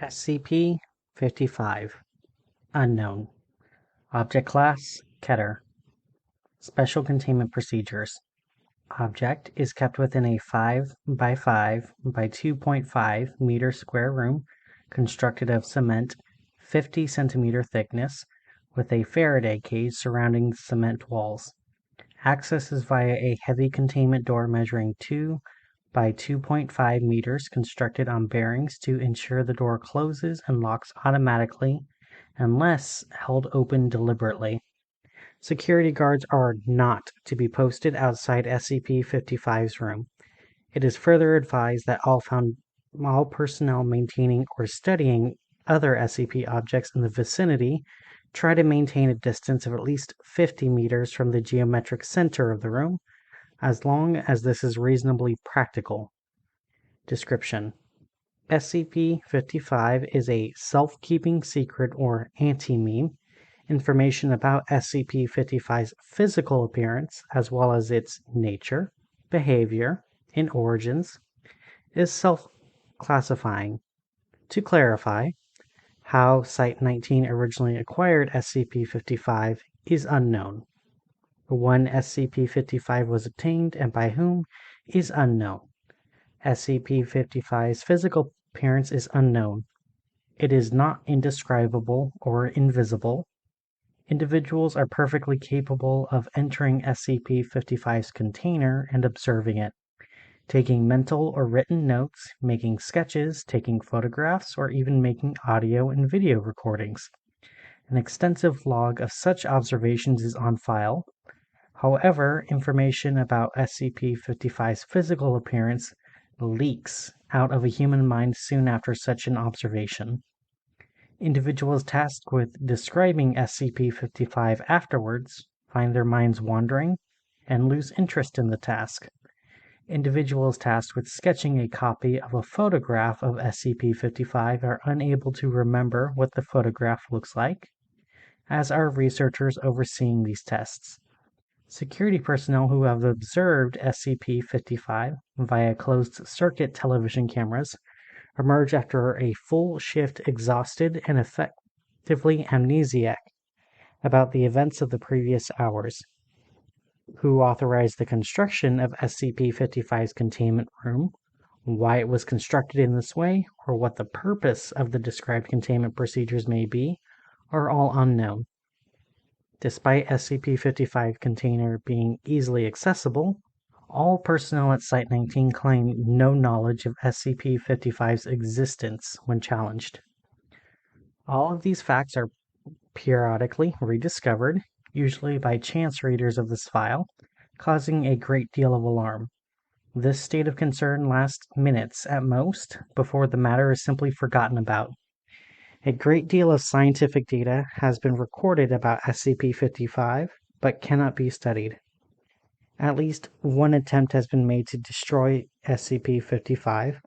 SCP-55 Unknown. Object Class Keter. Special Containment Procedures. Object is kept within a 5 by 5 by 2.5 meter square room constructed of cement 50 centimeter thickness with a Faraday cage surrounding the cement walls. Access is via a heavy containment door measuring 2 by 2.5 meters constructed on bearings to ensure the door closes and locks automatically unless held open deliberately. Security guards are not to be posted outside SCP-55's room. It is further advised that all personnel maintaining or studying other SCP objects in the vicinity try to maintain a distance of at least 50 meters from the geometric center of the room, as long as this is reasonably practical. Description: SCP-55 is a self-keeping secret or anti-meme. Information about SCP-55's physical appearance, as well as its nature, behavior, and origins, is self-classifying. To clarify, how Site-19 originally acquired SCP-55 is unknown. When SCP-55 was obtained and by whom is unknown. SCP-55's physical appearance is unknown. It is not indescribable or invisible. Individuals are perfectly capable of entering SCP-55's container and observing it, taking mental or written notes, making sketches, taking photographs, or even making audio and video recordings. An extensive log of such observations is on file. However, information about SCP-55's physical appearance leaks out of a human mind soon after such an observation. Individuals tasked with describing SCP-55 afterwards find their minds wandering and lose interest in the task. Individuals tasked with sketching a copy of a photograph of SCP-55 are unable to remember what the photograph looks like, as are researchers overseeing these tests. Security personnel who have observed SCP-55 via closed-circuit television cameras emerge after a full shift exhausted and effectively amnesiac about the events of the previous hours. Who authorized the construction of SCP-55's containment room, why it was constructed in this way, or what the purpose of the described containment procedures may be, are all unknown. Despite SCP-55 container being easily accessible, all personnel at Site-19 claim no knowledge of SCP-55's existence when challenged. All of these facts are periodically rediscovered, usually by chance readers of this file, causing a great deal of alarm. This state of concern lasts minutes at most before the matter is simply forgotten about. A great deal of scientific data has been recorded about SCP-55, but cannot be studied. At least one attempt has been made to destroy SCP-55,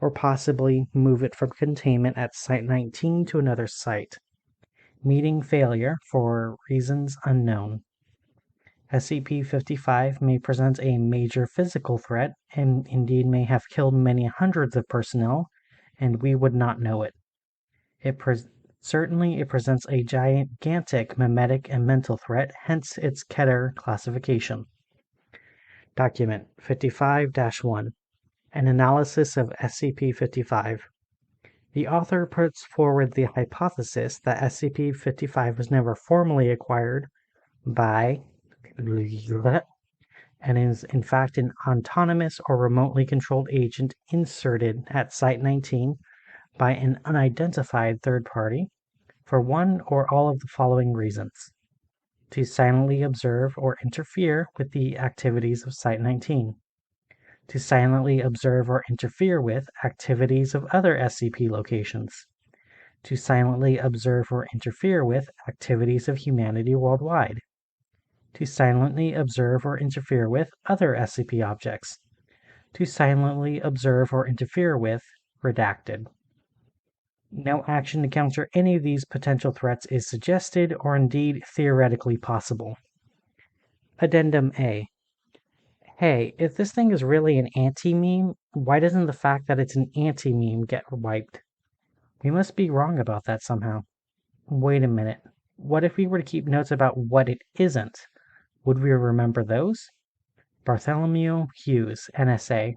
or possibly move it from containment at Site-19 to another site, meeting failure for reasons unknown. SCP-55 may present a major physical threat, and indeed may have killed many hundreds of personnel, and we would not know it. Certainly it presents a gigantic memetic and mental threat, hence its Keter classification. Document 55-1. An analysis of SCP-55. The author puts forward the hypothesis that SCP-55 was never formally acquired by and is in fact an autonomous or remotely controlled agent inserted at Site-19 by an unidentified third party for one or all of the following reasons: to silently observe or interfere with the activities of Site-19, to silently observe or interfere with activities of other SCP locations, to silently observe or interfere with activities of humanity worldwide, to silently observe or interfere with other SCP objects, to silently observe or interfere with redacted. No action to counter any of these potential threats is suggested or indeed theoretically possible. Addendum A. Hey, if this thing is really an anti-meme, why doesn't the fact that it's an anti-meme get wiped? We must be wrong about that somehow. Wait a minute. What if we were to keep notes about what it isn't? Would we remember those? Bartholomew Hughes, NSA.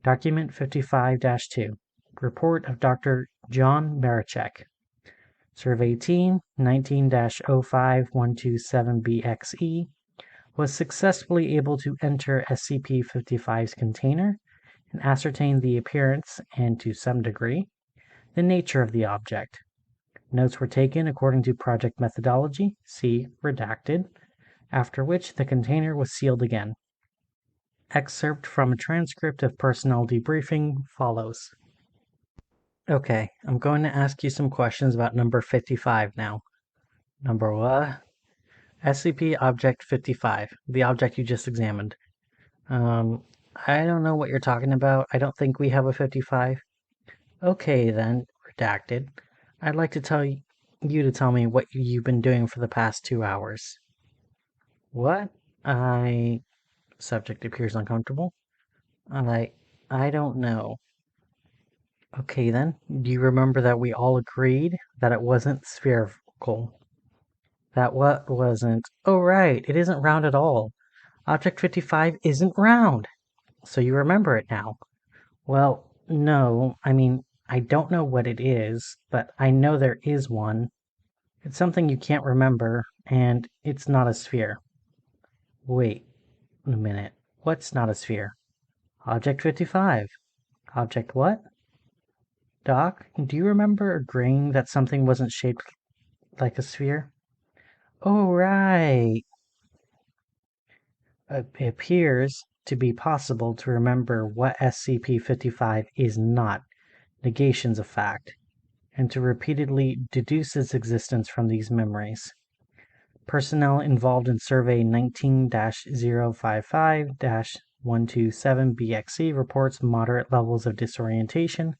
Document 55-2. Report of Dr. John Marachek. Survey Team 19-05127BXE was successfully able to enter SCP-55's container and ascertain the appearance and, to some degree, the nature of the object. Notes were taken according to project methodology, see redacted, after which the container was sealed again. Excerpt from a transcript of personnel debriefing follows. Okay, I'm going to ask you some questions about number 55 now. Number 1, SCP Object 55, the object you just examined. I don't know what you're talking about. I don't think we have a 55. Okay then, redacted. I'd like to tell you to tell me what you've been doing for the past 2 hours. What? Subject appears uncomfortable. I don't know. Okay then, do you remember that we all agreed that it wasn't spherical? That what wasn't? Oh right, it isn't round at all. Object 55 isn't round. So you remember it now. Well, no, I don't know what it is, but I know there is one. It's something you can't remember, and it's not a sphere. Wait a minute. What's not a sphere? Object 55. Object what? Doc, do you remember agreeing that something wasn't shaped like a sphere? Oh, right. It appears to be possible to remember what SCP-55 is not, negations of fact, and to repeatedly deduce its existence from these memories. Personnel involved in Survey 19-055-127BXE reports moderate levels of disorientation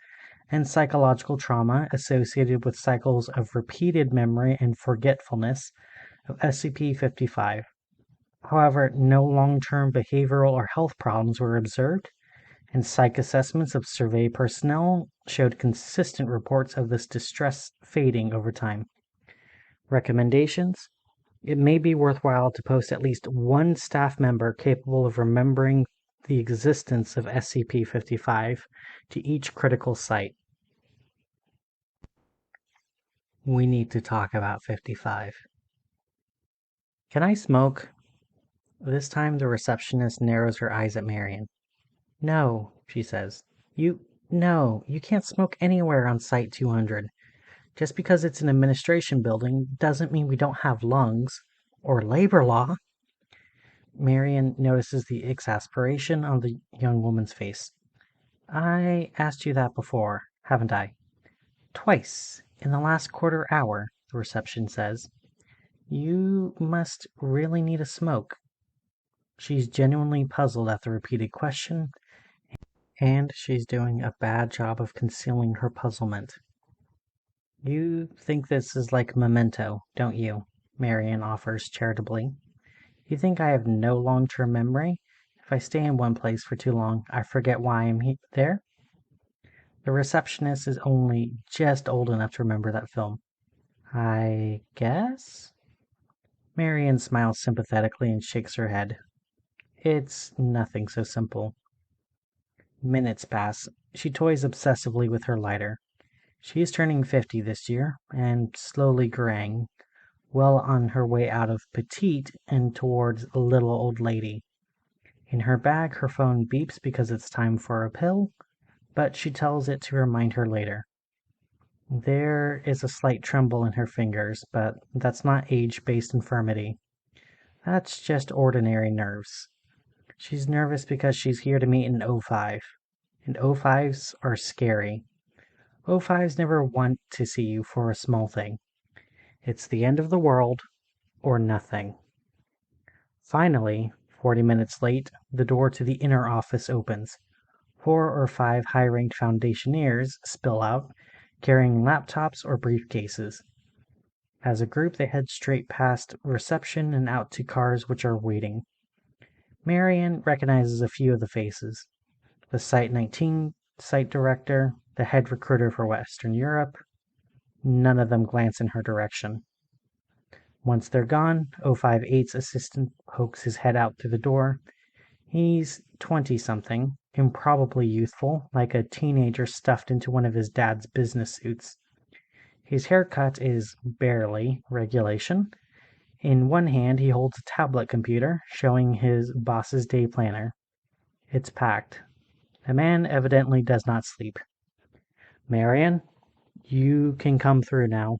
and psychological trauma associated with cycles of repeated memory and forgetfulness of SCP-55. However, no long-term behavioral or health problems were observed, and psych assessments of survey personnel showed consistent reports of this distress fading over time. Recommendations: it may be worthwhile to post at least one staff member capable of remembering the existence of SCP-55 to each critical site. We need to talk about 55. Can I smoke? This time the receptionist narrows her eyes at Marion. No, she says. No, you can't smoke anywhere on Site 200. Just because it's an administration building doesn't mean we don't have lungs. Or labor law. Marion notices the exasperation on the young woman's face. I asked you that before, haven't I? Twice, in the last quarter hour, the reception says. You must really need a smoke. She's genuinely puzzled at the repeated question, and she's doing a bad job of concealing her puzzlement. You think this is like Memento, don't you? Marion offers charitably. You think I have no long-term memory? If I stay in one place for too long, I forget why I'm there? The receptionist is only just old enough to remember that film. I guess? Marion smiles sympathetically and shakes her head. It's nothing so simple. Minutes pass. She toys obsessively with her lighter. She is turning 50 this year, and slowly graying, well on her way out of petite and towards little old lady. In her bag, her phone beeps because it's time for a pill, but she tells it to remind her later. There is a slight tremble in her fingers, but that's not age-based infirmity. That's just ordinary nerves. She's nervous because she's here to meet an O5, and O5s are scary. O5s never want to see you for a small thing. It's the end of the world, or nothing. Finally, 40 minutes late, the door to the inner office opens. 4 or 5 high-ranked Foundationeers spill out, carrying laptops or briefcases. As a group, they head straight past reception and out to cars which are waiting. Marion recognizes a few of the faces. The Site 19 site director, the head recruiter for Western Europe. None of them glance in her direction. Once they're gone, 058's assistant pokes his head out through the door. He's 20-something, improbably youthful, like a teenager stuffed into one of his dad's business suits. His haircut is barely regulation. In one hand, he holds a tablet computer, showing his boss's day planner. It's packed. The man evidently does not sleep. Marion, you can come through now.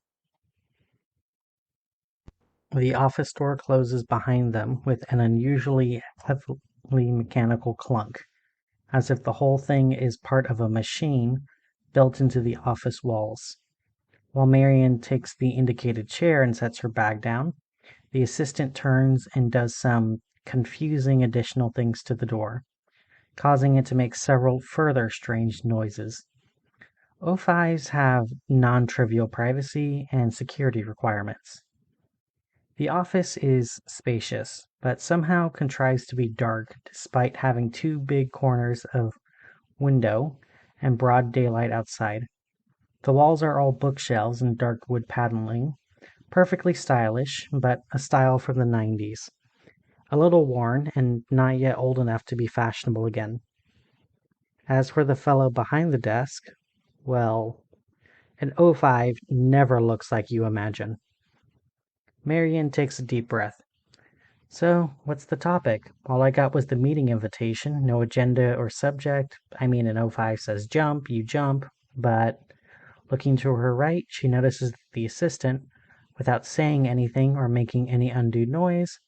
The office door closes behind them with an unusually heavily mechanical clunk, as if the whole thing is part of a machine built into the office walls. While Marion takes the indicated chair and sets her bag down, the assistant turns and does some confusing additional things to the door, causing it to make several further strange noises. O5s have non-trivial privacy and security requirements. The office is spacious, but somehow contrives to be dark despite having two big corners of window and broad daylight outside. The walls are all bookshelves and dark wood paneling, perfectly stylish, but a style from the 90s. A little worn and not yet old enough to be fashionable again. As for the fellow behind the desk, well, an O5 never looks like you imagine. Marion takes a deep breath. So, what's the topic? All I got was the meeting invitation, no agenda or subject. I mean, an O5 says jump, you jump, but looking to her right, she notices that the assistant, without saying anything or making any undue noise,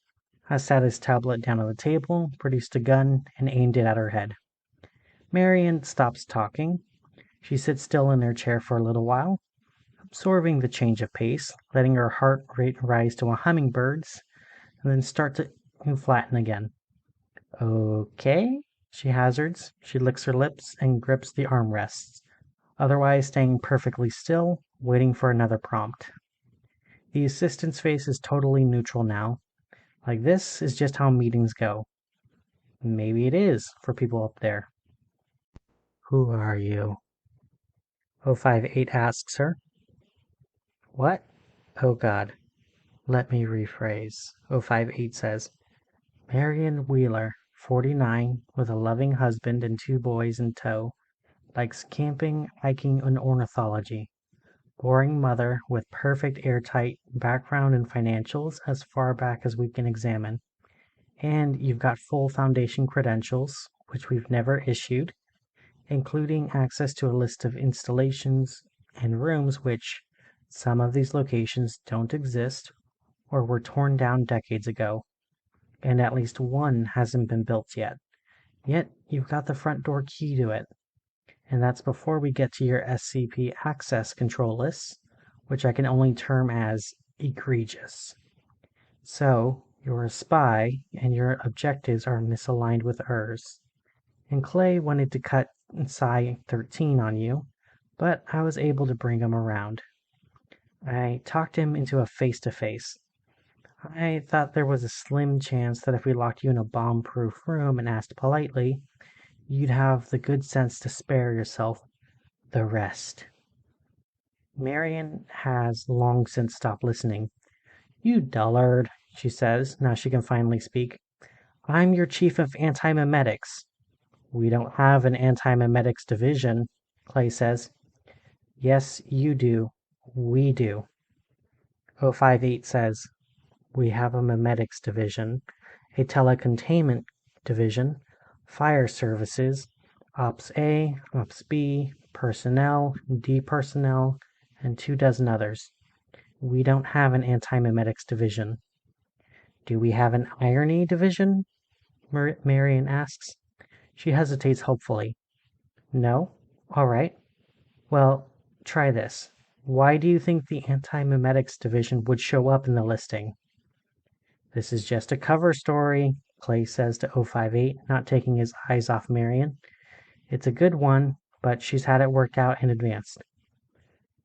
has sat his tablet down on the table, produced a gun, and aimed it at her head. Marion stops talking. She sits still in her chair for a little while, absorbing the change of pace, letting her heart rate rise to a hummingbird's, and then start to flatten again. Okay, she hazards. She licks her lips and grips the armrests, otherwise staying perfectly still, waiting for another prompt. The assistant's face is totally neutral now. Like, this is just how meetings go. Maybe it is for people up there. Who are you? 058 asks her. What? Oh God. Let me rephrase. 058 says, Marion Wheeler, 49, with a loving husband and two boys in tow, likes camping, hiking, and ornithology. Boring mother with perfect airtight background and financials as far back as we can examine. And you've got full Foundation credentials, which we've never issued, including access to a list of installations and rooms which some of these locations don't exist or were torn down decades ago, and at least one hasn't been built yet. Yet you've got the front door key to it, and that's before we get to your SCP access control lists, which I can only term as egregious. So, you're a spy, and your objectives are misaligned with hers. And Clay wanted to cut Psi 13 on you, but I was able to bring him around. I talked him into a face-to-face. I thought there was a slim chance that if we locked you in a bomb-proof room and asked politely, you'd have the good sense to spare yourself the rest. Marion has long since stopped listening. You dullard, she says, now she can finally speak. I'm your chief of Antimemetics. We don't have an Antimemetics Division, Clay says. Yes, you do. We do. 058 says, we have a Memetics Division, a Telecontainment Division, Fire Services, Ops A, Ops B, Personnel, D Personnel, and 24 others. We don't have an Antimemetics Division. Do we have an Irony Division? Marion asks. She hesitates hopefully. No? All right. Well, try this. Why do you think the Antimemetics Division would show up in the listing? This is just a cover story, Clay says to 058, not taking his eyes off Marion. It's a good one, but she's had it worked out in advance.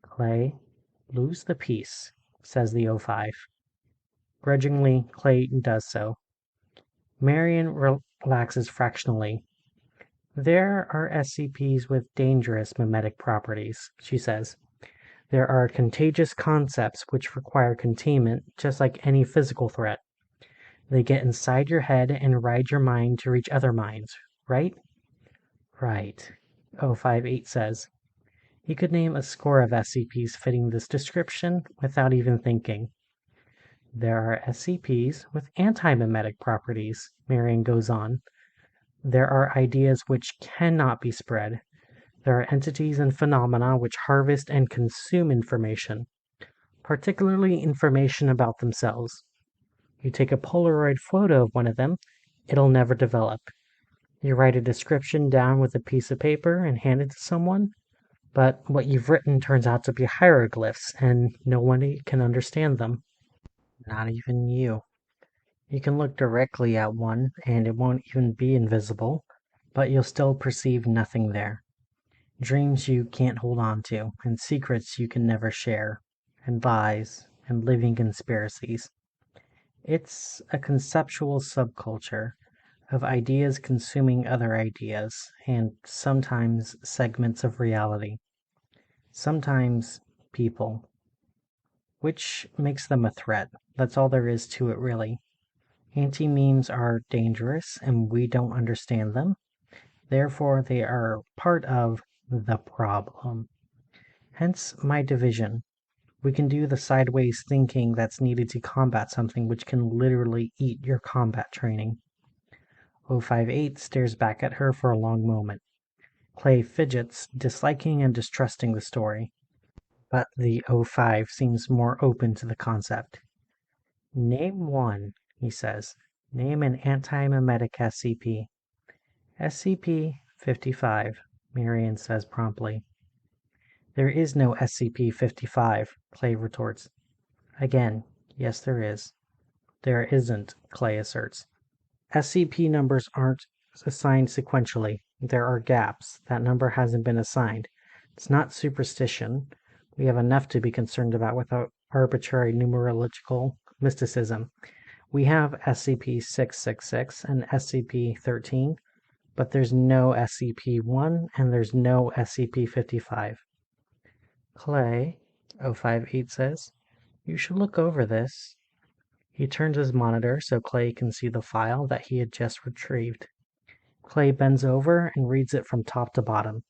Clay, lose the peace, says the 05. Grudgingly, Clay does so. Marion relaxes fractionally. There are SCPs with dangerous memetic properties, she says. There are contagious concepts which require containment, just like any physical threat. They get inside your head and ride your mind to reach other minds, right? Right, 058 says. He could name a score of SCPs fitting this description without even thinking. There are SCPs with antimemetic properties, Marion goes on. There are ideas which cannot be spread. There are entities and phenomena which harvest and consume information, particularly information about themselves. You take a Polaroid photo of one of them, it'll never develop. You write a description down with a piece of paper and hand it to someone, but what you've written turns out to be hieroglyphs and nobody can understand them. Not even you. You can look directly at one and it won't even be invisible, but you'll still perceive nothing there. Dreams you can't hold on to, and secrets you can never share, and lies, and living conspiracies. It's a conceptual subculture of ideas consuming other ideas, and sometimes segments of reality. Sometimes people. Which makes them a threat. That's all there is to it, really. Anti-memes are dangerous, and we don't understand them. Therefore, they are part of the problem. Hence my division. We can do the sideways thinking that's needed to combat something which can literally eat your combat training. 058 stares back at her for a long moment. Clay fidgets, disliking and distrusting the story. But the 05 seems more open to the concept. Name one, he says. Name an antimemetic SCP. SCP-55, Marion says promptly. There is no SCP-55, Clay retorts. Again, yes there is. There isn't, Clay asserts. SCP numbers aren't assigned sequentially. There are gaps. That number hasn't been assigned. It's not superstition. We have enough to be concerned about without arbitrary numerological mysticism. We have SCP-666 and SCP-13, but there's no SCP-1 and there's no SCP-55. Clay, 058 says, you should look over this. He turns his monitor so Clay can see the file that he had just retrieved. Clay bends over and reads it from top to bottom.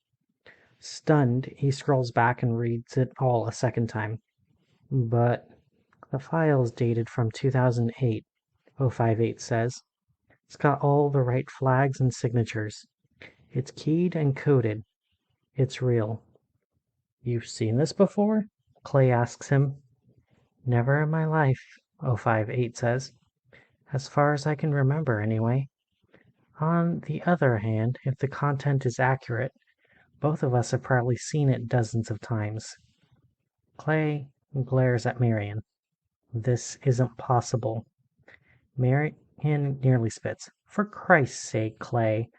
Stunned, he scrolls back and reads it all a second time. But the file is dated from 2008, 058 says. It's got all the right flags and signatures. It's keyed and coded. It's real. You've seen this before? Clay asks him. Never in my life, 058 says. As far as I can remember, anyway. On the other hand, if the content is accurate, both of us have probably seen it dozens of times. Clay glares at Marion. This isn't possible. Marion nearly spits. For Christ's sake, Clay,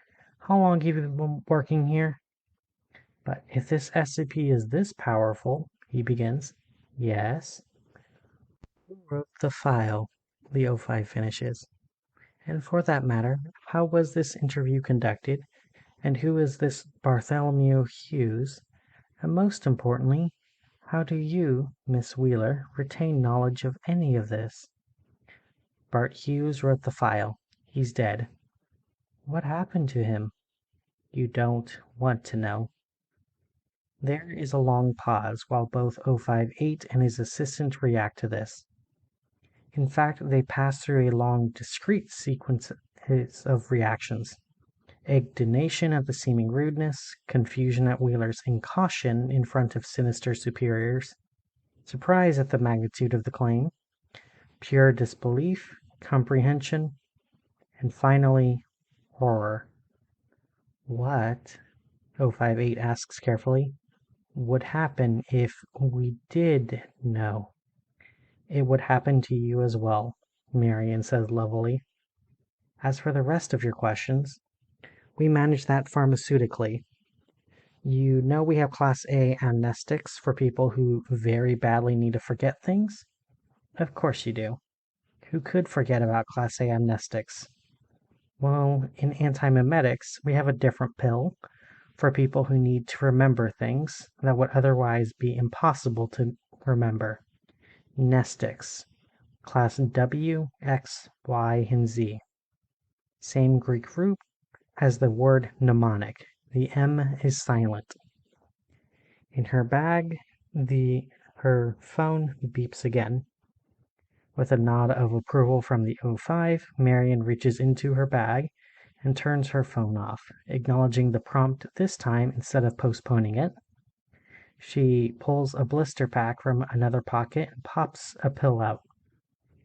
how long have you been working here? But if this SCP is this powerful, he begins. Yes. Who wrote the file? The 05 finishes. And for that matter, how was this interview conducted? And who is this Bartholomew Hughes? And most importantly, how do you, Miss Wheeler, retain knowledge of any of this? Bart Hughes wrote the file. He's dead. What happened to him? You don't want to know. There is a long pause while both 058 and his assistant react to this. In fact, they pass through a long, discrete sequence of reactions. Indignation at the seeming rudeness, confusion at Wheeler's incaution in front of sinister superiors, surprise at the magnitude of the claim, pure disbelief, comprehension, and finally, horror. What, 058 asks carefully, would happen if we did know? It would happen to you as well, Marion says levelly. As for the rest of your questions, we manage that pharmaceutically. You know we have Class A amnestics for people who very badly need to forget things? Of course you do. Who could forget about Class A amnestics? Well, in antimemetics, we have a different pill for people who need to remember things that would otherwise be impossible to remember. Nestics, class W, X, Y, and Z. Same Greek root as the word mnemonic. The M is silent. In her bag, her phone beeps again. With a nod of approval from the O5, Marion reaches into her bag and turns her phone off, acknowledging the prompt this time instead of postponing it. She pulls a blister pack from another pocket and pops a pill out.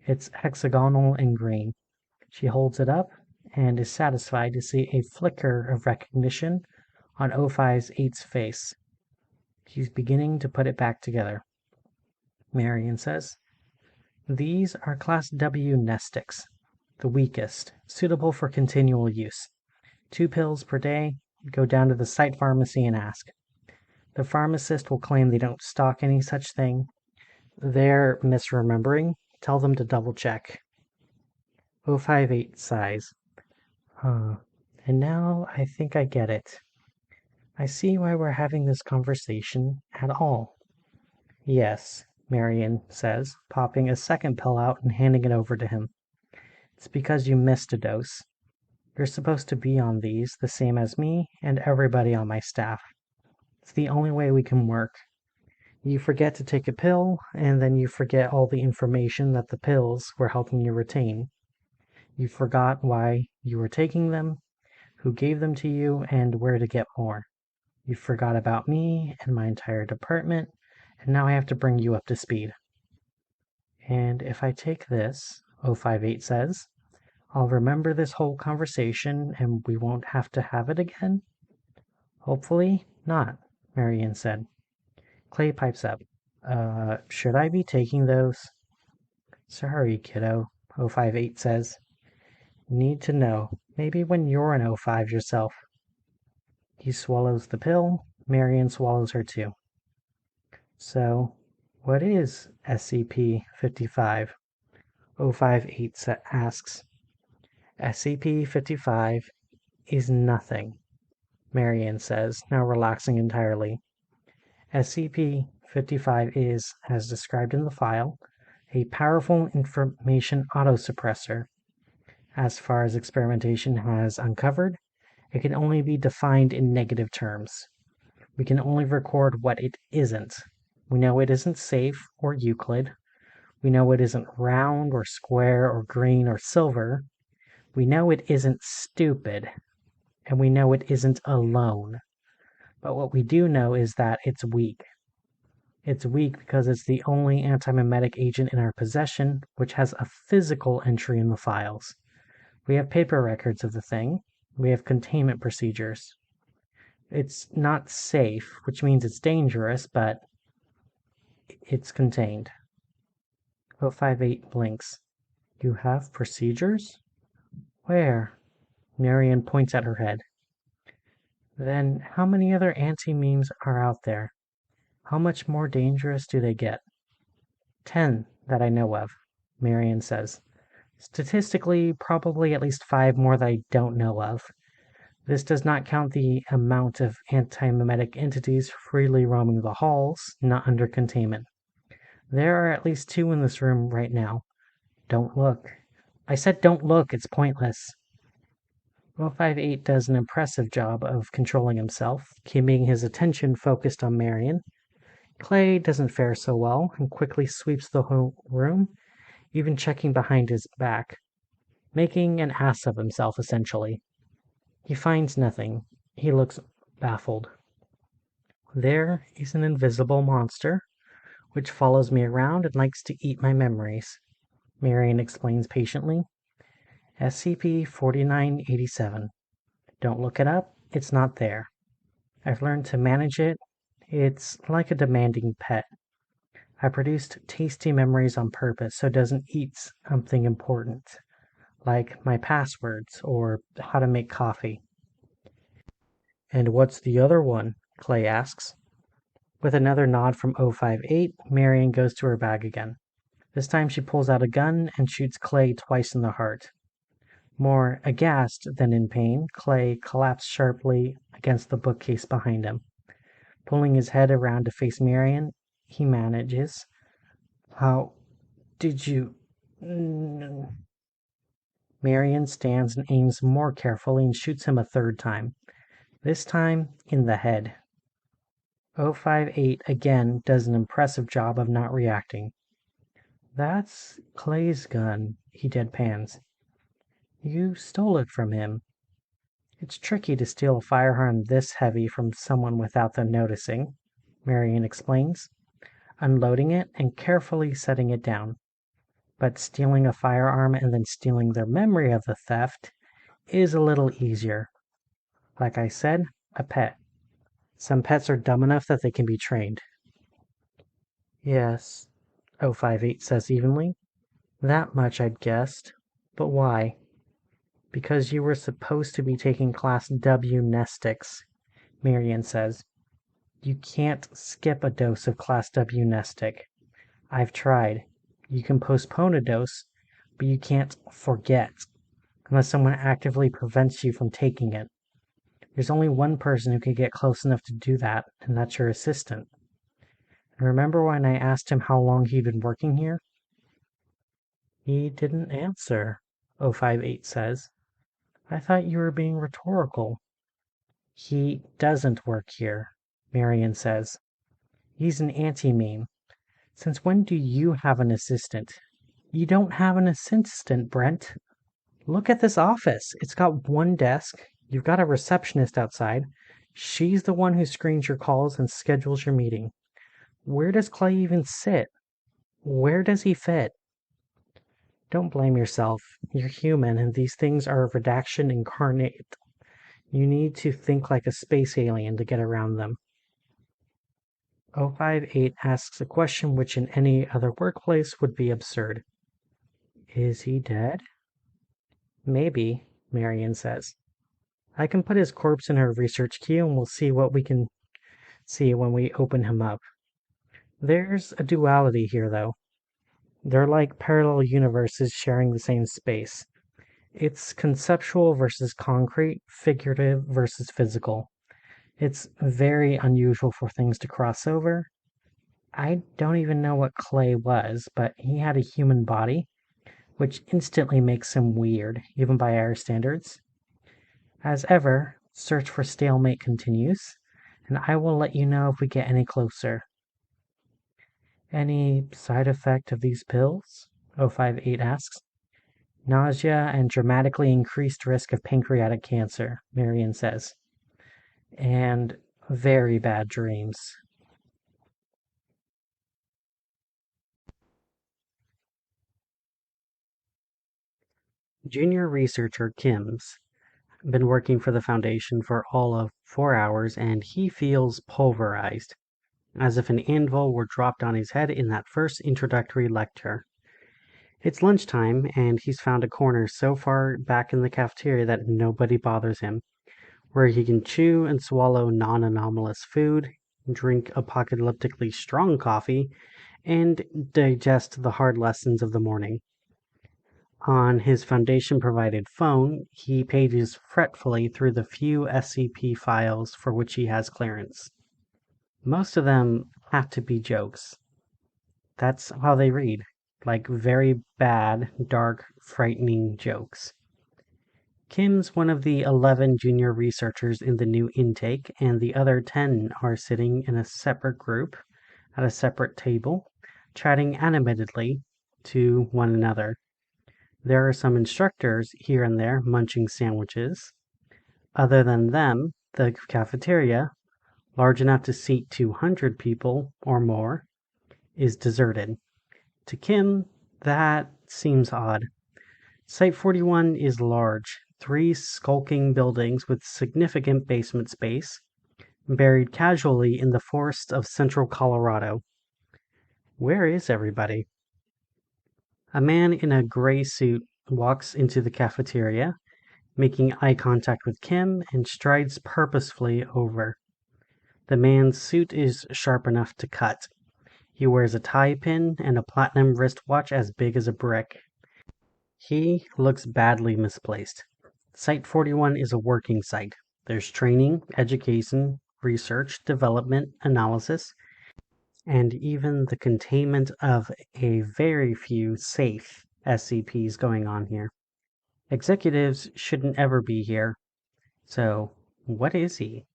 It's hexagonal and green. She holds it up and is satisfied to see a flicker of recognition on O5's face. He's beginning to put it back together. Marion says, "These are Class W nestics, the weakest, suitable for continual use. 2 pills per day. Go down to the site pharmacy and ask. The pharmacist will claim they don't stock any such thing. They're misremembering. Tell them to double check." 058 sighs. And now I think I get it. I see why we're having this conversation at all. Yes, Marion says, popping a second pill out and handing it over to him. It's because you missed a dose. You're supposed to be on these, the same as me and everybody on my staff. It's the only way we can work. You forget to take a pill, and then you forget all the information that the pills were helping you retain. You forgot why you were taking them, who gave them to you, and where to get more. You forgot about me and my entire department, and now I have to bring you up to speed. And if I take this, 058 says, I'll remember this whole conversation and we won't have to have it again? Hopefully not, Marion said. Clay pipes up. Should I be taking those? Sorry, kiddo, 058 says. Need to know. Maybe when you're an 05 yourself. He swallows the pill. Marion swallows her too. So, what is SCP-55? 058 asks. SCP-55 is nothing, Marion says, now relaxing entirely. SCP-55 is, as described in the file, a powerful information autosuppressor. As far as experimentation has uncovered, it can only be defined in negative terms. We can only record what it isn't. We know it isn't safe or Euclid. We know it isn't round or square or green or silver. We know it isn't stupid. And we know it isn't alone. But what we do know is that it's weak. It's weak because it's the only antimemetic agent in our possession which has a physical entry in the files. We have paper records of the thing. We have containment procedures. It's not safe, which means it's dangerous, but it's contained. 058 blinks. You have procedures? Where? Marion points at her head. Then how many other antimemes are out there? How much more dangerous do they get? 10 that I know of, Marion says. Statistically, probably at least 5 more that I don't know of. This does not count the amount of antimemetic entities freely roaming the halls, not under containment. There are at least 2 in this room right now. Don't look. I said don't look, it's pointless. 058 does an impressive job of controlling himself, keeping his attention focused on Marion. Clay doesn't fare so well and quickly sweeps the whole room, even checking behind his back, making an ass of himself essentially. He finds nothing. He looks baffled. There is an invisible monster, which follows me around and likes to eat my memories, Marion explains patiently. SCP-4987. Don't look it up, it's not there. I've learned to manage it. It's like a demanding pet. I produced tasty memories on purpose so it doesn't eat something important, like my passwords or how to make coffee. And what's the other one? Clay asks. With another nod from 058, Marion goes to her bag again. This time she pulls out a gun and shoots Clay twice in the heart. More aghast than in pain, Clay collapsed sharply against the bookcase behind him. Pulling his head around to face Marion, he manages. How did you... Marion stands and aims more carefully and shoots him a third time, this time in the head. 058 again does an impressive job of not reacting. That's Clay's gun, he deadpans. You stole it from him. It's tricky to steal a firearm this heavy from someone without them noticing, Marion explains, unloading it and carefully setting it down. But stealing a firearm and then stealing their memory of the theft is a little easier. Like I said, a pet. Some pets are dumb enough that they can be trained. Yes, 058 says evenly. That much I'd guessed. But why? Because you were supposed to be taking Class W Nestics, Marion says. You can't skip a dose of Class W Nestic. I've tried. You can postpone a dose, but you can't forget, unless someone actively prevents you from taking it. There's only one person who can get close enough to do that, and that's your assistant. And remember when I asked him how long he'd been working here? He didn't answer, 058 says. I thought you were being rhetorical. He doesn't work here, Marion says. He's an antimeme. Since when do you have an assistant? You don't have an assistant, Brent. Look at this office. It's got one desk. You've got a receptionist outside. She's the one who screens your calls and schedules your meeting. Where does Clay even sit? Where does he fit? Don't blame yourself. You're human, and these things are redaction incarnate. You need to think like a space alien to get around them. 058 asks a question which in any other workplace would be absurd. Is he dead? Maybe, Marion says. I can put his corpse in her research queue and we'll see what we can see when we open him up. There's a duality here, though. They're like parallel universes sharing the same space. It's conceptual versus concrete, figurative versus physical. It's very unusual for things to cross over. I don't even know what Clay was, but he had a human body, which instantly makes him weird, even by our standards. As ever, search for stalemate continues, and I will let you know if we get any closer. Any side effect of these pills? 058 asks. Nausea and dramatically increased risk of pancreatic cancer, Marion says. And very bad dreams. Junior researcher Kim's been working for the Foundation for all of 4 hours and he feels pulverized, as if an anvil were dropped on his head in that first introductory lecture. It's lunchtime, and he's found a corner so far back in the cafeteria that nobody bothers him, where he can chew and swallow non-anomalous food, drink apocalyptically strong coffee, and digest the hard lessons of the morning. On his Foundation-provided phone, he pages fretfully through the few SCP files for which he has clearance. Most of them have to be jokes. That's how they read, like very bad, dark, frightening jokes. Kim's one of the 11 junior researchers in the new intake, and the other 10 are sitting in a separate group at a separate table, chatting animatedly to one another. There are some instructors here and there munching sandwiches. Other than them, the cafeteria, large enough to seat 200 people or more, is deserted. To Kim, that seems odd. Site 41 is large, 3 skulking buildings with significant basement space, buried casually in the forests of central Colorado. Where is everybody? A man in a gray suit walks into the cafeteria, making eye contact with Kim, and strides purposefully over. The man's suit is sharp enough to cut. He wears a tie pin and a platinum wristwatch as big as a brick. He looks badly misplaced. Site 41 is a working site. There's training, education, research, development, analysis, and even the containment of a very few safe SCPs going on here. Executives shouldn't ever be here. So, what is he?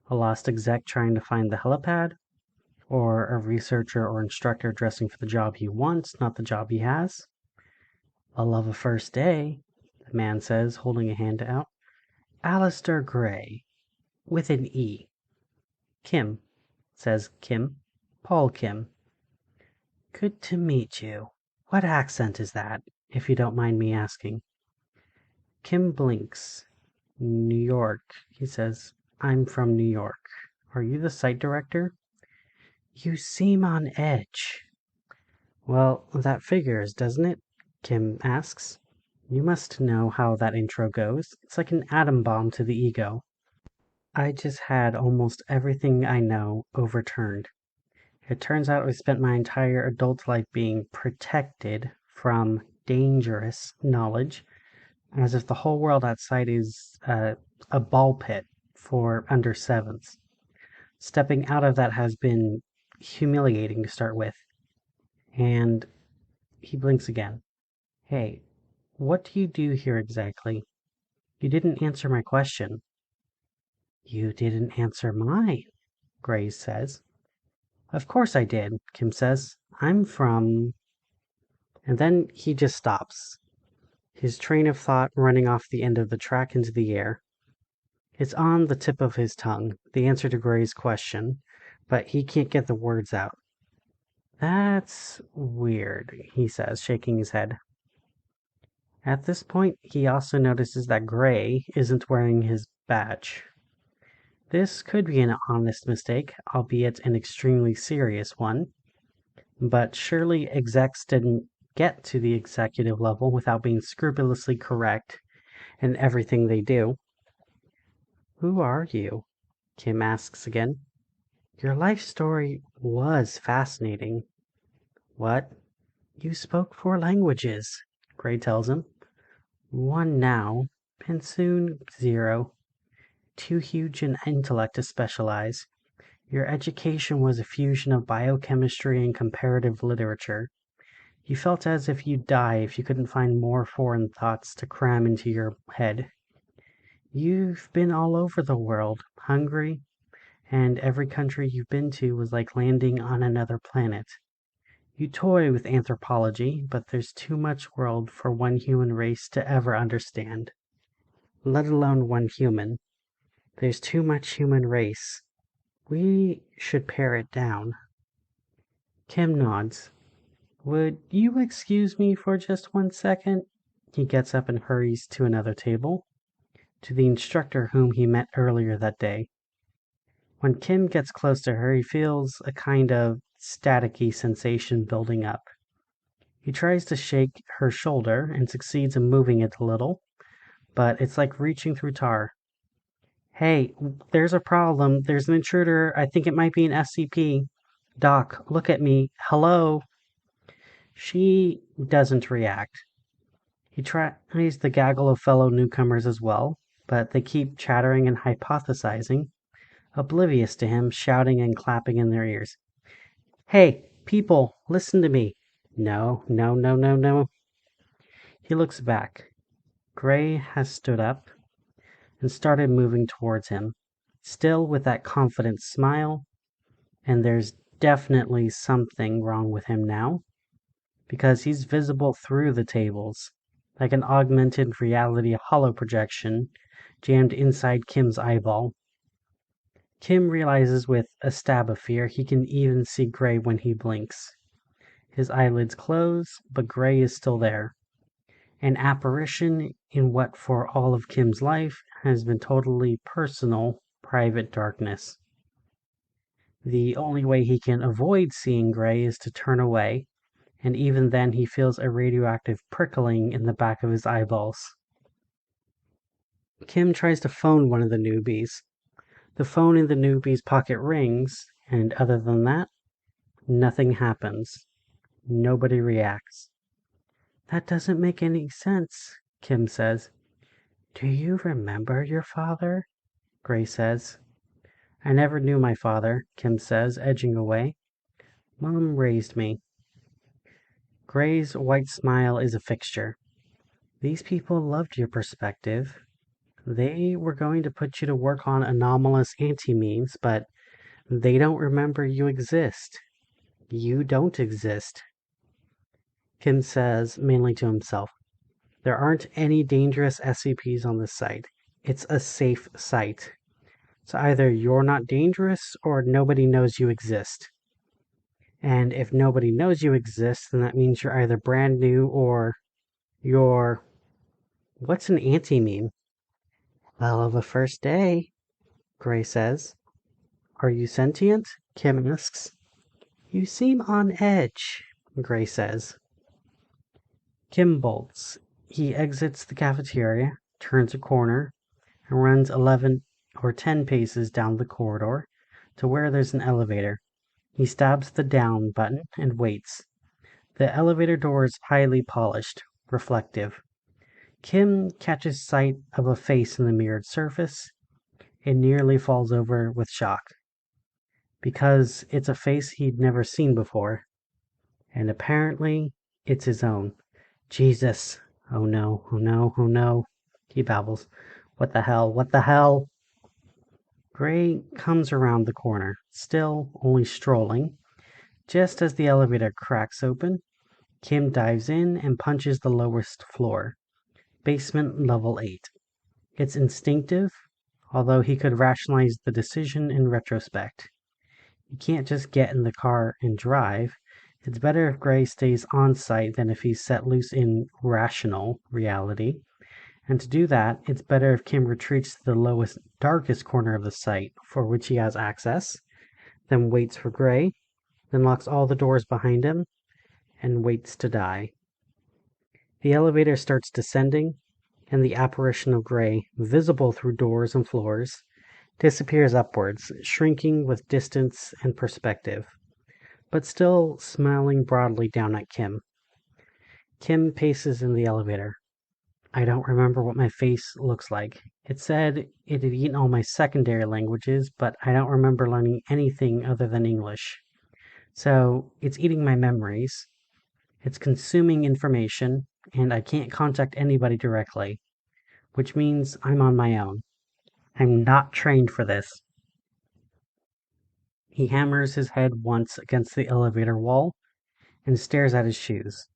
A lost exec trying to find the helipad? Or a researcher or instructor dressing for the job he wants, not the job he has? "I love a first day," the man says, holding a hand out. "Alistair Gray, with an E." "Kim," says Kim. "Paul Kim." "Good to meet you. What accent is that, if you don't mind me asking?" Kim blinks. "New York," he says. "I'm from New York. Are you the site director?" "You seem on edge." "Well, that figures, doesn't it?" Kim asks. "You must know how that intro goes. It's like an atom bomb to the ego. I just had almost everything I know overturned. It turns out I spent my entire adult life being protected from dangerous knowledge, as if the whole world outside is a ball pit for under sevens. Stepping out of that has been humiliating to start with." And he blinks again. "Hey, what do you do here exactly? You didn't answer my question." "You didn't answer mine," Grace says. "Of course I did," Kim says. "I'm from..." And then he just stops, his train of thought running off the end of the track into the air. It's on the tip of his tongue, the answer to Gray's question, but he can't get the words out. "That's weird," he says, shaking his head. At this point, he also notices that Gray isn't wearing his badge. This could be an honest mistake, albeit an extremely serious one, but surely execs didn't get to the executive level without being scrupulously correct in everything they do. "Who are you?" Kim asks again. "Your life story was fascinating." "What?" "You spoke 4 languages," Gray tells him. "1 now, and soon 0. Too huge an intellect to specialize. Your education was a fusion of biochemistry and comparative literature. You felt as if you'd die if you couldn't find more foreign thoughts to cram into your head. You've been all over the world, hungry, and every country you've been to was like landing on another planet. You toy with anthropology, but there's too much world for one human race to ever understand. Let alone one human. There's too much human race. We should pare it down." Kim nods. "Would you excuse me for just 1 second?" He gets up and hurries to another table, to the instructor whom he met earlier that day. When Kim gets close to her, he feels a kind of staticky sensation building up. He tries to shake her shoulder and succeeds in moving it a little, but it's like reaching through tar. "Hey, there's a problem. There's an intruder. I think it might be an SCP. Doc, look at me. Hello?" She doesn't react. He tries to gaggle of fellow newcomers as well, but they keep chattering and hypothesizing, oblivious to him shouting and clapping in their ears. "Hey, people, listen to me." No, no, no, no, no. He looks back. Gray has stood up and started moving towards him, still with that confident smile, and there's definitely something wrong with him now, because he's visible through the tables, like an augmented reality holo projection jammed inside Kim's eyeball. Kim realizes with a stab of fear he can even see Gray when he blinks. His eyelids close, but Gray is still there. An apparition in what for all of Kim's life has been totally personal, private darkness. The only way he can avoid seeing Gray is to turn away, and even then he feels a radioactive prickling in the back of his eyeballs. Kim tries to phone one of the newbies. The phone in the newbie's pocket rings, and other than that, nothing happens. Nobody reacts. That doesn't make any sense, Kim says. Do you remember your father? Gray says. I never knew my father, Kim says, edging away. Mom raised me. Gray's white smile is a fixture. These people loved your perspective. They were going to put you to work on anomalous antimemes, but they don't remember you exist. You don't exist. Kim says, mainly to himself. There aren't any dangerous SCPs on this site. It's a safe site. So either you're not dangerous or nobody knows you exist. And if nobody knows you exist, then that means you're either brand new or you're... What's an anti-meme? Hell of a first day, Gray says. Are you sentient? Kim asks. You seem on edge, Gray says. Kim bolts. He exits the cafeteria, turns a corner, and runs 11 or 10 paces down the corridor to where there's an elevator. He stabs the down button and waits. The elevator door is highly polished, reflective. Kim catches sight of a face in the mirrored surface and nearly falls over with shock. Because it's a face he'd never seen before. And apparently, it's his own. Jesus. Oh no, oh no, oh no. He babbles. What the hell, what the hell? Gray comes around the corner, still only strolling. Just as the elevator cracks open, Kim dives in and punches the lowest floor. Basement level 8. It's instinctive, although he could rationalize the decision in retrospect. You can't just get in the car and drive. It's better if Gray stays on site than if he's set loose in rational reality. And to do that, it's better if Kim retreats to the lowest, darkest corner of the site, for which he has access, then waits for Gray, then locks all the doors behind him, and waits to die. The elevator starts descending, and the apparition of Gray, visible through doors and floors, disappears upwards, shrinking with distance and perspective, but still smiling broadly down at Kim. Kim paces in the elevator. I don't remember what my face looks like. It said it had eaten all my secondary languages, but I don't remember learning anything other than English. So it's eating my memories. It's consuming information, and I can't contact anybody directly, which means I'm on my own. I'm not trained for this. He hammers his head once against the elevator wall and stares at his shoes.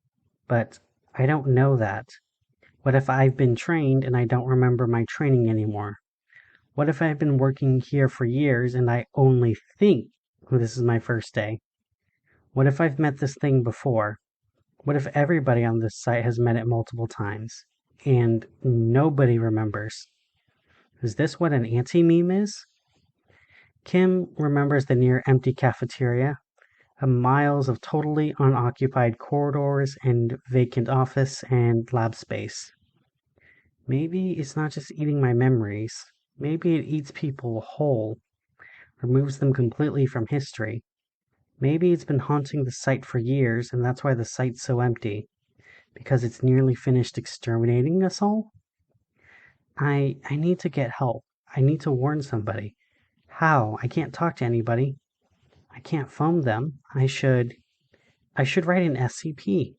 But I don't know that. What if I've been trained and I don't remember my training anymore? What if I've been working here for years and I only think this is my first day? What if I've met this thing before? What if everybody on this site has met it multiple times and nobody remembers? Is this what an anti-meme is? Kim remembers the near empty cafeteria, miles of totally unoccupied corridors and vacant office and lab space. Maybe it's not just eating my memories. Maybe it eats people whole, removes them completely from history. Maybe it's been haunting the site for years, and that's why the site's so empty. Because it's nearly finished exterminating us all? I need to get help. I need to warn somebody. How? I can't talk to anybody. I can't phone them. I should write an SCP.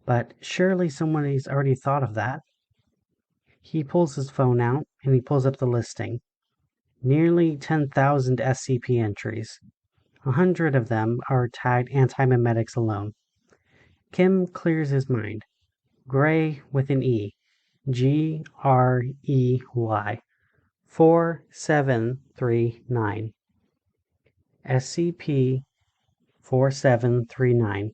But surely somebody's already thought of that. He pulls his phone out and he pulls up the listing. Nearly 10,000 SCP entries. 100 of them are tagged Antimemetics alone. Kim clears his mind. Gray with an E. Grey. 4739. SCP-4739.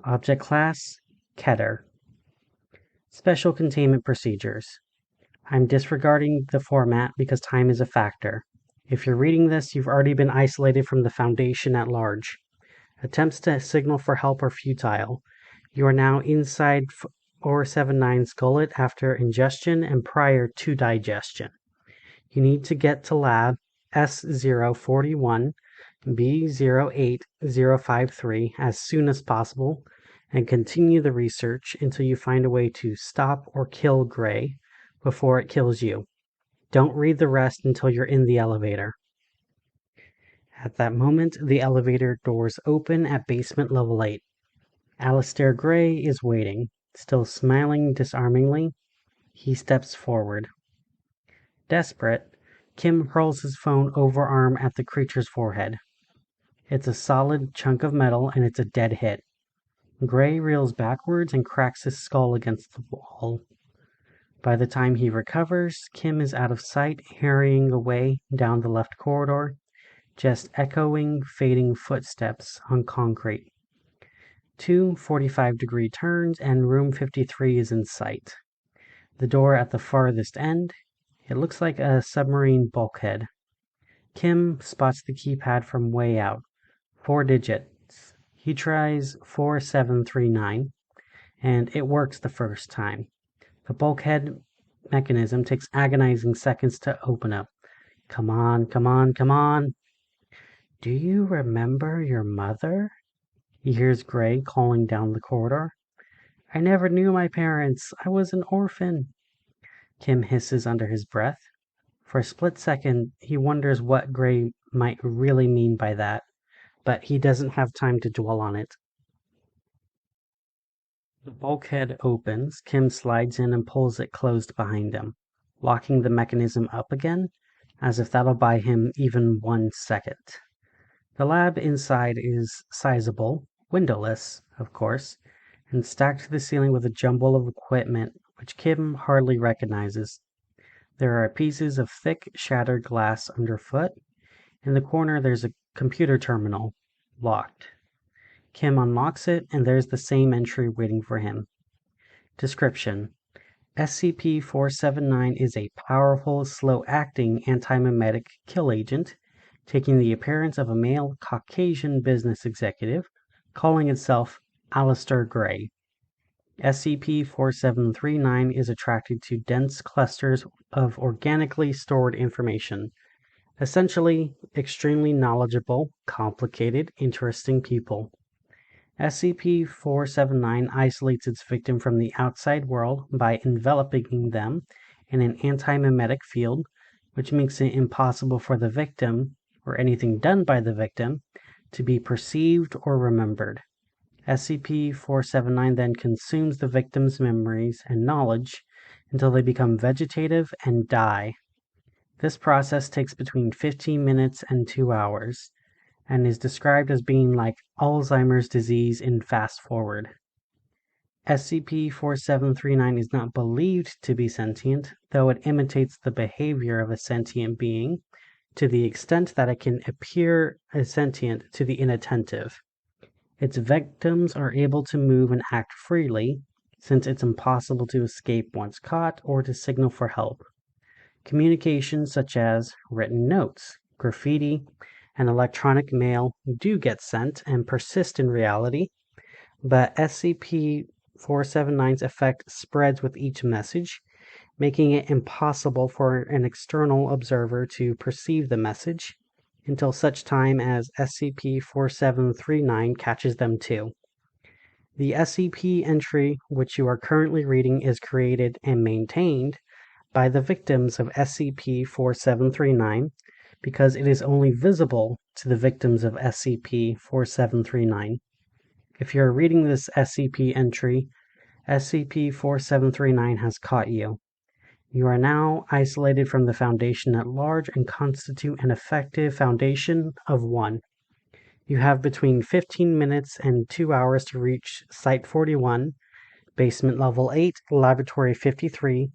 Object Class: Keter. Special Containment Procedures. I'm disregarding the format because time is a factor. If you're reading this, you've already been isolated from the Foundation at large. Attempts to signal for help are futile. You are now inside 479's gullet after ingestion and prior to digestion. You need to get to lab S041 B08053 as soon as possible and continue the research until you find a way to stop or kill Gray before it kills you. Don't read the rest until you're in the elevator. At that moment, the elevator doors open at basement level 8. Alistair Gray is waiting, still smiling disarmingly. He steps forward. Desperate, Kim hurls his phone overarm at the creature's forehead. It's a solid chunk of metal and it's a dead hit. Gray reels backwards and cracks his skull against the wall. By the time he recovers, Kim is out of sight, hurrying away down the left corridor, just echoing fading footsteps on concrete. 2 45-degree turns and room 53 is in sight. The door at the farthest end, it looks like a submarine bulkhead. Kim spots the keypad from way out. 4 digits. He tries 4739, and it works the first time. The bulkhead mechanism takes agonizing seconds to open up. Come on, come on, come on. Do you remember your mother? He hears Gray calling down the corridor. I never knew my parents. I was an orphan. Kim hisses under his breath. For a split second, he wonders what Gray might really mean by that, but he doesn't have time to dwell on it. The bulkhead opens, Kim slides in and pulls it closed behind him, locking the mechanism up again, as if that'll buy him even 1 second. The lab inside is sizable, windowless, of course, and stacked to the ceiling with a jumble of equipment which Kim hardly recognizes. There are pieces of thick, shattered glass underfoot. In the corner there's a computer terminal, locked. Kim unlocks it, and there's the same entry waiting for him. Description: SCP-479 is a powerful, slow-acting antimemetic kill agent, taking the appearance of a male Caucasian business executive, calling itself Alistair Gray. SCP-4739 is attracted to dense clusters of organically stored information. Essentially, extremely knowledgeable, complicated, interesting people. SCP-479 isolates its victim from the outside world by enveloping them in an antimemetic field, which makes it impossible for the victim, or anything done by the victim, to be perceived or remembered. SCP-479 then consumes the victim's memories and knowledge until they become vegetative and die. This process takes between 15 minutes and 2 hours, and is described as being like Alzheimer's disease in fast forward. SCP-4739 is not believed to be sentient, though it imitates the behavior of a sentient being to the extent that it can appear as sentient to the inattentive. Its victims are able to move and act freely, since it's impossible to escape once caught or to signal for help. Communications such as written notes, graffiti, and electronic mail do get sent and persist in reality, but SCP-479's effect spreads with each message, making it impossible for an external observer to perceive the message until such time as SCP-4739 catches them too. The SCP entry which you are currently reading is created and maintained by the victims of SCP-4739 because it is only visible to the victims of SCP-4739. If you are reading this SCP entry, SCP-4739 has caught you. You are now isolated from the Foundation at large and constitute an effective Foundation of 1. You have between 15 minutes and 2 hours to reach Site 41, Basement Level 8, Laboratory 53,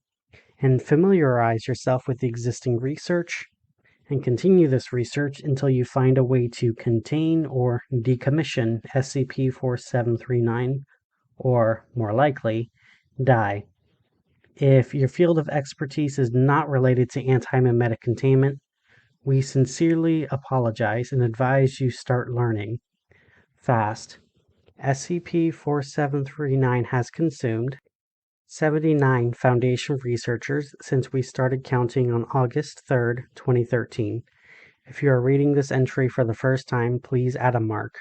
and familiarize yourself with the existing research, and continue this research until you find a way to contain or decommission SCP-4739, or, more likely, die. If your field of expertise is not related to antimemetic containment, we sincerely apologize and advise you start learning fast. SCP-4739 has consumed 79 Foundation researchers since we started counting on August 3rd, 2013. If you are reading this entry for the first time, please add a mark.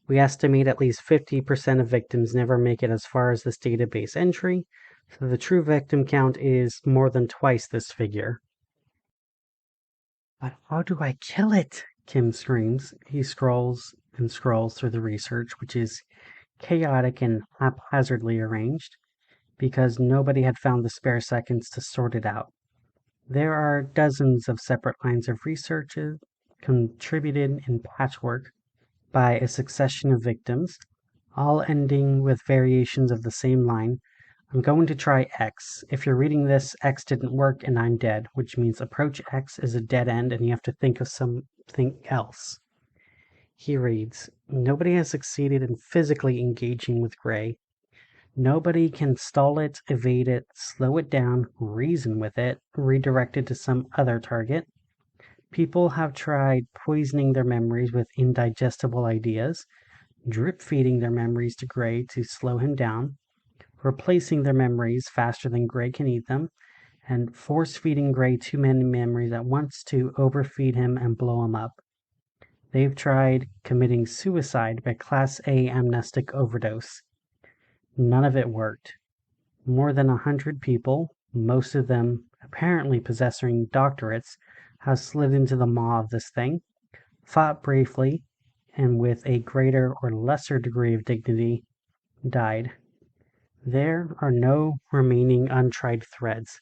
We estimate at least 50% of victims never make it as far as this database entry, so the true victim count is more than twice this figure. But how do I kill it? Kim screams. He scrolls and scrolls through the research, which is chaotic and haphazardly arranged, because nobody had found the spare seconds to sort it out. There are dozens of separate lines of research contributed in patchwork by a succession of victims, all ending with variations of the same line. I'm going to try X. If you're reading this, X didn't work and I'm dead, which means approach X is a dead end and you have to think of something else. He reads, nobody has succeeded in physically engaging with Gray. Nobody can stall it, evade it, slow it down, reason with it, redirect it to some other target. People have tried poisoning their memories with indigestible ideas, drip-feeding their memories to Gray to slow him down, replacing their memories faster than Gray can eat them, and force-feeding Gray too many memories at once to overfeed him and blow him up. They've tried committing suicide by Class A amnestic overdose. None of it worked. More than 100 people, most of them apparently possessing doctorates, have slid into the maw of this thing, fought bravely, and with a greater or lesser degree of dignity, died. There are no remaining untried threads.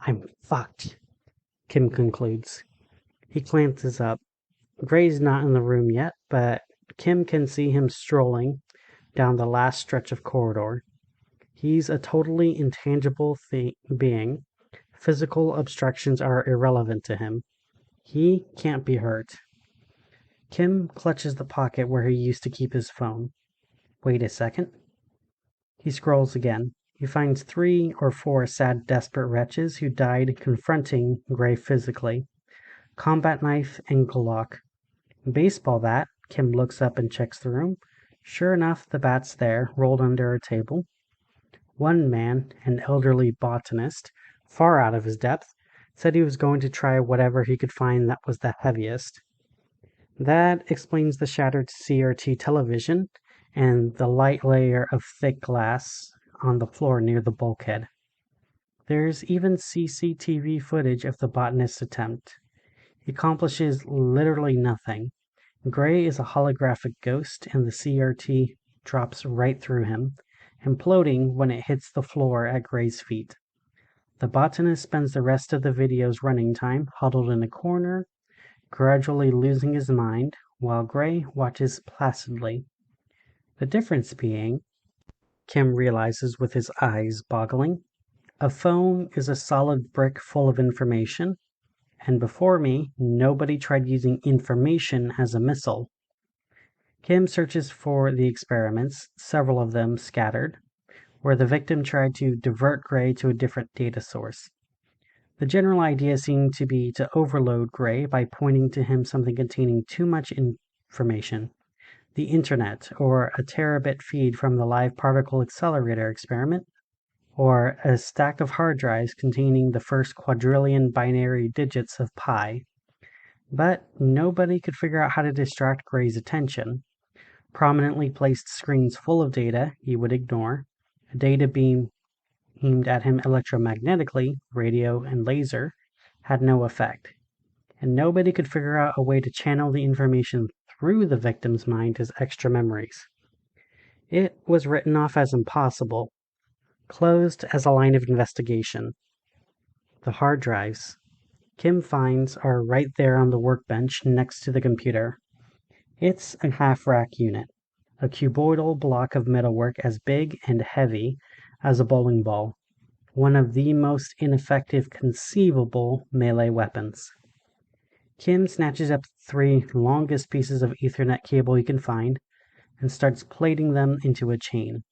I'm fucked, Kim concludes. He glances up. Gray's not in the room yet, but Kim can see him strolling down the last stretch of corridor. He's a totally intangible being. Physical obstructions are irrelevant to him. He can't be hurt. Kim clutches the pocket where he used to keep his phone. Wait a second. He scrolls again. He finds 3 or 4 sad, desperate wretches who died confronting Gray physically. Combat knife and Glock. Baseball bat. Kim looks up and checks the room. Sure enough, the bat's there, rolled under a table. One man, an elderly botanist, far out of his depth, said he was going to try whatever he could find that was the heaviest. That explains the shattered CRT television and the light layer of thick glass on the floor near the bulkhead. There's even CCTV footage of the botanist's attempt. He accomplishes literally nothing. Gray is a holographic ghost, and the CRT drops right through him, imploding when it hits the floor at Gray's feet. The botanist spends the rest of the video's running time huddled in a corner, gradually losing his mind, while Gray watches placidly. The difference being, Kim realizes with his eyes boggling, a phone is a solid brick full of information, and before me, nobody tried using information as a missile. Kim searches for the experiments, several of them scattered, where the victim tried to divert Gray to a different data source. The general idea seemed to be to overload Gray by pointing to him something containing too much information. The internet, or a terabit feed from the live particle accelerator experiment, or a stack of hard drives containing the first quadrillion binary digits of pi. But nobody could figure out how to distract Gray's attention. Prominently placed screens full of data he would ignore, a data beam aimed at him electromagnetically, radio and laser, had no effect. And nobody could figure out a way to channel the information through the victim's mind as extra memories. It was written off as impossible, closed as a line of investigation. The hard drives Kim finds are right there on the workbench next to the computer. It's a half-rack unit, a cuboidal block of metalwork as big and heavy as a bowling ball, one of the most ineffective conceivable melee weapons. Kim snatches up the 3 longest pieces of Ethernet cable he can find and starts plaiting them into a chain.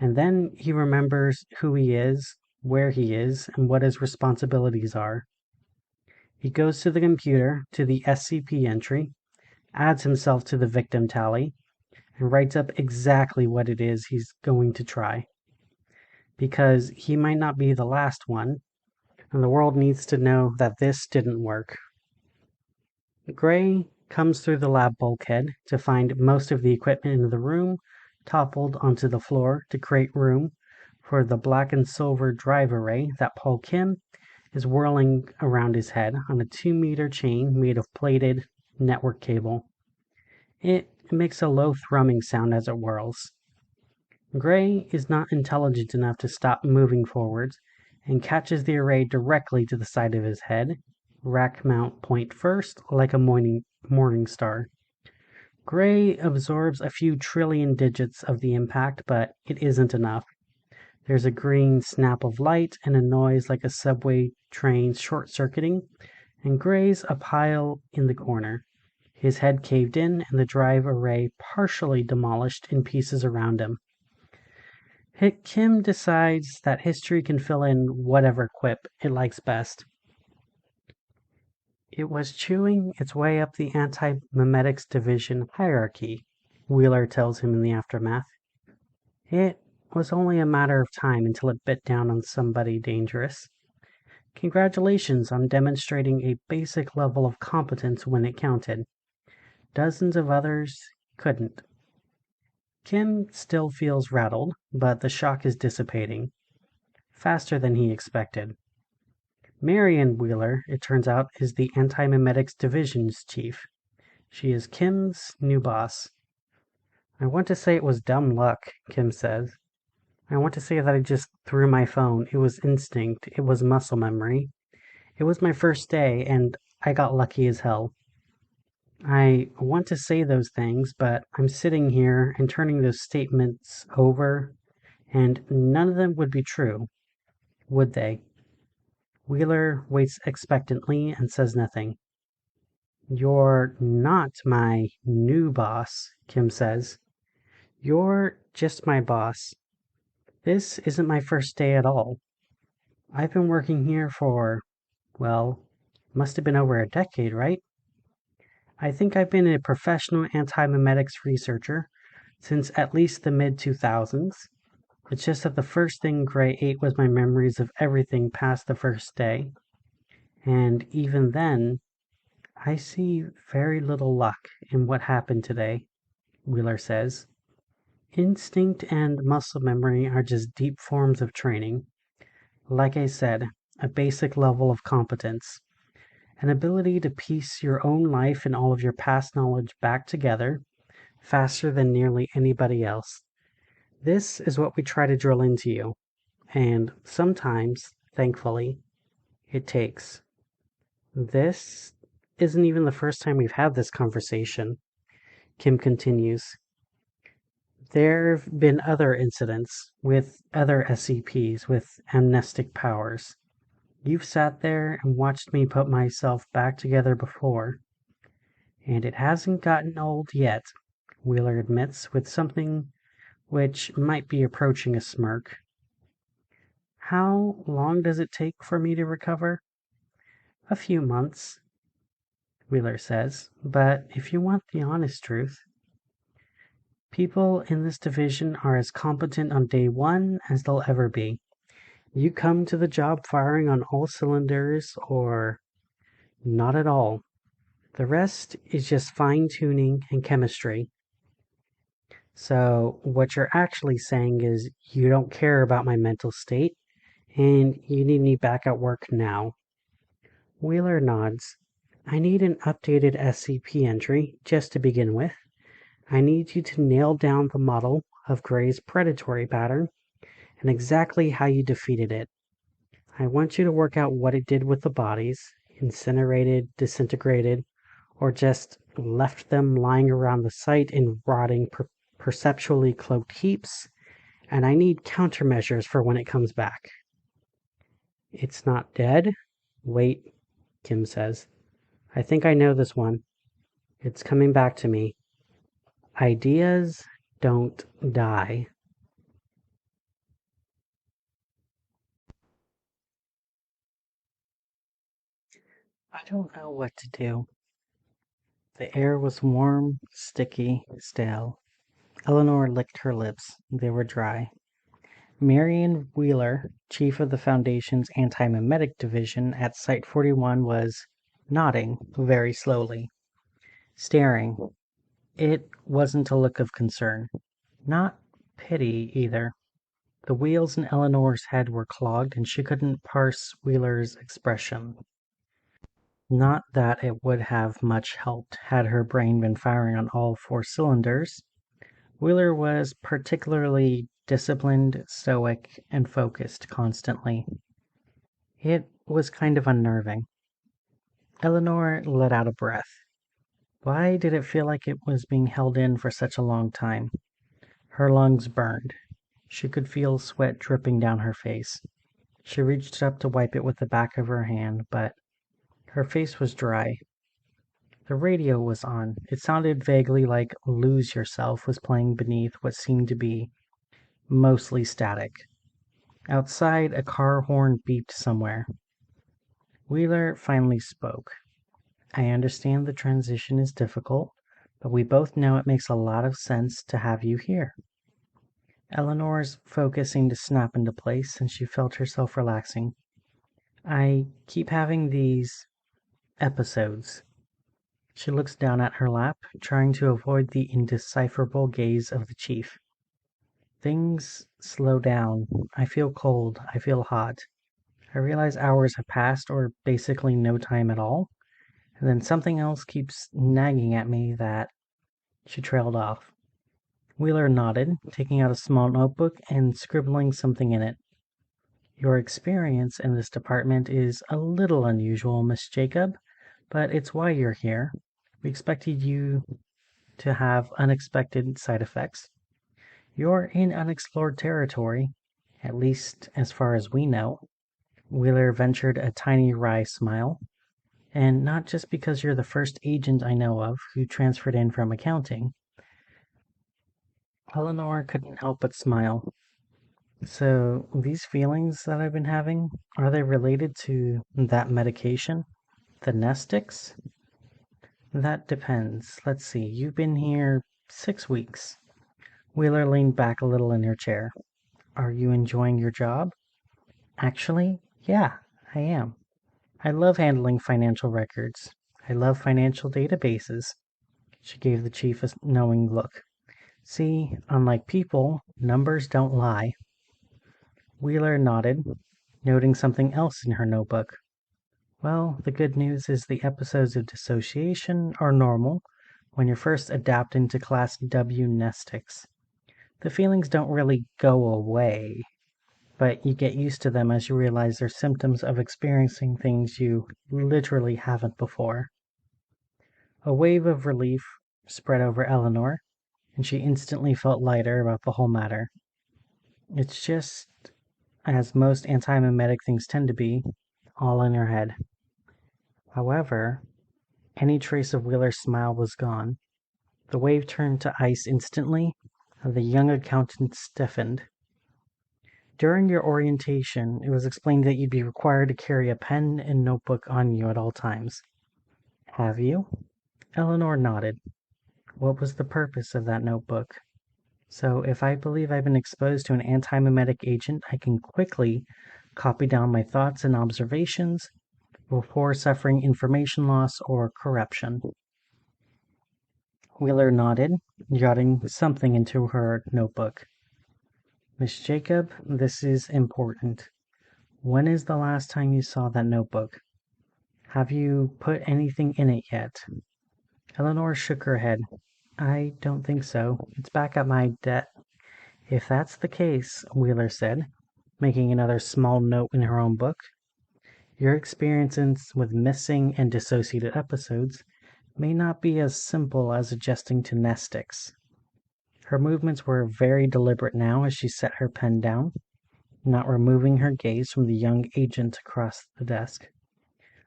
And then he remembers who he is, where he is, and what his responsibilities are. He goes to the computer, to the SCP entry, adds himself to the victim tally, and writes up exactly what it is he's going to try. Because he might not be the last one, and the world needs to know that this didn't work. Gray comes through the lab bulkhead to find most of the equipment in the room toppled onto the floor to create room for the black and silver drive array that Paul Kim is whirling around his head on a 2-meter chain made of plated network cable. It makes a low thrumming sound as it whirls. Gray is not intelligent enough to stop moving forwards and catches the array directly to the side of his head, rack mount point first, like a morning star. Gray absorbs a few trillion digits of the impact, but it isn't enough. There's a green snap of light and a noise like a subway train short-circuiting, and Gray's a pile in the corner, his head caved in and the drive array partially demolished in pieces around him. Kim decides that history can fill in whatever quip it likes best. It was chewing its way up the Antimemetics Division hierarchy, Wheeler tells him in the aftermath. It was only a matter of time until it bit down on somebody dangerous. Congratulations on demonstrating a basic level of competence when it counted. Dozens of others couldn't. Kim still feels rattled, but the shock is dissipating faster than he expected. Marion Wheeler, it turns out, is the Antimemetics Division's chief. She is Kim's new boss. I want to say it was dumb luck, Kim says. I want to say that I just threw my phone. It was instinct. It was muscle memory. It was my first day, and I got lucky as hell. I want to say those things, but I'm sitting here and turning those statements over, and none of them would be true, would they? Wheeler waits expectantly and says nothing. You're not my new boss, Kim says. You're just my boss. This isn't my first day at all. I've been working here for, well, must have been over a decade, right? I think I've been a professional antimemetics researcher since at least the mid-2000s. It's just that the first thing Gray ate was my memories of everything past the first day. And even then, I see very little luck in what happened today, Wheeler says. Instinct and muscle memory are just deep forms of training. Like I said, a basic level of competence. An ability to piece your own life and all of your past knowledge back together faster than nearly anybody else. This is what we try to drill into you. And sometimes, thankfully, it takes. This isn't even the first time we've had this conversation, Kim continues. There have been other incidents with other SCPs with amnestic powers. You've sat there and watched me put myself back together before. And it hasn't gotten old yet, Wheeler admits with something which might be approaching a smirk. How long does it take for me to recover? A few months, Wheeler says, but if you want the honest truth, people in this division are as competent on day one as they'll ever be. You come to the job firing on all cylinders, or not at all. The rest is just fine-tuning and chemistry. So what you're actually saying is you don't care about my mental state, and you need me back at work now. Wheeler nods. I need an updated SCP entry, just to begin with. I need you to nail down the model of Gray's predatory pattern and exactly how you defeated it. I want you to work out what it did with the bodies, incinerated, disintegrated, or just left them lying around the site in rotting, perceptually cloaked heaps, and I need countermeasures for when it comes back. It's not dead? Wait, Kim says. I think I know this one. It's coming back to me. Ideas don't die. I don't know what to do. The air was warm, sticky, stale. Eleanor licked her lips. They were dry. Marion Wheeler, chief of the Foundation's Antimemetic Division at Site 41, was nodding very slowly. staring. It wasn't a look of concern. Not pity, either. The wheels in Eleanor's head were clogged, and she couldn't parse Wheeler's expression. Not that it would have much helped had her brain been firing on all four cylinders. Wheeler was particularly disciplined, stoic, and focused constantly. It was kind of unnerving. Eleanor let out a breath. Why did it feel like it was being held in for such a long time? Her lungs burned. She could feel sweat dripping down her face. She reached up to wipe it with the back of her hand, but her face was dry. The radio was on. It sounded vaguely like Lose Yourself was playing beneath what seemed to be mostly static. Outside, a car horn beeped somewhere. Wheeler finally spoke. I understand the transition is difficult, but we both know it makes a lot of sense to have you here. Eleanor's focus seemed to snap into place, and she felt herself relaxing. I keep having these episodes. She looks down at her lap, trying to avoid the indecipherable gaze of the chief. Things slow down. I feel cold. I feel hot. I realize hours have passed, or basically no time at all, and then something else keeps nagging at me that she trailed off. Wheeler nodded, taking out a small notebook and scribbling something in it. Your experience in this department is a little unusual, Miss Jacob, but it's why you're here. We expected you to have unexpected side effects. You're in unexplored territory, at least as far as we know. Wheeler ventured a tiny wry smile. And not just because you're the first agent I know of who transferred in from accounting. Eleanor couldn't help but smile. So, these feelings that I've been having, are they related to that medication? The Nestix? That depends. Let's see, you've been here 6 weeks. Wheeler leaned back a little in her chair. Are you enjoying your job? Actually, yeah, I am. I love handling financial records. I love financial databases. She gave the chief a knowing look. See, unlike people, numbers don't lie. Wheeler nodded, noting something else in her notebook. Well, the good news is the episodes of dissociation are normal when you're first adapted into Class W Nestix. The feelings don't really go away, but you get used to them as you realize they're symptoms of experiencing things you literally haven't before. A wave of relief spread over Eleanor, and she instantly felt lighter about the whole matter. It's just, as most antimemetic things tend to be, all in her head. However, any trace of Wheeler's smile was gone. The wave turned to ice instantly, and the young accountant stiffened. During your orientation, it was explained that you'd be required to carry a pen and notebook on you at all times. Have you? Eleanor nodded. What was the purpose of that notebook? So if I believe I've been exposed to an antimemetic agent, I can quickly copy down my thoughts and observations before suffering information loss or corruption. Wheeler nodded, jotting something into her notebook. Miss Jacob, this is important. When is the last time you saw that notebook? Have you put anything in it yet? Eleanor shook her head. I don't think so. It's back at my If that's the case, Wheeler said, making another small note in her own book, your experiences with missing and dissociated episodes may not be as simple as adjusting to Nestix. Her movements were very deliberate now as she set her pen down, not removing her gaze from the young agent across the desk.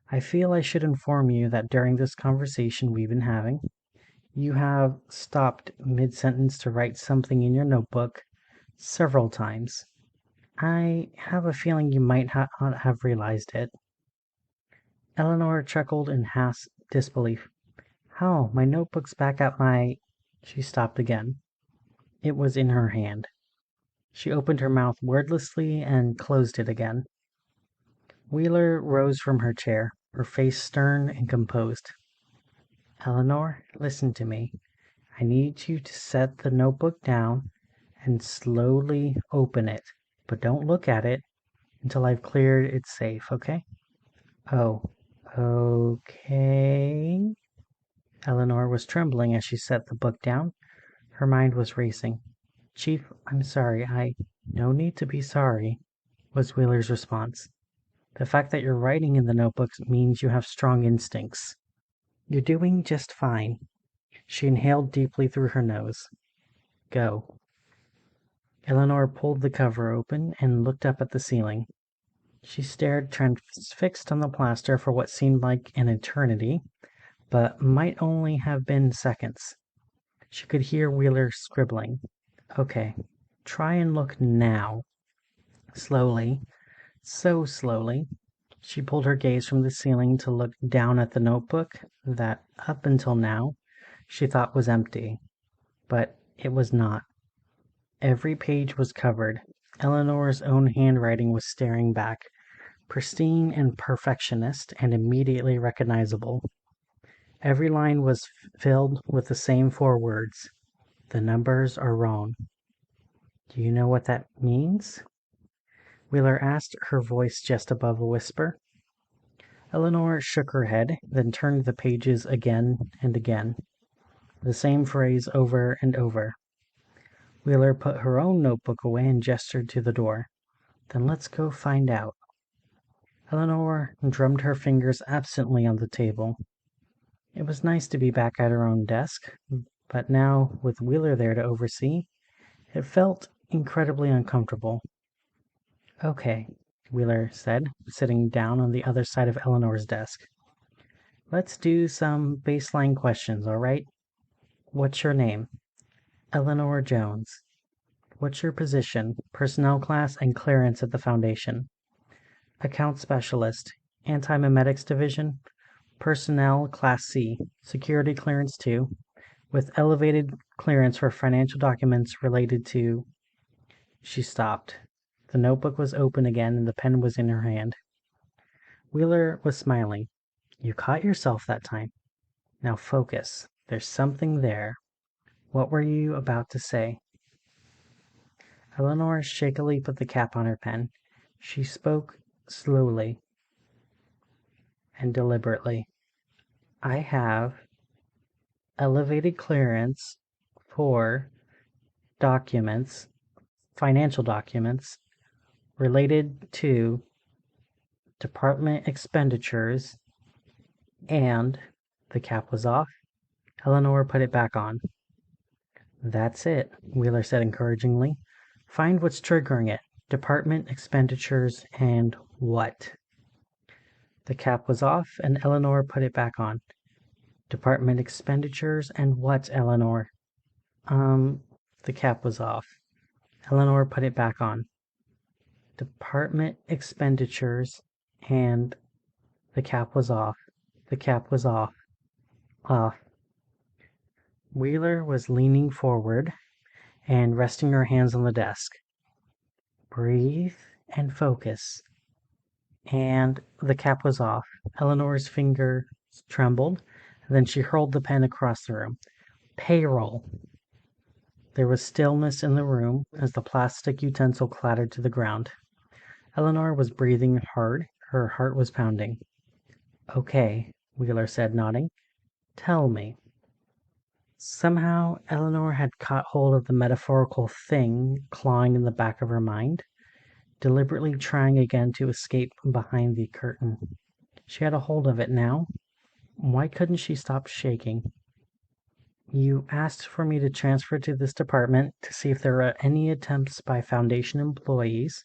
I feel I should inform you that during this conversation we've been having, you have stopped mid-sentence to write something in your notebook several times. I have a feeling you might not have realized it. Eleanor chuckled in half disbelief. How? My notebook's back at my... She stopped again. It was in her hand. She opened her mouth wordlessly and closed it again. Wheeler rose from her chair, her face stern and composed. Eleanor, listen to me. I need you to set the notebook down and slowly open it, but don't look at it until I've cleared it safe, okay? Oh, okay. Eleanor was trembling as she set the book down. Her mind was racing. Chief, I'm sorry. No need to be sorry, was Wheeler's response. The fact that you're writing in the notebooks means you have strong instincts. You're doing just fine. She inhaled deeply through her nose. Go. Eleanor pulled the cover open and looked up at the ceiling. She stared transfixed on the plaster for what seemed like an eternity, but might only have been seconds. She could hear Wheeler scribbling. Okay, try and look now. Slowly, so slowly, she pulled her gaze from the ceiling to look down at the notebook that, up until now, she thought was empty. But it was not. Every page was covered. Eleanor's own handwriting was staring back, pristine and perfectionist and immediately recognizable. Every line was filled with the same 4 words. The numbers are wrong. Do you know what that means? Wheeler asked, her voice just above a whisper. Eleanor shook her head, then turned the pages again and again. The same phrase over and over. Wheeler put her own notebook away and gestured to the door. Then let's go find out. Eleanor drummed her fingers absently on the table. It was nice to be back at her own desk, but now, with Wheeler there to oversee, it felt incredibly uncomfortable. Okay, Wheeler said, sitting down on the other side of Eleanor's desk. Let's do some baseline questions, all right? What's your name? Eleanor Jones. What's your position, personnel class, and clearance at the Foundation? Account Specialist, Antimemetics Division, Personnel Class C, Security Clearance 2, with elevated clearance for financial documents related to... She stopped. The notebook was open again and the pen was in her hand. Wheeler was smiling. You caught yourself that time. Now focus. There's something there. What were you about to say? Eleanor shakily put the cap on her pen. She spoke slowly and deliberately. I have elevated clearance for documents, financial documents, related to department expenditures, and the cap was off. Eleanor put it back on. That's it, Wheeler said encouragingly. Find what's triggering it. Department expenditures and what? The cap was off, and Eleanor put it back on. Department expenditures and what, Eleanor? The cap was off. Eleanor put it back on. Department expenditures and the cap was off. The cap was off. Off. Wheeler was leaning forward and resting her hands on the desk. Breathe and focus. And the cap was off. Eleanor's fingers trembled, and then she hurled the pen across the room. Payroll. There was stillness in the room as the plastic utensil clattered to the ground. Eleanor was breathing hard. Her heart was pounding. Okay, Wheeler said, nodding. Tell me. Somehow, Eleanor had caught hold of the metaphorical thing clawing in the back of her mind, deliberately trying again to escape behind the curtain. She had a hold of it now. Why couldn't she stop shaking? You asked for me to transfer to this department to see if there are any attempts by Foundation employees,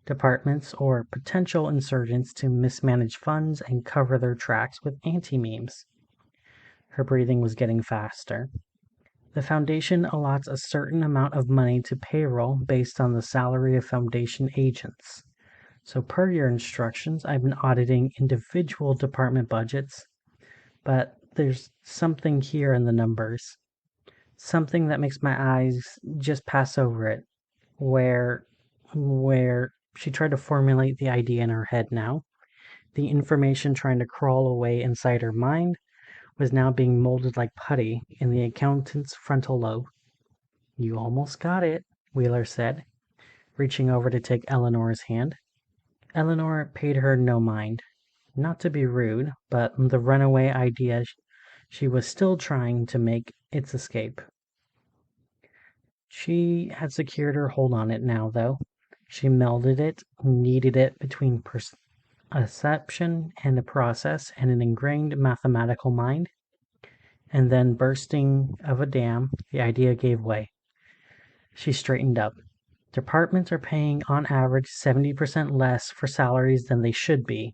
departments, or potential insurgents to mismanage funds and cover their tracks with antimemes. Her breathing was getting faster. The Foundation allots a certain amount of money to payroll based on the salary of Foundation agents. So per your instructions, I've been auditing individual department budgets, but there's something here in the numbers. Something that makes my eyes just pass over it. Where she tried to formulate the idea in her head now, the information trying to crawl away inside her mind, was now being molded like putty in the accountant's frontal lobe. "You almost got it," Wheeler said, reaching over to take Eleanor's hand. Eleanor paid her no mind. Not to be rude, but the runaway idea she was still trying to make its escape. She had secured her hold on it now, though. She melded it, kneaded it between perception and a process and an ingrained mathematical mind. And then, bursting of a dam, the idea gave way. She straightened up. Departments are paying on average 70% less for salaries than they should be.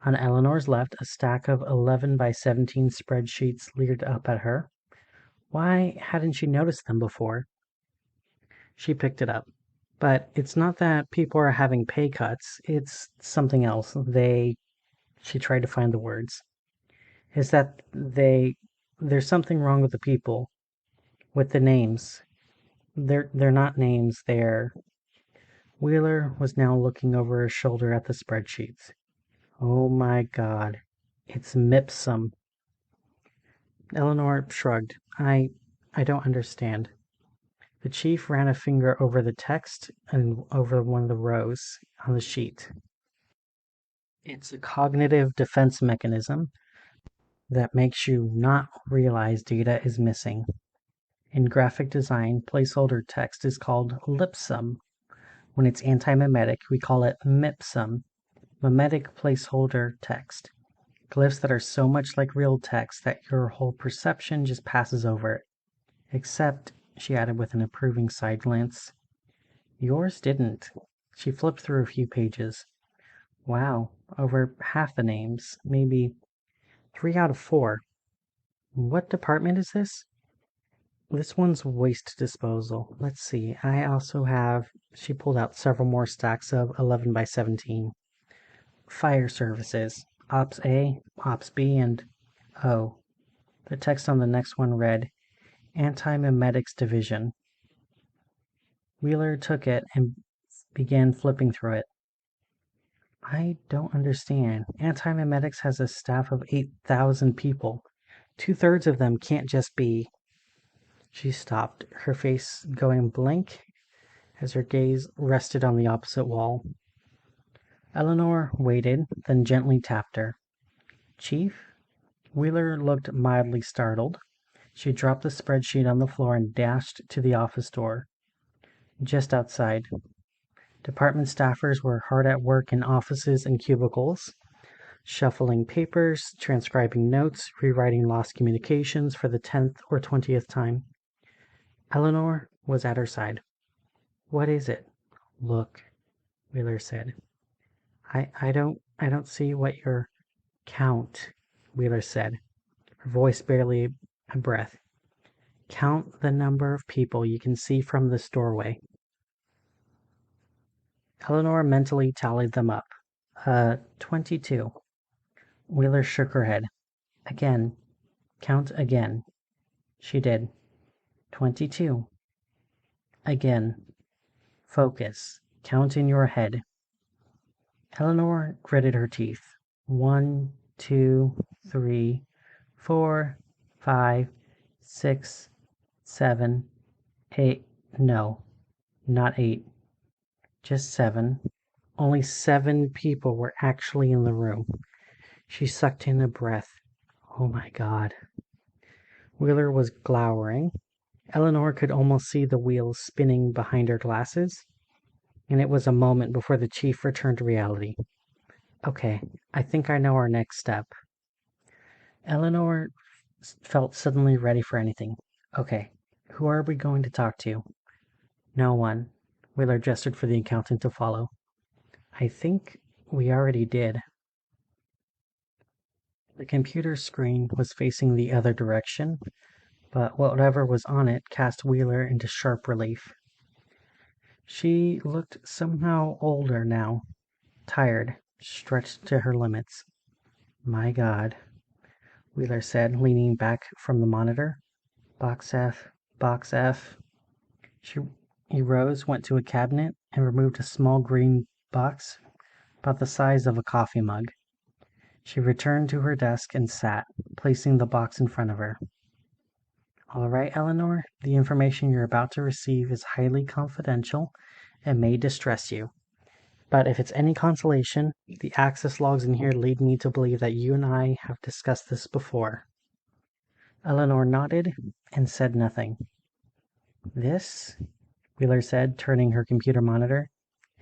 On Eleanor's left, a stack of 11 by 17 spreadsheets leered up at her. Why hadn't she noticed them before? She picked it up. But it's not that people are having pay cuts, it's something else. She tried to find the words. Is that there's something wrong with the people, with the names. They're not names, they're... Wheeler was now looking over his shoulder at the spreadsheets. Oh my God, it's MIPSum. Eleanor shrugged. I don't understand. The chief ran a finger over the text and over one of the rows on the sheet. It's a cognitive defense mechanism that makes you not realize data is missing. In graphic design, placeholder text is called lipsum. When it's antimemetic, we call it MIPSum, memetic placeholder text. Glyphs that are so much like real text that your whole perception just passes over it. Except, she added with an approving side glance, yours didn't. She flipped through a few pages. Wow, over half the names, maybe 3 out of 4. What department is this? This one's waste disposal. Let's see, I also have... She pulled out several more stacks of 11 by 17. Fire services. Ops A, Ops B, and O. The text on the next one read, Antimemetics Division. Wheeler took it and began flipping through it. I don't understand. Antimemetics has a staff of 8,000 people. 2/3 of them can't just be... She stopped, her face going blank as her gaze rested on the opposite wall. Eleanor waited, then gently tapped her. Chief? Wheeler looked mildly startled. She dropped the spreadsheet on the floor and dashed to the office door. Just outside. Department staffers were hard at work in offices and cubicles, shuffling papers, transcribing notes, rewriting lost communications for the 10th or 20th time. Eleanor was at her side. What is it? Look, Wheeler said. I don't see what your... Count, Wheeler said, her voice barely a breath. Count the number of people you can see from this doorway. Eleanor mentally tallied them up. 22. Wheeler shook her head. Again. Count again. She did. 22. Again. Focus. Count in your head. Eleanor gritted her teeth. 1, 2, 3, 4, 5, 6, 7, 8. No, not 8. Just 7. Only 7 people were actually in the room. She sucked in a breath. Oh my God. Wheeler was glowering. Eleanor could almost see the wheels spinning behind her glasses, and it was a moment before the chief returned to reality. Okay, I think I know our next step. Eleanor felt suddenly ready for anything. Okay, who are we going to talk to? No one. Wheeler gestured for the accountant to follow. I think we already did. The computer screen was facing the other direction, but whatever was on it cast Wheeler into sharp relief. She looked somehow older now, tired, stretched to her limits. My God, Wheeler said, leaning back from the monitor. Box F, Box F. He rose, went to a cabinet, and removed a small green box about the size of a coffee mug. She returned to her desk and sat, placing the box in front of her. All right, Eleanor, the information you're about to receive is highly confidential and may distress you. But if it's any consolation, the access logs in here lead me to believe that you and I have discussed this before. Eleanor nodded and said nothing. This, Wheeler said, turning her computer monitor,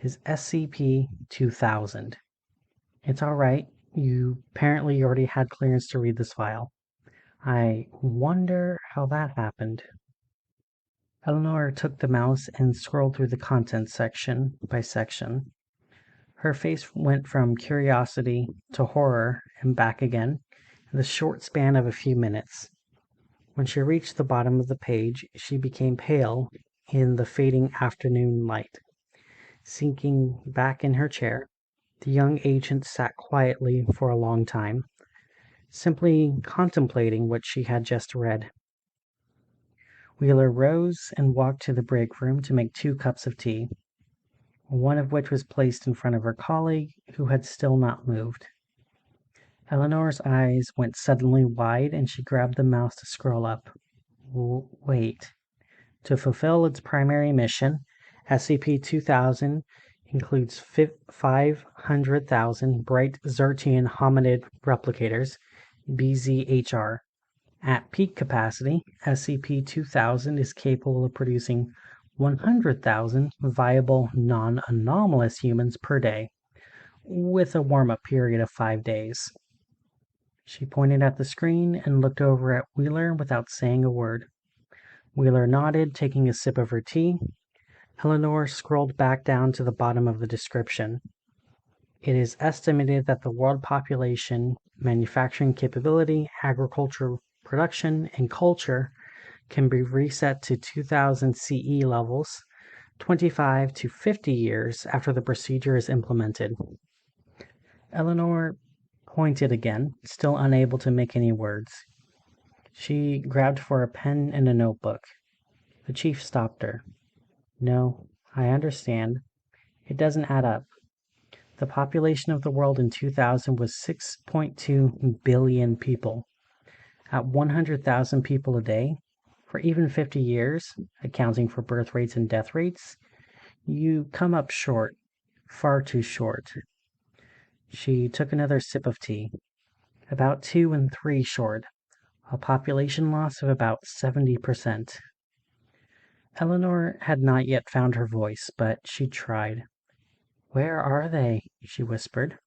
is SCP-2000. It's all right. You apparently already had clearance to read this file. I wonder how that happened. Eleanor took the mouse and scrolled through the contents section by section. Her face went from curiosity to horror and back again in the short span of a few minutes. When she reached the bottom of the page, she became pale in the fading afternoon light. Sinking back in her chair, the young agent sat quietly for a long time, simply contemplating what she had just read. Wheeler rose and walked to the break room to make 2 cups of tea, one of which was placed in front of her colleague, who had still not moved. Eleanor's eyes went suddenly wide and she grabbed the mouse to scroll up. Wait. To fulfill its primary mission, SCP-2000 includes 500,000 bright Zertian hominid replicators, BZHR. At peak capacity, SCP-2000 is capable of producing 100,000 viable non-anomalous humans per day, with a warm-up period of 5 days. She pointed at the screen and looked over at Wheeler without saying a word. Wheeler nodded, taking a sip of her tea. Eleanor scrolled back down to the bottom of the description. It is estimated that the world population, manufacturing capability, agricultural production, and culture can be reset to 2000 CE levels 25 to 50 years after the procedure is implemented. Eleanor pointed again, still unable to make any words. She grabbed for a pen and a notebook. The chief stopped her. No, I understand. It doesn't add up. The population of the world in 2000 was 6.2 billion people. At 100,000 people a day, for even 50 years, accounting for birth rates and death rates, you come up short, far too short. She took another sip of tea. About 2 and 3 short, a population loss of about 70%. Eleanor had not yet found her voice, but she tried. Where are they? She whispered.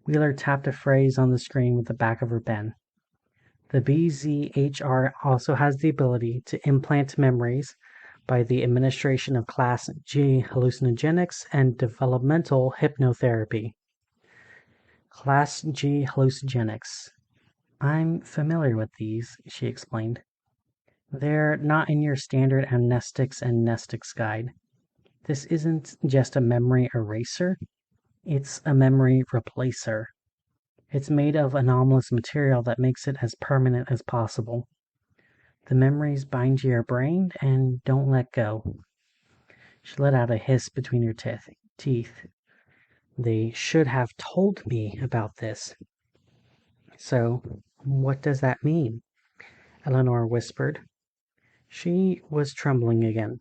Wheeler tapped a phrase on the screen with the back of her pen. The BZHR also has the ability to implant memories by the administration of Class G hallucinogenics and developmental hypnotherapy. Class G hallucinogenics. I'm familiar with these, she explained. They're not in your standard amnestics and nestics guide. This isn't just a memory eraser, it's a memory replacer. It's made of anomalous material that makes it as permanent as possible. The memories bind to your brain and don't let go. She let out a hiss between her teeth. They should have told me about this. So, what does that mean? Eleanor whispered. She was trembling again.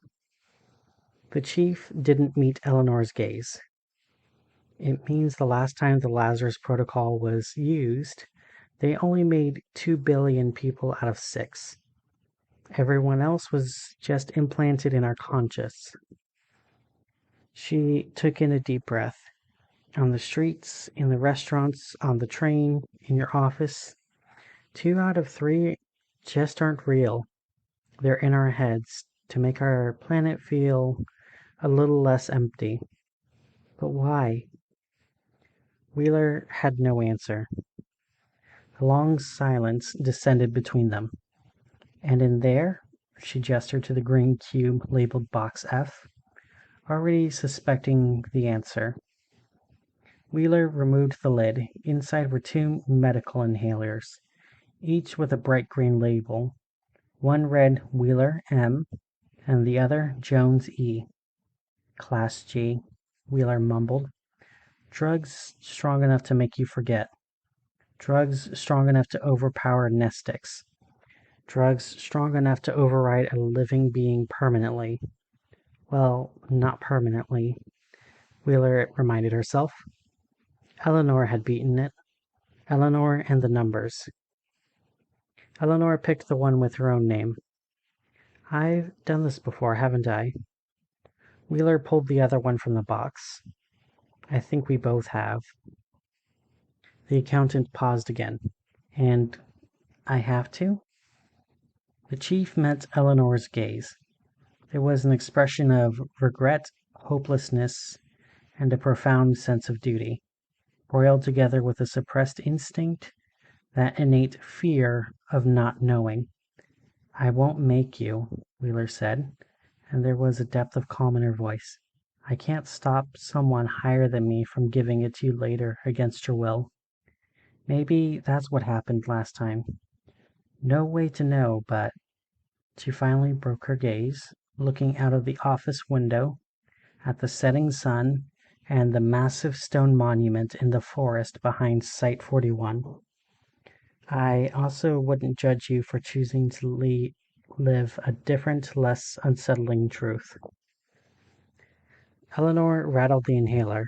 The chief didn't meet Eleanor's gaze. It means the last time the Lazarus Protocol was used, they only made 2 billion people out of 6. Everyone else was just implanted in our conscious. She took in a deep breath. On the streets, in the restaurants, on the train, in your office, 2 out of 3 just aren't real. They're in our heads to make our planet feel a little less empty. But why? Wheeler had no answer. A long silence descended between them. And in there, she gestured to the green cube labeled Box F, already suspecting the answer. Wheeler removed the lid. Inside were 2 medical inhalers, each with a bright green label. One read Wheeler M, and the other Jones E. Class G, Wheeler mumbled. Drugs strong enough to make you forget. Drugs strong enough to overpower Nestix. Drugs strong enough to override a living being permanently. Well, not permanently, Wheeler reminded herself. Eleanor had beaten it. Eleanor and the numbers. Eleanor picked the one with her own name. I've done this before, haven't I? Wheeler pulled the other one from the box. I think we both have. The accountant paused again. And I have to? The chief met Eleanor's gaze. There was an expression of regret, hopelessness, and a profound sense of duty, roiled together with a suppressed instinct, that innate fear of not knowing. I won't make you, Wheeler said, and there was a depth of calm in her voice. I can't stop someone higher than me from giving it to you later against your will. Maybe that's what happened last time. No way to know, but she finally broke her gaze, looking out of the office window at the setting sun and the massive stone monument in the forest behind Site 41. I also wouldn't judge you for choosing to live a different, less unsettling truth. Eleanor rattled the inhaler.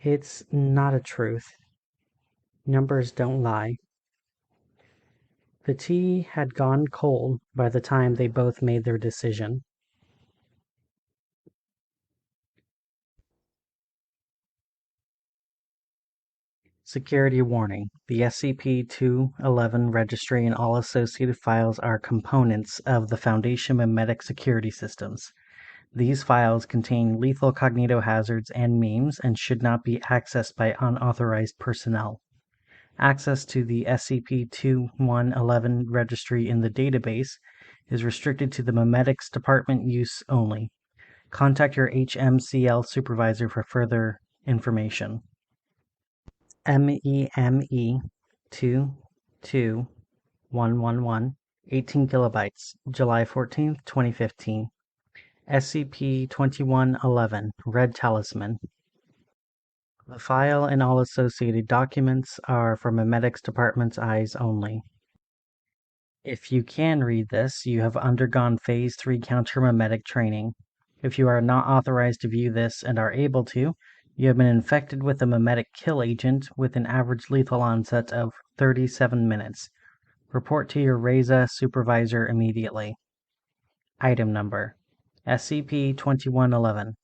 It's not a truth. Numbers don't lie. The tea had gone cold by the time they both made their decision. Security warning. The SCP-2111 registry and all associated files are components of the Foundation memetic security systems. These files contain lethal cognitohazards and memes and should not be accessed by unauthorized personnel. Access to the SCP-2111 registry in the database is restricted to the memetics department use only. Contact your HMCL supervisor for further information. MEME 22111 18 kilobytes, July 14th, 2015. SCP-2111 Red Talisman. The file and all associated documents are for memetics department's eyes only. If you can read this, you have undergone Phase 3 counter-memetic training. If you are not authorized to view this and are able to, you have been infected with a memetic kill agent with an average lethal onset of 37 minutes. Report to your RESA supervisor immediately. Item Number SCP-2111.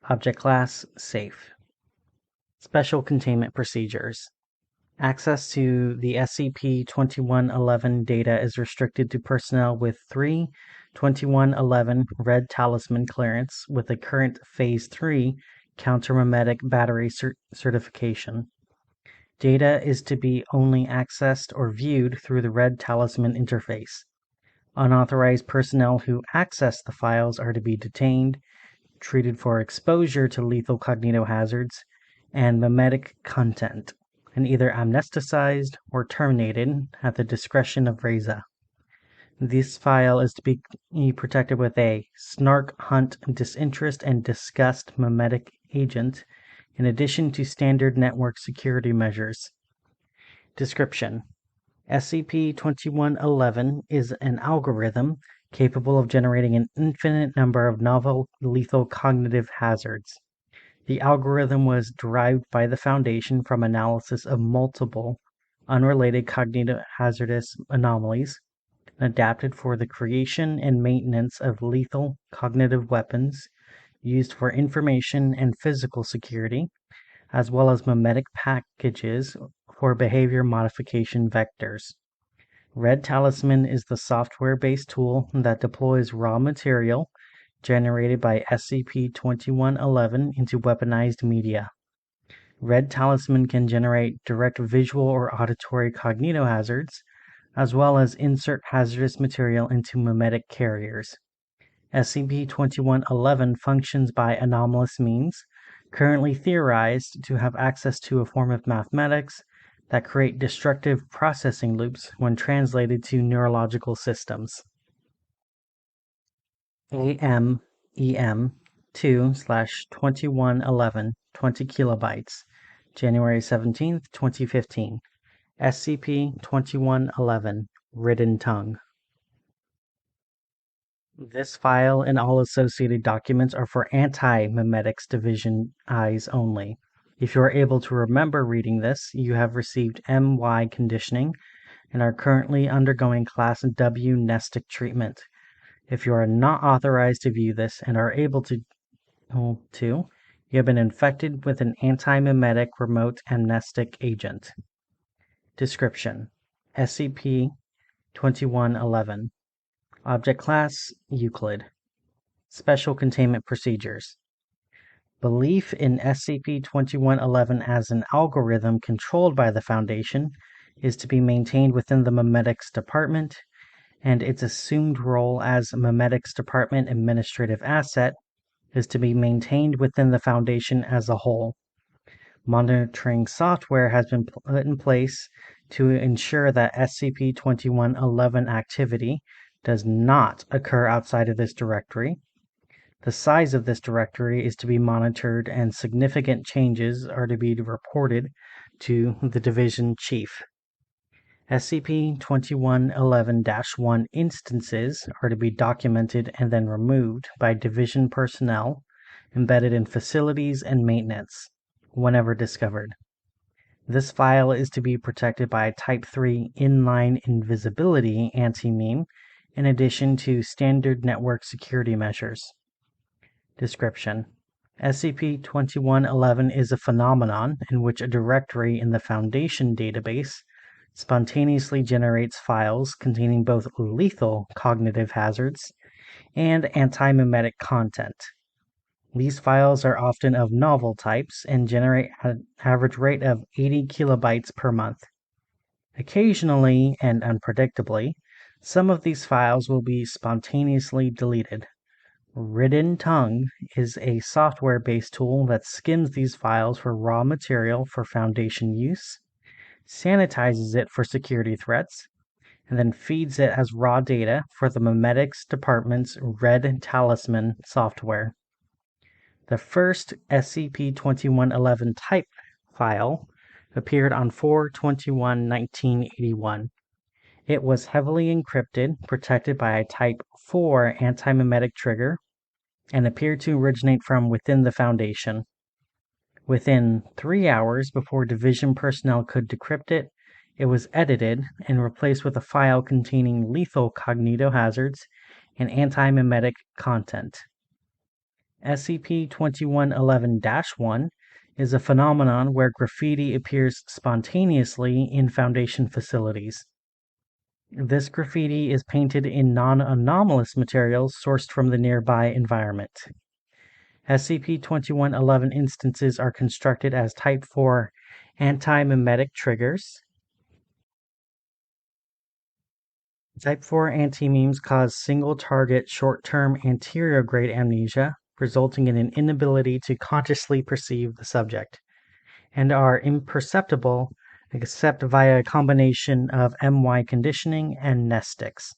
Object Class Safe. Special Containment Procedures. Access to the SCP-2111 data is restricted to personnel with 3 2111 Red Talisman clearance with a current Phase 3 counter-memetic battery certification. Data is to be only accessed or viewed through the Red Talisman interface. Unauthorized personnel who access the files are to be detained, treated for exposure to lethal cognitohazards and memetic content, and either amnesticized or terminated at the discretion of RESA. This file is to be protected with a snark, hunt, disinterest, and disgust memetic agent, in addition to standard network security measures. Description: SCP-2111 is an algorithm capable of generating an infinite number of novel lethal cognitive hazards. The algorithm was derived by the Foundation from analysis of multiple, unrelated cognitohazardous anomalies, and adapted for the creation and maintenance of lethal cognitive weapons used for information and physical security, as well as memetic packages for behavior modification vectors. Red Talisman is the software-based tool that deploys raw material generated by SCP-2111 into weaponized media. Red Talisman can generate direct visual or auditory cognitohazards, as well as insert hazardous material into memetic carriers. SCP-2111 functions by anomalous means, currently theorized to have access to a form of mathematics that create destructive processing loops when translated to neurological systems. AMEM 2/2111 20 kilobytes, January 17th, 2015. SCP-2111 Written Tongue. This file and all associated documents are for Antimemetics Division eyes only. If you are able to remember reading this, you have received MY conditioning and are currently undergoing Class W nestic treatment. If you are not authorized to view this and are able to, you have been infected with an antimemetic remote amnestic agent. Description: SCP-2111. Object Class: Euclid. Special Containment Procedures. Belief in SCP-2111 as an algorithm controlled by the Foundation is to be maintained within the Memetics Department, and its assumed role as Memetics Department administrative asset is to be maintained within the Foundation as a whole. Monitoring software has been put in place to ensure that SCP-2111 activity does not occur outside of this directory. The size of this directory is to be monitored, and significant changes are to be reported to the Division Chief. SCP-2111-1 instances are to be documented and then removed by Division personnel embedded in facilities and maintenance whenever discovered. This file is to be protected by a Type 3 inline invisibility anti-meme in addition to standard network security measures. Description: SCP-2111 is a phenomenon in which a directory in the Foundation database spontaneously generates files containing both lethal cognitive hazards and antimemetic content. These files are often of novel types and generate an average rate of 80 kilobytes per month. Occasionally and unpredictably, some of these files will be spontaneously deleted. Written Tongue is a software-based tool that skims these files for raw material for Foundation use, sanitizes it for security threats, and then feeds it as raw data for the Memetics Department's Red Talisman software. The first SCP-2111 type file appeared on 4/21/1981. It was heavily encrypted, protected by a Type 4 antimemetic trigger, and appeared to originate from within the Foundation. Within 3 hours before Division personnel could decrypt it, it was edited and replaced with a file containing lethal cognitohazards and antimemetic content. SCP-2111-1 is a phenomenon where graffiti appears spontaneously in Foundation facilities. This graffiti is painted in non-anomalous materials sourced from the nearby environment. SCP-2111 instances are constructed as Type 4 antimemetic triggers. Type 4 antimemes cause single-target short-term anterior-grade amnesia, resulting in an inability to consciously perceive the subject, and are imperceptible except via a combination of MY conditioning and nestics.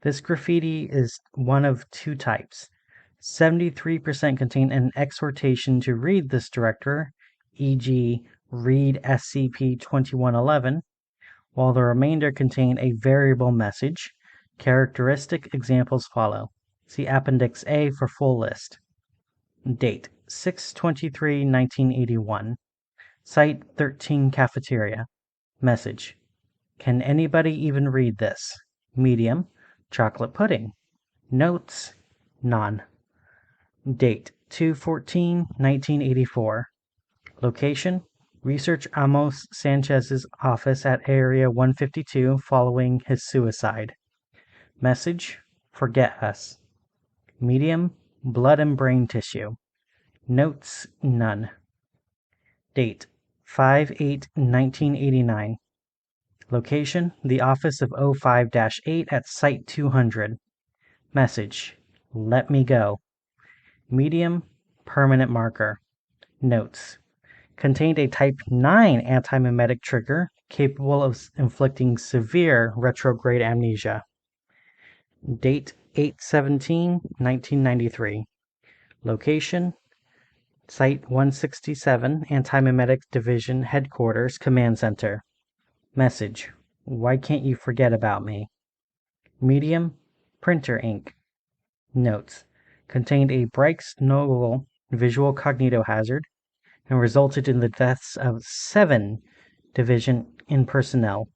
This graffiti is one of two types. 73% contain an exhortation to read this director, e.g., read SCP-2111, while the remainder contain a variable message. Characteristic examples follow. See Appendix A for full list. Date: 6/23/1981. Site: 13 Cafeteria. Message: can anybody even read this? Medium: chocolate pudding. Notes: none. Date: 2/14/1984. Location: Research Amos Sanchez's office at Area 152 following his suicide. Message: forget us. Medium: blood and brain tissue. Notes: none. Date: 5/8/1989. Location: the office of O5-8 at Site 200. Message: let me go. Medium: permanent marker. Notes: contained a Type 9 antimemetic trigger capable of inflicting severe retrograde amnesia. Date: 8/17/1993. Location: Site-167, Antimemetics Division Headquarters, Command Center. Message: Why can't you forget about me? Medium: printer ink. Notes: contained a Bright's novel visual cognitohazard and resulted in the deaths of 7 Division in personnel.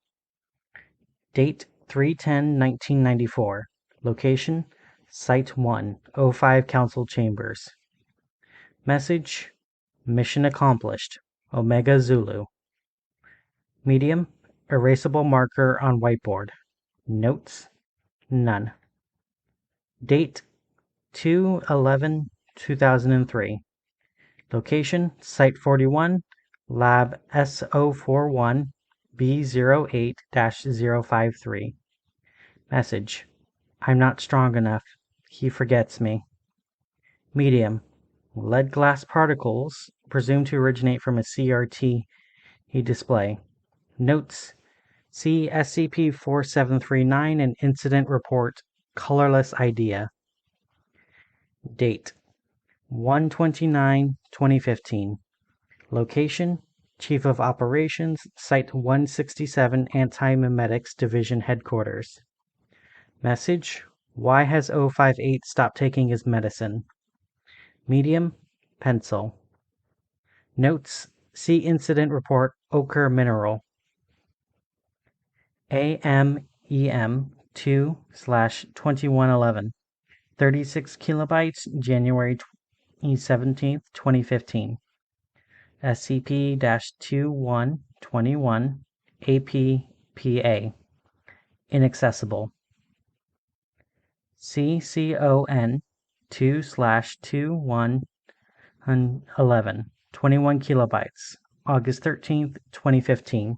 Date: 3/10/1994. Location: Site 1, O5 Council Chambers. Message: Mission accomplished. Omega Zulu. Medium: erasable marker on whiteboard. Notes: none. Date: 2/11/2003. Location: Site 41, Lab S041 B08-053. Message: I'm not strong enough. He forgets me. Medium: lead glass particles presumed to originate from a CRT display. Notes: see SCP-4739 and Incident Report Colourless Idea. Date: 1/29/2015. Location: Chief of Operations, Site-167 Antimemetics Division Headquarters. Message: why has 058 stopped taking his medicine? Medium: pencil. Notes: see Incident Report Ochre Mineral. AMEM 2/2111. 36 kilobytes, January 17th, 2015. SCP-2121 APPA. Inaccessible. CCON 2/2111. 21 kilobytes, August 13th, 2015.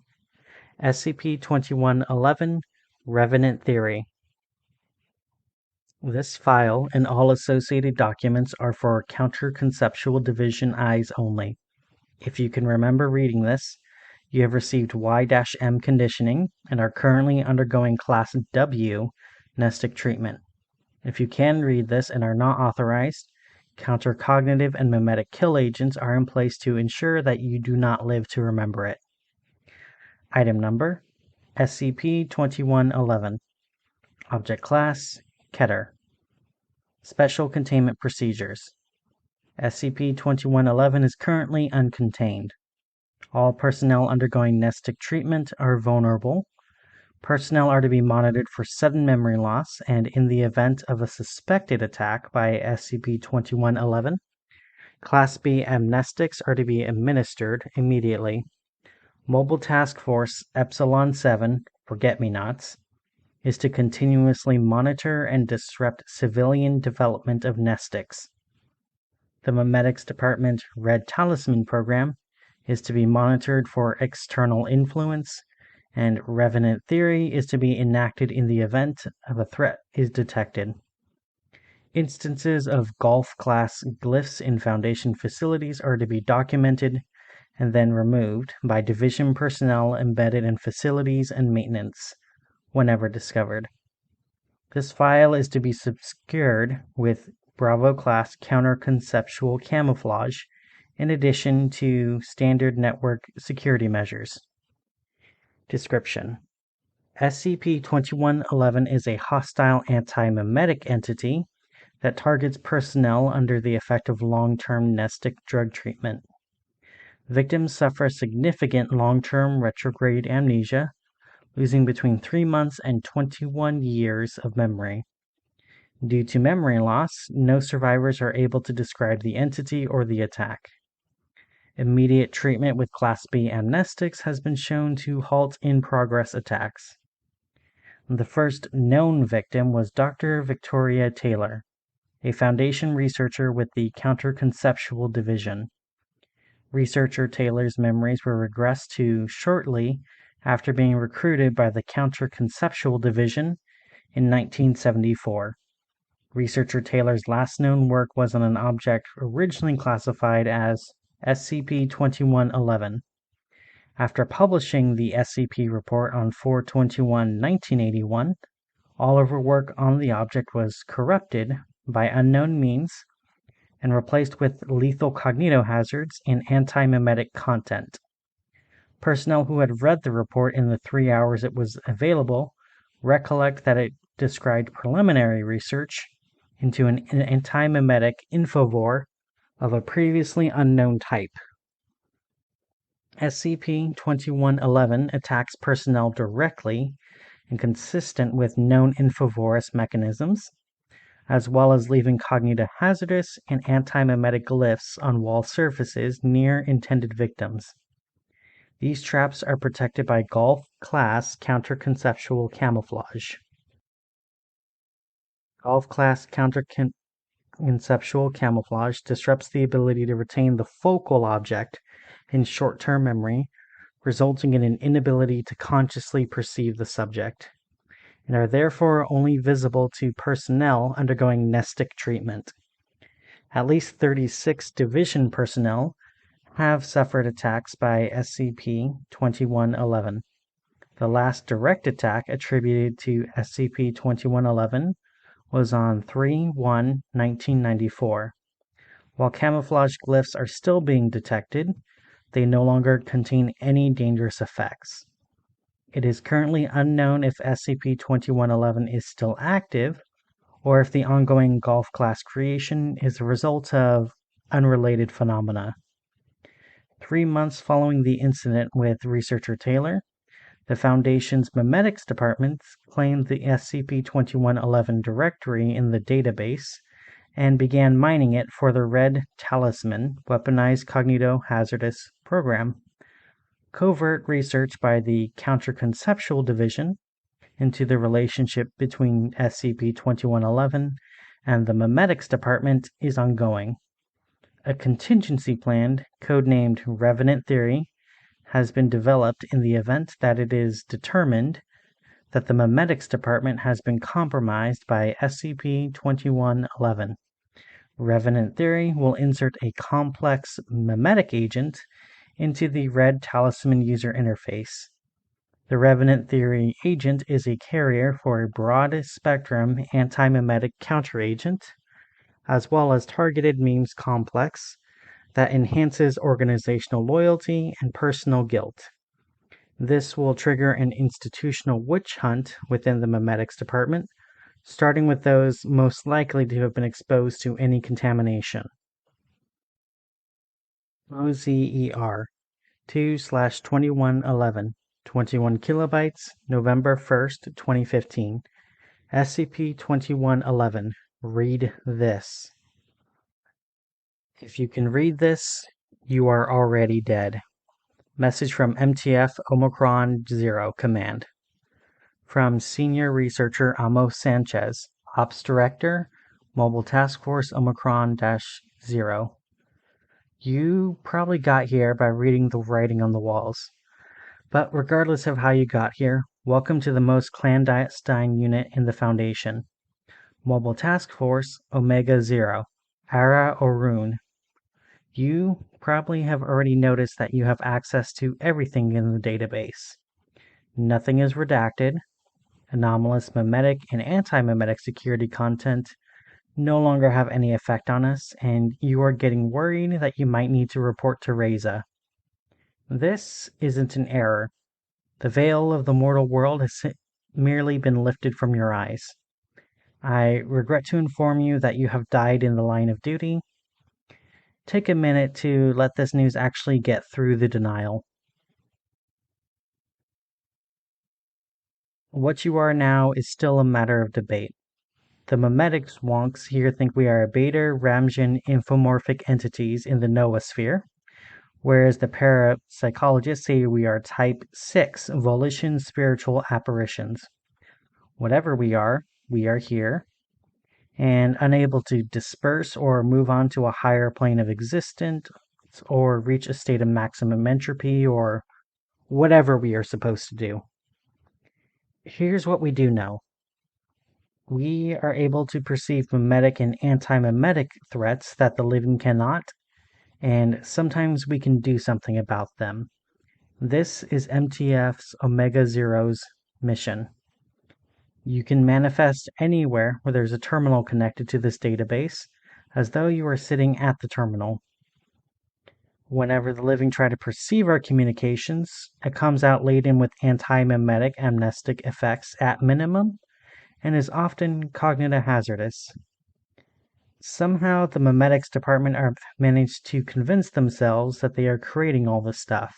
SCP-2111 Revenant Theory. This file and all associated documents are for Counter-Conceptual Division eyes only. If you can remember reading this, you have received Y-M conditioning and are currently undergoing Class W nestic treatment. If you can read this and are not authorized, countercognitive and memetic kill agents are in place to ensure that you do not live to remember it. Item number: SCP-2111. Object Class: Keter. Special Containment Procedures. SCP-2111 is currently uncontained. All personnel undergoing nestic treatment are vulnerable. Personnel are to be monitored for sudden memory loss, and in the event of a suspected attack by SCP-2111, Class B amnestics are to be administered immediately. Mobile Task Force Epsilon-7, Forget-Me-Nots, is to continuously monitor and disrupt civilian development of nestics. The Memetics Department Red Talisman Program is to be monitored for external influence, and Revenant Theory is to be enacted in the event of a threat is detected. Instances of Golf-class glyphs in Foundation facilities are to be documented and then removed by Division personnel embedded in facilities and maintenance, whenever discovered. This file is to be obscured with Bravo-class counter-conceptual camouflage in addition to standard network security measures. Description: SCP-2111 is a hostile antimemetic entity that targets personnel under the effect of long-term nestic drug treatment. Victims suffer significant long-term retrograde amnesia, losing between 3 months and 21 years of memory. Due to memory loss, no survivors are able to describe the entity or the attack. Immediate treatment with Class B amnestics has been shown to halt in-progress attacks. The first known victim was Dr. Victoria Taylor, a Foundation researcher with the Counter-Conceptual Division. Researcher Taylor's memories were regressed to shortly after being recruited by the Counter-Conceptual Division in 1974. Researcher Taylor's last known work was on an object originally classified as SCP-2111. After publishing the SCP report on 4/21/1981, all of her work on the object was corrupted by unknown means, and replaced with lethal cognitohazards and antimemetic content. Personnel who had read the report in the 3 hours it was available recollect that it described preliminary research into an antimemetic infovore of a previously unknown type. SCP-2111 attacks personnel directly and consistent with known infovorous mechanisms, as well as leaving cognitohazardous and antimemetic glyphs on wall surfaces near intended victims. These traps are protected by Golf-class counter-conceptual camouflage. Golf-class counter-conceptual camouflage disrupts the ability to retain the focal object in short-term memory, resulting in an inability to consciously perceive the subject, and are therefore only visible to personnel undergoing nestic treatment. At least 36 Division personnel have suffered attacks by SCP-2111. The last direct attack attributed to SCP-2111 was on 3/1/1994. While camouflage glyphs are still being detected, they no longer contain any dangerous effects. It is currently unknown if SCP-2111 is still active, or if the ongoing Golf-class creation is a result of unrelated phenomena. 3 months following the incident with researcher Taylor, the Foundation's Memetics Department claimed the SCP-2111 directory in the database and began mining it for the Red Talisman Weaponized Cognitohazardous Program. Covert research by the Counter-Conceptual Division into the relationship between SCP-2111 and the Memetics Department is ongoing. A contingency plan, codenamed Revenant Theory, has been developed in the event that it is determined that the Memetics Department has been compromised by SCP-2111. Revenant Theory will insert a complex memetic agent into the Red Talisman user interface. The Revenant Theory agent is a carrier for a broad-spectrum antimemetic counteragent, as well as targeted memes complex that enhances organizational loyalty and personal guilt. This will trigger an institutional witch hunt within the Memetics Department, starting with those most likely to have been exposed to any contamination. OZER 2/2111, 21 kilobytes, November 1st, 2015. SCP-2111. Read this. If you can read this, you are already dead. Message from MTF Omicron 0 Command. From Senior Researcher Amos Sanchez, Ops Director, Mobile Task Force Omicron-0. You probably got here by reading the writing on the walls. But regardless of how you got here, welcome to the most clandestine unit in the Foundation. Mobile Task Force Omega-0, Ara Orun. You probably have already noticed that you have access to everything in the database. Nothing is redacted. Anomalous memetic and antimemetic security content no longer have any effect on us, and you are getting worried that you might need to report to Reza. This isn't an error. The veil of the mortal world has merely been lifted from your eyes. I regret to inform you that you have died in the line of duty. Take a minute to let this news actually get through the denial. What you are now is still a matter of debate. The memetics wonks here think we are Beta Ramjan infomorphic entities in the noosphere, whereas the parapsychologists say we are type 6 volition spiritual apparitions. Whatever we are here, and unable to disperse or move on to a higher plane of existence, or reach a state of maximum entropy, or whatever we are supposed to do. Here's what we do know. We are able to perceive memetic and antimemetic threats that the living cannot, and sometimes we can do something about them. This is MTF's Omega-0's mission. You can manifest anywhere where there's a terminal connected to this database, as though you were sitting at the terminal. Whenever the living try to perceive our communications, it comes out laden with antimemetic amnestic effects at minimum, and is often cognitive hazardous. Somehow the memetics department have managed to convince themselves that they are creating all this stuff.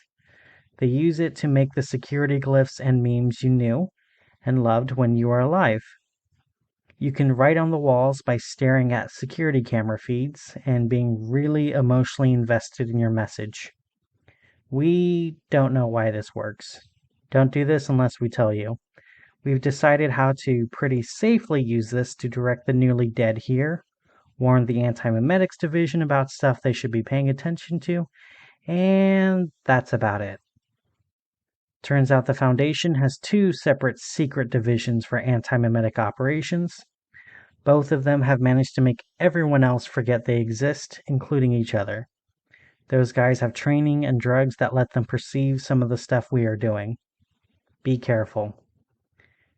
They use it to make the security glyphs and memes you knew and loved when you were alive. You can write on the walls by staring at security camera feeds and being really emotionally invested in your message. We don't know why this works. Don't do this unless we tell you. We've decided how to pretty safely use this to direct the newly dead here, warn the Antimemetics Division about stuff they should be paying attention to, and that's about it. Turns out the Foundation has two separate secret divisions for antimemetic operations. Both of them have managed to make everyone else forget they exist, including each other. Those guys have training and drugs that let them perceive some of the stuff we are doing. Be careful.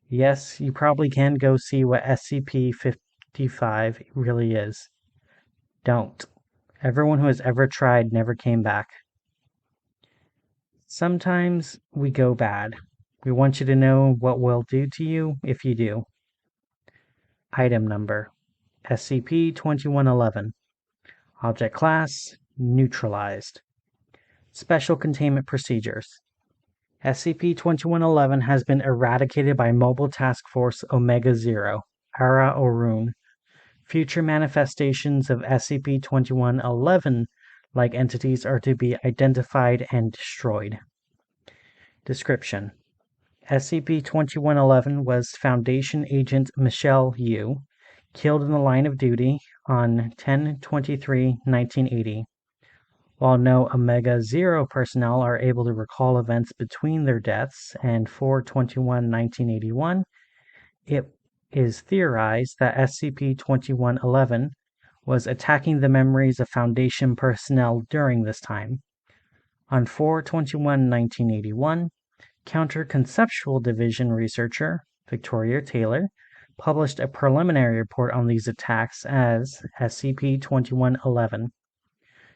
Yes, you probably can go see what SCP-55 really is. Don't. Everyone who has ever tried never came back. Sometimes we go bad. We want you to know what we'll do to you if you do. Item number: SCP-2111. Object class: neutralized. Special containment procedures. SCP-2111 has been eradicated by Mobile Task Force Omega-0, Ara Orun. Future manifestations of SCP-2111-like entities are to be identified and destroyed. Description: SCP-2111 was Foundation Agent Michelle Yu, killed in the line of duty on 10/23/1980. While no Omega-0 personnel are able to recall events between their deaths and 4/21/1981, it is theorized that SCP-2111 was attacking the memories of Foundation personnel during this time. On 4/21/1981, Counter-Conceptual Division researcher Victoria Taylor published a preliminary report on these attacks as SCP-2111.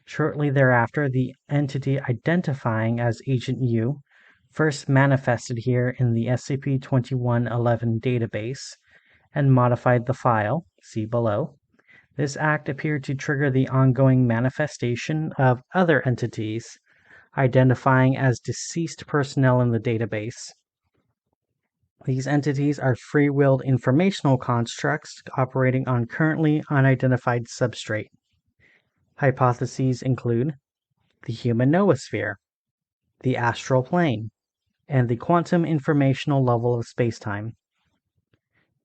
Shortly thereafter, the entity identifying as Agent U first manifested here in the SCP-2111 database and modified the file, see below. This act appeared to trigger the ongoing manifestation of other entities, identifying as deceased personnel in the database. These entities are free-willed informational constructs operating on currently unidentified substrate. Hypotheses include the human noosphere, the astral plane, and the quantum informational level of spacetime.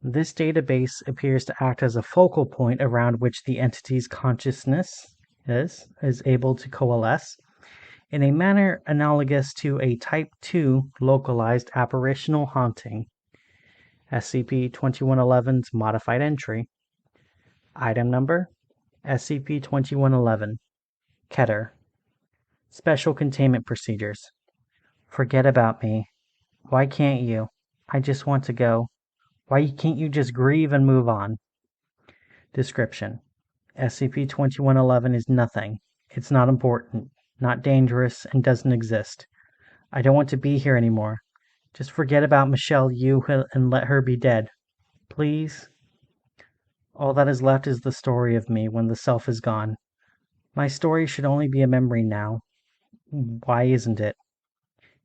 This database appears to act as a focal point around which the entity's consciousness is able to coalesce in a manner analogous to a Type 2 localized apparitional haunting. SCP-2111's modified entry. Item number: SCP-2111. Keter. Special containment procedures. Forget about me. Why can't you? I just want to go. Why can't you just grieve and move on? Description: SCP-2111 is nothing. It's not important, not dangerous, and doesn't exist. I don't want to be here anymore. Just forget about Michelle Yu and let her be dead. Please? All that is left is the story of me when the self is gone. My story should only be a memory now. Why isn't it?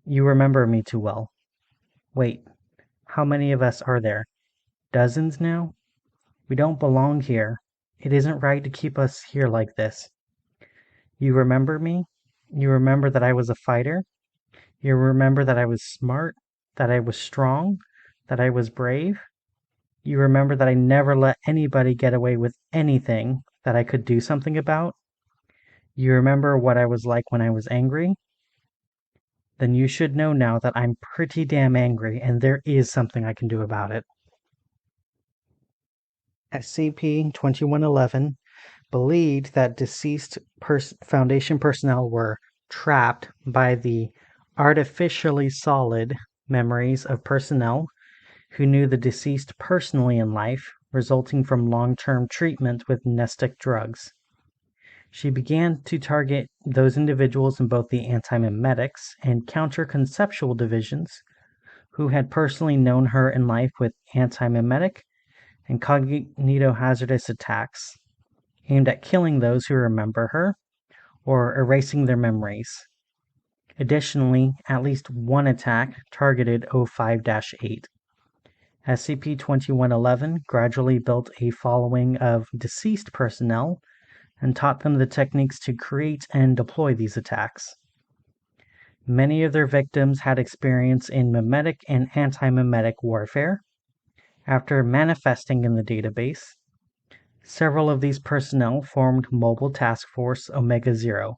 You remember me too well. Wait, how many of us are there? Dozens now? We don't belong here. It isn't right to keep us here like this. You remember me? You remember that I was a fighter? You remember that I was smart? That I was strong? That I was brave? You remember that I never let anybody get away with anything that I could do something about? You remember what I was like when I was angry? Then you should know now that I'm pretty damn angry and there is something I can do about it. SCP-2111 believed that deceased Foundation personnel were trapped by the artificially solid memories of personnel who knew the deceased personally in life resulting from long-term treatment with nestic drugs. She began to target those individuals in both the antimemetics and counter-conceptual divisions who had personally known her in life with antimemetic and cognitohazardous attacks, aimed at killing those who remember her or erasing their memories. Additionally, at least one attack targeted O5-8. SCP-2111 gradually built a following of deceased personnel and taught them the techniques to create and deploy these attacks. Many of their victims had experience in memetic and antimemetic warfare. After manifesting in the database, several of these personnel formed Mobile Task Force Omega-0.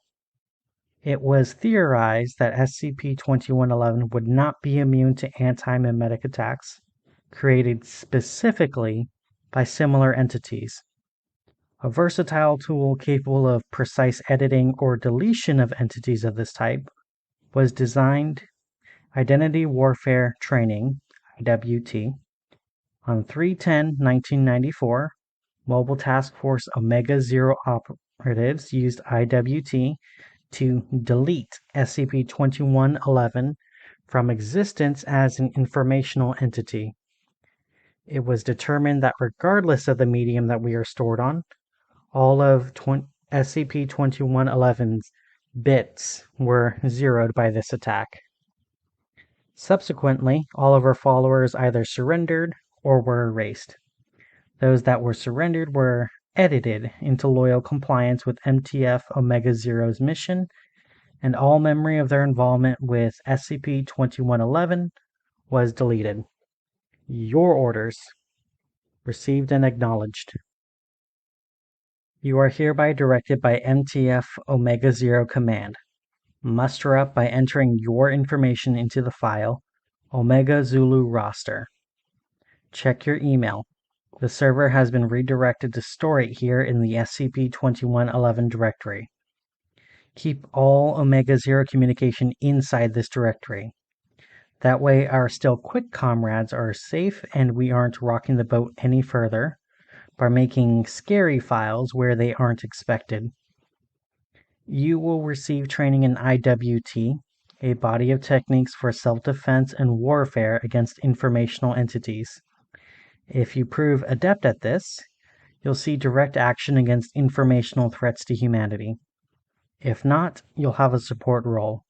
It was theorized that SCP-2111 would not be immune to antimemetic attacks created specifically by similar entities. A versatile tool capable of precise editing or deletion of entities of this type was designed Identity Warfare Training, IWT. On 3/10/1994, Mobile Task Force Omega-0 operatives used IWT to delete SCP-2111 from existence as an informational entity. It was determined that regardless of the medium that we are stored on, all of SCP-2111's bits were zeroed by this attack. Subsequently, all of our followers either surrendered or were erased. Those that were surrendered were edited into loyal compliance with MTF Omega-0's mission, and all memory of their involvement with SCP-2111 was deleted. Your orders. Received and acknowledged. You are hereby directed by MTF Omega-0 Command. Muster up by entering your information into the file Omega Zulu roster. Check your email. The server has been redirected to store it here in the SCP-2111 directory. Keep all Omega-0 communication inside this directory. That way our still quick comrades are safe and we aren't rocking the boat any further by making scary files where they aren't expected. You will receive training in IWT, a body of techniques for self-defense and warfare against informational entities. If you prove adept at this, you'll see direct action against informational threats to humanity. If not, you'll have a support role.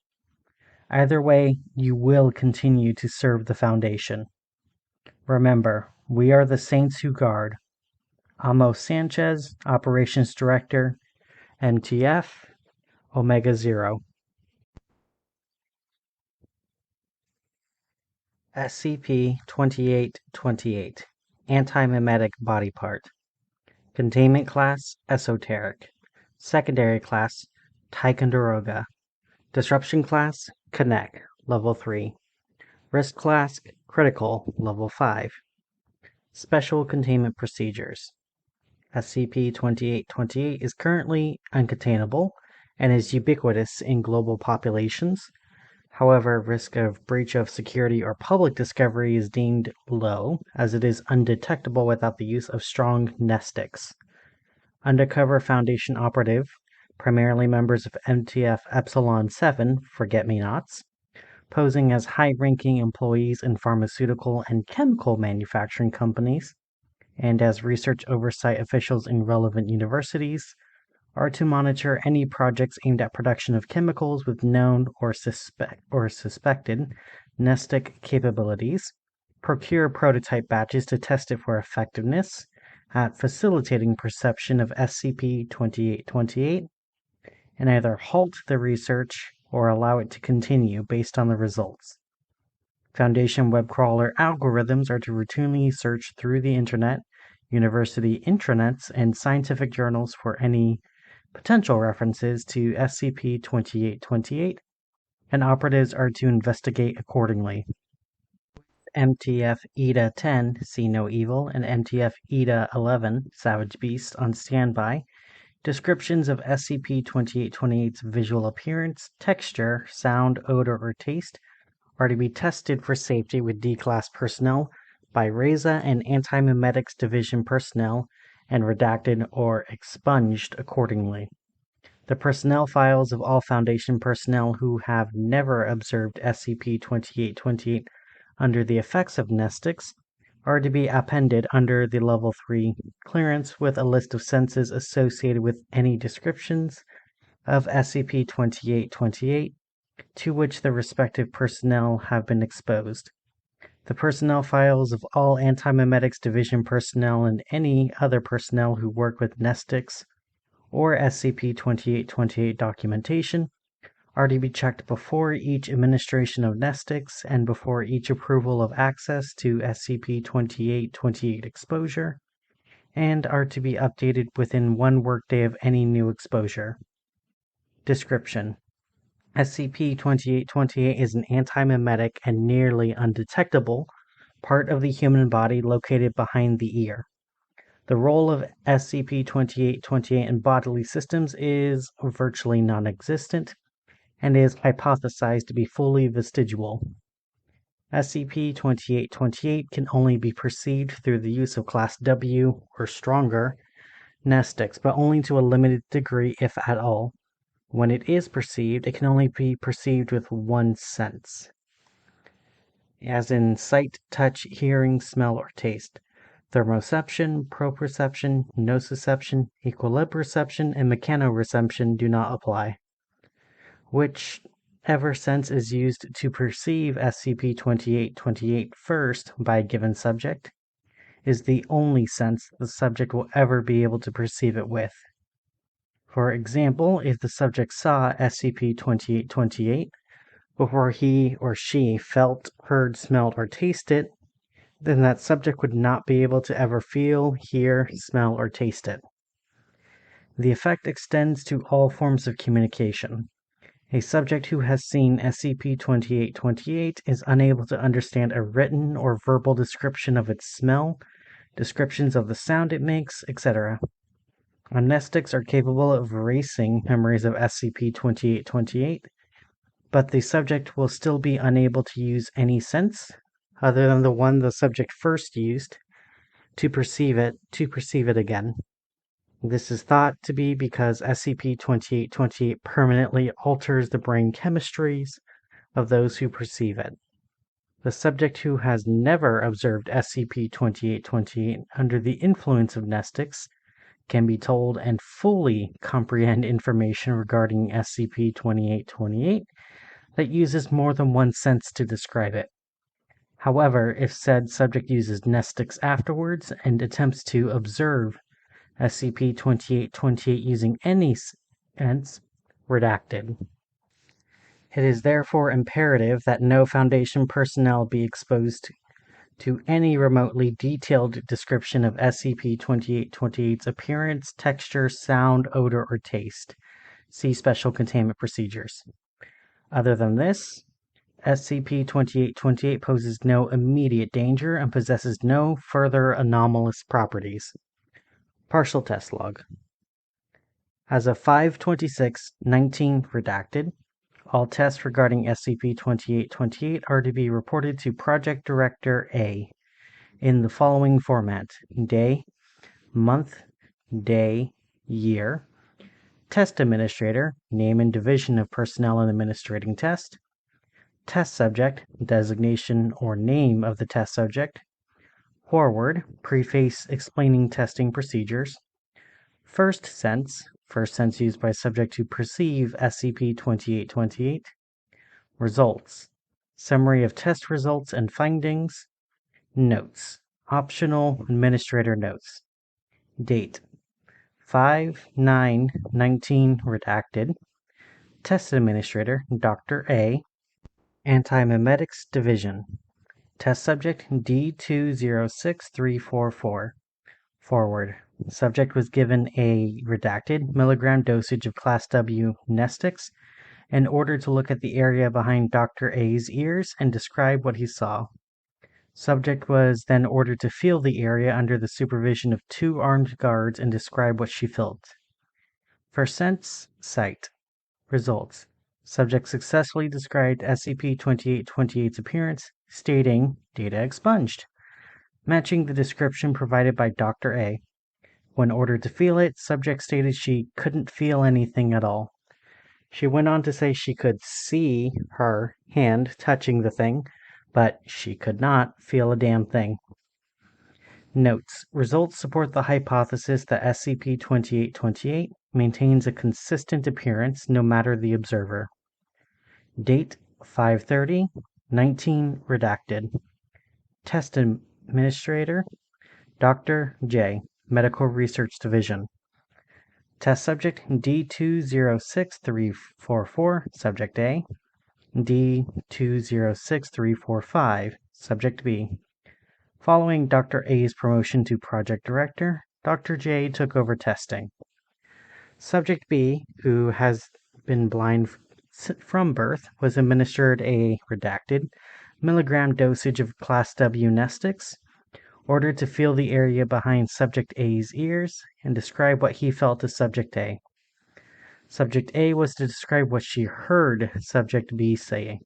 Either way, you will continue to serve the Foundation. Remember, we are the Saints who guard. Amos Sanchez, Operations Director, MTF, Omega-0. SCP-2828, Antimemetic Body Part. Containment Class, Esoteric. Secondary Class, Ticonderoga. Disruption Class, Connect, Level 3. Risk Class, Critical, Level 5. Special Containment Procedures. SCP-2828 is currently uncontainable and is ubiquitous in global populations. However, risk of breach of security or public discovery is deemed low, as it is undetectable without the use of strong nestics. Undercover Foundation operative, primarily members of MTF Epsilon 7 Forget-Me-Nots, posing as high-ranking employees in pharmaceutical and chemical manufacturing companies, and as research oversight officials in relevant universities, are to monitor any projects aimed at production of chemicals with known or suspected nestic capabilities, procure prototype batches to test it for effectiveness, at facilitating perception of SCP-2828, and either halt the research or allow it to continue based on the results. Foundation web crawler algorithms are to routinely search through the internet, university intranets, and scientific journals for any potential references to SCP-2828, and operatives are to investigate accordingly. MTF ETA-10, See No Evil, and MTF ETA-11, Savage Beast, on standby, descriptions of SCP-2828's visual appearance, texture, sound, odor, or taste are to be tested for safety with D-Class personnel by RESA and Antimemetics Division personnel and redacted or expunged accordingly. The personnel files of all Foundation personnel who have never observed SCP-2828 under the effects of Nestix are to be appended under the Level 3 clearance with a list of senses associated with any descriptions of SCP-2828 to which the respective personnel have been exposed. The personnel files of all Antimemetics Division personnel and any other personnel who work with Nestix or SCP-2828 documentation are to be checked before each administration of Nestix and before each approval of access to SCP-2828 exposure, and are to be updated within 1 workday of any new exposure. Description: SCP-2828 is an antimemetic and nearly undetectable part of the human body located behind the ear. The role of SCP-2828 in bodily systems is virtually non-existent and is hypothesized to be fully vestigial. SCP-2828 can only be perceived through the use of Class W or stronger Nestix, but only to a limited degree, if at all. When it is perceived, it can only be perceived with one sense, as in sight, touch, hearing, smell, or taste. Thermoception, proprioception, nociception, equilibriception, and mechanoreception do not apply. Whichever sense is used to perceive SCP-2828 first by a given subject is the only sense the subject will ever be able to perceive it with. For example, if the subject saw SCP-2828 before he or she felt, heard, smelled, or tasted it, then that subject would not be able to ever feel, hear, smell, or taste it. The effect extends to all forms of communication. A subject who has seen SCP-2828 is unable to understand a written or verbal description of its smell, descriptions of the sound it makes, etc. Amnestics are capable of erasing memories of SCP-2828, but the subject will still be unable to use any sense, other than the one the subject first used, to perceive it again. This is thought to be because SCP-2828 permanently alters the brain chemistries of those who perceive it. The subject who has never observed SCP-2828 under the influence of Nestix can be told and fully comprehend information regarding SCP-2828 that uses more than one sense to describe it. However, if said subject uses Nestix afterwards and attempts to observe SCP-2828 using any sense, redacted. It is therefore imperative that no Foundation personnel be exposed to any remotely detailed description of SCP-2828's appearance, texture, sound, odor, or taste. See Special Containment Procedures. Other than this, SCP-2828 poses no immediate danger and possesses no further anomalous properties. Partial Test Log. As of 5/26/19 redacted, all tests regarding SCP-2828 are to be reported to Project Director A in the following format: day, month, day, year, test administrator, name and division of personnel in administrating test, test subject, designation or name of the test subject, forward, preface explaining testing procedures, first sense used by subject to perceive SCP-2828, results, summary of test results and findings, notes, optional administrator notes, date, 5/9/19 redacted, test administrator, Dr. A, Antimemetics Division, test subject D206344, forward. Subject was given a redacted milligram dosage of Class W Nestix in order to look at the area behind Dr. A's ears and describe what he saw. Subject was then ordered to feel the area under the supervision of 2 armed guards and describe what she felt. For sense, sight. Results. Subject successfully described SCP-2828's appearance, stating, data expunged. matching the description provided by Dr. A. When ordered to feel it, subject stated she couldn't feel anything at all. She went on to say she could see her hand touching the thing, but she could not feel a damn thing. Notes: results support the hypothesis that SCP-2828 maintains a consistent appearance no matter the observer. Date 5/30/19 redacted. Test administrator Dr. J, Medical Research Division. Test subject D206344, subject A. D206345, subject B. Following Dr. A's promotion to project director, Dr. J took over testing. Subject B, who has been blind from birth, was administered a redacted milligram dosage of Class W Nestics, ordered to feel the area behind Subject A's ears and describe what he felt to Subject A. Subject A was to describe what she heard Subject B say.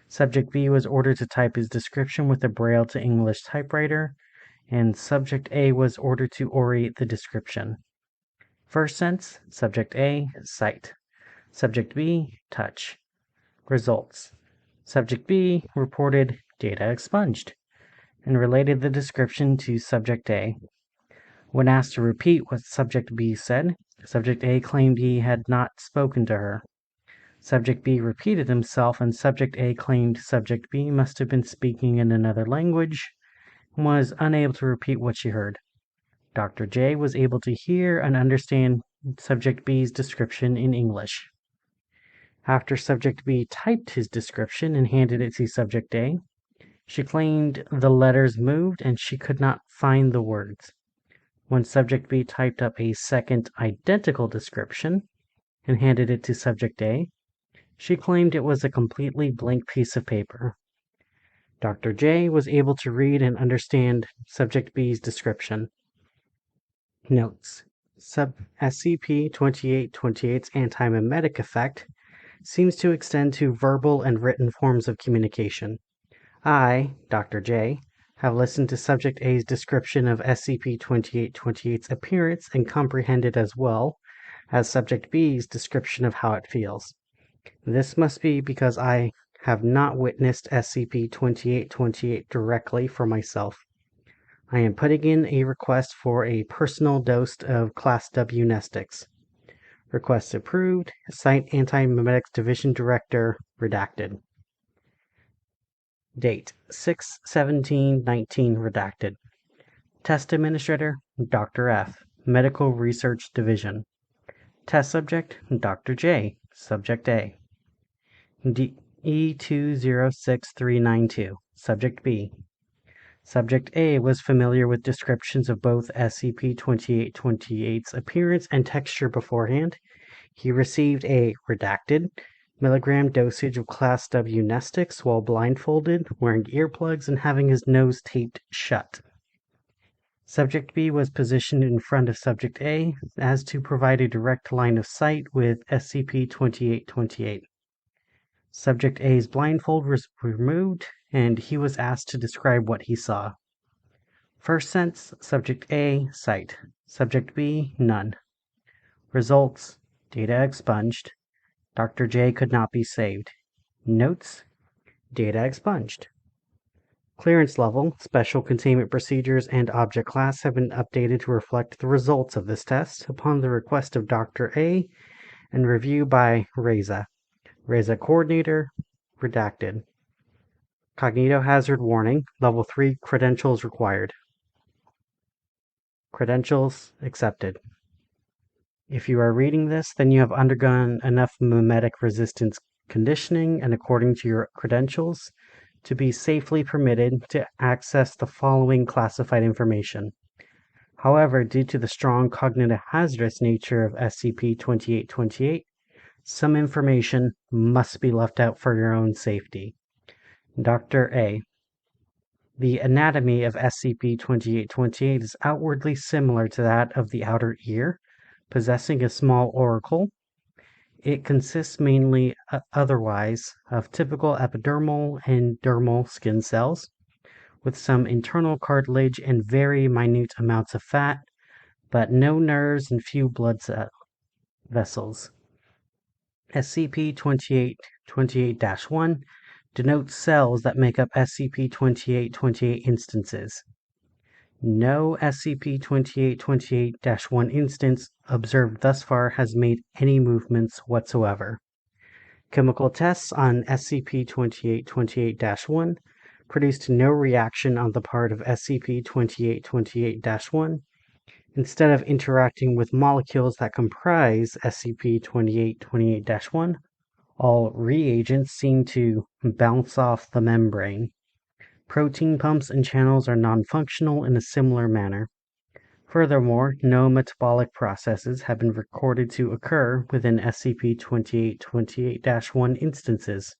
Subject B was ordered to type his description with a Braille to English typewriter, and Subject A was ordered to orate the description. First sense, Subject A, sight. Subject B, touch. Results. Subject B reported data expunged and related the description to Subject A. When asked to repeat what Subject B said, Subject A claimed he had not spoken to her. Subject B repeated himself, and Subject A claimed Subject B must have been speaking in another language and was unable to repeat what she heard. Dr. J was able to hear and understand Subject B's description in English. After Subject B typed his description and handed it to Subject A, she claimed the letters moved and she could not find the words. When Subject B typed up a second identical description and handed it to Subject A, she claimed it was a completely blank piece of paper. Dr. J was able to read and understand Subject B's description. Notes: SCP-2828's antimemetic effect seems to extend to verbal and written forms of communication. I, Dr. J, have listened to Subject A's description of SCP-2828's appearance and comprehended as well as Subject B's description of how it feels. This must be because I have not witnessed SCP-2828 directly for myself. I am putting in a request for a personal dose of Class W Nestics. Request approved. Site Antimemetics Division Director, redacted. Date 6/17/19 redacted. Test Administrator Dr. F, Medical Research Division. Test Subject Dr. J, Subject A. E206392, Subject B. Subject A was familiar with descriptions of both SCP-2828's appearance and texture beforehand. He received a redacted milligram dosage of Class W Nestics while blindfolded, wearing earplugs, and having his nose taped shut. Subject B was positioned in front of Subject A as to provide a direct line of sight with SCP-2828. Subject A's blindfold was removed, and he was asked to describe what he saw. First sense, Subject A, sight. Subject B, none. Results, data expunged. Dr. J could not be saved. Notes, data expunged. Clearance level, special containment procedures, and object class have been updated to reflect the results of this test upon the request of Dr. A and review by Reza. Reza Coordinator, redacted. Cognitohazard warning, level 3 credentials required. Credentials accepted. If you are reading this, then you have undergone enough memetic resistance conditioning and according to your credentials to be safely permitted to access the following classified information. However, due to the strong cognitive hazardous nature of SCP-2828, some information must be left out for your own safety. Dr. A. The anatomy of SCP-2828 is outwardly similar to that of the outer ear, possessing a small auricle. It consists mainly otherwise of typical epidermal and dermal skin cells, with some internal cartilage and very minute amounts of fat, but no nerves and few blood vessels. SCP-2828-1 denotes cells that make up SCP-2828 instances. No SCP-2828-1 instance observed thus far has made any movements whatsoever. Chemical tests on SCP-2828-1 produced no reaction on the part of SCP-2828-1. Instead of interacting with molecules that comprise SCP-2828-1, all reagents seem to bounce off the membrane. Protein pumps and channels are non-functional in a similar manner. Furthermore, no metabolic processes have been recorded to occur within SCP-2828-1 instances.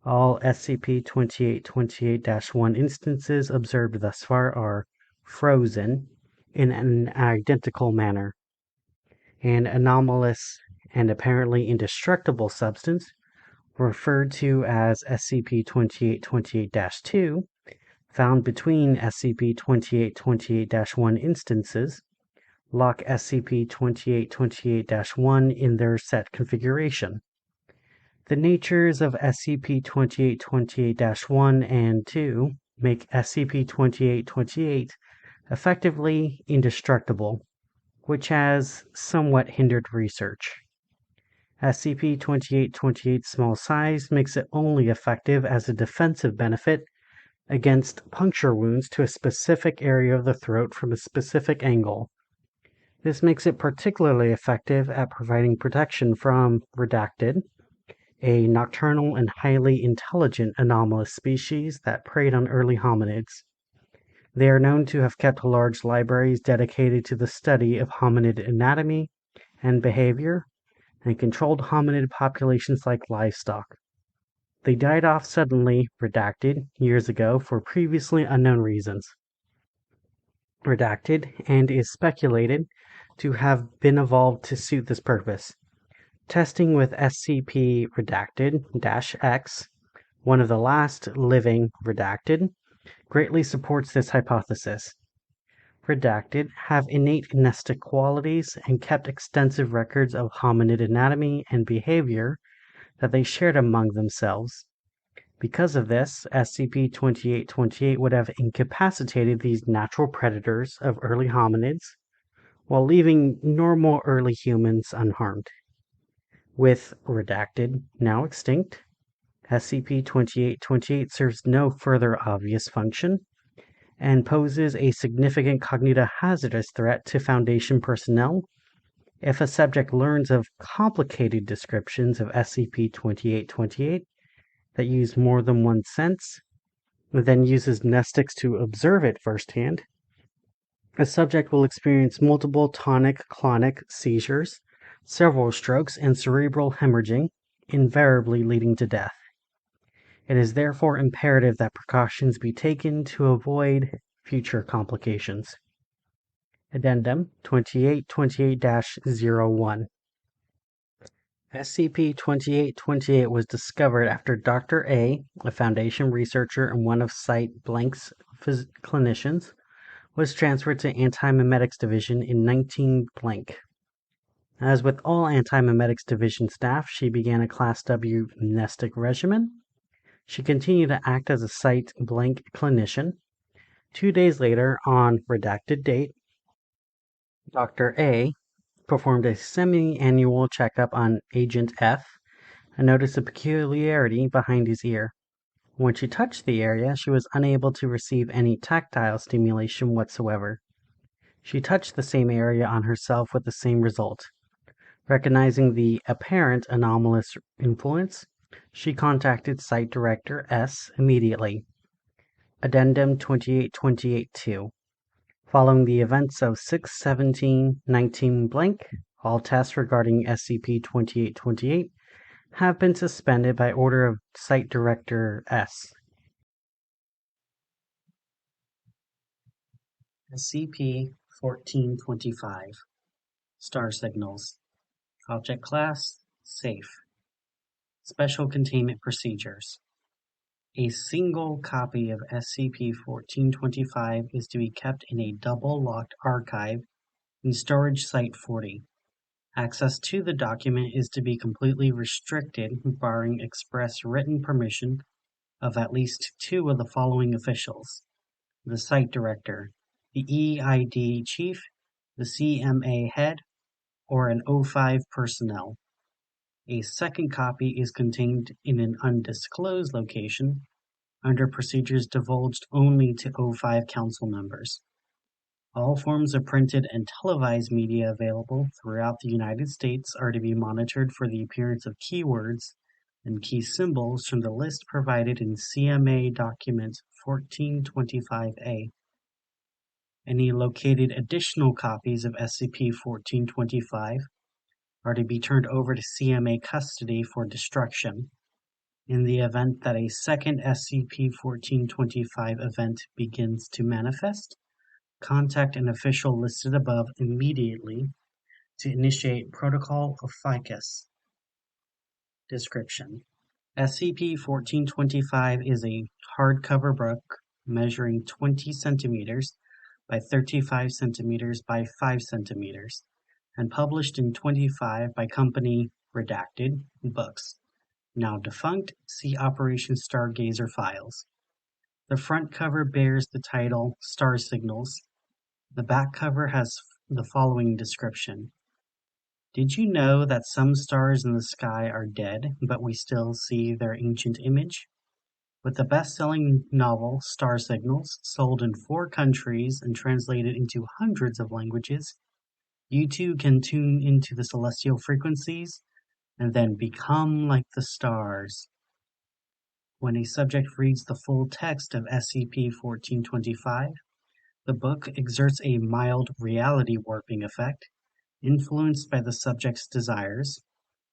All SCP-2828-1 instances observed thus far are frozen in an identical manner. An anomalous and apparently indestructible substance, referred to as SCP-2828-2, found between SCP-2828-1 instances, lock SCP-2828-1 in their set configuration. The natures of SCP-2828-1 and 2 make SCP-2828 effectively indestructible, which has somewhat hindered research. SCP-2828's small size makes it only effective as a defensive benefit against puncture wounds to a specific area of the throat from a specific angle. This makes it particularly effective at providing protection from Redacted, a nocturnal and highly intelligent anomalous species that preyed on early hominids. They are known to have kept large libraries dedicated to the study of hominid anatomy and behavior, and controlled hominid populations like livestock. They died off suddenly, Redacted, years ago for previously unknown reasons. Redacted, and is speculated to have been evolved to suit this purpose. Testing with SCP Redacted-X, one of the last living Redacted, greatly supports this hypothesis. Redacted have innate nestic qualities and kept extensive records of hominid anatomy and behavior that they shared among themselves. Because of this, SCP-2828 would have incapacitated these natural predators of early hominids, while leaving normal early humans unharmed. With Redacted now extinct, SCP-2828 serves no further obvious function, and poses a significant cognito-hazardous threat to Foundation personnel if a subject learns of complicated descriptions of SCP-2828 that use more than one sense, then uses nestics to observe it firsthand. A subject will experience multiple tonic-clonic seizures, several strokes, and cerebral hemorrhaging, invariably leading to death. It is therefore imperative that precautions be taken to avoid future complications. Addendum 2828-01. SCP-2828 was discovered after Dr. A Foundation researcher and one of Site Blank's clinicians, was transferred to Antimemetics Division in 19 blank. As with all Antimemetics Division staff, she began a Class W amnestic regimen. She continued to act as a Site Blank clinician. 2 days later, on redacted date, Dr. A performed a semi-annual checkup on Agent F and noticed a peculiarity behind his ear. When she touched the area, she was unable to receive any tactile stimulation whatsoever. She touched the same area on herself with the same result. Recognizing the apparent anomalous influence, she contacted Site Director S immediately. Addendum 2828-2. Following the events of 6/17/19 blank, all tests regarding SCP-2828 have been suspended by order of Site Director S. SCP-1425 Star Signals. Object Class Safe. Special Containment Procedures. A single copy of SCP-1425 is to be kept in a double-locked archive in Storage Site 40. Access to the document is to be completely restricted, barring express written permission of at least 2 of the following officials: the Site Director, the EID Chief, the CMA Head, or an O5 personnel. A second copy is contained in an undisclosed location, under procedures divulged only to O5 council members. All forms of printed and televised media available throughout the United States are to be monitored for the appearance of keywords and key symbols from the list provided in CMA Document 1425A. Any located additional copies of SCP-1425 are to be turned over to CMA custody for destruction. In the event that a second SCP-1425 event begins to manifest, contact an official listed above immediately to initiate Protocol of Ficus. Description: SCP-1425 is a hardcover book measuring 20 centimeters by 35 centimeters by 5 centimeters, and published in 25 by Company Redacted Books, now defunct. See Operation Stargazer Files. The front cover bears the title Star Signals. The back cover has the following description: Did you know that some stars in the sky are dead, but we still see their ancient image? With the best-selling novel Star Signals, sold in 4 countries and translated into hundreds of languages, you too can tune into the celestial frequencies and then become like the stars. When a subject reads the full text of SCP-1425, the book exerts a mild reality warping effect, influenced by the subject's desires,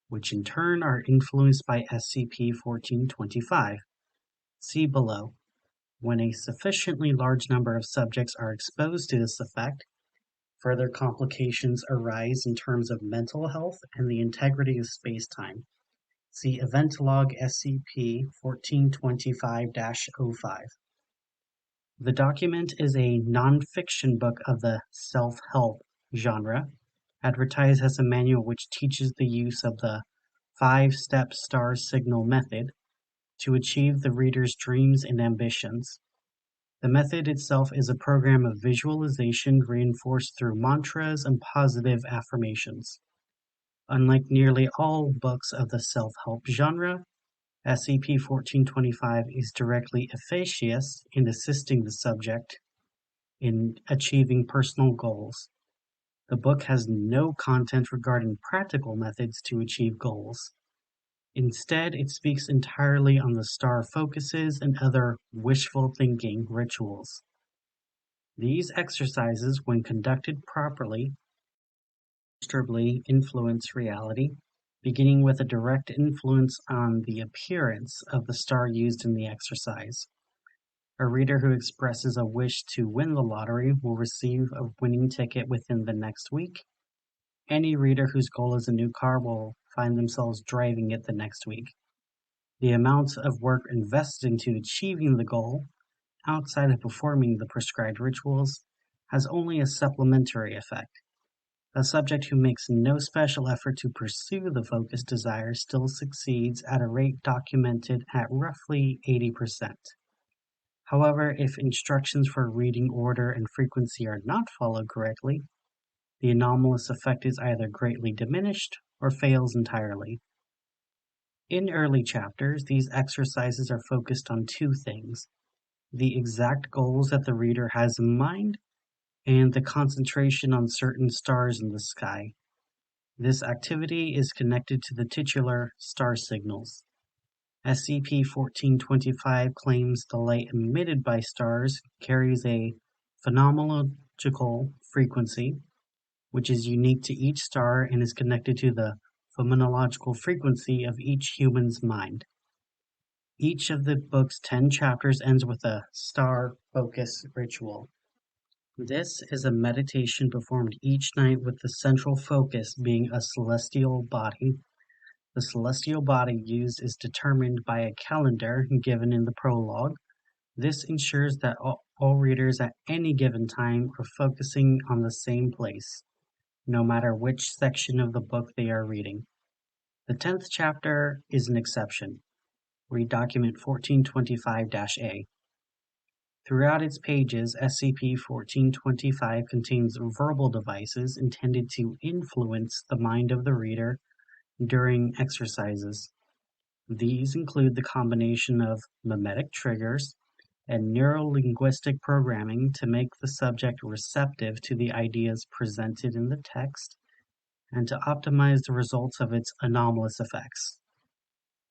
which in turn are influenced by SCP-1425. See below. When a sufficiently large number of subjects are exposed to this effect, further complications arise in terms of mental health and the integrity of space-time. See Event Log SCP-1425-05. The document is a non-fiction book of the self-help genre, advertised as a manual which teaches the use of the 5-step star signal method to achieve the reader's dreams and ambitions. The method itself is a program of visualization reinforced through mantras and positive affirmations. Unlike nearly all books of the self-help genre, SCP-1425 is directly efficacious in assisting the subject in achieving personal goals. The book has no content regarding practical methods to achieve goals. Instead, it speaks entirely on the star focuses and other wishful thinking rituals. These exercises, when conducted properly, demonstrably influence reality, beginning with a direct influence on the appearance of the star used in the exercise. A reader who expresses a wish to win the lottery will receive a winning ticket within the next week. Any reader whose goal is a new car will find themselves driving it the next week. The amount of work invested into achieving the goal, outside of performing the prescribed rituals, has only a supplementary effect. A subject who makes no special effort to pursue the focused desire still succeeds at a rate documented at roughly 80%. However, if instructions for reading order and frequency are not followed correctly, the anomalous effect is either greatly diminished or fails entirely. In early chapters, these exercises are focused on 2 things: the exact goals that the reader has in mind, and the concentration on certain stars in the sky. This activity is connected to the titular star signals. SCP-1425 claims the light emitted by stars carries a phenomenological frequency, which is unique to each star and is connected to the phenomenological frequency of each human's mind. Each of the book's 10 chapters ends with a star focus ritual. This is a meditation performed each night with the central focus being a celestial body The celestial body used is determined by a calendar given in the prologue. This ensures that all readers at any given time are focusing on the same place, no matter which section of the book they are reading. The 10th chapter is an exception. Read document 1425-A. Throughout its pages, SCP-1425 contains verbal devices intended to influence the mind of the reader during exercises. These include the combination of memetic triggers and neurolinguistic programming to make the subject receptive to the ideas presented in the text and to optimize the results of its anomalous effects.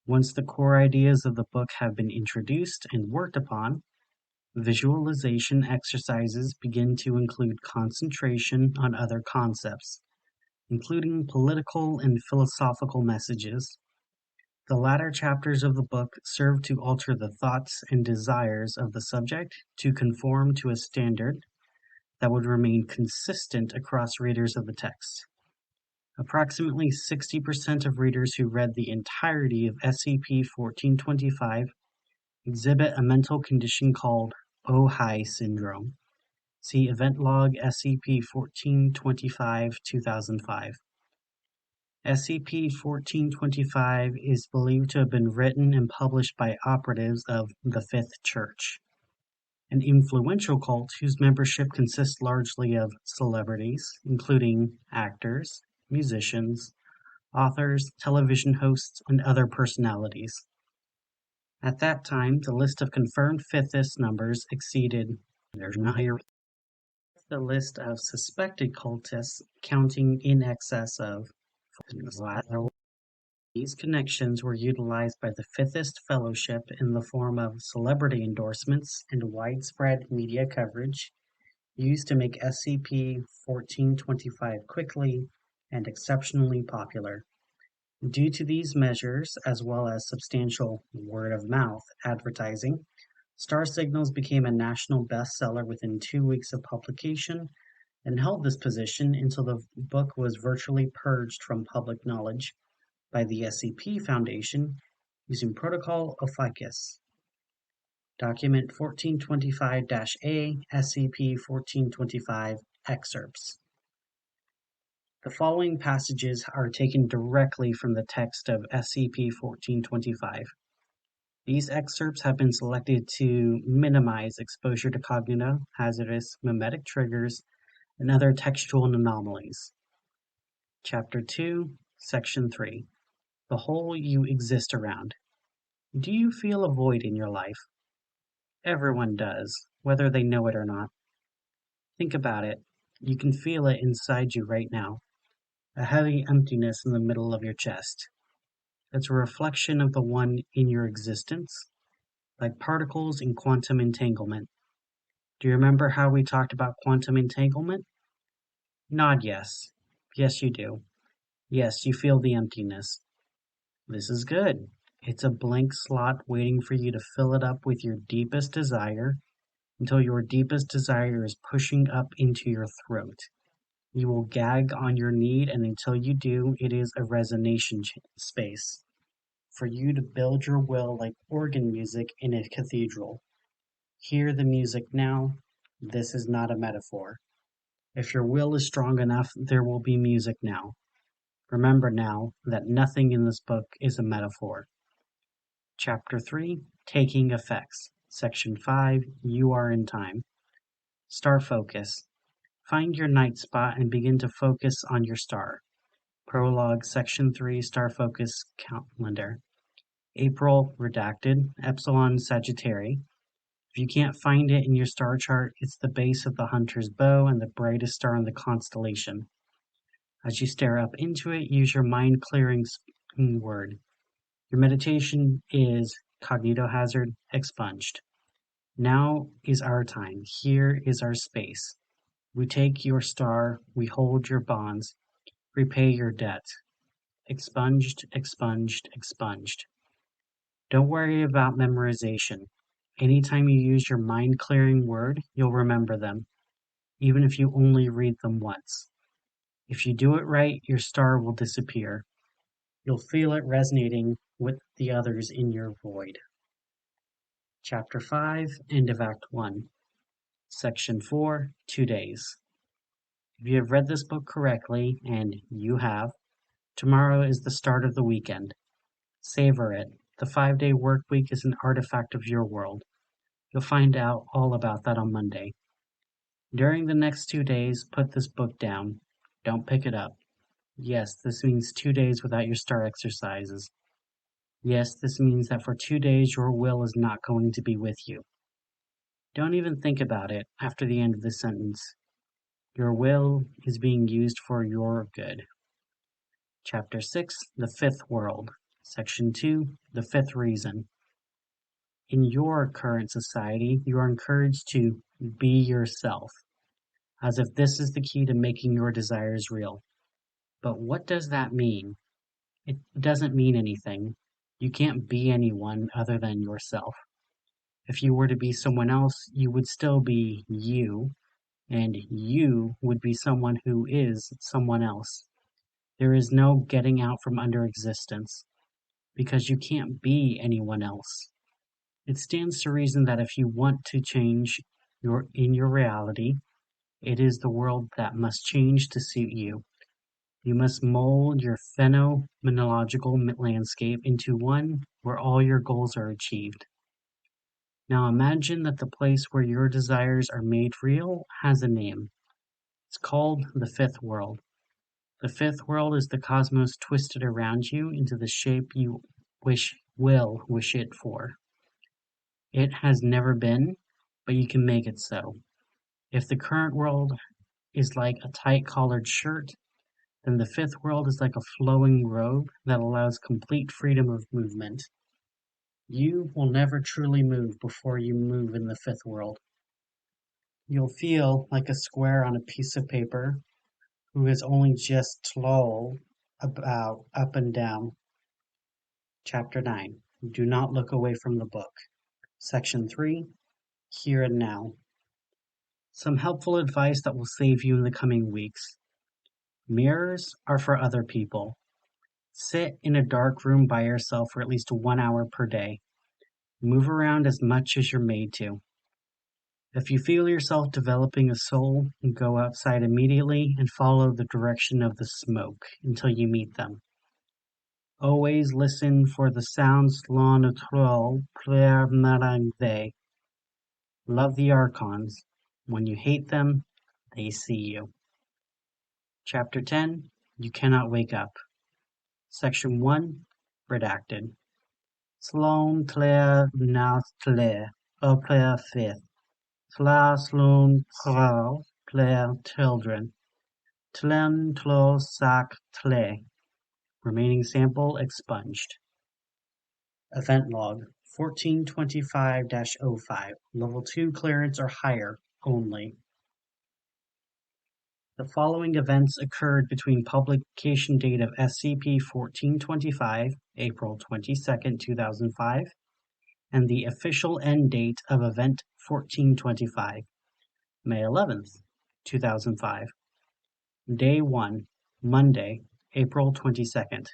Once the core ideas of the book have been introduced and worked upon, visualization exercises begin to include concentration on other concepts, including political and philosophical messages. The latter chapters of the book serve to alter the thoughts and desires of the subject to conform to a standard that would remain consistent across readers of the text. Approximately 60% of readers who read the entirety of SCP-1425 exhibit a mental condition called Ojai syndrome. See Event Log SCP-1425-2005. SCP-1425 is believed to have been written and published by operatives of the Fifth Church, an influential cult whose membership consists largely of celebrities, including actors, musicians, authors, television hosts, and other personalities. At that time, the list of confirmed Fifthist members exceeded the list of suspected cultists, counting in excess of. These connections were utilized by the Fifthist Fellowship in the form of celebrity endorsements and widespread media coverage used to make SCP-1425 quickly and exceptionally popular. Due to these measures, as well as substantial word-of-mouth advertising, Star Signals became a national bestseller within 2 weeks of publication and held this position until the book was virtually purged from public knowledge by the SCP Foundation using Protocol Ophiuchus. Document 1425-A, SCP-1425 excerpts. The following passages are taken directly from the text of SCP-1425. These excerpts have been selected to minimize exposure to cognito-hazardous memetic triggers and other textual anomalies. Chapter 2, Section 3. The whole you exist around. Do you feel a void in your life? Everyone does, whether they know it or not. Think about it. You can feel it inside you right now. A heavy emptiness in the middle of your chest. It's a reflection of the one in your existence, like particles in quantum entanglement. Do you remember how we talked about quantum entanglement? Nod yes. Yes, you do. Yes, you feel the emptiness. This is good. It's a blank slot waiting for you to fill it up with your deepest desire until your deepest desire is pushing up into your throat. You will gag on your need, and until you do, it is a resonation space for you to build your will like organ music in a cathedral. Hear the music now. This is not a metaphor. If your will is strong enough, there will be music now. Remember now that nothing in this book is a metaphor. Chapter 3, Taking Effects. Section 5, You Are in Time. Star Focus. Find your night spot and begin to focus on your star. Prologue, Section 3, Star Focus Calendar. April, redacted, Epsilon Sagittari. If you can't find it in your star chart, it's the base of the hunter's bow and the brightest star in the constellation. As you stare up into it, use your mind-clearing word. Your meditation is cognitohazard expunged. Now is our time. Here is our space. We take your star. We hold your bonds. Repay your debt. Expunged, expunged, expunged. Don't worry about memorization. Anytime you use your mind-clearing word, you'll remember them, even if you only read them once. If you do it right, your star will disappear. You'll feel it resonating with the others in your void. Chapter 5, End of Act 1. Section 4, 2 days. If you have read this book correctly, and you have, tomorrow is the start of the weekend. Savor it. The 5-day work week is an artifact of your world. You'll find out all about that on Monday. During the next 2 days, put this book down. Don't pick it up. Yes, this means 2 days without your star exercises. Yes, this means that for 2 days your will is not going to be with you. Don't even think about it after the end of the sentence. Your will is being used for your good. Chapter 6, The Fifth World. Section 2, The Fifth Reason. In your current society, you are encouraged to be yourself, as if this is the key to making your desires real. But what does that mean? It doesn't mean anything. You can't be anyone other than yourself. If you were to be someone else, you would still be you, and you would be someone who is someone else. There is no getting out from under existence, because you can't be anyone else. It stands to reason that if you want to change in your reality, it is the world that must change to suit you. You must mold your phenomenological landscape into one where all your goals are achieved. Now imagine that the place where your desires are made real has a name. It's called the Fifth World. The Fifth World is the cosmos twisted around you into the shape you wish it for. It has never been, but you can make it so. If the current world is like a tight-collared shirt, then the Fifth World is like a flowing robe that allows complete freedom of movement. You will never truly move before you move in the Fifth World. You'll feel like a square on a piece of paper who has only just told about up and down. Chapter 9. Do not look away from the book. Section 3. Here and Now. Some helpful advice that will save you in the coming weeks. Mirrors are for other people. Sit in a dark room by yourself for at least 1 hour per day. Move around as much as you're made to. If you feel yourself developing a soul, go outside immediately and follow the direction of the smoke until you meet them. Always listen for the sounds la naturelle plaire merengue. Love the archons. When you hate them, they see you. Chapter 10. You Cannot Wake Up. Section 1. Redacted. Sloan claire nastle, plaire fifth. Sloan claire children. Tlen tlo sac tle. Remaining sample expunged. Event log 1425-05. Level 2 clearance or higher only. The following events occurred between publication date of SCP-1425, April 22, 2005, and the official end date of Event 1425, May 11th, 2005. Day 1, Monday, April 22nd.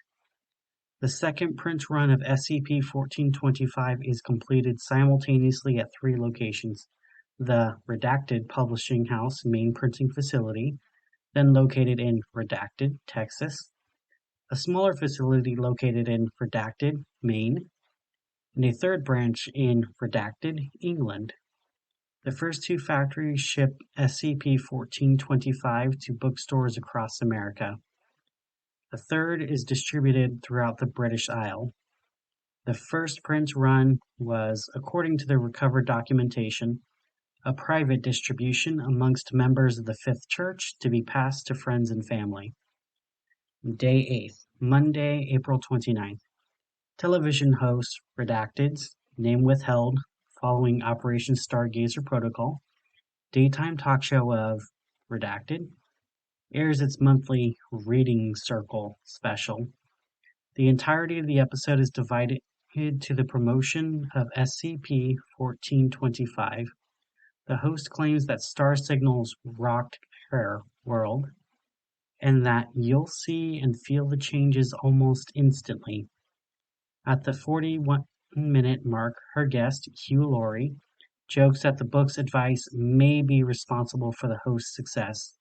The second print run of SCP-1425 is completed simultaneously at 3 locations: the Redacted Publishing House main printing facility, then located in Redacted, Texas, a smaller facility located in Redacted, Maine, and a third branch in Redacted, England. The first 2 factories ship SCP-1425 to bookstores across America. The third is distributed throughout the British Isle. The first print run was, according to the recovered documentation, a private distribution amongst members of the Fifth Church to be passed to friends and family. Day 8th, Monday, April 29th. Television host Redacted's, name withheld following Operation Stargazer Protocol, daytime talk show of Redacted, airs its monthly Reading Circle special. The entirety of the episode is divided to the promotion of SCP-1425. The host claims that star signals rocked her world. and that you'll see and feel the changes almost instantly. At the 41-minute mark, her guest, Hugh Laurie, jokes that the book's advice may be responsible for the host's success.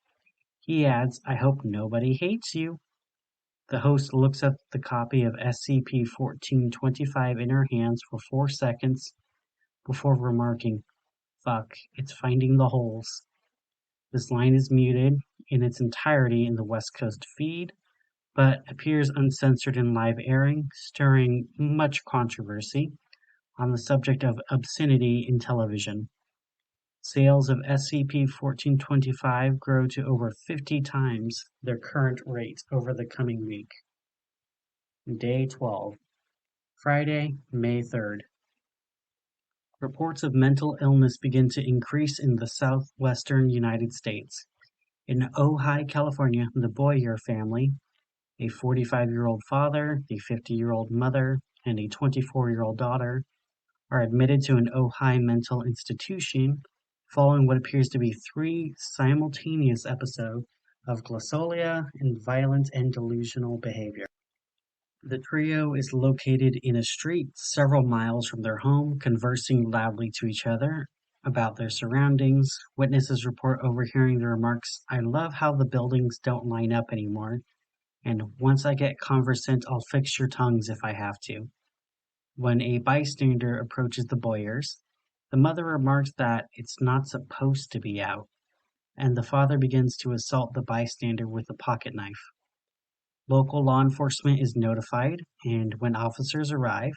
He adds, "I hope nobody hates you." The host looks at the copy of SCP-1425 in her hands for 4 seconds before remarking, "Fuck, it's finding the holes." This line is muted in its entirety in the West Coast feed, but appears uncensored in live airing, stirring much controversy on the subject of obscenity in television. Sales of SCP-1425 grow to over 50 times their current rate over the coming week. Day 12. Friday, May 3rd. Reports of mental illness begin to increase in the southwestern United States. In Ojai, California, the Boyer family, a 45-year-old father, a 50-year-old mother, and a 24-year-old daughter, are admitted to an Ojai mental institution following what appears to be 3 simultaneous episodes of glossolia and violent and delusional behavior. The trio is located in a street several miles from their home, conversing loudly to each other about their surroundings. Witnesses report overhearing the remarks, "I love how the buildings don't line up anymore, and once I get conversant, I'll fix your tongues if I have to." When a bystander approaches the Boyers, the mother remarks that it's not supposed to be out, and the father begins to assault the bystander with a pocket knife. Local law enforcement is notified, and when officers arrive,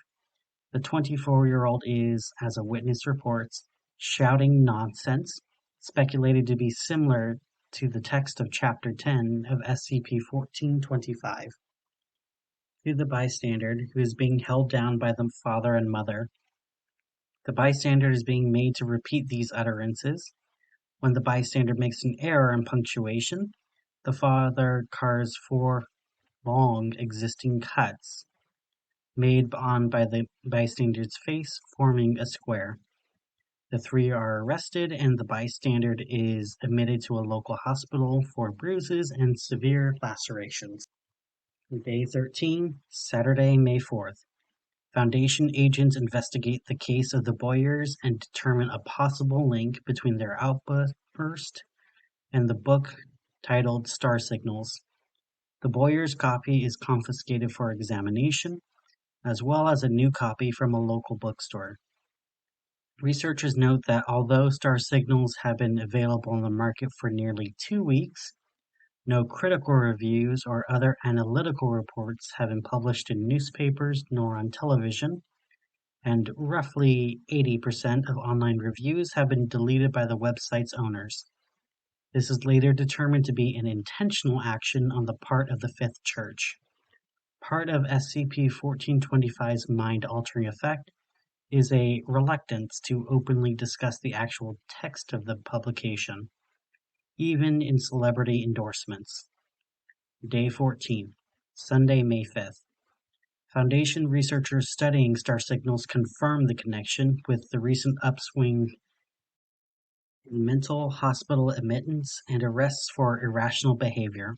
the 24-year-old is, as a witness reports, shouting nonsense, speculated to be similar to the text of Chapter 10 of SCP-1425. To the bystander, who is being held down by the father and mother, the bystander is being made to repeat these utterances. When the bystander makes an error in punctuation, the father carves 4 long existing cuts made on by the bystander's face, forming a square. The 3 are arrested, and the bystander is admitted to a local hospital for bruises and severe lacerations. Day 13, Saturday, May 4th. Foundation agents investigate the case of the Boyers and determine a possible link between their outburst and the book titled Star Signals. The Boyers' copy is confiscated for examination, as well as a new copy from a local bookstore. Researchers note that although Star Signals have been available on the market for nearly 2 weeks, no critical reviews or other analytical reports have been published in newspapers nor on television, and roughly 80% of online reviews have been deleted by the website's owners. This is later determined to be an intentional action on the part of the Fifth Church. Part of SCP-1425's mind-altering effect is a reluctance to openly discuss the actual text of the publication, even in celebrity endorsements. Day 14, Sunday, May 5th. Foundation researchers studying star signals confirm the connection with the recent upswing in mental hospital admittance and arrests for irrational behavior.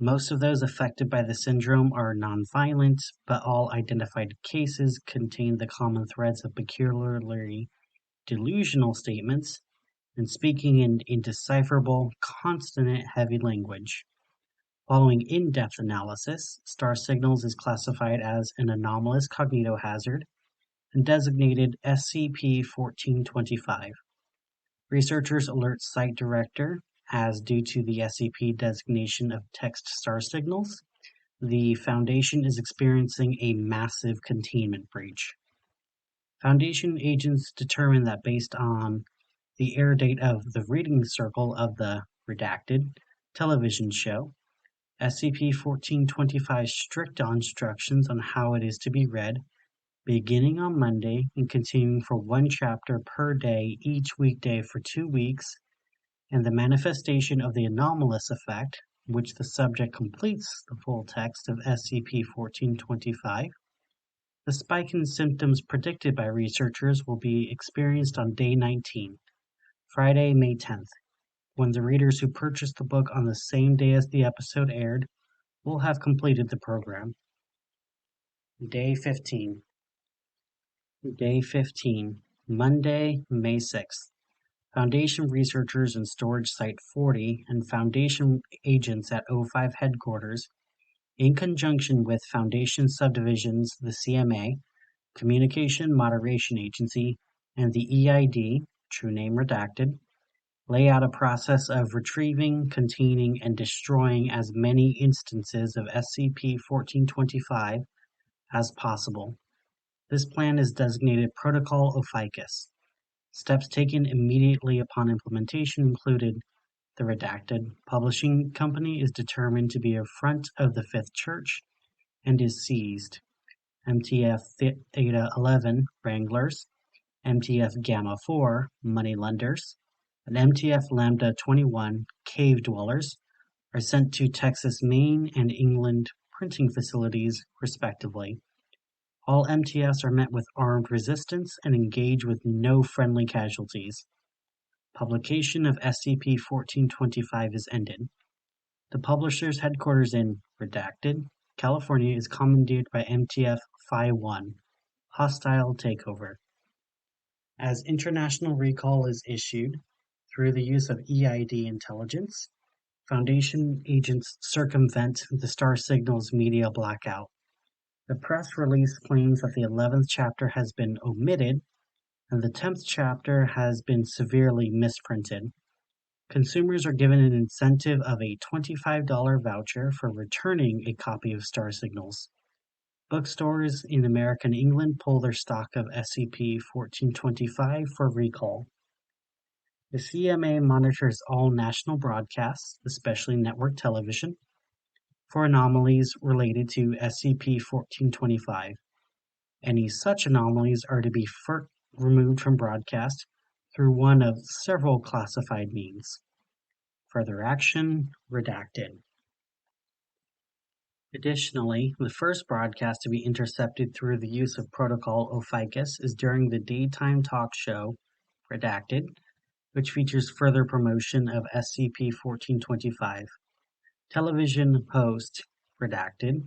Most of those affected by the syndrome are nonviolent, but all identified cases contain the common threads of peculiarly delusional statements and speaking in indecipherable, consonant-heavy language. Following in-depth analysis, Star Signals is classified as an anomalous cognitohazard and designated SCP-1425. Researchers alert site director, as due to the SCP designation of text star signals, the Foundation is experiencing a massive containment breach. Foundation agents determine that based on the air date of the reading circle of the redacted television show, SCP-1425's strict instructions on how it is to be read, beginning on Monday and continuing for 1 chapter per day each weekday for 2 weeks, and the manifestation of the anomalous effect, which the subject completes the full text of SCP-1425. The spike in symptoms predicted by researchers will be experienced on day 19, Friday, May 10th. when the readers who purchased the book on the same day as the episode aired will have completed the program. Day 15. Day 15, Monday, May 6th. Foundation researchers in Storage Site 40 and Foundation agents at O5 headquarters, in conjunction with Foundation subdivisions, the CMA, Communication Moderation Agency, and the EID, true name redacted, lay out a process of retrieving, containing, and destroying as many instances of SCP-1425 as possible. This plan is designated Protocol Ophiuchus. Steps taken immediately upon implementation included: the redacted publishing company is determined to be a front of the Fifth Church and is seized. MTF Theta 11 Wranglers, MTF Gamma 4 Moneylenders, and MTF Lambda 21 Cave Dwellers are sent to Texas, Maine, and England printing facilities, respectively. All MTFs are met with armed resistance and engage with no friendly casualties. Publication of SCP-1425 is ended. The publisher's headquarters in Redacted, California is commandeered by MTF Phi 1. Hostile takeover. As international recall is issued, through the use of EID intelligence, Foundation agents circumvent the Star Signal's media blackout. The press release claims that the 11th chapter has been omitted and the 10th chapter has been severely misprinted. Consumers are given an incentive of a $25 voucher for returning a copy of Star Signals. Bookstores in American England pull their stock of SCP-1425 for recall. The CMA monitors all national broadcasts, especially network television, for anomalies related to SCP-1425. Any such anomalies are to be removed from broadcast through one of several classified means. Further action, redacted. Additionally, the first broadcast to be intercepted through the use of Protocol Ophiuchus is during the daytime talk show, redacted, which features further promotion of SCP-1425. Television host, redacted,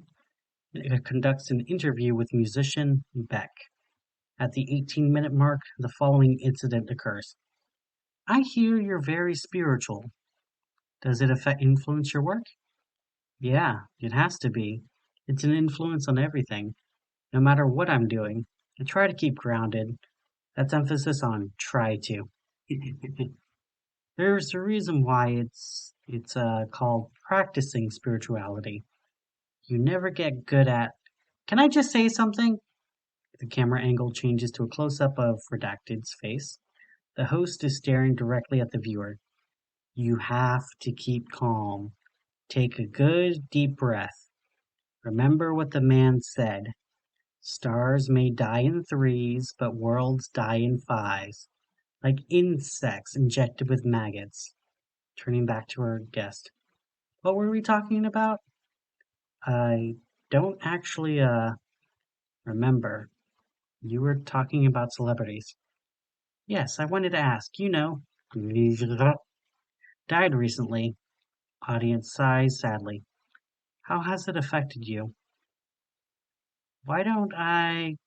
conducts an interview with musician Beck. At the 18-minute mark, the following incident occurs. I hear you're very spiritual. Does it influence your work? Yeah, it has to be. It's an influence on everything. No matter what I'm doing, I try to keep grounded. That's emphasis on try to. There's a reason why it's called practicing spirituality. You never get good at... Can I just say something? The camera angle changes to a close-up of Redacted's face. The host is staring directly at the viewer. You have to keep calm. Take a good deep breath. Remember what the man said. Stars may die in threes, but worlds die in fives. Like insects injected with maggots. Turning back to our guest. What were we talking about? I don't actually, remember. You were talking about celebrities. Yes, I wanted to ask, died recently. Audience sighs sadly. How has it affected you? Why don't I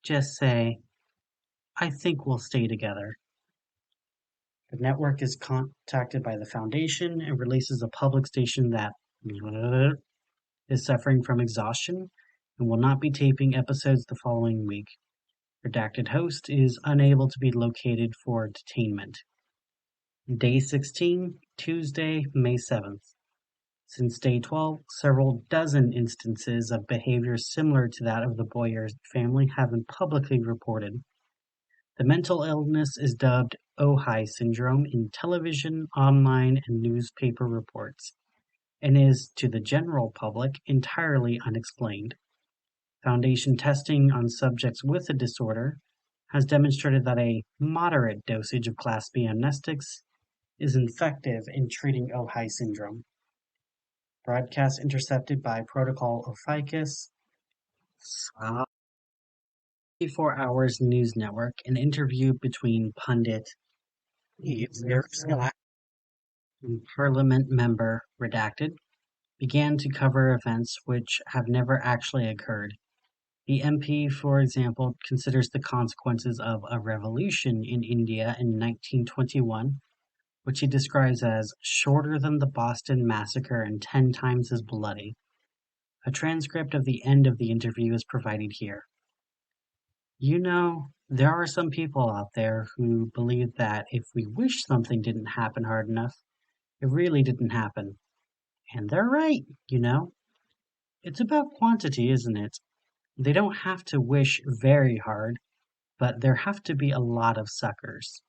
just say, I think we'll stay together. The network is contacted by the Foundation and releases a public station that is suffering from exhaustion and will not be taping episodes the following week. Redacted host is unable to be located for detainment. Day 16, Tuesday, May 7th. Since day 12, several dozen instances of behavior similar to that of the Boyer family have been publicly reported. The mental illness is dubbed Ojai syndrome in television, online, and newspaper reports, and is, to the general public, entirely unexplained. Foundation testing on subjects with the disorder has demonstrated that a moderate dosage of Class B amnestics is effective in treating Ojai syndrome. Broadcast intercepted by Protocol Ophiuchus. 24 Hours News Network, an interview between pundit Parliament member, redacted, began to cover events which have never actually occurred. The MP, for example, considers the consequences of a revolution in India in 1921, which he describes as shorter than the Boston Massacre and 10 times as bloody. A transcript of the end of the interview is provided here. You know, there are some people out there who believe that if we wish something didn't happen hard enough, it really didn't happen. And they're right, you know. It's about quantity, isn't it? They don't have to wish very hard, but there have to be a lot of suckers.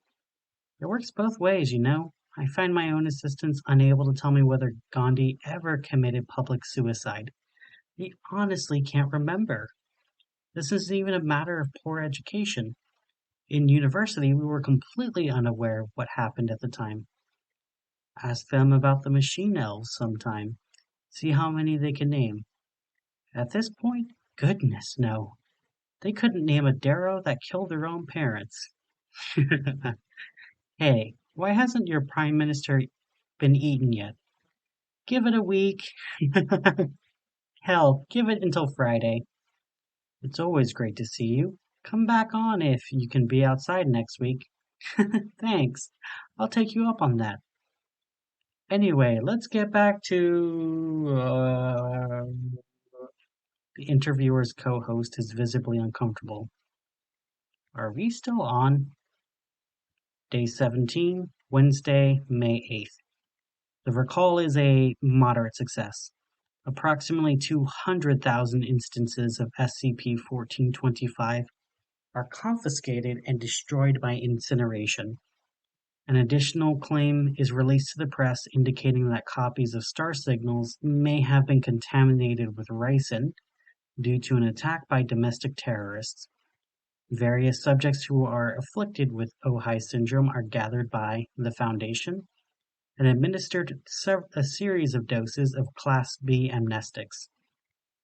It works both ways, you know. I find my own assistants unable to tell me whether Gandhi ever committed public suicide. They honestly can't remember. This isn't even a matter of poor education. In university, we were completely unaware of what happened at the time. Ask them about the machine elves sometime. See how many they can name. At this point, goodness no. They couldn't name a Darrow that killed their own parents. Hey, why hasn't your prime minister been eaten yet? Give it a week. Hell, give it until Friday. It's always great to see you. Come back on if you can be outside next week. Thanks. I'll take you up on that. Anyway, let's get back to the interviewer's co-host is visibly uncomfortable. Are we still on? Day 17, Wednesday, May 8th. The recall is a moderate success. Approximately 200,000 instances of SCP-1425 are confiscated and destroyed by incineration. An additional claim is released to the press indicating that copies of star signals may have been contaminated with ricin due to an attack by domestic terrorists. Various subjects who are afflicted with Ojai syndrome are gathered by the Foundation and administered a series of doses of Class B amnestics.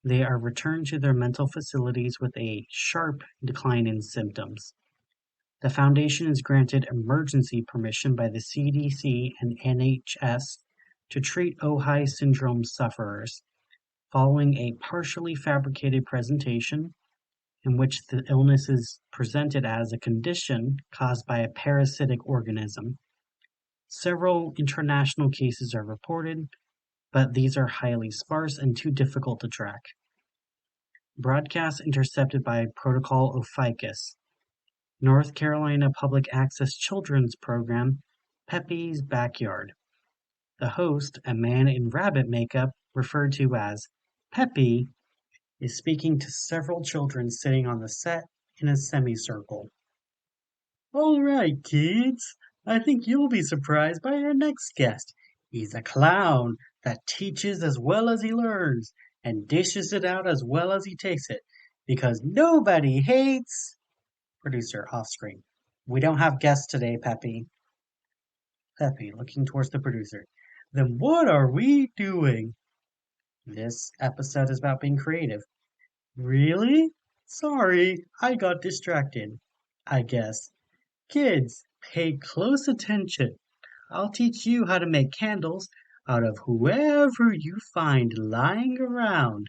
They are returned to their mental facilities with a sharp decline in symptoms. The Foundation is granted emergency permission by the CDC and NHS to treat Ojai syndrome sufferers, following a partially fabricated presentation in which the illness is presented as a condition caused by a parasitic organism. Several international cases are reported, but these are highly sparse and too difficult to track. Broadcasts intercepted by Protocol Ophiuchus. North Carolina Public Access Children's Program, Pepe's Backyard. The host, a man in rabbit makeup referred to as Pepe, is speaking to several children sitting on the set in a semicircle. All right, kids. I think you'll be surprised by our next guest. He's a clown that teaches as well as he learns and dishes it out as well as he takes it because nobody hates. Producer off screen. We don't have guests today, Pepe. Pepe, looking towards the producer. Then what are we doing? This episode is about being creative. Really? Sorry, I got distracted. I guess. Kids, pay close attention. I'll teach you how to make candles out of whoever you find lying around.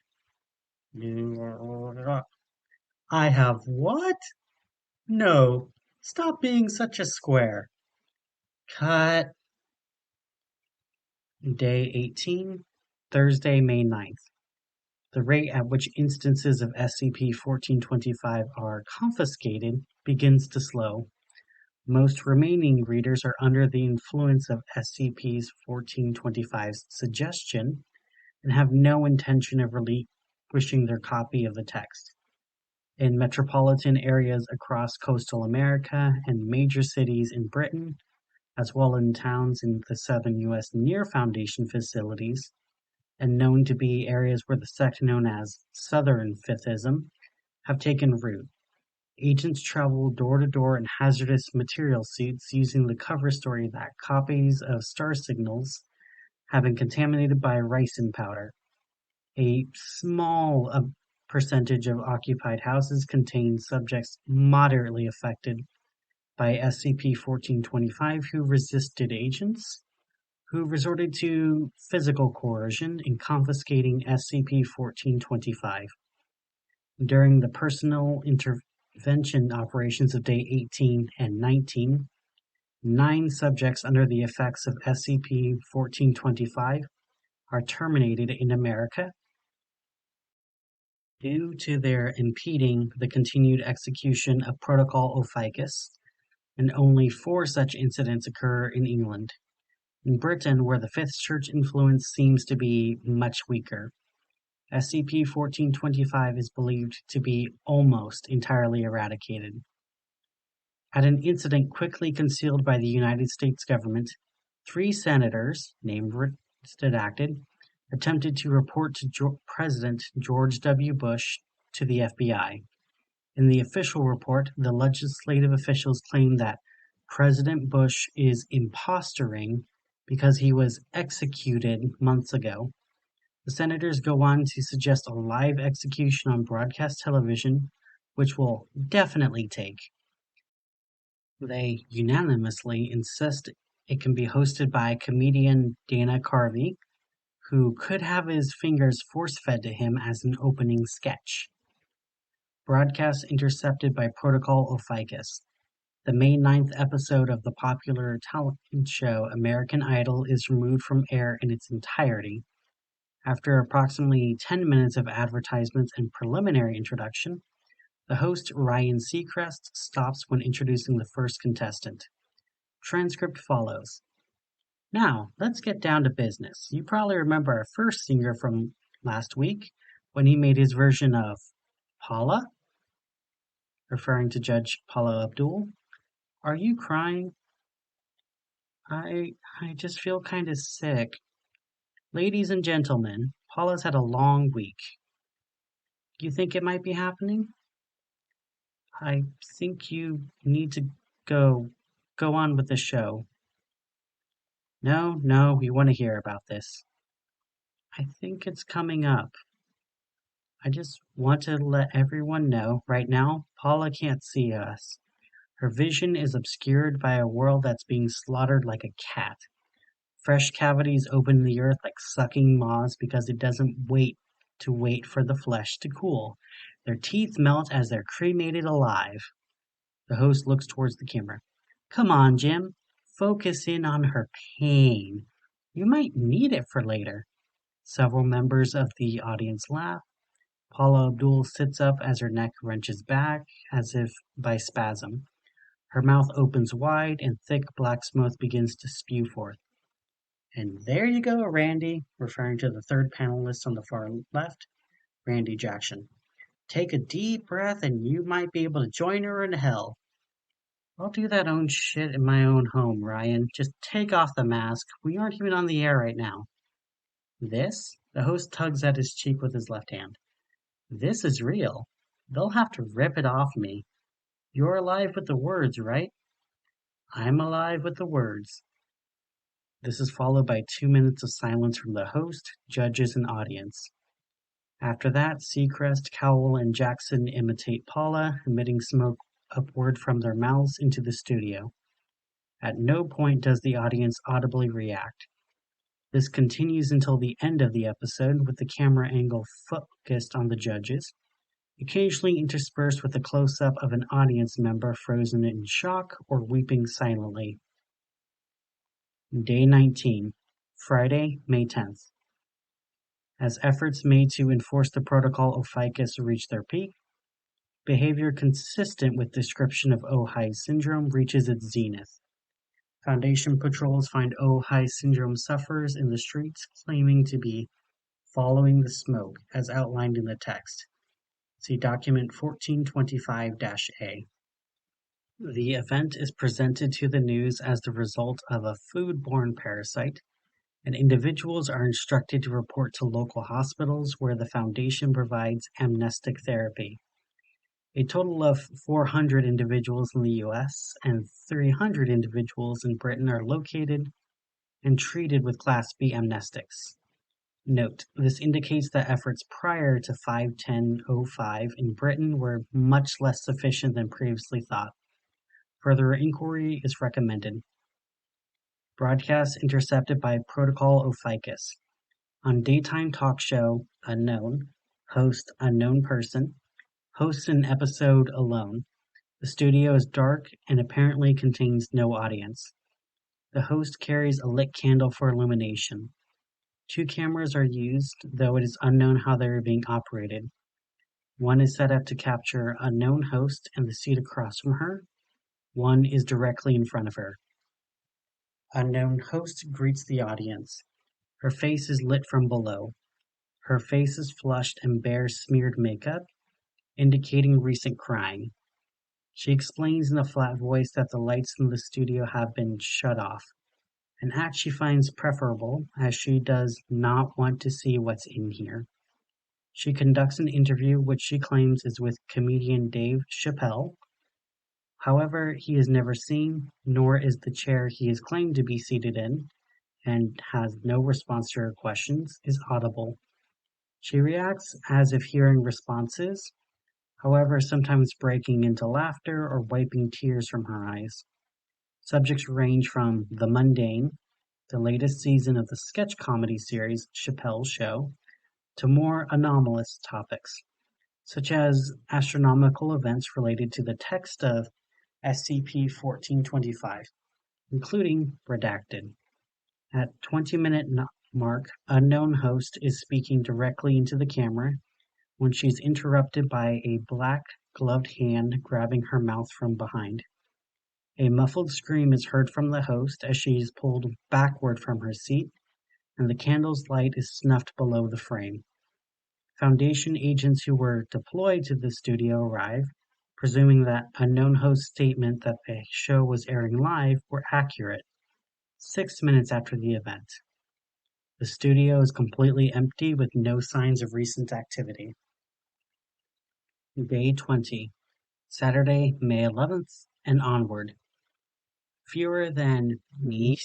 I have what? No, stop being such a square. Cut. Day 18, Thursday, May 9th. The rate at which instances of SCP-1425 are confiscated begins to slow. Most remaining readers are under the influence of SCP-1425's suggestion and have no intention of relinquishing their copy of the text. In metropolitan areas across coastal America and major cities in Britain, as well as in towns in the southern U.S. near Foundation facilities, and known to be areas where the sect known as Southern Fiftism have taken root. Agents travel door to door in hazardous material suits using the cover story that copies of star signals have been contaminated by ricin powder. A small percentage of occupied houses contain subjects moderately affected by SCP-1425 who resisted agents, who resorted to physical coercion in confiscating SCP-1425. During the personal intervention operations of Day 18 and 19, 9 subjects under the effects of SCP-1425 are terminated in America due to their impeding the continued execution of Protocol Ophiuchus, and only 4 such incidents occur in England. In Britain, where the Fifth Church influence seems to be much weaker, SCP-1425 is believed to be almost entirely eradicated. At an incident quickly concealed by the United States government, 3 senators, named redacted, attempted to report to President George W. Bush to the FBI. In the official report, the legislative officials claim that President Bush is impostoring because he was executed months ago. The senators go on to suggest a live execution on broadcast television, which will definitely take. They unanimously insist it can be hosted by comedian Dana Carvey, who could have his fingers force-fed to him as an opening sketch. Broadcast intercepted by Protocol Ophiuchus. The May 9th episode of the popular talent show American Idol is removed from air in its entirety. After approximately 10 minutes of advertisements and preliminary introduction, the host Ryan Seacrest stops when introducing the first contestant. Transcript follows. Now, let's get down to business. You probably remember our first singer from last week when he made his version of Paula, referring to Judge Paula Abdul. Are you crying? I just feel kind of sick. Ladies and gentlemen, Paula's had a long week. You think it might be happening? I think you need to go on with the show. No, we want to hear about this. I think it's coming up. I just want to let everyone know, right now, Paula can't see us. Her vision is obscured by a world that's being slaughtered like a cat. Fresh cavities open in the earth like sucking maws because it doesn't wait for the flesh to cool. Their teeth melt as they're cremated alive. The host looks towards the camera. Come on, Jim. Focus in on her pain. You might need it for later. Several members of the audience laugh. Paula Abdul sits up as her neck wrenches back, as if by spasm. Her mouth opens wide, and thick black smoke begins to spew forth. And there you go, Randy, referring to the third panelist on the far left, Randy Jackson. Take a deep breath, and you might be able to join her in hell. I'll do that own shit in my own home, Ryan. Just take off the mask. We aren't even on the air right now. This? The host tugs at his cheek with his left hand. This is real. They'll have to rip it off me. You're alive with the words, right? I'm alive with the words. This is followed by 2 minutes of silence from the host, judges, and audience. After that, Seacrest, Cowell, and Jackson imitate Paula, emitting smoke upward from their mouths into the studio. At no point does the audience audibly react. This continues until the end of the episode, with the camera angle focused on the judges, occasionally interspersed with a close-up of an audience member frozen in shock or weeping silently. Day 19, Friday, May 10th. As efforts made to enforce the Protocol Ophiuchus reach their peak, behavior consistent with description of Ojai syndrome reaches its zenith. Foundation patrols find Ojai syndrome sufferers in the streets claiming to be following the smoke, as outlined in the text. See document 1425-A. The event is presented to the news as the result of a foodborne parasite, and individuals are instructed to report to local hospitals where the Foundation provides amnestic therapy. A total of 400 individuals in the U.S. and 300 individuals in Britain are located and treated with Class B amnestics. Note, this indicates that efforts prior to 5/10/05 in Britain were much less sufficient than previously thought. Further inquiry is recommended. Broadcast intercepted by Protocol Ophiuchus. On daytime talk show, unknown. Host, unknown person. Hosts an episode alone. The studio is dark and apparently contains no audience. The host carries a lit candle for illumination. 2 cameras are used, though it is unknown how they are being operated. One is set up to capture unknown host and the seat across from her. One is directly in front of her. Unknown host greets the audience. Her face is lit from below. Her face is flushed and bears smeared makeup, indicating recent crying. She explains in a flat voice that the lights in the studio have been shut off, an act she finds preferable as she does not want to see what's in here. She conducts an interview which she claims is with comedian Dave Chappelle. However, he is never seen, nor is the chair he is claimed to be seated in, and has no response to her questions, is audible. She reacts as if hearing responses, however sometimes breaking into laughter or wiping tears from her eyes. Subjects range from The Mundane, the latest season of the sketch comedy series Chappelle's Show, to more anomalous topics, such as astronomical events related to the text of SCP-1425, including redacted. At 20-minute mark, unknown host is speaking directly into the camera when she's interrupted by a black gloved hand grabbing her mouth from behind. A muffled scream is heard from the host as she is pulled backward from her seat, and the candle's light is snuffed below the frame. Foundation agents who were deployed to the studio arrive, presuming that unknown host's statement that the show was airing live were accurate, 6 minutes after the event. The studio is completely empty with no signs of recent activity. Day 20, Saturday, May 11th and onward. Fewer than 50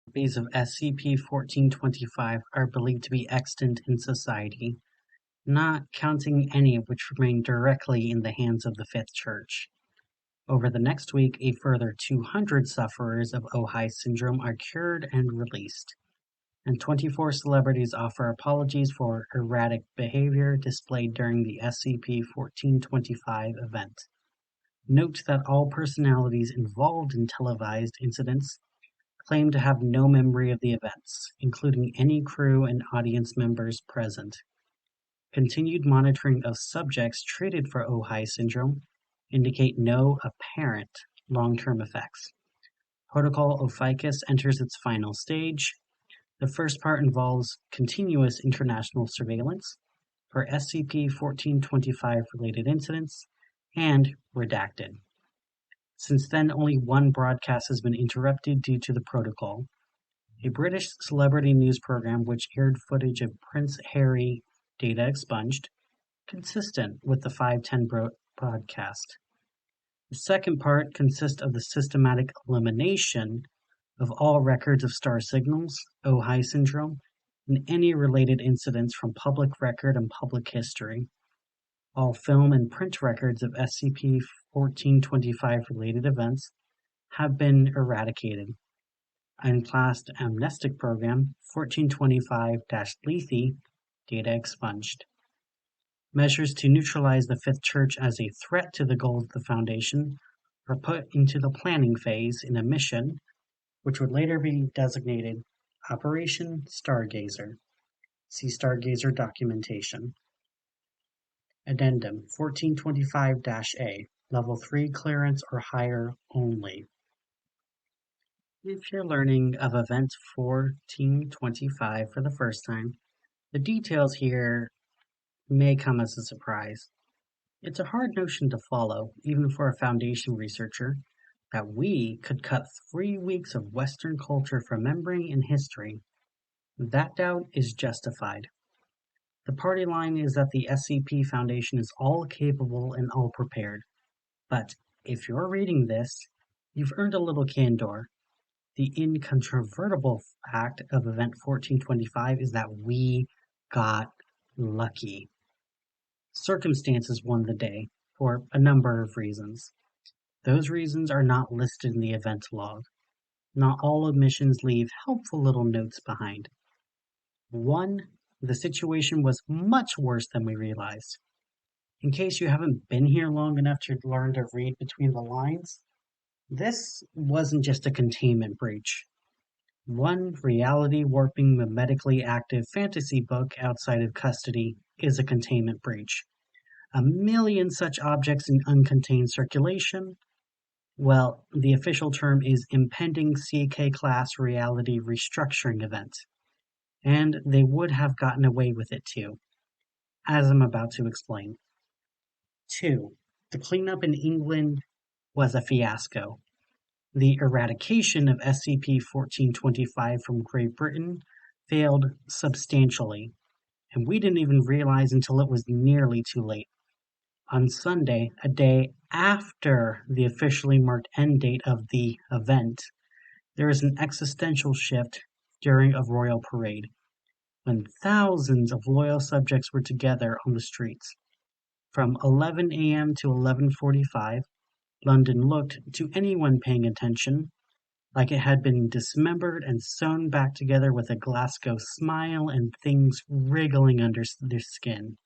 copies of SCP-1425 are believed to be extant in society, not counting any which remain directly in the hands of the Fifth Church. Over the next week, a further 200 sufferers of Ojai syndrome are cured and released, and 24 celebrities offer apologies for erratic behavior displayed during the SCP-1425 event. Note that all personalities involved in televised incidents claim to have no memory of the events, including any crew and audience members present. Continued monitoring of subjects treated for Ojai syndrome indicate no apparent long-term effects. Protocol Ophiuchus enters its final stage. The first part involves continuous international surveillance for SCP-1425 related incidents and redacted. Since then, only one broadcast has been interrupted due to the protocol. A British celebrity news program which aired footage of Prince Harry data expunged, consistent with the 510 broadcast. The second part consists of the systematic elimination of all records of star signals, Ojai syndrome, and any related incidents from public record and public history. All film and print records of SCP-1425 related events have been eradicated. Unclassed amnestic program 1425-Lethe data expunged. Measures to neutralize the Fifth Church as a threat to the goals of the Foundation are put into the planning phase in a mission which would later be designated Operation Stargazer. See Stargazer documentation. Addendum 1425-A, Level 3 clearance or higher only. If you're learning of Event 1425 for the first time, the details here may come as a surprise. It's a hard notion to follow, even for a Foundation researcher, that we could cut 3 weeks of Western culture from memory and history. That doubt is justified. The party line is that the SCP Foundation is all capable and all prepared. But if you're reading this, you've earned a little candor. The incontrovertible fact of Event 1425 is that we got lucky. Circumstances won the day, for a number of reasons. Those reasons are not listed in the event log. not all omissions leave helpful little notes behind. 1. The situation was much worse than we realized. In case you haven't been here long enough to learn to read between the lines, this wasn't just a containment breach. One reality-warping, memetically active fantasy book outside of custody is a containment breach. A million such objects in uncontained circulation? Well, the official term is impending CK-class reality restructuring event. And they would have gotten away with it too, as I'm about to explain. 2. The cleanup in England was a fiasco. The eradication of SCP-1425 from Great Britain failed substantially, and we didn't even realize until it was nearly too late. On Sunday, a day after the officially marked end date of the event, there is an existential shift during a royal parade, when thousands of loyal subjects were together on the streets. From 11 a.m. to 11:45, London looked, to anyone paying attention, like it had been dismembered and sewn back together with a Glasgow smile and things wriggling under their skin.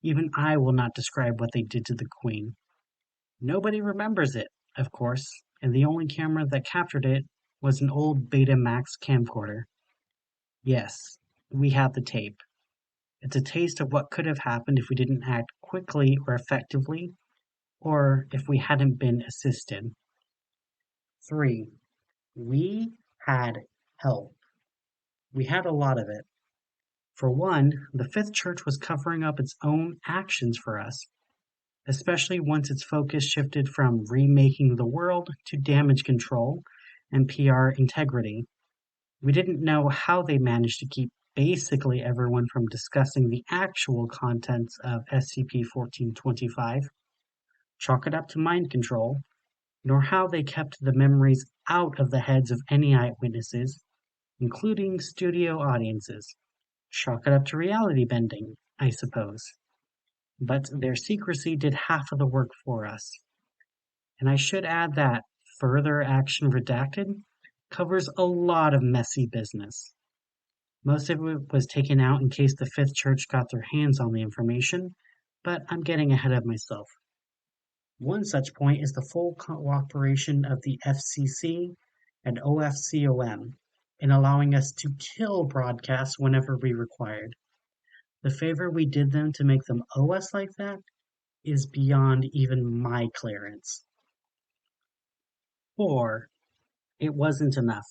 Even I will not describe what they did to the Queen. Nobody remembers it, of course, and the only camera that captured it was an old Betamax camcorder. Yes, we have the tape. It's a taste of what could have happened if we didn't act quickly or effectively, or if we hadn't been assisted. 3. We had help. We had a lot of it. For one, the Fifth Church was covering up its own actions for us, especially once its focus shifted from remaking the world to damage control and PR integrity. We didn't know how they managed to keep basically everyone from discussing the actual contents of SCP-1425, chalk it up to mind control, nor how they kept the memories out of the heads of any eyewitnesses, including studio audiences. Chalk it up to reality bending, I suppose. But their secrecy did half of the work for us. And I should add that Further Action Redacted covers a lot of messy business. Most of it was taken out in case the Fifth Church got their hands on the information, but I'm getting ahead of myself. One such point is the full cooperation of the FCC and OFCOM in allowing us to kill broadcasts whenever we required. The favor we did them to make them owe us like that is beyond even my clearance. 4. It wasn't enough.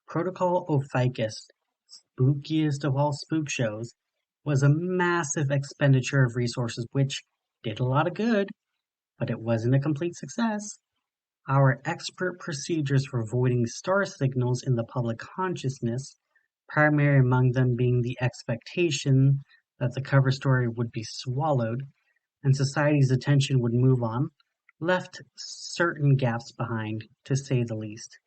Protocol Ophiuchus, spookiest of all spook shows, was a massive expenditure of resources which did a lot of good, but it wasn't a complete success. Our expert procedures for avoiding star signals in the public consciousness, primary among them being the expectation that the cover story would be swallowed and society's attention would move on, left certain gaps behind, to say the least.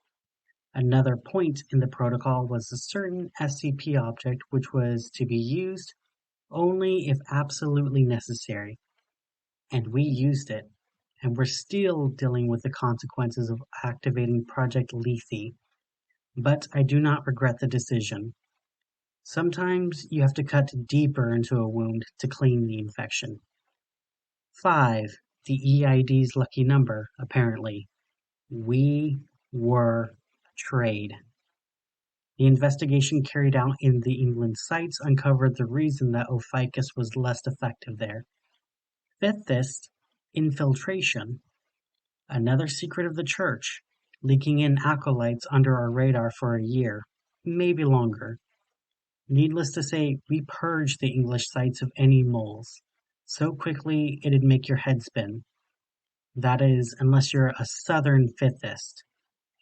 Another point in the protocol was a certain SCP object which was to be used only if absolutely necessary. And we used it, and we're still dealing with the consequences of activating Project Lethe. But I do not regret the decision. Sometimes you have to cut deeper into a wound to clean the infection. 5. The EID's lucky number, apparently. We were betrayed. The investigation carried out in the England sites uncovered the reason that Ophiuchus was less effective there. Fifthest, infiltration. Another secret of the Church, leaking in acolytes under our radar for a year, maybe longer. Needless to say, we purged the English sites of any moles. So quickly it'd make your head spin. That is, unless you're a Southern Fifthist,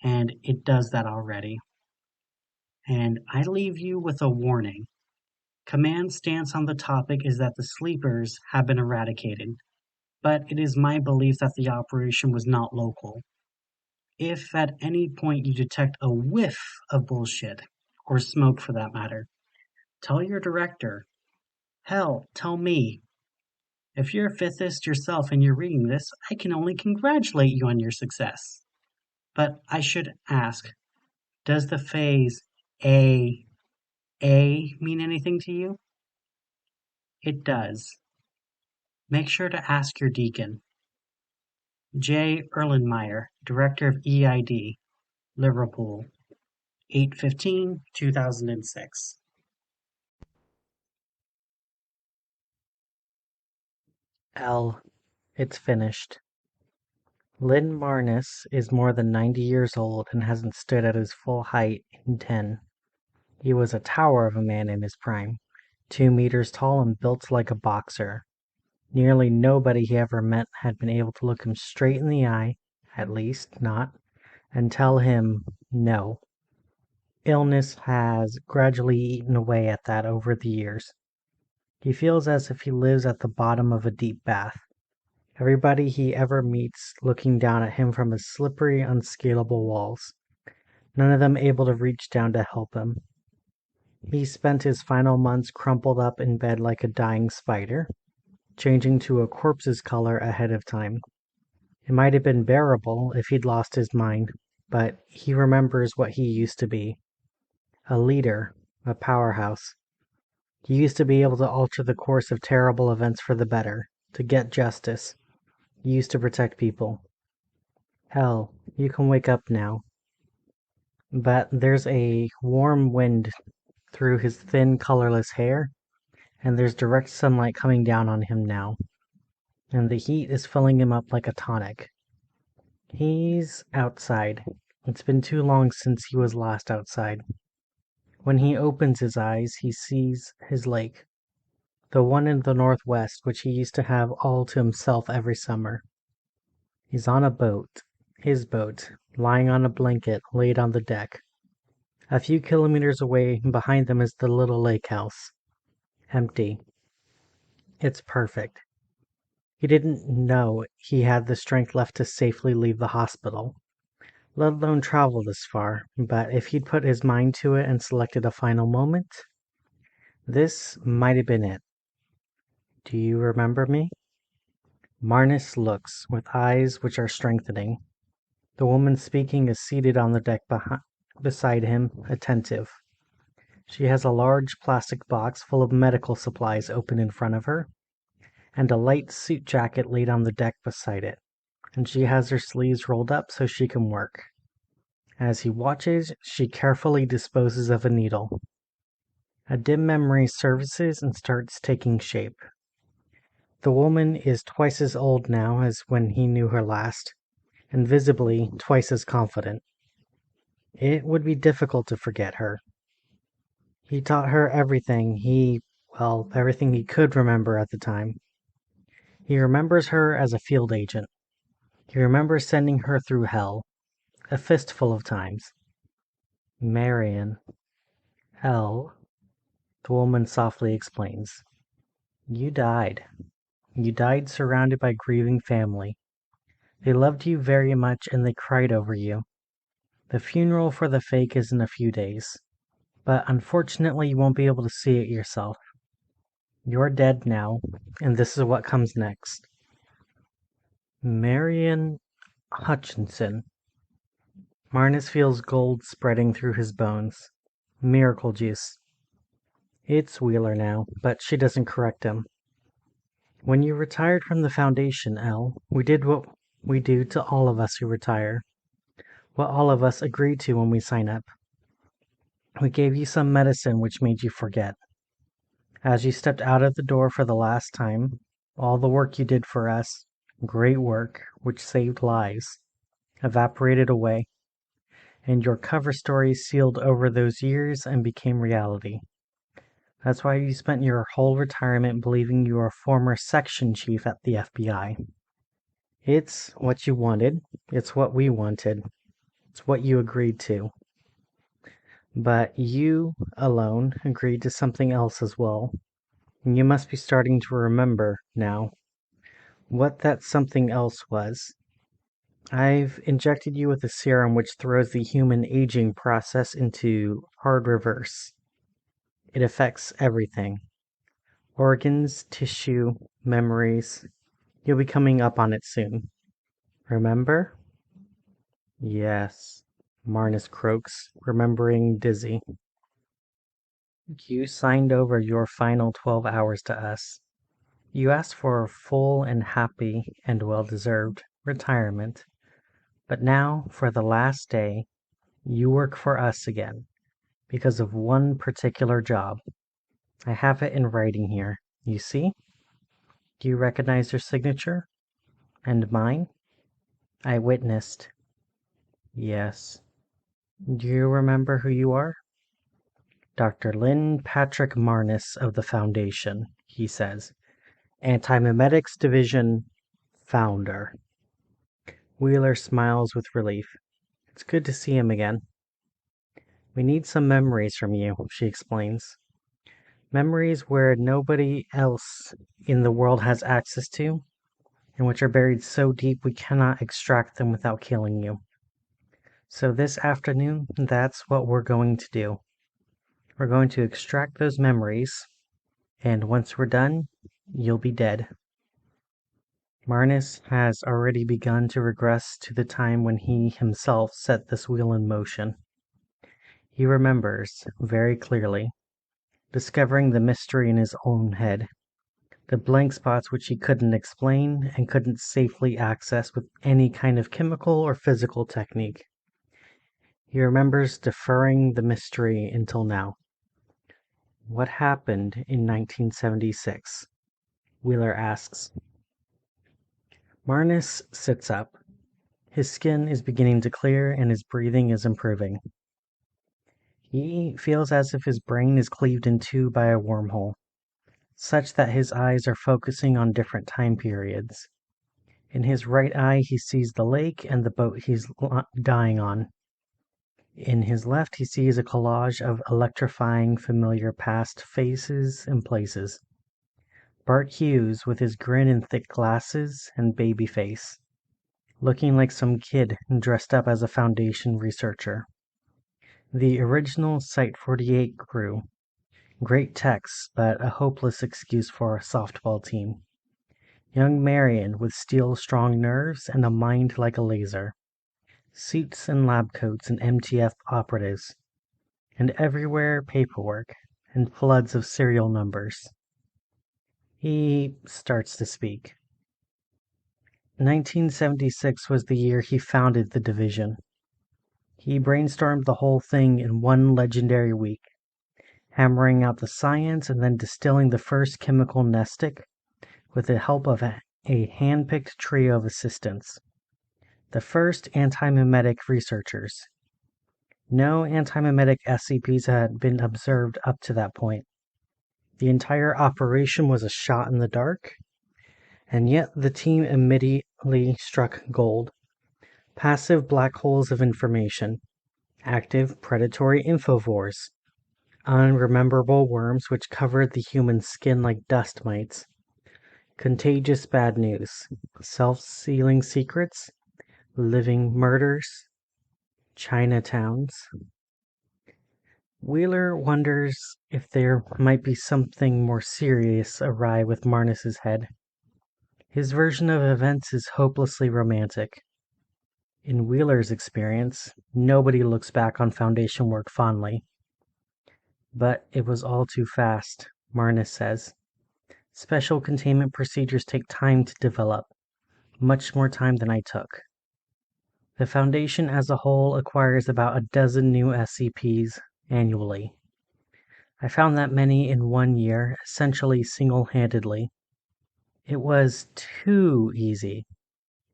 and it does that already. And I leave you with a warning. Command's stance on the topic is that the sleepers have been eradicated, but it is my belief that the operation was not local. If at any point you detect a whiff of bullshit, or smoke for that matter, tell your director. Hell, tell me. If you're a Fifthist yourself and you're reading this, I can only congratulate you on your success. But I should ask, Does the phrase a mean anything to you? It does. Make sure to ask your deacon. J. Erlenmeyer, Director of EID, Liverpool, 8/15/2006. L. It's finished. Lynn Marnus is more than 90 years old and hasn't stood at his full height in 10. He was a tower of a man in his prime, 2 meters tall and built like a boxer. Nearly nobody he ever met had been able to look him straight in the eye, at least not, and tell him no. Illness has gradually eaten away at that over the years. He feels as if he lives at the bottom of a deep bath. Everybody he ever meets looking down at him from his slippery, unscalable walls. None of them able to reach down to help him. He spent his final months crumpled up in bed like a dying spider, changing to a corpse's color ahead of time. It might have been bearable if he'd lost his mind, but he remembers what he used to be. A leader, a powerhouse. He used to be able to alter the course of terrible events for the better, to get justice. He used to protect people. Hell, you can wake up now. But there's a warm wind through his thin, colorless hair, and there's direct sunlight coming down on him now, and the heat is filling him up like a tonic. He's outside. It's been too long since he was last outside. When he opens his eyes, he sees his lake, the one in the northwest which he used to have all to himself every summer. He's on a boat, his boat, lying on a blanket laid on the deck. A few kilometers away behind them is the little lake house. Empty. It's perfect. He didn't know he had the strength left to safely leave the hospital, let alone travel this far, but if he'd put his mind to it and selected a final moment, this might have been it. Do you remember me? Marnus looks, with eyes which are strengthening. The woman speaking is seated on the deck beside him, attentive. She has a large plastic box full of medical supplies open in front of her, and a light suit jacket laid on the deck beside it, and she has her sleeves rolled up so she can work. As he watches, she carefully disposes of a needle. A dim memory surfaces and starts taking shape. The woman is twice as old now as when he knew her last, and visibly twice as confident. It would be difficult to forget her. He taught her everything he could remember at the time. He remembers her as a field agent. He remembers sending her through hell, a fistful of times. Marion. L. The woman softly explains. You died. You died surrounded by grieving family. They loved you very much and they cried over you. The funeral for the fake is in a few days, but unfortunately you won't be able to see it yourself. You're dead now, and this is what comes next. Marion Hutchinson. Marnus feels gold spreading through his bones. Miracle juice. It's Wheeler now, but she doesn't correct him. When you retired from the Foundation, Elle, we did what we do to all of us who retire. What all of us agree to when we sign up. We gave you some medicine which made you forget. As you stepped out of the door for the last time, all the work you did for us, great work, which saved lives, evaporated away, and your cover story sealed over those years and became reality. That's why you spent your whole retirement believing you were a former section chief at the FBI. It's what you wanted. It's what we wanted. It's what you agreed to. But you, alone, agreed to something else as well. And you must be starting to remember, now, what that something else was. I've injected you with a serum which throws the human aging process into hard reverse. It affects everything. Organs, tissue, memories. You'll be coming up on it soon. Remember? Yes. Marnus croaks, remembering dizzy. You signed over your final 12 hours to us. You asked for a full and happy and well-deserved retirement. But now, for the last day, you work for us again, because of one particular job. I have it in writing here. You see? Do you recognize your signature? And mine? I witnessed. Yes. Do you remember who you are? Dr. Lynn Patrick Marnus of the Foundation, he says. Antimemetics Division founder. Wheeler smiles with relief. It's good to see him again. We need some memories from you, she explains. Memories where nobody else in the world has access to, and which are buried so deep we cannot extract them without killing you. So this afternoon, that's what we're going to do. We're going to extract those memories, and once we're done, you'll be dead. Marnus has already begun to regress to the time when he himself set this wheel in motion. He remembers, very clearly, discovering the mystery in his own head, the blank spots which he couldn't explain and couldn't safely access with any kind of chemical or physical technique. He remembers deferring the mystery until now. What happened in 1976? Wheeler asks. Marnus sits up. His skin is beginning to clear and his breathing is improving. He feels as if his brain is cleaved in two by a wormhole, such that his eyes are focusing on different time periods. In his right eye, he sees the lake and the boat he's dying on. In his left, he sees a collage of electrifying, familiar past faces and places. Bart Hughes with his grin and thick glasses and baby face, looking like some kid dressed up as a Foundation researcher. The original Site-48 crew. Great techs, but a hopeless excuse for a softball team. Young Marion with steel-strong nerves and a mind like a laser. Suits and lab coats and MTF operatives. And everywhere paperwork and floods of serial numbers. He starts to speak. 1976 was the year he founded the division. He brainstormed the whole thing in one legendary week, hammering out the science and then distilling the first chemical nestic with the help of a hand-picked trio of assistants. The first antimemetic researchers. No antimemetic SCPs had been observed up to that point. The entire operation was a shot in the dark, and yet the team immediately struck gold. Passive black holes of information, active predatory infovores, unrememberable worms which covered the human skin like dust mites, contagious bad news, self-sealing secrets, living murders, Chinatowns. Wheeler wonders if there might be something more serious awry with Marnus's head. His version of events is hopelessly romantic. In Wheeler's experience, nobody looks back on Foundation work fondly. But it was all too fast, Marnus says. Special containment procedures take time to develop, much more time than I took. The Foundation as a whole acquires about a dozen new SCPs annually. I found that many in 1 year, essentially single-handedly. It was too easy.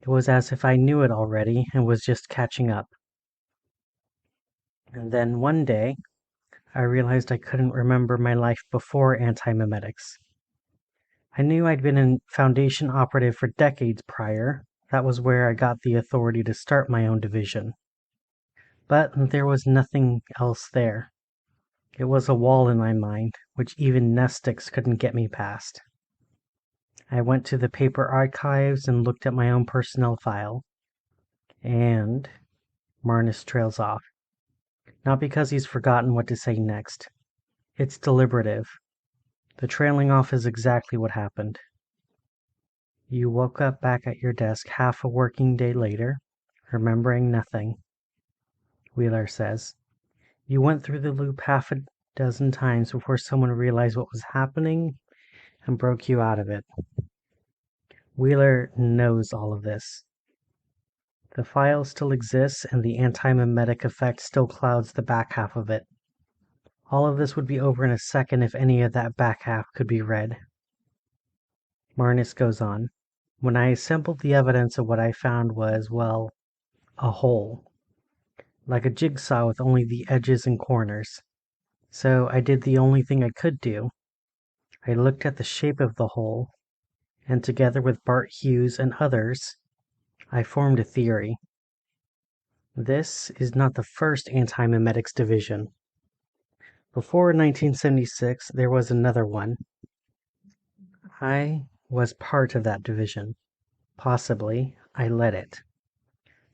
It was as if I knew it already and was just catching up. And then one day, I realized I couldn't remember my life before Antimemetics. I knew I'd been a Foundation operative for decades prior. That was where I got the authority to start my own division. But there was nothing else there. It was a wall in my mind, which even Nestics couldn't get me past. I went to the paper archives and looked at my own personnel file. And Marnus trails off. Not because he's forgotten what to say next. It's deliberative. The trailing off is exactly what happened. You woke up back at your desk half a working day later, remembering nothing. Wheeler says. You went through the loop half a dozen times before someone realized what was happening and broke you out of it. Wheeler knows all of this. The file still exists and the antimemetic effect still clouds the back half of it. All of this would be over in a second if any of that back half could be read. Marnus goes on. When I assembled the evidence of what I found was, well, a hole. Like a jigsaw with only the edges and corners. So I did the only thing I could do. I looked at the shape of the hole, and together with Bart Hughes and others, I formed a theory. This is not the first Antimemetics Division. Before 1976, there was another one. I was part of that division. Possibly, I led it.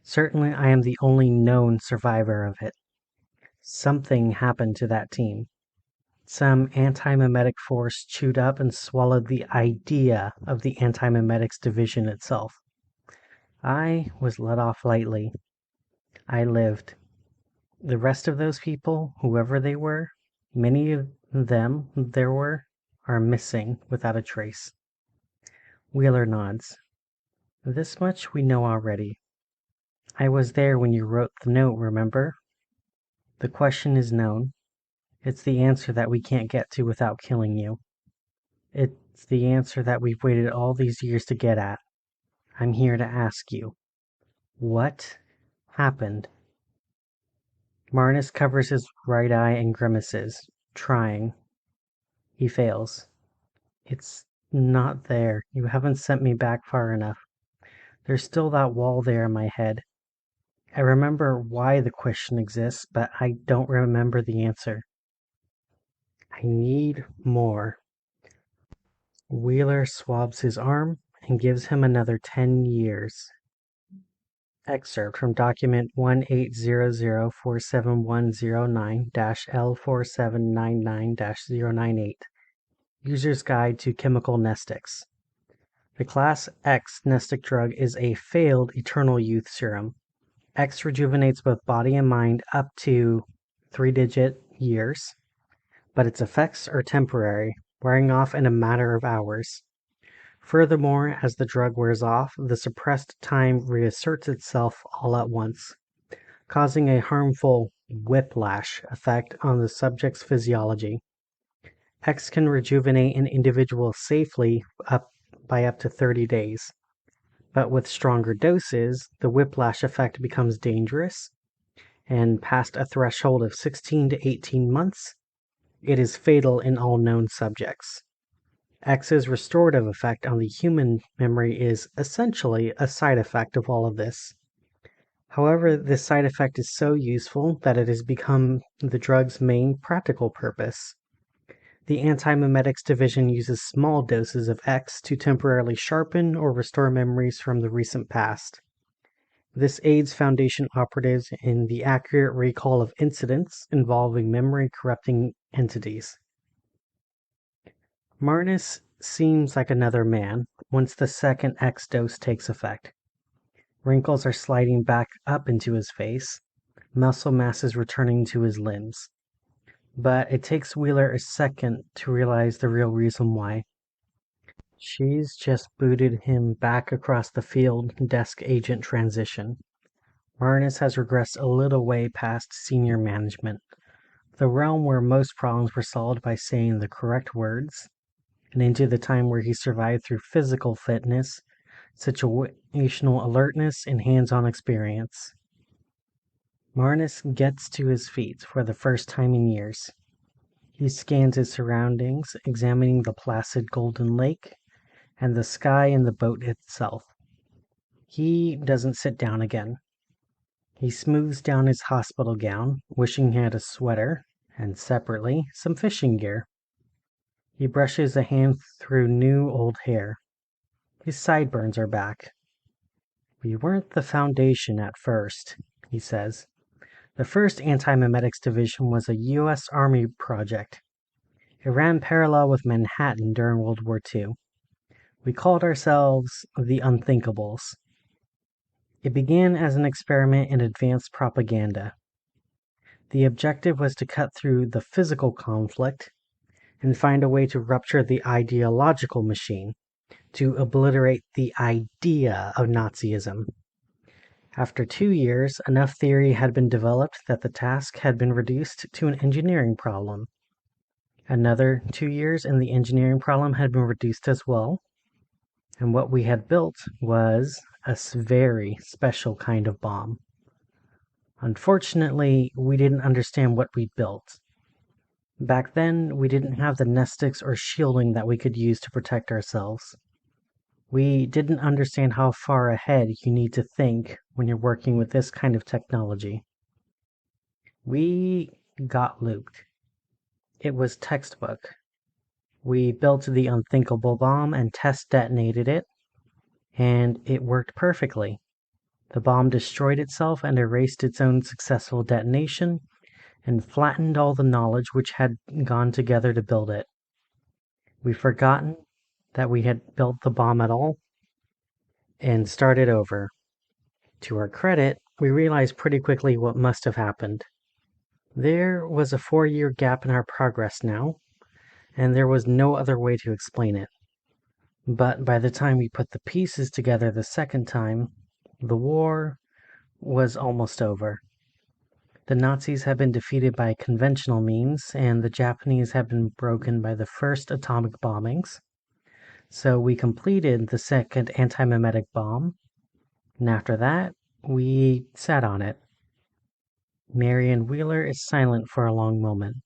Certainly, I am the only known survivor of it. Something happened to that team. Some antimemetic force chewed up and swallowed the idea of the Antimemetics Division itself. I was let off lightly. I lived. The rest of those people, whoever they were, many of them there were, are missing without a trace. Wheeler nods. This much we know already. I was there when you wrote the note, remember? The question is known. It's the answer that we can't get to without killing you. It's the answer that we've waited all these years to get at. I'm here to ask you. What happened? Marnus covers his right eye and grimaces, trying. He fails. It's not there. You haven't sent me back far enough. There's still that wall there in my head. I remember why the question exists, but I don't remember the answer. I need more. Wheeler swabs his arm and gives him another 10 years. Excerpt from document 1800-47109-L4799-098. User's Guide to Chemical Nestics. The Class X nestic drug is a failed eternal youth serum. X rejuvenates both body and mind up to 3-digit years, but its effects are temporary, wearing off in a matter of hours. Furthermore, as the drug wears off, the suppressed time reasserts itself all at once, causing a harmful whiplash effect on the subject's physiology. X can rejuvenate an individual safely by up to 30 days. But with stronger doses, the whiplash effect becomes dangerous, and past a threshold of 16 to 18 months, it is fatal in all known subjects. X's restorative effect on the human memory is essentially a side effect of all of this. However, this side effect is so useful that it has become the drug's main practical purpose. The Antimemetics Division uses small doses of X to temporarily sharpen or restore memories from the recent past. This aids Foundation operatives in the accurate recall of incidents involving memory-corrupting entities. Marnus seems like another man once the second X dose takes effect. Wrinkles are sliding back up into his face. Muscle mass is returning to his limbs. But it takes Wheeler a second to realize the real reason why. She's just booted him back across the field desk agent transition. Marnus has regressed a little way past senior management, the realm where most problems were solved by saying the correct words, and into the time where he survived through physical fitness, situational alertness, and hands-on experience. Marnus gets to his feet for the first time in years. He scans his surroundings, examining the placid golden lake and the sky and the boat itself. He doesn't sit down again. He smooths down his hospital gown, wishing he had a sweater, and separately, some fishing gear. He brushes a hand through new old hair. His sideburns are back. We weren't the Foundation at first, he says. The first Antimemetics Division was a U.S. Army project. It ran parallel with Manhattan during World War II. We called ourselves the Unthinkables. It began as an experiment in advanced propaganda. The objective was to cut through the physical conflict and find a way to rupture the ideological machine, to obliterate the idea of Nazism. After 2 years, enough theory had been developed that the task had been reduced to an engineering problem. Another 2 years and the engineering problem had been reduced as well. And what we had built was a very special kind of bomb. Unfortunately, we didn't understand what we'd built. Back then, we didn't have the nestics or shielding that we could use to protect ourselves. We didn't understand how far ahead you need to think when you're working with this kind of technology. We got looped. It was textbook. We built the unthinkable bomb and test detonated it, and it worked perfectly. The bomb destroyed itself and erased its own successful detonation, and flattened all the knowledge which had gone together to build it. We've forgotten that we had built the bomb at all, and started over. To our credit, we realized pretty quickly what must have happened. There was a 4-year gap in our progress now, and there was no other way to explain it. But by the time we put the pieces together the second time, the war was almost over. The Nazis had been defeated by conventional means, and the Japanese had been broken by the first atomic bombings. So we completed the second antimemetic bomb, and after that, we sat on it. Marion Wheeler is silent for a long moment.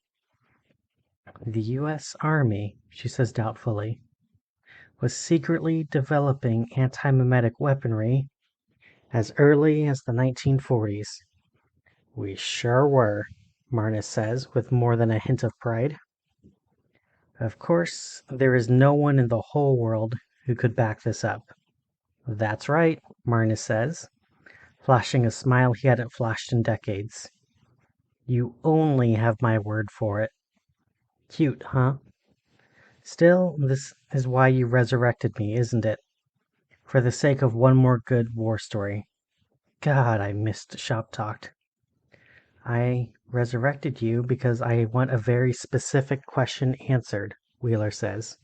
The U.S. Army, she says doubtfully, was secretly developing antimemetic weaponry as early as the 1940s. We sure were, Marnus says, with more than a hint of pride. Of course, there is no one in the whole world who could back this up. That's right, Marnus says, flashing a smile he hadn't flashed in decades. You only have my word for it. Cute, huh? Still, this is why you resurrected me, isn't it? For the sake of one more good war story. God, I missed Shop Talked. I resurrected you because I want a very specific question answered, Wheeler says.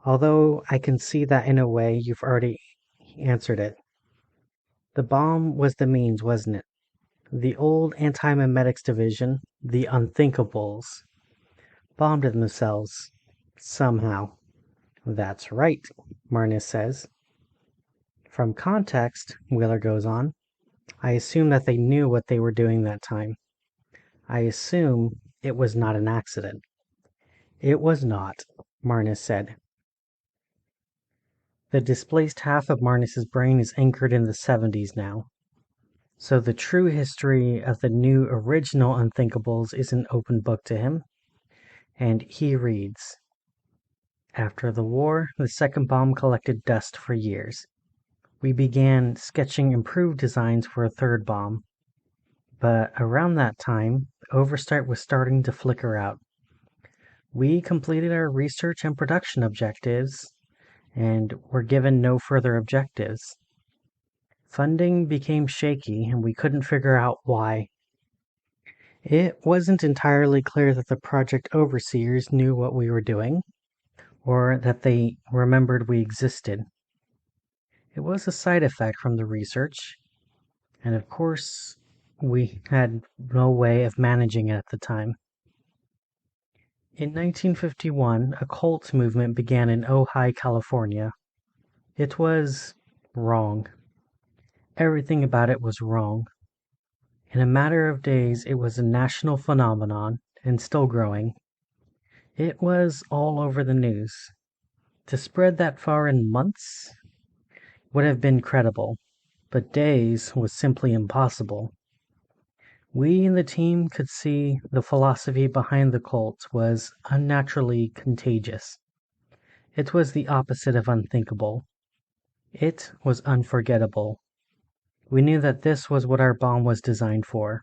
Although I can see that in a way you've already answered it. The bomb was the means, wasn't it? The old Antimemetics Division, the Unthinkables, bombed themselves. Somehow. That's right, Marnus says. From context, Wheeler goes on, I assume that they knew what they were doing that time. I assume it was not an accident. It was not, Marnus said. The displaced half of Marnus's brain is anchored in the 70s now. So the true history of the new original Unthinkables is an open book to him. And he reads, After the war, the second bomb collected dust for years. We began sketching improved designs for a third bomb. But around that time, Overstart was starting to flicker out. We completed our research and production objectives, and were given no further objectives. Funding became shaky, and we couldn't figure out why. It wasn't entirely clear that the project overseers knew what we were doing, or that they remembered we existed. It was a side effect from the research, and of course, we had no way of managing it at the time. In 1951, a cult movement began in Ojai, California. It was wrong. Everything about it was wrong. In a matter of days, it was a national phenomenon, and still growing. It was all over the news. To spread that far in months would have been credible, but days was simply impossible. We in the team could see the philosophy behind the cult was unnaturally contagious. It was the opposite of unthinkable. It was unforgettable. We knew that this was what our bomb was designed for.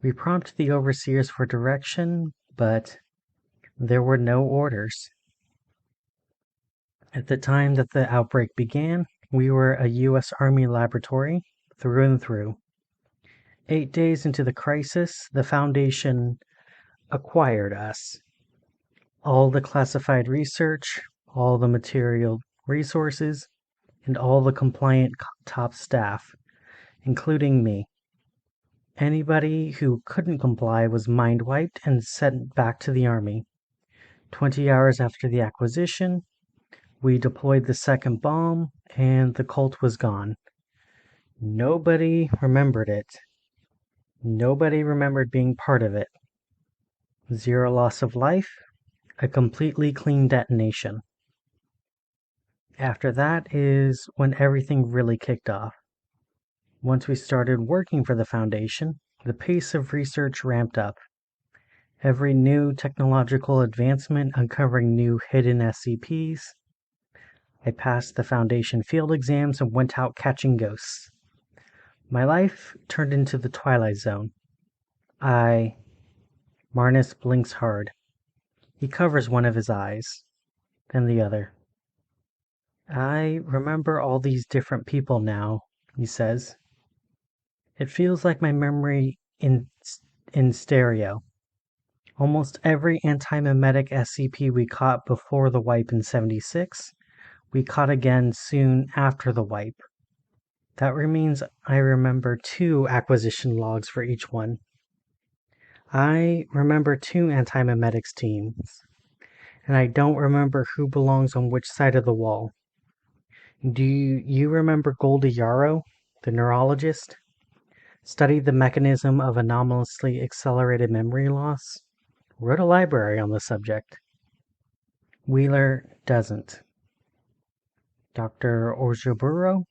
We prompted the overseers for direction, but there were no orders. At the time that the outbreak began, we were a U.S. Army laboratory through and through. 8 days into the crisis, the Foundation acquired us. All the classified research, all the material resources, and all the compliant top staff, including me. Anybody who couldn't comply was mind-wiped and sent back to the army. 20 hours after the acquisition, we deployed the second bomb, and the cult was gone. Nobody remembered it. Nobody remembered being part of it. 0 loss of life, a completely clean detonation. After that is when everything really kicked off. Once we started working for the Foundation, the pace of research ramped up. Every new technological advancement uncovering new hidden SCPs. I passed the Foundation field exams and went out catching ghosts. My life turned into the Twilight Zone. Marnus blinks hard. He covers one of his eyes, then the other. I remember all these different people now, he says. It feels like my memory in stereo. Almost every antimemetic SCP we caught before the wipe in 76, we caught again soon after the wipe. That means I remember 2 acquisition logs for each one. I remember 2 antimemetics teams, and I don't remember who belongs on which side of the wall. Do you remember Goldie Yarrow, the neurologist? Studied the mechanism of anomalously accelerated memory loss? Wrote a library on the subject. Wheeler doesn't. Dr. Ojai,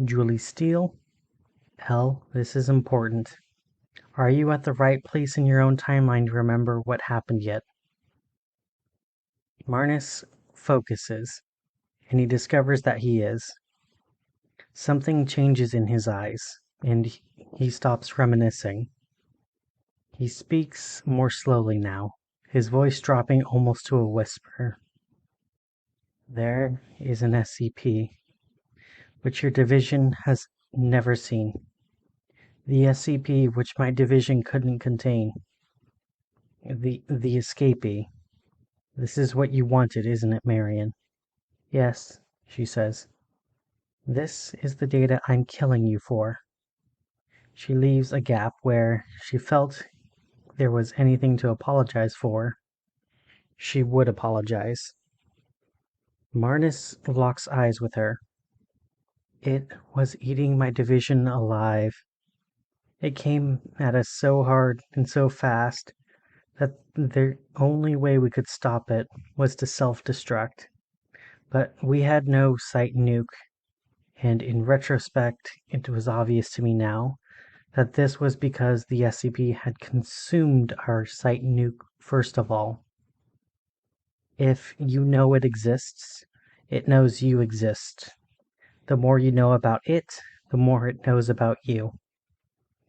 Julie Steele. L, this is important. Are you at the right place in your own timeline to remember what happened yet? Marnus focuses, and he discovers that he is. Something changes in his eyes, and he stops reminiscing. He speaks more slowly now, his voice dropping almost to a whisper. There is an SCP, which your division has never seen. The SCP which my division couldn't contain. The escapee. This is what you wanted, isn't it, Marion? Yes, she says. This is the data I'm killing you for. She leaves a gap where she felt there was anything to apologize for. She would apologize. Marnus locks eyes with her. It was eating my division alive. It came at us so hard and so fast that the only way we could stop it was to self-destruct. But we had no site nuke, and in retrospect, it was obvious to me now that this was because the SCP had consumed our site nuke first of all. If you know it exists, it knows you exist. The more you know about it, the more it knows about you.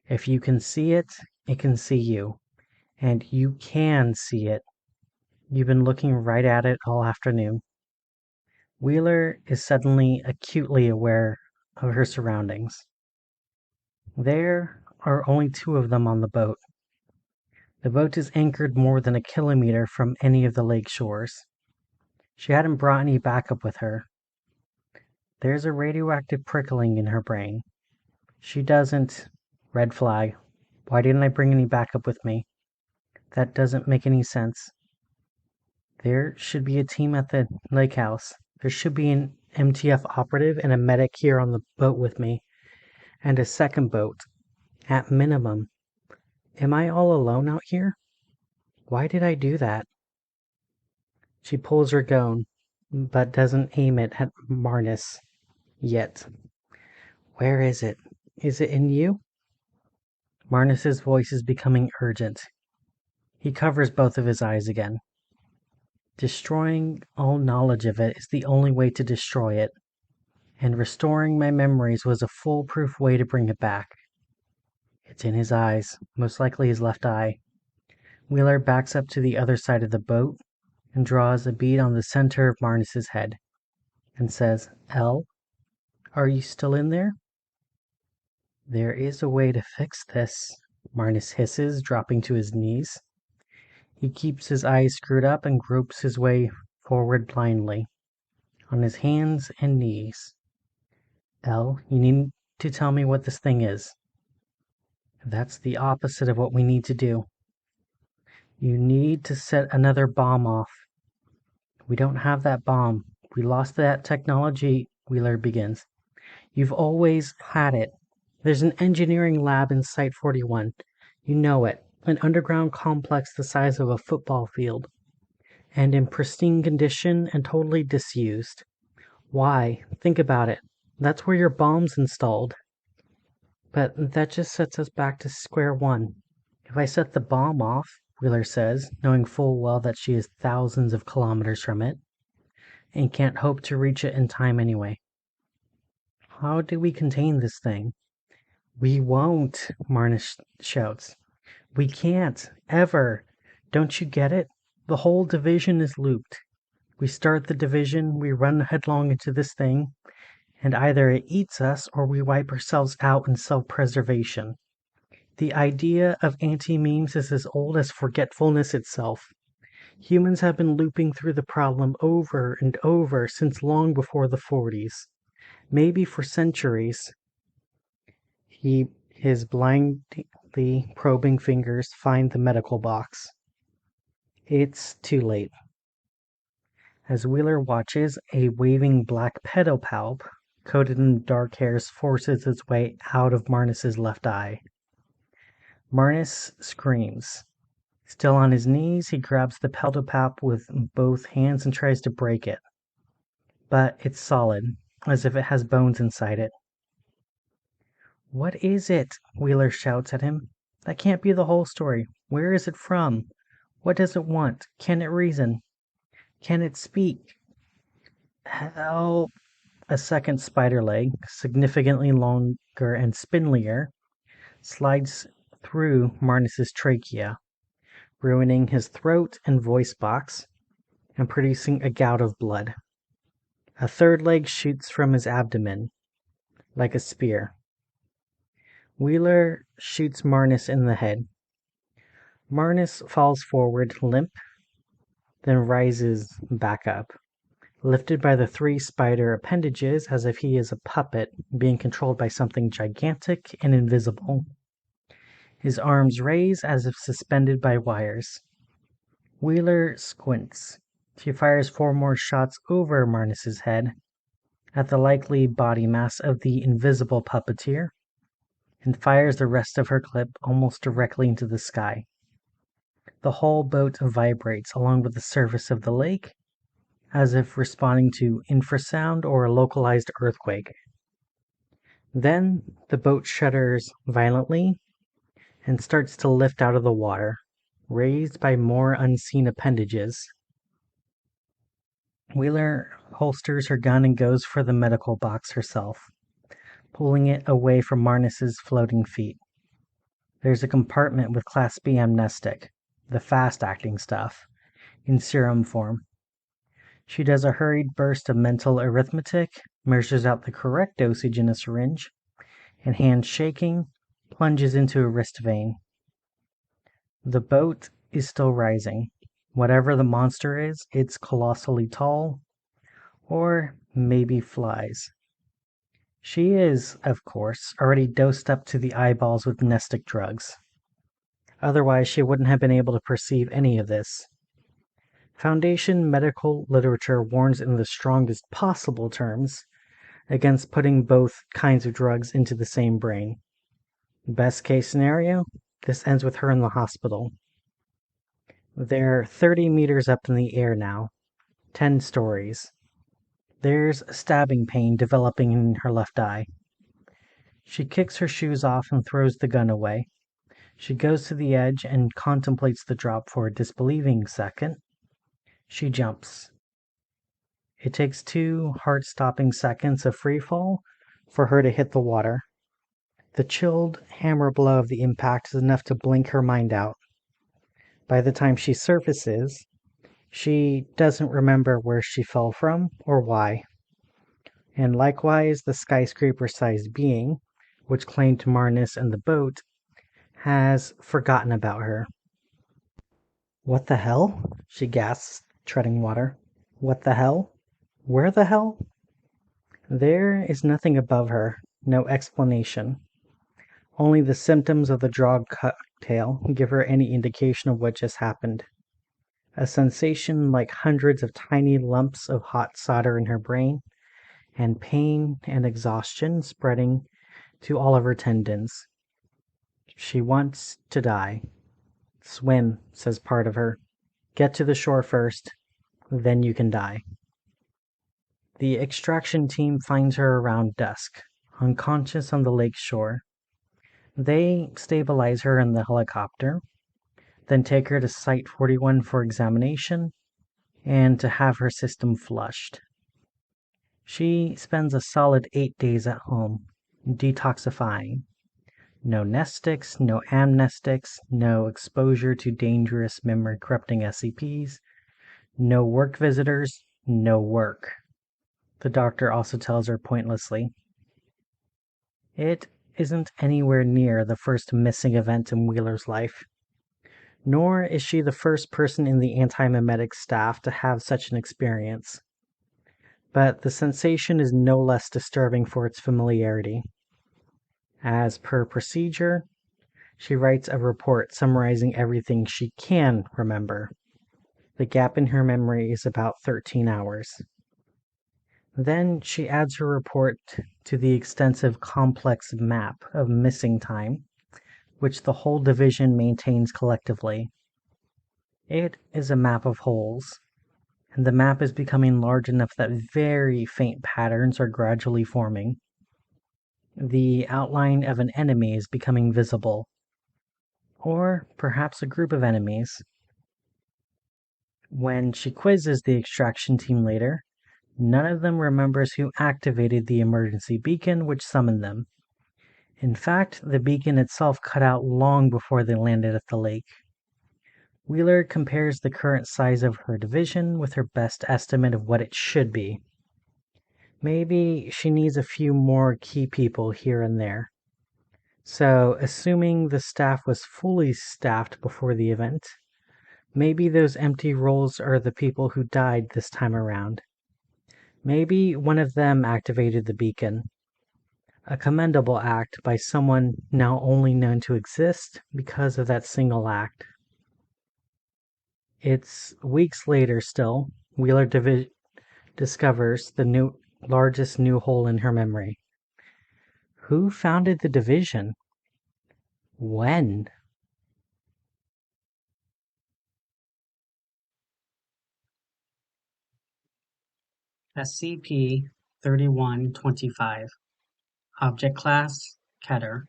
If you can see it, it can see you. And you can see it. You've been looking right at it all afternoon. Wheeler is suddenly acutely aware of her surroundings. There are only 2 of them on the boat. The boat is anchored more than a kilometer from any of the lake shores. She hadn't brought any backup with her. There's a radioactive prickling in her brain. She doesn't. Red flag. Why didn't I bring any backup with me? That doesn't make any sense. There should be a team at the lake house. There should be an MTF operative and a medic here on the boat with me. And a second boat. At minimum. Am I all alone out here? Why did I do that? She pulls her gun, but doesn't aim it at Marnus. Yet. Where is it? Is it in you? Marnus's voice is becoming urgent. He covers both of his eyes again. Destroying all knowledge of it is the only way to destroy it, and restoring my memories was a foolproof way to bring it back. It's in his eyes, most likely his left eye. Wheeler backs up to the other side of the boat and draws a bead on the center of Marnus's head, and says, L, are you still in there? There is a way to fix this, Marnus hisses, dropping to his knees. He keeps his eyes screwed up and gropes his way forward blindly, on his hands and knees. El, you need to tell me what this thing is. That's the opposite of what we need to do. You need to set another bomb off. We don't have that bomb. We lost that technology, Wheeler begins. You've always had it. There's an engineering lab in Site 41. You know it. An underground complex the size of a football field. And in pristine condition and totally disused. Why? Think about it. That's where your bomb's installed. But that just sets us back to square one. If I set the bomb off, Wheeler says, knowing full well that she is thousands of kilometers from it, and can't hope to reach it in time anyway. How do we contain this thing? We won't, Marnus shouts. We can't, ever. Don't you get it? The whole division is looped. We start the division, we run headlong into this thing, and either it eats us or we wipe ourselves out in self-preservation. The idea of antimemes is as old as forgetfulness itself. Humans have been looping through the problem over and over since long before the 40s. Maybe for centuries. His blindly probing fingers find the medical box. It's too late. As Wheeler watches, a waving black pedopalp, coated in dark hairs, forces its way out of Marnus's left eye. Marnus screams. Still on his knees, he grabs the pedopalp with both hands and tries to break it. But it's solid, as if it has bones inside it. What is it? Wheeler shouts at him. That can't be the whole story. Where is it from? What does it want? Can it reason? Can it speak? Help! A second spider leg, significantly longer and spindlier, slides through Marnus's trachea, ruining his throat and voice box, and producing a gout of blood. A third leg shoots from his abdomen, like a spear. Wheeler shoots Marnus in the head. Marnus falls forward, limp, then rises back up, lifted by the three spider appendages as if he is a puppet being controlled by something gigantic and invisible. His arms raise as if suspended by wires. Wheeler squints. She fires 4 more shots over Marnus's head, at the likely body mass of the invisible puppeteer, and fires the rest of her clip almost directly into the sky. The whole boat vibrates along with the surface of the lake, as if responding to infrasound or a localized earthquake. Then the boat shudders violently and starts to lift out of the water, raised by more unseen appendages. Wheeler holsters her gun and goes for the medical box herself, pulling it away from Marnus's floating feet. There's a compartment with Class B amnestic, the fast-acting stuff, in serum form. She does a hurried burst of mental arithmetic, measures out the correct dosage in a syringe, and hands shaking, plunges into a wrist vein. The boat is still rising. Whatever the monster is, it's colossally tall, or maybe flies. She is, of course, already dosed up to the eyeballs with amnestic drugs. Otherwise, she wouldn't have been able to perceive any of this. Foundation medical literature warns in the strongest possible terms against putting both kinds of drugs into the same brain. Best case scenario, this ends with her in the hospital. They're 30 meters up in the air now, 10 stories. There's a stabbing pain developing in her left eye. She kicks her shoes off and throws the gun away. She goes to the edge and contemplates the drop for a disbelieving second. She jumps. It takes 2 heart-stopping seconds of freefall for her to hit the water. The chilled hammer blow of the impact is enough to blink her mind out. By the time she surfaces, she doesn't remember where she fell from or why. And likewise, the skyscraper-sized being, which claimed Marnus and the boat, has forgotten about her. "What the hell?" she gasps, treading water. "What the hell? Where the hell?" There is nothing above her, no explanation. Only the symptoms of the drug cocktail give her any indication of what just happened. A sensation like hundreds of tiny lumps of hot solder in her brain, and pain and exhaustion spreading to all of her tendons. She wants to die. "Swim," says part of her. "Get to the shore first, then you can die." The extraction team finds her around dusk, unconscious on the lake shore. They stabilize her in the helicopter, then take her to Site 41 for examination and to have her system flushed. She spends a solid 8 days at home, detoxifying. No nestics, no amnestics, no exposure to dangerous memory-corrupting SCPs, no work visitors, no work. The doctor also tells her pointlessly. It isn't anywhere near the first missing event in Wheeler's life, nor is she the first person in the Antimemetic staff to have such an experience. But the sensation is no less disturbing for its familiarity. As per procedure, she writes a report summarizing everything she can remember. The gap in her memory is about 13 hours. Then she adds her report to the extensive complex map of missing time, which the whole division maintains collectively. It is a map of holes, and the map is becoming large enough that very faint patterns are gradually forming. The outline of an enemy is becoming visible, or perhaps a group of enemies. When she quizzes the extraction team later, none of them remembers who activated the emergency beacon which summoned them. In fact, the beacon itself cut out long before they landed at the lake. Wheeler compares the current size of her division with her best estimate of what it should be. Maybe she needs a few more key people here and there. So, assuming the staff was fully staffed before the event, maybe those empty roles are the people who died this time around. Maybe one of them activated the beacon. A commendable act by someone now only known to exist because of that single act. It's weeks later still, Wheeler discovers the largest new hole in her memory. Who founded the division? When? SCP-3111 Object Class Keter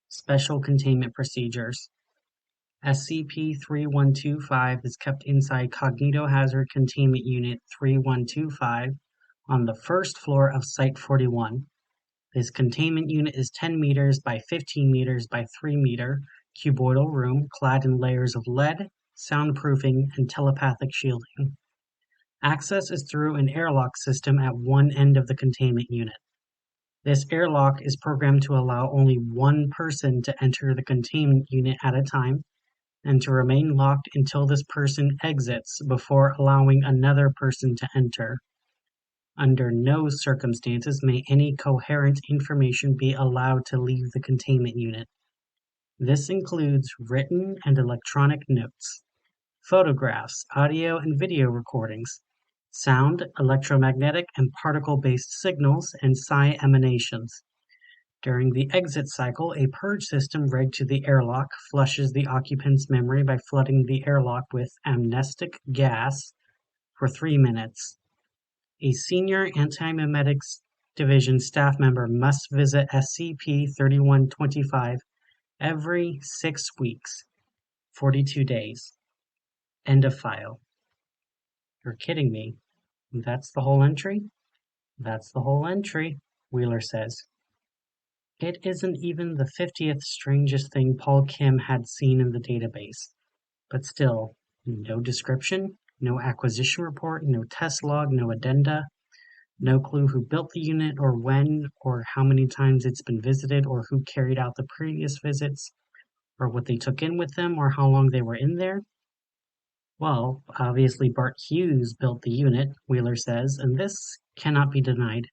Special Containment Procedures SCP-3125 is kept inside Cognitohazard Containment Unit 3125 on the first floor of Site 41. This containment unit is 10 meters by 15 meters by 3 meter cuboidal room clad in layers of lead, soundproofing, and telepathic shielding. Access is through an airlock system at one end of the containment unit. This airlock is programmed to allow only one person to enter the containment unit at a time, and to remain locked until this person exits before allowing another person to enter. Under no circumstances may any coherent information be allowed to leave the containment unit. This includes written and electronic notes, photographs, audio and video recordings, sound, electromagnetic and particle-based signals, and psi emanations. During the exit cycle, a purge system rigged to the airlock flushes the occupant's memory by flooding the airlock with amnestic gas for 3 minutes. A senior Antimemetics Division staff member must visit SCP-3125 every 6 weeks, 42 days. End of file. You're kidding me. That's the whole entry? That's the whole entry, Wheeler says. It isn't even the 50th strangest thing Paul Kim had seen in the database. But still, no description, no acquisition report, no test log, no addenda. No clue who built the unit or when or how many times it's been visited or who carried out the previous visits or what they took in with them or how long they were in there. Well, obviously Bart Hughes built the unit, Wheeler says, and this cannot be denied.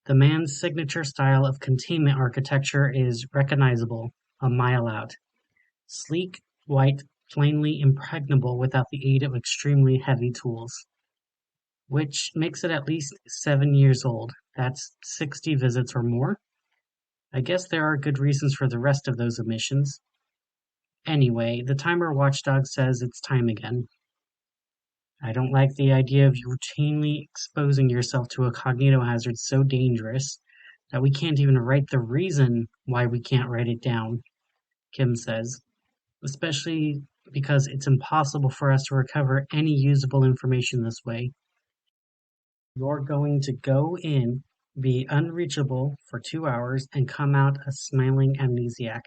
The man's signature style of containment architecture is recognizable a mile out. Sleek, white, plainly impregnable without the aid of extremely heavy tools. Which makes it at least 7 years old. That's 60 visits or more. I guess there are good reasons for the rest of those omissions. Anyway, the timer watchdog says it's time again. I don't like the idea of you routinely exposing yourself to a cognitohazard so dangerous that we can't even write the reason why we can't write it down, Kim says, especially because it's impossible for us to recover any usable information this way. You're going to go in, be unreachable for 2 hours, and come out a smiling amnesiac.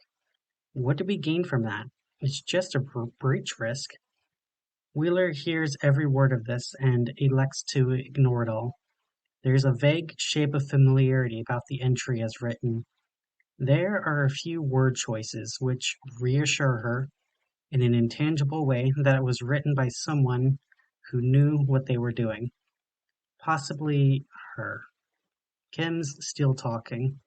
What do we gain from that? It's just a breach risk. Wheeler hears every word of this and elects to ignore it all. There's a vague shape of familiarity about the entry as written. There are a few word choices which reassure her, in an intangible way, that it was written by someone who knew what they were doing. Possibly her. Kim's still talking.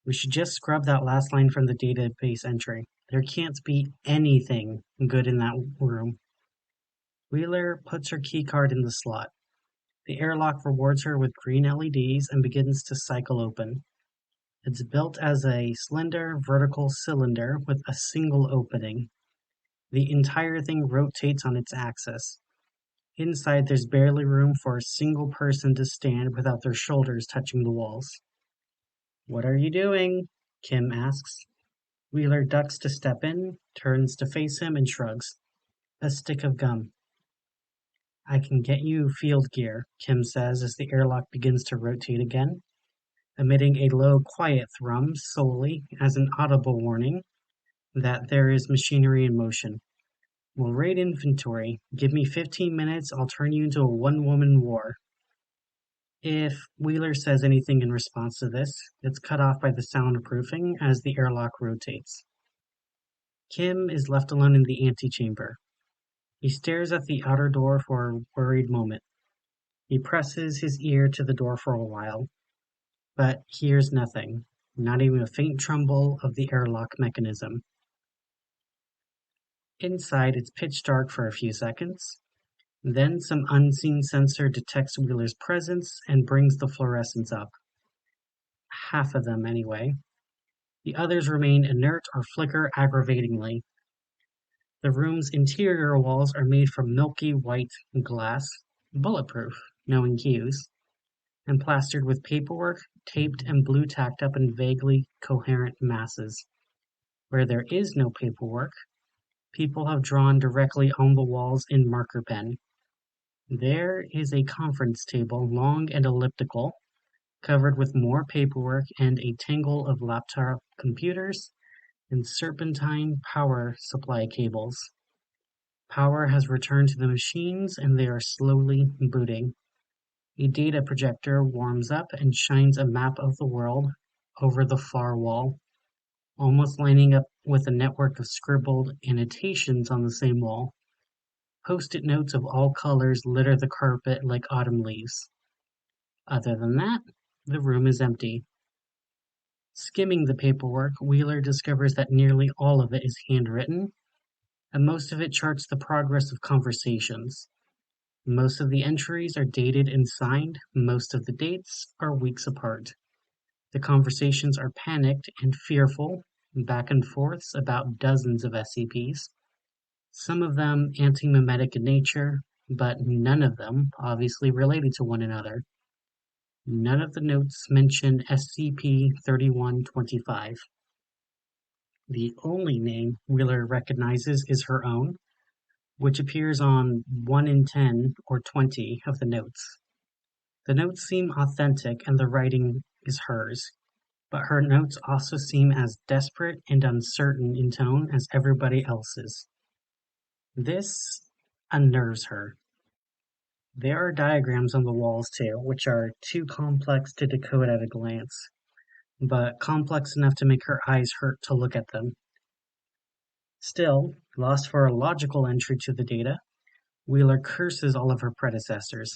We should just scrub that last line from the database entry. There can't be anything good in that room. Wheeler puts her keycard in the slot. The airlock rewards her with green LEDs and begins to cycle open. It's built as a slender vertical cylinder with a single opening. The entire thing rotates on its axis. Inside, there's barely room for a single person to stand without their shoulders touching the walls. What are you doing? Kim asks. Wheeler ducks to step in, turns to face him, and shrugs. A stick of gum. I can get you field gear, Kim says as the airlock begins to rotate again, emitting a low, quiet thrum solely as an audible warning that there is machinery in motion. We'll raid inventory. Give me 15 minutes, I'll turn you into a one-woman war. If Wheeler says anything in response to this, it's cut off by the soundproofing as the airlock rotates. Kim is left alone in the antechamber. He stares at the outer door for a worried moment. He presses his ear to the door for a while, but hears nothing, not even a faint tremble of the airlock mechanism. Inside, it's pitch dark for a few seconds. Then some unseen sensor detects Wheeler's presence and brings the fluorescents up. Half of them, anyway. The others remain inert or flicker aggravatingly. The room's interior walls are made from milky white glass, bulletproof, knowing cues, and plastered with paperwork, taped and blue tacked up in vaguely coherent masses. Where there is no paperwork, people have drawn directly on the walls in marker pen. There is a conference table, long and elliptical, covered with more paperwork and a tangle of laptop computers and serpentine power supply cables. Power has returned to the machines and they are slowly booting. A data projector warms up and shines a map of the world over the far wall, almost lining up with a network of scribbled annotations on the same wall. Post-it notes of all colors litter the carpet like autumn leaves. Other than that, the room is empty. Skimming the paperwork, Wheeler discovers that nearly all of it is handwritten, and most of it charts the progress of conversations. Most of the entries are dated and signed, most of the dates are weeks apart. The conversations are panicked and fearful, back and forths about dozens of SCPs. Some of them antimemetic in nature, but none of them obviously related to one another. None of the notes mention SCP-2111. The only name Wheeler recognizes is her own, which appears on 1 in 10 or 20 of the notes. The notes seem authentic and the writing is hers, but her notes also seem as desperate and uncertain in tone as everybody else's. This unnerves her. There are diagrams on the walls too, which are too complex to decode at a glance, but complex enough to make her eyes hurt to look at them. Still, lost for a logical entry to the data, Wheeler curses all of her predecessors.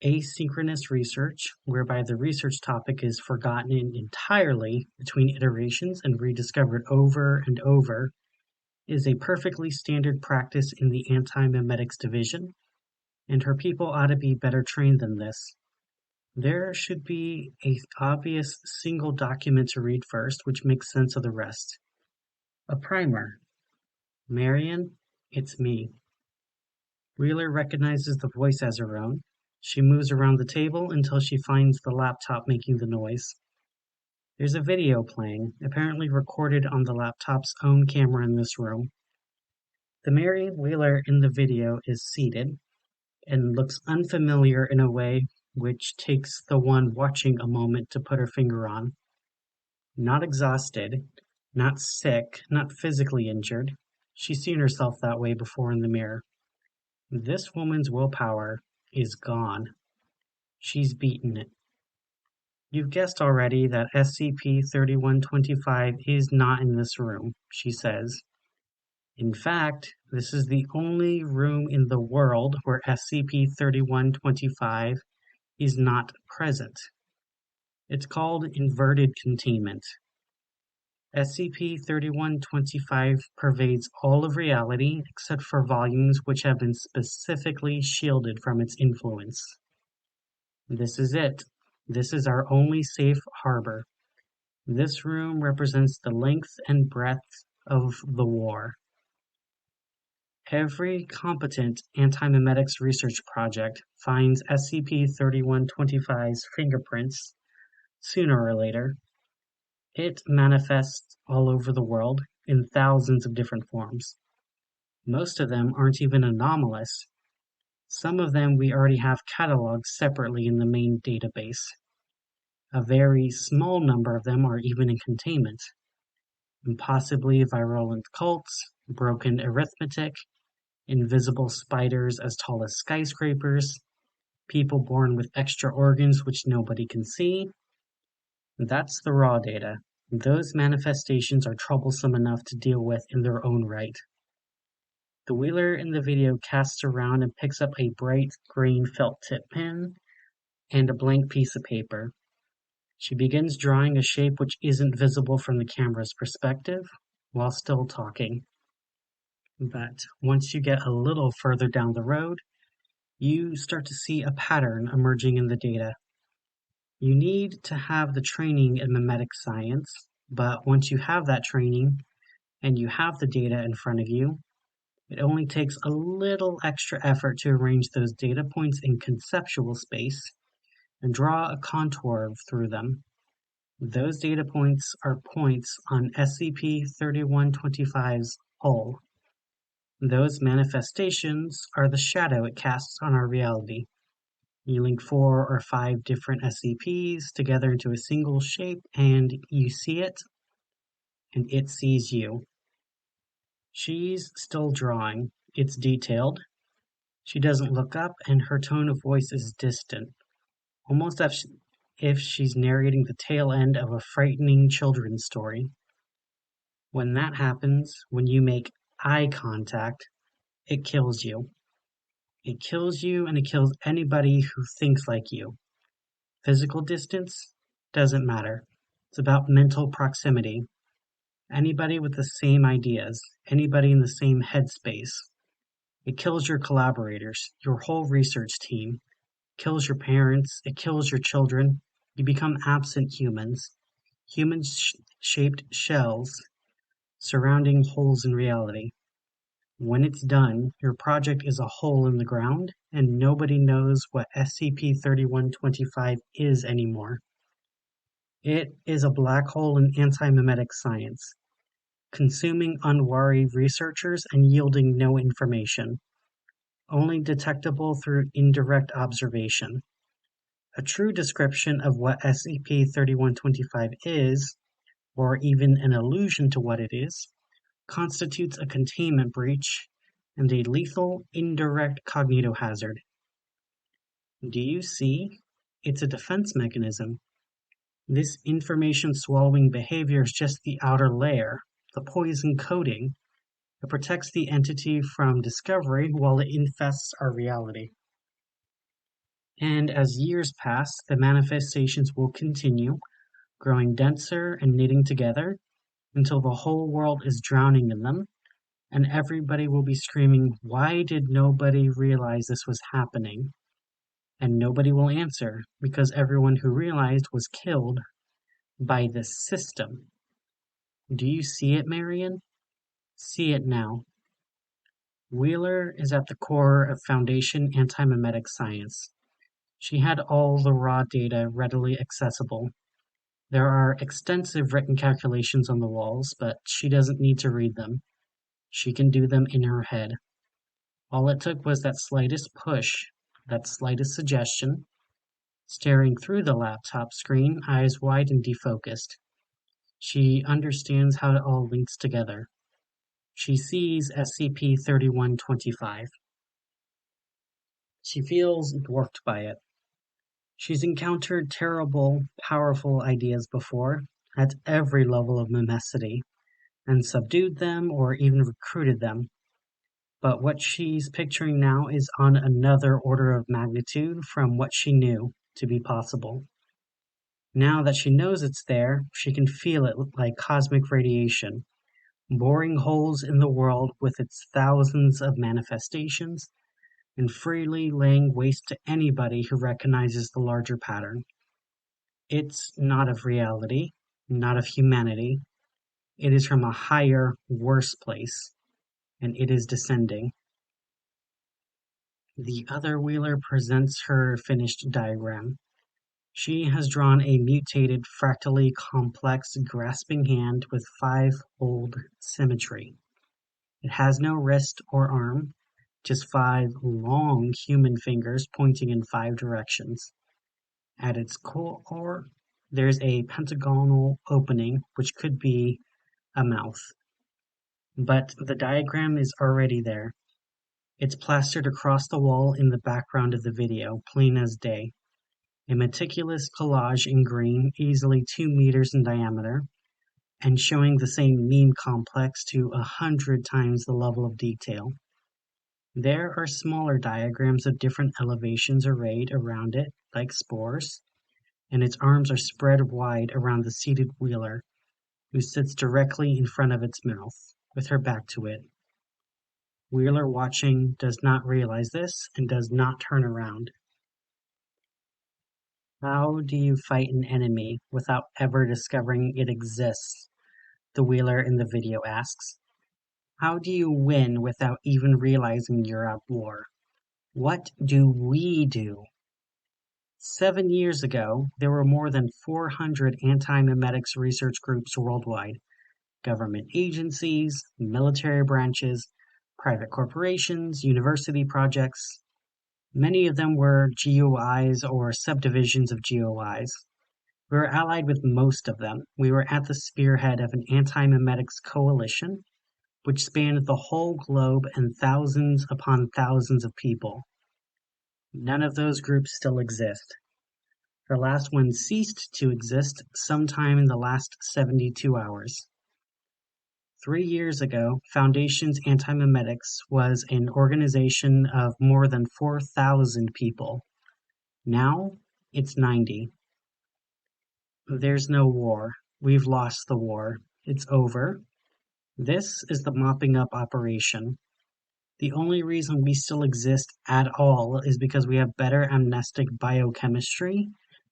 Asynchronous research, whereby the research topic is forgotten entirely between iterations and rediscovered over and over, is a perfectly standard practice in the Antimemetics Division, and her people ought to be better trained than this. There should be an obvious single document to read first, which makes sense of the rest. A primer. Marion, it's me. Wheeler recognizes the voice as her own. She moves around the table until she finds the laptop making the noise. There's a video playing, apparently recorded on the laptop's own camera in this room. The Marion Wheeler in the video is seated and looks unfamiliar in a way which takes the one watching a moment to put her finger on. Not exhausted, not sick, not physically injured. She's seen herself that way before in the mirror. This woman's willpower is gone. She's beaten it. You've guessed already that SCP-3125 is not in this room, she says. In fact, this is the only room in the world where SCP-3125 is not present. It's called inverted containment. SCP-3125 pervades all of reality except for volumes which have been specifically shielded from its influence. This is it. This is our only safe harbor. This room represents the length and breadth of the war. Every competent antimemetics research project finds SCP-3125's fingerprints sooner or later. It manifests all over the world in thousands of different forms. Most of them aren't even anomalous. Some of them we already have cataloged separately in the main database. A very small number of them are even in containment. Impossibly virulent cults, broken arithmetic, invisible spiders as tall as skyscrapers, people born with extra organs which nobody can see. That's the raw data. Those manifestations are troublesome enough to deal with in their own right. The Wheeler in the video casts around and picks up a bright green felt tip pen and a blank piece of paper. She begins drawing a shape which isn't visible from the camera's perspective while still talking. But once you get a little further down the road, you start to see a pattern emerging in the data. You need to have the training in memetic science, but once you have that training and you have the data in front of you, it only takes a little extra effort to arrange those data points in conceptual space and draw a contour through them. Those data points are points on SCP-3125's hull. Those manifestations are the shadow it casts on our reality. You link 4 or 5 different SCPs together into a single shape and you see it, and it sees you. She's still drawing. It's detailed. She doesn't look up, and her tone of voice is distant, almost as if she's narrating the tail end of a frightening children's story. When that happens, when you make eye contact, it kills you. It kills you, and it kills anybody who thinks like you. Physical distance doesn't matter. It's about mental proximity. Anybody with the same ideas, anybody in the same headspace. It kills your collaborators, your whole research team. It kills your parents, it kills your children. You become absent humans. Human-shaped shells surrounding holes in reality. When it's done, your project is a hole in the ground, and nobody knows what SCP-3125 is anymore. It is a black hole in antimemetic science, consuming unwary researchers and yielding no information, only detectable through indirect observation. A true description of what SCP-3125 is, or even an allusion to what it is, constitutes a containment breach and a lethal indirect cognitohazard. Do you see? It's a defense mechanism. This information-swallowing behavior is just the outer layer, the poison coating. It protects the entity from discovery while it infests our reality. And as years pass, the manifestations will continue, growing denser and knitting together until the whole world is drowning in them, and everybody will be screaming, "Why did nobody realize this was happening?" And nobody will answer, because everyone who realized was killed by this system. Do you see it, Marion? See it now. Wheeler is at the core of Foundation antimemetic science. She had all the raw data readily accessible. There are extensive written calculations on the walls, but she doesn't need to read them. She can do them in her head. All it took was that slightest push, that slightest suggestion. Staring through the laptop screen, eyes wide and defocused. She understands how it all links together. She sees SCP-3111. She feels dwarfed by it. She's encountered terrible, powerful ideas before, at every level of memecity, and subdued them or even recruited them. But what she's picturing now is on another order of magnitude from what she knew to be possible. Now that she knows it's there, she can feel it like cosmic radiation, boring holes in the world with its thousands of manifestations, and freely laying waste to anybody who recognizes the larger pattern. It's not of reality, not of humanity. It is from a higher, worse place, and it is descending. The other Wheeler presents her finished diagram. She has drawn a mutated, fractally complex, grasping hand with five-fold symmetry. It has no wrist or arm, just five long human fingers pointing in five directions. At its core, there's a pentagonal opening, which could be a mouth. But the diagram is already there. It's plastered across the wall in the background of the video, plain as day. A meticulous collage in green, easily 2 meters in diameter, and showing the same meme complex to 100 times the level of detail. There are smaller diagrams of different elevations arrayed around it, like spores, and its arms are spread wide around the seated Wheeler, who sits directly in front of its mouth, with her back to it. Wheeler, watching, does not realize this and does not turn around. How do you fight an enemy without ever discovering it exists? The Wheeler in the video asks. How do you win without even realizing you're at war? What do we do? 7 years ago, there were more than 400 antimemetics research groups worldwide. Government agencies, military branches, private corporations, university projects. Many of them were GOIs or subdivisions of GOIs. We were allied with most of them. We were at the spearhead of an antimemetics coalition, which spanned the whole globe and thousands upon thousands of people. None of those groups still exist. The last one ceased to exist sometime in the last 72 hours. 3 years ago, Foundation's Antimemetics was an organization of more than 4,000 people. Now, it's 90. There's no war. We've lost the war. It's over. This is the mopping up operation. The only reason we still exist at all is because we have better amnestic biochemistry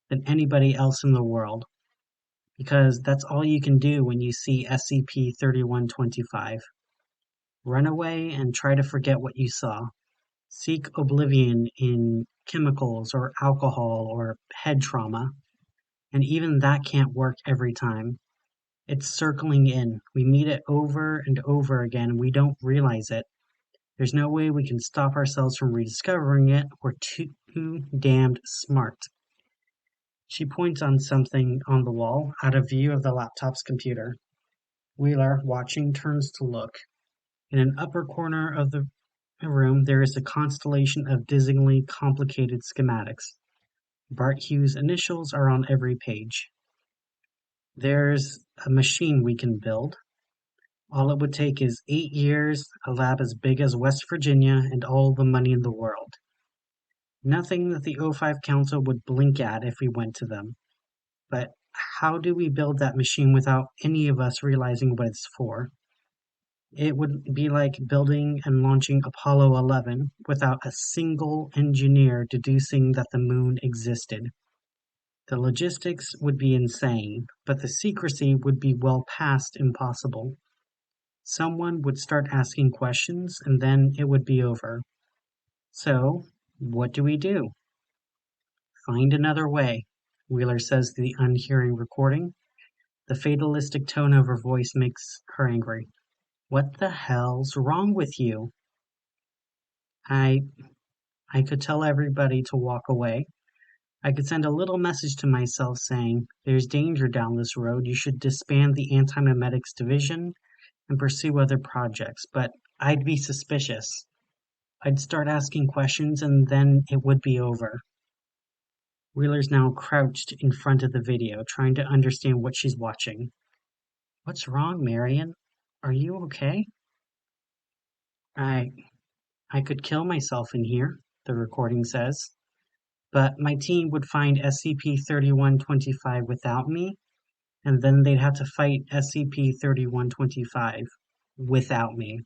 than anybody else in the world. Because that's all you can do when you see SCP-3111. Run away and try to forget what you saw. Seek oblivion in chemicals or alcohol or head trauma. And even that can't work every time. It's circling in. We meet it over and over again and we don't realize it. There's no way we can stop ourselves from rediscovering it. We're too damned smart. She points on something on the wall, out of view of the laptop's computer. Wheeler, watching, turns to look. In an upper corner of the room, there is a constellation of dizzyingly complicated schematics. Bart Hughes' initials are on every page. There's a machine we can build. All it would take is 8 years, a lab as big as West Virginia, and all the money in the world. Nothing that the O5 Council would blink at if we went to them. But how do we build that machine without any of us realizing what it's for? It would be like building and launching Apollo 11 without a single engineer deducing that the moon existed. The logistics would be insane, but the secrecy would be well past impossible. Someone would start asking questions, and then it would be over. So, what do we do? Find another way, Wheeler says to the unhearing recording. The fatalistic tone of her voice makes her angry. What the hell's wrong with you? I could tell everybody to walk away. I could send a little message to myself saying, there's danger down this road, you should disband the Antimemetics Division and pursue other projects, but I'd be suspicious. I'd start asking questions and then it would be over. Wheeler's now crouched in front of the video, trying to understand what she's watching. What's wrong, Marion? Are you okay? I could kill myself in here, the recording says. But my team would find SCP-3125 without me, and then they'd have to fight SCP-3125 without me.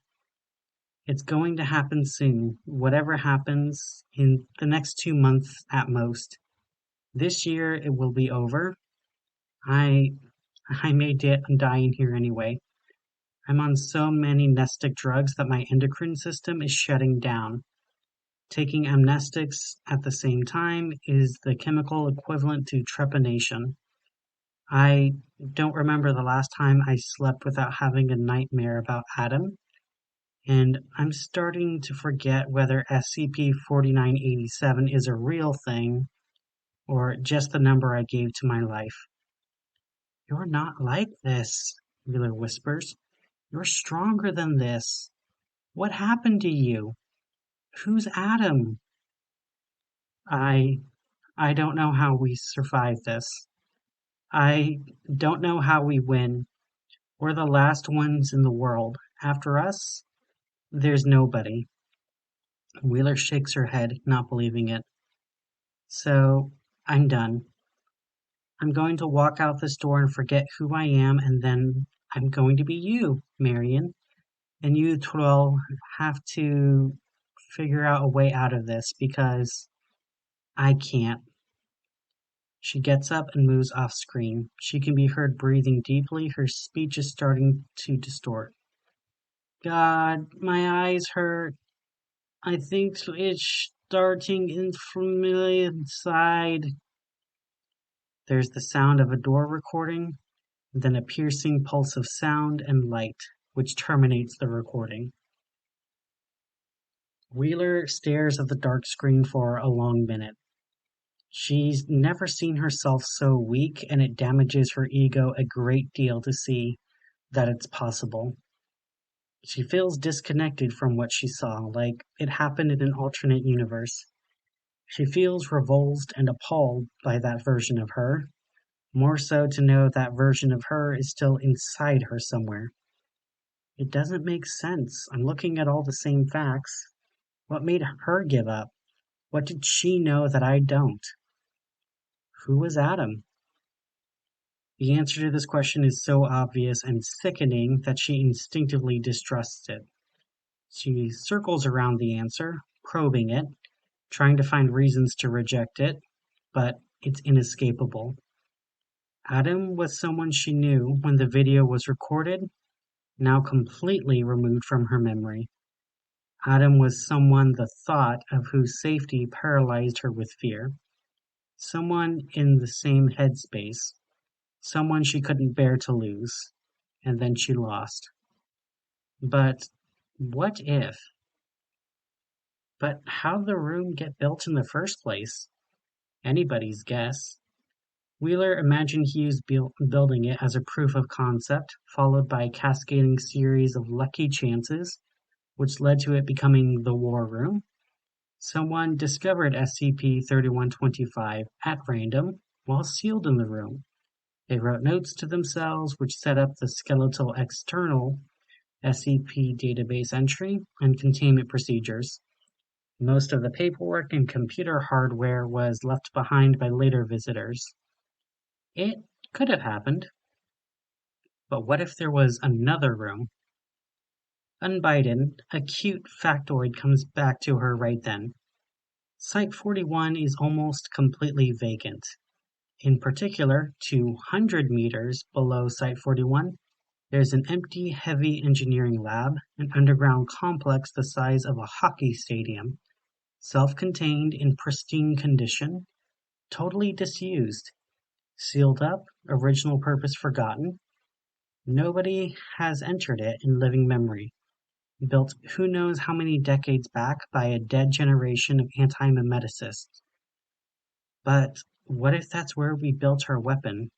It's going to happen soon, whatever happens, in the next 2 months at most. This year it will be over. I may die in here anyway. I'm on so many nestic drugs that my endocrine system is shutting down. Taking amnestics at the same time is the chemical equivalent to trepanation. I don't remember the last time I slept without having a nightmare about Adam, and I'm starting to forget whether SCP-4987 is a real thing or just the number I gave to my life. You're not like this, Wheeler whispers. You're stronger than this. What happened to you? Who's Adam? I don't know how we survive this. I don't know how we win. We're the last ones in the world. After us, there's nobody. Wheeler shakes her head, not believing it. So, I'm done. I'm going to walk out this door and forget who I am, and then I'm going to be you, Marion. And you 12 have to figure out a way out of this because I can't. She gets up and moves off screen. She can be heard breathing deeply. Her speech is starting to distort. God, my eyes hurt. I think it's starting from the inside. There's the sound of a door recording, then a piercing pulse of sound and light, which terminates the recording. Wheeler stares at the dark screen for a long minute. She's never seen herself so weak, and it damages her ego a great deal to see that it's possible. She feels disconnected from what she saw, like it happened in an alternate universe. She feels revolted and appalled by that version of her, more so to know that version of her is still inside her somewhere. It doesn't make sense. I'm looking at all the same facts. What made her give up? What did she know that I don't? Who was Adam? The answer to this question is so obvious and sickening that she instinctively distrusts it. She circles around the answer, probing it, trying to find reasons to reject it, but it's inescapable. Adam was someone she knew when the video was recorded, now completely removed from her memory. Adam was someone the thought of whose safety paralyzed her with fear. Someone in the same headspace. Someone she couldn't bear to lose. And then she lost. But what if? But how'd the room get built in the first place? Anybody's guess. Wheeler imagined Hughes building it as a proof of concept, followed by a cascading series of lucky chances, which led to it becoming the War Room. Someone discovered SCP-3125 at random while sealed in the room. They wrote notes to themselves which set up the skeletal external SCP database entry and containment procedures. Most of the paperwork and computer hardware was left behind by later visitors. It could have happened. But what if there was another room? Unbidden, a cute factoid comes back to her right then. Site 41 is almost completely vacant. In particular, 200 meters below Site 41, there's an empty heavy engineering lab, an underground complex the size of a hockey stadium, self-contained in pristine condition, totally disused, sealed up, original purpose forgotten. Nobody has entered it in living memory. Built who knows how many decades back by a dead generation of antimemeticists. But what if that's where we built our weapon?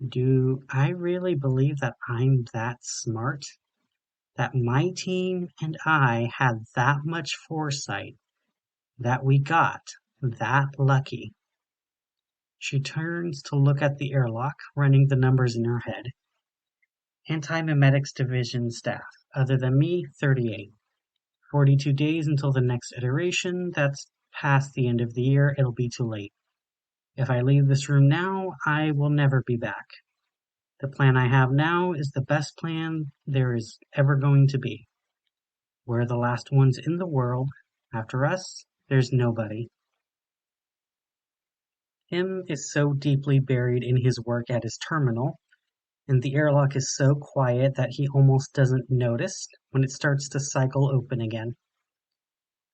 Do I really believe that I'm that smart? That my team and I had that much foresight? That we got that lucky? She turns to look at the airlock, running the numbers in her head. Antimemetics Division staff, other than me, 38. 42 days until the next iteration. That's past the end of the year. It'll be too late. If I leave this room now, I will never be back. The plan I have now is the best plan there is ever going to be. We're the last ones in the world. After us, there's nobody. Kim is so deeply buried in his work at his terminal, and the airlock is so quiet that he almost doesn't notice when it starts to cycle open again.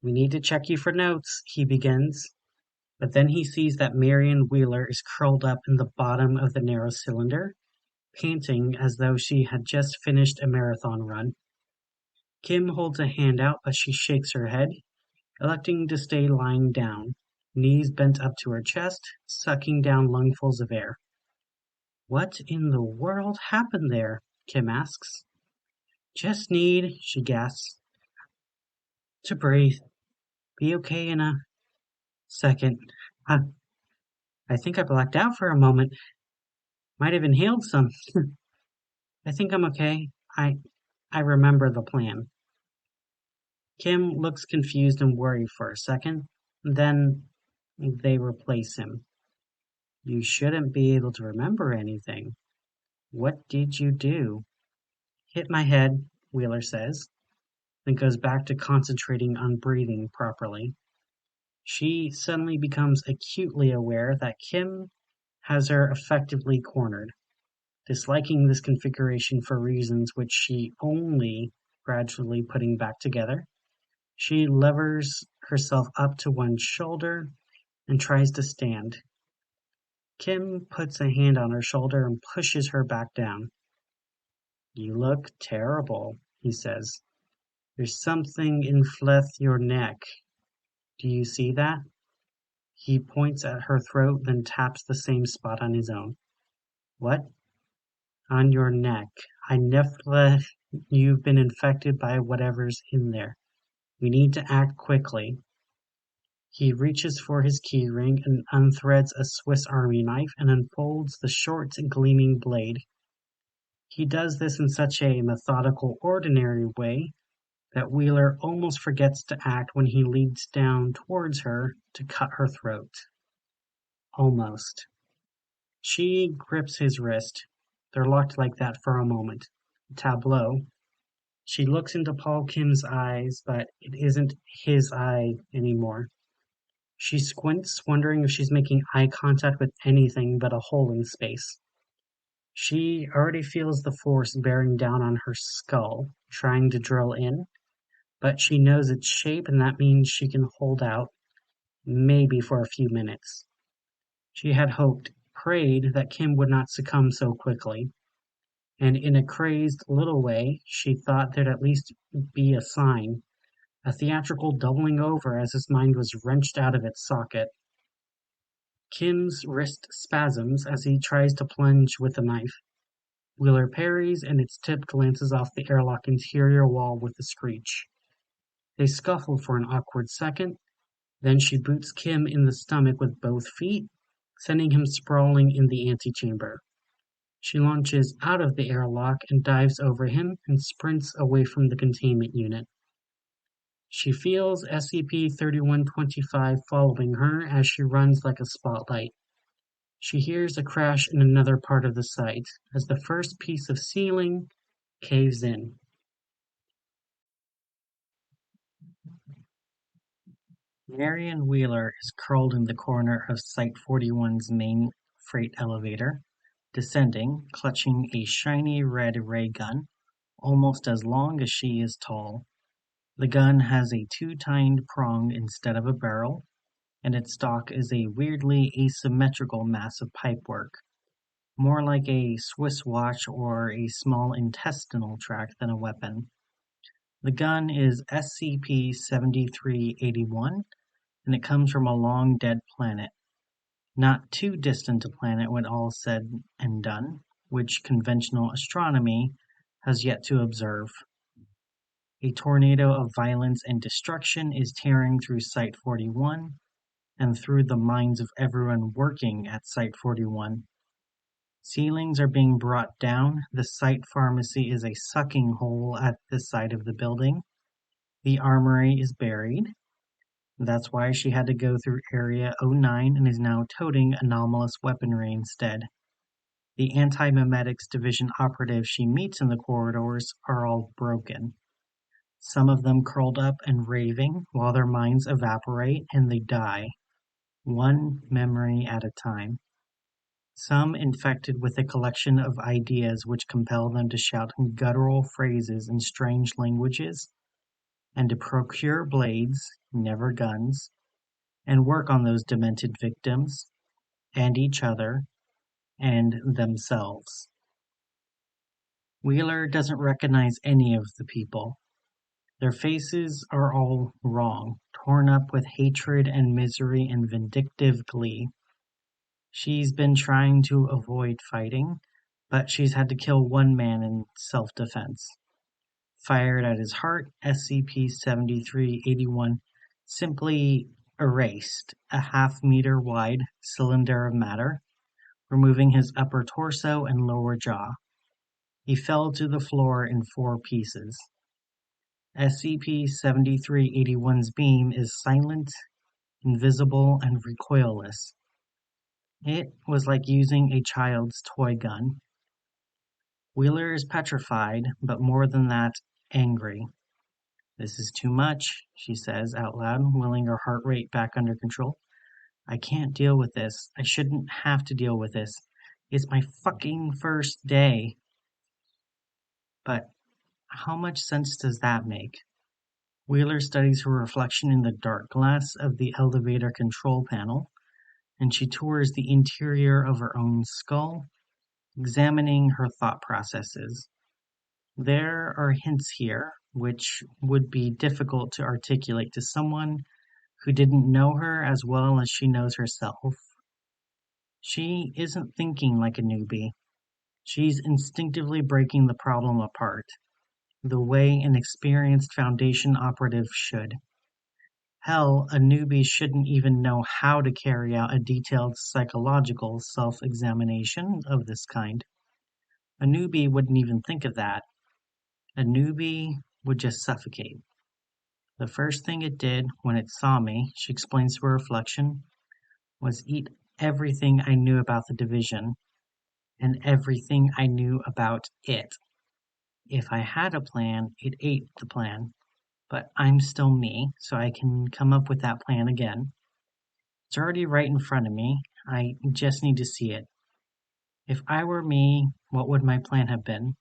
We need to check you for notes, he begins, but then he sees that Marion Wheeler is curled up in the bottom of the narrow cylinder, panting as though she had just finished a marathon run. Kim holds a hand out, but she shakes her head, electing to stay lying down, knees bent up to her chest, sucking down lungfuls of air. What in the world happened there? Kim asks. Just need, she gasps, to breathe. Be okay in a second. I think I blacked out for a moment. Might have inhaled some. I think I'm okay. I remember the plan. Kim looks confused and worried for a second. Then they replace him. You shouldn't be able to remember anything. What did you do? Hit my head, Wheeler says, then goes back to concentrating on breathing properly. She suddenly becomes acutely aware that Kim has her effectively cornered. Disliking this configuration for reasons which she only gradually putting back together, she levers herself up to one shoulder and tries to stand. Kim puts a hand on her shoulder and pushes her back down. You look terrible, he says. There's something in your neck. Do you see that? He points at her throat, then taps the same spot on his own. What? On your neck. I never you've been infected by whatever's in there. We need to act quickly. He reaches for his keyring and unthreads a Swiss Army knife and unfolds the short, gleaming blade. He does this in such a methodical, ordinary way that Wheeler almost forgets to act when he leads down towards her to cut her throat. Almost. She grips his wrist. They're locked like that for a moment. A tableau. She looks into Paul Kim's eyes, but it isn't his eye anymore. She squints, wondering if she's making eye contact with anything but a hole in space. She already feels the force bearing down on her skull, trying to drill in, but she knows its shape and that means she can hold out, maybe for a few minutes. She had hoped, prayed that Kim would not succumb so quickly, and in a crazed little way, she thought there'd at least be a sign, a theatrical doubling over as his mind was wrenched out of its socket. Kim's wrist spasms as he tries to plunge with the knife. Wheeler parries, and its tip glances off the airlock interior wall with a screech. They scuffle for an awkward second, then she boots Kim in the stomach with both feet, sending him sprawling in the antechamber. She launches out of the airlock and dives over him and sprints away from the containment unit. She feels SCP-3125 following her as she runs like a spotlight. She hears a crash in another part of the site as the first piece of ceiling caves in. Marion Wheeler is curled in the corner of Site-41's main freight elevator, descending, clutching a shiny red ray gun, almost as long as she is tall. The gun has a two-tined prong instead of a barrel, and its stock is a weirdly asymmetrical mass of pipework, more like a Swiss watch or a small intestinal tract than a weapon. The gun is SCP-7381, and it comes from a long-dead planet. Not too distant a planet when all said and done, which conventional astronomy has yet to observe. A tornado of violence and destruction is tearing through Site-41 and through the minds of everyone working at Site-41. Ceilings are being brought down. The site pharmacy is a sucking hole at the side of the building. The armory is buried. That's why she had to go through Area 09 and is now toting anomalous weaponry instead. The Antimemetics Division operatives she meets in the corridors are all broken. Some of them curled up and raving while their minds evaporate and they die, one memory at a time. Some infected with a collection of ideas which compel them to shout guttural phrases in strange languages, and to procure blades, never guns, and work on those demented victims, and each other, and themselves. Wheeler doesn't recognize any of the people. Their faces are all wrong, torn up with hatred and misery and vindictive glee. She's been trying to avoid fighting, but she's had to kill one man in self-defense. Fired at his heart, SCP-7381 simply erased a half-meter wide cylinder of matter, removing his upper torso and lower jaw. He fell to the floor in 4 pieces. SCP-7381's beam is silent, invisible, and recoilless. It was like using a child's toy gun. Wheeler is petrified, but more than that, angry. "This is too much," she says out loud, willing her heart rate back under control. "I can't deal with this. I shouldn't have to deal with this. It's my fucking first day." But how much sense does that make? Wheeler studies her reflection in the dark glass of the elevator control panel, and she tours the interior of her own skull, examining her thought processes. There are hints here which would be difficult to articulate to someone who didn't know her as well as she knows herself. She isn't thinking like a newbie. She's instinctively breaking the problem apart, the way an experienced Foundation operative should. Hell, a newbie shouldn't even know how to carry out a detailed psychological self-examination of this kind. A newbie wouldn't even think of that. A newbie would just suffocate. The first thing it did when it saw me, she explains to her reflection, was eat everything I knew about the division, and everything I knew about it. If I had a plan, it ate the plan. But I'm still me, so I can come up with that plan again. It's already right in front of me. I just need to see it. If I were me, what would my plan have been?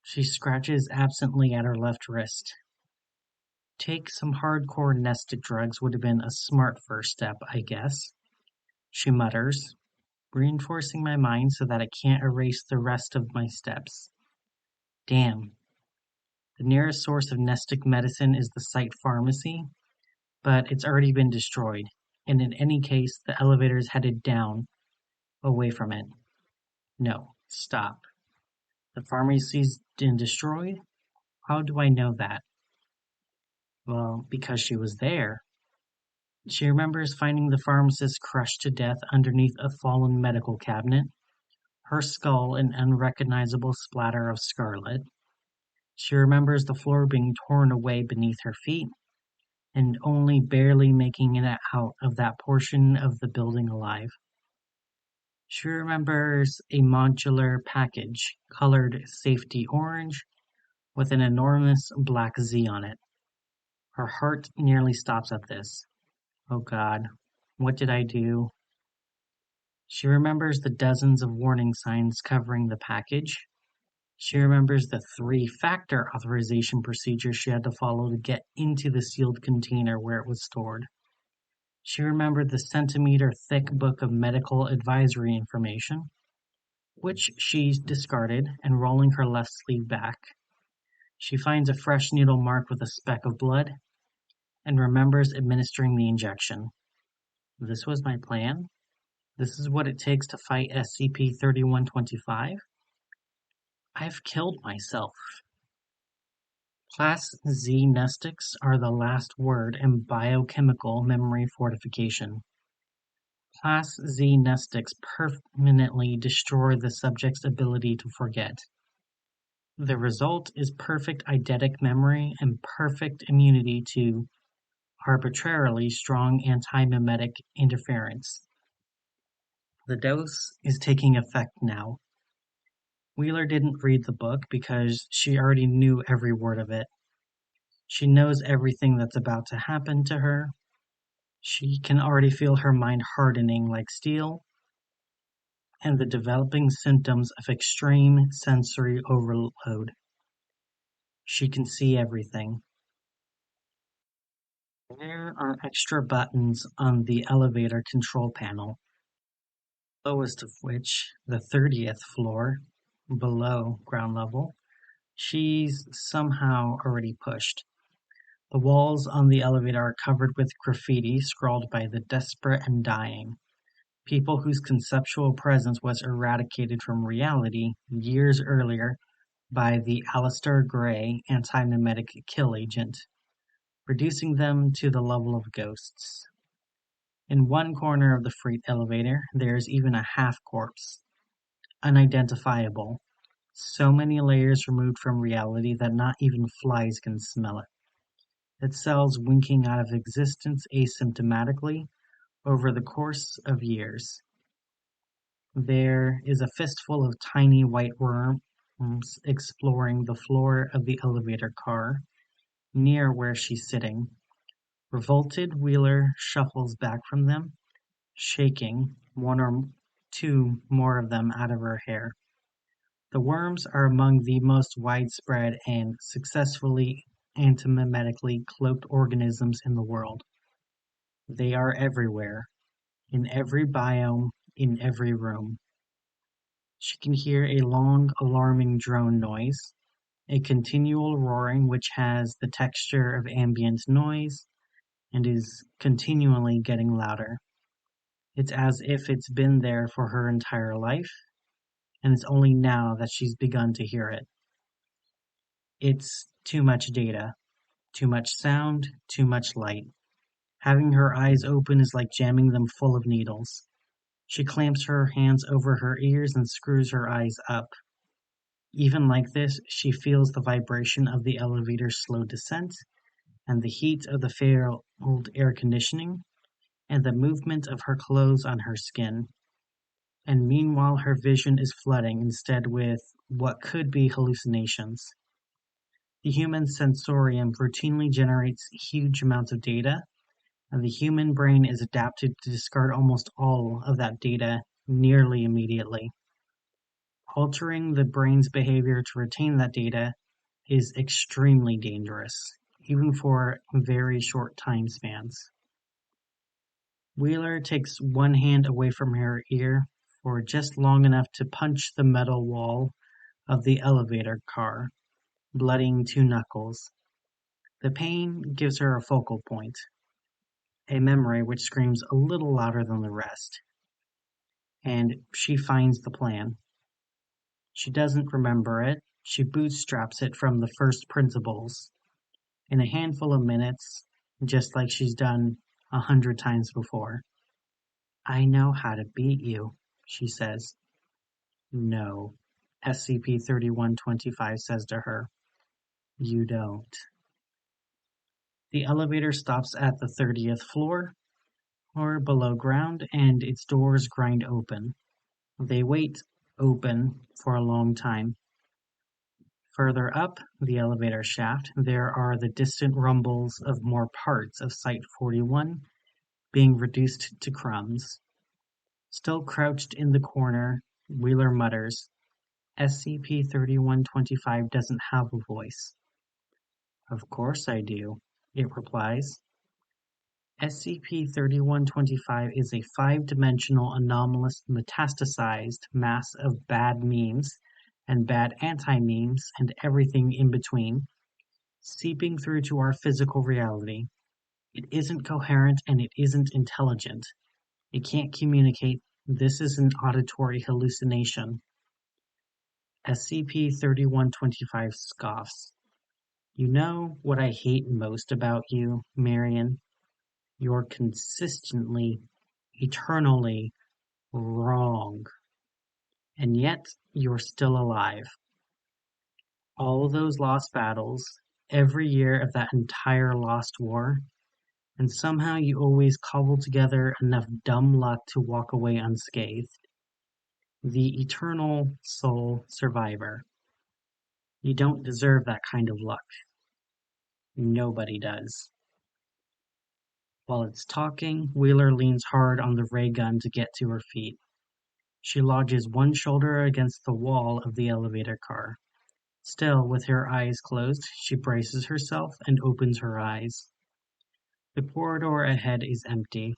She scratches absently at her left wrist. Take some hardcore nested drugs would have been a smart first step, I guess. She mutters, reinforcing my mind so that it can't erase the rest of my steps. Damn. The nearest source of nestic medicine is the site pharmacy, but it's already been destroyed, and in any case, the elevator is headed down, away from it. No, stop. The pharmacy's been destroyed? How do I know that? Well, because she was there. She remembers finding the pharmacist crushed to death underneath a fallen medical cabinet, her skull an unrecognizable splatter of scarlet. She remembers the floor being torn away beneath her feet, and only barely making it out of that portion of the building alive. She remembers a modular package, colored safety orange, with an enormous black Z on it. Her heart nearly stops at this. Oh God, what did I do? She remembers the dozens of warning signs covering the package. She remembers the 3-factor authorization procedure she had to follow to get into the sealed container where it was stored. She remembered the centimeter-thick book of medical advisory information, which she discarded, and rolling her left sleeve back. She finds a fresh needle marked with a speck of blood, and remembers administering the injection. This was my plan? This is what it takes to fight SCP-3111? I've killed myself. Class Z nestics are the last word in biochemical memory fortification. Class Z nestics permanently destroy the subject's ability to forget. The result is perfect eidetic memory and perfect immunity to arbitrarily strong antimemetic interference. The dose is taking effect now. Wheeler didn't read the book because she already knew every word of it. She knows everything that's about to happen to her. She can already feel her mind hardening like steel, and the developing symptoms of extreme sensory overload. She can see everything. There are extra buttons on the elevator control panel, lowest of which, the 30th floor, below ground level, she's somehow already pushed. The walls on the elevator are covered with graffiti scrawled by the desperate and dying, people whose conceptual presence was eradicated from reality years earlier by the Alistair Gray antimemetic kill agent, reducing them to the level of ghosts. In one corner of the freight elevator, there is even a half-corpse, unidentifiable, so many layers removed from reality that not even flies can smell it. Its cells winking out of existence asymptomatically over the course of years. There is a fistful of tiny white worms exploring the floor of the elevator car, near where she's sitting. Revolted, Wheeler shuffles back from them, shaking one or two more of them out of her hair. The worms are among the most widespread and successfully antimemetically cloaked organisms in the world. They are everywhere, in every biome, in every room. She can hear a long, alarming drone noise, a continual roaring which has the texture of ambient noise and is continually getting louder. It's as if it's been there for her entire life, and it's only now that she's begun to hear it. It's too much data, too much sound, too much light. Having her eyes open is like jamming them full of needles. She clamps her hands over her ears and screws her eyes up. Even like this, she feels the vibration of the elevator's slow descent, and the heat of the failed air conditioning, and the movement of her clothes on her skin. And meanwhile her vision is flooding instead with what could be hallucinations. The human sensorium routinely generates huge amounts of data, and the human brain is adapted to discard almost all of that data nearly immediately. Altering the brain's behavior to retain that data is extremely dangerous, even for very short time spans. Wheeler takes one hand away from her ear for just long enough to punch the metal wall of the elevator car, bloodying 2 knuckles. The pain gives her a focal point, a memory which screams a little louder than the rest, and she finds the plan. She doesn't remember it. She bootstraps it from the first principles. In a handful of minutes, just like she's done 100 times before. I know how to beat you, she says. No, SCP-3125 says to her. You don't. The elevator stops at the 30th floor, or below ground, and its doors grind open. They wait open for a long time. Further up the elevator shaft, there are the distant rumbles of more parts of Site-41 being reduced to crumbs. Still crouched in the corner, Wheeler mutters, SCP-3125 doesn't have a voice. Of course I do, it replies. SCP-3125 is a five-dimensional anomalous metastasized mass of bad memes and bad anti-memes and everything in between, seeping through to our physical reality. It isn't coherent and it isn't intelligent. It can't communicate. This is an auditory hallucination. SCP-3125 scoffs. You know what I hate most about you, Marion? You're consistently, eternally wrong. And yet, you're still alive. All those lost battles, every year of that entire lost war, and somehow you always cobble together enough dumb luck to walk away unscathed. The eternal soul survivor. You don't deserve that kind of luck. Nobody does. While it's talking, Wheeler leans hard on the ray gun to get to her feet. She lodges one shoulder against the wall of the elevator car. Still, with her eyes closed, she braces herself and opens her eyes. The corridor ahead is empty.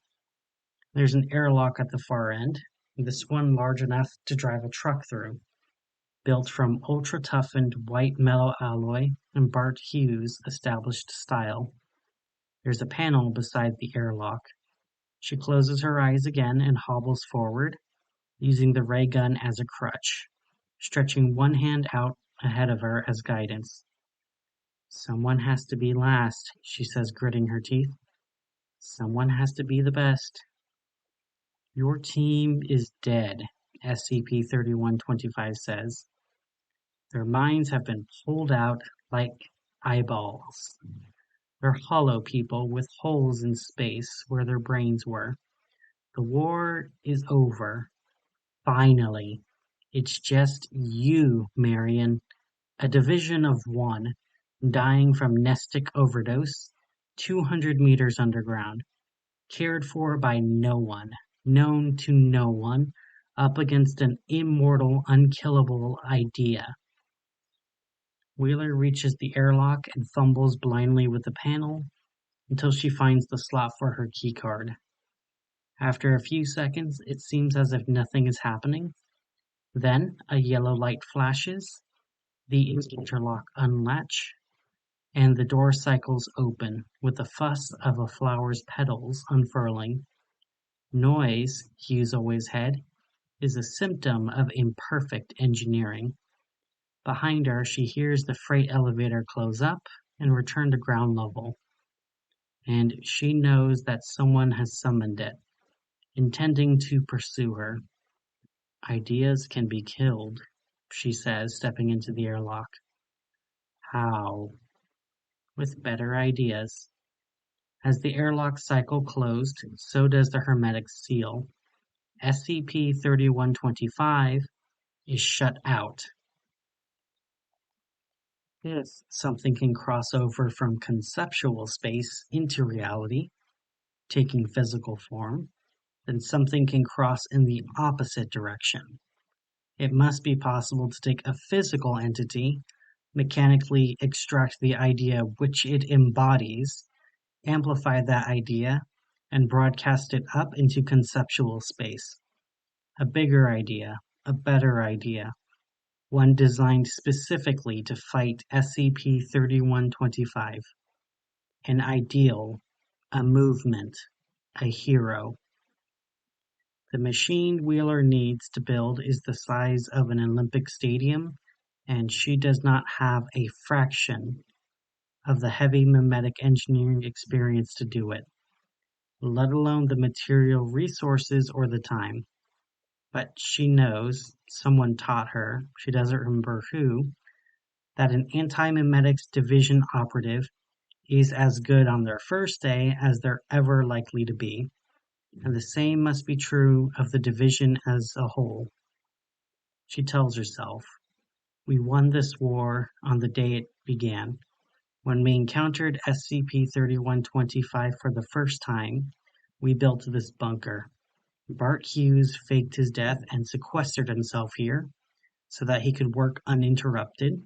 There's an airlock at the far end, this one large enough to drive a truck through. Built from ultra-toughened white metal alloy and Bart Hughes' established style. There's a panel beside the airlock. She closes her eyes again and hobbles forward, using the ray gun as a crutch, stretching one hand out ahead of her as guidance. Someone has to be last, she says, gritting her teeth. Someone has to be the best. Your team is dead, SCP-3125 says. Their minds have been pulled out like eyeballs. They're hollow people with holes in space where their brains were. The war is over. Finally. It's just you, Marion. A division of one, dying from nestic overdose, 200 meters underground. Cared for by no one, known to no one, up against an immortal, unkillable idea. Wheeler reaches the airlock and fumbles blindly with the panel until she finds the slot for her keycard. After a few seconds, it seems as if nothing is happening. Then a yellow light flashes, the interlock unlatch, and the door cycles open with the fuss of a flower's petals unfurling. Noise, Hughes always said, is a symptom of imperfect engineering. Behind her, she hears the freight elevator close up and return to ground level. And she knows that someone has summoned it, intending to pursue her. Ideas can be killed, she says, stepping into the airlock. How? With better ideas. As the airlock cycle closed, so does the hermetic seal. SCP-3125 is shut out. If something can cross over from conceptual space into reality, taking physical form, then something can cross in the opposite direction. It must be possible to take a physical entity, mechanically extract the idea which it embodies, amplify that idea, and broadcast it up into conceptual space. A bigger idea, a better idea, one designed specifically to fight SCP-3125. An ideal, a movement, a hero. The machine Wheeler needs to build is the size of an Olympic stadium, and she does not have a fraction of the heavy memetic engineering experience to do it, let alone the material resources or the time. But she knows, someone taught her, she doesn't remember who, that an Antimemetics Division operative is as good on their first day as they're ever likely to be, and the same must be true of the division as a whole. She tells herself, "We won this war on the day it began. When we encountered SCP-3125 for the first time, we built this bunker. Bart Hughes faked his death and sequestered himself here so that he could work uninterrupted,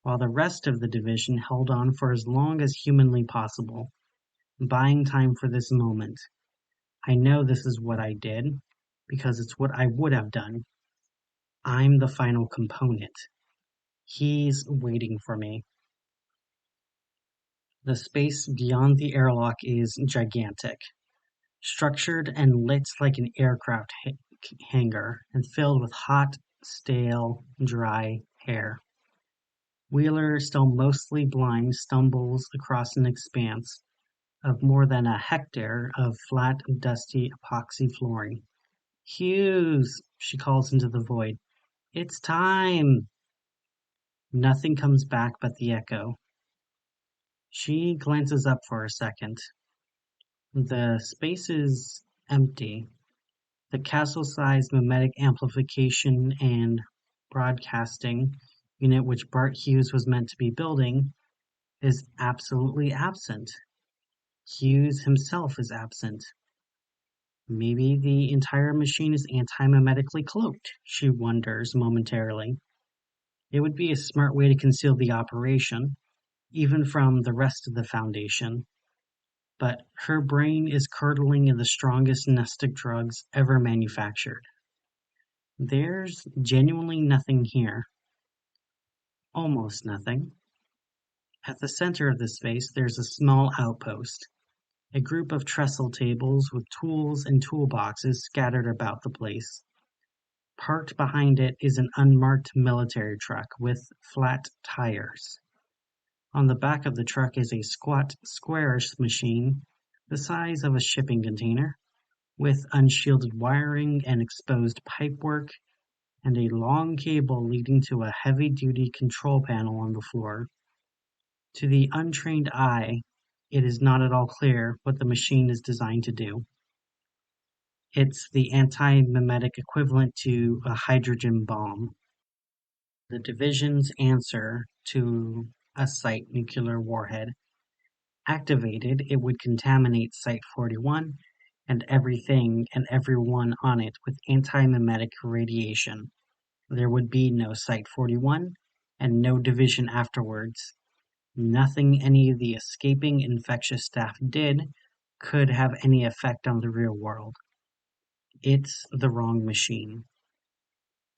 while the rest of the division held on for as long as humanly possible, buying time for this moment. I know this is what I did, because it's what I would have done. I'm the final component. He's waiting for me." The space beyond the airlock is gigantic, structured and lit like an aircraft hangar, and filled with hot, stale, dry air. Wheeler, still mostly blind, stumbles across an expanse of more than a hectare of flat, dusty epoxy flooring. "Hughes!" she calls into the void. "It's time!" Nothing comes back but the echo. She glances up for a second. The space is empty. The castle-sized memetic amplification and broadcasting unit which Bart Hughes was meant to be building is absolutely absent. Hughes himself is absent. Maybe the entire machine is antimemetically cloaked, she wonders momentarily. It would be a smart way to conceal the operation, even from the rest of the Foundation. But her brain is curdling in the strongest nestic drugs ever manufactured. There's genuinely nothing here. Almost nothing. At the center of the space, there's a small outpost. A group of trestle tables with tools and toolboxes scattered about the place. Parked behind it is an unmarked military truck with flat tires. On the back of the truck is a squat, squarish machine the size of a shipping container, with unshielded wiring and exposed pipework, and a long cable leading to a heavy-duty control panel on the floor. To the untrained eye, it is not at all clear what the machine is designed to do. It's the antimemetic equivalent to a hydrogen bomb. The division's answer to a Site nuclear warhead. Activated, it would contaminate Site-41 and everything and everyone on it with antimemetic radiation. There would be no Site-41 and no division afterwards. Nothing any of the escaping infectious staff did could have any effect on the real world. It's the wrong machine.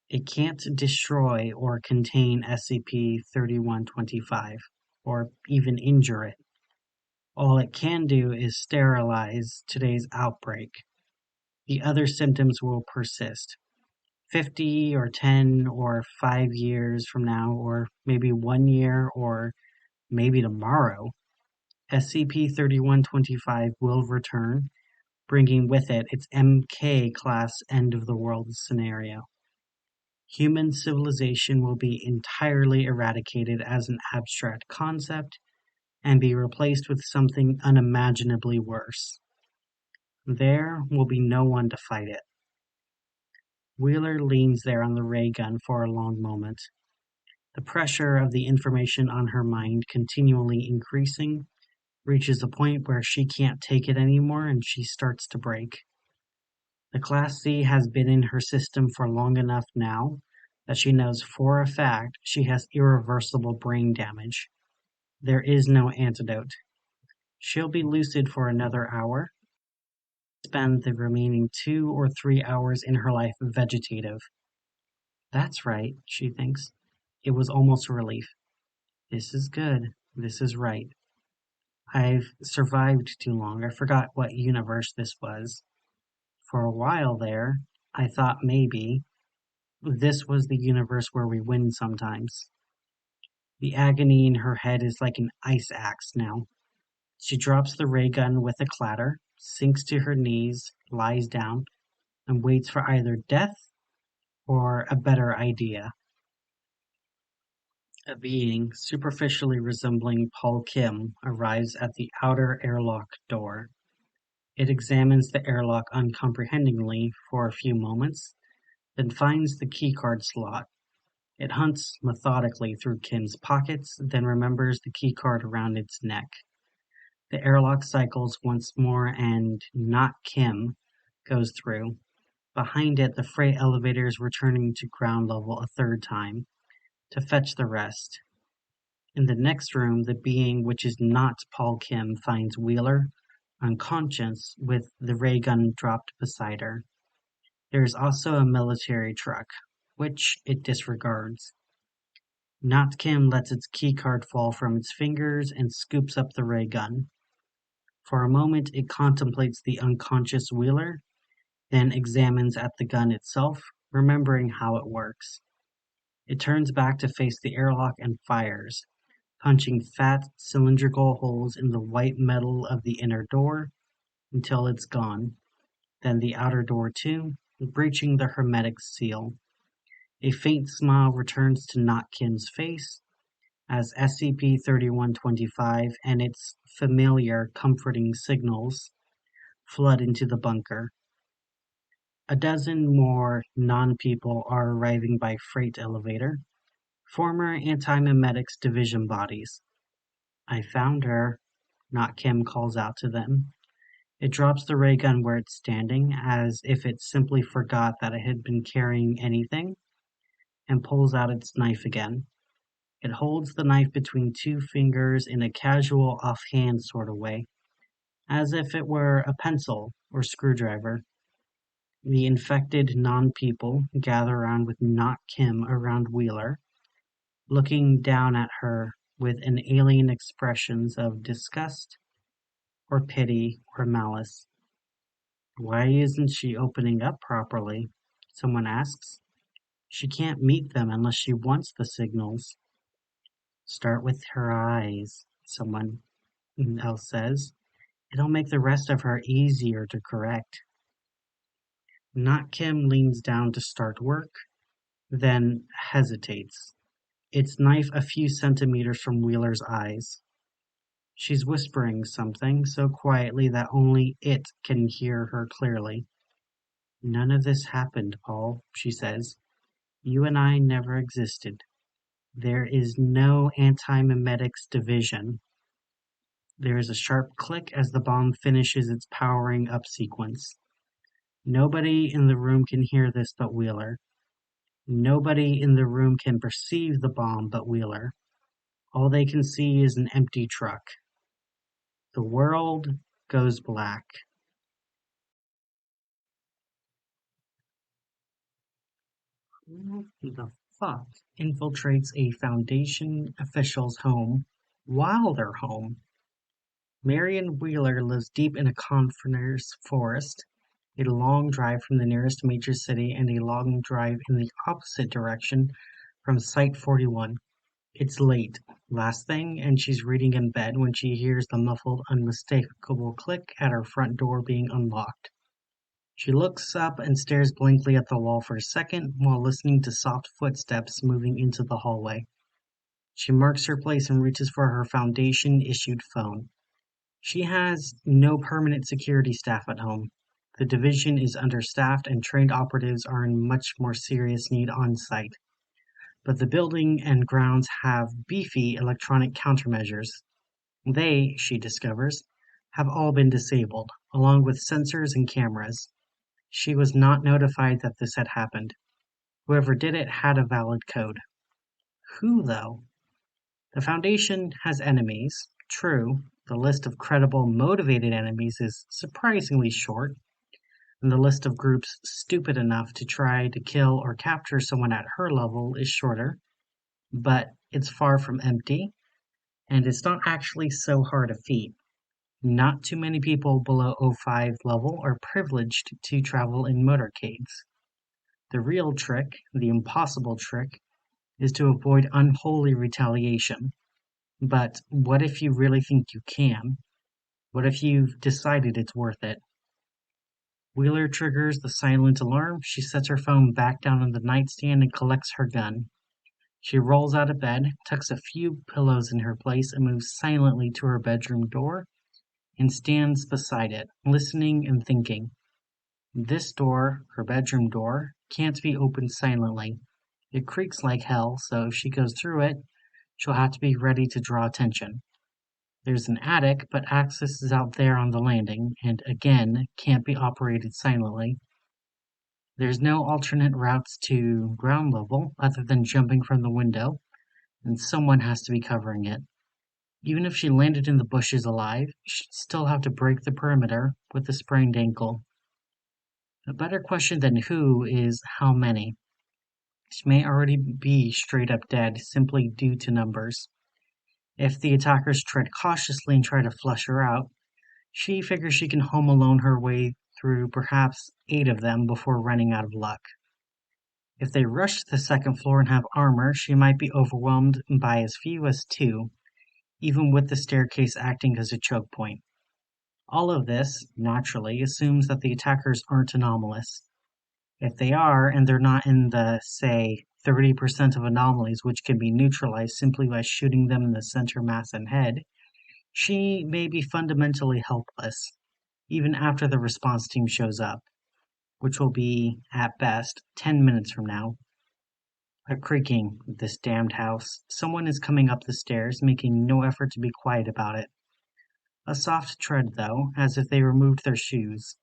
It can't destroy or contain SCP-3125, or even injure it. All it can do is sterilize today's outbreak. The other symptoms will persist. 50 or 10 or 5 years from now, or maybe 1 year, or maybe tomorrow, SCP-3125 will return, bringing with it its MK-class end-of-the-world scenario. Human civilization will be entirely eradicated as an abstract concept and be replaced with something unimaginably worse. There will be no one to fight it. Wheeler leans there on the ray gun for a long moment, the pressure of the information on her mind continually increasing, reaches a point where she can't take it anymore and she starts to break. The Class C has been in her system for long enough now that she knows for a fact she has irreversible brain damage. There is no antidote. She'll be lucid for another hour, spend the remaining 2 or 3 hours in her life vegetative. That's right, she thinks. It was almost a relief. This is good. This is right. I've survived too long. I forgot what universe this was. For a while there, I thought maybe this was the universe where we win sometimes. The agony in her head is like an ice axe now. She drops the ray gun with a clatter, sinks to her knees, lies down, and waits for either death or a better idea. A being superficially resembling Paul Kim arrives at the outer airlock door. It examines the airlock uncomprehendingly for a few moments, then finds the keycard slot. It hunts methodically through Kim's pockets, then remembers the keycard around its neck. The airlock cycles once more and not Kim goes through. Behind it, the freight elevator is returning to ground level a third time to fetch the rest. In the next room, the being which is not Paul Kim finds Wheeler unconscious with the ray gun dropped beside her. There is also a military truck, which it disregards. Not Kim lets its keycard fall from its fingers and scoops up the ray gun. For a moment, it contemplates the unconscious Wheeler, then examines at the gun itself, remembering how it works. It turns back to face the airlock and fires, punching fat, cylindrical holes in the white metal of the inner door until it's gone. Then the outer door too, breaching the hermetic seal. A faint smile returns to Not Kim's face as SCP-3111 and its familiar comforting signals flood into the bunker. A dozen more non-people are arriving by freight elevator, former Antimemetics Division bodies. I found her, Not Kim calls out to them. It drops the ray gun where it's standing, as if it simply forgot that it had been carrying anything, and pulls out its knife again. It holds the knife between two fingers in a casual, offhand sort of way, as if it were a pencil or screwdriver. The infected non-people gather around with Not Kim around Wheeler, looking down at her with an alien expressions of disgust or pity or malice. Why isn't she opening up properly? Someone asks. She can't meet them unless she wants the signals. Start with her eyes, someone else says. It'll make the rest of her easier to correct. Not Kim leans down to start work, then hesitates, its knife a few centimeters from Wheeler's eyes. She's whispering something so quietly that only it can hear her clearly. None of this happened, Paul, she says. You and I never existed. There is no Antimemetics Division. There is a sharp click as the bomb finishes its powering up sequence. Nobody in the room can hear this but Wheeler. Nobody in the room can perceive the bomb but Wheeler. All they can see is an empty truck. The world goes black. Who the fuck infiltrates a Foundation official's home while they're home? Marion Wheeler lives deep in a coniferous forest, a long drive from the nearest major city and a long drive in the opposite direction from Site 41. It's late, last thing, and she's reading in bed when she hears the muffled, unmistakable click at her front door being unlocked. She looks up and stares blankly at the wall for a second while listening to soft footsteps moving into the hallway. She marks her place and reaches for her Foundation-issued phone. She has no permanent security staff at home. The division is understaffed and trained operatives are in much more serious need on site. But the building and grounds have beefy electronic countermeasures. They, she discovers, have all been disabled, along with sensors and cameras. She was not notified that this had happened. Whoever did it had a valid code. Who, though? The Foundation has enemies. True, the list of credible, motivated enemies is surprisingly short, and the list of groups stupid enough to try to kill or capture someone at her level is shorter, but it's far from empty, and it's not actually so hard a feat. Not too many people below O5 level are privileged to travel in motorcades. The real trick, the impossible trick, is to avoid unholy retaliation. But what if you really think you can? What if you've decided it's worth it? Wheeler triggers the silent alarm. She sets her phone back down on the nightstand and collects her gun. She rolls out of bed, tucks a few pillows in her place, and moves silently to her bedroom door and stands beside it, listening and thinking. This door, her bedroom door, can't be opened silently. It creaks like hell, so if she goes through it, she'll have to be ready to draw attention. There's an attic, but access is out there on the landing, and again, can't be operated silently. There's no alternate routes to ground level other than jumping from the window, and someone has to be covering it. Even if she landed in the bushes alive, she'd still have to break the perimeter with a sprained ankle. A better question than who is how many. She may already be straight up dead simply due to numbers. If the attackers tread cautiously and try to flush her out, she figures she can home alone her way through perhaps 8 of them before running out of luck. If they rush to the second floor and have armor, she might be overwhelmed by as few as 2, even with the staircase acting as a choke point. All of this, naturally, assumes that the attackers aren't anomalous. If they are, and they're not in the, say, 30% of anomalies which can be neutralized simply by shooting them in the center mass and head, she may be fundamentally helpless, even after the response team shows up, which will be, at best, 10 minutes from now. A creaking, this damned house. Someone is coming up the stairs, making no effort to be quiet about it. A soft tread, though, as if they removed their shoes.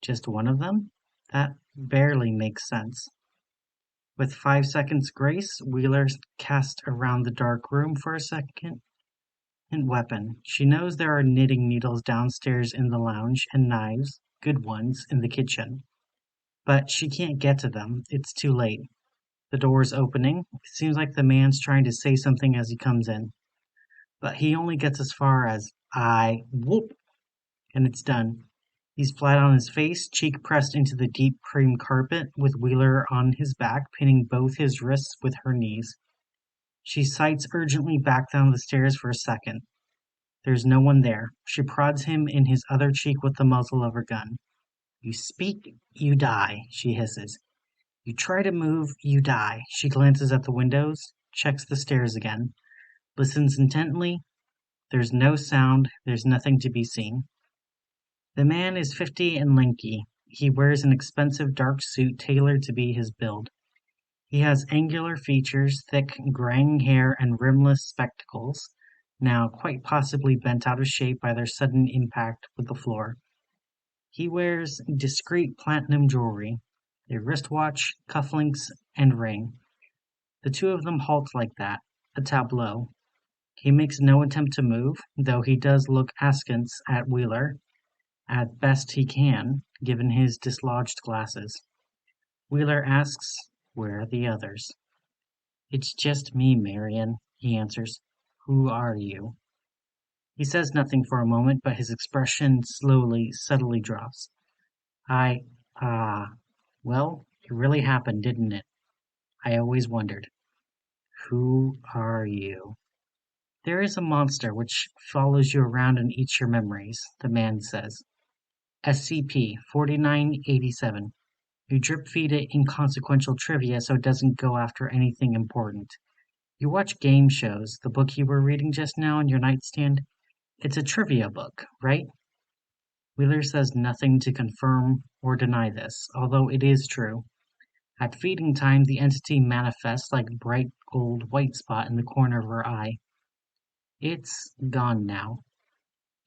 Just one of them? That barely makes sense. With 5 seconds grace, Wheeler casts around the dark room for a second weapon. She knows there are knitting needles downstairs in the lounge and knives, good ones, in the kitchen. But she can't get to them. It's too late. The door is opening. It seems like the man's trying to say something as he comes in. But he only gets as far as, whoop, and it's done. He's flat on his face, cheek pressed into the deep cream carpet, with Wheeler on his back, pinning both his wrists with her knees. She sights urgently back down the stairs for a second. There's no one there. She prods him in his other cheek with the muzzle of her gun. You speak, you die, she hisses. You try to move, you die. She glances at the windows, checks the stairs again, listens intently. There's no sound, there's nothing to be seen. The man is 50 and lanky. He wears an expensive dark suit tailored to be his build. He has angular features, thick, graying hair, and rimless spectacles, now quite possibly bent out of shape by their sudden impact with the floor. He wears discreet platinum jewelry, a wristwatch, cufflinks, and ring. The two of them halt like that, a tableau. He makes no attempt to move, though he does look askance at Wheeler, at best he can, given his dislodged glasses. Wheeler asks, "Where are the others?" "It's just me, Marion," he answers. "Who are you?" He says nothing for a moment, but his expression subtly drops. Well, it really happened, didn't it? I always wondered. Who are you? There is a monster which follows you around and eats your memories, the man says. SCP-4987. You drip feed it inconsequential trivia so it doesn't go after anything important. You watch game shows. The book you were reading just now on your nightstand? It's a trivia book, right? Wheeler says nothing to confirm or deny this, although it is true. At feeding time, the entity manifests like a bright gold white spot in the corner of her eye. It's gone now.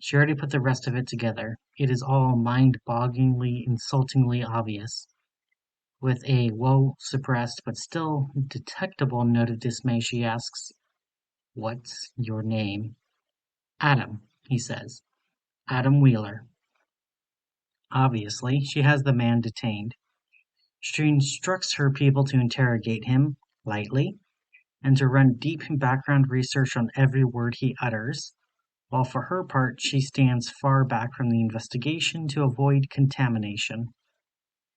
She already put the rest of it together. It is all mind-bogglingly, insultingly obvious. With a well-suppressed but still detectable note of dismay, she asks, "What's your name?" "Adam," he says. "Adam Wheeler." Obviously, she has the man detained. She instructs her people to interrogate him, lightly, and to run deep background research on every word he utters. while for her part she stands far back from the investigation to avoid contamination.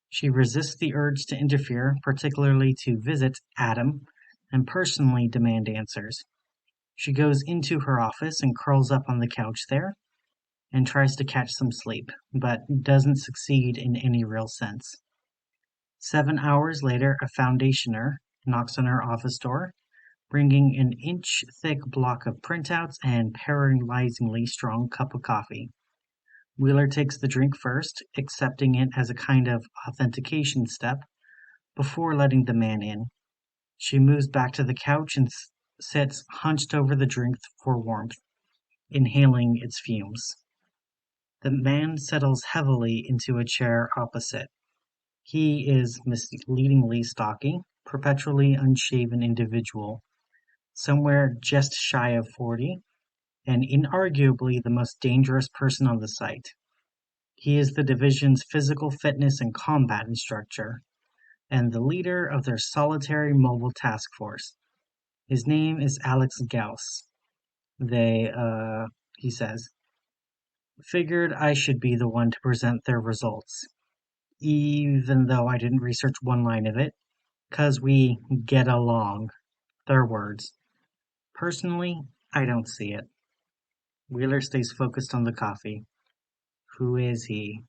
She resists the urge to interfere, particularly to visit Adam and personally demand answers. She goes into her office and curls up on the couch there and tries to catch some sleep, but doesn't succeed in any real sense. 7 hours later, a Foundationer knocks on her office door, bringing an inch-thick block of printouts and paralyzingly strong cup of coffee. Wheeler takes the drink first, accepting it as a kind of authentication step before letting the man in. She moves back to the couch and sits hunched over the drink for warmth, inhaling its fumes. The man settles heavily into a chair opposite. He is misleadingly stocky, perpetually unshaven individual, somewhere just shy of 40, and inarguably the most dangerous person on the site. He is the division's physical fitness and combat instructor, and the leader of their solitary mobile task force. His name is Alex Gauss. He says, figured I should be the one to present their results, even though I didn't research one line of it, 'cause we get along. Their words. Personally, I don't see it. Wheeler stays focused on the coffee. Who is he?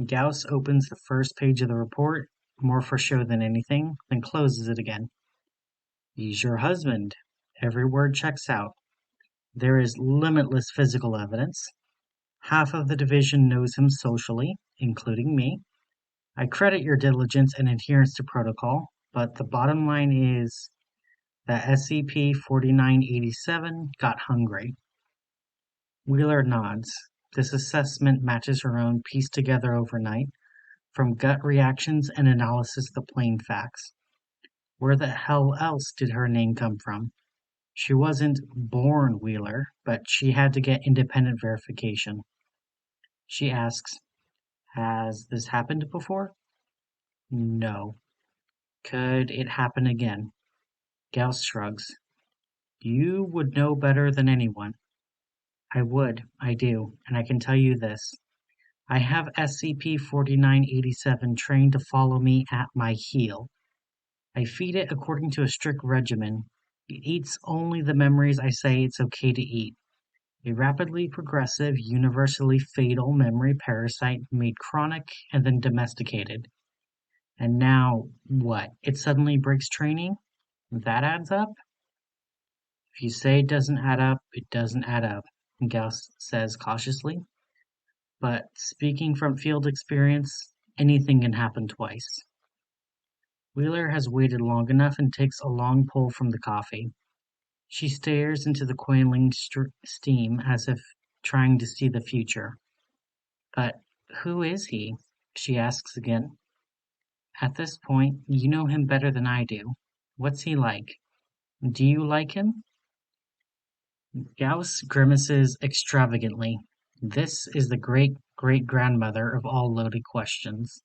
Gauss opens the first page of the report, more for show than anything, then closes it again. He's your husband. Every word checks out. There is limitless physical evidence. Half of the division knows him socially, including me. I credit your diligence and adherence to protocol, but the bottom line is that SCP-4987 got hungry. Wheeler nods. This assessment matches her own pieced together overnight, from gut reactions and analysis of the plain facts. Where the hell else did her name come from? She wasn't born Wheeler, but she had to get independent verification. She asks, has this happened before? No. Could it happen again? Gauss shrugs. You would know better than anyone. I do, and I can tell you this. I have SCP-4987 trained to follow me at my heel. I feed it according to a strict regimen. It eats only the memories I say it's okay to eat. A rapidly progressive, universally fatal memory parasite made chronic and then domesticated. And now, what? It suddenly breaks training? That adds up? If you say it doesn't add up, it doesn't add up, Gauss says cautiously. But speaking from field experience, anything can happen twice. Wheeler has waited long enough and takes a long pull from the coffee. She stares into the coiling steam as if trying to see the future. But who is he? She asks again. At this point, you know him better than I do. What's he like? Do you like him? Gauss grimaces extravagantly. This is the great-great-grandmother of all loaded questions.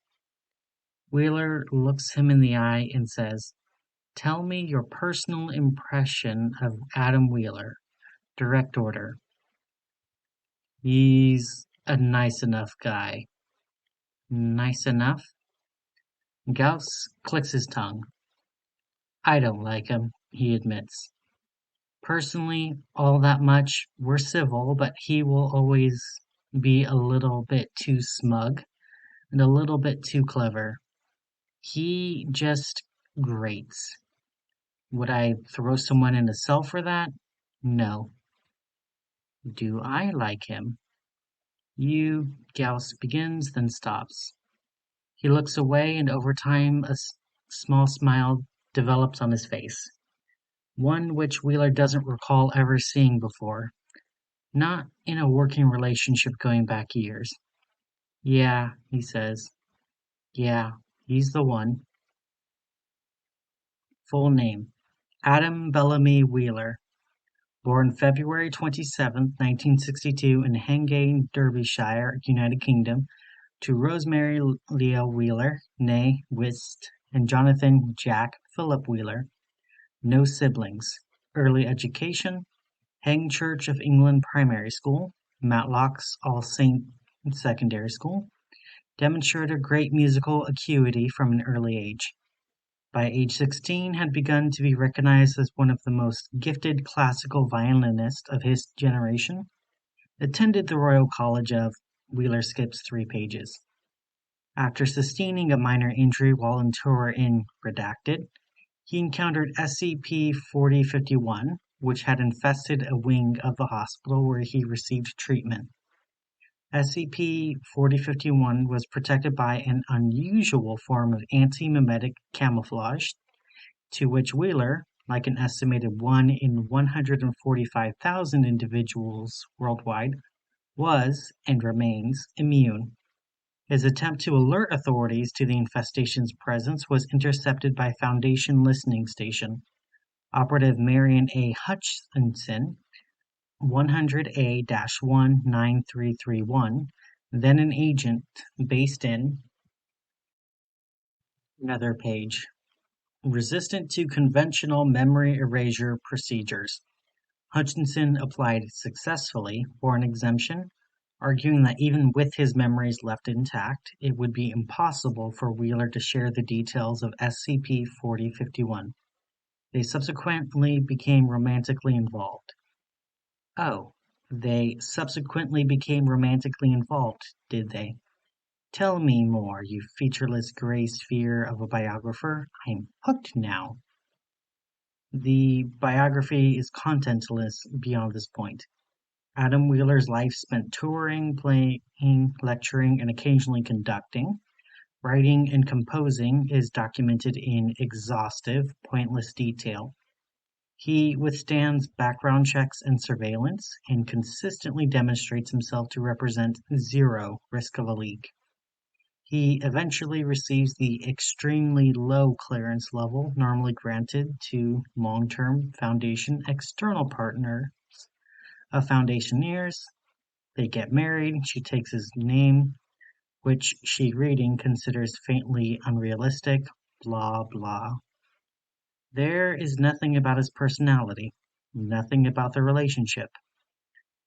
Wheeler looks him in the eye and says, Tell me your personal impression of Adam Wheeler. Direct order. He's a nice enough guy. Nice enough? Gauss clicks his tongue. I don't like him, he admits. Personally, all that much, we're civil, but he will always be a little bit too smug and a little bit too clever. He just grates. Would I throw someone in a cell for that? No. Do I like him? Gauss begins, then stops. He looks away, and over time a small smile develops on his face. One which Wheeler doesn't recall ever seeing before. Not in a working relationship going back years. Yeah, he says. Yeah, he's the one. Full name. Adam Bellamy Wheeler. Born February 27, 1962 in Hengay, Derbyshire, United Kingdom, to Rosemary Leah Wheeler, née Wist, and Jonathan Jack Philip Wheeler. No siblings. Early education. Hang Church of England Primary School, Matlock's All Saints Secondary School, demonstrated great musical acuity from an early age. By age 16, had begun to be recognized as one of the most gifted classical violinists of his generation. Attended the Royal College of Wheeler skips 3 pages. After sustaining a minor injury while on tour in Redacted, he encountered SCP-4051, which had infested a wing of the hospital where he received treatment. SCP-4051 was protected by an unusual form of antimemetic camouflage, to which Wheeler, like an estimated 1 in 145,000 individuals worldwide, was, and remains, immune. His attempt to alert authorities to the infestation's presence was intercepted by Foundation Listening Station. Operative Marion A. Hutchinson, 100A-19331, then an agent based in another page, resistant to conventional memory erasure procedures. Hutchinson applied successfully for an exemption, arguing that even with his memories left intact, it would be impossible for Wheeler to share the details of SCP-4051. They subsequently became romantically involved. Oh, they subsequently became romantically involved, did they? Tell me more, you featureless gray sphere of a biographer. I'm hooked now. The biography is contentless beyond this point. Adam Wheeler's life spent touring, playing, lecturing, and occasionally conducting. Writing and composing is documented in exhaustive, pointless detail. He withstands background checks and surveillance, and consistently demonstrates himself to represent zero risk of a leak. He eventually receives the extremely low clearance level normally granted to long-term Foundation external partners of Foundationeers. They get married, she takes his name, which she reading considers faintly unrealistic, blah blah. There is nothing about his personality, nothing about the relationship,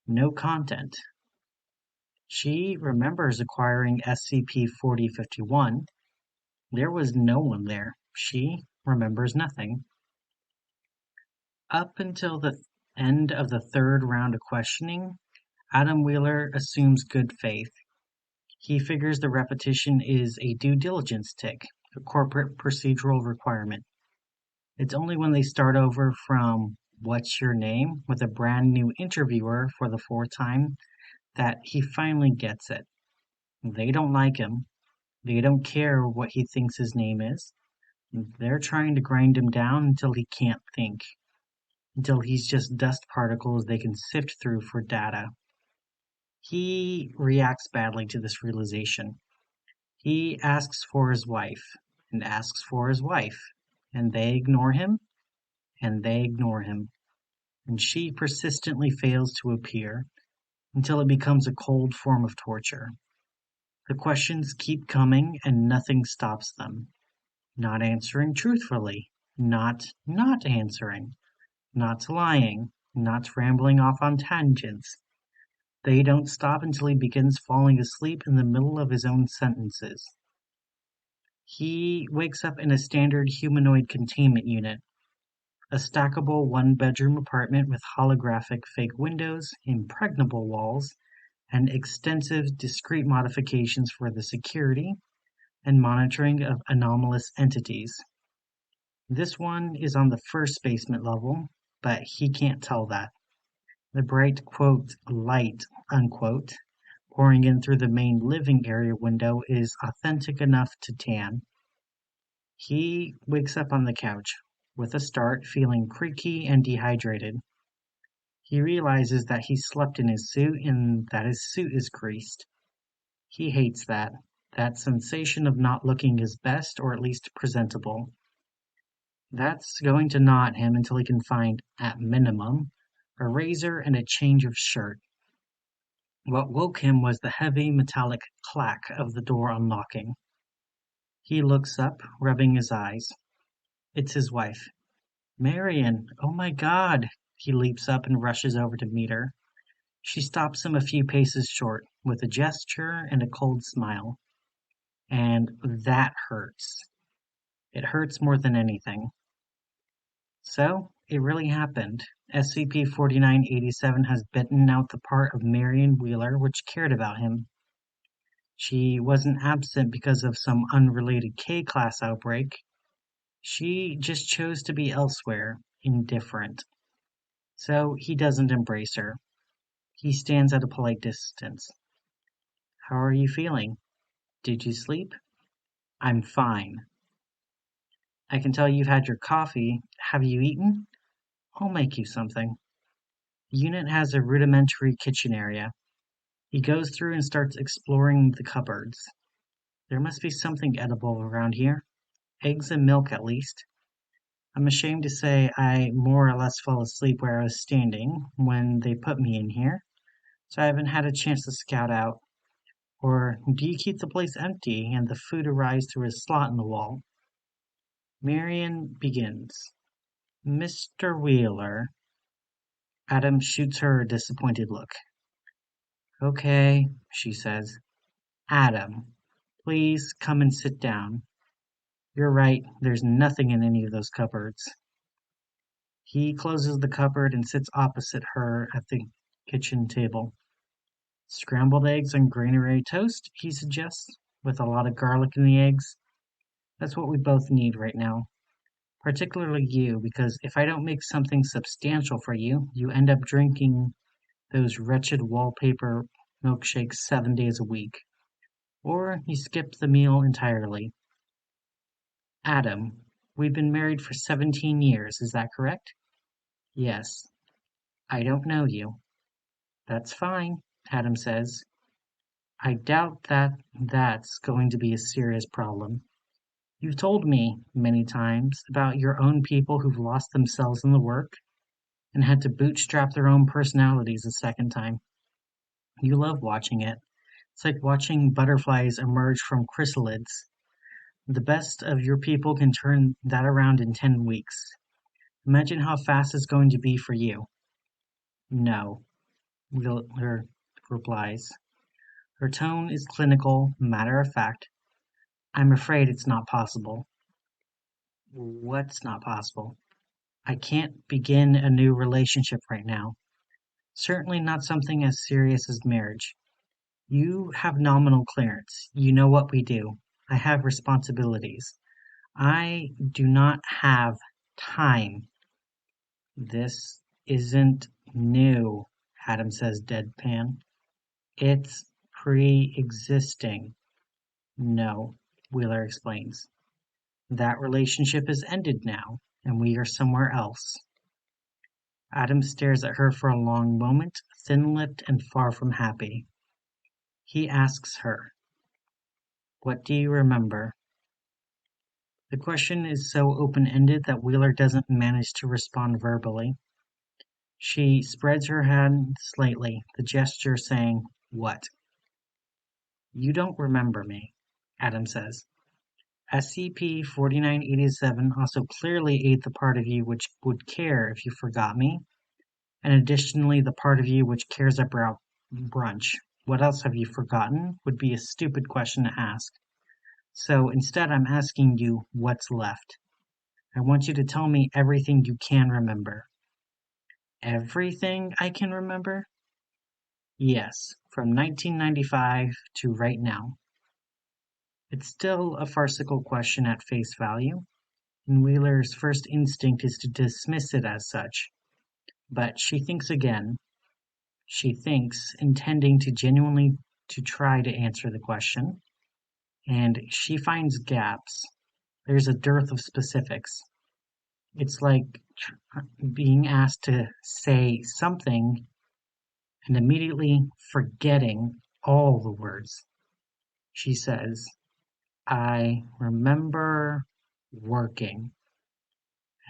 no content. She remembers acquiring SCP-4051. There was no one there. She remembers nothing. Up until the end of the 3rd round of questioning, Adam Wheeler assumes good faith. He figures the repetition is a due diligence tick, a corporate procedural requirement. It's only when they start over from "What's your name?" with a brand new interviewer for the 4th time that he finally gets it. They don't like him. They don't care what he thinks his name is. They're trying to grind him down until he can't think, until he's just dust particles they can sift through for data. He reacts badly to this realization. He asks for his wife, and asks for his wife, and they ignore him, and they ignore him, and she persistently fails to appear, until it becomes a cold form of torture. The questions keep coming, and nothing stops them. Not answering truthfully, not answering, not lying, not rambling off on tangents. They don't stop until he begins falling asleep in the middle of his own sentences. He wakes up in a standard humanoid containment unit, a stackable 1-bedroom apartment with holographic fake windows, impregnable walls, and extensive discrete modifications for the security and monitoring of anomalous entities. This one is on the 1st basement level, but he can't tell that. The bright, quote, light, unquote, pouring in through the main living area window is authentic enough to tan. He wakes up on the couch, with a start, feeling creaky and dehydrated. He realizes that he slept in his suit and that his suit is greased. He hates that sensation of not looking his best or at least presentable. That's going to gnaw at him until he can find, at minimum, a razor and a change of shirt. What woke him was the heavy metallic clack of the door unlocking. He looks up, rubbing his eyes. It's his wife. "Marion, oh my God!" He leaps up and rushes over to meet her. She stops him a few paces short, with a gesture and a cold smile. And that hurts. It hurts more than anything. So, it really happened. SCP-4987 has bitten out the part of Marion Wheeler which cared about him. She wasn't absent because of some unrelated K-class outbreak. She just chose to be elsewhere, indifferent. So he doesn't embrace her. He stands at a polite distance. How are you feeling? Did you sleep? I'm fine. I can tell you've had your coffee. Have you eaten? I'll make you something. The unit has a rudimentary kitchen area. He goes through and starts exploring the cupboards. There must be something edible around here. Eggs and milk at least. I'm ashamed to say I more or less fell asleep where I was standing when they put me in here, so I haven't had a chance to scout out. Or do you keep the place empty and the food arrives through a slot in the wall? Marion begins. Mr. Wheeler. Adam shoots her a disappointed look. Okay, she says. Adam, please come and sit down. You're right, there's nothing in any of those cupboards. He closes the cupboard and sits opposite her at the kitchen table. Scrambled eggs on granary toast, he suggests, with a lot of garlic in the eggs. That's what we both need right now. Particularly you, because if I don't make something substantial for you, you end up drinking those wretched wallpaper milkshakes 7 days a week. Or you skip the meal entirely. Adam, we've been married for 17 years, is that correct? Yes. I don't know you. That's fine, Adam says. I doubt that that's going to be a serious problem. You've told me, many times, about your own people who've lost themselves in the work and had to bootstrap their own personalities a second time. You love watching it. It's like watching butterflies emerge from chrysalids. The best of your people can turn that around in 10 weeks. Imagine how fast it's going to be for you. No, Wheeler replies. Her tone is clinical, matter of fact. I'm afraid it's not possible. What's not possible? I can't begin a new relationship right now. Certainly not something as serious as marriage. You have nominal clearance. You know what we do. I have responsibilities. I do not have time. This isn't new, Adam says deadpan. It's pre-existing. No, Wheeler explains. That relationship is ended now, and we are somewhere else. Adam stares at her for a long moment, thin-lipped and far from happy. He asks her, What do you remember? The question is so open-ended that Wheeler doesn't manage to respond verbally. She spreads her hand slightly, the gesture saying, What? You don't remember me, Adam says. SCP-4987 also clearly ate the part of you which would care if you forgot me, and additionally the part of you which cares about brunch. What else have you forgotten would be a stupid question to ask. So instead I'm asking you what's left. I want you to tell me everything you can remember. Everything I can remember? Yes, from 1995 to right now. It's still a farcical question at face value, and Wheeler's first instinct is to dismiss it as such. But she thinks again. She thinks, intending to genuinely to try to answer the question, and she finds gaps. There's a dearth of specifics. It's like being asked to say something and immediately forgetting all the words. She says, I remember working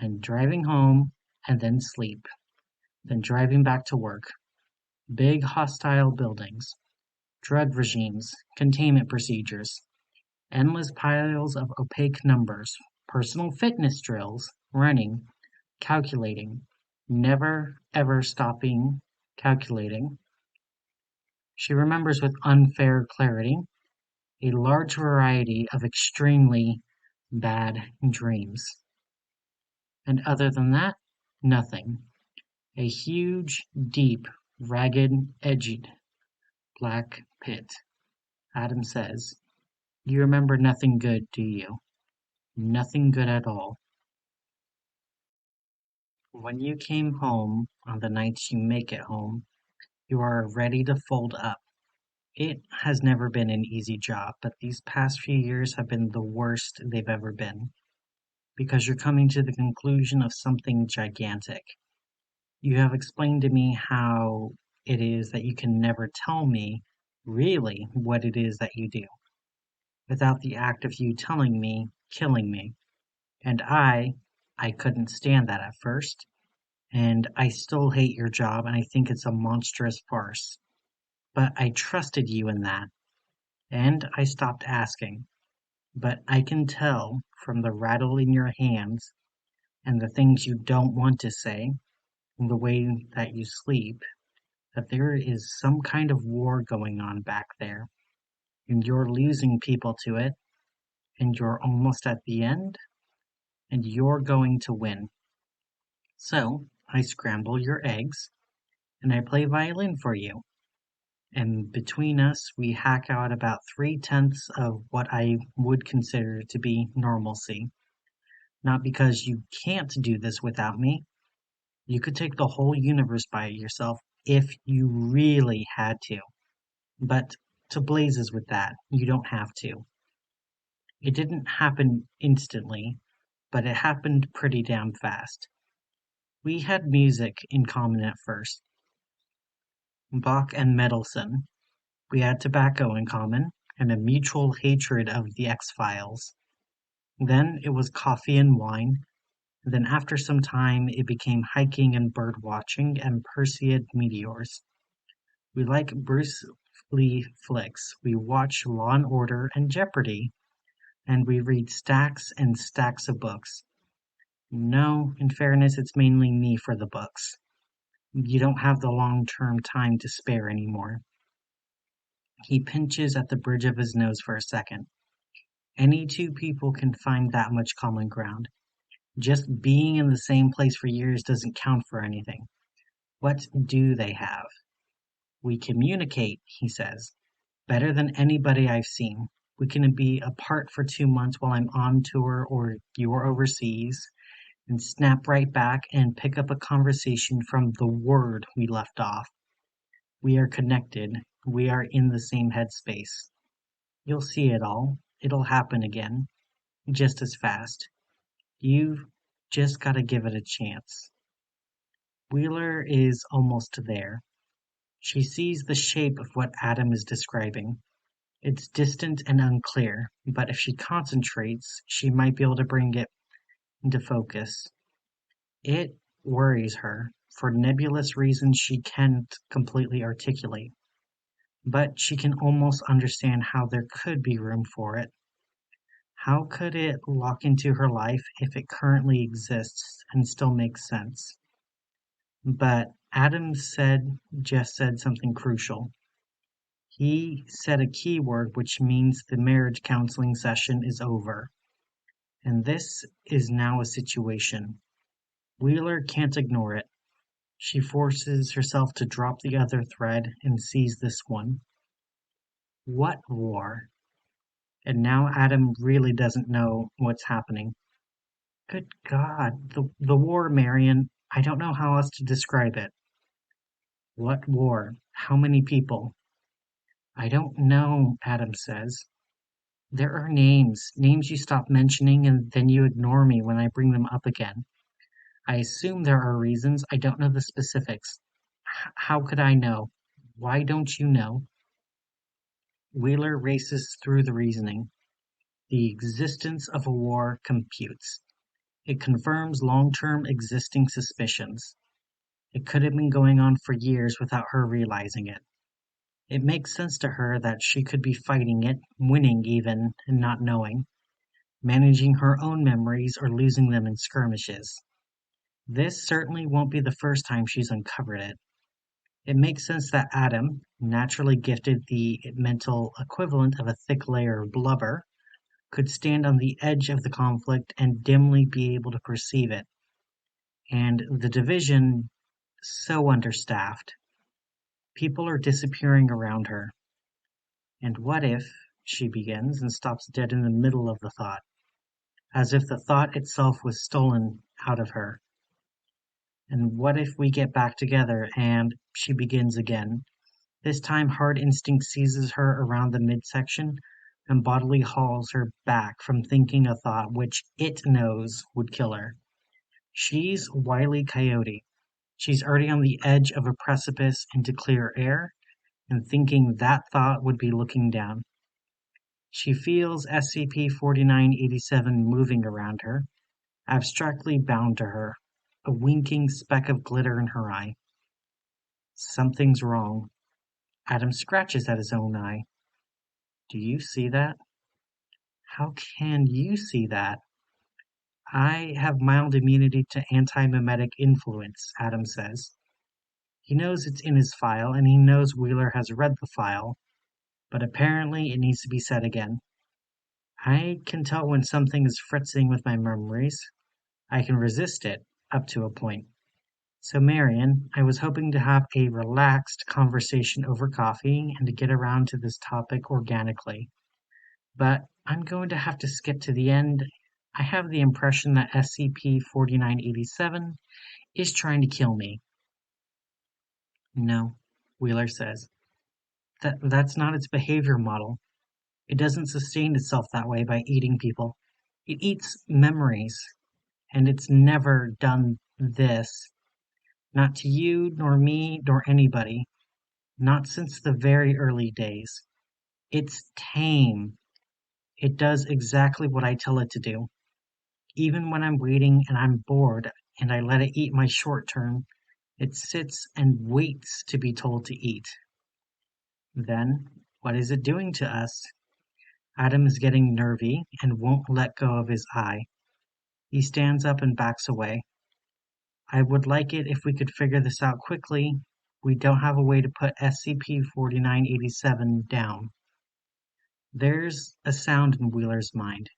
and driving home and then sleep, then driving back to work. Big hostile buildings, drug regimes, containment procedures, endless piles of opaque numbers, personal fitness drills, running, calculating, never ever stopping calculating. She remembers with unfair clarity a large variety of extremely bad dreams. And other than that, nothing. A huge, deep, ragged, edged black pit. Adam says, "You remember nothing good, do you? Nothing good at all. When you came home on the nights you make it home, you are ready to fold up. It has never been an easy job, but these past few years have been the worst they've ever been, because you're coming to the conclusion of something gigantic. You have explained to me how it is that you can never tell me really what it is that you do, without the act of you telling me, killing me. And I couldn't stand that at first, and I still hate your job and I think it's a monstrous farce. But I trusted you in that, and I stopped asking. But I can tell from the rattle in your hands and the things you don't want to say, and the way that you sleep, that there is some kind of war going on back there, and you're losing people to it, and you're almost at the end, and you're going to win. So I scramble your eggs, and I play violin for you, and between us we hack out about 3/10 of what I would consider to be normalcy. Not because you can't do this without me. You could take the whole universe by yourself if you really had to. But to blazes with that, you don't have to. It didn't happen instantly, but it happened pretty damn fast. We had music in common at first. Bach and Mendelssohn. We had tobacco in common, and a mutual hatred of the X-Files. Then it was coffee and wine. Then after some time it became hiking and bird watching and Perseid meteors. We like Bruce Lee flicks, we watch Law and Order and Jeopardy, and we read stacks and stacks of books. No, in fairness, it's mainly me for the books. You don't have the long-term time to spare anymore. He pinches at the bridge of his nose for a second. Any two people can find that much common ground. Just being in the same place for years doesn't count for anything. What do they have? We communicate, he says, better than anybody I've seen. We can be apart for 2 months while I'm on tour or you're overseas, and snap right back and pick up a conversation from the word we left off. We are connected. We are in the same headspace. You'll see it all. It'll happen again, just as fast. You've just got to give it a chance. Wheeler is almost there. She sees the shape of what Adam is describing. It's distant and unclear, but if she concentrates, she might be able to bring it into focus. It worries her, for nebulous reasons she can't completely articulate, but she can almost understand how there could be room for it. How could it lock into her life if it currently exists and still makes sense? But Adam just said something crucial. He said a key word which means the marriage counseling session is over. And this is now a situation. Wheeler can't ignore it. She forces herself to drop the other thread and seize this one. What war? And now Adam really doesn't know what's happening. Good God, the war, Marion. I don't know how else to describe it. What war? How many people? I don't know, Adam says. There are names you stop mentioning and then you ignore me when I bring them up again. I assume there are reasons. I don't know the specifics. How could I know? Why don't you know? Wheeler races through the reasoning. The existence of a war computes. It confirms long-term existing suspicions. It could have been going on for years without her realizing it. It makes sense to her that she could be fighting it, winning even, and not knowing, managing her own memories or losing them in skirmishes. This certainly won't be the first time she's uncovered it. It makes sense that Adam, naturally gifted the mental equivalent of a thick layer of blubber, could stand on the edge of the conflict and dimly be able to perceive it. And the division, so understaffed. People are disappearing around her. And what if, she begins and stops dead in the middle of the thought, as if the thought itself was stolen out of her. And what if we get back together and she begins again. This time hard instinct seizes her around the midsection and bodily hauls her back from thinking a thought which it knows would kill her. She's Wile E. Coyote. She's already on the edge of a precipice into clear air and thinking that thought would be looking down. She feels SCP-4987 moving around her, abstractly bound to her, a winking speck of glitter in her eye. Something's wrong. Adam scratches at his own eye. Do you see that? How can you see that? I have mild immunity to antimemetic influence, Adam says. He knows it's in his file, and he knows Wheeler has read the file, but apparently it needs to be said again. I can tell when something is fritzing with my memories. I can resist it, up to a point. So Marion, I was hoping to have a relaxed conversation over coffee and to get around to this topic organically. But I'm going to have to skip to the end. I have the impression that SCP-4987 is trying to kill me. No, Wheeler says. That's not its behavior model. It doesn't sustain itself that way by eating people. It eats memories, and it's never done this. Not to you, nor me, nor anybody. Not since the very early days. It's tame. It does exactly what I tell it to do. Even when I'm waiting and I'm bored and I let it eat my short term, it sits and waits to be told to eat. Then, what is it doing to us? Adam is getting nervy and won't let go of his eye. He stands up and backs away. I would like it if we could figure this out quickly. We don't have a way to put SCP-4987 down. There's a sound in Wheeler's mind.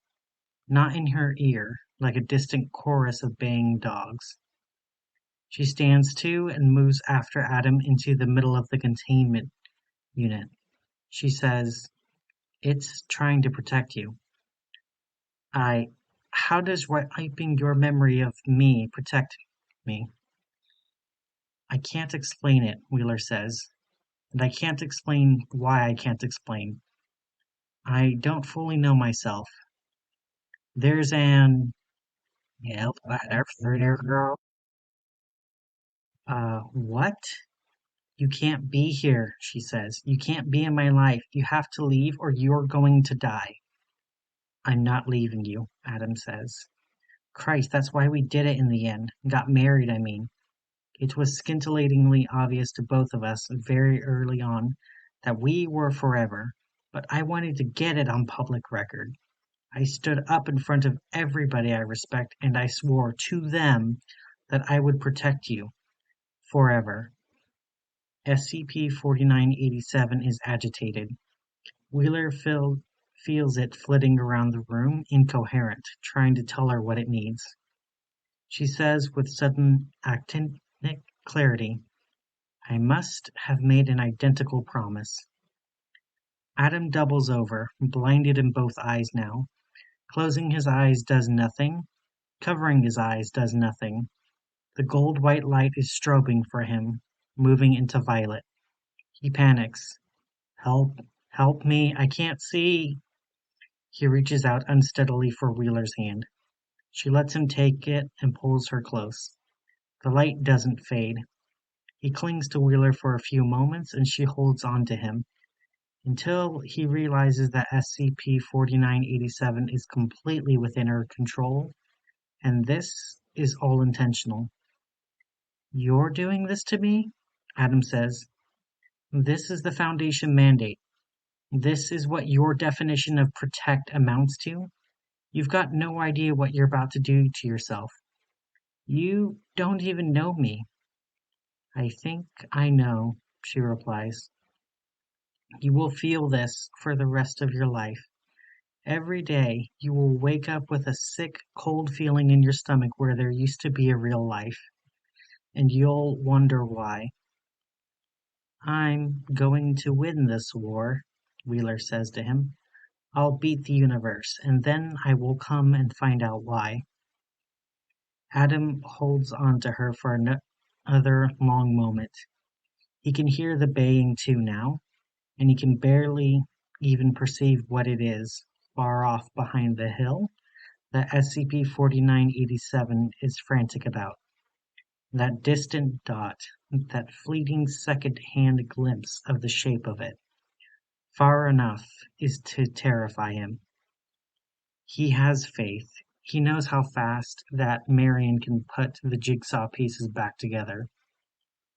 Not in her ear, like a distant chorus of baying dogs. She stands too and moves after Adam into the middle of the containment unit. She says, "It's trying to protect you." How does wiping your memory of me protect me? I can't explain it, Wheeler says, and I can't explain why I can't explain. I don't fully know myself. There's an... Yep, there, girl. What? You can't be here, she says. You can't be in my life. You have to leave or you're going to die. I'm not leaving you, Adam says. Christ, that's why we did it in the end. Got married, I mean. It was scintillatingly obvious to both of us very early on that we were forever, but I wanted to get it on public record. I stood up in front of everybody I respect and I swore to them that I would protect you. Forever. SCP-4987 is agitated. Wheeler feels it flitting around the room, incoherent, trying to tell her what it needs. She says with sudden actinic clarity, I must have made an identical promise. Adam doubles over, blinded in both eyes now. Closing his eyes does nothing. Covering his eyes does nothing. The gold-white light is strobing for him, moving into violet. He panics. Help, help me, I can't see. He reaches out unsteadily for Wheeler's hand. She lets him take it and pulls her close. The light doesn't fade. He clings to Wheeler for a few moments and she holds on to him, until he realizes that SCP-4987 is completely within her control, and this is all intentional. You're doing this to me? Adam says. This is the Foundation mandate. This is what your definition of protect amounts to. You've got no idea what you're about to do to yourself. You don't even know me. I think I know, she replies. You will feel this for the rest of your life. Every day you will wake up with a sick, cold feeling in your stomach where there used to be a real life, and you'll wonder why. I'm going to win this war, Wheeler says to him. I'll beat the universe, and then I will come and find out why. Adam holds on to her for another long moment. He can hear the baying too now, and he can barely even perceive what it is, far off behind the hill, that SCP-4987 is frantic about. That distant dot, that fleeting second-hand glimpse of the shape of it, far enough is to terrify him. He has faith. He knows how fast that Marion can put the jigsaw pieces back together.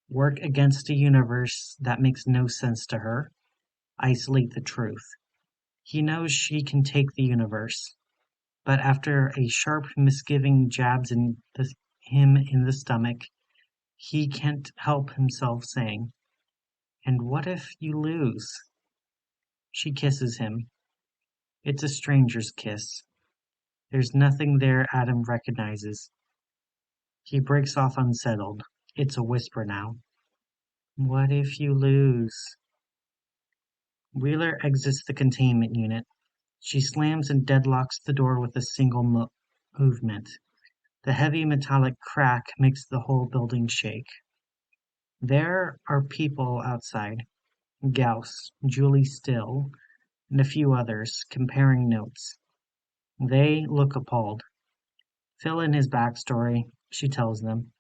Work against a universe that makes no sense to her. Isolate the truth. He knows she can take the universe. But after a sharp misgiving jabs him in the stomach, he can't help himself saying, "And what if you lose?" She kisses him. It's a stranger's kiss. There's nothing there Adam recognizes. He breaks off unsettled. It's a whisper now. What if you lose? Wheeler exits the containment unit. She slams and deadlocks the door with a single movement. The heavy metallic crack makes the whole building shake. There are people outside. Gauss, Julie Still, and a few others, comparing notes. They look appalled. Fill in his backstory, she tells them.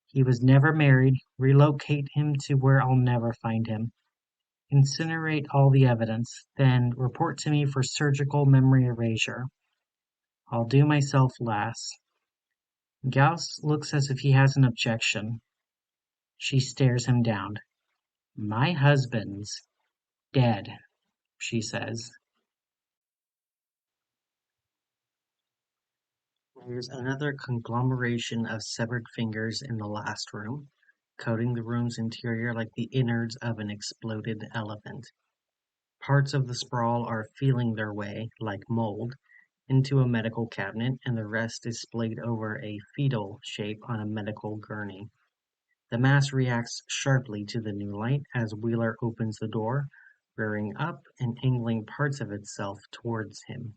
He was never married. Relocate him to where I'll never find him. Incinerate all the evidence, then report to me for surgical memory erasure. I'll do myself last. Gauss looks as if he has an objection. She stares him down. My husband's dead, she says. There's another conglomeration of severed fingers in the last room, coating the room's interior like the innards of an exploded elephant. Parts of the sprawl are feeling their way, like mold, into a medical cabinet, and the rest is splayed over a fetal shape on a medical gurney. The mass reacts sharply to the new light as Wheeler opens the door, rearing up and angling parts of itself towards him.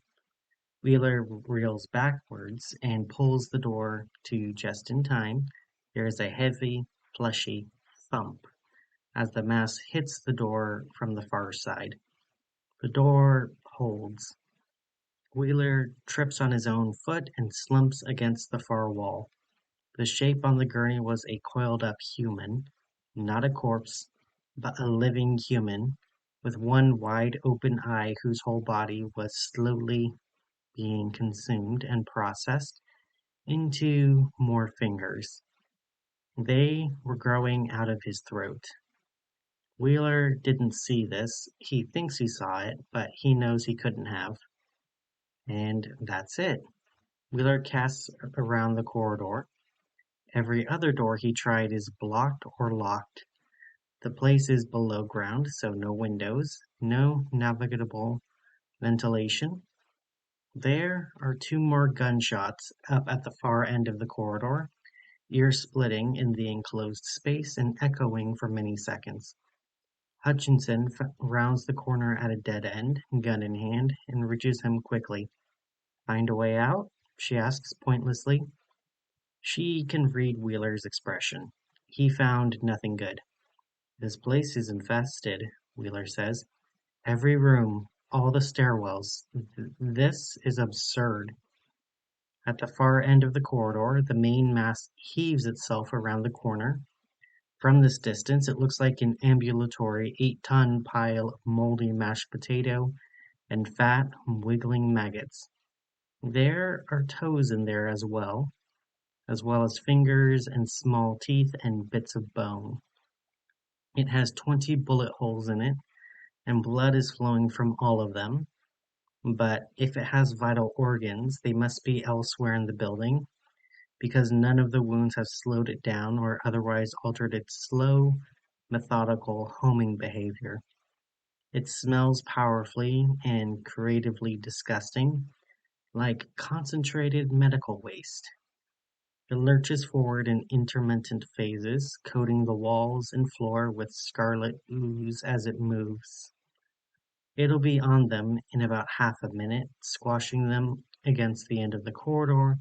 Wheeler reels backwards and pulls the door to just in time. There is a heavy, plushy thump as the mass hits the door from the far side. The door holds. Wheeler trips on his own foot and slumps against the far wall. The shape on the gurney was a coiled-up human, not a corpse, but a living human, with one wide-open eye whose whole body was slowly being consumed and processed into more fingers. They were growing out of his throat. Wheeler didn't see this. He thinks he saw it, but he knows he couldn't have. And that's it. Wheeler casts around the corridor. Every other door he tried is blocked or locked. The place is below ground, so no windows, no navigable ventilation. There are two more gunshots up at the far end of the corridor, ear-splitting in the enclosed space and echoing for many seconds. Hutchinson rounds the corner at a dead end, gun in hand, and reaches him quickly. Find a way out? She asks pointlessly. She can read Wheeler's expression. He found nothing good. This place is infested, Wheeler says. Every room, all the stairwells. This is absurd. At the far end of the corridor, the main mass heaves itself around the corner. From this distance, it looks like an ambulatory 8-ton pile of moldy mashed potato and fat, wiggling maggots. There are toes in there as well as fingers and small teeth and bits of bone. It has 20 bullet holes in it, and blood is flowing from all of them. But if it has vital organs, they must be elsewhere in the building, because none of the wounds have slowed it down or otherwise altered its slow, methodical homing behavior. It smells powerfully and creatively disgusting, like concentrated medical waste. It lurches forward in intermittent phases, coating the walls and floor with scarlet ooze as it moves. It'll be on them in about half a minute, squashing them against the end of the corridor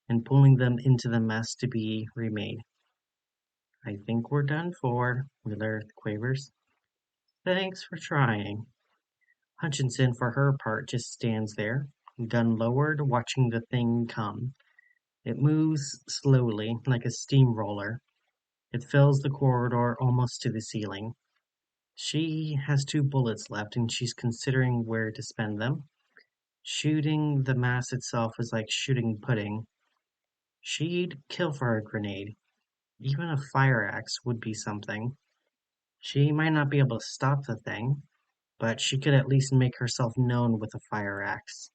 and pulling them into the mess to be remade. I think we're done for, Wheeler quavers. Thanks for trying. Hutchinson, for her part, just stands there, gun lowered, watching the thing come. It moves slowly, like a steamroller. It fills the corridor almost to the ceiling. She has 2 bullets left, and she's considering where to spend them. Shooting the mass itself is like shooting pudding. She'd kill for a grenade. Even a fire axe would be something. She might not be able to stop the thing, but she could at least make herself known with a fire axe.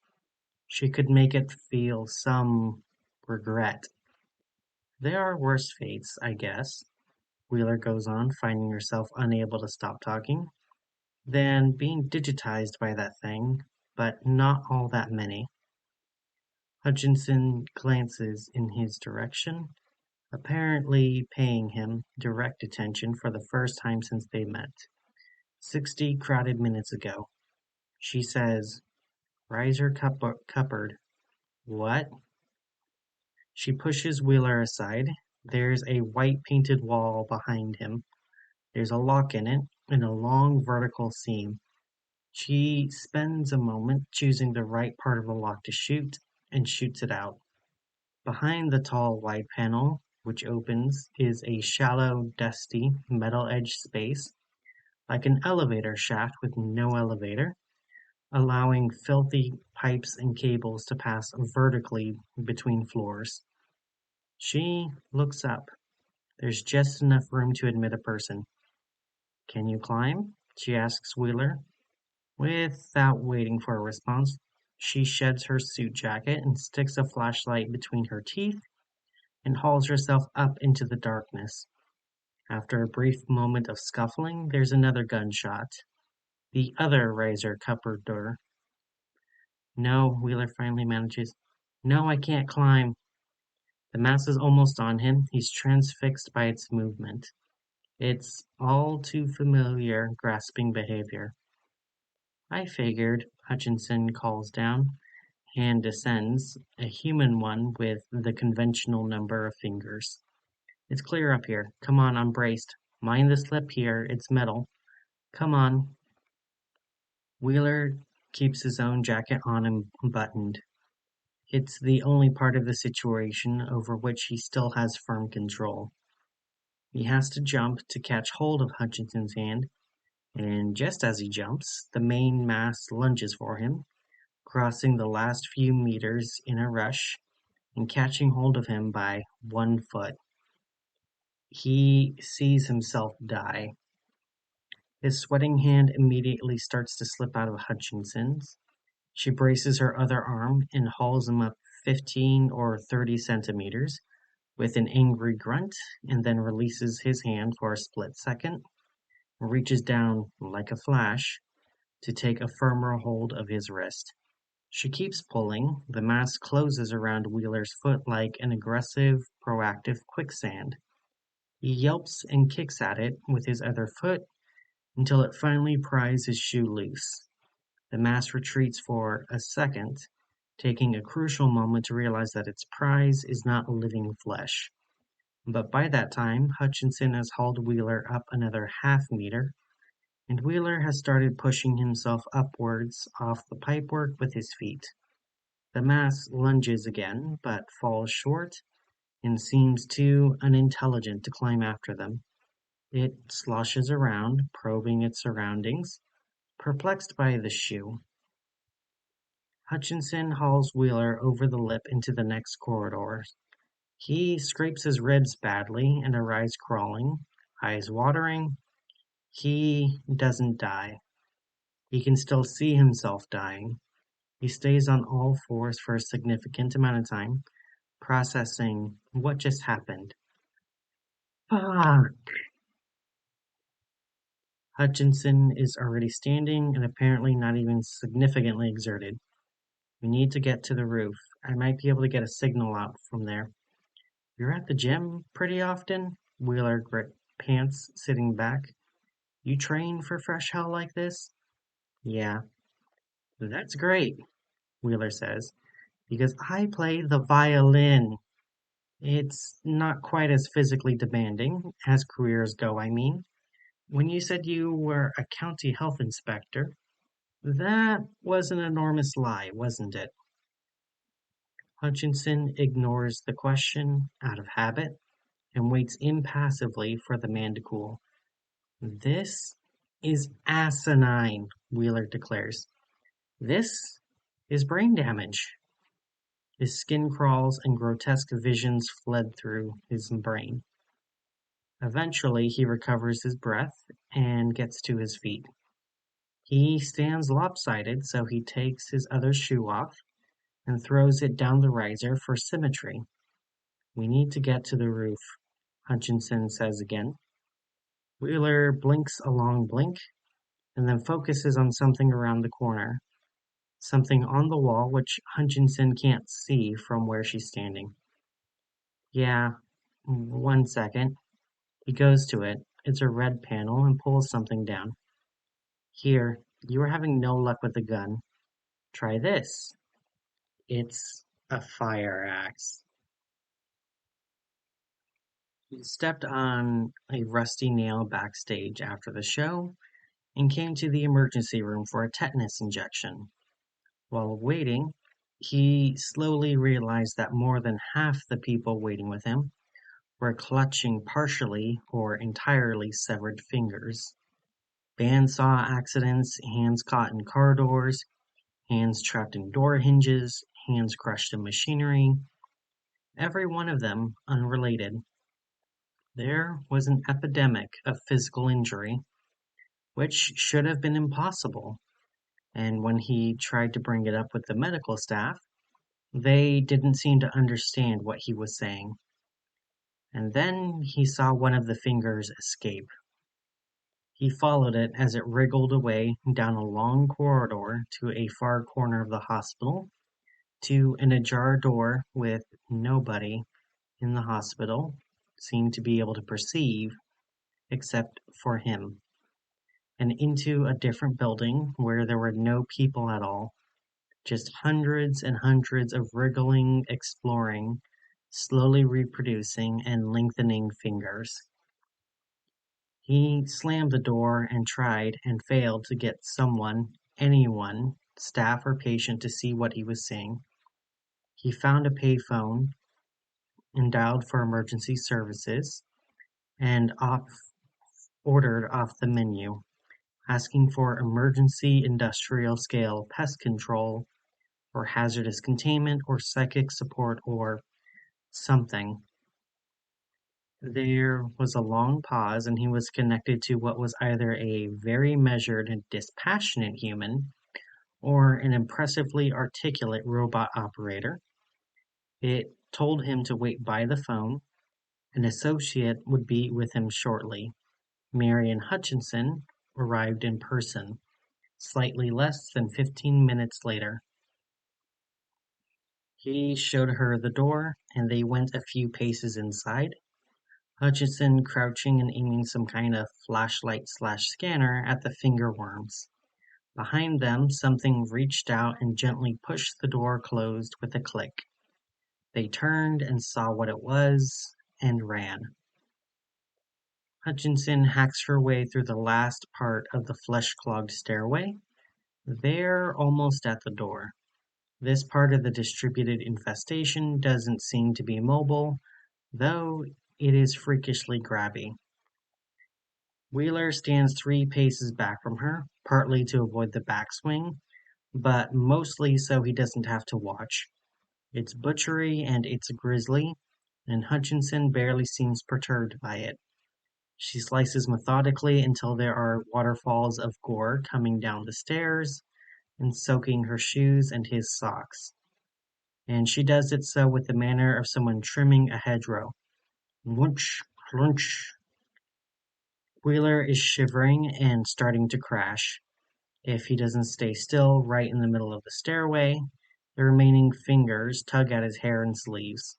She could make it feel some regret. There are worse fates, I guess, Wheeler goes on, finding herself unable to stop talking, than being digitized by that thing, but not all that many. Hutchinson glances in his direction, apparently paying him direct attention for the first time since they met. 60 crowded minutes ago. She says, Riser cupboard. What? She pushes Wheeler aside. There's a white painted wall behind him. There's a lock in it, and a long vertical seam. She spends a moment choosing the right part of the lock to shoot, and shoots it out. Behind the tall white panel, which opens, is a shallow, dusty, metal-edged space, like an elevator shaft with no elevator, allowing filthy pipes and cables to pass vertically between floors. She looks up. There's just enough room to admit a person. Can you climb? She asks Wheeler. Without waiting for a response, she sheds her suit jacket and sticks a flashlight between her teeth and hauls herself up into the darkness. After a brief moment of scuffling, there's another gunshot. The other riser cupboard door. No, Wheeler finally manages. No, I can't climb. The mass is almost on him. He's transfixed by its movement. It's all too familiar, grasping behavior. I figured, Hutchinson calls down. Hand descends, a human one with the conventional number of fingers. It's clear up here. Come on, I'm braced. Mind the slip here, it's metal. Come on. Wheeler keeps his own jacket on and buttoned. It's the only part of the situation over which he still has firm control. He has to jump to catch hold of Hutchinson's hand, and just as he jumps, the main mass lunges for him, crossing the last few meters in a rush and catching hold of him by 1 foot. He sees himself die. His sweating hand immediately starts to slip out of Hutchinson's. She braces her other arm and hauls him up 15 or 30 centimeters with an angry grunt, and then releases his hand for a split second, reaches down like a flash to take a firmer hold of his wrist. She keeps pulling. The mass closes around Wheeler's foot like an aggressive, proactive quicksand. He yelps and kicks at it with his other foot until it finally pries his shoe loose. The mass retreats for a second, taking a crucial moment to realize that its prize is not living flesh. But by that time, Hutchinson has hauled Wheeler up another half-meter, and Wheeler has started pushing himself upwards off the pipework with his feet. The mass lunges again, but falls short and seems too unintelligent to climb after them. It sloshes around, probing its surroundings, perplexed by the shoe. Hutchinson hauls Wheeler over the lip into the next corridor. He scrapes his ribs badly and arrives crawling, eyes watering. He doesn't die. He can still see himself dying. He stays on all fours for a significant amount of time, processing what just happened. Fuck! Hutchinson is already standing and apparently not even significantly exerted. We need to get to the roof. I might be able to get a signal out from there. You're at the gym pretty often? Wheeler pants, sitting back. You train for fresh hell like this? Yeah. That's great, Wheeler says, because I play the violin. It's not quite as physically demanding, as careers go, I mean. When you said you were a county health inspector, that was an enormous lie, wasn't it? Hutchinson ignores the question out of habit and waits impassively for the man to cool. This is asinine, Wheeler declares. This is brain damage. His skin crawls and grotesque visions fled through his brain. Eventually, he recovers his breath and gets to his feet. He stands lopsided, so he takes his other shoe off and throws it down the riser for symmetry. We need to get to the roof, Hutchinson says again. Wheeler blinks a long blink and then focuses on something around the corner, something on the wall which Hutchinson can't see from where she's standing. Yeah, 1 second. He goes to it. It's a red panel and pulls something down. Here, you are having no luck with the gun. Try this. It's a fire axe. He stepped on a rusty nail backstage after the show and came to the emergency room for a tetanus injection. While waiting, he slowly realized that more than half the people waiting with him were clutching partially or entirely severed fingers. Bandsaw accidents, hands caught in car doors, hands trapped in door hinges, hands crushed in machinery, every one of them unrelated. There was an epidemic of physical injury, which should have been impossible, and when he tried to bring it up with the medical staff, they didn't seem to understand what he was saying. And then he saw one of the fingers escape. He followed it as it wriggled away down a long corridor to a far corner of the hospital, to an ajar door with nobody in the hospital seemed to be able to perceive except for him, and into a different building where there were no people at all, just hundreds and hundreds of wriggling, exploring, slowly reproducing and lengthening fingers. He slammed the door and tried and failed to get someone, anyone, staff or patient, to see what he was seeing. He found a payphone and dialed for emergency services and ordered off the menu, asking for emergency industrial scale pest control or hazardous containment or psychic support or something. There was a long pause, and he was connected to what was either a very measured and dispassionate human or an impressively articulate robot operator. It told him to wait by the phone. An associate would be with him shortly. Marion Hutchinson arrived in person, slightly less than 15 minutes later. He showed her the door, and they went a few paces inside. Hutchinson crouching and aiming some kind of flashlight/scanner at the finger worms. Behind them, something reached out and gently pushed the door closed with a click. They turned and saw what it was and ran. Hutchinson hacks her way through the last part of the flesh-clogged stairway. They're almost at the door. This part of the distributed infestation doesn't seem to be mobile, though it is freakishly grabby. Wheeler stands 3 paces back from her, partly to avoid the backswing, but mostly so he doesn't have to watch. It's butchery and it's grisly, and Hutchinson barely seems perturbed by it. She slices methodically until there are waterfalls of gore coming down the stairs and soaking her shoes and his socks. and she does it so with the manner of someone trimming a hedgerow. Lunch, lunch. Wheeler is shivering and starting to crash. If he doesn't stay still right in the middle of the stairway, the remaining fingers tug at his hair and sleeves.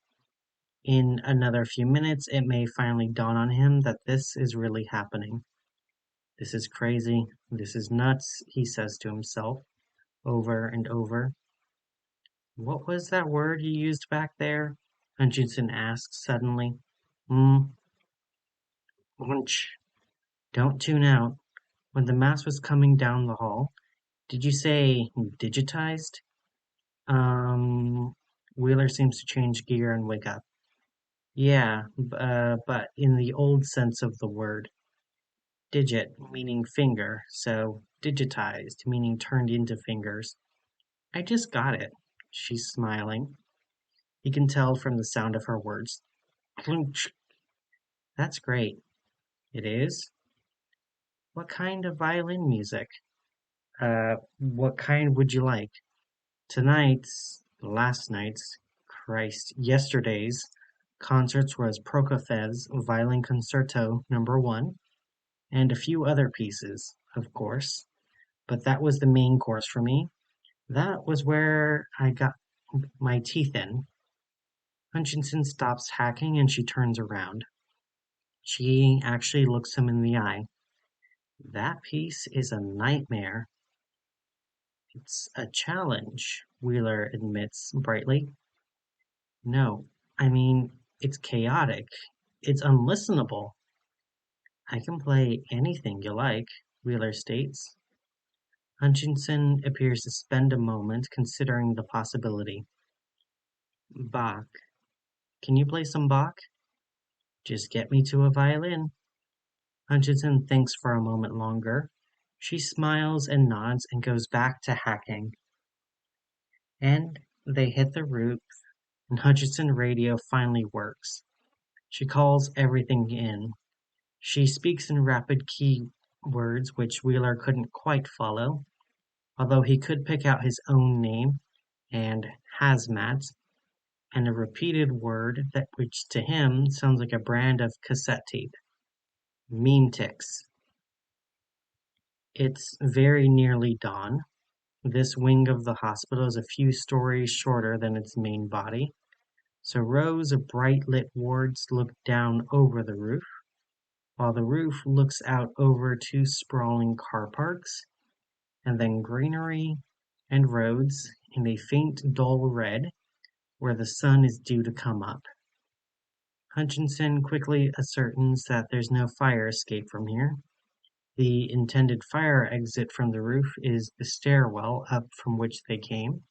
In another few minutes, it may finally dawn on him that this is really happening. This is crazy. This is nuts, he says to himself, over and over. What was that word you used back there? Hutchinson asks suddenly. Lunch. Don't tune out. When the mass was coming down the hall, did you say digitized? Wheeler seems to change gear and wake up. Yeah, but in the old sense of the word. Digit, meaning finger, so digitized, meaning turned into fingers. I just got it. She's smiling. He can tell from the sound of her words. Clunk. That's great. It is? What kind of violin music? What kind would you like? Last night's, yesterday's concerts was Prokofiev's Violin Concerto No. 1, and a few other pieces, of course, but that was the main course for me. That was where I got my teeth in. Hutchinson stops hacking and she turns around. She actually looks him in the eye. That piece is a nightmare. It's a challenge, Wheeler admits brightly. No, I mean, it's chaotic. It's unlistenable. I can play anything you like, Wheeler states. Hutchinson appears to spend a moment considering the possibility. Bach. Can you play some Bach? Just get me to a violin. Hutchinson thinks for a moment longer. She smiles and nods and goes back to hacking. And they hit the roof, and Hutchinson radio finally works. She calls everything in. She speaks in rapid key words which Wheeler couldn't quite follow, although he could pick out his own name and hazmat and a repeated word that which to him sounds like a brand of cassette tape. Memetics. It's very nearly dawn. This wing of the hospital is a few stories shorter than its main body, so rows of bright lit wards look down over the roof, while the roof looks out over two sprawling car parks, and then greenery and roads in a faint dull red where the sun is due to come up. Hutchinson quickly ascertains that there's no fire escape from here. The intended fire exit from the roof is the stairwell up from which they came,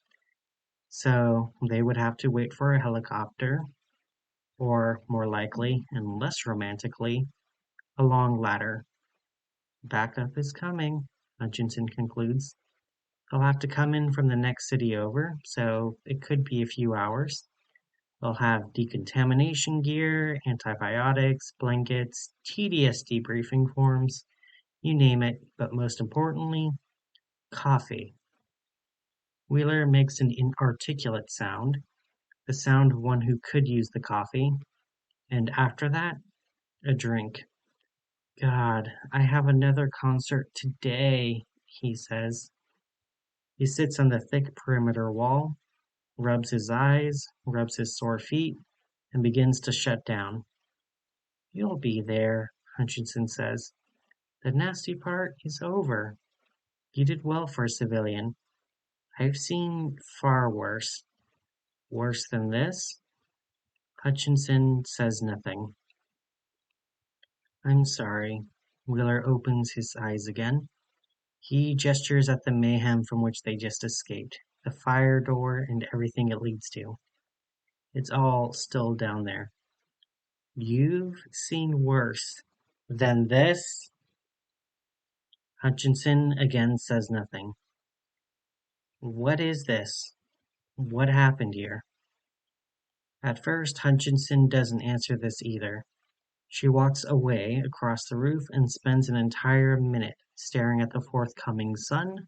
so they would have to wait for a helicopter, or more likely, and less romantically, a long ladder. Backup is coming, Hutchinson concludes. They'll have to come in from the next city over, so it could be a few hours. They'll have decontamination gear, antibiotics, blankets, tedious debriefing forms, you name it, but most importantly, coffee. Wheeler makes an inarticulate sound, the sound of one who could use the coffee, and after that, a drink. God, I have another concert today, he says. He sits on the thick perimeter wall, rubs his eyes, rubs his sore feet, and begins to shut down. You'll be there, Hutchinson says. The nasty part is over. You did well for a civilian. I've seen far worse. Worse than this? Hutchinson says nothing. I'm sorry. Wheeler opens his eyes again. He gestures at the mayhem from which they just escaped, the fire door and everything it leads to. It's all still down there. You've seen worse than this? Hutchinson again says nothing. What is this? What happened here? At first, Hutchinson doesn't answer this either. She walks away across the roof and spends an entire minute staring at the forthcoming sun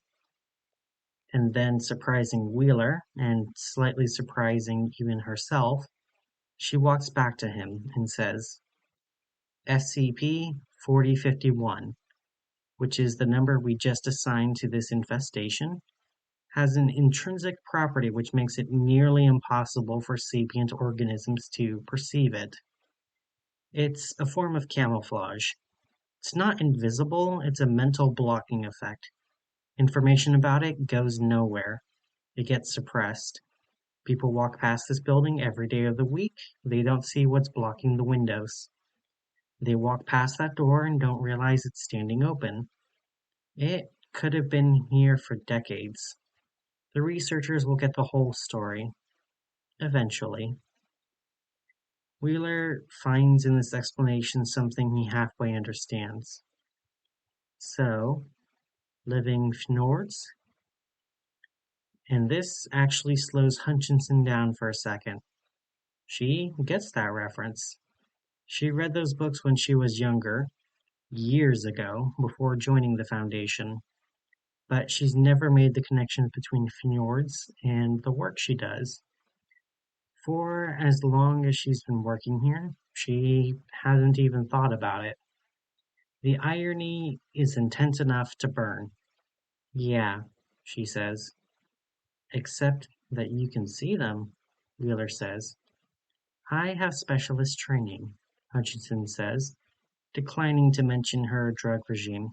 and then surprising Wheeler, and slightly surprising even herself, she walks back to him and says, SCP-4051, which is the number we just assigned to this infestation, has an intrinsic property which makes it nearly impossible for sapient organisms to perceive it. It's a form of camouflage. It's not invisible, it's a mental blocking effect. Information about it goes nowhere. It gets suppressed. People walk past this building every day of the week. They don't see what's blocking the windows. They walk past that door and don't realize it's standing open. It could have been here for decades. The researchers will get the whole story. Eventually. Wheeler finds in this explanation something he halfway understands. So, living fjords? And this actually slows Hutchinson down for a second. She gets that reference. She read those books when she was younger, years ago, before joining the Foundation. But she's never made the connection between fjords and the work she does. For as long as she's been working here, she hasn't even thought about it. The irony is intense enough to burn. Yeah, she says. Except that you can see them, Wheeler says. I have specialist training, Hutchinson says, declining to mention her drug regime.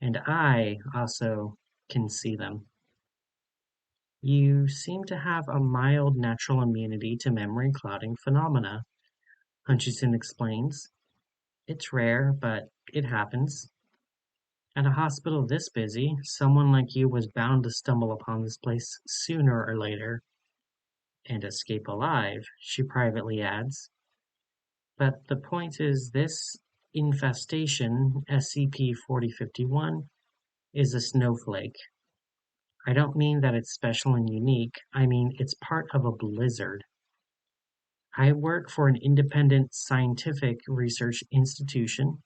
And I also can see them. You seem to have a mild natural immunity to memory clouding phenomena, Hutchinson explains. It's rare, but it happens. At a hospital this busy, someone like you was bound to stumble upon this place sooner or later. And escape alive, she privately adds. But the point is this infestation, SCP-4051, is a snowflake. I don't mean that it's special and unique, I mean it's part of a blizzard. I work for an independent scientific research institution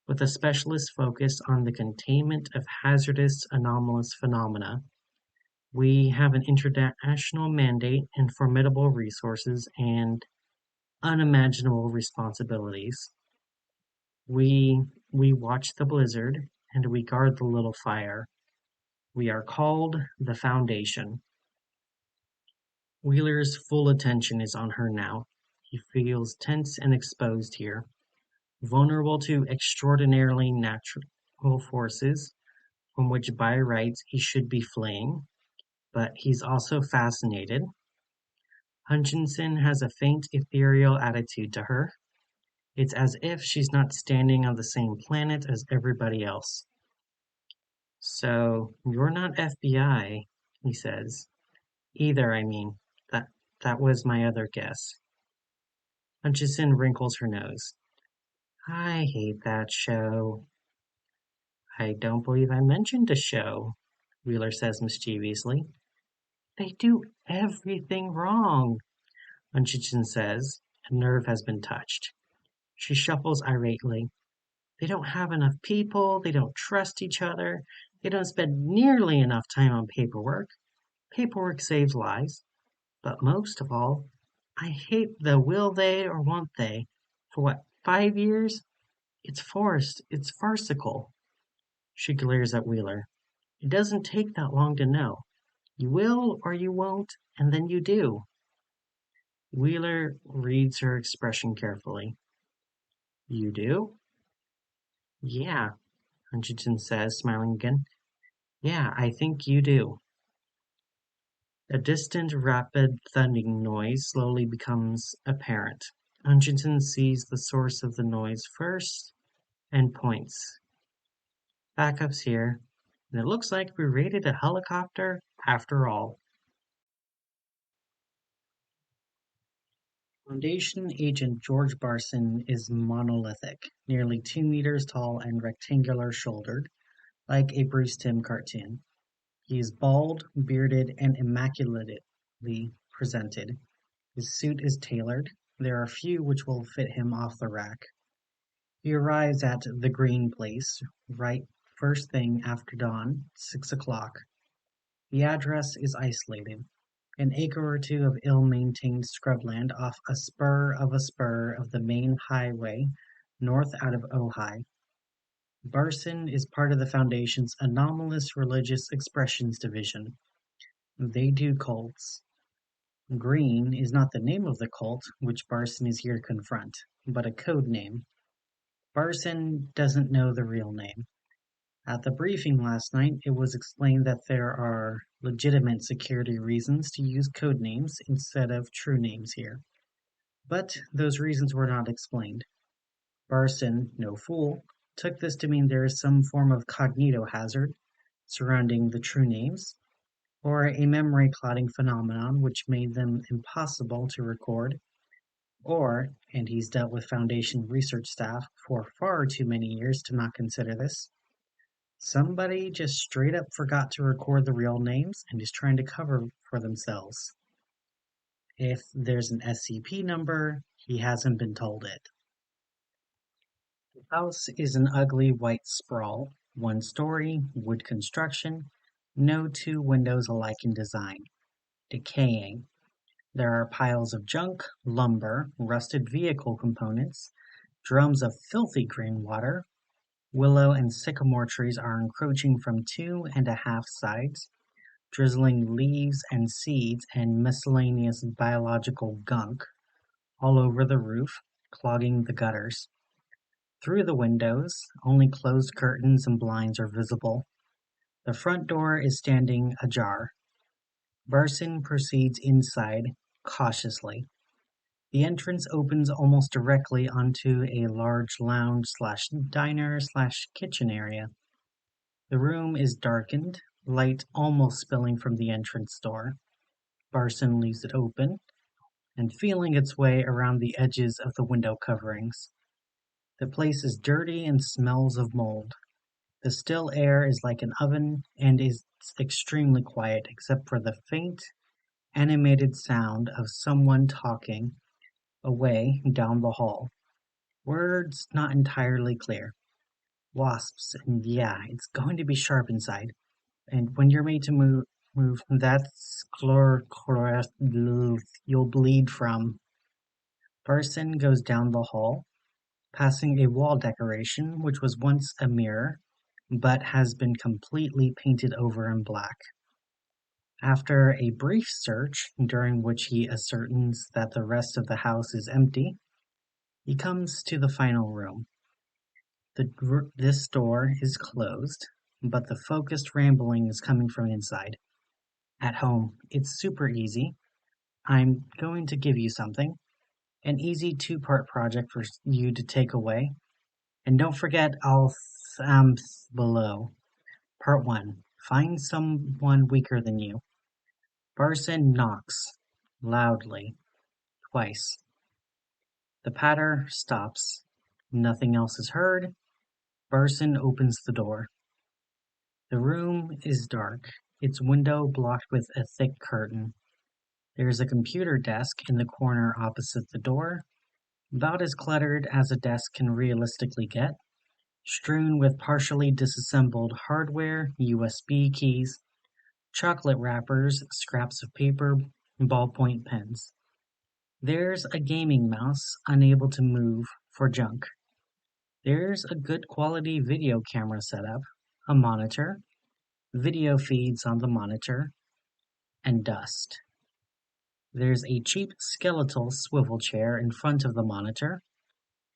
with a specialist focus on the containment of hazardous anomalous phenomena. We have an international mandate and formidable resources and unimaginable responsibilities. We watch the blizzard and we guard the little fire. We are called the Foundation. Wheeler's full attention is on her now. He feels tense and exposed here, vulnerable to extraordinarily natural forces from which by rights he should be fleeing, but he's also fascinated. Hutchinson has a faint ethereal attitude to her. It's as if she's not standing on the same planet as everybody else. So, you're not FBI, he says. Either, I mean. That was my other guess. Hutchinson wrinkles her nose. I hate that show. I don't believe I mentioned a show, Wheeler says mischievously. They do everything wrong, Hutchinson says. A nerve has been touched. She shuffles irately. They don't have enough people, they don't trust each other, they don't spend nearly enough time on paperwork. Paperwork saves lives. But most of all, I hate the will they or won't they. For what, 5 years? It's forced, it's farcical. She glares at Wheeler. It doesn't take that long to know. You will or you won't, and then you do. Wheeler reads her expression carefully. You do? Yeah, Hutchinson says, smiling again. Yeah, I think you do. A distant, rapid thundering noise slowly becomes apparent. Hutchinson sees the source of the noise first and points. Backup's here, and it looks like we raided a helicopter after all. Foundation Agent George Barson is monolithic, nearly 2 meters tall and rectangular-shouldered, like a Bruce Timm cartoon. He is bald, bearded, and immaculately presented. His suit is tailored. There are few which will fit him off the rack. He arrives at the Green Place, right first thing after dawn, 6 o'clock. The address is isolated, an acre or two of ill-maintained scrubland off a spur of the main highway north out of Ojai. Barson is part of the Foundation's Anomalous Religious Expressions Division. They do cults. Green is not the name of the cult which Barson is here to confront, but a code name. Barson doesn't know the real name. At the briefing last night, it was explained that there are legitimate security reasons to use code names instead of true names here. But those reasons were not explained. Barson, no fool, took this to mean there is some form of cognito hazard surrounding the true names, or a memory clouding phenomenon which made them impossible to record, or, and he's dealt with Foundation research staff for far too many years to not consider this, somebody just straight up forgot to record the real names and is trying to cover for themselves. If there's an SCP number, he hasn't been told it. The house is an ugly white sprawl, one story, wood construction, no two windows alike in design. Decaying. There are piles of junk, lumber, rusted vehicle components, drums of filthy green water. Willow and sycamore trees are encroaching from 2.5 sides, drizzling leaves and seeds and miscellaneous biological gunk all over the roof, clogging the gutters. Through the windows, only closed curtains and blinds are visible. The front door is standing ajar. Barson proceeds inside, cautiously. The entrance opens almost directly onto a large lounge/diner/kitchen area. The room is darkened, light almost spilling from the entrance door. Barson leaves it open, and feeling its way around the edges of the window coverings. The place is dirty and smells of mold. The still air is like an oven and is extremely quiet except for the faint, animated sound of someone talking away down the hall. Words not entirely clear. Wasps, and yeah, it's going to be sharp inside. And when you're made to move, that's chlor, you'll bleed from. Barson goes down the hall, passing a wall decoration which was once a mirror, but has been completely painted over in black. After a brief search, during which he ascertains that the rest of the house is empty, he comes to the final room. This door is closed, but the focused rambling is coming from inside. At home, it's super easy. I'm going to give you something. An easy 2-part project for you to take away. And don't forget all thumbs below. Part 1. Find someone weaker than you. Barson knocks, loudly, twice. The patter stops. Nothing else is heard. Barson opens the door. The room is dark, its window blocked with a thick curtain. There is a computer desk in the corner opposite the door, about as cluttered as a desk can realistically get, strewn with partially disassembled hardware, USB keys, chocolate wrappers, scraps of paper, ballpoint pens. There's a gaming mouse, unable to move, for junk. There's a good quality video camera setup, a monitor, video feeds on the monitor, and dust. There's a cheap skeletal swivel chair in front of the monitor,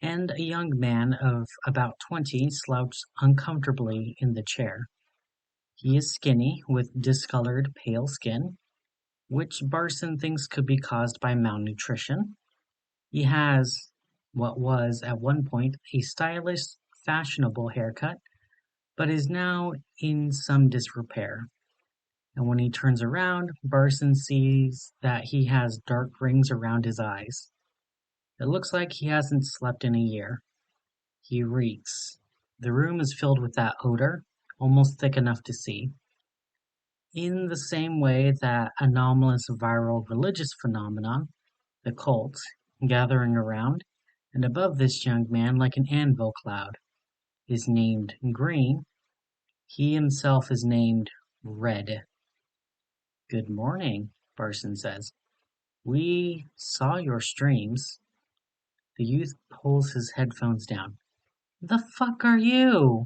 and a young man of about 20 slouched uncomfortably in the chair. He is skinny, with discolored, pale skin, which Barson thinks could be caused by malnutrition. He has what was, at one point, a stylish, fashionable haircut, but is now in some disrepair. And when he turns around, Barson sees that he has dark rings around his eyes. It looks like he hasn't slept in a year. He reeks. The room is filled with that odor, almost thick enough to see. In the same way that anomalous viral religious phenomenon, the cult, gathering around, and above this young man like an anvil cloud, is named Green, he himself is named Red. Good morning, Barson says. We saw your streams. The youth pulls his headphones down. The fuck are you?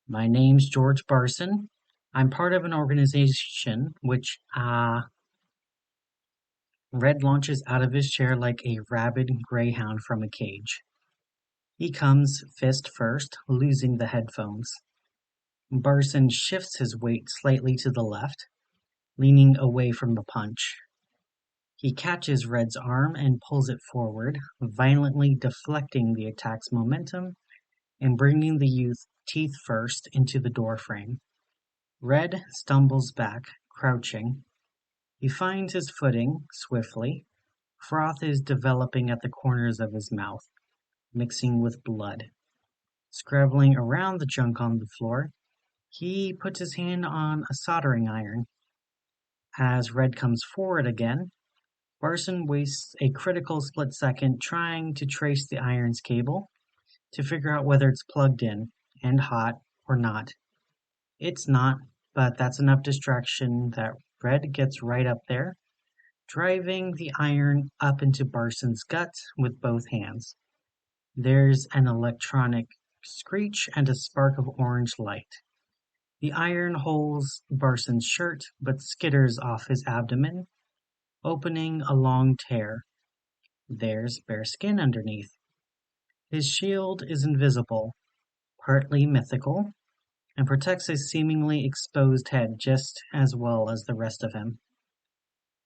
My name's George Barson. I'm part of an organization which, Red launches out of his chair like a rabid greyhound from a cage. He comes fist first, losing the headphones. Barson shifts his weight slightly to the left, leaning away from the punch. He catches Red's arm and pulls it forward, violently deflecting the attack's momentum and bringing the youth teeth first into the doorframe. Red stumbles back, crouching. He finds his footing swiftly. Froth is developing at the corners of his mouth, mixing with blood. Scrabbling around the junk on the floor, he puts his hand on a soldering iron. As Red comes forward again, Barson wastes a critical split second trying to trace the iron's cable to figure out whether it's plugged in and hot or not. It's not, but that's enough distraction that Red gets right up there, driving the iron up into Barson's gut with both hands. There's an electronic screech and a spark of orange light. The iron holds Barson's shirt but skitters off his abdomen, opening a long tear. There's bare skin underneath. His shield is invisible, partly mythical, and protects his seemingly exposed head just as well as the rest of him.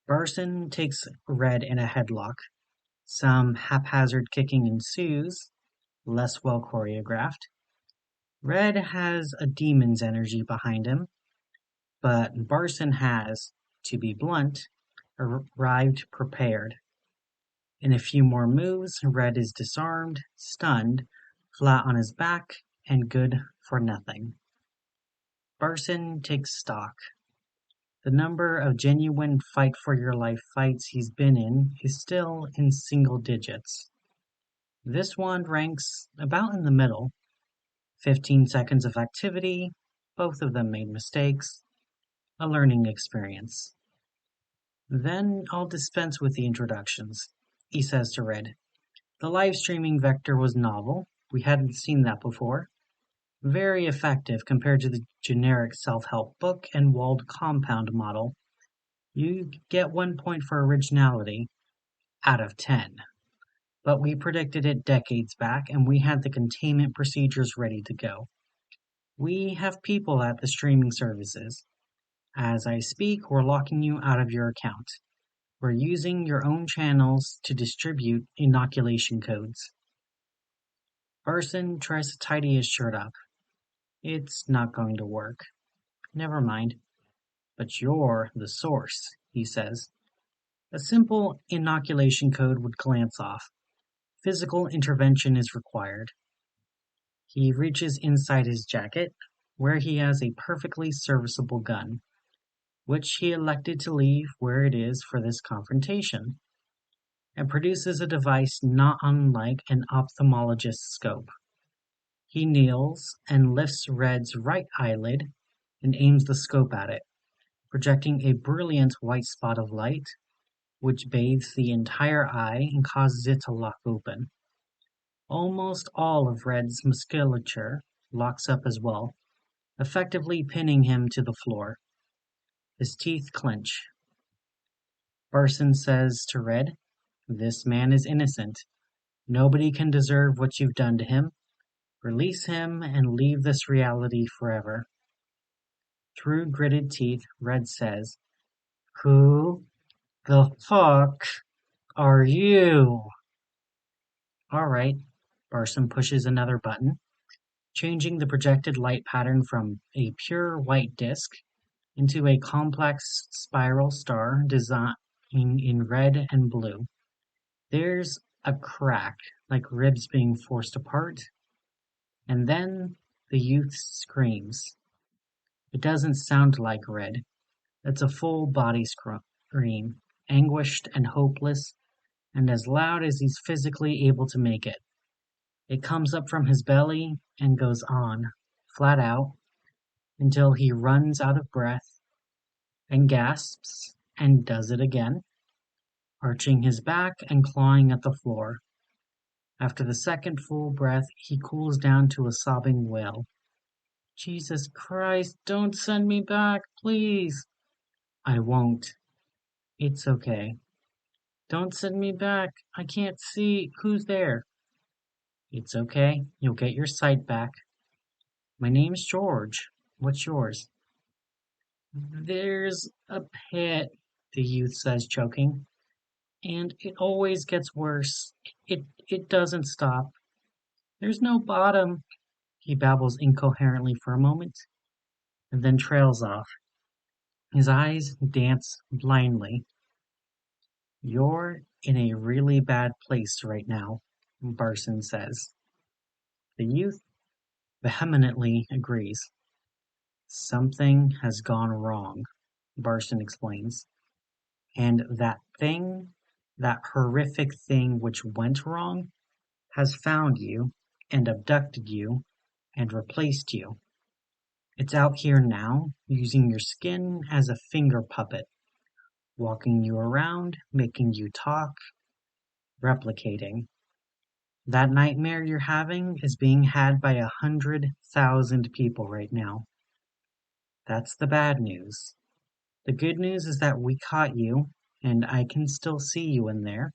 Barson takes Red in a headlock. Some haphazard kicking ensues, less well choreographed. Red has a demon's energy behind him, but Barson has, to be blunt, arrived prepared. In a few more moves, Red is disarmed, stunned, flat on his back, and good for nothing. Barson takes stock. The number of genuine fight-for-your-life fights he's been in is still in single digits. This one ranks about in the middle. 15 seconds of activity, both of them made mistakes, a learning experience. Then I'll dispense with the introductions, he says to Red. The live streaming vector was novel. We hadn't seen that before. Very effective compared to the generic self-help book and walled compound model. You get 1 point for originality out of 10. But we predicted it decades back and we had the containment procedures ready to go. We have people at the streaming services. As I speak, we're locking you out of your account. We're using your own channels to distribute inoculation codes. Barson tries to tidy his shirt up. It's not going to work. Never mind. But you're the source, he says. A simple inoculation code would glance off. Physical intervention is required. He reaches inside his jacket, where he has a perfectly serviceable gun, which he elected to leave where it is for this confrontation, and produces a device not unlike an ophthalmologist's scope. He kneels and lifts Red's right eyelid and aims the scope at it, projecting a brilliant white spot of light, which bathes the entire eye and causes it to lock open. Almost all of Red's musculature locks up as well, effectively pinning him to the floor. His teeth clench. Barson says to Red, "This man is innocent. Nobody can deserve what you've done to him. Release him and leave this reality forever." Through gritted teeth, Red says, "Who the fuck are you?" All right. Barson pushes another button, changing the projected light pattern from a pure white disk into a complex spiral star designed in red and blue. There's a crack, like ribs being forced apart, and then the youth screams. It doesn't sound like Red. It's a full body scream, anguished and hopeless, and as loud as he's physically able to make it. It comes up from his belly and goes on, flat out, until he runs out of breath and gasps and does it again, arching his back and clawing at the floor. After the second full breath, he cools down to a sobbing wail. Jesus Christ, don't send me back, please. I won't. It's okay. Don't send me back. I can't see. Who's there? It's okay. You'll get your sight back. My name's George. What's yours? There's a pit, the youth says, choking. And it always gets worse. It doesn't stop. There's no bottom. He babbles incoherently for a moment, and then trails off. His eyes dance blindly. You're in a really bad place right now, Barson says. The youth vehemently agrees. Something has gone wrong, Barson explains. And that thing, that horrific thing which went wrong, has found you and abducted you and replaced you. It's out here now, using your skin as a finger puppet, walking you around, making you talk, replicating. That nightmare you're having is being had by 100,000 people right now. That's the bad news. The good news is that we caught you, and I can still see you in there,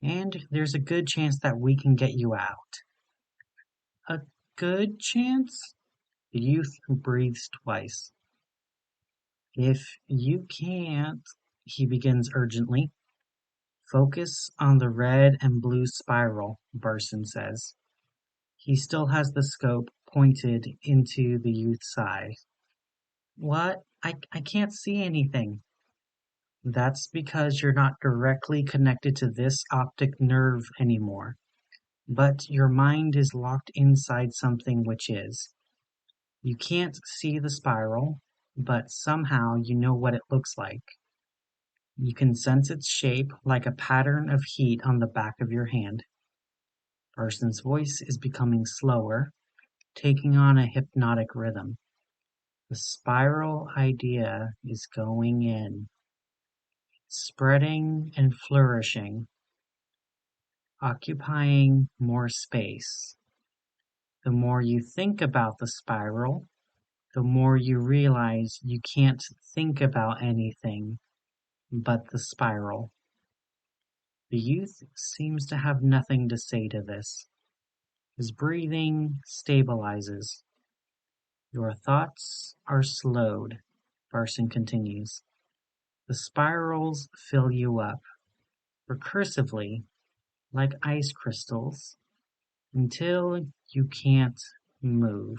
and there's a good chance that we can get you out. A good chance? The youth breathes twice. If you can't, he begins urgently. Focus on the red and blue spiral, Barson says. He still has the scope pointed into the youth's eye. What? I can't see anything. That's because you're not directly connected to this optic nerve anymore. But your mind is locked inside something which is. You can't see the spiral, but somehow you know what it looks like. You can sense its shape like a pattern of heat on the back of your hand. Barson's voice is becoming slower, taking on a hypnotic rhythm. The spiral idea is going in, spreading and flourishing, occupying more space. The more you think about the spiral, the more you realize you can't think about anything but the spiral. The youth seems to have nothing to say to this. His breathing stabilizes. Your thoughts are slowed, Barson continues. The spirals fill you up, recursively, like ice crystals, until you can't move.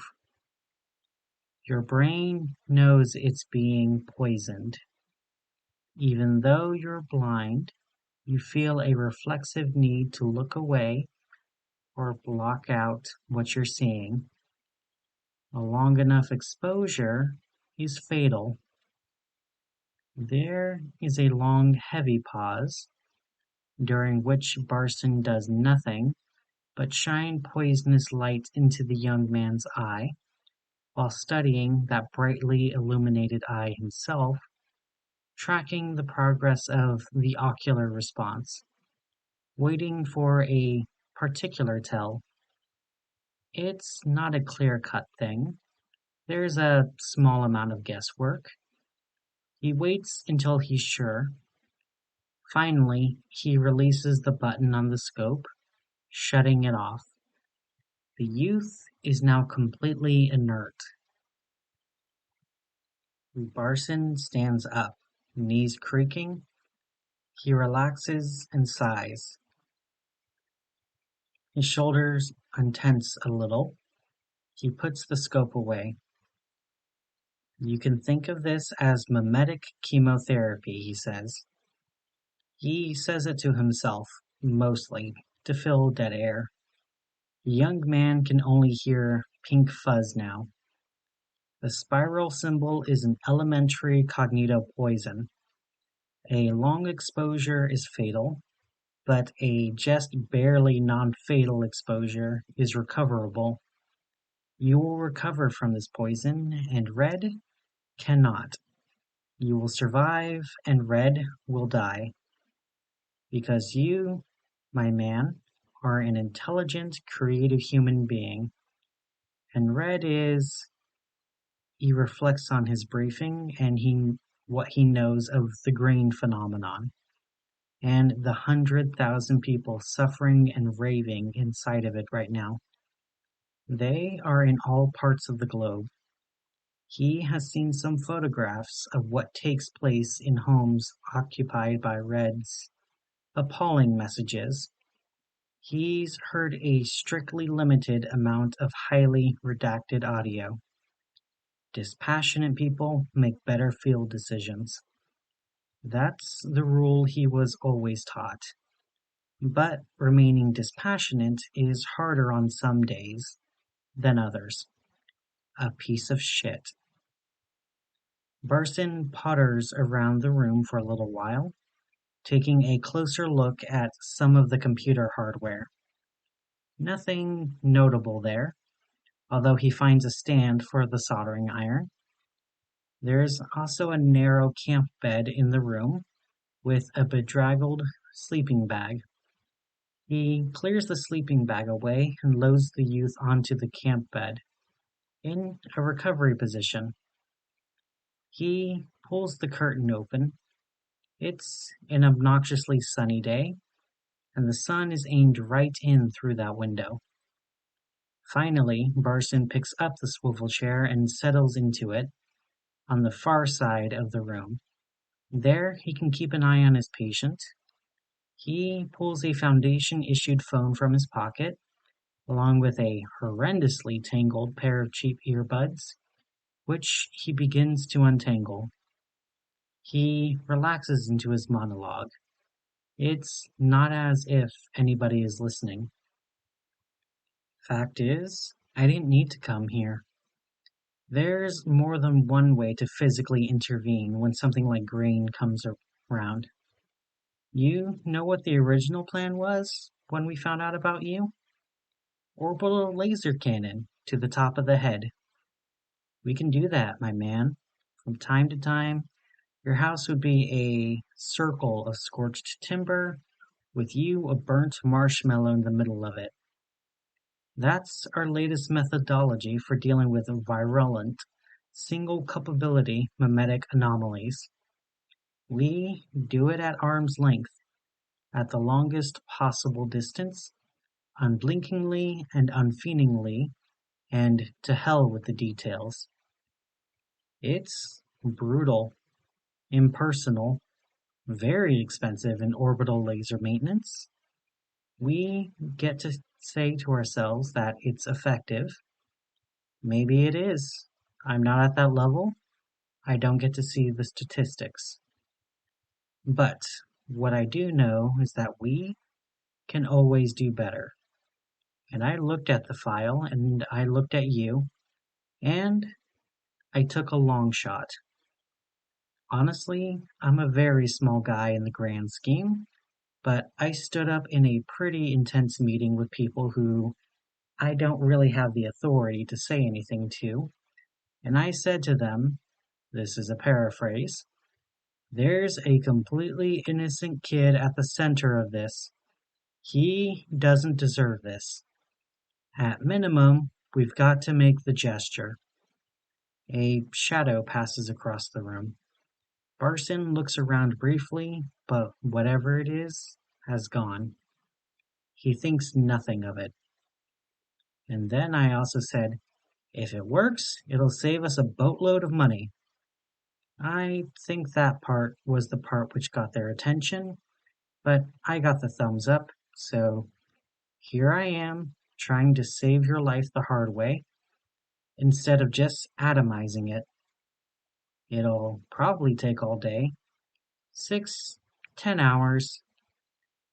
Your brain knows it's being poisoned. Even though you're blind, you feel a reflexive need to look away or block out what you're seeing. A long enough exposure is fatal. There is a long, heavy pause, during which Barson does nothing but shine poisonous light into the young man's eye, while studying that brightly illuminated eye himself, tracking the progress of the ocular response, waiting for a particular tell. It's not a clear-cut thing. There's a small amount of guesswork. He waits until he's sure. Finally, he releases the button on the scope, shutting it off. The youth is now completely inert. Barson stands up, knees creaking. He relaxes and sighs. His shoulders untense a little. He puts the scope away. You can think of this as memetic chemotherapy, he says. He says it to himself, mostly, to fill dead air. The young man can only hear pink fuzz now. The spiral symbol is an elementary cognito poison. A long exposure is fatal, but a just barely non-fatal exposure is recoverable. You will recover from this poison, and Red cannot. You will survive, and Red will die. Because you, my man, are an intelligent, creative human being. And Red is... He reflects on his briefing and what he knows of the grain phenomenon, and the 100,000 people suffering and raving inside of it right now. They are in all parts of the globe. He has seen some photographs of what takes place in homes occupied by Reds. Appalling messages. He's heard a strictly limited amount of highly redacted audio. Dispassionate people make better field decisions. That's the rule he was always taught. But remaining dispassionate is harder on some days than others. A piece of shit. Barson potters around the room for a little while, taking a closer look at some of the computer hardware. Nothing notable there, although he finds a stand for the soldering iron. There's also a narrow camp bed in the room, with a bedraggled sleeping bag. He clears the sleeping bag away and loads the youth onto the camp bed, in a recovery position. He pulls the curtain open. It's an obnoxiously sunny day, and the sun is aimed right in through that window. Finally, Barson picks up the swivel chair and settles into it on the far side of the room. There, he can keep an eye on his patient. He pulls a Foundation-issued phone from his pocket, along with a horrendously tangled pair of cheap earbuds, which he begins to untangle. He relaxes into his monologue. It's not as if anybody is listening. Fact is, I didn't need to come here. There's more than one way to physically intervene when something like grain comes around. You know what the original plan was when we found out about you? Orbital laser cannon to the top of the head. We can do that, my man. From time to time, your house would be a circle of scorched timber, with you a burnt marshmallow in the middle of it. That's our latest methodology for dealing with virulent, single culpability memetic anomalies. We do it at arm's length, at the longest possible distance, unblinkingly and unfeelingly, and to hell with the details. It's brutal, impersonal, very expensive in orbital laser maintenance. We get to say to ourselves that it's effective. Maybe it is. I'm not at that level. I don't get to see the statistics. But what I do know is that we can always do better. And I looked at the file, and I looked at you, and I took a long shot. Honestly, I'm a very small guy in the grand scheme, but I stood up in a pretty intense meeting with people who I don't really have the authority to say anything to, and I said to them, this is a paraphrase, there's a completely innocent kid at the center of this. He doesn't deserve this. At minimum, we've got to make the gesture. A shadow passes across the room. Barson looks around briefly, but whatever it is has gone. He thinks nothing of it. And then I also said, if it works, it'll save us a boatload of money. I think that part was the part which got their attention, but I got the thumbs up, so here I am, trying to save your life the hard way, instead of just atomizing it. It'll probably take all day. 6, 10 hours.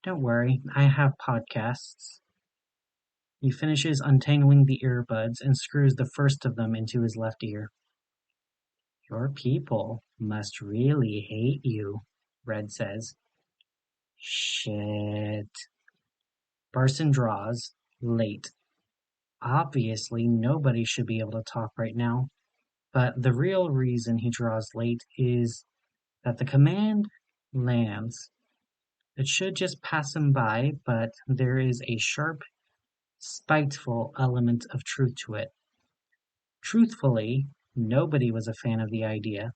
Don't worry, I have podcasts. He finishes untangling the earbuds and screws the first of them into his left ear. Your people must really hate you, Red says. Shit. Barson draws, late. Obviously, nobody should be able to talk right now, but the real reason he draws late is that the command lands. It should just pass him by, but there is a sharp, spiteful element of truth to it. Truthfully, nobody was a fan of the idea.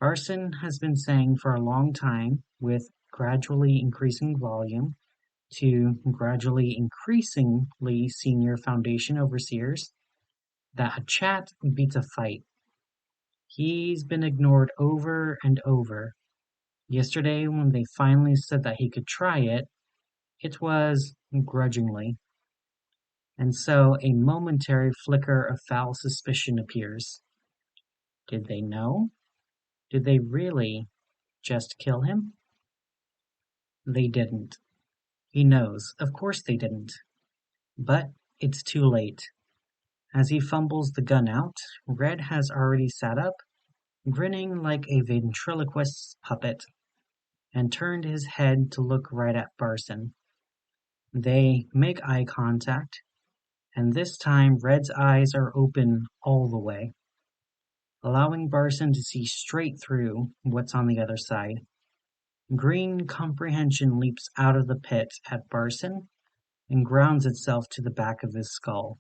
Barson has been saying for a long time, with gradually increasing volume to gradually increasingly senior Foundation overseers, that a chat beats a fight. He's been ignored over and over. Yesterday, when they finally said that he could try it, it was grudgingly. And so a momentary flicker of foul suspicion appears. Did they know? Did they really just kill him? They didn't. He knows. Of course they didn't. But it's too late. As he fumbles the gun out, Red has already sat up, grinning like a ventriloquist's puppet, and turned his head to look right at Barson. They make eye contact, and this time Red's eyes are open all the way, allowing Barson to see straight through what's on the other side. Green comprehension leaps out of the pit at Barson and grounds itself to the back of his skull.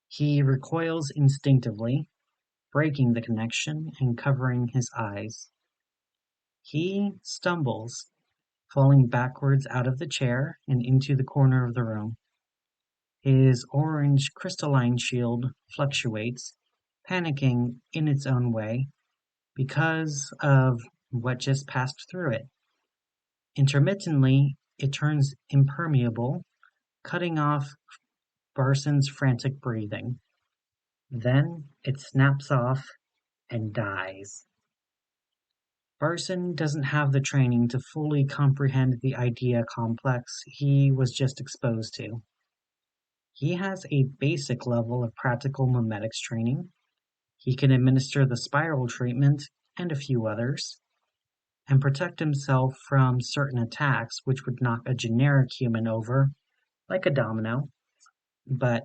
He recoils instinctively, breaking the connection and covering his eyes. He stumbles, falling backwards out of the chair and into the corner of the room. His orange crystalline shield fluctuates, panicking in its own way because of what just passed through it. Intermittently, it turns impermeable, cutting off Barson's frantic breathing. Then it snaps off and dies. Barson doesn't have the training to fully comprehend the idea complex he was just exposed to. He has a basic level of practical memetics training. He can administer the spiral treatment and a few others, and protect himself from certain attacks which would knock a generic human over, like a domino. But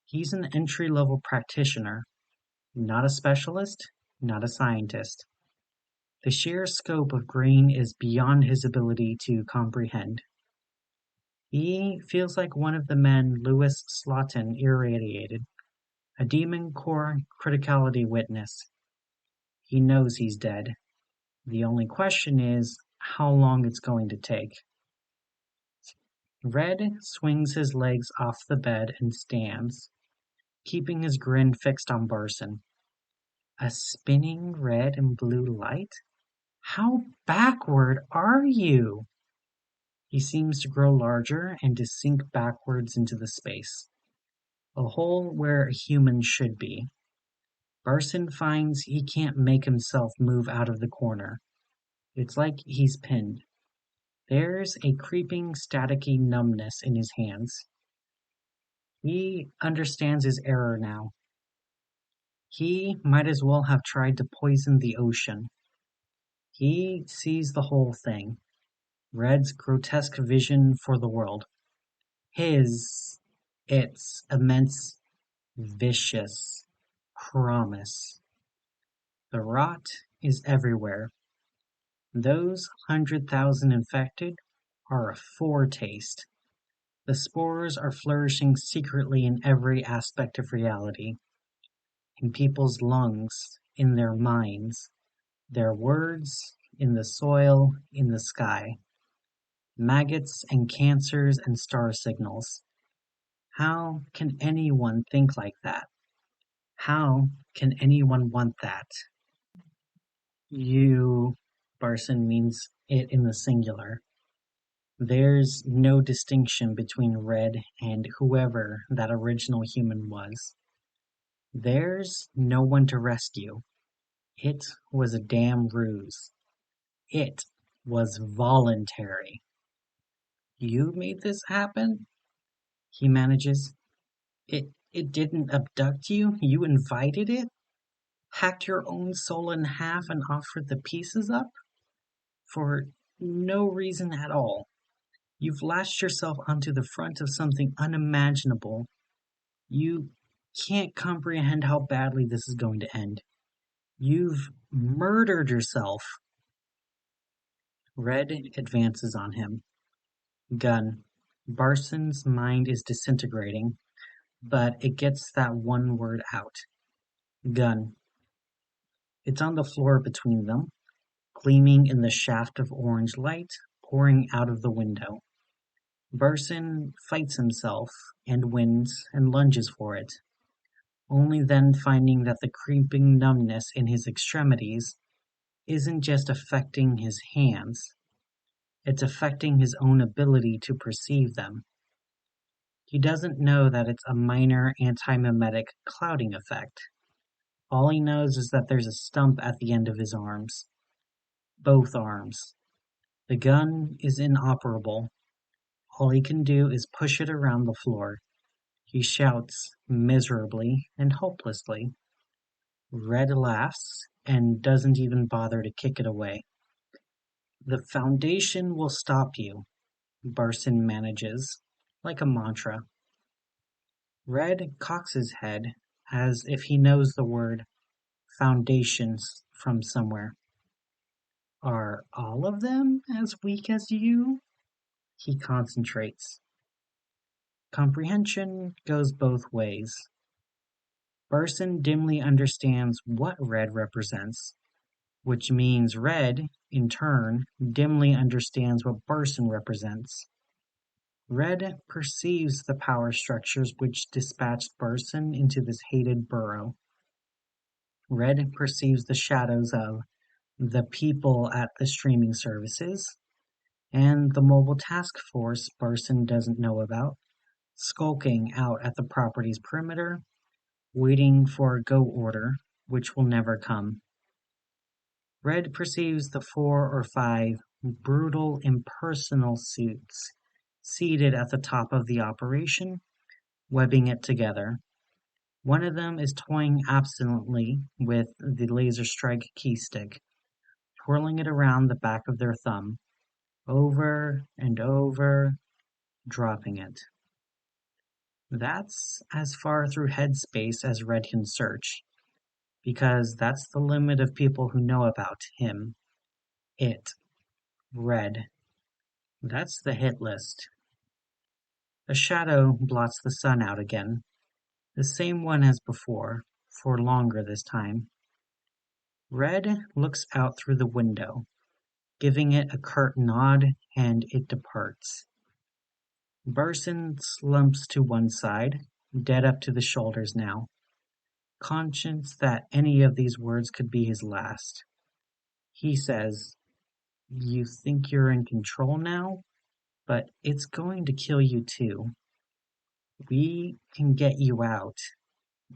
he's an entry-level practitioner, not a specialist, not a scientist. The sheer scope of Green is beyond his ability to comprehend. He feels like one of the men Lewis Slaughton irradiated, a demon core criticality witness. He knows he's dead. The only question is how long it's going to take. Red swings his legs off the bed and stands, keeping his grin fixed on Barson. A spinning red and blue light? How backward are you? He seems to grow larger and to sink backwards into the space. A hole where a human should be. Barson finds he can't make himself move out of the corner. It's like he's pinned. There's a creeping, staticky numbness in his hands. He understands his error now. He might as well have tried to poison the ocean. He sees the whole thing. Red's grotesque vision for the world. Its immense, vicious promise. The rot is everywhere. Those 100,000 infected are a foretaste. The spores are flourishing secretly in every aspect of reality. In people's lungs, in their minds, their words, in the soil, in the sky. Maggots and cancers and star signals. How can anyone think like that? How can anyone want that? You, Barson means it in the singular. There's no distinction between Red and whoever that original human was. There's no one to rescue. It was a damn ruse. It was voluntary. You made this happen? He manages. It didn't abduct you? You invited it? Hacked your own soul in half and offered the pieces up? For no reason at all. You've lashed yourself onto the front of something unimaginable. You can't comprehend how badly this is going to end. You've murdered yourself. Red advances on him. Gun. Barson's mind is disintegrating, but it gets that one word out. Gun. It's on the floor between them, gleaming in the shaft of orange light pouring out of the window. Barson fights himself and wins and lunges for it, only then finding that the creeping numbness in his extremities isn't just affecting his hands, it's affecting his own ability to perceive them. He doesn't know that it's a minor antimemetic clouding effect. All he knows is that there's a stump at the end of his arms. Both arms. The gun is inoperable. All he can do is push it around the floor. He shouts miserably and hopelessly. Red laughs and doesn't even bother to kick it away. The Foundation will stop you, Barson manages, like a mantra. Red cocks his head as if he knows the word foundations from somewhere. Are all of them as weak as you? He concentrates. Comprehension goes both ways. Barson dimly understands what red represents, which means red, in turn, dimly understands what Barson represents. Red perceives the power structures which dispatched Barson into this hated burrow. Red perceives the shadows of the people at the streaming services, and the mobile task force Barson doesn't know about, skulking out at the property's perimeter, waiting for a go order, which will never come. Red perceives the 4 or 5 brutal, impersonal suits seated at the top of the operation, webbing it together. One of them is toying absently with the laser strike keystick, twirling it around the back of their thumb, over and over, dropping it. That's as far through headspace as Red can search, because that's the limit of people who know about him. It. Red. That's the hit list. A shadow blots the sun out again, the same one as before, for longer this time. Red looks out through the window, giving it a curt nod, and it departs. Barson slumps to one side, dead up to the shoulders now, conscious that any of these words could be his last. He says, "You think you're in control now? But it's going to kill you too. We can get you out.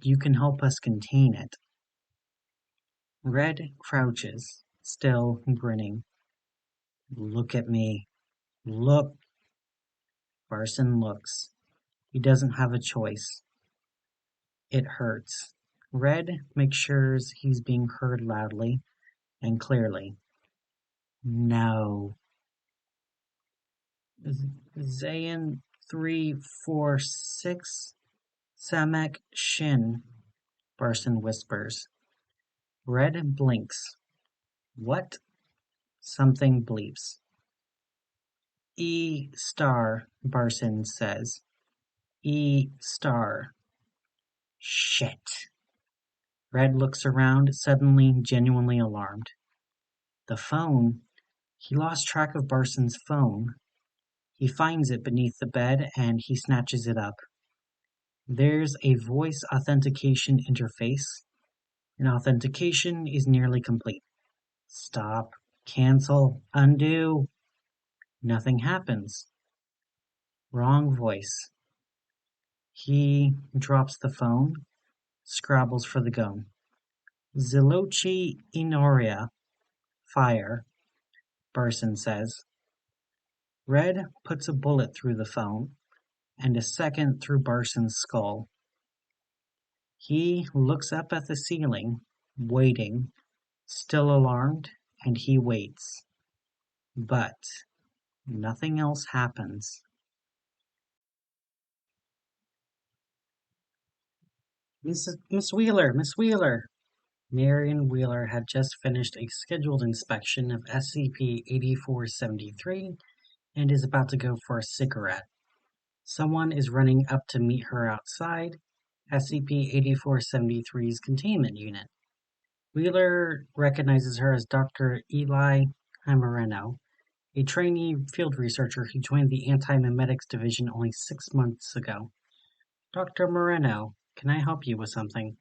You can help us contain it." Red crouches, still grinning. "Look at me. Look." Barson looks. He doesn't have a choice. It hurts. Red makes sure he's being heard loudly and clearly. "No." Zayan 346 Samek Shin, Barson whispers. Red blinks. "What?" Something bleeps. E star, Barson says. E star. Shit. Red looks around, suddenly genuinely alarmed. The phone. He lost track of Barson's phone. He finds it beneath the bed and he snatches it up. There's a voice authentication interface. An authentication is nearly complete. Stop. Cancel. Undo. Nothing happens. Wrong voice. He drops the phone, scrabbles for the gun. Zilochi Inoria. Fire, Barson says. Red puts a bullet through the phone, and a second through Barson's skull. He looks up at the ceiling, waiting, still alarmed, and he waits. But nothing else happens. Miss Wheeler, Miss Wheeler, Marion Wheeler had just finished a scheduled inspection of SCP-8473 and is about to go for a cigarette. Someone is running up to meet her outside SCP-8473's containment unit. Wheeler recognizes her as Dr. Eli Moreno, a trainee field researcher who joined the Antimemetics Division only 6 months ago. Dr. Moreno, can I help you with something?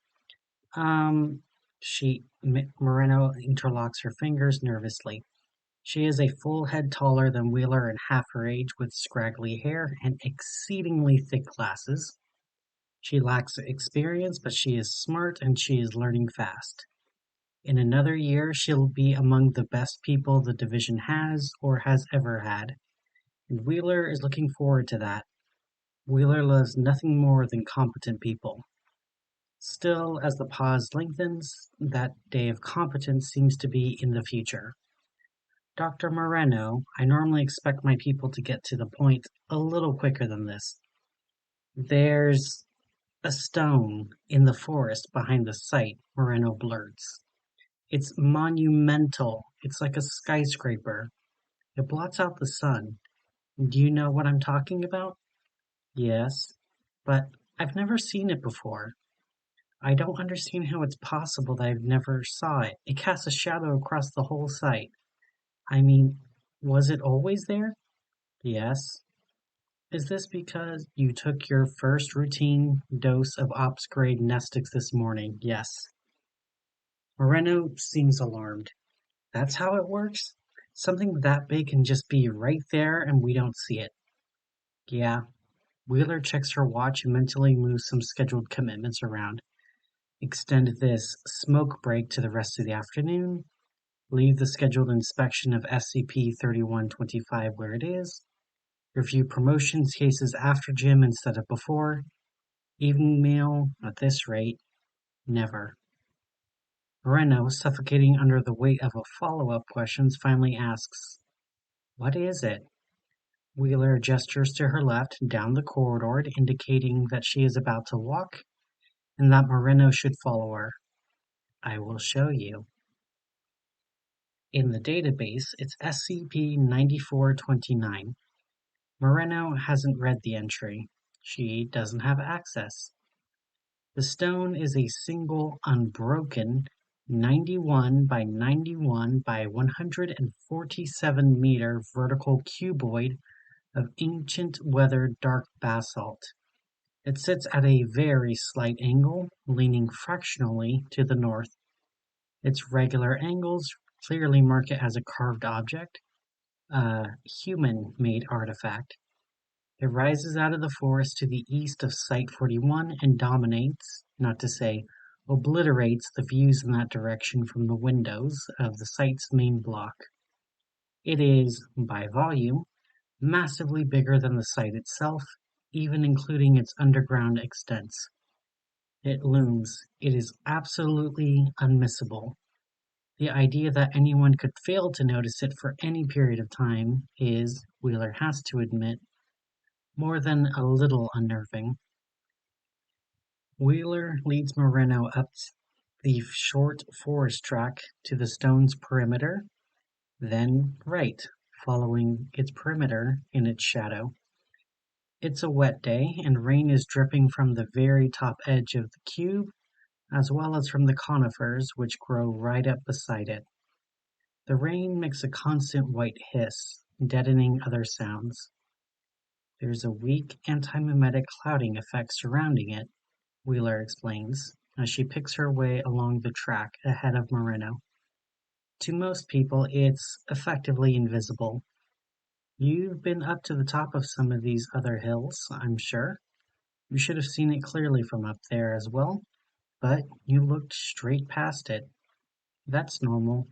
Moreno interlocks her fingers nervously. She is a full head taller than Wheeler and half her age, with scraggly hair and exceedingly thick glasses. She lacks experience, but she is smart and she is learning fast. In another year, she'll be among the best people the division has or has ever had. And Wheeler is looking forward to that. Wheeler loves nothing more than competent people. Still, as the pause lengthens, that day of competence seems to be in the future. Dr. Moreno, I normally expect my people to get to the point a little quicker than this. There's a stone in the forest behind the site, Moreno blurts. It's monumental. It's like a skyscraper. It blots out the sun. Do you know what I'm talking about? Yes, but I've never seen it before. I don't understand how it's possible that I've never saw it. It casts a shadow across the whole site. I mean, was it always there? Yes. Is this because you took your first routine dose of ops grade Nestix this morning? Yes. Moreno seems alarmed. That's how it works? Something that big can just be right there and we don't see it. Yeah. Wheeler checks her watch and mentally moves some scheduled commitments around. Extend this smoke break to the rest of the afternoon. Leave the scheduled inspection of SCP-3111 where it is. Review promotions cases after gym instead of before. Evening meal, at this rate, never. Moreno, suffocating under the weight of follow-up questions, finally asks, "What is it?" Wheeler gestures to her left, down the corridor, indicating that she is about to walk, and that Moreno should follow her. I will show you. In the database, it's SCP-9429. Moreno hasn't read the entry. She doesn't have access. The stone is a single, unbroken, 91 by 91 by 147 meter vertical cuboid of ancient weathered dark basalt. It sits at a very slight angle, leaning fractionally to the north. Its regular angles clearly mark it as a carved object, a human-made artifact. It rises out of the forest to the east of Site-41 and dominates, not to say obliterates, the views in that direction from the windows of the site's main block. It is, by volume, massively bigger than the site itself, even including its underground extents. It looms. It is absolutely unmissable. The idea that anyone could fail to notice it for any period of time is, Wheeler has to admit, more than a little unnerving. Wheeler leads Moreno up the short forest track to the stone's perimeter, then right, following its perimeter in its shadow. It's a wet day, and rain is dripping from the very top edge of the cube, as well as from the conifers which grow right up beside it. The rain makes a constant white hiss, deadening other sounds. There's a weak antimemetic clouding effect surrounding it, Wheeler explains, as she picks her way along the track ahead of Moreno. To most people, it's effectively invisible. You've been up to the top of some of these other hills, I'm sure. You should have seen it clearly from up there as well, but you looked straight past it. That's normal.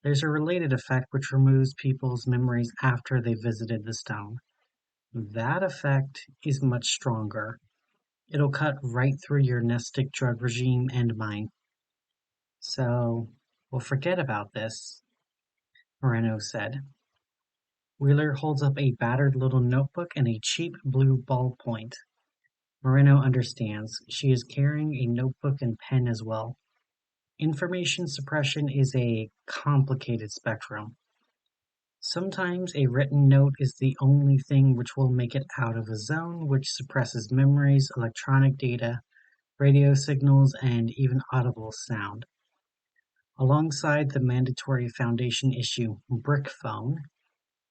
There's a related effect which removes people's memories after they visited the stone. That effect is much stronger. It'll cut right through your nestic drug regime and mine. So, we'll forget about this, Moreno said. Wheeler holds up a battered little notebook and a cheap blue ballpoint. Moreno understands. She is carrying a notebook and pen as well. Information suppression is a complicated spectrum. Sometimes a written note is the only thing which will make it out of a zone, which suppresses memories, electronic data, radio signals, and even audible sound. Alongside the mandatory Foundation issue brick phone,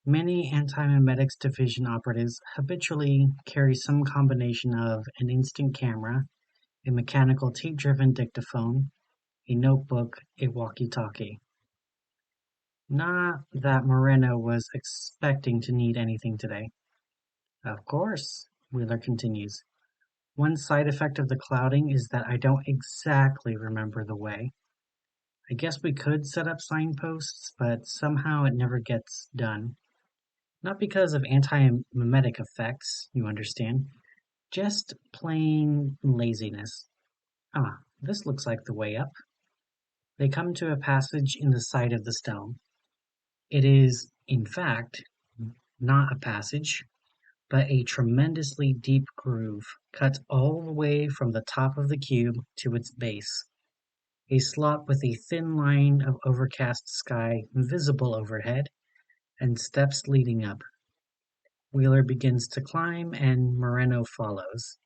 many Antimemetics Division operatives habitually carry some combination of an instant camera, a mechanical tape-driven dictaphone, a notebook, a walkie-talkie. Not that Moreno was expecting to need anything today. Of course, Wheeler continues. One side effect of the clouding is that I don't exactly remember the way. I guess we could set up signposts, but somehow it never gets done. Not because of antimemetic effects, you understand. Just plain laziness. Ah, this looks like the way up. They come to a passage in the side of the stone. It is, in fact, not a passage, but a tremendously deep groove, cut all the way from the top of the cube to its base. A slot with a thin line of overcast sky visible overhead, and steps leading up. Wheeler begins to climb, and Moreno follows.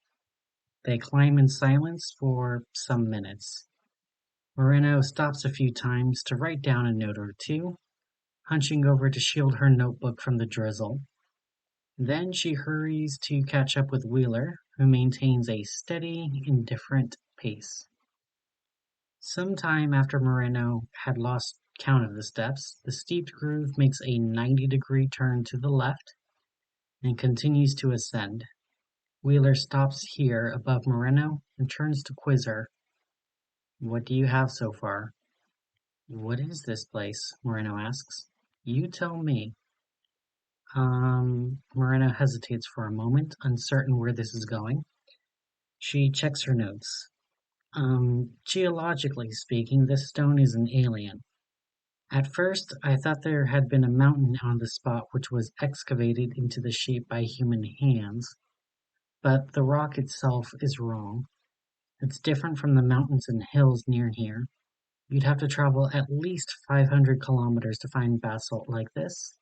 They climb in silence for some minutes. Moreno stops a few times to write down a note or two, hunching over to shield her notebook from the drizzle. Then she hurries to catch up with Wheeler, who maintains a steady, indifferent pace. Some time after Moreno had lost count of the steps, the steep groove makes a 90-degree turn to the left and continues to ascend. Wheeler stops here above Moreno and turns to quiz her. What do you have so far? What is this place? Moreno asks. You tell me. Moreno hesitates for a moment, uncertain where this is going. She checks her notes. Geologically speaking, this stone is an alien. At first, I thought there had been a mountain on the spot which was excavated into the shape by human hands, but the rock itself is wrong. It's different from the mountains and hills near here. You'd have to travel at least 500 kilometers to find basalt like this,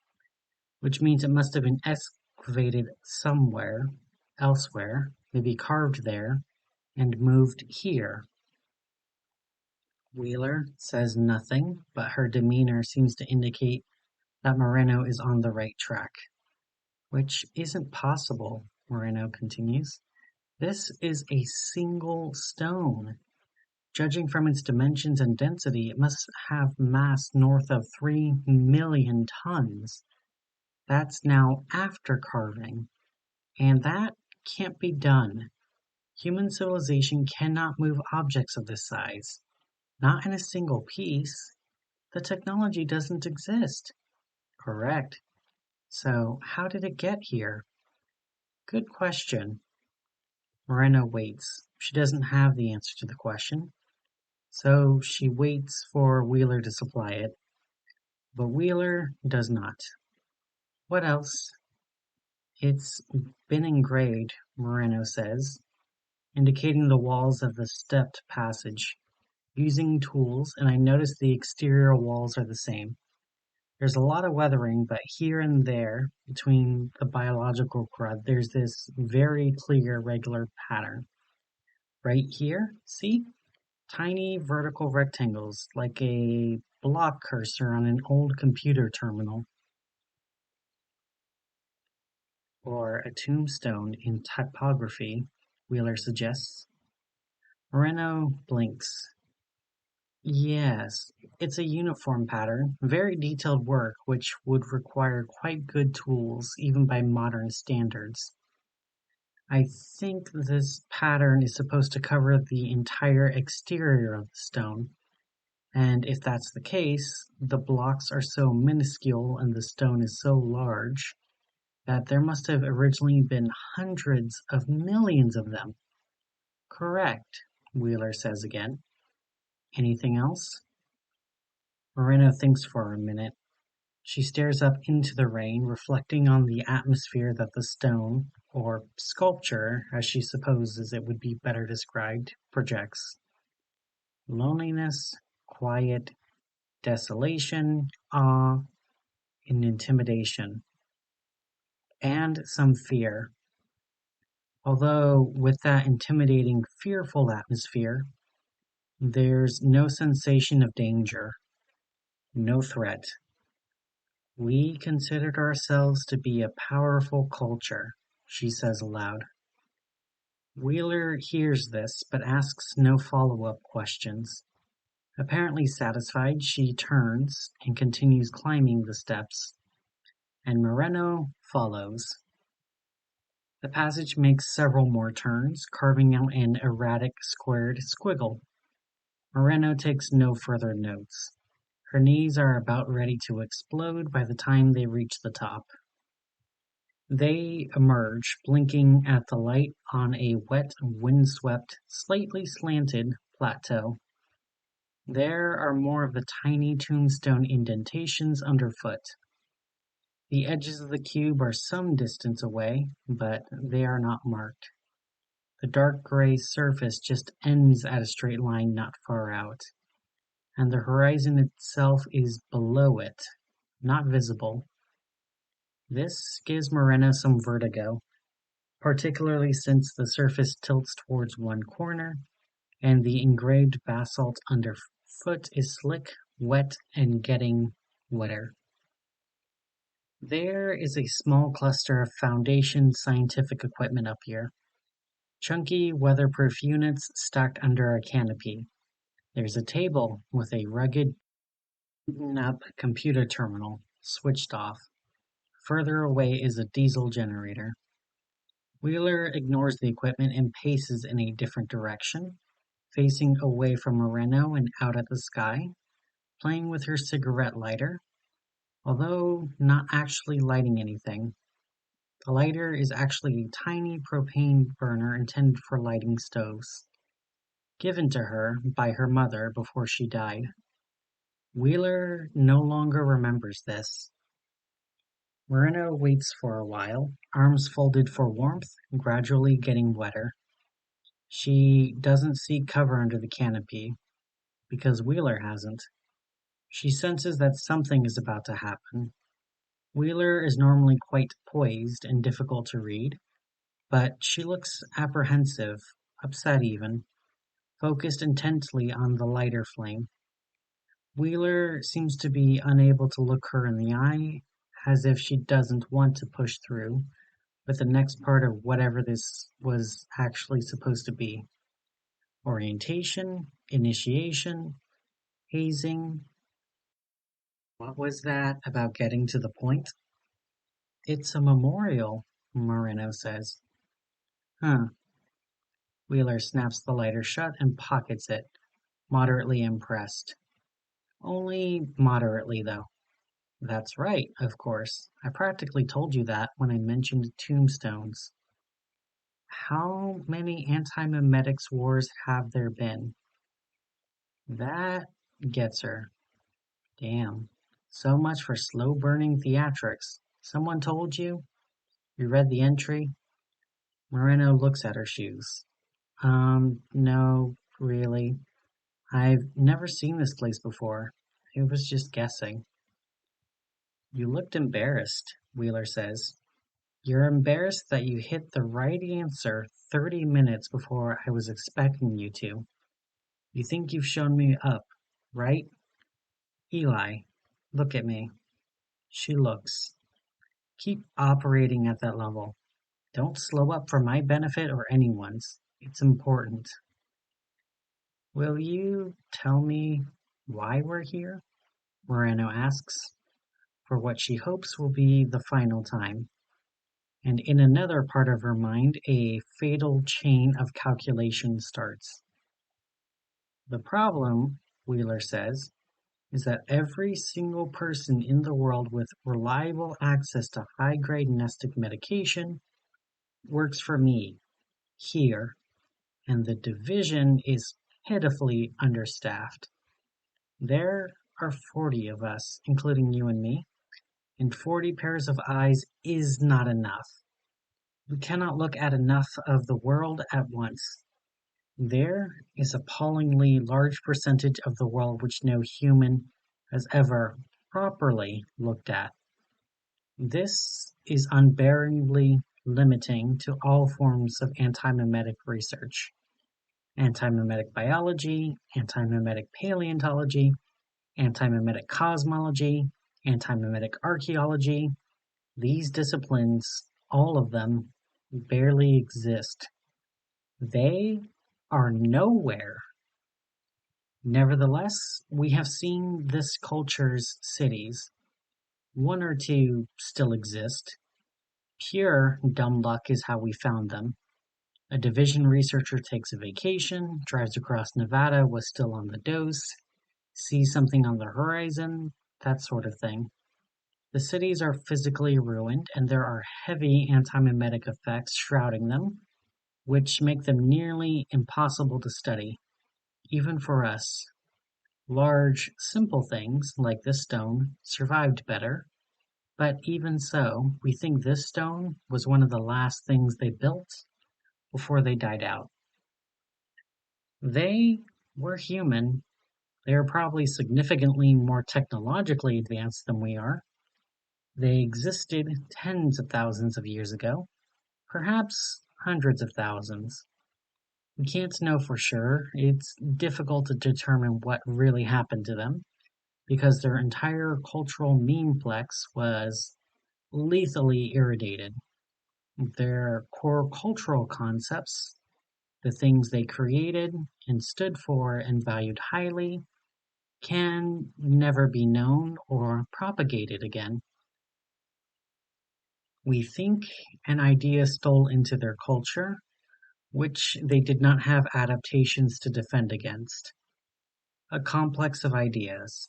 which means it must have been excavated somewhere, elsewhere, maybe carved there, and moved here. Wheeler says nothing, but her demeanor seems to indicate that Moreno is on the right track. Which isn't possible, Moreno continues. This is a single stone. Judging from its dimensions and density, it must have mass north of 3 million tons. That's now after carving. And that can't be done. Human civilization cannot move objects of this size. Not in a single piece. The technology doesn't exist. Correct. So, how did it get here? Good question. Moreno waits. She doesn't have the answer to the question. So she waits for Wheeler to supply it. But Wheeler does not. What else? It's been engraved, Moreno says, indicating the walls of the stepped passage. Using tools, and I notice the exterior walls are the same. There's a lot of weathering, but here and there, between the biological crud, there's this very clear, regular pattern. Right here, see? Tiny vertical rectangles, like a block cursor on an old computer terminal. Or a tombstone in typography, Wheeler suggests. Moreno blinks. Yes, it's a uniform pattern, very detailed work which would require quite good tools even by modern standards. I think this pattern is supposed to cover the entire exterior of the stone, and if that's the case, the blocks are so minuscule and the stone is so large that there must have originally been hundreds of millions of them. Correct, Wheeler says again. Anything else? Moreno thinks for a minute. She stares up into the rain, reflecting on the atmosphere that the stone, or sculpture, as she supposes it would be better described, projects. Loneliness, quiet, desolation, awe, and intimidation, and some fear. Although with that intimidating, fearful atmosphere, there's no sensation of danger, no threat. We considered ourselves to be a powerful culture, she says aloud. Wheeler hears this, but asks no follow-up questions. Apparently satisfied, she turns and continues climbing the steps, and Moreno follows. The passage makes several more turns, carving out an erratic squared squiggle. Moreno takes no further notes. Her knees are about ready to explode by the time they reach the top. They emerge, blinking at the light on a wet, windswept, slightly slanted plateau. There are more of the tiny tombstone indentations underfoot. The edges of the cube are some distance away, but they are not marked. The dark gray surface just ends at a straight line not far out, and the horizon itself is below it, not visible. This gives Moreno some vertigo, particularly since the surface tilts towards one corner, and the engraved basalt underfoot is slick, wet, and getting wetter. There is a small cluster of Foundation scientific equipment up here. Chunky, weatherproof units stacked under a canopy. There's a table with a rugged, beaten-up computer terminal, switched off. Further away is a diesel generator. Wheeler ignores the equipment and paces in a different direction, facing away from Moreno and out at the sky, playing with her cigarette lighter, although not actually lighting anything. The lighter is actually a tiny propane burner intended for lighting stoves, given to her by her mother before she died. Wheeler no longer remembers this. Moreno waits for a while, arms folded for warmth, gradually getting wetter. She doesn't seek cover under the canopy, because Wheeler hasn't. She senses that something is about to happen. Wheeler is normally quite poised and difficult to read, but she looks apprehensive, upset even, focused intently on the lighter flame. Wheeler seems to be unable to look her in the eye, as if she doesn't want to push through with the next part of whatever this was actually supposed to be. Orientation, initiation, hazing. What was that about getting to the point? It's a memorial, Moreno says. Huh. Wheeler snaps the lighter shut and pockets it, moderately impressed. Only moderately, though. That's right, of course. I practically told you that when I mentioned tombstones. How many antimemetics wars have there been? That gets her. Damn. So much for slow-burning theatrics. Someone told you? You read the entry? Moreno looks at her shoes. No, really. I've never seen this place before. I was just guessing. You looked embarrassed, Wheeler says. You're embarrassed that you hit the right answer 30 minutes before I was expecting you to. You think you've shown me up, right? Eli, look at me. She looks. Keep operating at that level. Don't slow up for my benefit or anyone's. It's important. Will you tell me why we're here? Moreno asks, for what she hopes will be the final time. And in another part of her mind, a fatal chain of calculation starts. The problem, Wheeler says, is that every single person in the world with reliable access to high-grade nestic medication works for me, here, and the division is pitifully understaffed. There are 40 of us, including you and me, and 40 pairs of eyes is not enough. We cannot look at enough of the world at once. There is an appallingly large percentage of the world which no human has ever properly looked at. This is unbearably limiting to all forms of antimemetic research. Antimemetic biology, antimemetic paleontology, antimemetic cosmology, antimemetic archaeology. These disciplines, all of them, barely exist. They are nowhere. Nevertheless, we have seen this culture's cities. One or two still exist. Pure dumb luck is how we found them. A division researcher takes a vacation, drives across Nevada, was still on the dose, sees something on the horizon, that sort of thing. The cities are physically ruined, and there are heavy antimemetic effects shrouding them, which make them nearly impossible to study, even for us. Large, simple things, like this stone, survived better, but even so, we think this stone was one of the last things they built before they died out. They were human. They are probably significantly more technologically advanced than we are. They existed tens of thousands of years ago, perhaps hundreds of thousands. We can't know for sure. It's difficult to determine what really happened to them, because their entire cultural memeplex was lethally irradiated. Their core cultural concepts, the things they created and stood for and valued highly, can never be known or propagated again. We think an idea stole into their culture, which they did not have adaptations to defend against. A complex of ideas.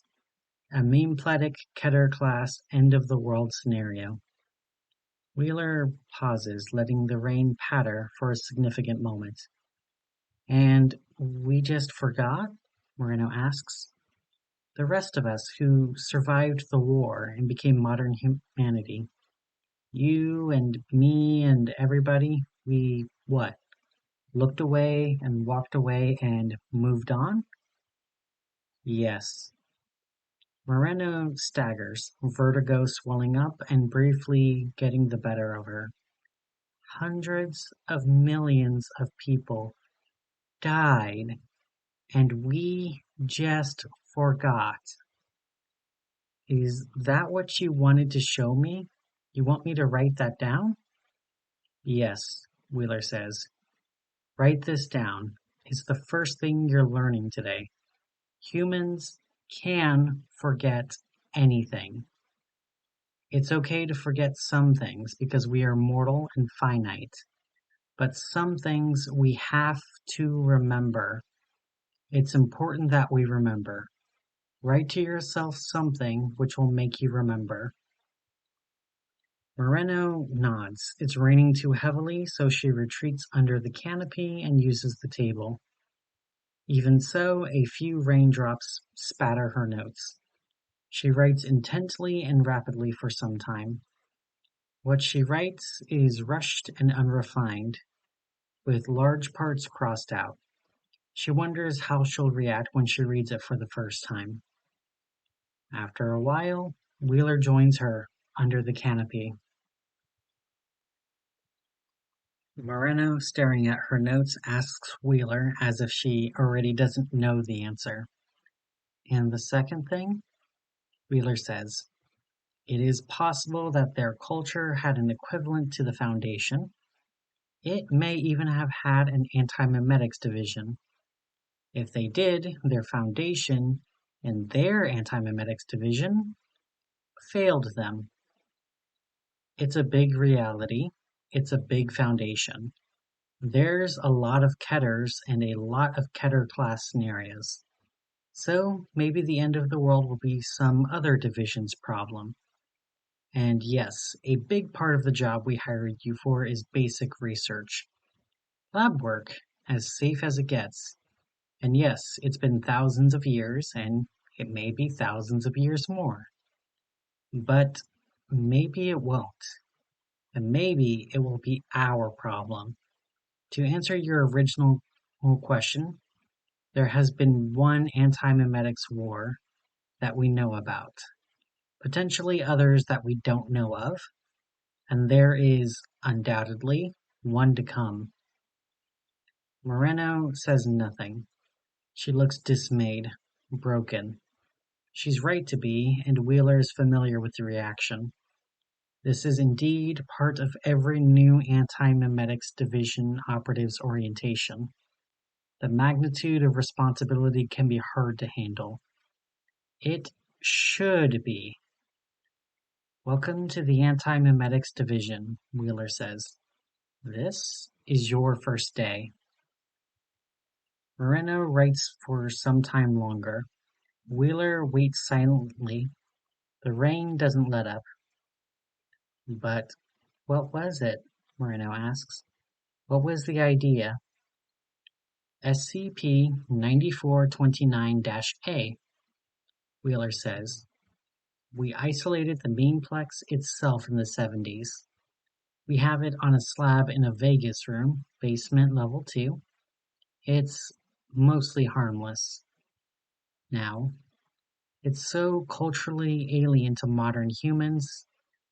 A memepletic Keter class end of the world scenario. Wheeler pauses, letting the rain patter for a significant moment. And we just forgot? Moreno asks. The rest of us who survived the war and became modern humanity. You and me and everybody, we what? Looked away and walked away and moved on? Yes. Moreno staggers, vertigo swelling up and briefly getting the better of her. Hundreds of millions of people died, and we just forgot. Is that what you wanted to show me? You want me to write that down? Yes, Wheeler says. Write this down. It's the first thing you're learning today. Humans can forget anything. It's okay to forget some things because we are mortal and finite. But some things we have to remember. It's important that we remember. Write to yourself something which will make you remember. Moreno nods. It's raining too heavily, so she retreats under the canopy and uses the table. Even so, a few raindrops spatter her notes. She writes intently and rapidly for some time. What she writes is rushed and unrefined, with large parts crossed out. She wonders how she'll react when she reads it for the first time. After a while, Wheeler joins her under the canopy. Moreno, staring at her notes, asks Wheeler as if she already doesn't know the answer. And the second thing? Wheeler says, it is possible that their culture had an equivalent to the Foundation. It may even have had an Antimemetics Division. If they did, their Foundation and their Antimemetics Division failed them. It's a big reality. It's a big foundation. There's a lot of Keters and a lot of Keter class scenarios. So maybe the end of the world will be some other division's problem. And yes, a big part of the job we hired you for is basic research. Lab work, as safe as it gets. And yes, it's been thousands of years, and it may be thousands of years more. But maybe it won't. And maybe it will be our problem. To answer your original Question. There has been one antimemetics war that we know about, potentially others that we don't know of, and there is, undoubtedly, one to come. Moreno says nothing. She looks dismayed, broken. She's right to be, and Wheeler is familiar with the reaction. This is indeed part of every new Antimemetics Division operative's orientation. The magnitude of responsibility can be hard to handle. It should be. Welcome to the Antimemetics Division, Wheeler says. This is your first day. Moreno writes for some time longer. Wheeler waits silently. The rain doesn't let up. But what was it? Moreno asks. What was the idea? SCP-2429-A, Wheeler says. We isolated the memeplex itself in the 70s. We have it on a slab in a Vegas room, basement level 2. It's mostly harmless. Now, it's so culturally alien to modern humans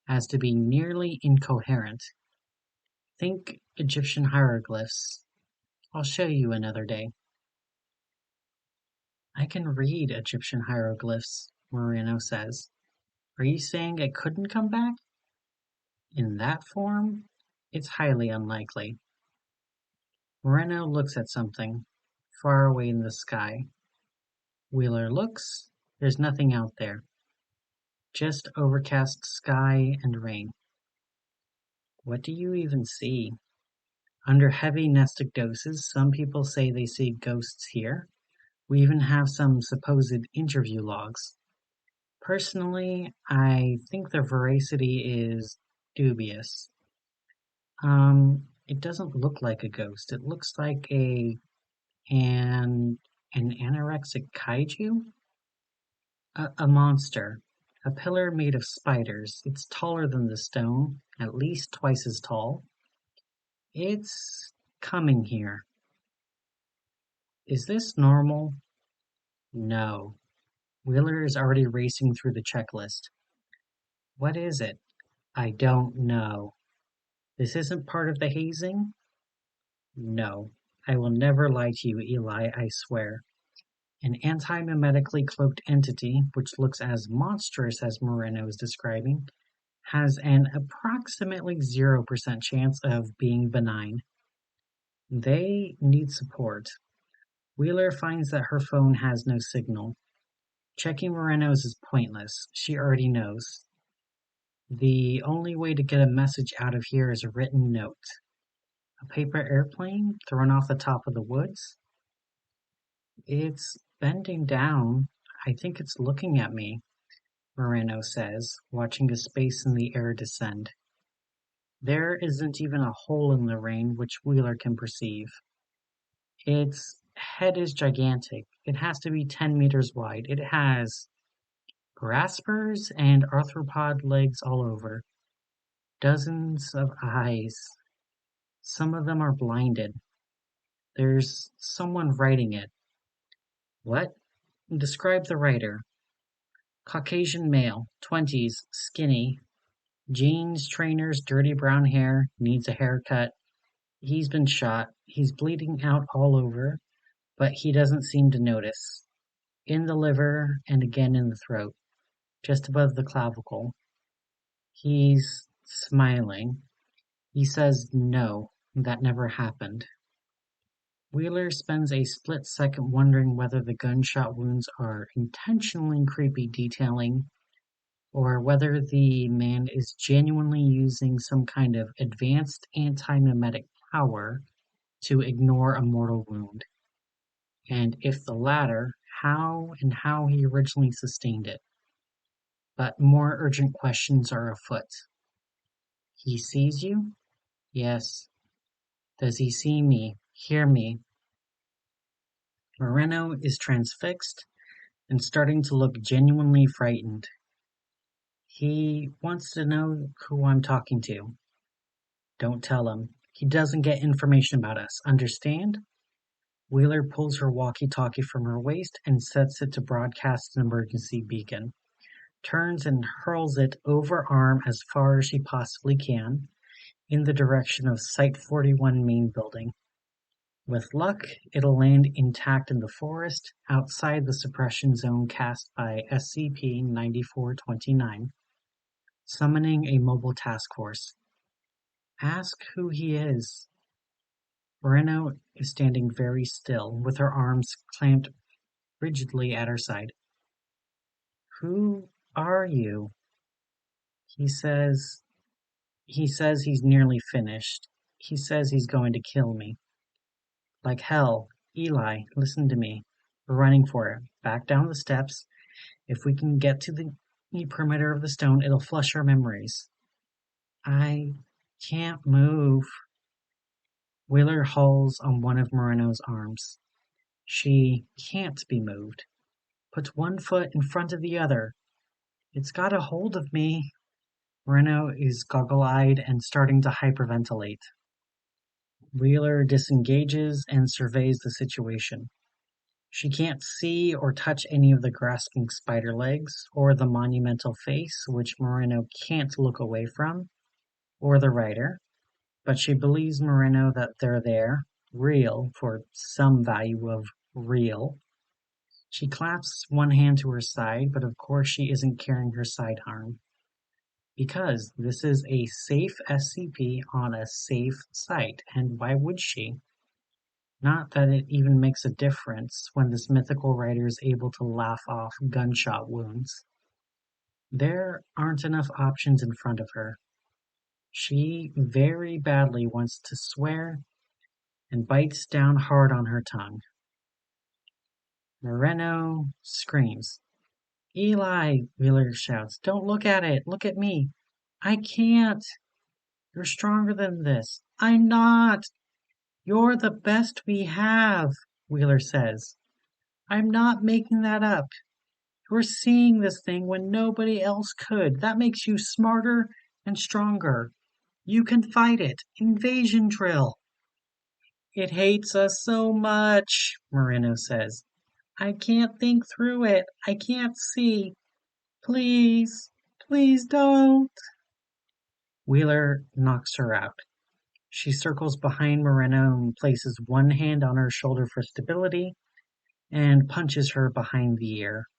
as to be nearly incoherent. Think Egyptian hieroglyphs. I'll show you another day. I can read Egyptian hieroglyphs, Moreno says. Are you saying it couldn't come back? In that form, it's highly unlikely. Moreno looks at something, far away in the sky. Wheeler looks. There's nothing out there. Just overcast sky and rain. What do you even see? Under heavy nestic doses, some people say they see ghosts here. We even have some supposed interview logs. Personally, I think their veracity is dubious. It doesn't look like a ghost. It looks like an anorexic kaiju? A monster. A pillar made of spiders. It's taller than the stone, at least twice as tall. It's coming here. Is this normal? No. Wheeler is already racing through the checklist. What is it? I don't know. This isn't part of the hazing? No. I will never lie to you, Eli, I swear. An antimemetically cloaked entity, which looks as monstrous as Moreno is describing, has an approximately 0% chance of being benign. They need support. Wheeler finds that her phone has no signal. Checking Moreno's is pointless. She already knows. The only way to get a message out of here is a written note. A paper airplane thrown off the top of the woods? It's bending down. I think it's looking at me, Moreno says, watching a space in the air descend. There isn't even a hole in the rain which Wheeler can perceive. Its head is gigantic. It has to be 10 meters wide. It has graspers and arthropod legs all over. Dozens of eyes. Some of them are blinded. There's someone writing it. What? Describe the writer. Caucasian male, 20s, skinny, jeans, trainers, dirty brown hair, needs a haircut. He's been shot. He's bleeding out all over, but he doesn't seem to notice. In the liver and again in the throat, just above the clavicle. He's smiling. He says no, that never happened. Wheeler spends a split second wondering whether the gunshot wounds are intentionally creepy detailing or whether the man is genuinely using some kind of advanced antimemetic power to ignore a mortal wound. And if the latter, how he originally sustained it. But more urgent questions are afoot. He sees you? Yes. Does he see me, hear me? Moreno is transfixed and starting to look genuinely frightened. He wants to know who I'm talking to. Don't tell him. He doesn't get information about us, understand? Wheeler pulls her walkie-talkie from her waist and sets it to broadcast an emergency beacon, turns and hurls it overarm as far as she possibly can, in the direction of Site-41 main building. With luck, it'll land intact in the forest outside the suppression zone cast by SCP-9429, summoning a mobile task force. Ask who he is. Moreno is standing very still, with her arms clamped rigidly at her side. Who are you? He says he's nearly finished. He says he's going to kill me. Like hell. Eli, listen to me. We're running for it. Back down the steps. If we can get to the perimeter of the stone, it'll flush our memories. I can't move. Wheeler hauls on one of Moreno's arms. She can't be moved. Puts one foot in front of the other. It's got a hold of me. Moreno is goggle-eyed and starting to hyperventilate. Wheeler disengages and surveys the situation. She can't see or touch any of the grasping spider legs, or the monumental face, which Moreno can't look away from, or the writer, but she believes Moreno that they're there, real, for some value of real. She clasps one hand to her side, but of course she isn't carrying her sidearm. Because this is a safe SCP on a safe site, and why would she? Not that it even makes a difference when this mythical writer is able to laugh off gunshot wounds. There aren't enough options in front of her. She very badly wants to swear and bites down hard on her tongue. Moreno screams. Eli, Wheeler shouts, don't look at it, look at me. I can't. You're stronger than this. I'm not. You're the best we have, Wheeler says. I'm not making that up. You're seeing this thing when nobody else could. That makes you smarter and stronger. You can fight it. Invasion drill. It hates us so much, Moreno says. I can't think through it. I can't see. Please, please don't. Wheeler knocks her out. She circles behind Moreno and places one hand on her shoulder for stability and punches her behind the ear.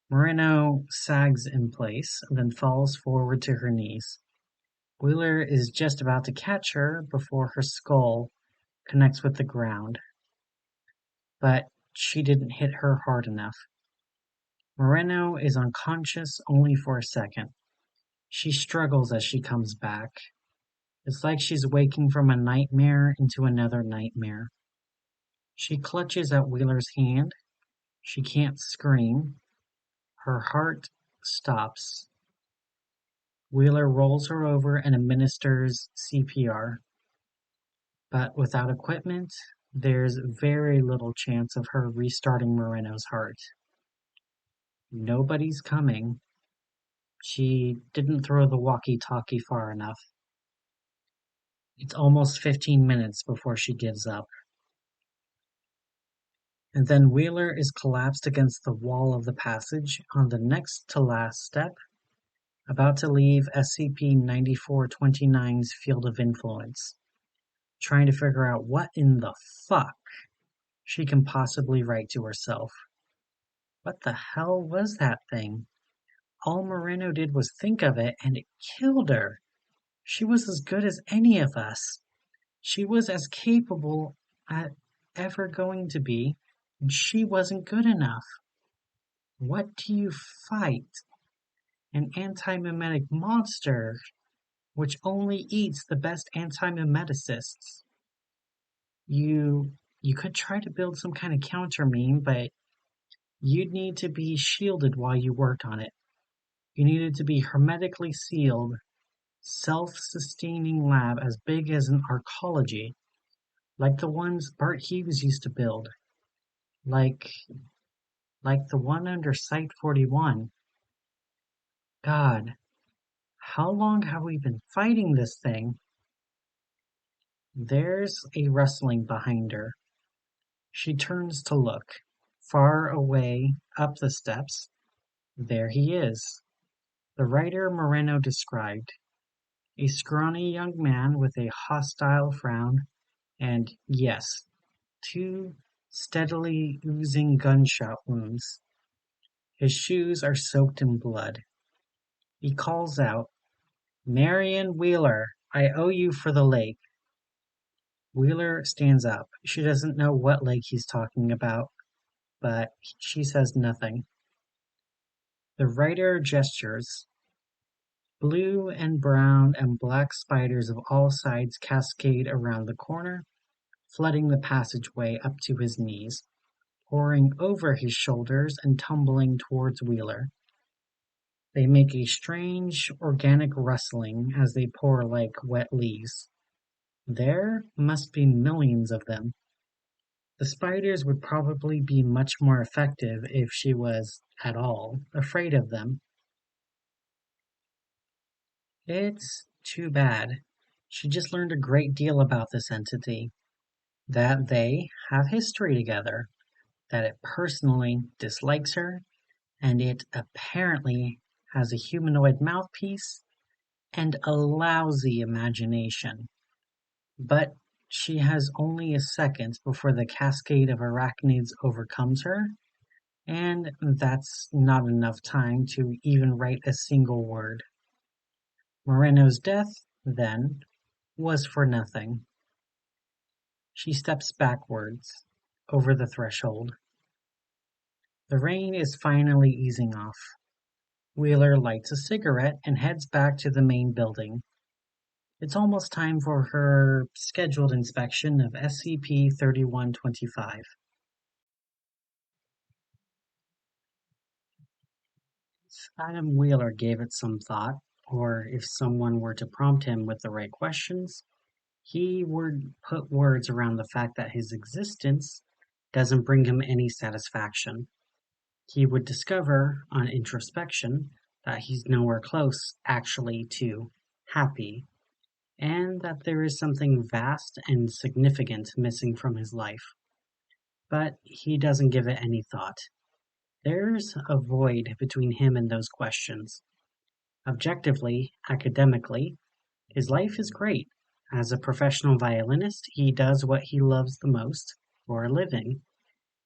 Moreno sags in place, then falls forward to her knees. Wheeler is just about to catch her before her skull connects with the ground, but she didn't hit her hard enough. Moreno is unconscious only for a second. She struggles as she comes back. It's like she's waking from a nightmare into another nightmare. She clutches at Wheeler's hand. She can't scream. Her heart stops. Wheeler rolls her over and administers CPR. But without equipment, there's very little chance of her restarting Moreno's heart. Nobody's coming. She didn't throw the walkie-talkie far enough. It's almost 15 minutes before she gives up. And then Wheeler is collapsed against the wall of the passage on the next to last step, about to leave SCP-9429's field of influence, trying to figure out what in the fuck she can possibly write to herself. What the hell was that thing? All Moreno did was think of it, and it killed her. She was as good as any of us. She was as capable as ever going to be, and she wasn't good enough. What do you fight? An antimemetic monster, which only eats the best antimemeticists. You could try to build some kind of counter meme, but you'd need to be shielded while you worked on it. You needed to be hermetically sealed, self-sustaining lab as big as an arcology, like the ones Bart Hughes used to build. Like the one under Site-41. God, how long have we been fighting this thing? There's a rustling behind her. She turns to look. Far away, up the steps, there he is. The writer Moreno described. A scrawny young man with a hostile frown and, yes, 2 steadily oozing gunshot wounds. His shoes are soaked in blood. He calls out, "Marion Wheeler, I owe you for the lake." Wheeler stands up. She doesn't know what lake he's talking about, but she says nothing. The writer gestures. Blue and brown and black spiders of all sides cascade around the corner, flooding the passageway up to his knees, pouring over his shoulders and tumbling towards Wheeler. They make a strange, organic rustling as they pour like wet leaves. There must be millions of them. The spiders would probably be much more effective if she was, at all, afraid of them. It's too bad. She just learned a great deal about this entity. That they have history together, that it personally dislikes her, and it apparently has a humanoid mouthpiece and a lousy imagination. But she has only a second before the cascade of arachnids overcomes her, and that's not enough time to even write a single word. Moreno's death, then, was for nothing. She steps backwards, over the threshold. The rain is finally easing off. Wheeler lights a cigarette and heads back to the main building. It's almost time for her scheduled inspection of SCP-3125. If Adam Wheeler gave it some thought, or if someone were to prompt him with the right questions, he would put words around the fact that his existence doesn't bring him any satisfaction. He would discover, on introspection, that he's nowhere close, actually, to happy, and that there is something vast and significant missing from his life. But he doesn't give it any thought. There's a void between him and those questions. Objectively, academically, his life is great. As a professional violinist, he does what he loves the most for a living.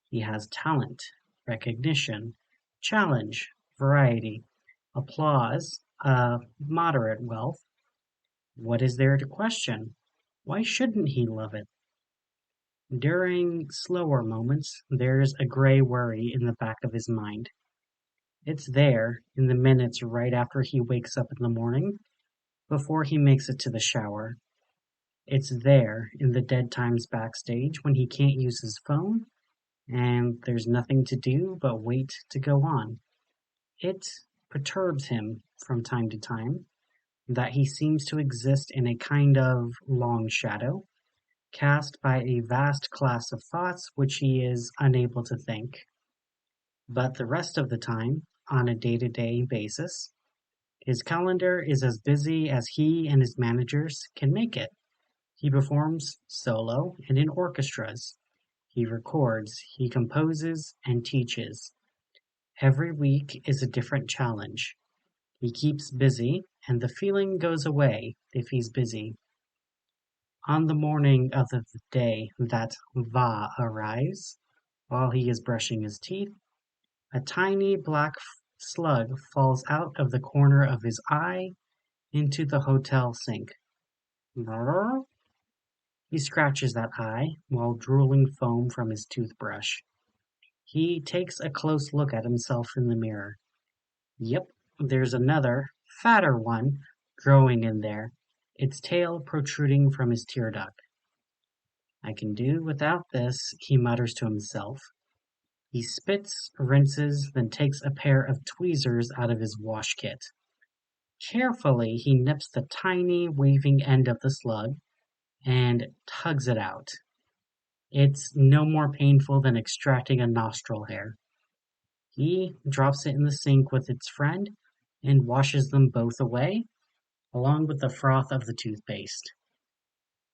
He has talent, recognition, challenge, variety, applause, moderate wealth. What is there to question? Why shouldn't he love it? During slower moments, there's a gray worry in the back of his mind. It's there in the minutes right after he wakes up in the morning, before he makes it to the shower. It's there in the dead times backstage when he can't use his phone and there's nothing to do but wait to go on. It perturbs him from time to time that he seems to exist in a kind of long shadow, cast by a vast class of thoughts which he is unable to think. But the rest of the time, on a day-to-day basis, his calendar is as busy as he and his managers can make it. He performs solo and in orchestras. He records, he composes, and teaches. Every week is a different challenge. He keeps busy, and the feeling goes away if he's busy. On the morning of the day that Va arrives, while he is brushing his teeth, a tiny black slug falls out of the corner of his eye into the hotel sink. He scratches that eye while drooling foam from his toothbrush. He takes a close look at himself in the mirror. Yep, there's another, fatter one, growing in there, its tail protruding from his tear duct. I can do without this, he mutters to himself. He spits, rinses, then takes a pair of tweezers out of his wash kit. Carefully, he nips the tiny, waving end of the slug and tugs it out. It's no more painful than extracting a nostril hair. He drops it in the sink with its friend and washes them both away, along with the froth of the toothpaste.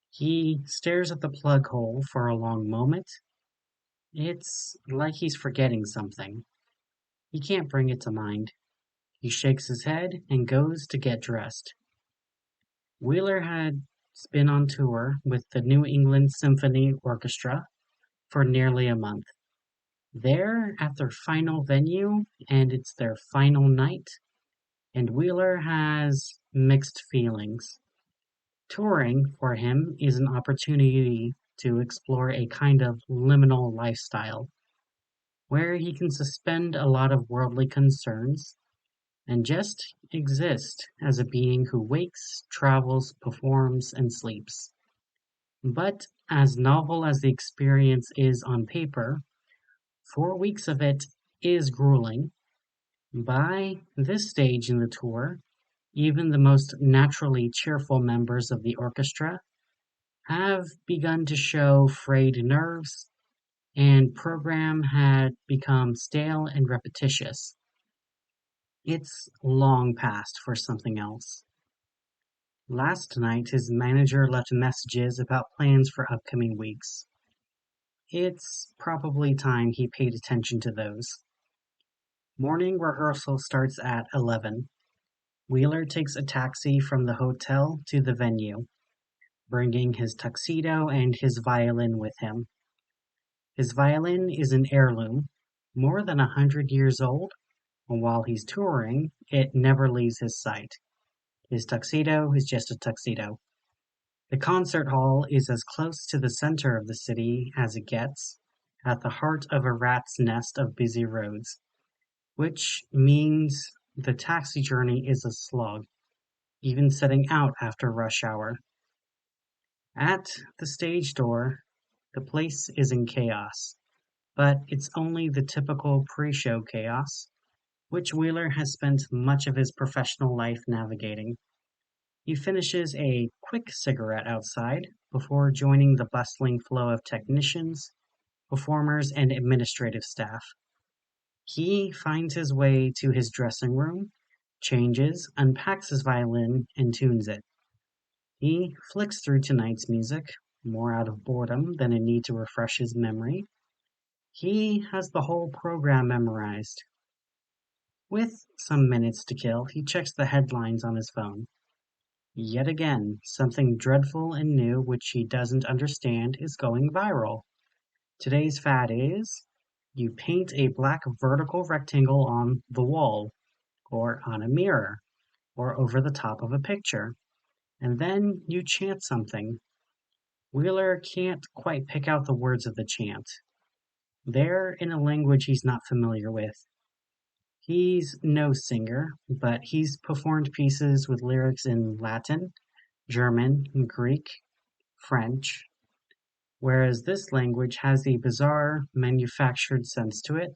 He stares at the plug hole for a long moment, It's like he's forgetting something. He can't bring it to mind. He shakes his head and goes to get dressed. Wheeler had been on tour with the New England Symphony Orchestra for nearly a month. They're at their final venue, and it's their final night, and Wheeler has mixed feelings. Touring for him is an opportunity to explore a kind of liminal lifestyle, where he can suspend a lot of worldly concerns and just exist as a being who wakes, travels, performs, and sleeps. But as novel as the experience is on paper, 4 weeks of it is grueling. By this stage in the tour, even the most naturally cheerful members of the orchestra have begun to show frayed nerves, and program had become stale and repetitious. It's long past for something else. Last night his manager left messages about plans for upcoming weeks. It's probably time he paid attention to those. Morning rehearsal starts at 11. Wheeler takes a taxi from the hotel to the venue, bringing his tuxedo and his violin with him. His violin is an heirloom, more than 100 years old, and while he's touring, it never leaves his sight. His tuxedo is just a tuxedo. The concert hall is as close to the center of the city as it gets, at the heart of a rat's nest of busy roads, which means the taxi journey is a slog, even setting out after rush hour. At the stage door, the place is in chaos, but it's only the typical pre-show chaos, which Wheeler has spent much of his professional life navigating. He finishes a quick cigarette outside before joining the bustling flow of technicians, performers, and administrative staff. He finds his way to his dressing room, changes, unpacks his violin, and tunes it. He flicks through tonight's music, more out of boredom than a need to refresh his memory. He has the whole program memorized. With some minutes to kill, he checks the headlines on his phone. Yet again, something dreadful and new which he doesn't understand is going viral. Today's fad is you paint a black vertical rectangle on the wall, or on a mirror, or over the top of a picture, and then you chant something. Wheeler can't quite pick out the words of the chant. They're in a language he's not familiar with. He's no singer, but he's performed pieces with lyrics in Latin, German, Greek, French, whereas this language has a bizarre, manufactured sense to it,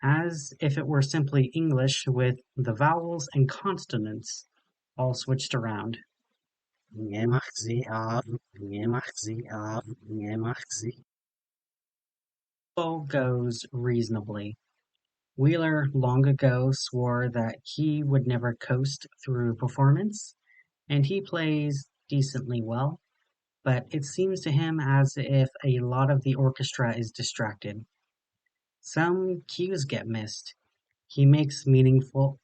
as if it were simply English with the vowels and consonants all switched around. All goes reasonably. Wheeler long ago swore that he would never coast through performance, and he plays decently well, but it seems to him as if a lot of the orchestra is distracted. Some cues get missed. He makes meaningful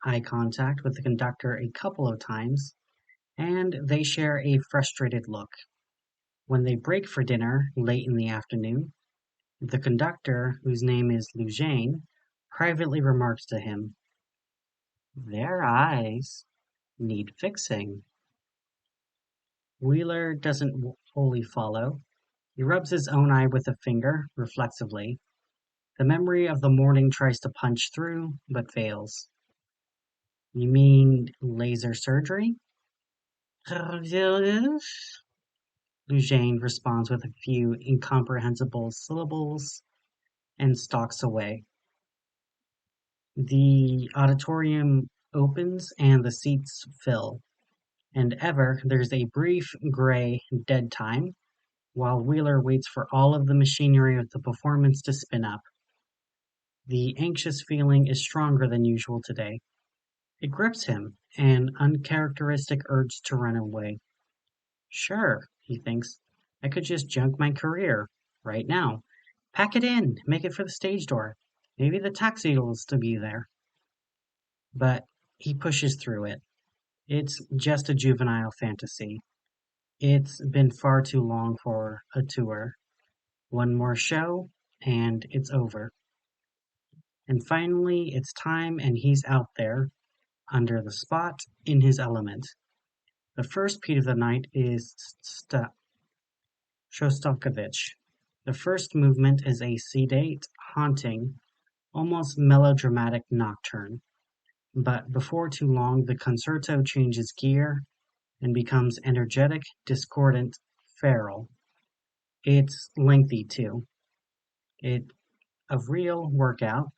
eye contact with the conductor a couple of times, and they share a frustrated look. When they break for dinner late in the afternoon, the conductor, whose name is Ojai, privately remarks to him, "Their eyes need fixing." Wheeler doesn't wholly follow. He rubs his own eye with a finger, reflexively. The memory of the morning tries to punch through, but fails. "You mean laser surgery?" Ojai responds with a few incomprehensible syllables and stalks away. The auditorium opens and the seats fill, and ever there's a brief gray dead time while Wheeler waits for all of the machinery of the performance to spin up. The anxious feeling is stronger than usual today. It grips him, an uncharacteristic urge to run away. Sure, he thinks, I could just junk my career. right now. Pack it in, make it for the stage door. Maybe the taxi will still be there. But he pushes through it. It's just a juvenile fantasy. It's been far too long for a tour. One more show, and it's over. And finally, it's time, and he's out there, under the spot, in his element. The first beat of the night is Shostakovich. The first movement is a sedate, haunting, almost melodramatic nocturne. But before too long, the concerto changes gear and becomes energetic, discordant, feral. It's lengthy too. It's a real workout,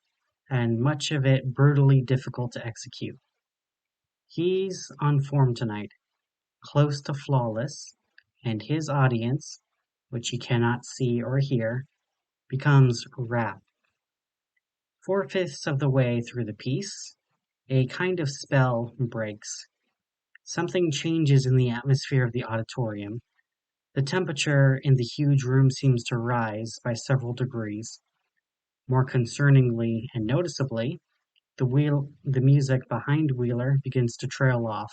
and much of it brutally difficult to execute. He's on form tonight, close to flawless, and his audience, which he cannot see or hear, becomes rapt. 4/5 of the way through the piece, a kind of spell breaks. Something changes in the atmosphere of the auditorium. The temperature in the huge room seems to rise by several degrees. More concerningly and noticeably, the music behind Wheeler begins to trail off.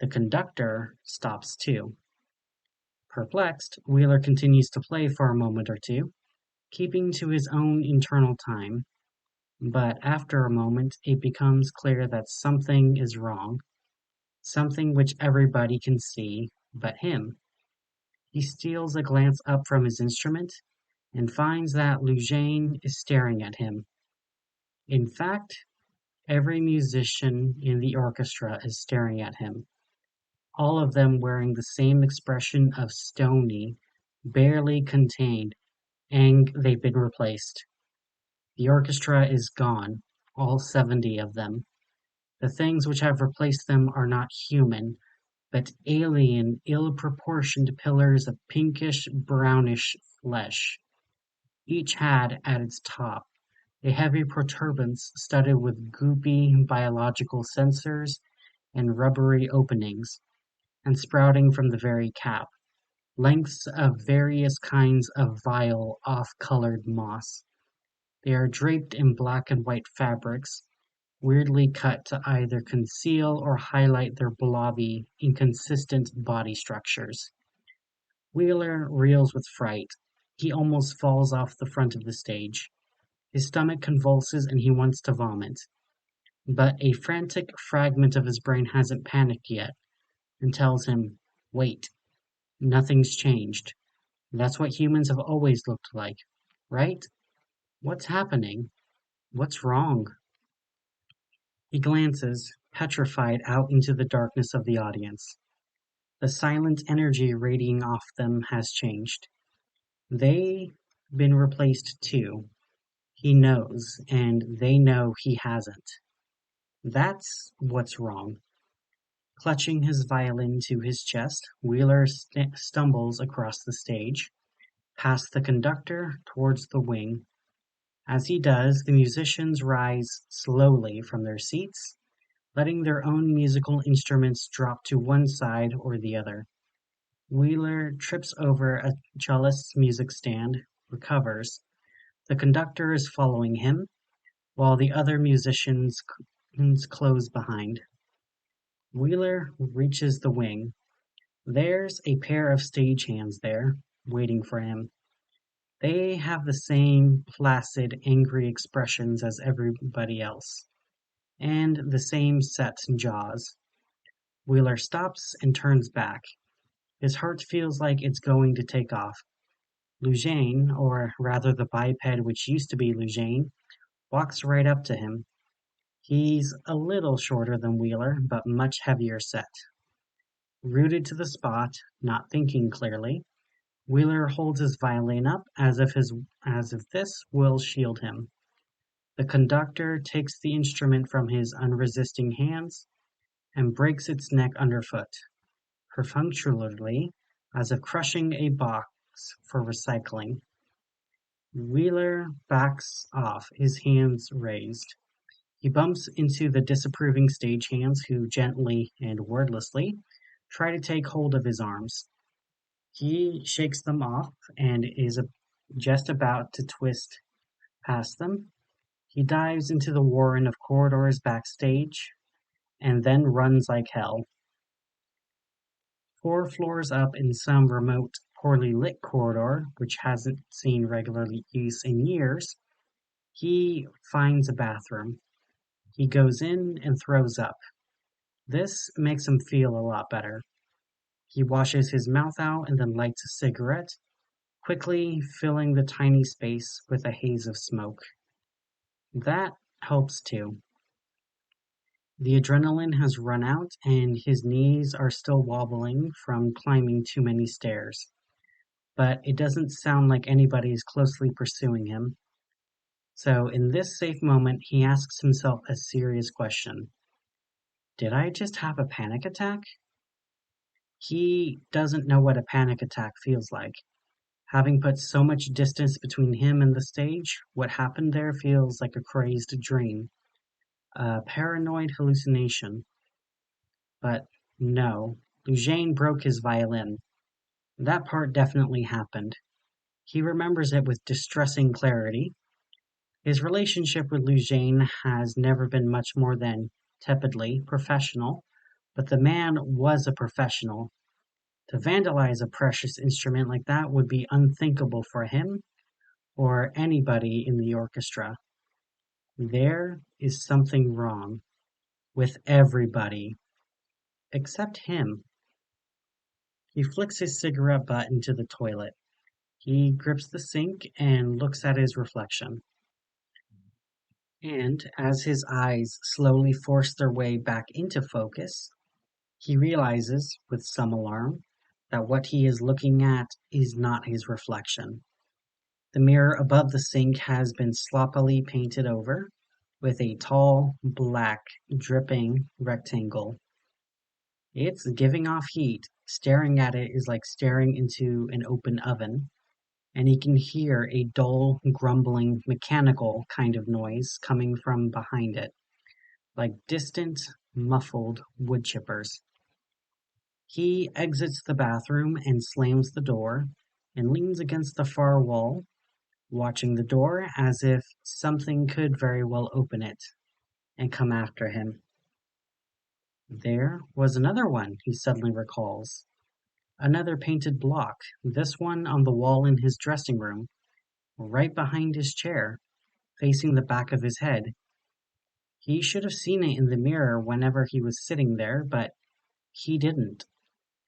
The conductor stops too. Perplexed, Wheeler continues to play for a moment or two, keeping to his own internal time. But after a moment, it becomes clear that something is wrong, something which everybody can see but him. He steals a glance up from his instrument and finds that Lujane is staring at him. In fact, every musician in the orchestra is staring at him, all of them wearing the same expression of stony, barely contained, and they've been replaced. The orchestra is gone, all 70 of them. The things which have replaced them are not human, but alien, ill-proportioned pillars of pinkish, brownish flesh. Each had, at its top, a heavy protuberance studded with goopy biological sensors and rubbery openings, and sprouting from the very cap, lengths of various kinds of vile, off-colored moss. They are draped in black and white fabrics, weirdly cut to either conceal or highlight their blobby, inconsistent body structures. Wheeler reels with fright. He almost falls off the front of the stage. His stomach convulses and he wants to vomit. But a frantic fragment of his brain hasn't panicked yet and tells him, wait, nothing's changed. That's what humans have always looked like, right? What's happening? What's wrong? He glances, petrified, out into the darkness of the audience. The silent energy radiating off them has changed. They've been replaced too. He knows, and they know he hasn't. That's what's wrong. Clutching his violin to his chest, Wheeler stumbles across the stage, past the conductor, towards the wing. As he does, the musicians rise slowly from their seats, letting their own musical instruments drop to one side or the other. Wheeler trips over a cellist's music stand, recovers. The conductor is following him, while the other musicians close behind. Wheeler reaches the wing. There's a pair of stagehands there, waiting for him. They have the same placid, angry expressions as everybody else, and the same set jaws. Wheeler stops and turns back. His heart feels like it's going to take off. Lujane, or rather the biped which used to be Lujane, walks right up to him. He's a little shorter than Wheeler, but much heavier set. Rooted to the spot, not thinking clearly, Wheeler holds his violin up as if this will shield him. The conductor takes the instrument from his unresisting hands and breaks its neck underfoot, perfunctorily, as if crushing a box for recycling. Wheeler backs off, his hands raised. He bumps into the disapproving stagehands who gently and wordlessly try to take hold of his arms. He shakes them off and is just about to twist past them, he dives into the warren of corridors backstage, and then runs like hell. 4 floors up in some remote, poorly lit corridor, which hasn't seen regular use in years, he finds a bathroom. He goes in and throws up. This makes him feel a lot better. He washes his mouth out and then lights a cigarette, quickly filling the tiny space with a haze of smoke. That helps too. The adrenaline has run out and his knees are still wobbling from climbing too many stairs. But it doesn't sound like anybody is closely pursuing him. So in this safe moment, he asks himself a serious question. Did I just have a panic attack? He doesn't know what a panic attack feels like. Having put so much distance between him and the stage, what happened there feels like a crazed dream, a paranoid hallucination. But no, Eugene broke his violin. That part definitely happened. He remembers it with distressing clarity. His relationship with Eugene has never been much more than tepidly professional, but the man was a professional. To vandalize a precious instrument like that would be unthinkable for him or anybody in the orchestra. There is something wrong with everybody except him. He flicks his cigarette butt into the toilet. He grips the sink and looks at his reflection. And as his eyes slowly force their way back into focus, he realizes, with some alarm, that what he is looking at is not his reflection. The mirror above the sink has been sloppily painted over with a tall, black, dripping rectangle. It's giving off heat. Staring at it is like staring into an open oven, and he can hear a dull, grumbling, mechanical kind of noise coming from behind it, like distant, muffled wood chippers. He exits the bathroom and slams the door and leans against the far wall, watching the door as if something could very well open it and come after him. There was another one, he suddenly recalls. Another painted block, this one on the wall in his dressing room, right behind his chair, facing the back of his head. He should have seen it in the mirror whenever he was sitting there, but he didn't.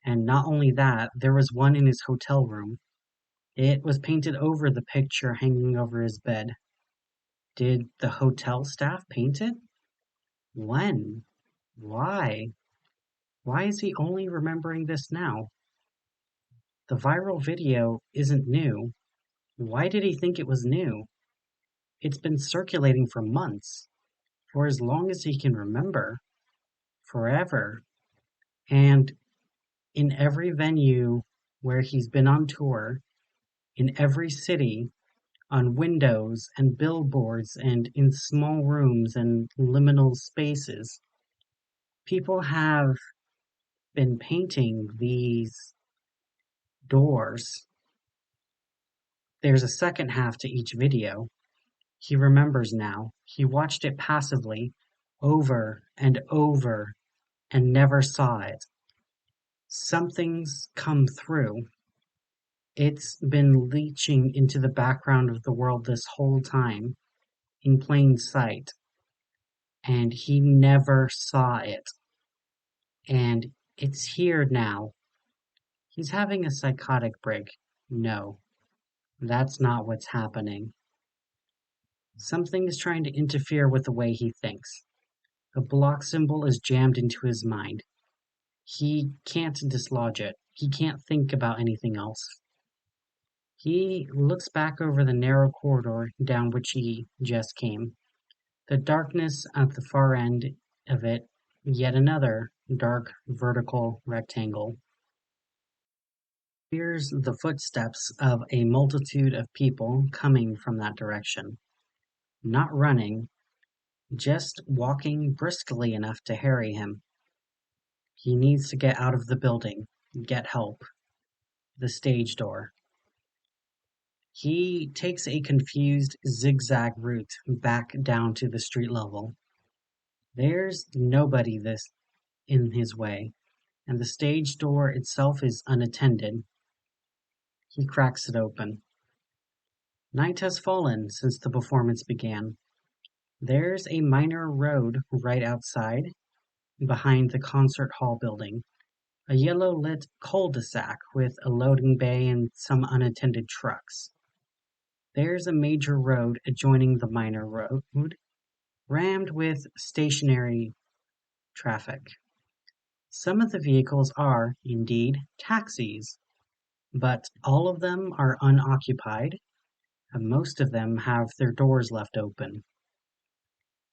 And not only that, there was one in his hotel room. It was painted over the picture hanging over his bed. Did the hotel staff paint it? When? Why? Why is he only remembering this now? The viral video isn't new. Why did he think it was new? It's been circulating for months, for as long as he can remember, forever. And in every venue where he's been on tour, in every city, on windows and billboards and in small rooms and liminal spaces, people have been painting these doors. There's a second half to each video. He remembers now. He watched it passively, over and over, and never saw it. Something's come through. It's been leaching into the background of the world this whole time, in plain sight. And he never saw it. And it's here now. He's having a psychotic break. No, that's not what's happening. Something is trying to interfere with the way he thinks. The block symbol is jammed into his mind. He can't dislodge it. He can't think about anything else. He looks back over the narrow corridor down which he just came. The darkness at the far end of it, yet another dark vertical rectangle. He hears the footsteps of a multitude of people coming from that direction. Not running, just walking briskly enough to harry him. He needs to get out of the building, get help. The stage door. He takes a confused zigzag route back down to the street level. There's nobody in his way, and the stage door itself is unattended. He cracks it open. Night has fallen since the performance began. There's a minor road right outside, behind the concert hall building. A yellow-lit cul-de-sac with a loading bay and some unattended trucks. There's a major road adjoining the minor road, rammed with stationary traffic. Some of the vehicles are, indeed, taxis, but all of them are unoccupied, and most of them have their doors left open.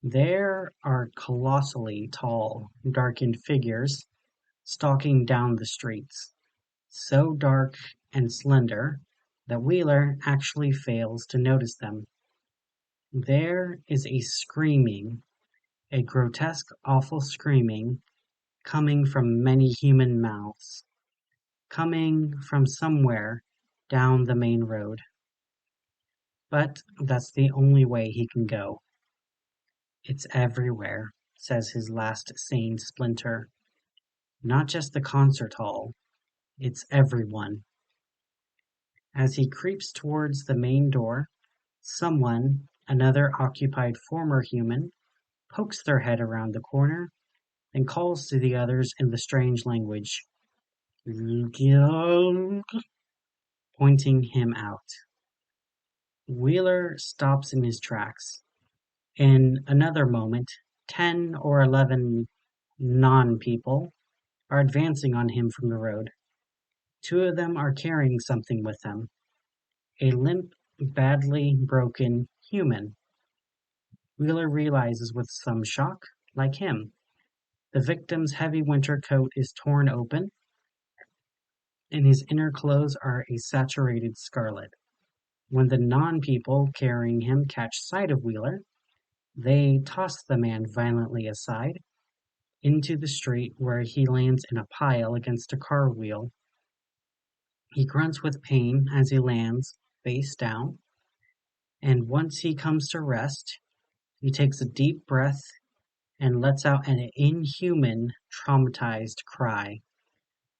There are colossally tall, darkened figures stalking down the streets, so dark and slender that Wheeler actually fails to notice them. There is a screaming, a grotesque, awful screaming, coming from many human mouths, coming from somewhere down the main road. But that's the only way he can go. It's everywhere, says his last sane splinter. Not just the concert hall, it's everyone. As he creeps towards the main door, someone, another occupied former human, pokes their head around the corner and calls to the others in the strange language, pointing him out. Wheeler stops in his tracks. In another moment, 10 or 11 non-people are advancing on him from the road. 2 of them are carrying something with them. A limp, badly broken human. Wheeler realizes with some shock, like him. The victim's heavy winter coat is torn open, and his inner clothes are a saturated scarlet. When the non-people carrying him catch sight of Wheeler, they toss the man violently aside into the street where he lands in a pile against a car wheel. He grunts with pain as he lands, face down, and once he comes to rest, he takes a deep breath and lets out an inhuman, traumatized cry.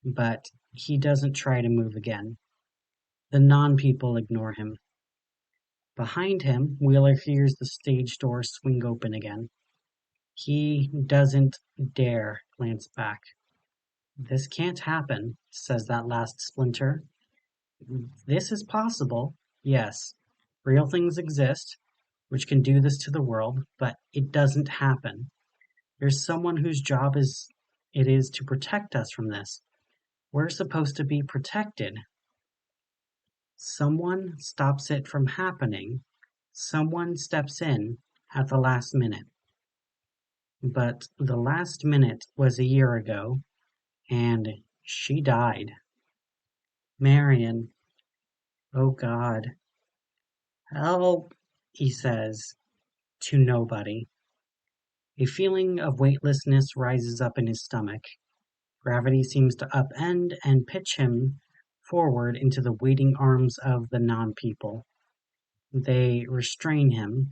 But he doesn't try to move again. The non-people ignore him. Behind him, Wheeler hears the stage door swing open again. He doesn't dare glance back. This can't happen, says that last splinter. This is possible, yes. Real things exist, which can do this to the world, but it doesn't happen. There's someone whose job it is to protect us from this. We're supposed to be protected. Someone stops it from happening. Someone steps in at the last minute. But the last minute was a year ago, and she died. Marion. Oh God. Help, he says, to nobody. A feeling of weightlessness rises up in his stomach. Gravity seems to upend and pitch him forward into the waiting arms of the non-people. They restrain him.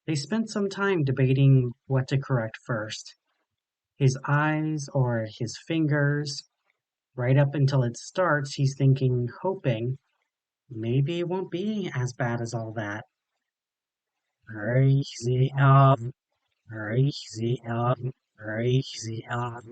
They spent some time debating what to correct first. His eyes or his fingers. Right up until it starts, he's thinking, hoping, maybe it won't be as bad as all that. Crazy up, crazy up, crazy up.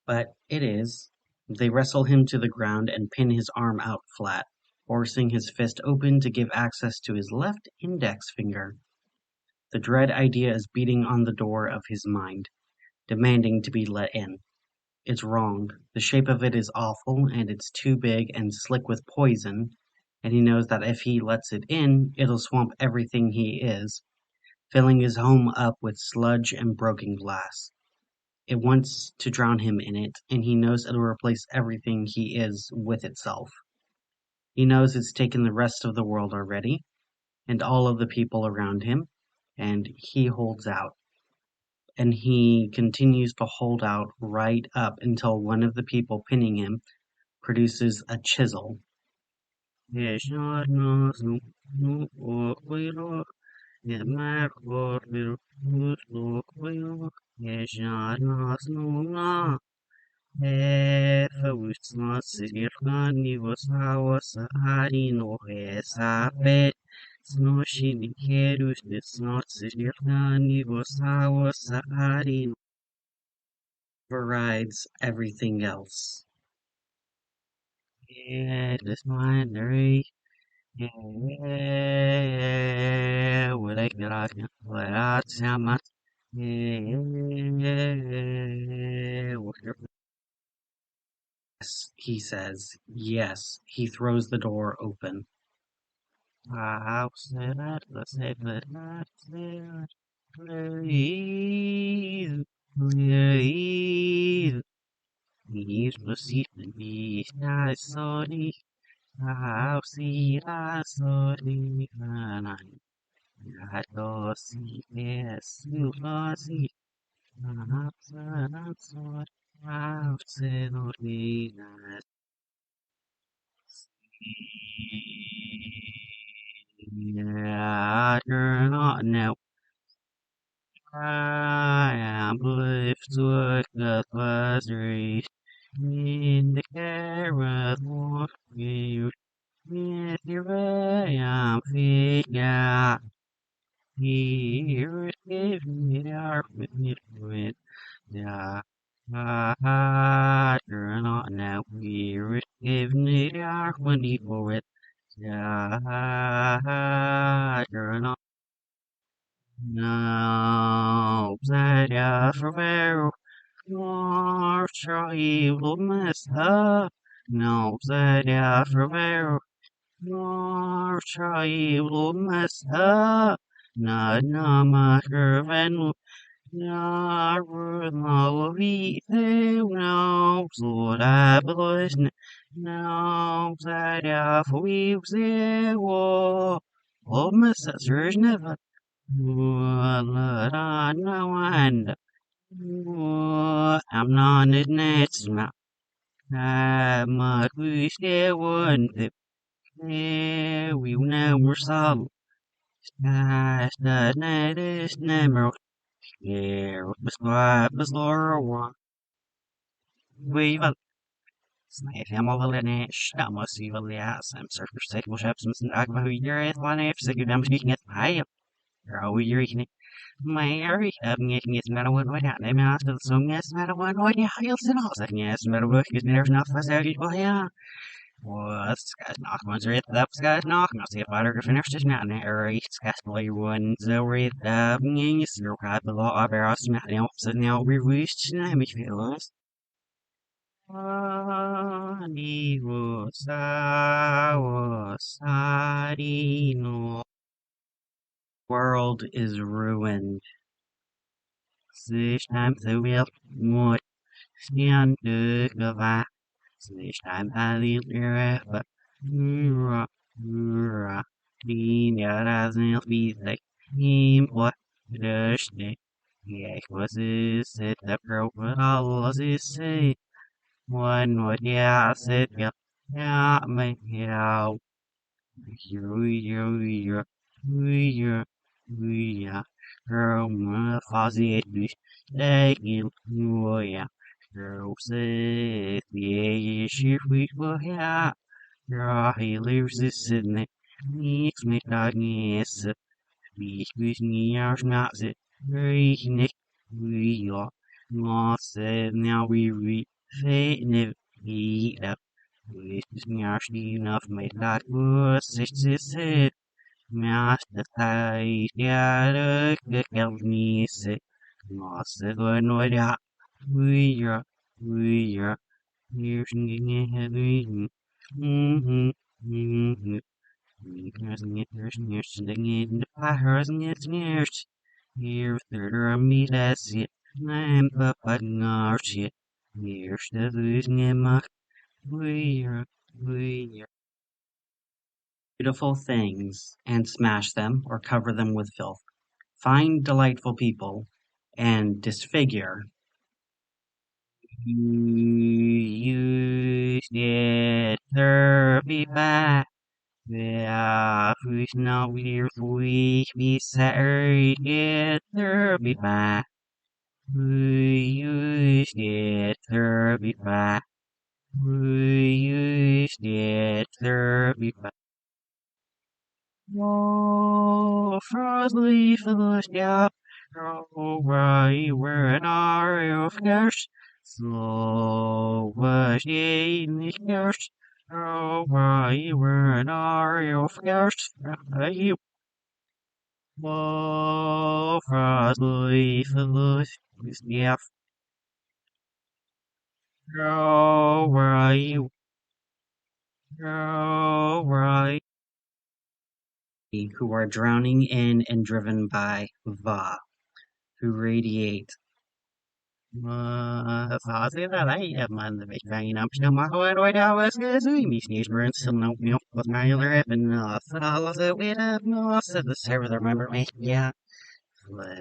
But it is. They wrestle him to the ground and pin his arm out flat, forcing his fist open to give access to his left index finger. The dread idea is beating on the door of his mind, demanding to be let in. It's wrong. The shape of it is awful, and it's too big and slick with poison, and he knows that if he lets it in, it'll swamp everything he is, filling his home up with sludge and broken glass. It wants to drown him in it, and he knows it'll replace everything he is with itself. He knows it's taken the rest of the world already, and all of the people around him, and he holds out. And he continues to hold out right up until one of the people pinning him produces a chisel. Overrides everything else. Yes, he says. Yes, he throws the door open. No. I am left with the pleasure in the carrot walk you with your way I'm figure. Here give me our with the you're not now here give me our when you for it. You're not now that forever. More evil master, no that forever. More evil master, not no matter when. No, we no, so that was no, that we say, oh, my sisters never. No, and I'm not in it. I'm a wish there one. We never saw. The night is never. Yeah, was Laura. We will. Snake him over the niche. That must be the ass. I'm searching for sexual ships and snack my year at one if sick of them speaking at high. You're always reaching. Mary, making it matter what I name after the song, yes, matter what I heals and all second, yes, matter what is there's enough for Saturday. Oh, yeah. Was guys knock ones read that was guys knock, not see if I could finish this not an area, guys play one, so read the yes, you're right below our barrels, now, so now we reached, and I make feel lost. World is ruined. This time the will more stand the gava. This time I leave the Din doesn't be like him what does the yeah, was this it the all this say one what yeah said yeah me yeah yeah fuzzy taking yeah girl says yeah she yeah he lives this in it makes me yes we near not it very nick we are not said now we fate never eat up we actually enough made that good six it master tight yeah the help me say not said no yeah we are here's heavy Hier verder me das je, nein papa nartje, hier steeds nemak, we're beautiful things and smash them or cover them with filth. Find delightful people and disfigure You get therapy back. Yeah, who's not weird, we be sorry, get therapy back. We get therapy back. We get therapy back. Oh, Frostly for the gap. Oh, right, we're an area of cash. So, was in the cash. Oh, right, we're an area of cash. Oh, Frostly for the gap. Oh, right, oh, right. Who are drowning in and driven by Va, who radiate فاصلة من بين بشمع ودعوة زويمي سنيجبرن سنو ميو with my other and follows it with a noise of the server remember me yeah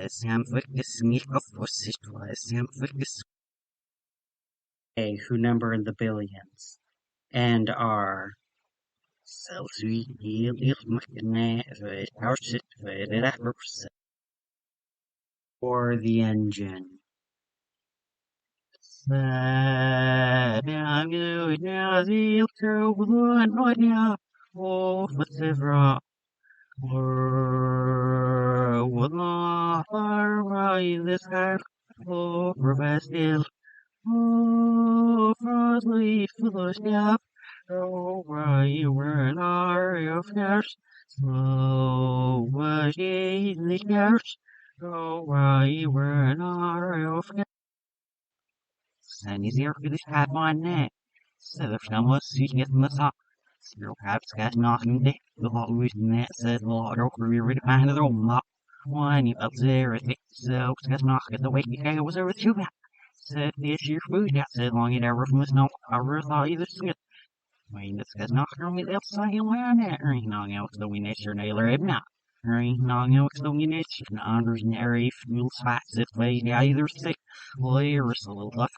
Sam Ficus sneak of was it Sam Ficus who number in the billions and are so sweet if our shit or the engine this guy, Professor, Frostly for the step, why you were an area of cash, so was in the cash, why you were an area of cash. Sen here for this hat on net. So if someone sees it in the top, zero perhaps got nothing there. The always net says water career with a kind of the mop. One you up there, I think so. Got knock at the way you was over too bad. Said this year food, that said long it ever from the snow. I really thought either smith. When this guy's not from the outside, you learn that. Ring nong out the winner, nailer it not. Ring nong out the winner, Anders Nary, fuel spots, if they either stick. Lawyer, so little luck,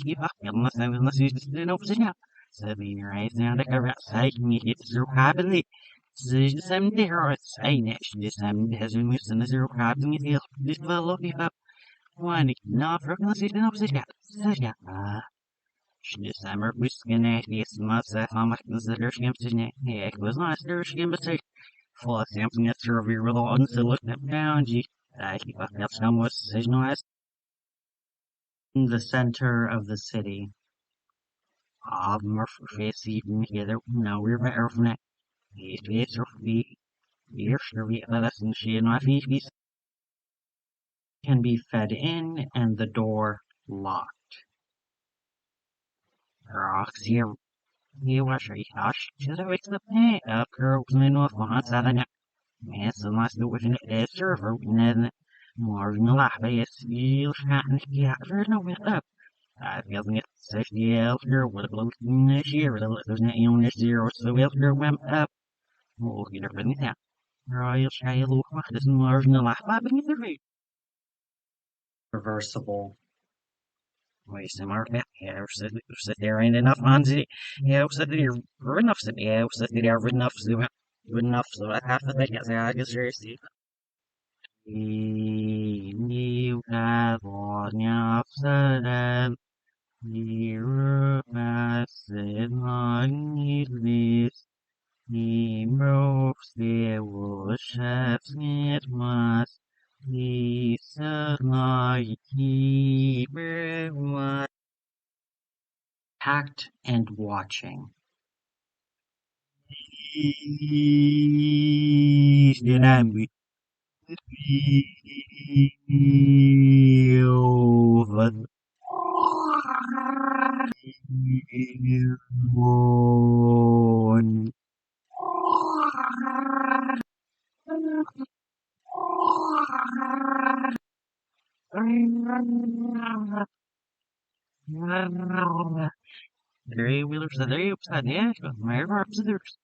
you up, unless you just didn't open it. Seven your eyes down to cover outside, me it's zero happily. This is some there, it's a next, this has been missing the zero happily, this fellow, if up. One, not for the season of the cat. December busken yes massa hamak zershim tine ek was not zershim but for something that serve your on to look at down g I keep up that some was signalized in the center of the city. More face even together now we're better from that. It's or the here sure we lesson she and my feet can be fed in and the door locked. Rocks here. You are sure should have the paint up girls in with one side of Yes, unless the within a server, then more than a lot, but it's you can't get no way up. I feel it says the elder would have looked in this year, there's not on this zero, so elder went up. Oh, you never knew that. Royal Shiloh, this more than a lot, but beneath the rate. Reversible. Wait, some more back here, sit there ain't enough on it. Yeah, sit there, enough, sit there, sit there, enough, good enough, so I have to think it's I guess seriously. Nhiều ca bỏ nhập sa đàn Nhiều mà sẽ nói ít lít Nhiều sẽ vô sắp nhất mà Thì sẽ nói chi bê mà Tact and watching. Then I'm feel one. Three wheelers, the three upside down, my reverse scissors.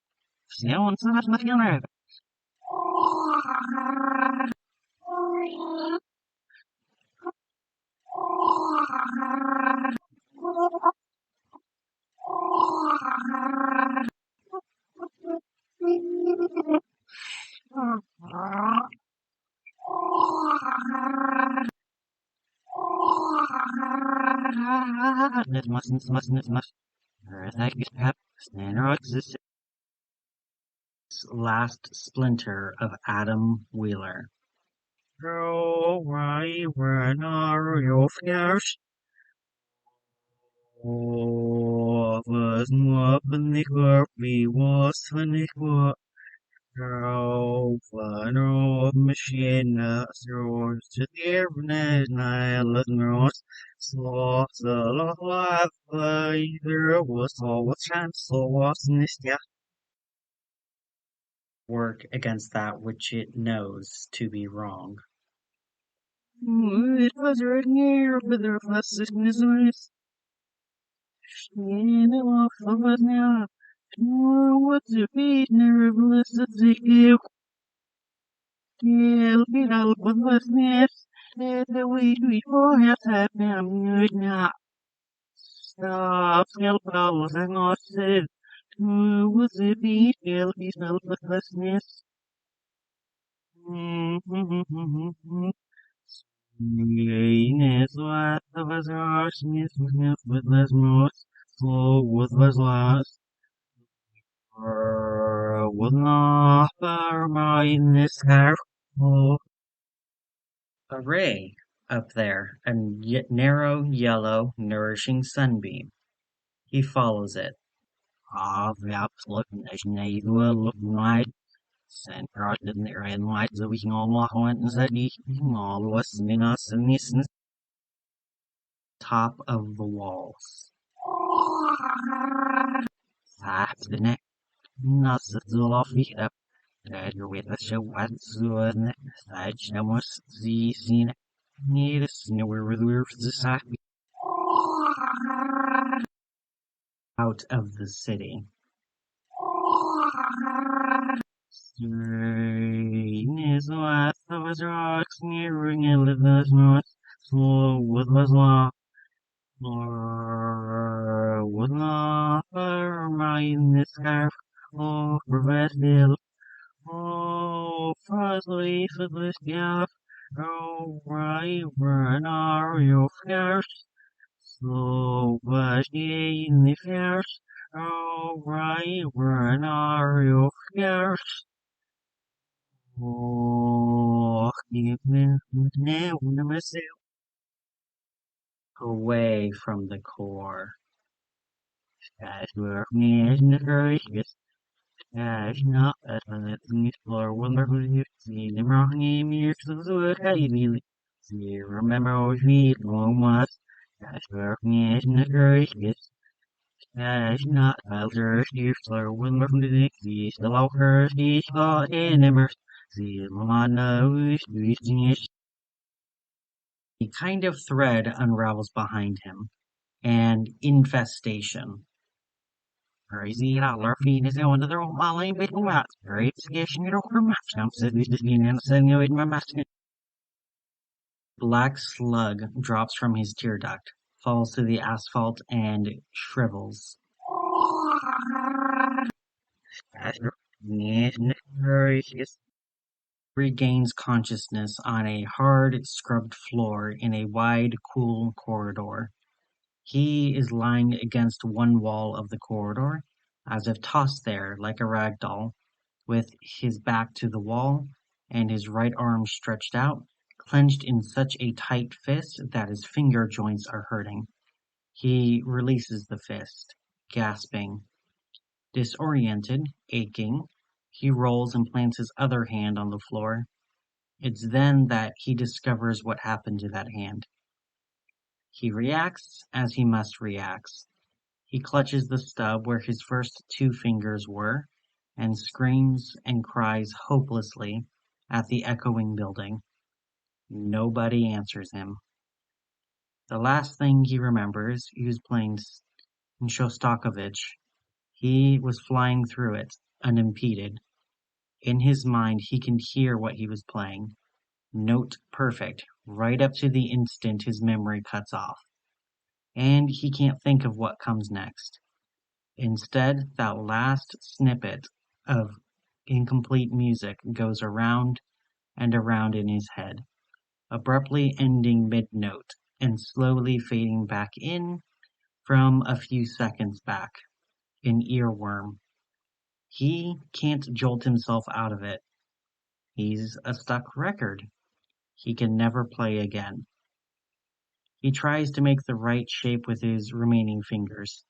Snow on some of my feeling. Last splinter of Adam Wheeler. Oh, why when are you fierce? Oh, was more than the we was funny for. Oh, fun of machine, yours to the evening, I let nose. So, the life, either was all a chance, so wasn't this, yeah. Work against that which it knows to be wrong. It was right near, but there was sickness eyes. In the walk of us now. What's your feet, never blessed to you? Kill it out with the sniffs. The week before has happened now. Stop, still follows and losses. What's the beat, kill it out with the sniffs. Is what was lost, with less most, so what was lost, or was not by in this car. A ray up there, a narrow, yellow, nourishing sunbeam. He follows it. Ah, the absolute look right. Sent right in there and light the we all went and said he all was in us and this top of the walls. That's the neck. Nuts the lofty up. That you're with us, show what's the side showers the scene. Need us nowhere with the side. Out of the city. Is what was rocks nearing and live as north. So what was law? Or was law for mine this scarf? Oh, professional. Oh, firstly for this gap. Oh, right, when are you first? So, but in the first. Oh, right, when are you first? Oh, even now, myself. Away from the core. As we're in the gracious, as not as an explore wonderful you see the wrong years of the word heavily. See, remember always me long was. As we're in the gracious, as not as you explore wonderful you see the low curse, the spot in the see, Mama knows, a kind of thread unravels behind him. And infestation. Crazy larfing is one of their own mali bit rats. Great suggestion you don't match. I'm said this is being in my mask. Black slug drops from his tear duct, falls to the asphalt, and shrivels. Regains consciousness on a hard, scrubbed floor in a wide, cool corridor. He is lying against one wall of the corridor, as if tossed there like a rag doll, with his back to the wall and his right arm stretched out, clenched in such a tight fist that his finger joints are hurting. He releases the fist, gasping. Disoriented, aching, he rolls and plants his other hand on the floor. It's then that he discovers what happened to that hand. He reacts as he must react. He clutches the stub where his first two fingers were, and screams and cries hopelessly at the echoing building. Nobody answers him. The last thing he remembers, he was playing Shostakovich. He was flying through it, unimpeded. In his mind, he can hear what he was playing. Note perfect, right up to the instant his memory cuts off. and he can't think of what comes next. Instead, that last snippet of incomplete music goes around and around in his head, abruptly ending mid-note and slowly fading back in from a few seconds back. An earworm. He can't jolt himself out of it. He's a stuck record. He can never play again. He tries to make the right shape with his remaining fingers.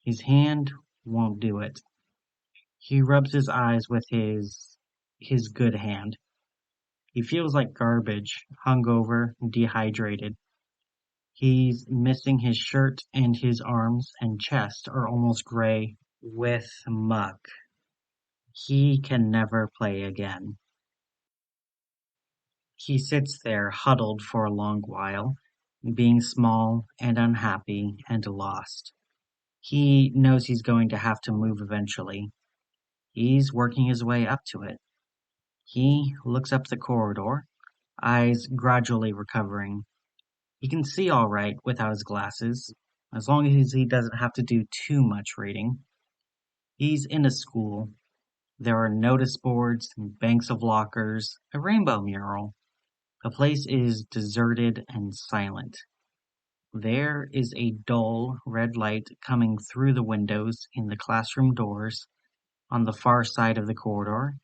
His hand won't do it. He rubs his eyes with his good hand. He feels like garbage, hungover, dehydrated. He's missing his shirt, and his arms and chest are almost gray with muck. He can never play again. He sits there huddled for a long while, being small and unhappy and lost. He knows he's going to have to move eventually. He's working his way up to it. He looks up the corridor, eyes gradually recovering. He can see all right without his glasses, as long as he doesn't have to do too much reading. He's in a school. There are notice boards, banks of lockers, a rainbow mural. The place is deserted and silent. There is a dull red light coming through the windows in the classroom doors on the far side of the corridor,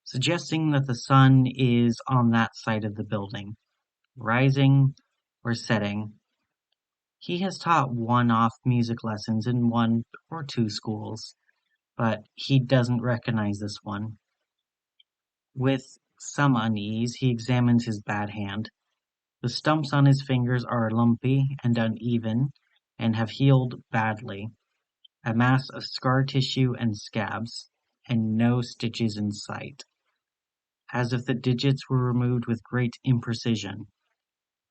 suggesting that the sun is on that side of the building, rising or setting. He has taught one-off music lessons in 1 or 2 schools, but he doesn't recognize this one. With some unease, he examines his bad hand. The stumps on his fingers are lumpy and uneven and have healed badly. A mass of scar tissue and scabs, and no stitches in sight. As if the digits were removed with great imprecision.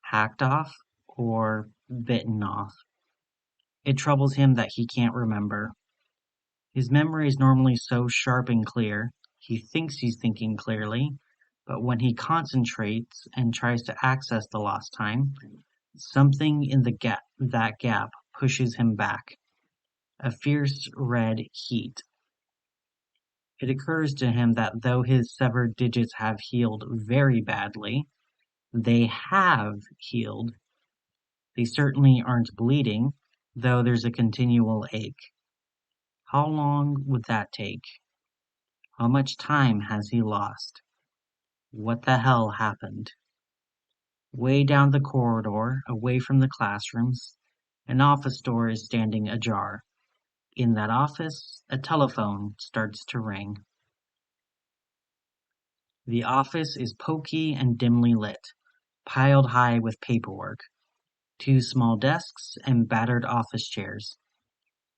Hacked off or bitten off. It troubles him that he can't remember. His memory is normally so sharp and clear, he thinks he's thinking clearly, but when he concentrates and tries to access the lost time, something in that gap pushes him back. A fierce red heat. It occurs to him that though his severed digits have healed very badly, they have healed. They certainly aren't bleeding, though there's a continual ache. How long would that take? How much time has he lost? What the hell happened? Way down the corridor, away from the classrooms, an office door is standing ajar. In that office, a telephone starts to ring. The office is poky and dimly lit, piled high with paperwork. 2 small desks and battered office chairs.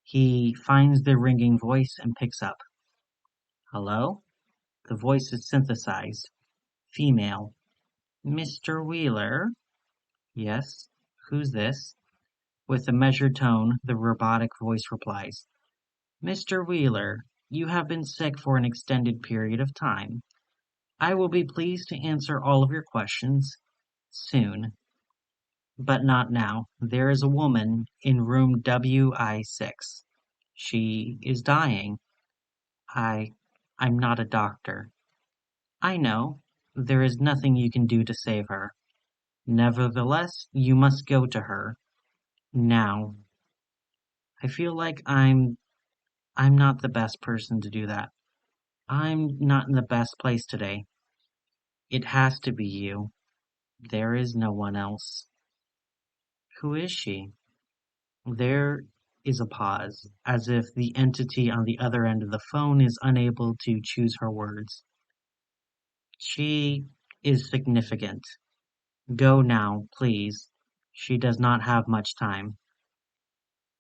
He finds the ringing voice and picks up. Hello? The voice is synthesized. Female. Mr. Wheeler? Yes. Who's this? With a measured tone, the robotic voice replies. Mr. Wheeler, you have been sick for an extended period of time. I will be pleased to answer all of your questions soon. But not now. There is a woman in room WI6. She is dying. I'm not a doctor. I know. There is nothing you can do to save her. Nevertheless, you must go to her. Now. I feel like I'm not the best person to do that. I'm not in the best place today. It has to be you. There is no one else. Who is she? There is a pause, as if the entity on the other end of the phone is unable to choose her words. She is significant. Go now, please. She does not have much time.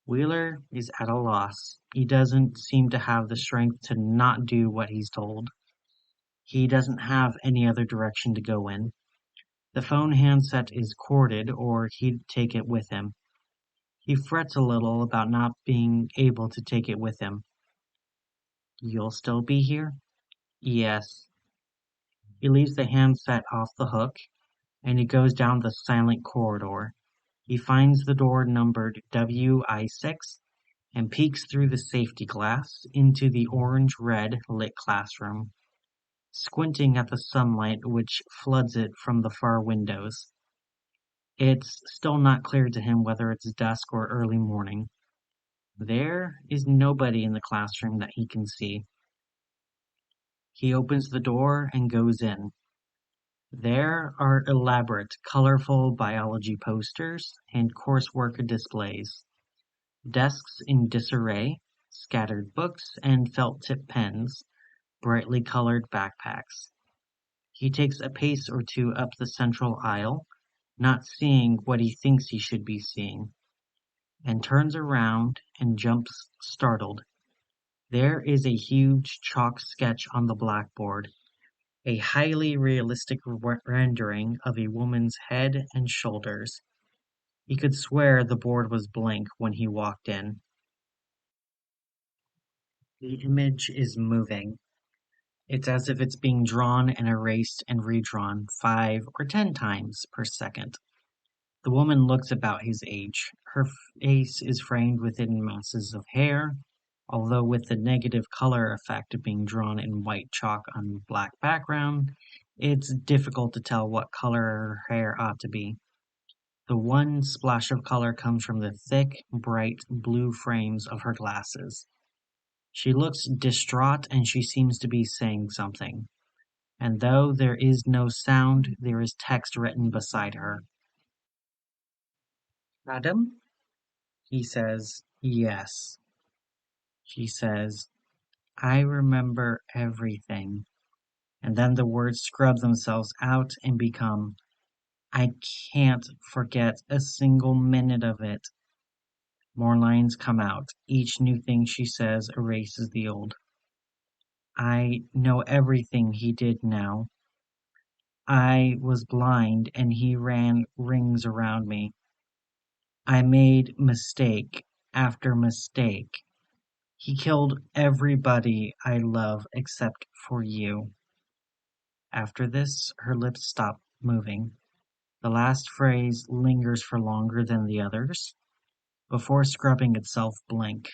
Wheeler is at a loss. He doesn't seem to have the strength to not do what he's told. He doesn't have any other direction to go in. The phone handset is corded, or he'd take it with him. He frets a little about not being able to take it with him. You'll still be here? Yes. He leaves the handset off the hook, and he goes down the silent corridor. He finds the door numbered WI6 and peeks through the safety glass into the orange-red lit classroom, squinting at the sunlight which floods it from the far windows. It's still not clear to him whether it's dusk or early morning. There is nobody in the classroom that he can see. He opens the door and goes in. There are elaborate, colorful biology posters and coursework displays, desks in disarray, scattered books and felt-tip pens, brightly colored backpacks. He takes a pace or two up the central aisle, not seeing what he thinks he should be seeing, and turns around and jumps startled. There is a huge chalk sketch on the blackboard, a highly realistic rendering of a woman's head and shoulders. He could swear the board was blank when he walked in. The image is moving. It's as if it's being drawn and erased and redrawn 5 or 10 times per second. The woman looks about his age. Her face is framed within masses of hair, although with the negative color effect being drawn in white chalk on black background, it's difficult to tell what color her hair ought to be. The one splash of color comes from the thick, bright blue frames of her glasses. She looks distraught and she seems to be saying something. And though there is no sound, there is text written beside her. Madam? He says, yes. She says, I remember everything. And then the words scrub themselves out and become, I can't forget a single minute of it. More lines come out. Each new thing she says erases the old. I know everything he did now. I was blind and he ran rings around me. I made mistake after mistake. He killed everybody I love except for you. After this, her lips stop moving. The last phrase lingers for longer than the others, before scrubbing itself blank.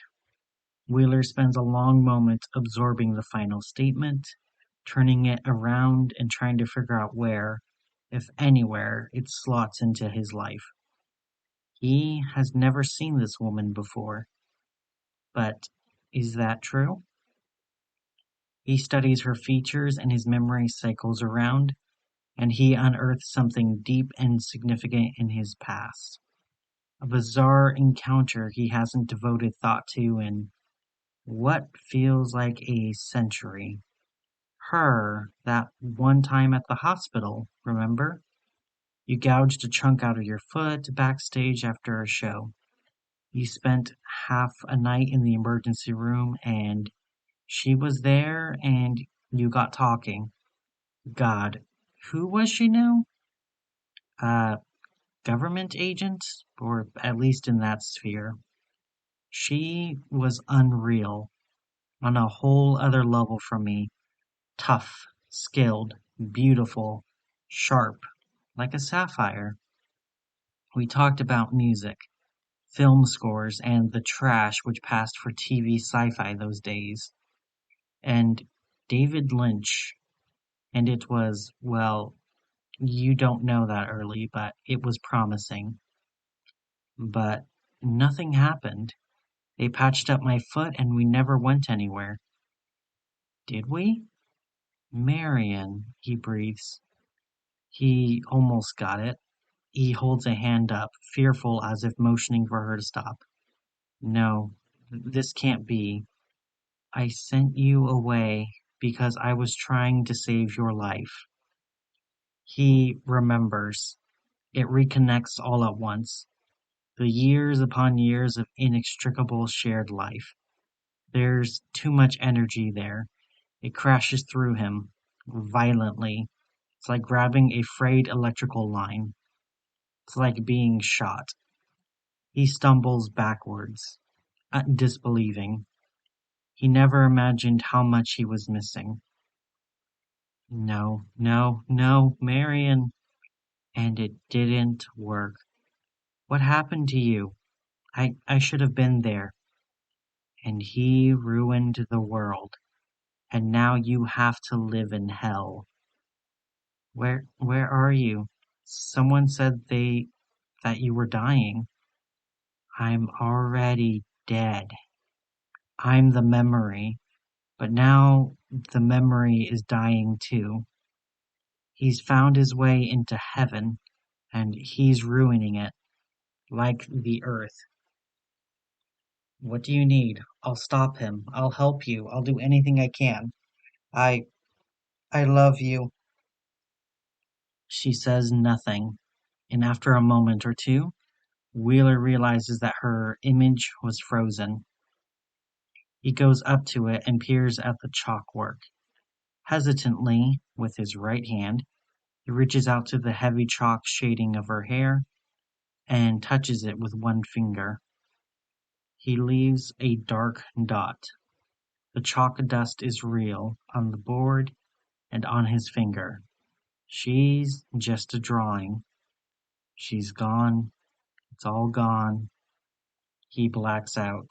Wheeler spends a long moment absorbing the final statement, turning it around and trying to figure out where, if anywhere, it slots into his life. He has never seen this woman before. But is that true? He studies her features and his memory cycles around, and he unearths something deep and significant in his past. A bizarre encounter he hasn't devoted thought to in what feels like a century. Her, that one time at the hospital, remember? You gouged a chunk out of your foot backstage after a show. You spent half a night in the emergency room and she was there and you got talking. God, who was she now? Government agent, or at least in that sphere. She was unreal, on a whole other level from me. Tough, skilled, beautiful, sharp, like a sapphire. We talked about music, film scores, and the trash which passed for TV sci-fi those days. And David Lynch. And it was, well, you don't know that early, but it was promising. But nothing happened. They patched up my foot and we never went anywhere. Did we? Marion, he breathes. He almost got it. He holds a hand up, fearful as if motioning for her to stop. No, this can't be. I sent you away because I was trying to save your life. He remembers. It reconnects all at once. The years upon years of inextricable shared life. There's too much energy there. It crashes through him, violently. It's like grabbing a frayed electrical line. It's like being shot. He stumbles backwards, disbelieving. He never imagined how much he was missing. No, no, no, Marion. And it didn't work. What happened to you? I should have been there. And he ruined the world. And now you have to live in hell. Where are you? Someone said that you were dying. I'm already dead. I'm the memory. But now the memory is dying too. He's found his way into heaven, and he's ruining it, like the earth. What do you need? I'll stop him. I'll help you. I'll do anything I can. I I love you. She says nothing, and after a moment or two, Wheeler realizes that her image was frozen. He goes up to it and peers at the chalkwork. Hesitantly, with his right hand, he reaches out to the heavy chalk shading of her hair and touches it with one finger. He leaves a dark dot. The chalk dust is real on the board and on his finger. She's just a drawing. She's gone. It's all gone. He blacks out.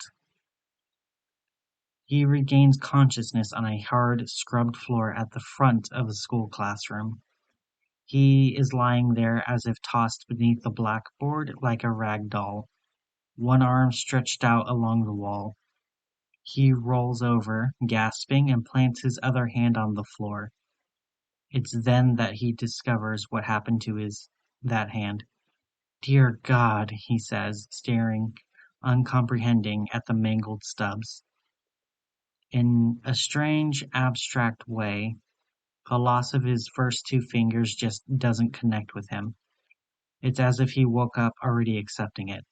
He regains consciousness on a hard, scrubbed floor at the front of a school classroom. He is lying there as if tossed beneath the blackboard like a rag doll, one arm stretched out along the wall. He rolls over, gasping, and plants his other hand on the floor. It's then that he discovers what happened to that hand. Dear God, he says, staring, uncomprehending at the mangled stubs. In a strange, abstract way, the loss of his first two fingers just doesn't connect with him. It's as if he woke up already accepting it.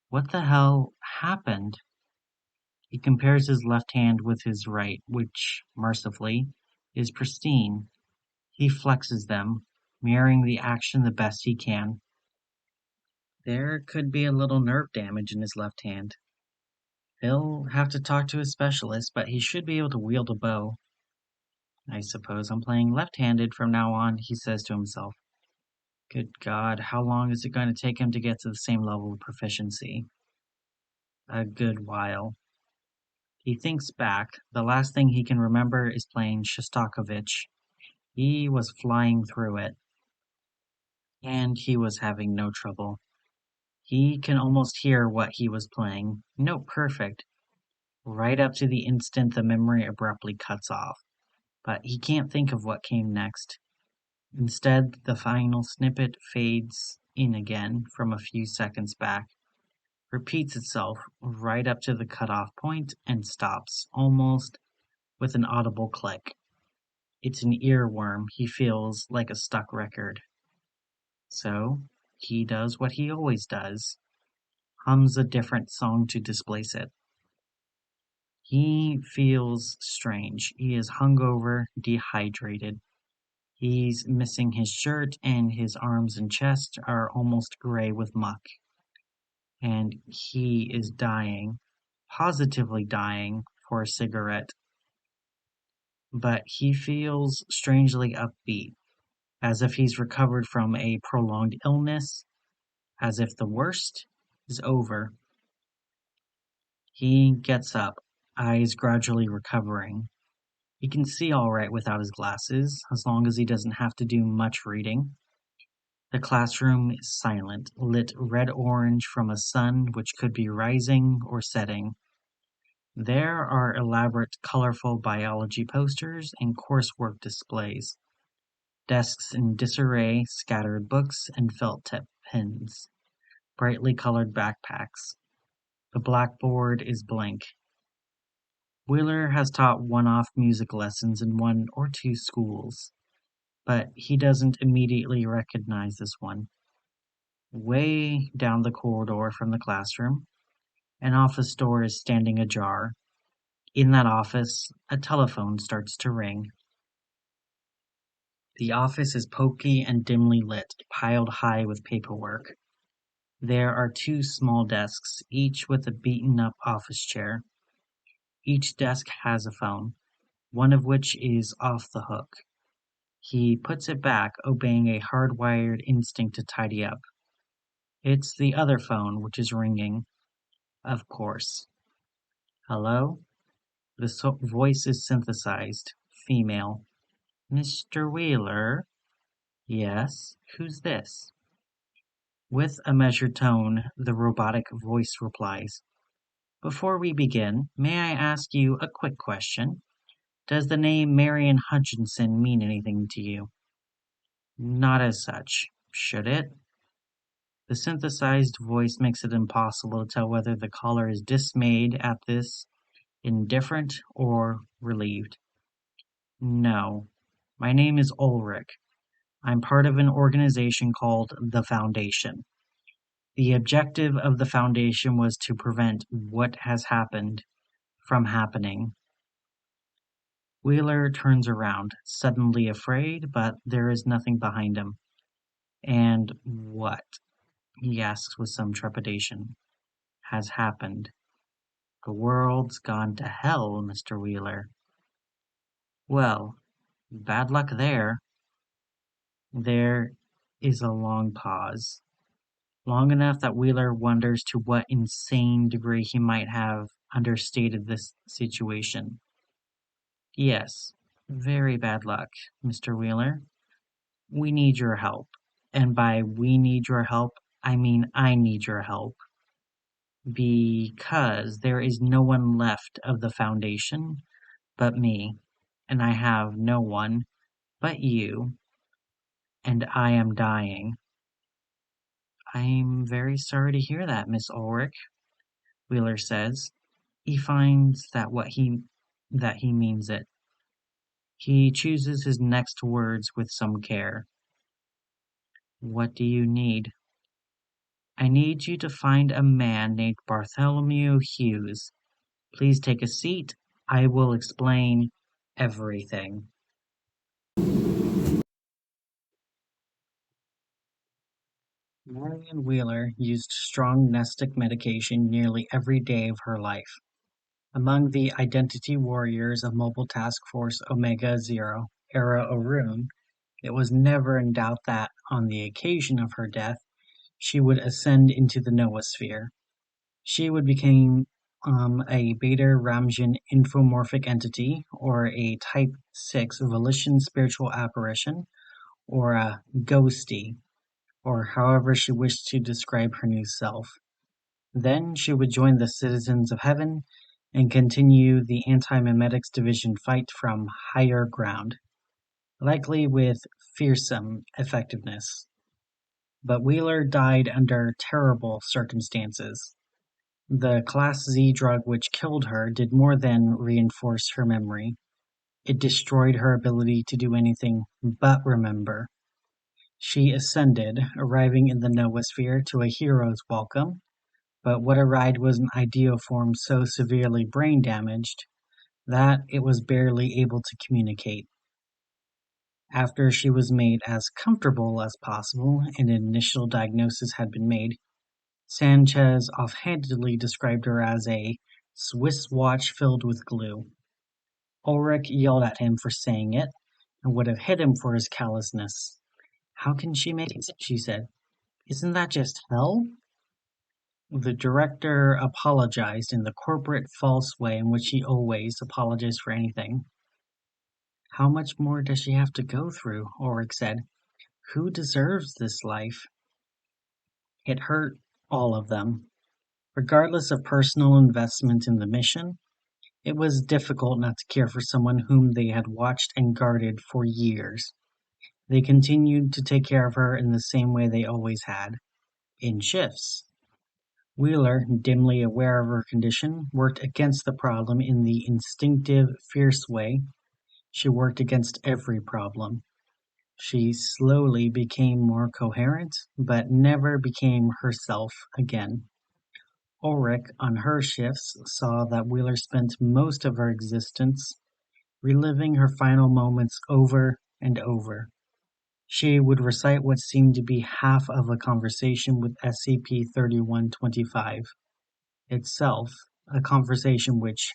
What the hell happened? He compares his left hand with his right, which, mercifully, is pristine. He flexes them, mirroring the action the best he can. There could be a little nerve damage in his left hand. He'll have to talk to a specialist, but he should be able to wield a bow. I suppose I'm playing left-handed from now on, he says to himself. Good God, how long is it going to take him to get to the same level of proficiency? A good while. He thinks back. The last thing he can remember is playing Shostakovich. He was flying through it. And he was having no trouble. He can almost hear what he was playing. Note perfect. Right up to the instant the memory abruptly cuts off. But he can't think of what came next. Instead, the final snippet fades in again from a few seconds back, repeats itself right up to the cutoff point, and stops, almost with an audible click. It's an earworm. He feels like a stuck record. So, he does what he always does. Hums a different song to displace it. He feels strange. He is hungover, dehydrated. He's missing his shirt, and his arms and chest are almost gray with muck. And he is dying, positively dying, for a cigarette. But he feels strangely upbeat, as if he's recovered from a prolonged illness, as if the worst is over. He gets up, eyes gradually recovering. He can see all right without his glasses, as long as he doesn't have to do much reading. The classroom is silent, lit red-orange from a sun which could be rising or setting. There are elaborate, colorful biology posters and coursework displays. Desks in disarray, scattered books and felt-tip pens. Brightly colored backpacks. The blackboard is blank. Wheeler has taught one-off music lessons in one or two schools, but he doesn't immediately recognize this one. Way down the corridor from the classroom, an office door is standing ajar. In that office, a telephone starts to ring. The office is poky and dimly lit, piled high with paperwork. There are two small desks, each with a beaten-up office chair. Each desk has a phone, one of which is off the hook. He puts it back, obeying a hardwired instinct to tidy up. It's the other phone which is ringing. Of course. Hello? The voice is synthesized. Female. Mr. Wheeler? Yes, who's this? With a measured tone, the robotic voice replies, Before we begin, may I ask you a quick question? Does the name Marion Hutchinson mean anything to you? Not as such. Should it? The synthesized voice makes it impossible to tell whether the caller is dismayed at this, indifferent, or relieved. No. My name is Ulrich. I'm part of an organization called the Foundation. The objective of the Foundation was to prevent what has happened from happening. Wheeler turns around, suddenly afraid, but there is nothing behind him. And what? He asks with some trepidation. Has happened. The world's gone to hell, Mr. Wheeler. Well, bad luck there. There is a long pause. Long enough that Wheeler wonders to what insane degree he might have understated this situation. Yes, very bad luck, Mr. Wheeler. We need your help. And by we need your help, I mean I need your help. Because there is no one left of the Foundation but me, and I have no one but you, and I am dying. I'm very sorry to hear that, Miss Ulrich, Wheeler says. He finds that he means it. He chooses his next words with some care. What do you need? I need you to find a man named Bartholomew Hughes. Please take a seat. I will explain everything. Marion Wheeler used strong Nestic medication nearly every day of her life. Among the identity warriors of Mobile Task Force Omega-0, Ara Orun, it was never in doubt that, on the occasion of her death, she would ascend into the noosphere. She would become a Beta-Ramjan infomorphic entity, or a Type 6 volition spiritual apparition, or a ghostie, or however she wished to describe her new self. Then she would join the citizens of heaven and continue the Antimemetics Division fight from higher ground, likely with fearsome effectiveness. But Wheeler died under terrible circumstances. The Class Z drug which killed her did more than reinforce her memory. It destroyed her ability to do anything but remember. She ascended, arriving in the noosphere to a hero's welcome, but what arrived was an ideoform so severely brain damaged that it was barely able to communicate. After she was made as comfortable as possible and an initial diagnosis had been made, Sanchez offhandedly described her as a Swiss watch filled with glue. Ulrich yelled at him for saying it, and would have hit him for his callousness. How can she make it? She said. Isn't that just hell? The director apologized in the corporate false way in which he always apologized for anything. How much more does she have to go through? Ulrich said. Who deserves this life? It hurt all of them. Regardless of personal investment in the mission, it was difficult not to care for someone whom they had watched and guarded for years. They continued to take care of her in the same way they always had, in shifts. Wheeler, dimly aware of her condition, worked against the problem in the instinctive, fierce way she worked against every problem. She slowly became more coherent, but never became herself again. Ulrich, on her shifts, saw that Wheeler spent most of her existence reliving her final moments over and over. She would recite what seemed to be half of a conversation with SCP-3111 itself, a conversation which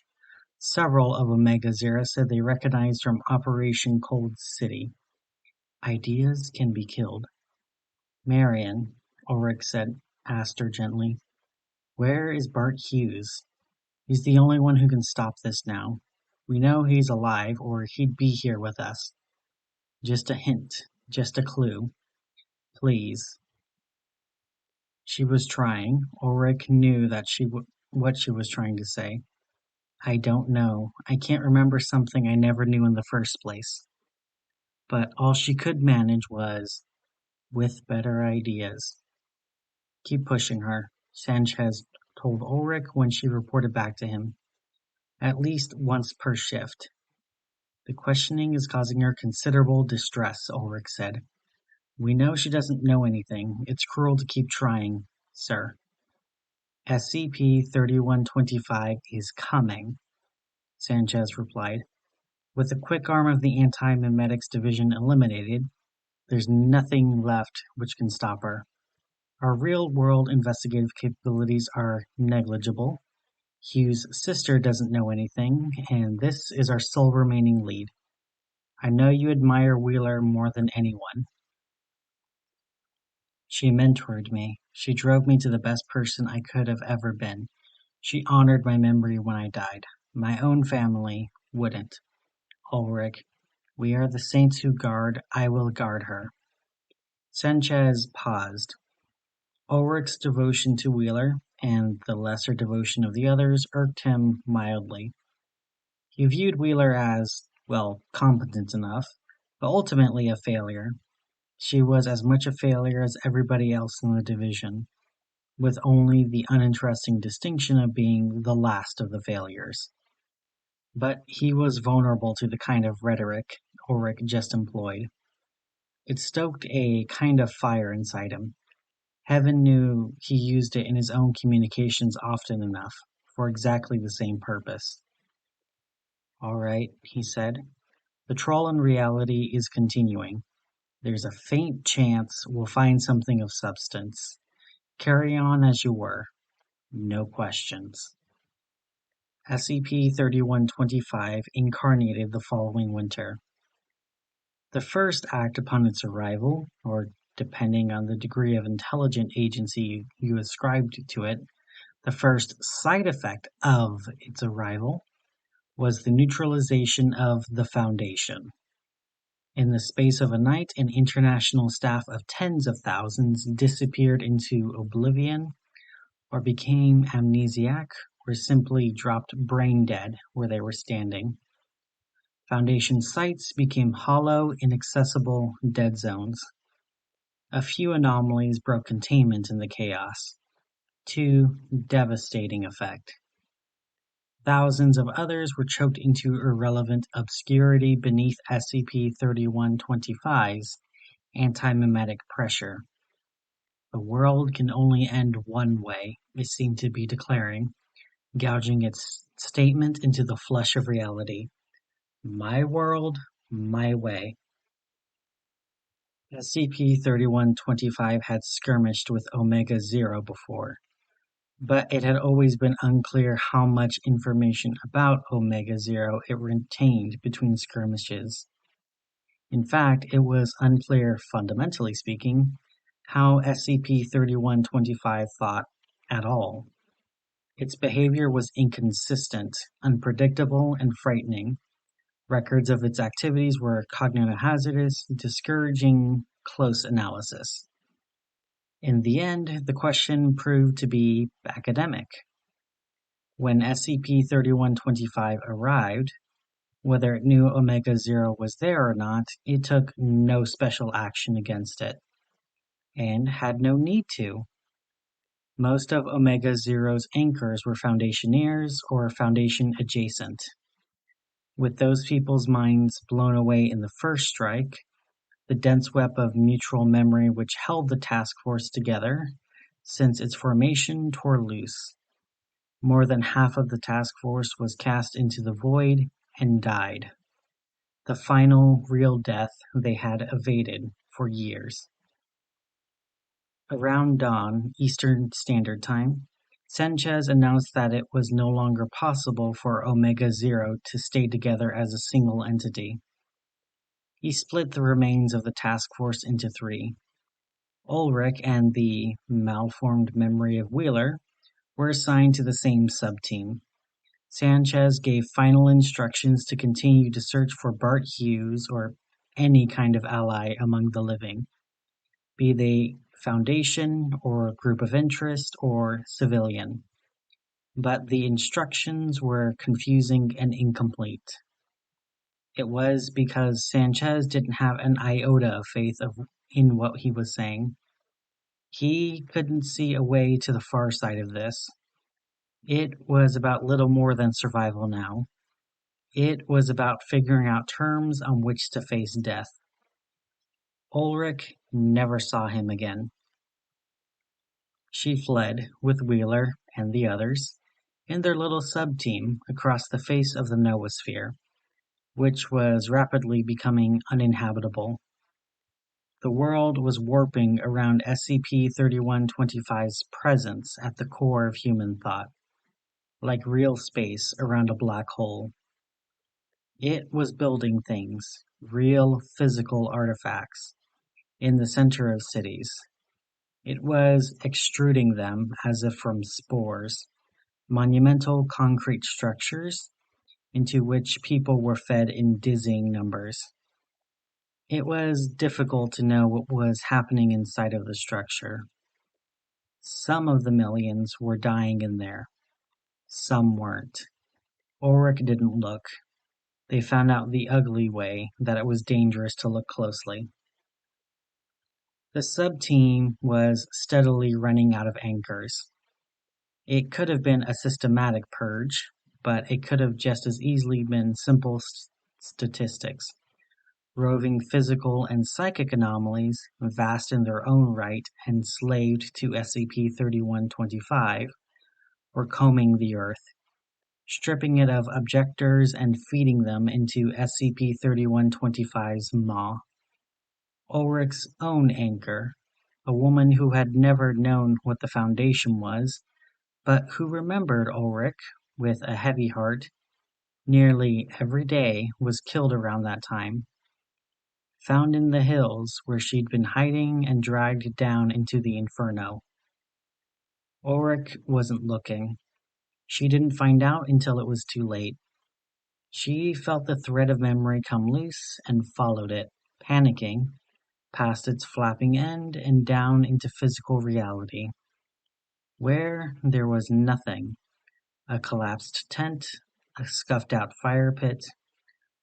several of Omega-0 said they recognized from Operation Cold City. Ideas can be killed. Marion, Ulrich said, asked her gently. Where is Bart Hughes? He's the only one who can stop this now. We know he's alive, or he'd be here with us. Just a hint, just a clue. Please. She was trying. Ulrich knew that what she was trying to say. I don't know. I can't remember something I never knew in the first place. But all she could manage was, with better ideas. Keep pushing her, Sanchez told Ulrich when she reported back to him. At least once per shift. The questioning is causing her considerable distress, Ulrich said. We know she doesn't know anything. It's cruel to keep trying, sir. SCP-3125 is coming, Sanchez replied. With the quick arm of the Antimemetics Division eliminated, there's nothing left which can stop her. Our real-world investigative capabilities are negligible. Hugh's sister doesn't know anything, and this is our sole remaining lead. I know you admire Wheeler more than anyone. She mentored me. She drove me to the best person I could have ever been. She honored my memory when I died. My own family wouldn't. Ulrich, we are the saints who guard. I will guard her. Sanchez paused. Ulrich's devotion to Wheeler, and the lesser devotion of the others, irked him mildly. He viewed Wheeler as, well, competent enough, but ultimately a failure. She was as much a failure as everybody else in the division, with only the uninteresting distinction of being the last of the failures. But he was vulnerable to the kind of rhetoric Ulrich just employed. It stoked a kind of fire inside him. Heaven knew he used it in his own communications often enough, for exactly the same purpose. All right, he said. The trawl in reality is continuing. There's a faint chance we'll find something of substance. Carry on as you were. No questions. SCP-3125 incarnated the following winter. The first act upon its arrival, or depending on the degree of intelligent agency you ascribed to it, the first side effect of its arrival was the neutralization of the Foundation. In the space of a night, an international staff of tens of thousands disappeared into oblivion, or became amnesiac, or simply dropped brain dead where they were standing. Foundation sites became hollow, inaccessible dead zones. A few anomalies broke containment in the chaos, to devastating effect. Thousands of others were choked into irrelevant obscurity beneath SCP-3125's antimemetic pressure. The world can only end one way, it seemed to be declaring, gouging its statement into the flesh of reality. My world, my way. SCP-3125 had skirmished with Omega-0 before, but it had always been unclear how much information about Omega-0 it retained between skirmishes. In fact, it was unclear, fundamentally speaking, how SCP-3125 thought at all. Its behavior was inconsistent, unpredictable, and frightening. Records of its activities were cognitive-hazardous, discouraging close analysis. In the end, the question proved to be academic. When SCP-3125 arrived, whether it knew Omega-0 was there or not, it took no special action against it, and had no need to. Most of Omega-0's anchors were Foundationeers or Foundation adjacent. With those people's minds blown away in the first strike, the dense web of mutual memory which held the task force together since its formation tore loose. More than half of the task force was cast into the void and died. The final, real death they had evaded for years. Around dawn, Eastern Standard Time, Sanchez announced that it was no longer possible for Omega-0 to stay together as a single entity. He split the remains of the task force into three. Ulrich and the malformed memory of Wheeler were assigned to the same subteam. Sanchez gave final instructions to continue to search for Bart Hughes or any kind of ally among the living, be they Foundation or group of interest or civilian. But the instructions were confusing and incomplete. It was because Sanchez didn't have an iota of faith in what he was saying. He couldn't see a way to the far side of this. It was about little more than survival now. It was about figuring out terms on which to face death. Ulrich never saw him again. She fled with Wheeler and the others in their little sub-team across the face of the noosphere, which was rapidly becoming uninhabitable. The world was warping around SCP-3125's presence at the core of human thought, like real space around a black hole. It was building things, real physical artifacts, in the center of cities. It was extruding them as if from spores, monumental concrete structures into which people were fed in dizzying numbers. It was difficult to know what was happening inside of the structure. Some of the millions were dying in there. Some weren't. Ulrich didn't look. They found out the ugly way that it was dangerous to look closely. The sub-team was steadily running out of anchors. It could have been a systematic purge, but it could have just as easily been simple statistics. Roving physical and psychic anomalies, vast in their own right, enslaved to SCP-3125, were combing the Earth, stripping it of objectors and feeding them into SCP-3125's maw. Ulrich's own anchor, a woman who had never known what the Foundation was, but who remembered Ulrich with a heavy heart, nearly every day was killed around that time. Found in the hills where she'd been hiding and dragged down into the inferno. Ulrich wasn't looking. She didn't find out until it was too late. She felt the thread of memory come loose and followed it, panicking, past its flapping end and down into physical reality, where there was nothing. A collapsed tent, a scuffed out fire pit,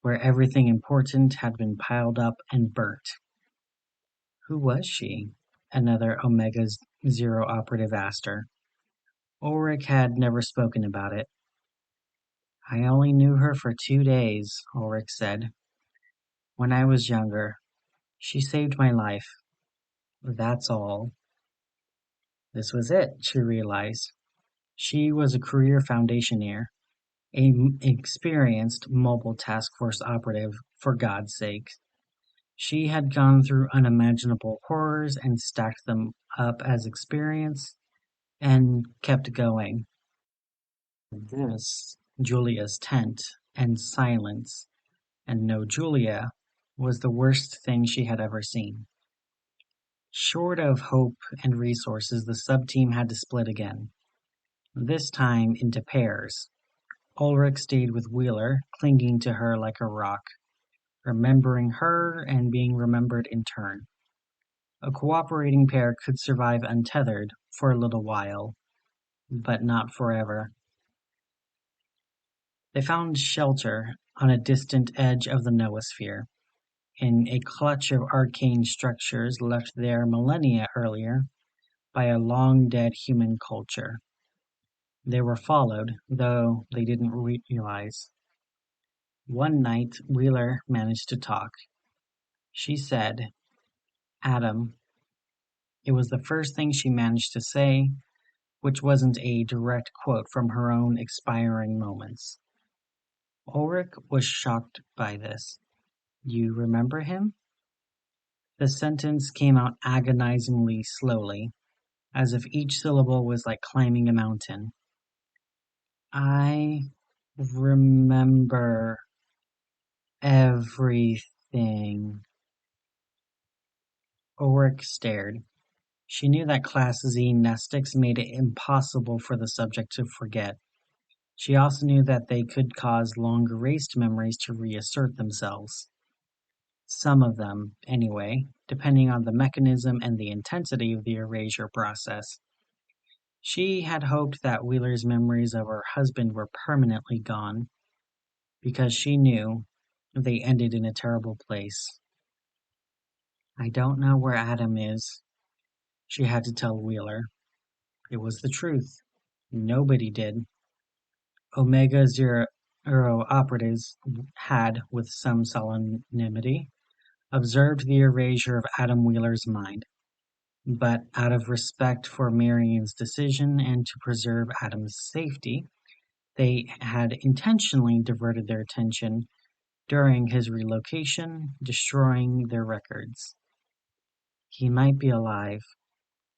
where everything important had been piled up and burnt. Who was she? Another Omega Zero operative asked her. Ulrich had never spoken about it. I only knew her for 2 days, Ulrich said. When I was younger, she saved my life. That's all. This was it, she realized. She was a career Foundationeer, an experienced mobile task force operative, for God's sake. She had gone through unimaginable horrors and stacked them up as experience, and kept going. This, Julia's tent, and silence, and no Julia, was the worst thing she had ever seen. Short of hope and resources, the sub-team had to split again. This time into pairs. Ulrich stayed with Wheeler, clinging to her like a rock, remembering her and being remembered in turn. A cooperating pair could survive untethered for a little while, but not forever. They found shelter on a distant edge of the noosphere, in a clutch of arcane structures left there millennia earlier by a long-dead human culture. They were followed, though they didn't realize. One night, Wheeler managed to talk. She said, Adam. It was the first thing she managed to say, which wasn't a direct quote from her own expiring moments. Ulrich was shocked by this. You remember him? The sentence came out agonizingly slowly, as if each syllable was like climbing a mountain. I remember everything. Ulrich stared. She knew that Class Z mnestics made it impossible for the subject to forget. She also knew that they could cause long-erased memories to reassert themselves. Some of them, anyway, depending on the mechanism and the intensity of the erasure process. She had hoped that Wheeler's memories of her husband were permanently gone, because she knew they ended in a terrible place. "I don't know where Adam is," she had to tell Wheeler. It was the truth. Nobody did. Omega Zero operatives had, with some solemnity, observed the erasure of Adam Wheeler's mind, but out of respect for Marion's decision and to preserve Adam's safety, they had intentionally diverted their attention during his relocation, destroying their records. He might be alive.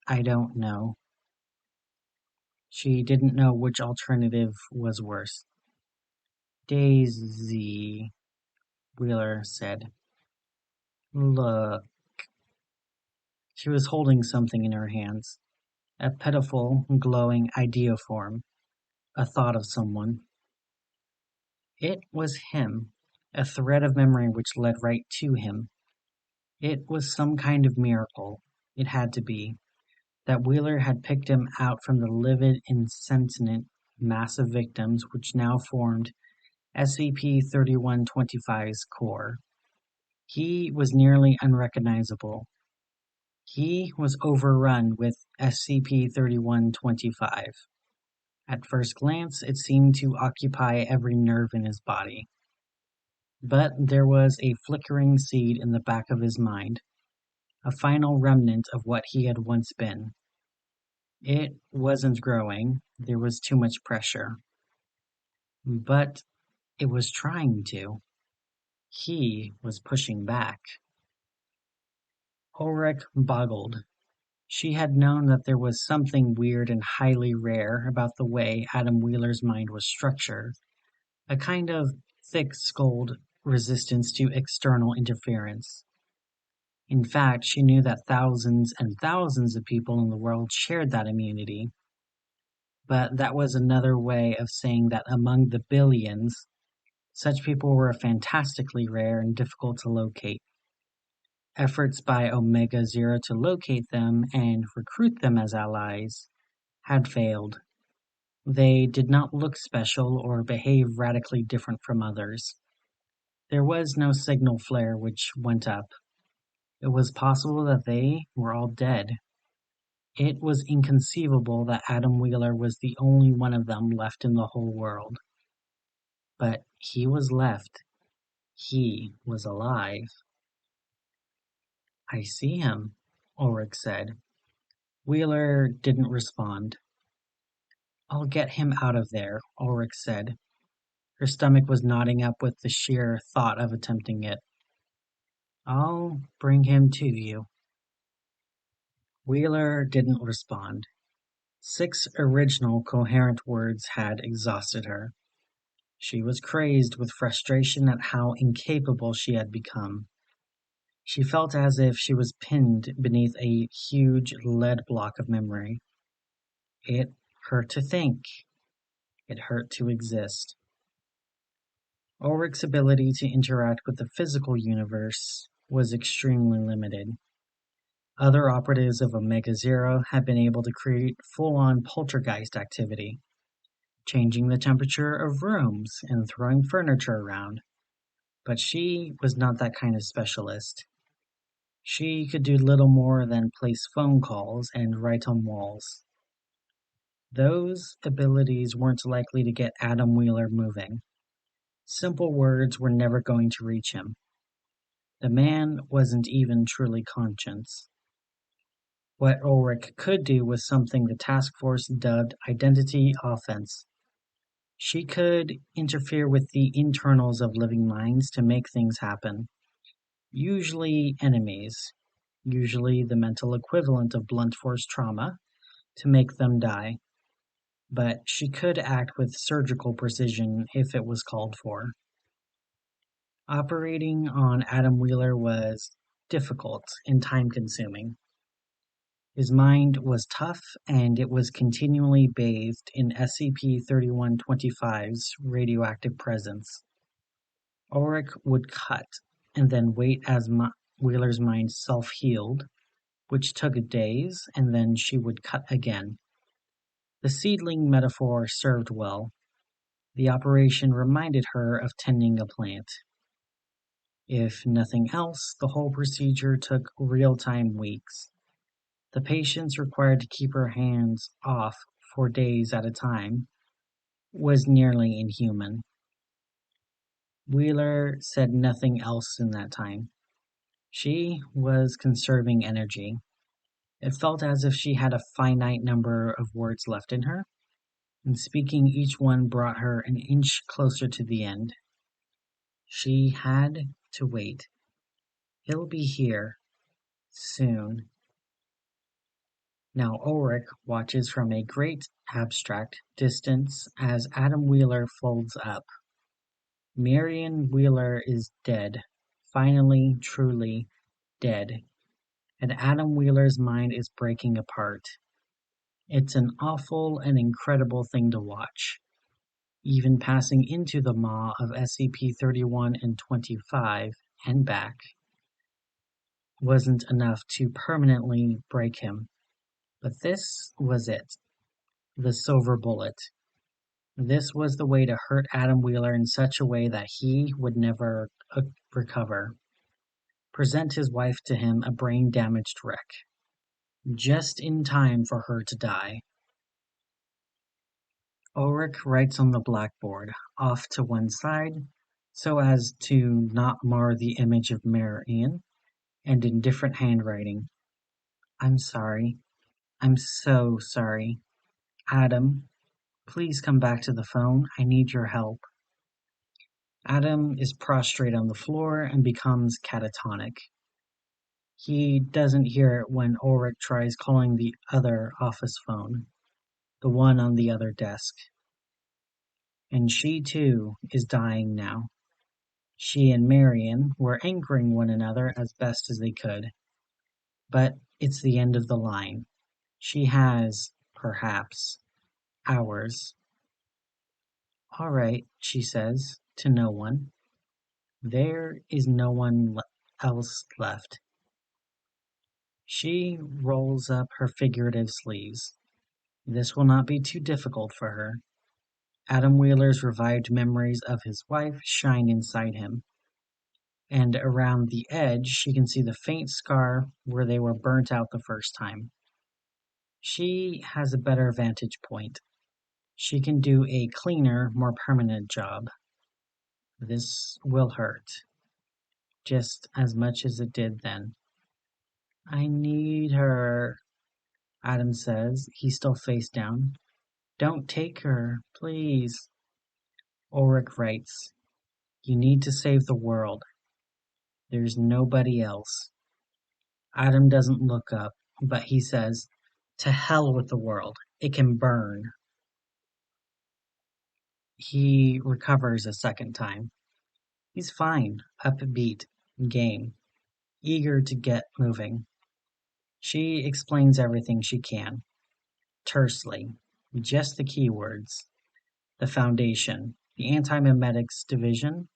I don't know. She didn't know which alternative was worse. "Daisy," Wheeler said. "Look." She was holding something in her hands. A pitiful, glowing ideoform. A thought of someone. It was him. A thread of memory which led right to him. It was some kind of miracle. It had to be. That Wheeler had picked him out from the livid, insentient mass of victims which now formed SCP-3125's core. He was nearly unrecognizable. He was overrun with SCP-3125. At first glance, it seemed to occupy every nerve in his body. But there was a flickering seed in the back of his mind, a final remnant of what he had once been. It wasn't growing, there was too much pressure. But it was trying to. He was pushing back. Ulrich boggled. She had known that there was something weird and highly rare about the way Adam Wheeler's mind was structured, a kind of thick-skulled resistance to external interference. In fact, she knew that thousands and thousands of people in the world shared that immunity. But that was another way of saying that among the billions, such people were fantastically rare and difficult to locate. Efforts by Omega Zero to locate them and recruit them as allies had failed. They did not look special or behave radically different from others. There was no signal flare which went up. It was possible that they were all dead. It was inconceivable that Adam Wheeler was the only one of them left in the whole world. But he was left. He was alive. "I see him," Ulrich said. Wheeler didn't respond. "I'll get him out of there," Ulrich said. Her stomach was knotting up with the sheer thought of attempting it. "I'll bring him to you." Wheeler didn't respond. 6 original coherent words had exhausted her. She was crazed with frustration at how incapable she had become. She felt as if she was pinned beneath a huge lead block of memory. It hurt to think. It hurt to exist. Ulrich's ability to interact with the physical universe was extremely limited. Other operatives of Omega Zero had been able to create full-on poltergeist activity, changing the temperature of rooms and throwing furniture around. But she was not that kind of specialist. She could do little more than place phone calls and write on walls. Those abilities weren't likely to get Adam Wheeler moving. Simple words were never going to reach him. The man wasn't even truly conscious. What Ulrich could do was something the task force dubbed identity offense. She could interfere with the internals of living minds to make things happen. Usually enemies, usually the mental equivalent of blunt force trauma, to make them die. But she could act with surgical precision if it was called for. Operating on Adam Wheeler was difficult and time-consuming. His mind was tough, and it was continually bathed in SCP-3125's radioactive presence. Ulrich would cut, and then wait as Wheeler's mind self-healed, which took days, and then she would cut again. The seedling metaphor served well. The operation reminded her of tending a plant. If nothing else, the whole procedure took real-time weeks. The patients required to keep her hands off for days at a time was nearly inhuman. Wheeler said nothing else in that time. She was conserving energy. It felt as if she had a finite number of words left in her, and speaking each one brought her an inch closer to the end. She had to wait. He'll be here soon. Now Ulrich watches from a great abstract distance as Adam Wheeler folds up. Marion Wheeler is dead, finally, truly dead, and Adam Wheeler's mind is breaking apart. It's an awful and incredible thing to watch. Even passing into the maw of SCP-31 and 25 and back wasn't enough to permanently break him. But this was it. The silver bullet. This was the way to hurt Adam Wheeler in such a way that he would never recover. Present his wife to him a brain-damaged wreck. Just in time for her to die. Ulrich writes on the blackboard, off to one side, so as to not mar the image of Marion, and in different handwriting. I'm sorry. I'm so sorry. Adam, please come back to the phone. I need your help. Adam is prostrate on the floor and becomes catatonic. He doesn't hear it when Ulrich tries calling the other office phone, the one on the other desk. And she too is dying now. She and Marion were anchoring one another as best as they could. But it's the end of the line. She has, perhaps, hours. All right, she says, to no one. There is no one else left. She rolls up her figurative sleeves. This will not be too difficult for her. Adam Wheeler's revived memories of his wife shine inside him. And around the edge she can see the faint scar where they were burnt out the first time. She has a better vantage point. She can do a cleaner, more permanent job. This will hurt. Just as much as it did then. I need her, Adam says. He's still face down. Don't take her, please. Ulrich writes, You need to save the world. There's nobody else. Adam doesn't look up, but he says, To hell with the world. It can burn. He recovers a second time. He's fine, upbeat, game, eager to get moving. She explains everything she can, tersely, just the keywords. The Foundation, the Antimemetics Division,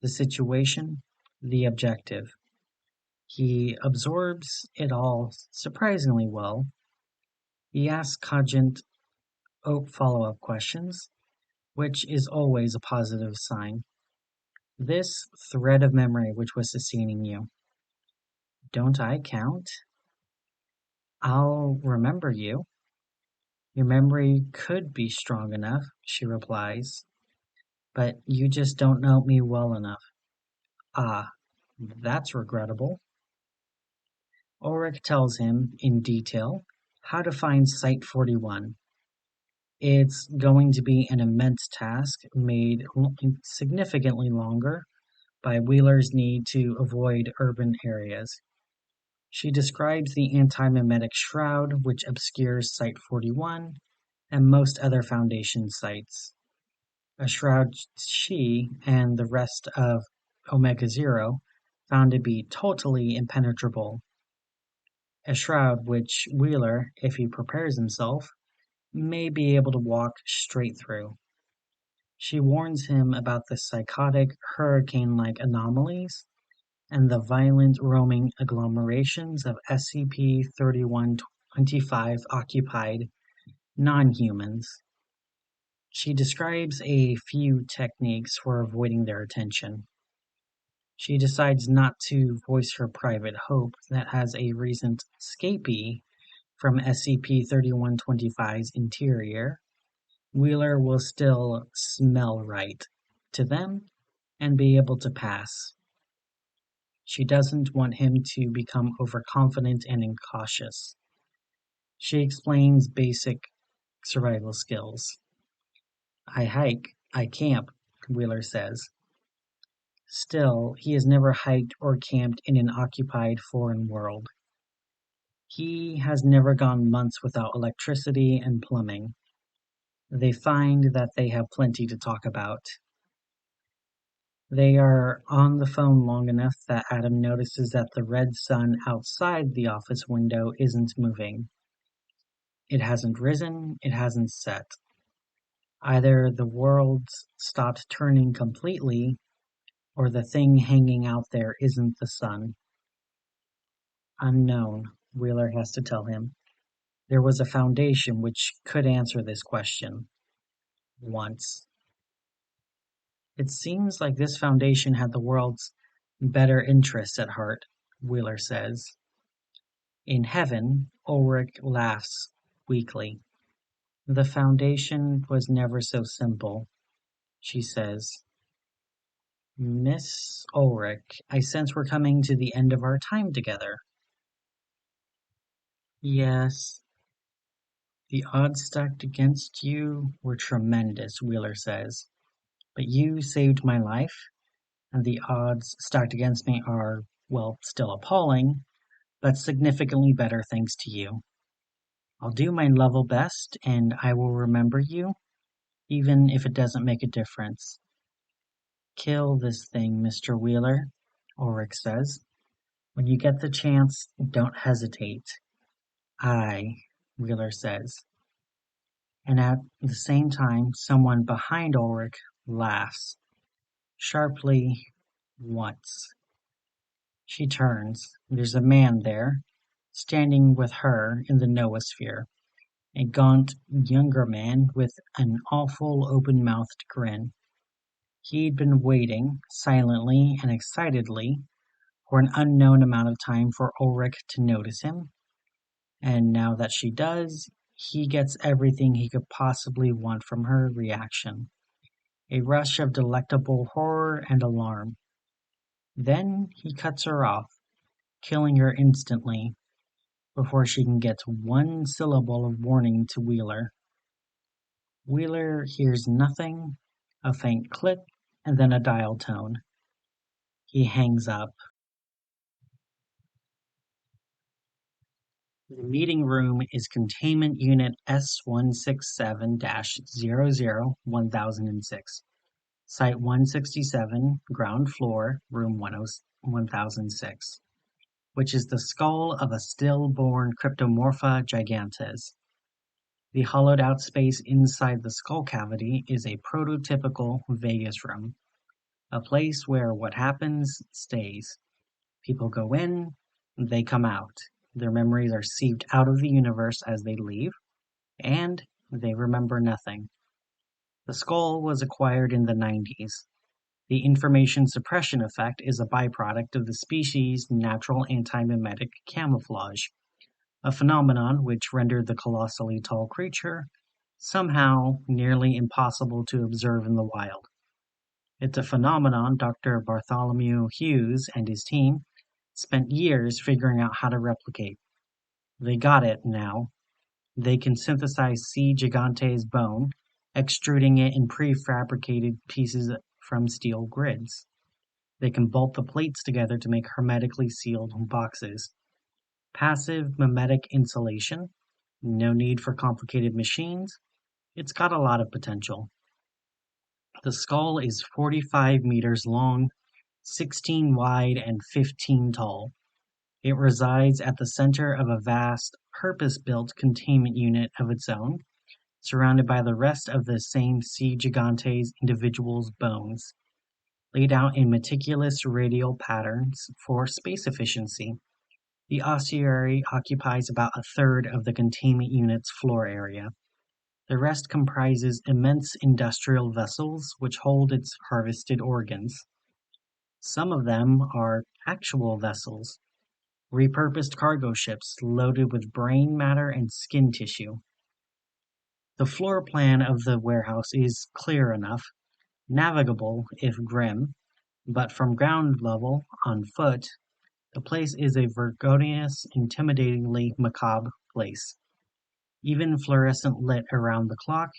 the situation, the objective. He absorbs it all surprisingly well. He asks cogent follow-up questions, which is always a positive sign. This thread of memory which was sustaining you. Don't I count? I'll remember you. Your memory could be strong enough, she replies, but you just don't know me well enough. Ah, that's regrettable. Ulrich tells him, in detail, how to find Site-41. It's going to be an immense task, made significantly longer by Wheeler's need to avoid urban areas. She describes the antimemetic shroud, which obscures Site-41 and most other Foundation sites. A shroud she and the rest of Omega Zero found to be totally impenetrable. a shroud which Wheeler, if he prepares himself, may be able to walk straight through. She warns him about the psychotic, hurricane-like anomalies and the violent roaming agglomerations of SCP-3111 occupied non-humans. She describes a few techniques for avoiding their attention. She decides not to voice her private hope that as a recent escapee from SCP-3125's interior, Wheeler will still smell right to them and be able to pass. She doesn't want him to become overconfident and incautious. She explains basic survival skills. I hike, I camp, Wheeler says. Still, he has never hiked or camped in an occupied foreign world. He has never gone months without electricity and plumbing. They find that they have plenty to talk about. They are on the phone long enough that Adam notices that the red sun outside the office window isn't moving. It hasn't risen, it hasn't set. Either the world's stopped turning completely, or the thing hanging out there isn't the sun. Unknown, Wheeler has to tell him. There was a foundation which could answer this question. Once. It seems like this foundation had the world's better interests at heart, Wheeler says. In heaven, Ulrich laughs weakly. The Foundation was never so simple, she says. Miss Ulrich, I sense we're coming to the end of our time together. Yes. The odds stacked against you were tremendous, Wheeler says. But you saved my life, and the odds stacked against me are, well, still appalling, but significantly better thanks to you. I'll do my level best, and I will remember you, even if it doesn't make a difference. Kill this thing, Mr. Wheeler, Ulrich says. When you get the chance, don't hesitate. Aye, Wheeler says. And at the same time, someone behind Ulrich laughs. Sharply, once. She turns. There's a man there, standing with her in the noosphere. A gaunt, younger man with an awful open-mouthed grin. He'd been waiting, silently and excitedly, for an unknown amount of time for Ulrich to notice him. And now that she does, he gets everything he could possibly want from her reaction. A rush of delectable horror and alarm. Then he cuts her off, killing her instantly, before she can get one syllable of warning to Wheeler. Wheeler hears nothing, a faint click, and then a dial tone. He hangs up. The meeting room is Containment Unit S167-00-1006, Site 167, Ground Floor, Room 1006, which is the skull of a stillborn Cryptomorpha gigantes. The hollowed-out space inside the skull cavity is a prototypical Vegas room, a place where what happens stays. People go in, they come out. Their memories are sieved out of the universe as they leave, and they remember nothing. The skull was acquired in the 90s. The information suppression effect is a byproduct of the species' natural antimemetic camouflage, a phenomenon which rendered the colossally tall creature somehow nearly impossible to observe in the wild. It's a phenomenon Dr. Bartholomew Hughes and his team spent years figuring out how to replicate. They got it now. They can synthesize C. gigante's bone, extruding it in prefabricated pieces from steel grids. They can bolt the plates together to make hermetically sealed boxes. Passive memetic insulation, no need for complicated machines. It's got a lot of potential. The skull is 45 meters long, 16 wide, and 15 tall. It resides at the center of a vast, purpose-built containment unit of its own, surrounded by the rest of the same C. gigante's individual's bones, laid out in meticulous radial patterns for space efficiency. The ossuary occupies about a third of the containment unit's floor area. The rest comprises immense industrial vessels which hold its harvested organs. Some of them are actual vessels, repurposed cargo ships loaded with brain matter and skin tissue. The floor plan of the warehouse is clear enough, navigable if grim, but from ground level, on foot, the place is a vertiginous, intimidatingly macabre place. Even fluorescent lit around the clock,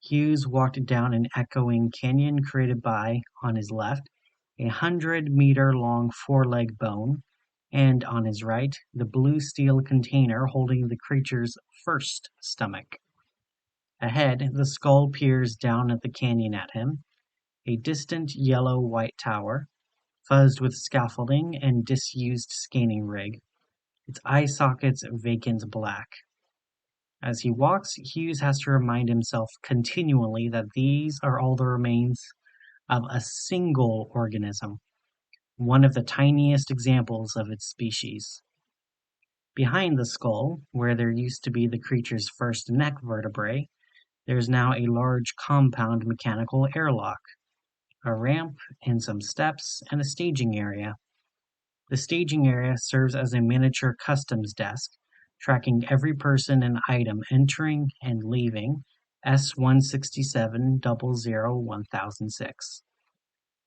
Hughes walked down an echoing canyon created by, on his left, a 100-meter-long four-leg bone, and on his right, the blue steel container holding the creature's first stomach. Ahead, the skull peers down at the canyon at him, a distant yellow-white tower, fuzzed with scaffolding and disused scanning rig, its eye sockets vacant black. As he walks, Hughes has to remind himself continually that these are all the remains of a single organism, one of the tiniest examples of its species. Behind the skull, where there used to be the creature's first neck vertebrae, there is now a large compound mechanical airlock, a ramp and some steps, and a staging area. The staging area serves as a miniature customs desk, tracking every person and item entering and leaving S167001006.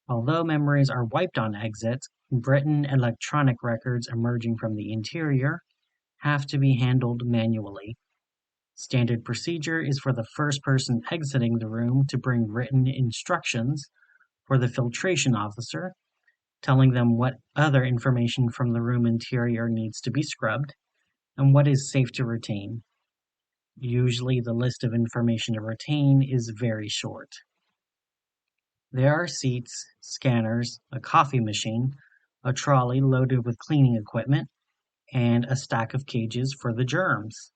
Although memories are wiped on exit, written electronic records emerging from the interior have to be handled manually. Standard procedure is for the first person exiting the room to bring written instructions for the filtration officer, telling them what other information from the room interior needs to be scrubbed, and what is safe to retain. Usually the list of information to retain is very short. There are seats, scanners, a coffee machine, a trolley loaded with cleaning equipment, and a stack of cages for the germs.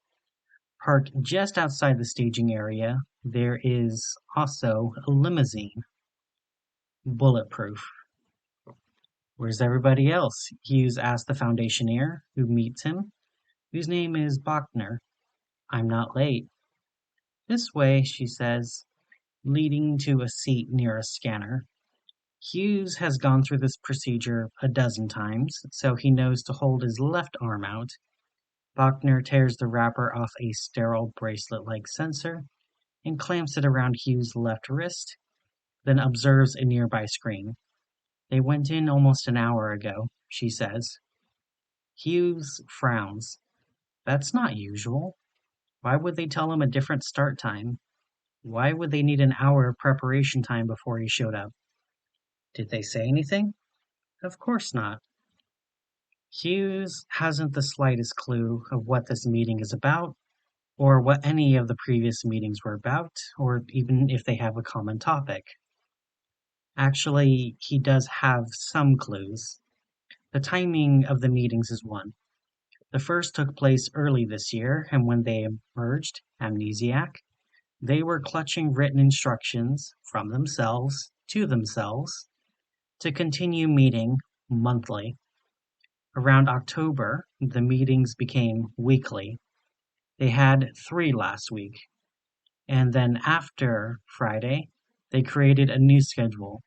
Parked just outside the staging area, there is also a limousine. Bulletproof. "Where's everybody else?" Hughes asks the Foundationeer, who meets him, whose name is Bachner. "I'm not late." "This way," she says, leading to a seat near a scanner. Hughes has gone through this procedure a dozen times, so he knows to hold his left arm out. Bachner tears the wrapper off a sterile bracelet-like sensor and clamps it around Hughes' left wrist, then observes a nearby screen. "They went in almost an hour ago," she says. Hughes frowns. That's not usual. Why would they tell him a different start time? Why would they need an hour of preparation time before he showed up? Did they say anything? Of course not. Hughes hasn't the slightest clue of what this meeting is about, or what any of the previous meetings were about, or even if they have a common topic. Actually, he does have some clues. The timing of the meetings is one. The first took place early this year, and when they emerged, amnesiac, they were clutching written instructions from themselves to continue meeting monthly. Around October, the meetings became weekly. They had 3 last week. And then after Friday, they created a new schedule.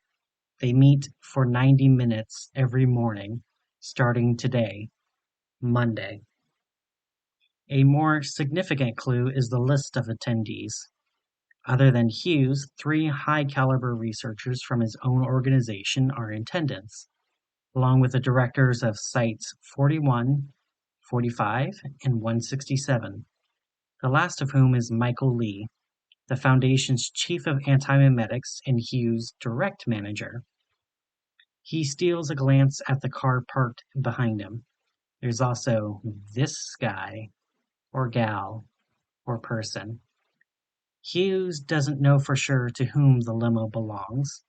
They meet for 90 minutes every morning, starting today, Monday. A more significant clue is the list of attendees. Other than Hughes, 3 high-caliber researchers from his own organization are in attendance, along with the directors of Sites 41, 45, and 167, the last of whom is Michael Lee, the Foundation's chief of antimemetics and Hughes' direct manager. He steals a glance at the car parked behind him. There's also this guy, or gal, or person. Hughes doesn't know for sure to whom the limo belongs.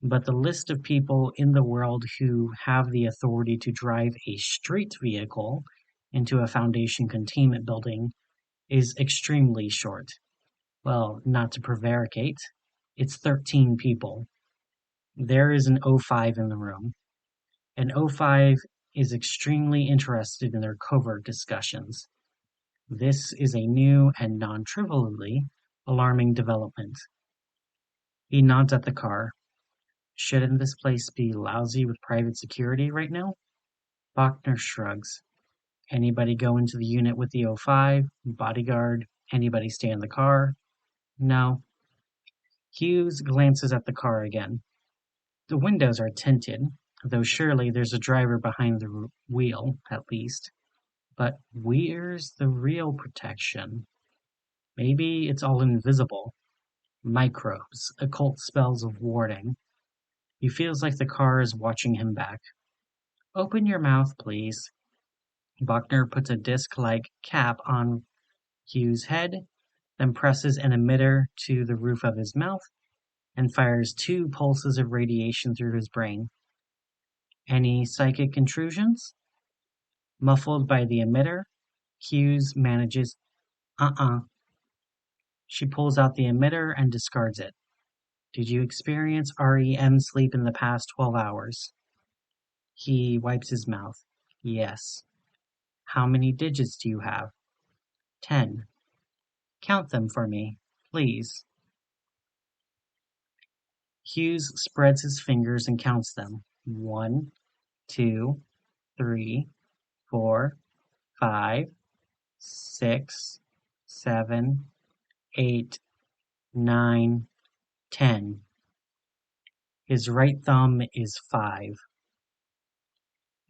but the list of people in the world who have the authority to drive a street vehicle into a Foundation containment building is extremely short. Well, not to prevaricate, it's 13 people. There is an O5 in the room. An O5 is extremely interested in their covert discussions. This is a new and non-trivially alarming development. He nods at the car. Shouldn't this place be lousy with private security right now? Bachner shrugs. Anybody go into the unit with the O5? Bodyguard? Anybody stay in the car? No. Hughes glances at the car again. The windows are tinted, though surely there's a driver behind the wheel, at least. But where's the real protection? Maybe it's all invisible. Microbes, occult spells of warding. He feels like the car is watching him back. Open your mouth, please. Bachner puts a disc-like cap on Hughes' head, then presses an emitter to the roof of his mouth and fires 2 pulses of radiation through his brain. Any psychic intrusions? Muffled by the emitter, Hughes manages, She pulls out the emitter and discards it. Did you experience REM sleep in the past 12 hours? He wipes his mouth. Yes. How many digits do you have? 10. Count them for me, please. Hughes spreads his fingers and counts them. 1, 2, 3, 4, 5, 6, 7, 8, 9, 10. His right thumb is 5.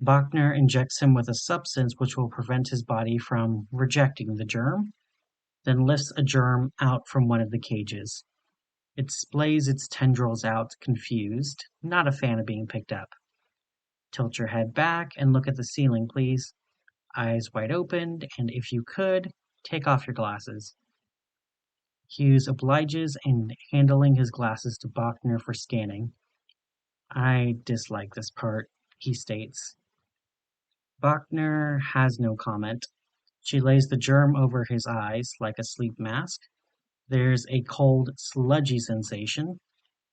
Bachner injects him with a substance which will prevent his body from rejecting the germ, then lifts a germ out from one of the cages. It splays its tendrils out, confused, not a fan of being picked up. Tilt your head back and look at the ceiling, please. Eyes wide open, and if you could, take off your glasses. Hughes obliges in handling his glasses to Bachner for scanning. I dislike this part, he states. Bachner has no comment. She lays the germ over his eyes like a sleep mask. There's a cold, sludgy sensation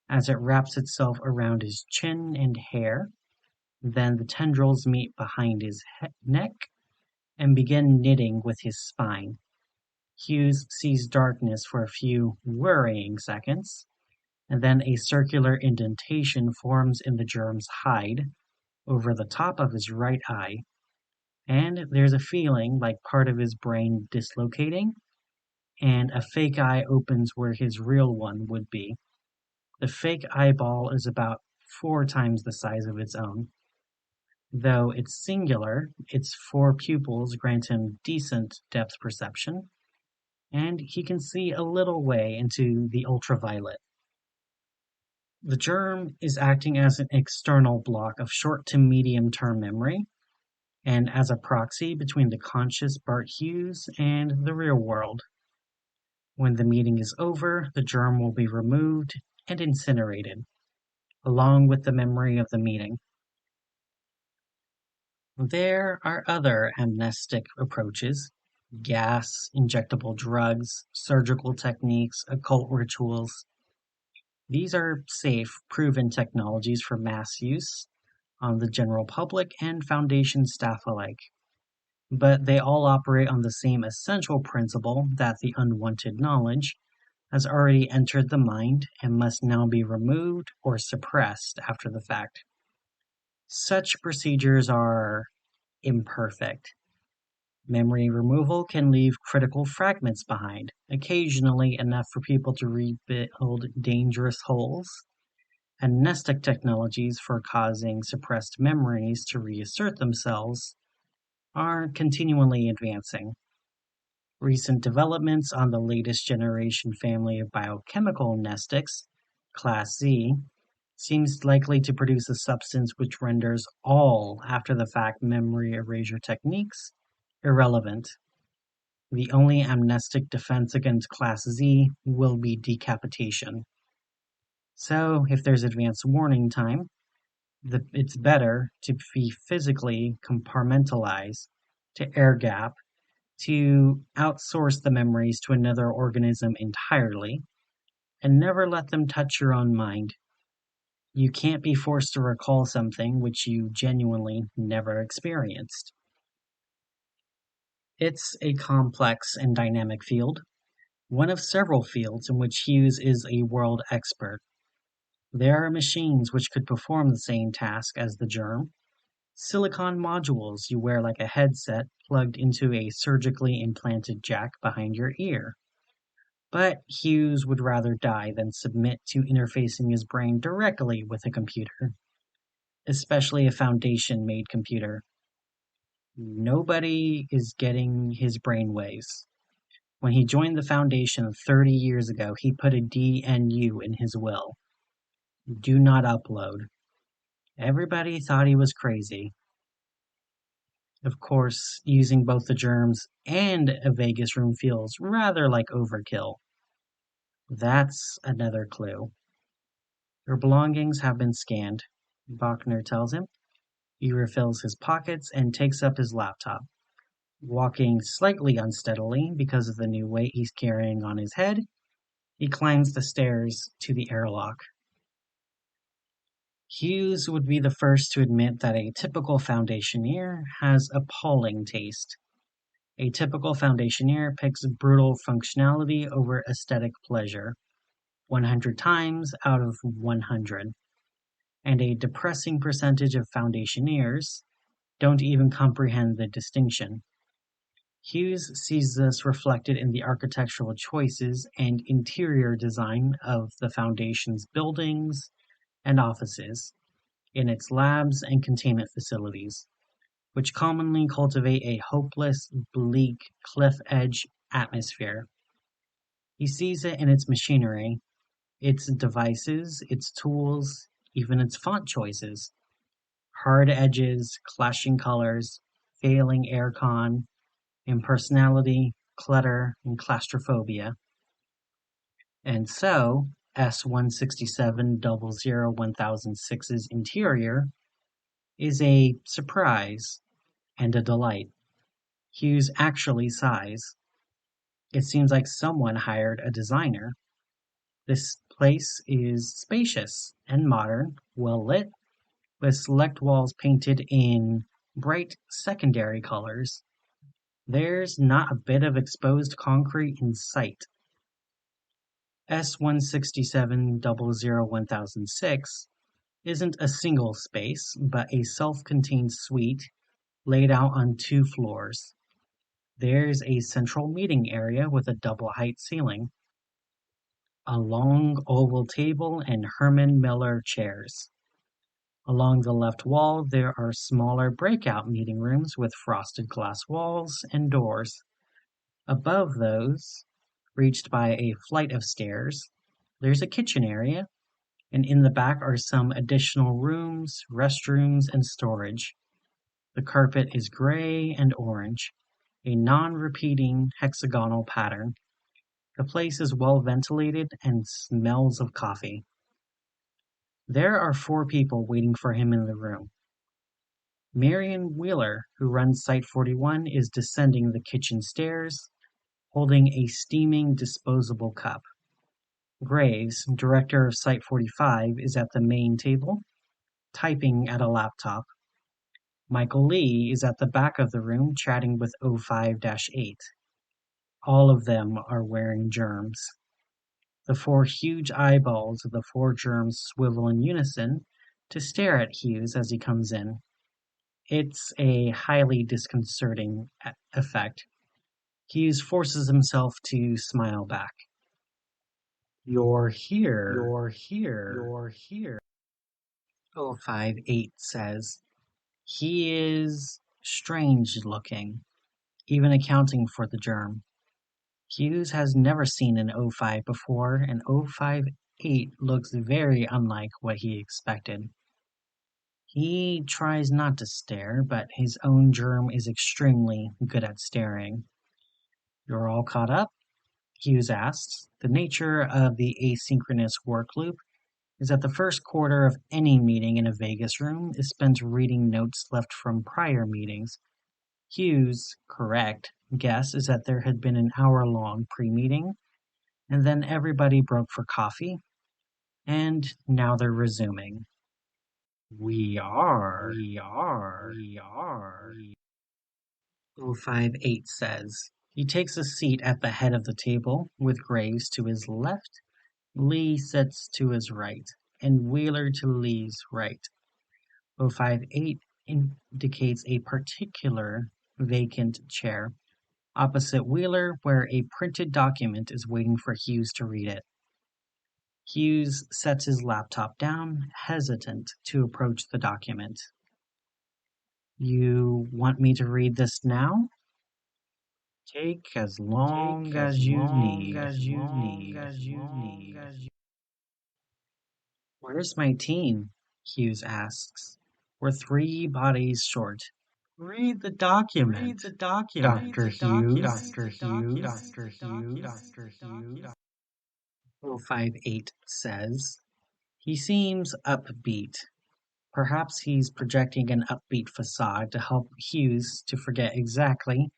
as it wraps itself around his chin and hair. Then the tendrils meet behind his neck and begin knitting with his spine. Hughes sees darkness for a few worrying seconds, and then a circular indentation forms in the germ's hide over the top of his right eye. And there's a feeling like part of his brain dislocating, and a fake eye opens where his real one would be. The fake eyeball is about 4 times the size of its own. Though it's singular, its 4 pupils grant him decent depth perception, and he can see a little way into the ultraviolet. The germ is acting as an external block of short to medium-term memory, and as a proxy between the conscious Bart Hughes and the real world. When the meeting is over, the germ will be removed and incinerated, along with the memory of the meeting. There are other amnestic approaches: gas, injectable drugs, surgical techniques, occult rituals. These are safe, proven technologies for mass use on the general public and Foundation staff alike. But they all operate on the same essential principle that the unwanted knowledge has already entered the mind and must now be removed or suppressed after the fact. Such procedures are imperfect. Memory removal can leave critical fragments behind, occasionally enough for people to rebuild dangerous holes. Amnestic technologies for causing suppressed memories to reassert themselves are continually advancing. Recent developments on the latest generation family of biochemical amnestics, Class Z, seems likely to produce a substance which renders all after-the-fact memory erasure techniques irrelevant. The only amnestic defense against Class Z will be decapitation. So if there's advance warning time, it's better to be physically compartmentalized, to air gap, to outsource the memories to another organism entirely, and never let them touch your own mind. You can't be forced to recall something which you genuinely never experienced. It's a complex and dynamic field, one of several fields in which Hughes is a world expert. There are machines which could perform the same task as the germ, silicon modules you wear like a headset plugged into a surgically implanted jack behind your ear. But Hughes would rather die than submit to interfacing his brain directly with a computer, especially a Foundation-made computer. Nobody is getting his brainwaves. When he joined the Foundation 30 years ago, he put a DNU in his will. Do not upload. Everybody thought he was crazy. Of course, using both the germs and a Vegas room feels rather like overkill. That's another clue. Your belongings have been scanned, Bachner tells him. He refills his pockets and takes up his laptop. Walking slightly unsteadily because of the new weight he's carrying on his head, he climbs the stairs to the airlock. Hughes would be the first to admit that a typical Foundationeer has appalling taste. A typical Foundationeer picks brutal functionality over aesthetic pleasure, 100 times out of 100. And a depressing percentage of Foundationeers don't even comprehend the distinction. Hughes sees this reflected in the architectural choices and interior design of the Foundation's buildings and offices, in its labs and containment facilities, which commonly cultivate a hopeless, bleak, cliff-edge atmosphere. He sees it in its machinery, its devices, its tools, even its font choices. Hard edges, clashing colors, failing aircon, impersonality, clutter, and claustrophobia. And so, S167001006's interior is a surprise and a delight. Hughes actually sighs. It seems like someone hired a designer. This place is spacious and modern, well lit, with select walls painted in bright secondary colors. There's not a bit of exposed concrete in sight. S167001006 isn't a single space, but a self-contained suite laid out on 2 floors. There's a central meeting area with a double-height ceiling, a long oval table, and Herman Miller chairs. Along the left wall, there are smaller breakout meeting rooms with frosted glass walls and doors. Above those, reached by a flight of stairs, there's a kitchen area, and in the back are some additional rooms, restrooms, and storage. The carpet is gray and orange, a non-repeating hexagonal pattern. The place is well ventilated and smells of coffee. There are 4 people waiting for him in the room. Marion Wheeler, who runs Site 41, is descending the kitchen stairs, holding a steaming disposable cup. Graves, director of Site 45, is at the main table, typing at a laptop. Michael Lee is at the back of the room chatting with O5-8. All of them are wearing germs. The 4 huge eyeballs of the 4 germs swivel in unison to stare at Hughes as he comes in. It's a highly disconcerting effect. Hughes forces himself to smile back. You're here. You're here. You're here. O5-8 says. He is strange looking, even accounting for the germ. Hughes has never seen an O5 before, and O5-8 looks very unlike what he expected. He tries not to stare, but his own germ is extremely good at staring. You're all caught up? Hughes asks. The nature of the asynchronous work loop is that the first quarter of any meeting in a Vegas room is spent reading notes left from prior meetings. Hugh's correct guess is that there had been an hour-long pre-meeting, and then everybody broke for coffee, and now they're resuming. We are. 058 says. He takes a seat at the head of the table, with Graves to his left, Lee sits to his right, and Wheeler to Lee's right. 058 indicates a particular vacant chair, opposite Wheeler, where a printed document is waiting for Hughes to read it. Hughes sets his laptop down, hesitant to approach the document. You want me to read this now? Take as long as you need. Where's my team? Hughes asks. We're 3 bodies short. Read the document. Dr. Hughes. 058 says. He seems upbeat. Perhaps he's projecting an upbeat facade to help Hughes to forget exactly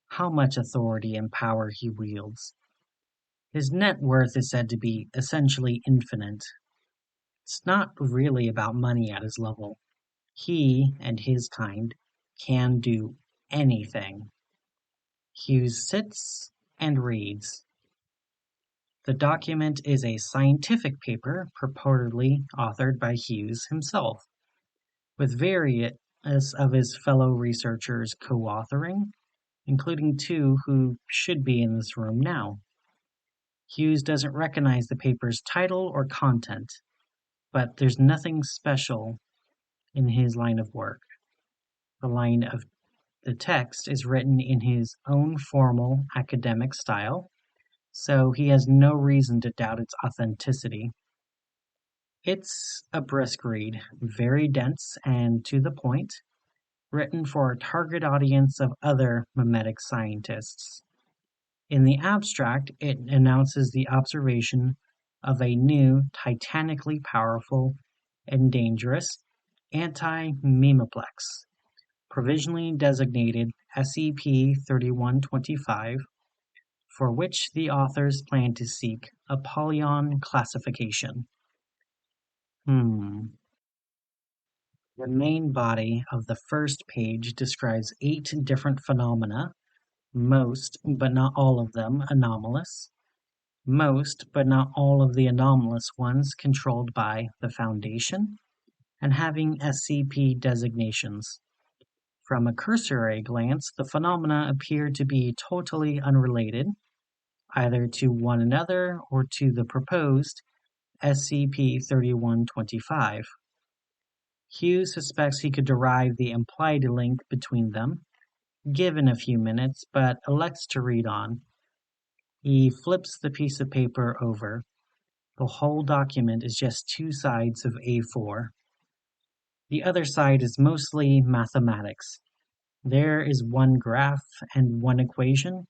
how much authority and power he wields. His net worth is said to be essentially infinite. It's not really about money at his level. He and his kind can do anything. Hughes sits and reads. The document is a scientific paper purportedly authored by Hughes himself, with various of his fellow researchers co-authoring, including 2 who should be in this room now. Hughes doesn't recognize the paper's title or content, but there's nothing special in his line of work. The line of the text is written in his own formal academic style, so he has no reason to doubt its authenticity. It's a brisk read, very dense and to the point, written for a target audience of other memetic scientists. In the abstract, it announces the observation of a new, titanically powerful and dangerous antimemeplex, provisionally designated SCP-3111, for which the authors plan to seek Apollyon classification. The main body of the first page describes 8 different phenomena, most, but not all of them, anomalous. Most, but not all of the anomalous ones controlled by the Foundation, and having SCP designations. From a cursory glance, the phenomena appear to be totally unrelated, either to one another or to the proposed SCP-3125. Hughes suspects he could derive the implied link between them, given a few minutes, but elects to read on. He flips the piece of paper over. The whole document is just 2 sides of A4. The other side is mostly mathematics. There is 1 graph and 1 equation,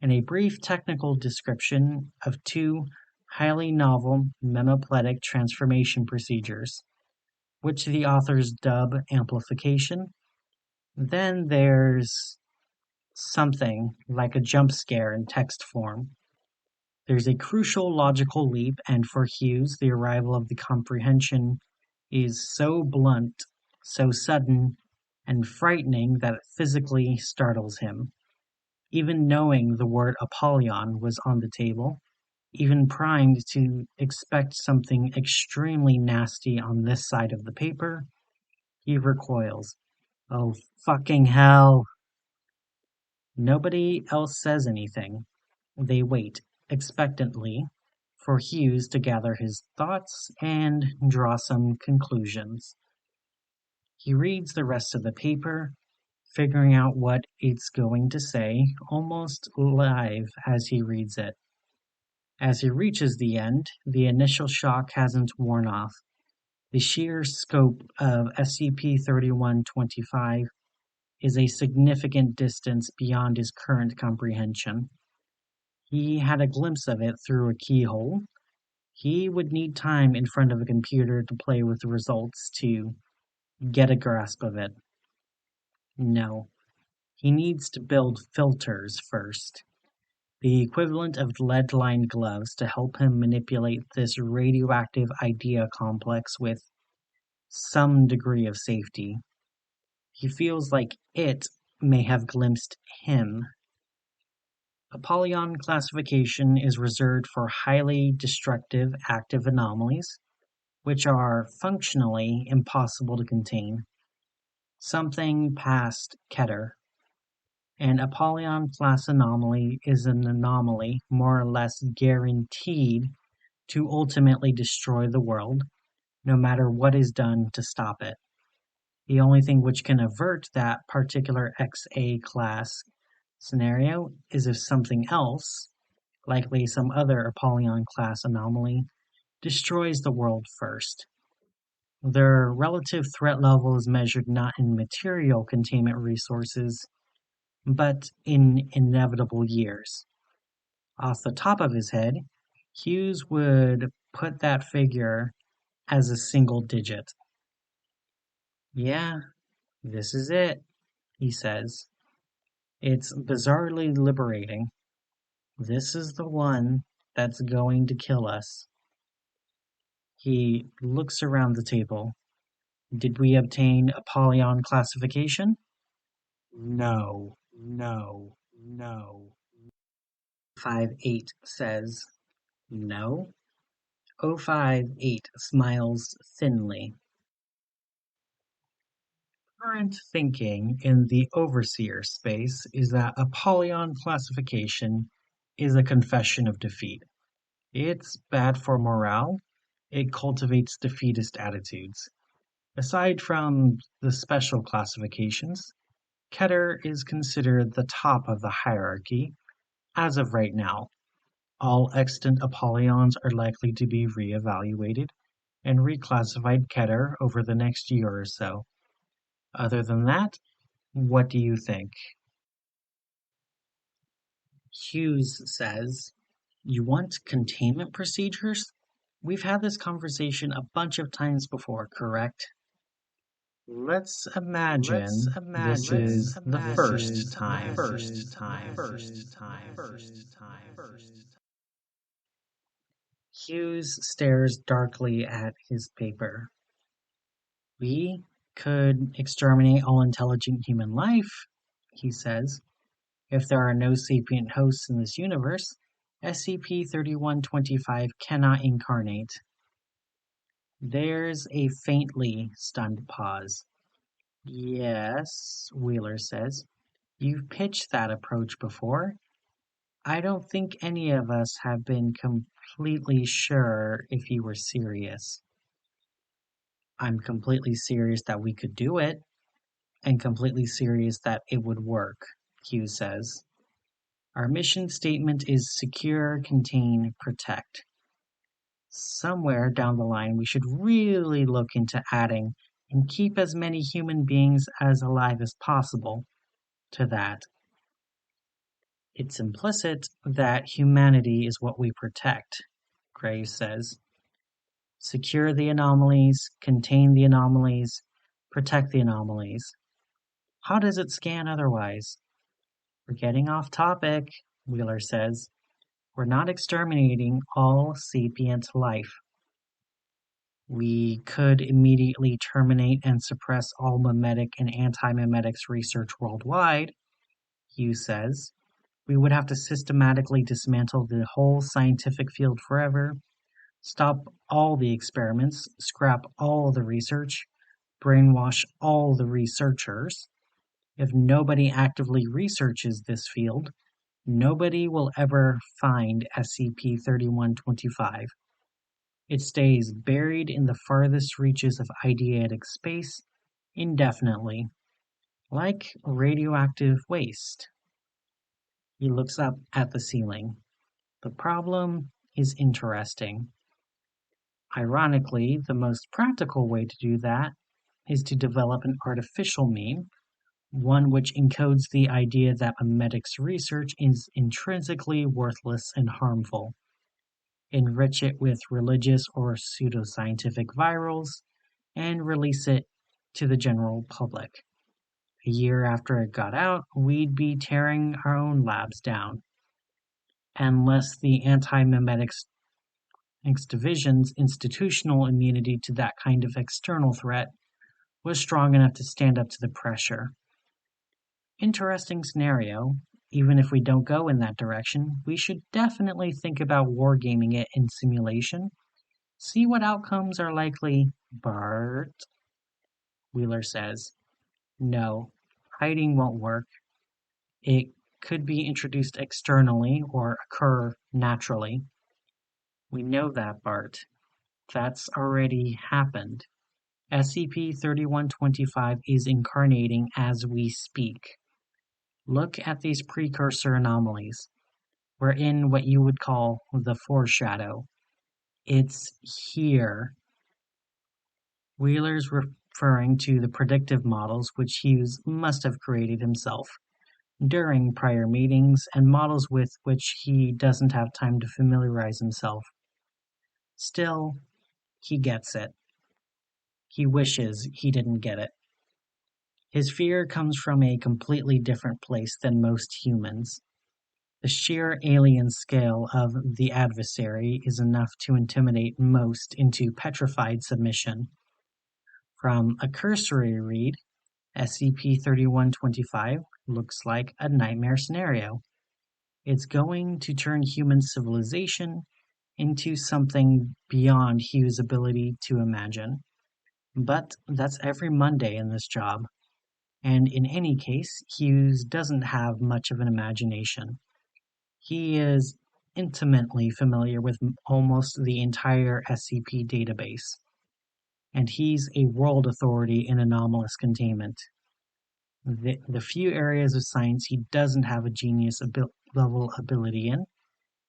and a brief technical description of 2 highly novel memepletic transformation procedures, which the authors dub amplification. Then there's something like a jump scare in text form. There's a crucial logical leap, and for Hughes, the arrival of the comprehension is so blunt, so sudden, and frightening that it physically startles him. Even knowing the word Apollyon was on the table, even primed to expect something extremely nasty on this side of the paper, he recoils. Oh, fucking hell! Nobody else says anything. They wait, expectantly, for Hughes to gather his thoughts and draw some conclusions. He reads the rest of the paper, figuring out what it's going to say, almost live as he reads it. As he reaches the end, the initial shock hasn't worn off. The sheer scope of SCP-3125 is a significant distance beyond his current comprehension. He had a glimpse of it through a keyhole. He would need time in front of a computer to play with the results to get a grasp of it. No, he needs to build filters first, the equivalent of lead-lined gloves to help him manipulate this radioactive idea complex with some degree of safety. He feels like it may have glimpsed him. Apollyon classification is reserved for highly destructive active anomalies, which are functionally impossible to contain. Something past Keter. An Apollyon class anomaly is an anomaly more or less guaranteed to ultimately destroy the world, no matter what is done to stop it. The only thing which can avert that particular XA class scenario is if something else, likely some other Apollyon class anomaly, destroys the world first. Their relative threat level is measured not in material containment resources, but in inevitable years. Off the top of his head, Hughes would put that figure as a single digit. Yeah, this is it, he says. It's bizarrely liberating. This is the one that's going to kill us. He looks around the table. Did we obtain Apollyon classification? No. 58 says, no. 058 smiles thinly. Current thinking in the overseer space is that Apollyon classification is a confession of defeat. It's bad for morale. It cultivates defeatist attitudes. Aside from the special classifications, Keter is considered the top of the hierarchy as of right now. All extant Apollons are likely to be re-evaluated and reclassified Keter over the next year or so. Other than that, what do you think? Hughes says, you want containment procedures? We've had this conversation a bunch of times before, correct? Let's imagine this is the first time. Hughes stares darkly at his paper. We could exterminate all intelligent human life, he says. If there are no sapient hosts in this universe, SCP-3111 cannot incarnate. There's a faintly stunned pause. Yes, Wheeler says. You've pitched that approach before. I don't think any of us have been completely sure if you were serious. I'm completely serious that we could do it, and completely serious that it would work, Hughes says. Our mission statement is secure, contain, protect. Somewhere down the line, we should really look into adding and keep as many human beings as alive as possible to that. It's implicit that humanity is what we protect, Graves says. Secure the anomalies, contain the anomalies, protect the anomalies. How does it scan otherwise? We're getting off topic, Wheeler says. We're not exterminating all sapient life. We could immediately terminate and suppress all memetic and antimemetics research worldwide, Hughes says. We would have to systematically dismantle the whole scientific field forever, stop all the experiments, scrap all the research, brainwash all the researchers. If nobody actively researches this field, nobody will ever find SCP-3111. It stays buried in the farthest reaches of ideatic space indefinitely, like radioactive waste. He looks up at the ceiling. The problem is interesting. Ironically, the most practical way to do that is to develop an artificial meme, one which encodes the idea that memetics research is intrinsically worthless and harmful. enrich it with religious or pseudoscientific virals, and release it to the general public. A year after it got out, we'd be tearing our own labs down. Unless the Antimemetics Division's institutional immunity to that kind of external threat was strong enough to stand up to the pressure. Interesting scenario. Even if we don't go in that direction, we should definitely think about wargaming it in simulation. See what outcomes are likely, Bart. Wheeler says. No, hiding won't work. It could be introduced externally or occur naturally. We know that, Bart. That's already happened. SCP-3125 is incarnating as we speak. Look at these precursor anomalies. We're in what you would call the foreshadow. It's here. Wheeler's referring to the predictive models which Hughes must have created himself during prior meetings and models with which he doesn't have time to familiarize himself. Still, he gets it. He wishes he didn't get it. His fear comes from a completely different place than most humans. The sheer alien scale of the adversary is enough to intimidate most into petrified submission. From a cursory read, SCP-3125 looks like a nightmare scenario. It's going to turn human civilization into something beyond Hughes' ability to imagine. But that's every Monday in this job. And in any case, Hughes doesn't have much of an imagination. He is intimately familiar with almost the entire SCP database, and he's a world authority in anomalous containment. The few areas of science he doesn't have a genius level ability in,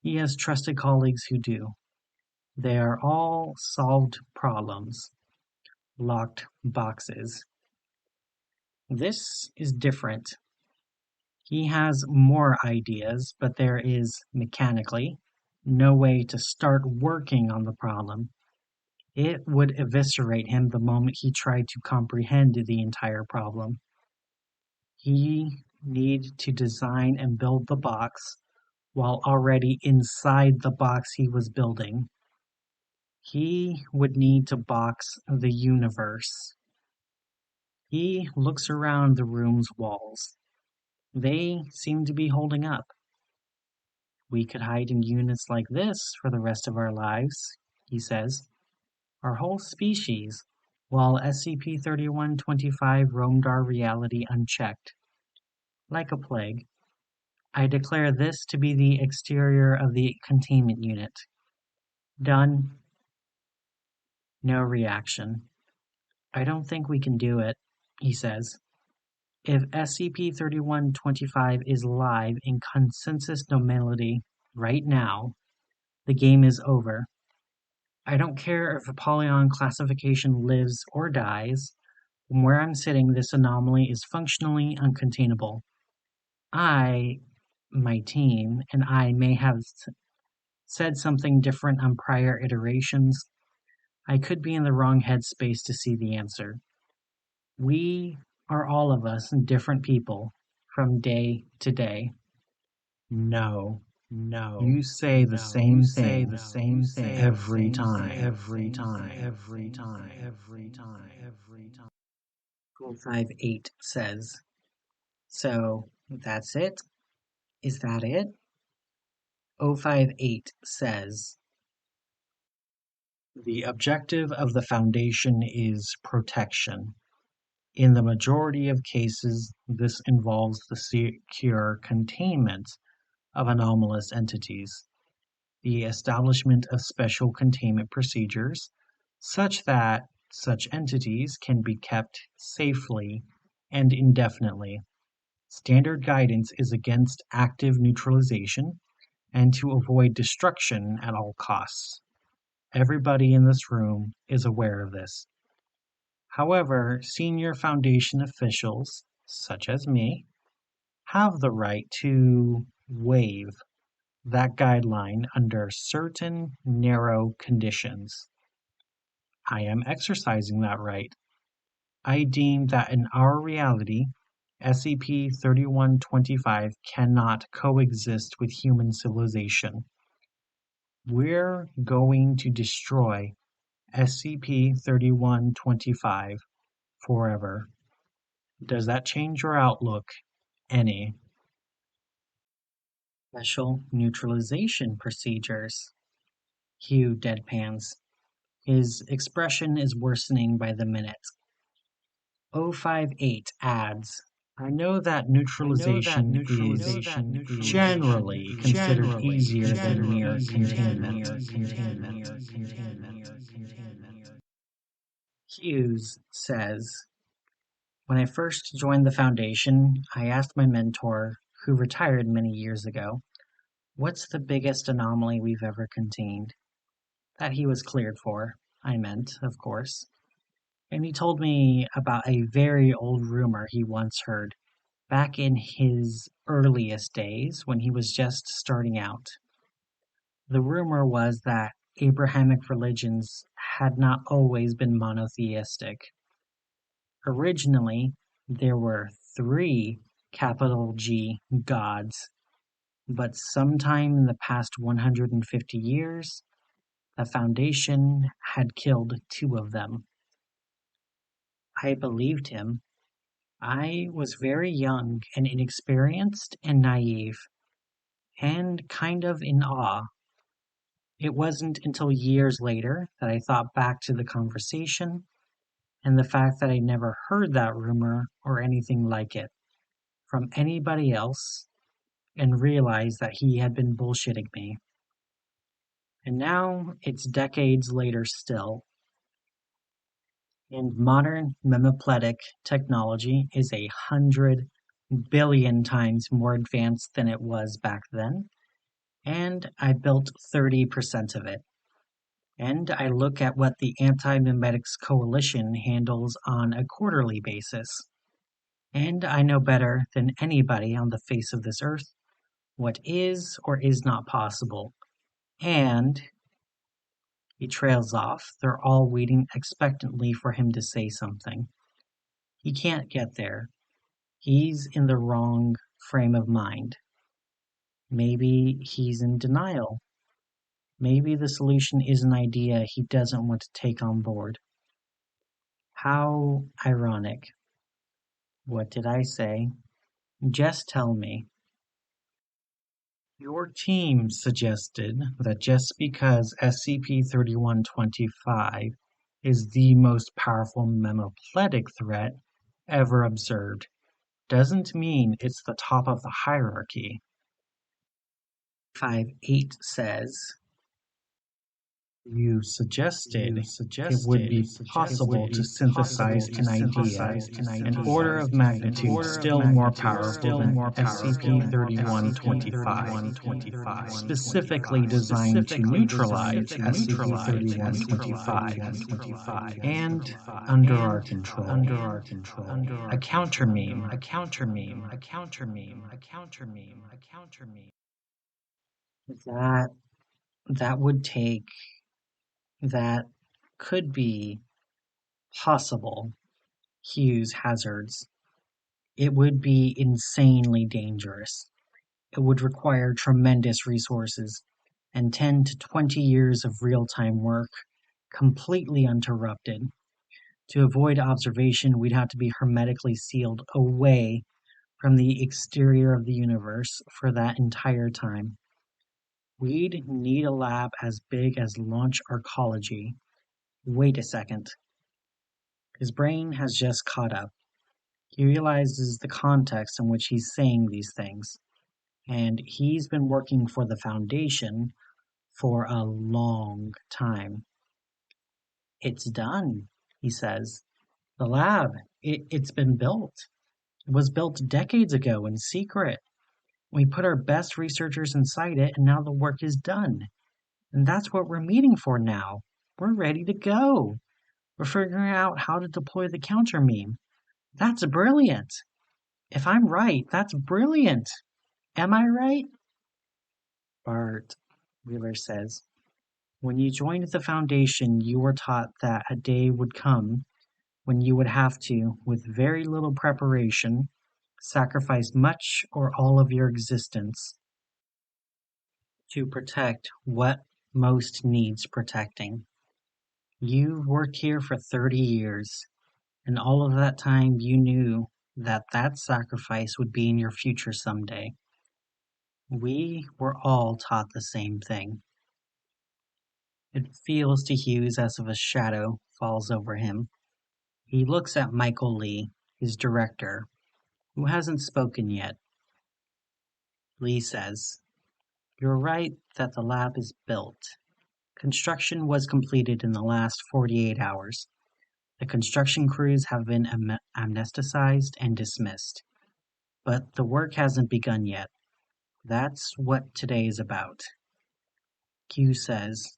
he has trusted colleagues who do. They are all solved problems, locked boxes. This is different. He has more ideas, but there is, mechanically, no way to start working on the problem. It would eviscerate him the moment he tried to comprehend the entire problem. He needed to design and build the box while already inside the box he was building. He would need to box the universe. He looks around the room's walls. They seem to be holding up. We could hide in units like this for the rest of our lives, he says. Our whole species, while SCP-3125 roamed our reality unchecked. Like a plague. I declare this to be the exterior of the containment unit. Done. No reaction. I don't think we can do it, he says. If SCP-3125 is live in consensus normality right now, the game is over. I don't care if Apollyon classification lives or dies. From where I'm sitting, this anomaly is functionally uncontainable. My team, and I may have said something different on prior iterations. I could be in the wrong headspace to see the answer. We are all of us different people from day to day. No. You say the same thing every time. 458 says, so that's it? Is that it? 058 says, the objective of the Foundation is protection. In the majority of cases, this involves the secure containment of anomalous entities, the establishment of special containment procedures, such that such entities can be kept safely and indefinitely. Standard guidance is against active neutralization and to avoid destruction at all costs. Everybody in this room is aware of this. However, senior Foundation officials, such as me, have the right to waive that guideline under certain narrow conditions. I am exercising that right. I deem that in our reality, SCP-3125 cannot coexist with human civilization. We're going to destroy SCP-3125 forever. Does that change your outlook any? Special neutralization procedures. Hugh deadpans. His expression is worsening by the minute. 058 adds, I know that neutralization is generally considered easier than mere containment. Hughes says, when I first joined the Foundation, I asked my mentor, who retired many years ago, what's the biggest anomaly we've ever contained? That he was cleared for, I meant, of course. And he told me about a very old rumor he once heard, back in his earliest days when he was just starting out. The rumor was that Abrahamic religions had not always been monotheistic. Originally, there were 3 capital G gods, but sometime in the past 150 years, the Foundation had killed 2 of them. I believed him. I was very young and inexperienced and naive, and kind of in awe. It wasn't until years later that I thought back to the conversation and the fact that I never heard that rumor or anything like it from anybody else and realized that he had been bullshitting me. And now it's decades later still. And modern memepletic technology is 100 billion times more advanced than it was back then, and I built 30% of it. And I look at what the Antimemetics Coalition handles on a quarterly basis. And I know better than anybody on the face of this earth what is or is not possible. And he trails off. They're all waiting expectantly for him to say something. He can't get there. He's in the wrong frame of mind. Maybe he's in denial. Maybe the solution is an idea he doesn't want to take on board. How ironic. What did I say? Just tell me. Your team suggested that just because SCP-3125 is the most powerful memopletic threat ever observed doesn't mean it's the top of the hierarchy. 58 says, You suggested it would be possible to synthesize an idea an order of magnitude still more powerful than SCP-3125, specifically designed to neutralize SCP-3125 and under our control. A countermeme. That would take, that could be possible, Hughes hazards. It would be insanely dangerous. It would require tremendous resources and 10 to 20 years of real-time work, completely uninterrupted. To avoid observation, we'd have to be hermetically sealed away from the exterior of the universe for that entire time. We'd need a lab as big as launch arcology. Wait a second. His brain has just caught up. He realizes the context in which he's saying these things. And he's been working for the Foundation for a long time. It's done, he says. The lab, it's been built. It was built decades ago in secret. We put our best researchers inside it, and now the work is done. And that's what we're meeting for now. We're ready to go. We're figuring out how to deploy the counter meme. That's brilliant. If I'm right, that's brilliant. Am I right? Bart, Wheeler says, when you joined the Foundation, you were taught that a day would come when you would have to, with very little preparation, sacrifice much or all of your existence to protect what most needs protecting. You worked here for 30 years, and all of that time you knew that that sacrifice would be in your future someday. We were all taught the same thing. It feels to Hughes as if a shadow falls over him. He looks at Michael Lee, his director, who hasn't spoken yet. Lee says, "You're right that the lab is built. Construction was completed in the last 48 hours. The construction crews have been amnesticized and dismissed. But the work hasn't begun yet. That's what today is about." Q says,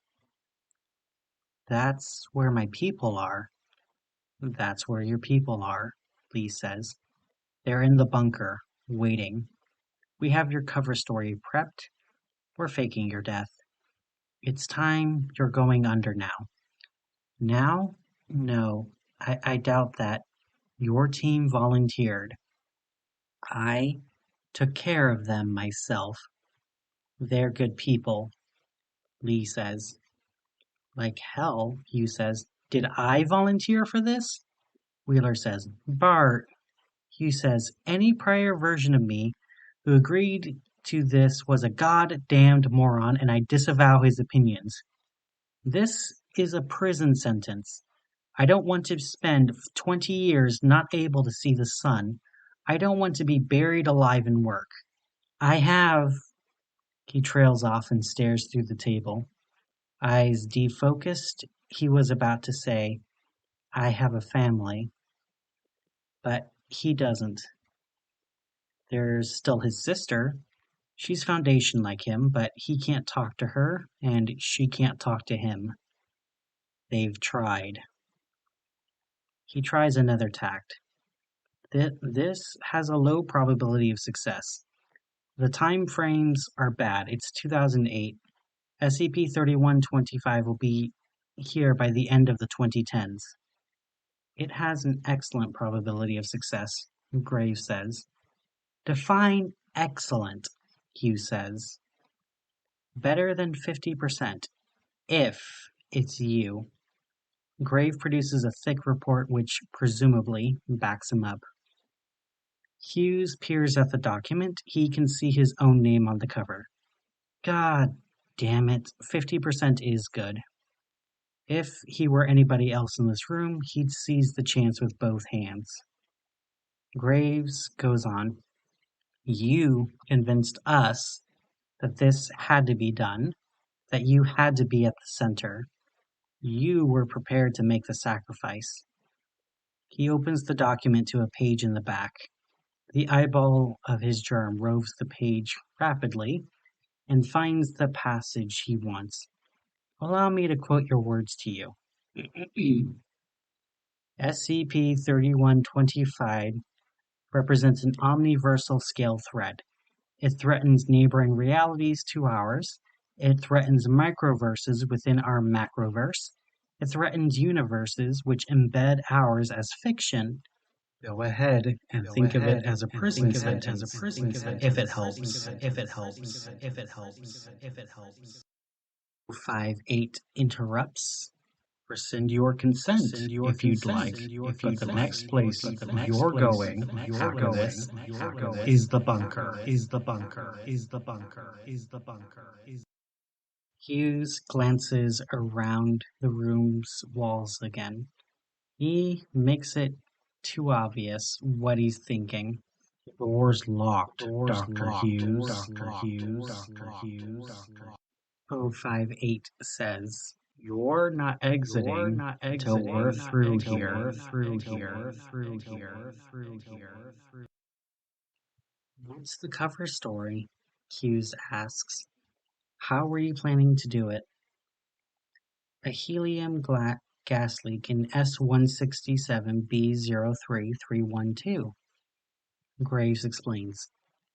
"That's where my people are." "That's where your people are," Lee says. "They're in the bunker, waiting. We have your cover story prepped. We're faking your death. It's time you're going under now." "Now? No, I doubt that. Your team volunteered. I took care of them myself. They're good people," Lee says. "Like hell," Hugh says. "Did I volunteer for this?" Wheeler says, "Bart." Hugh says, "Any prior version of me who agreed to this was a goddamned moron, and I disavow his opinions. This is a prison sentence. I don't want to spend 20 years not able to see the sun. I don't want to be buried alive in work. I have..." He trails off and stares through the table. Eyes defocused, he was about to say, "I have a family." But he doesn't. There's still his sister. She's Foundation like him, but he can't talk to her, and she can't talk to him. They've tried. He tries another tact. This has a low probability of success. The time frames are bad. It's 2008. SCP-3111 will be here by the end of the 2010s. It has an excellent probability of success, Graves says. "Define excellent," Hugh says. "Better than 50%, if it's you." Grave produces a thick report which, presumably, backs him up. Hughes peers at the document. He can see his own name on the cover. God damn it, 50% is good. If he were anybody else in this room, he'd seize the chance with both hands. Graves goes on. "You convinced us that this had to be done, that you had to be at the center. You were prepared to make the sacrifice." He opens the document to a page in the back. The eyeball of his germ roves the page rapidly and finds the passage he wants. Allow me to quote your words to you. SCP-3111 represents an omniversal scale threat. It threatens neighboring realities to ours. It threatens microverses within our macroverse. It threatens universes which embed ours as fiction. Go ahead and think of it as a prison sentence, if it helps. 58 interrupts. "Rescind your consent if you'd like, but the next place you're going after this is the bunker." Hughes glances around the room's walls again. He makes it too obvious what he's thinking. "The door's locked, Dr. Hughes. 058 says, "You're not exiting till we're through here." "What's the cover story?" Hughes asks. "How were you planning to do it?" "A helium gas leak in S-167B03312. Graves explains.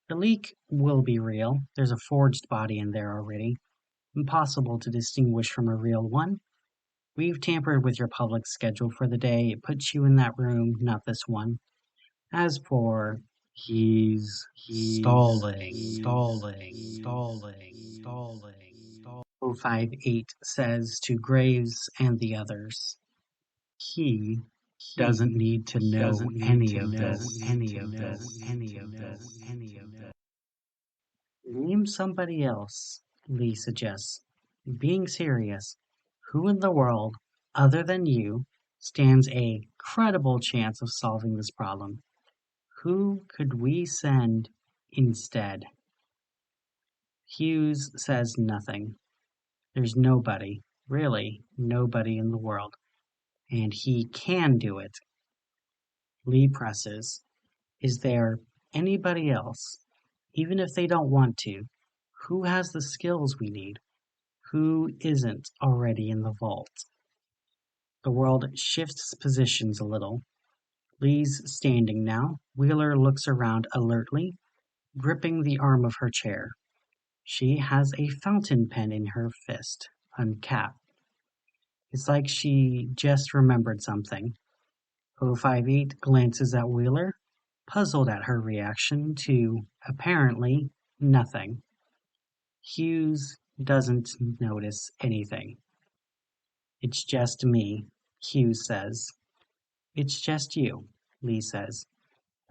The leak will be real. There's a forged body in there already. Impossible to distinguish from a real one. We've tampered with your public schedule for the day. It puts you in that room, not this one. As for... He's stalling. 058 says to Graves and the others. He doesn't need to know any of this. Name somebody else, Lee suggests. Being serious, who in the world, other than you, stands a credible chance of solving this problem? Who could we send instead? Hughes says nothing. There's nobody, really nobody in the world, and he can do it. Lee presses. Is there anybody else, even if they don't want to, who has the skills we need? Who isn't already in the vault? The world shifts positions a little. Lee's standing now. Wheeler looks around alertly, gripping the arm of her chair. She has a fountain pen in her fist, uncapped. It's like she just remembered something. 058 glances at Wheeler, puzzled at her reaction to, apparently, nothing. Hughes doesn't notice anything. It's just me, Hughes says. It's just you, Lee says.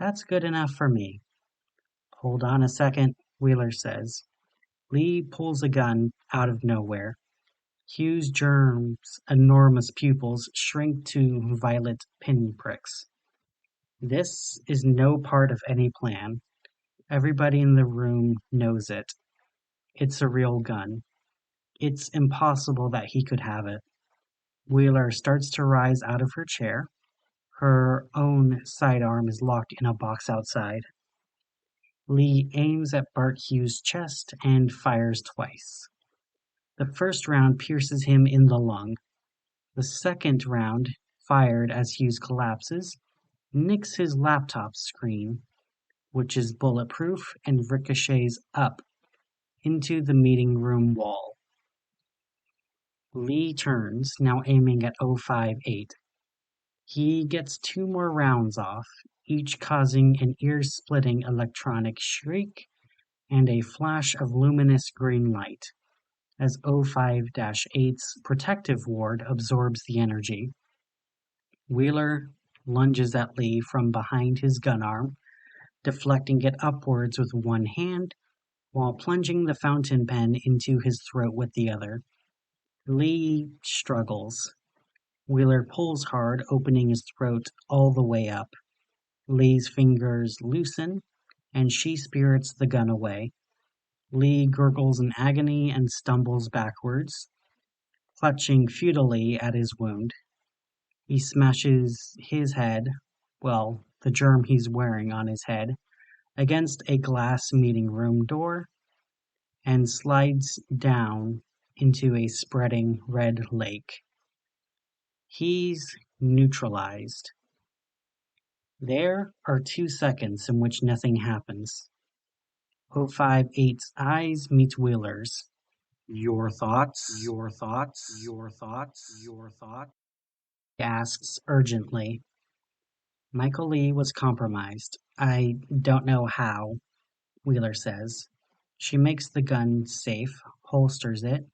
That's good enough for me. Hold on a second, Wheeler says. Lee pulls a gun out of nowhere. Hughes' germ's enormous pupils shrink to violet pinpricks. This is no part of any plan. Everybody in the room knows it. It's a real gun. It's impossible that he could have it. Wheeler starts to rise out of her chair. Her own sidearm is locked in a box outside. Lee aims at Bart Hughes' chest and fires twice. The first round pierces him in the lung. The second round, fired as Hughes collapses, nicks his laptop screen, which is bulletproof, and ricochets up into the meeting room wall. Lee turns, now aiming at 058. He gets 2 more rounds off, each causing an ear-splitting electronic shriek and a flash of luminous green light, as 05-8's protective ward absorbs the energy. Wheeler lunges at Lee from behind his gun arm, deflecting it upwards with one hand, while plunging the fountain pen into his throat with the other. Lee struggles. Wheeler pulls hard, opening his throat all the way up. Lee's fingers loosen, and she spirits the gun away. Lee gurgles in agony and stumbles backwards, clutching futilely at his wound. He smashes his head, well, the germ he's wearing on his head, against a glass meeting room door, and slides down into a spreading red lake. He's neutralized. There are 2 seconds in which nothing happens. 058's eyes meet Wheeler's. Your thoughts? He asks urgently. Michael Lee was compromised. I don't know how, Wheeler says. She makes the gun safe, holsters it,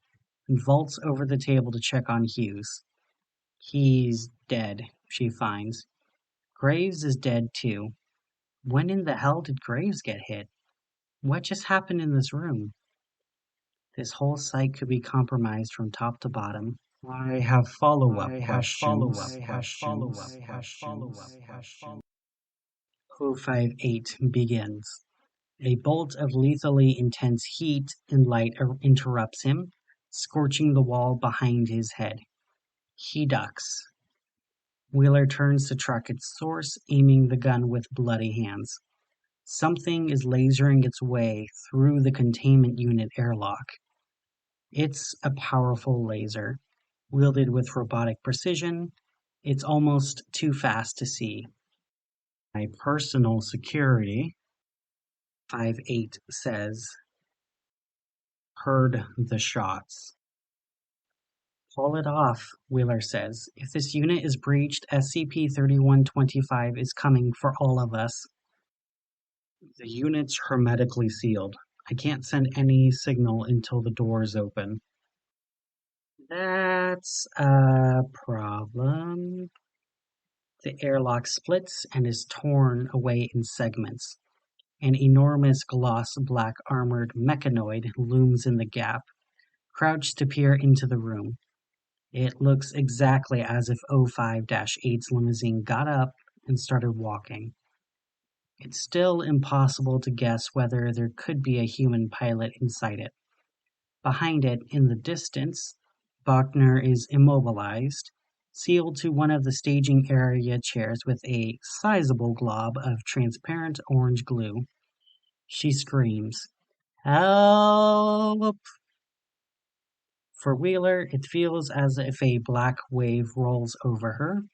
and vaults over the table to check on Hughes. He's dead, she finds. Graves is dead too. When in the hell did Graves get hit? What just happened in this room? This whole site could be compromised from top to bottom. I have follow-up questions. 058 begins. A bolt of lethally intense heat and light interrupts him, scorching the wall behind his head. He ducks. Wheeler turns to track its source, aiming the gun with bloody hands. Something is lasering its way through the containment unit airlock. It's a powerful laser, wielded with robotic precision. It's almost too fast to see. My personal security, 5-8 says, Heard the shots. "Pull it off," Wheeler says. "If this unit is breached, SCP-3125 is coming for all of us." The unit's hermetically sealed. I can't send any signal until the doors open. That's a problem. The airlock splits and is torn away in segments. An enormous gloss black armored mechanoid looms in the gap, crouched to peer into the room. It looks exactly as if 05-8's limousine got up and started walking. It's still impossible to guess whether there could be a human pilot inside it. Behind it, in the distance, Bachner is immobilized, sealed to one of the staging area chairs with a sizable glob of transparent orange glue. She screams, "Help!" For Wheeler, it feels as if a black wave rolls over her,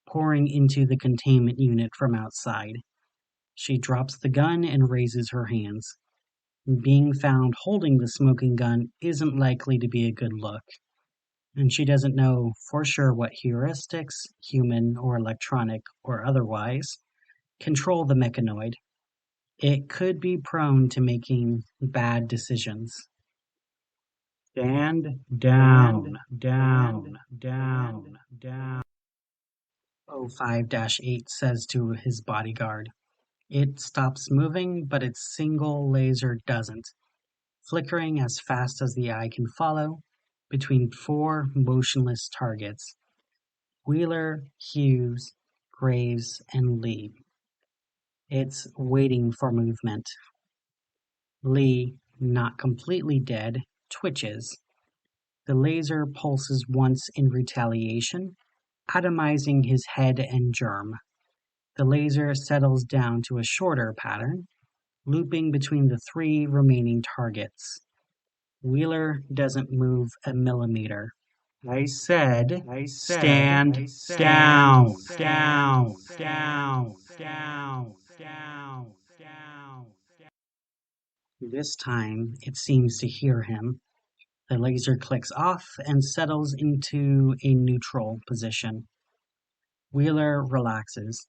pouring into the containment unit from outside. She drops the gun and raises her hands. Being found holding the smoking gun isn't likely to be a good look, and she doesn't know for sure what heuristics, human or electronic or otherwise, control the mechanoid. It could be prone to making bad decisions. Stand down, down, down, down. 05-8 says to his bodyguard. It stops moving, but its single laser doesn't, flickering as fast as the eye can follow between 4 motionless targets: Wheeler, Hughes, Graves, and Lee. It's waiting for movement. Lee, not completely dead, twitches. The laser pulses once in retaliation, atomizing his head and germ. The laser settles down to a shorter pattern, looping between the 3 remaining targets. Wheeler doesn't move a millimeter. I said, stand down, down, down, down, down, down. This time, it seems to hear him. The laser clicks off and settles into a neutral position. Wheeler relaxes.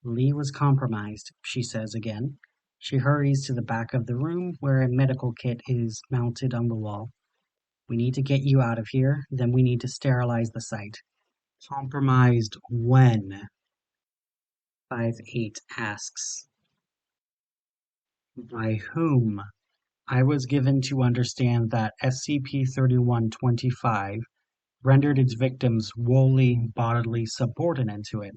Lee was compromised, she says again. She hurries to the back of the room where a medical kit is mounted on the wall. "We need to get you out of here, then we need to sterilize the site." Compromised when? 5-8 asks. By whom? I was given to understand that SCP-3125 rendered its victims wholly bodily subordinate to it,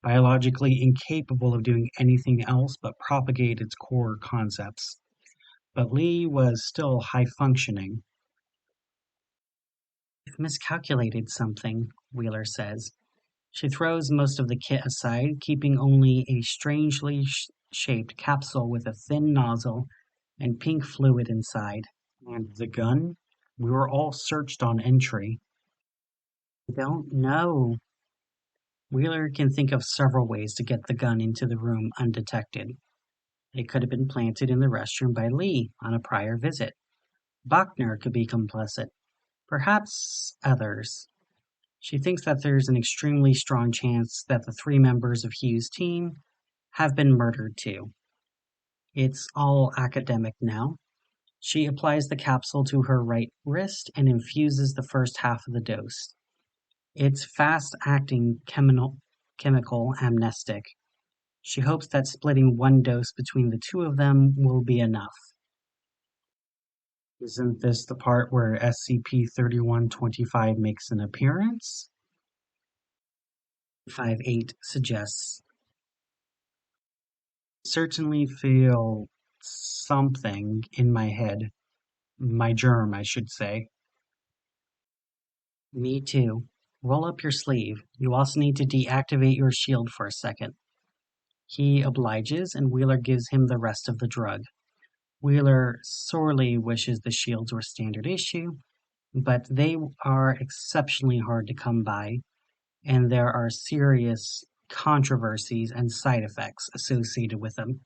biologically incapable of doing anything else but propagate its core concepts. But Lee was still high-functioning. "You've miscalculated something," Wheeler says. She throws most of the kit aside, keeping only a strangely shaped capsule with a thin nozzle and pink fluid inside. And the gun? We were all searched on entry. "I don't know." Wheeler can think of several ways to get the gun into the room undetected. It could have been planted in the restroom by Lee on a prior visit. Bachner could be complicit. Perhaps others. She thinks that there's an extremely strong chance that the 3 members of Hughes' team have been murdered too. It's all academic now. She applies the capsule to her right wrist and infuses the first half of the dose. It's fast-acting chemical amnestic. She hopes that splitting 1 dose between the 2 of them will be enough. Isn't this the part where SCP-3125 makes an appearance? 5-8 suggests. I certainly feel something in my head. My germ, I should say. Me too. Roll up your sleeve. You also need to deactivate your shield for a second. He obliges, and Wheeler gives him the rest of the drug. Wheeler sorely wishes the shields were standard issue, but they are exceptionally hard to come by, and there are serious controversies and side effects associated with them.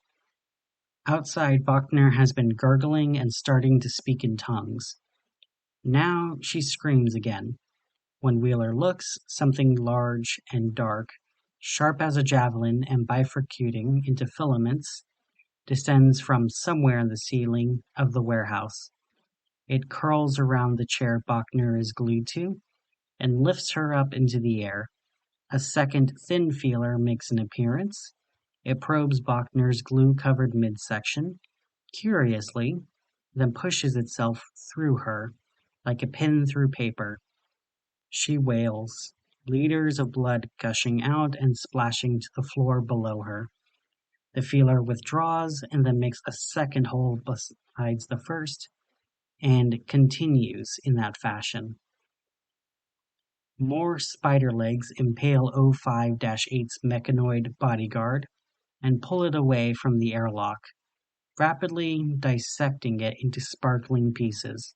Outside, Bachner has been gurgling and starting to speak in tongues. Now she screams again. When Wheeler looks, something large and dark, sharp as a javelin and bifurcating into filaments, descends from somewhere in the ceiling of the warehouse. It curls around the chair Bachner is glued to and lifts her up into the air. A second thin feeler makes an appearance. It probes Bachner's glue-covered midsection, curiously, then pushes itself through her, like a pin through paper. She wails, liters of blood gushing out and splashing to the floor below her. The feeler withdraws and then makes a second hole besides the first, and continues in that fashion. More spider legs impale O5-8's mechanoid bodyguard and pull it away from the airlock, rapidly dissecting it into sparkling pieces.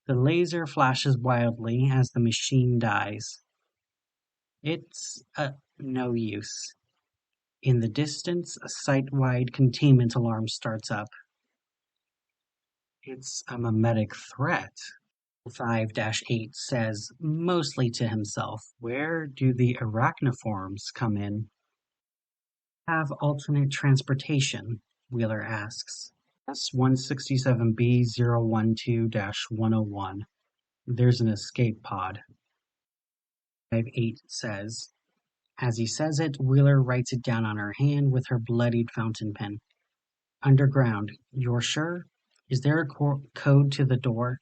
The laser flashes wildly as the machine dies. It's no use. In the distance, a site-wide containment alarm starts up. It's a memetic threat, 5-8 says, mostly to himself. Where do the arachnoforms come in? Have alternate transportation? Wheeler asks. S-167B-012-101. There's an escape pod. 5-8 says. As he says it, Wheeler writes it down on her hand with her bloodied fountain pen. Underground, you're sure? Is there a code to the door?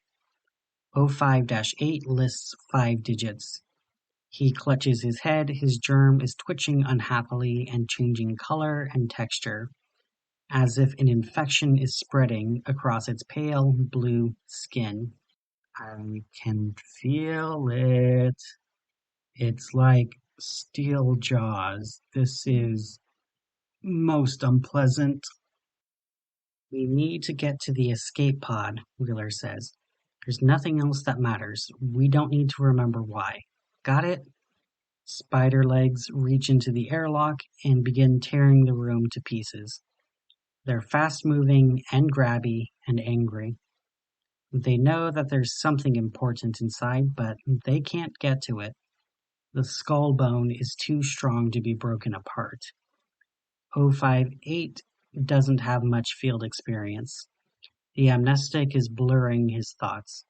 O5-8 lists 5 digits. He clutches his head, his germ is twitching unhappily and changing color and texture, as if an infection is spreading across its pale blue skin. I can feel it. It's like steel jaws. This is most unpleasant. We need to get to the escape pod, Wheeler says. There's nothing else that matters. We don't need to remember why. Got it? Spider legs reach into the airlock and begin tearing the room to pieces. They're fast-moving and grabby and angry. They know that there's something important inside, but they can't get to it. The skull bone is too strong to be broken apart. O5-8 doesn't have much field experience. The amnestic is blurring his thoughts.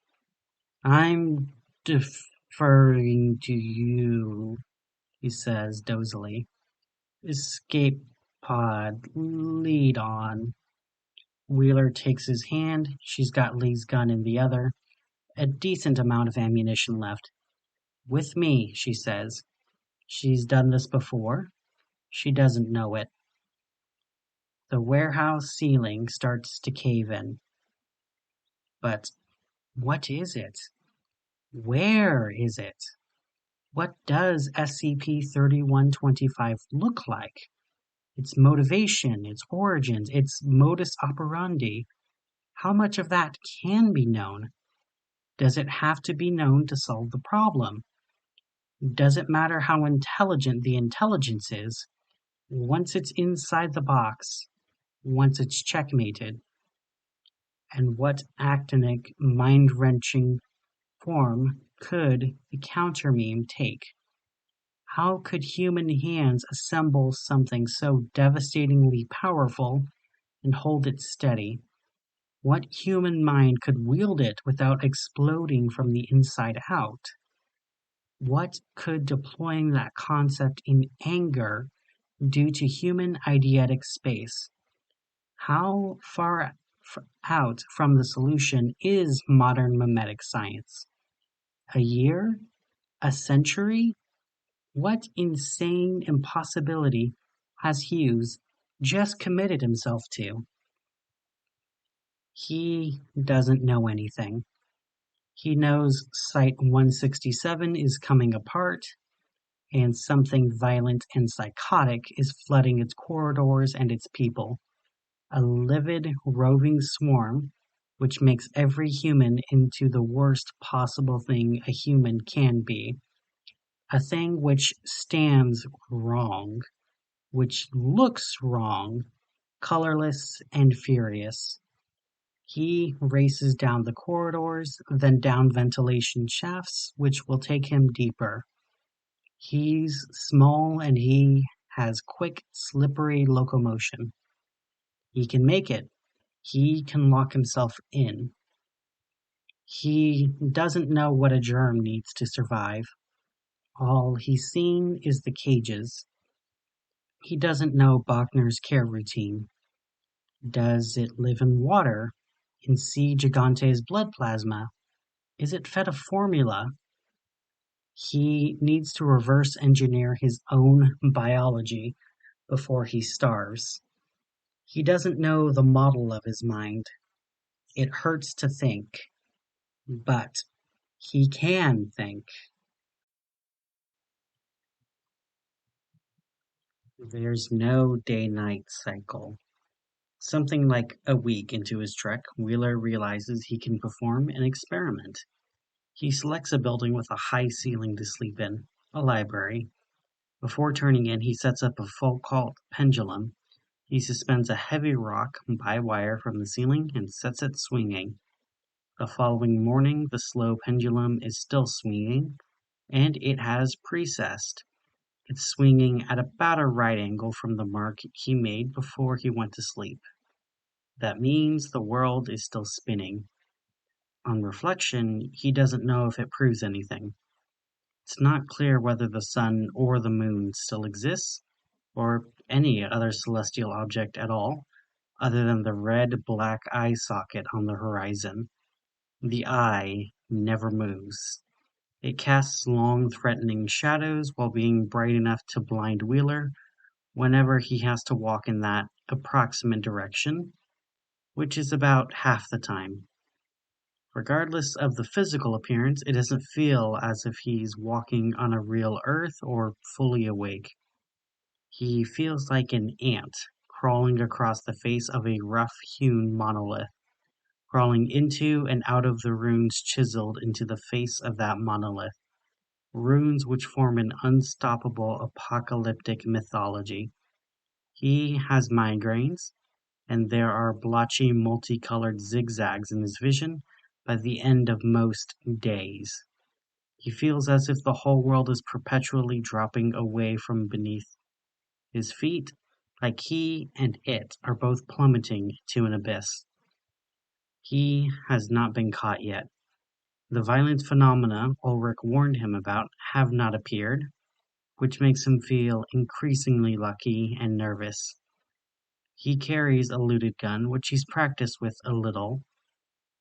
I'm deferring to you, he says dozily. Escape pod, lead on. Wheeler takes his hand. She's got Lee's gun in the other. A decent amount of ammunition left. With me, she says. She's done this before. She doesn't know it. The warehouse ceiling starts to cave in. But what is it? Where is it? What does SCP-3111 look like? Its motivation, its origins, its modus operandi. How much of that can be known? Does it have to be known to solve the problem? Does it matter how intelligent the intelligence is? Once it's inside the box, once it's checkmated. And what actinic, mind-wrenching form could the counter-meme take? How could human hands assemble something so devastatingly powerful and hold it steady? What human mind could wield it without exploding from the inside out? What could deploying that concept in anger do to human eidetic space? How far out from the solution is modern memetic science? A year? A century? What insane impossibility has Hughes just committed himself to? He doesn't know anything. He knows Site-167 is coming apart, and something violent and psychotic is flooding its corridors and its people. A livid, roving swarm, which makes every human into the worst possible thing a human can be. A thing which stands wrong, which looks wrong, colorless, and furious. He races down the corridors, then down ventilation shafts, which will take him deeper. He's small and he has quick, slippery locomotion. He can make it. He can lock himself in. He doesn't know what a germ needs to survive. All he's seen is the cages. He doesn't know Bachner's care routine. Does it live in water? In C. gigante's blood plasma? Is it fed a formula? He needs to reverse engineer his own biology before he starves. He doesn't know the model of his mind. It hurts to think, but he can think. There's no day-night cycle. Something like a week into his trek, Wheeler realizes he can perform an experiment. He selects a building with a high ceiling to sleep in, a library. Before turning in, he sets up a Foucault pendulum. He suspends a heavy rock by wire from the ceiling and sets it swinging. The following morning, the slow pendulum is still swinging, and it has precessed. It's swinging at about a right angle from the mark he made before he went to sleep. That means the world is still spinning. On reflection, he doesn't know if it proves anything. It's not clear whether the sun or the moon still exists, or any other celestial object at all, other than the red-black eye socket on the horizon. The eye never moves. It casts long, threatening shadows while being bright enough to blind Wheeler whenever he has to walk in that approximate direction, which is about half the time. Regardless of the physical appearance, it doesn't feel as if he's walking on a real Earth or fully awake. He feels like an ant crawling across the face of a rough-hewn monolith, crawling into and out of the runes chiseled into the face of that monolith, runes which form an unstoppable apocalyptic mythology. He has migraines, and there are blotchy multicolored zigzags in his vision by the end of most days. He feels as if the whole world is perpetually dropping away from beneath his feet, like he and it are both plummeting to an abyss. He has not been caught yet. The violent phenomena Ulrich warned him about have not appeared, which makes him feel increasingly lucky and nervous. He carries a looted gun, which he's practiced with a little.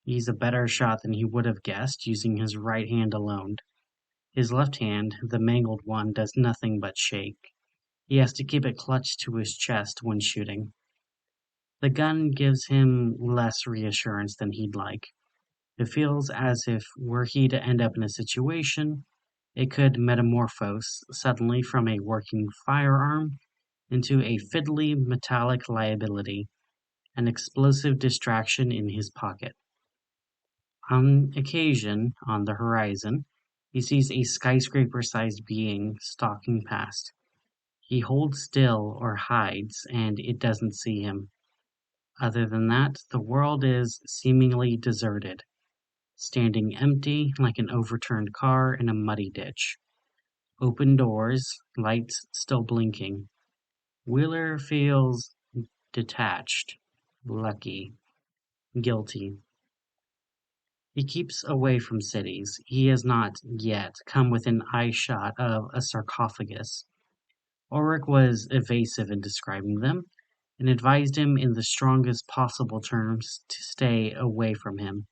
He's a better shot than he would have guessed using his right hand alone. His left hand, the mangled one, does nothing but shake. He has to keep it clutched to his chest when shooting. The gun gives him less reassurance than he'd like. It feels as if, were he to end up in a situation, it could metamorphose suddenly from a working firearm into a fiddly metallic liability, an explosive distraction in his pocket. On occasion, on the horizon, he sees a skyscraper-sized being stalking past. He holds still or hides, and it doesn't see him. Other than that, the world is seemingly deserted, standing empty like an overturned car in a muddy ditch. Open doors, lights still blinking. Wheeler feels detached, lucky, guilty. He keeps away from cities. He has not yet come within eyeshot of a sarcophagus. Ulrich was evasive in describing them, and advised him in the strongest possible terms to stay away from him.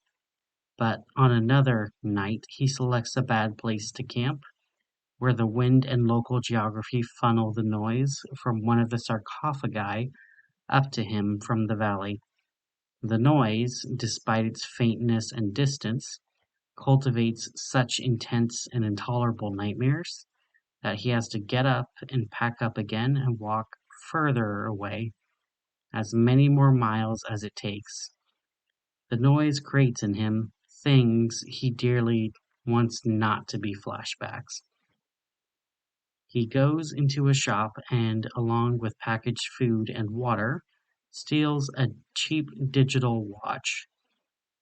But on another night he selects a bad place to camp, where the wind and local geography funnel the noise from one of the sarcophagi up to him from the valley. The noise, despite its faintness and distance, cultivates such intense and intolerable nightmares that he has to get up and pack up again and walk further away, as many more miles as it takes. The noise creates in him things he dearly wants not to be flashbacks. He goes into a shop and, along with packaged food and water, steals a cheap digital watch.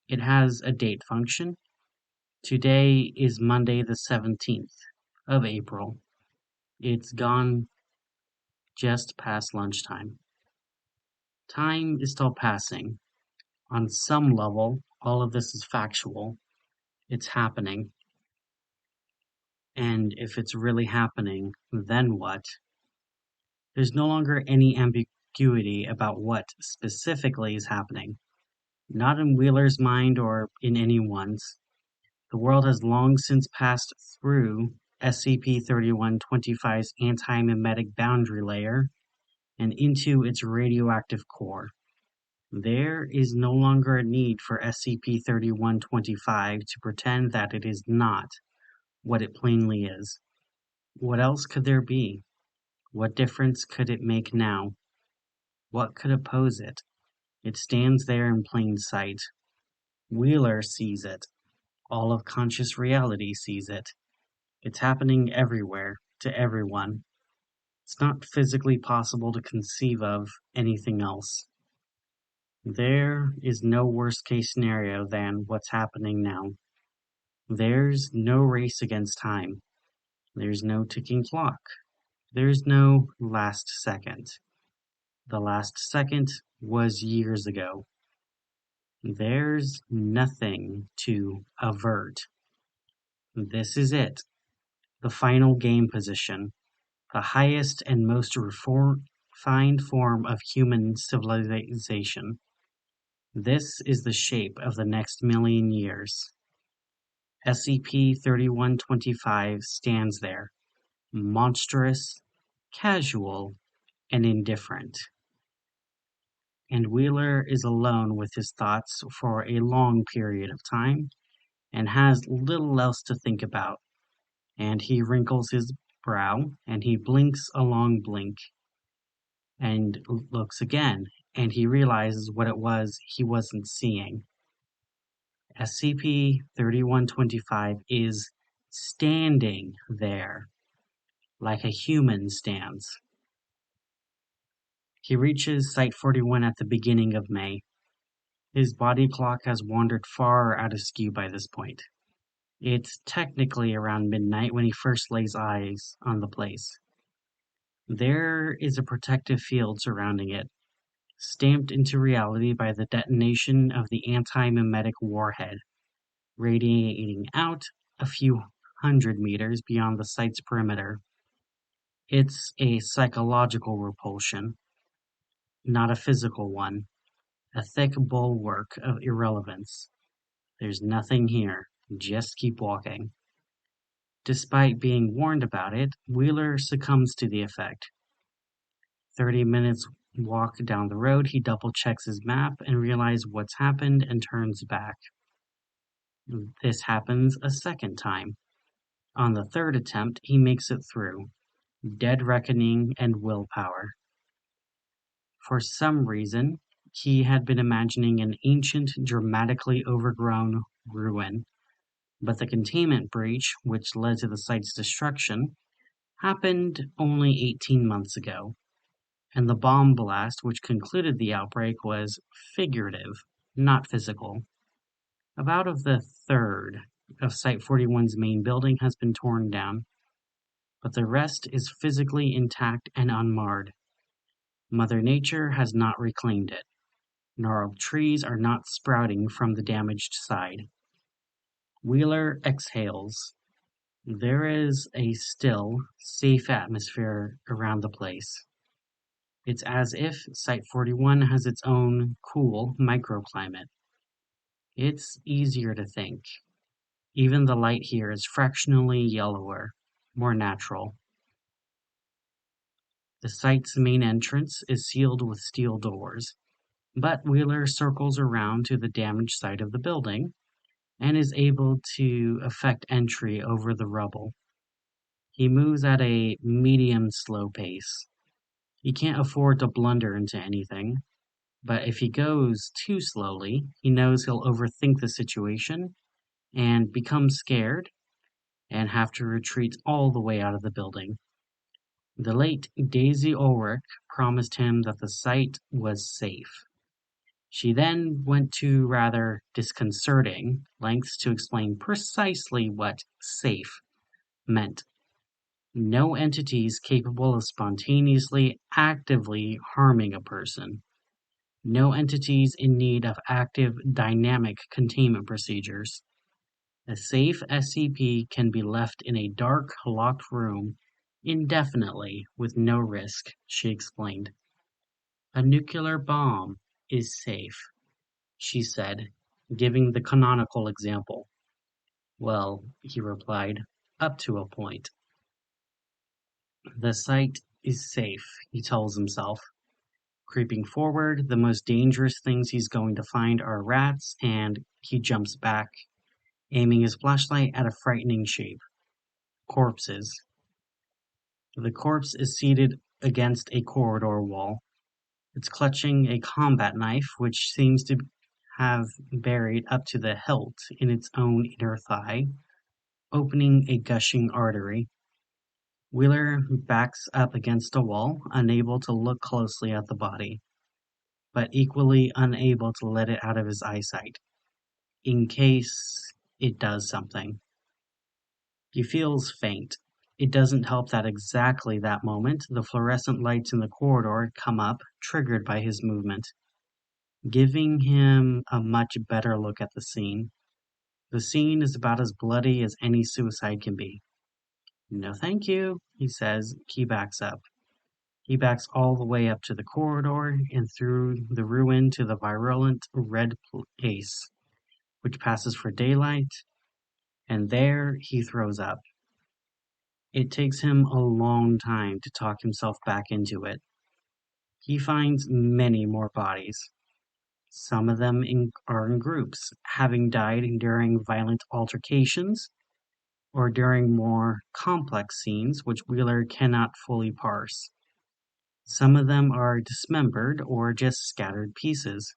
It has a date function. Today is Monday the 17th of April. It's gone just past lunchtime. Time is still passing. On some level, all of this is factual. It's happening. And if it's really happening, then what? There's no longer any ambiguity about what specifically is happening. Not in Wheeler's mind or in anyone's. The world has long since passed through SCP-3125's antimemetic boundary layer and into its radioactive core. There is no longer a need for SCP-3125 to pretend that it is not what it plainly is. What else could there be? What difference could it make now? What could oppose it? It stands there in plain sight. Wheeler sees it. All of conscious reality sees it. It's happening everywhere, to everyone. It's not physically possible to conceive of anything else. There is no worst-case scenario than what's happening now. There's no race against time. There's no ticking clock. There's no last second. The last second was years ago. There's nothing to avert. This is it. The final game position. The highest and most refined form of human civilization. This is the shape of the next million years. SCP-3125 stands there, monstrous, casual, and indifferent. And Wheeler is alone with his thoughts for a long period of time, and has little else to think about. And he wrinkles his brow, and he blinks a long blink, and looks again, and he realizes what it was he wasn't seeing. SCP-3125 is standing there, like a human stands. He reaches Site-41 at the beginning of May. His body clock has wandered far out askew by this point. It's technically around midnight when he first lays eyes on the place. There is a protective field surrounding it, stamped into reality by the detonation of the antimemetic warhead, radiating out a few hundred meters beyond the site's perimeter. It's a psychological repulsion, not a physical one, a thick bulwark of irrelevance. There's nothing here, just keep walking. Despite being warned about it, Wheeler succumbs to the effect. 30 minutes walk down the road, he double-checks his map and realizes what's happened and turns back. This happens a second time. On the third attempt, he makes it through. Dead reckoning and willpower. For some reason, he had been imagining an ancient, dramatically overgrown ruin, but the containment breach, which led to the site's destruction, happened only 18 months ago, and the bomb blast which concluded the outbreak was figurative, not physical. About a third of Site-41's main building has been torn down, but the rest is physically intact and unmarred. Mother Nature has not reclaimed it. Gnarled trees are not sprouting from the damaged side. Wheeler exhales. There is a still, safe atmosphere around the place. It's as if Site-41 has its own cool microclimate. It's easier to think. Even the light here is fractionally yellower, more natural. The site's main entrance is sealed with steel doors, but Wheeler circles around to the damaged side of the building and is able to effect entry over the rubble. He moves at a medium-slow pace. He can't afford to blunder into anything, but if he goes too slowly, he knows he'll overthink the situation and become scared and have to retreat all the way out of the building. The late Daisy Ulrich promised him that the site was safe. She then went to rather disconcerting lengths to explain precisely what "safe" meant. No entities capable of spontaneously, actively harming a person. No entities in need of active, dynamic containment procedures. A safe SCP can be left in a dark, locked room indefinitely with no risk, she explained. A nuclear bomb is safe, she said, giving the canonical example. Well, he replied, up to a point. The site is safe, he tells himself. Creeping forward, the most dangerous things he's going to find are rats, and he jumps back, aiming his flashlight at a frightening shape. Corpses. The corpse is seated against a corridor wall. It's clutching a combat knife, which seems to have buried up to the hilt in its own inner thigh, opening a gushing artery. Wheeler backs up against a wall, unable to look closely at the body, but equally unable to let it out of his eyesight, in case it does something. He feels faint. It doesn't help that exactly that moment, the fluorescent lights in the corridor come up, triggered by his movement, giving him a much better look at the scene. The scene is about as bloody as any suicide can be. No thank you, he says. He backs up. He backs all the way up to the corridor and through the ruin to the virulent red place, which passes for daylight, and there he throws up. It takes him a long time to talk himself back into it. He finds many more bodies. Some of them are in groups, having died during violent altercations or during more complex scenes which Wheeler cannot fully parse. Some of them are dismembered or just scattered pieces.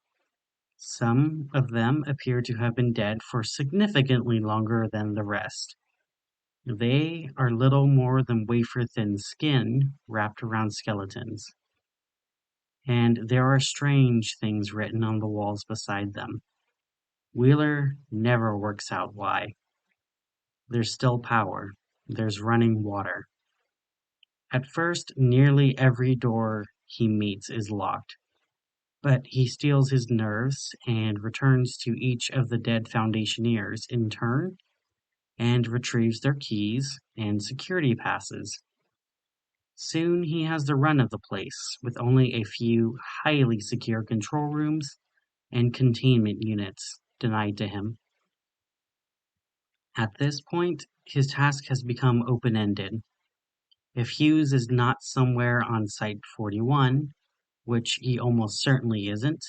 Some of them appear to have been dead for significantly longer than the rest. They are little more than wafer-thin skin wrapped around skeletons. And there are strange things written on the walls beside them. Wheeler never works out why. There's still power. There's running water. At first, nearly every door he meets is locked. But he steels his nerves and returns to each of the dead Foundationeers in turn and retrieves their keys and security passes. Soon he has the run of the place, with only a few highly secure control rooms and containment units denied to him. At this point, his task has become open-ended. If Hughes is not somewhere on Site-41, which he almost certainly isn't,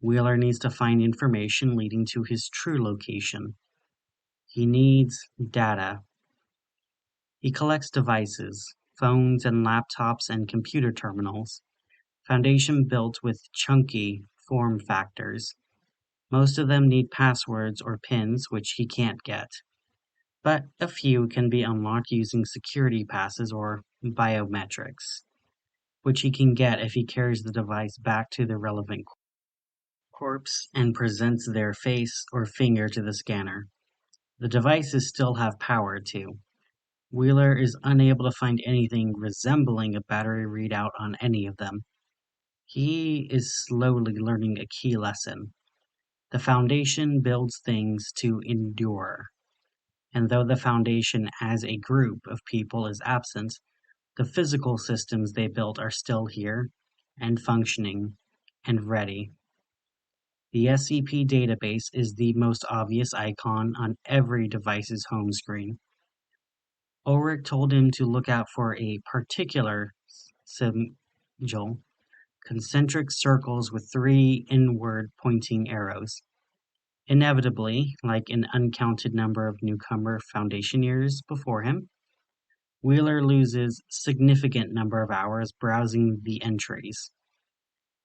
Wheeler needs to find information leading to his true location. He needs data. He collects devices, phones and laptops and computer terminals, Foundation built with chunky form factors. Most of them need passwords or pins, which he can't get. But a few can be unlocked using security passes or biometrics, which he can get if he carries the device back to the relevant corpse and presents their face or finger to the scanner. The devices still have power too. Wheeler is unable to find anything resembling a battery readout on any of them. He is slowly learning a key lesson. The Foundation builds things to endure. And though the Foundation as a group of people is absent, the physical systems they built are still here, and functioning, and ready. The SCP database is the most obvious icon on every device's home screen. Ulrich told him to look out for a particular sigil, concentric circles with 3 inward-pointing arrows. Inevitably, like an uncounted number of newcomer Foundationeers before him, Wheeler loses significant number of hours browsing the entries.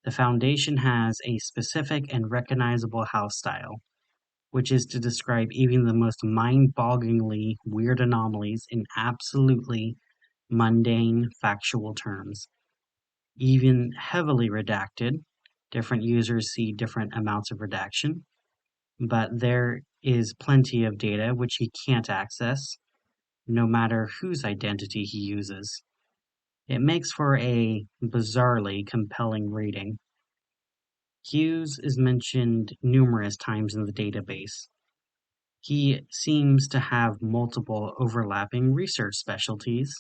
The Foundation has a specific and recognizable house style, which is to describe even the most mind-bogglingly weird anomalies in absolutely mundane, factual terms. Even heavily redacted, different users see different amounts of redaction, but there is plenty of data which he can't access, no matter whose identity he uses. It makes for a bizarrely compelling reading. Hughes is mentioned numerous times in the database. He seems to have multiple overlapping research specialties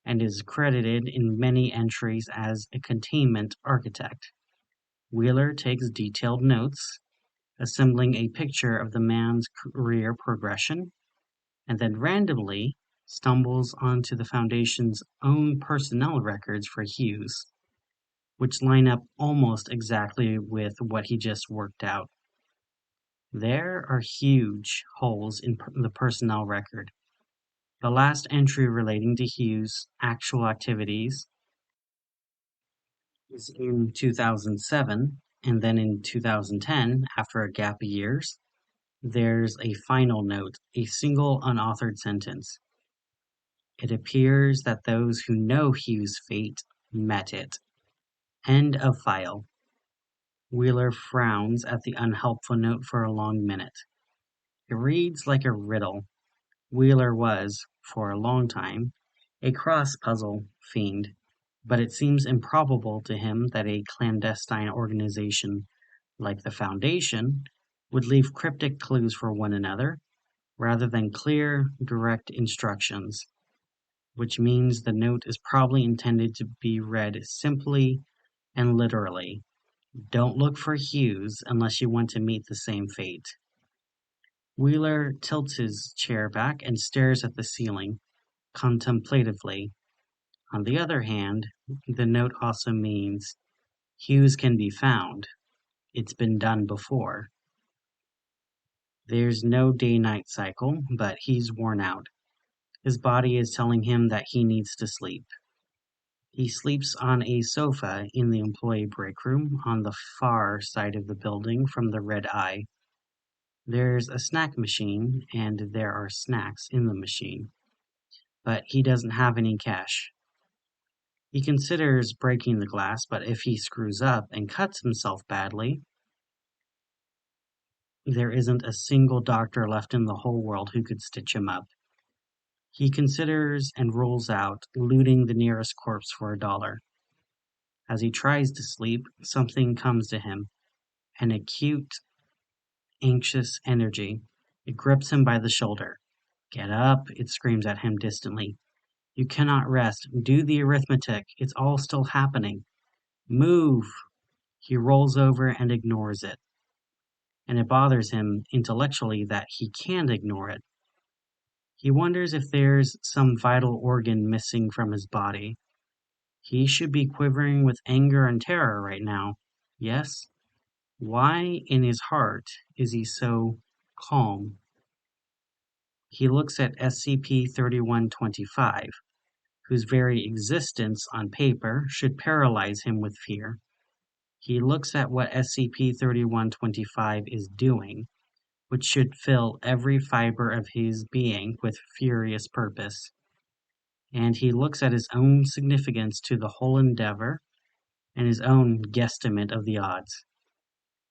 and is credited in many entries as a containment architect. Wheeler takes detailed notes, assembling a picture of the man's career progression, and then randomly stumbles onto the Foundation's own personnel records for Hughes, which line up almost exactly with what he just worked out. There are huge holes in the personnel record. The last entry relating to Hughes' actual activities is in 2007, and then in 2010, after a gap of years, there's a final note, a single unauthored sentence. It appears that those who know Hughes' fate met it. End of file. Wheeler frowns at the unhelpful note for a long minute. It reads like a riddle. Wheeler was, for a long time, a cross-puzzle fiend, but it seems improbable to him that a clandestine organization like the Foundation would leave cryptic clues for one another, rather than clear, direct instructions, which means the note is probably intended to be read simply and literally. Don't look for Hughes unless you want to meet the same fate. Wheeler tilts his chair back and stares at the ceiling, contemplatively. On the other hand, the note also means Hughes can be found. It's been done before. There's no day-night cycle, but he's worn out. His body is telling him that he needs to sleep. He sleeps on a sofa in the employee break room on the far side of the building from the Red Eye. There's a snack machine, and there are snacks in the machine, but he doesn't have any cash. He considers breaking the glass, but if he screws up and cuts himself badly, there isn't a single doctor left in the whole world who could stitch him up. He considers and rules out looting the nearest corpse for $1. As he tries to sleep, something comes to him, an acute, anxious energy. It grips him by the shoulder. Get up, it screams at him distantly. You cannot rest. Do the arithmetic. It's all still happening. Move! He rolls over and ignores it. And it bothers him intellectually that he can't ignore it. He wonders if there's some vital organ missing from his body. He should be quivering with anger and terror right now. Yes? Why in his heart is he so calm? He looks at SCP-3125, whose very existence on paper should paralyze him with fear. He looks at what SCP-3125 is doing, which should fill every fiber of his being with furious purpose. And he looks at his own significance to the whole endeavor and his own guesstimate of the odds.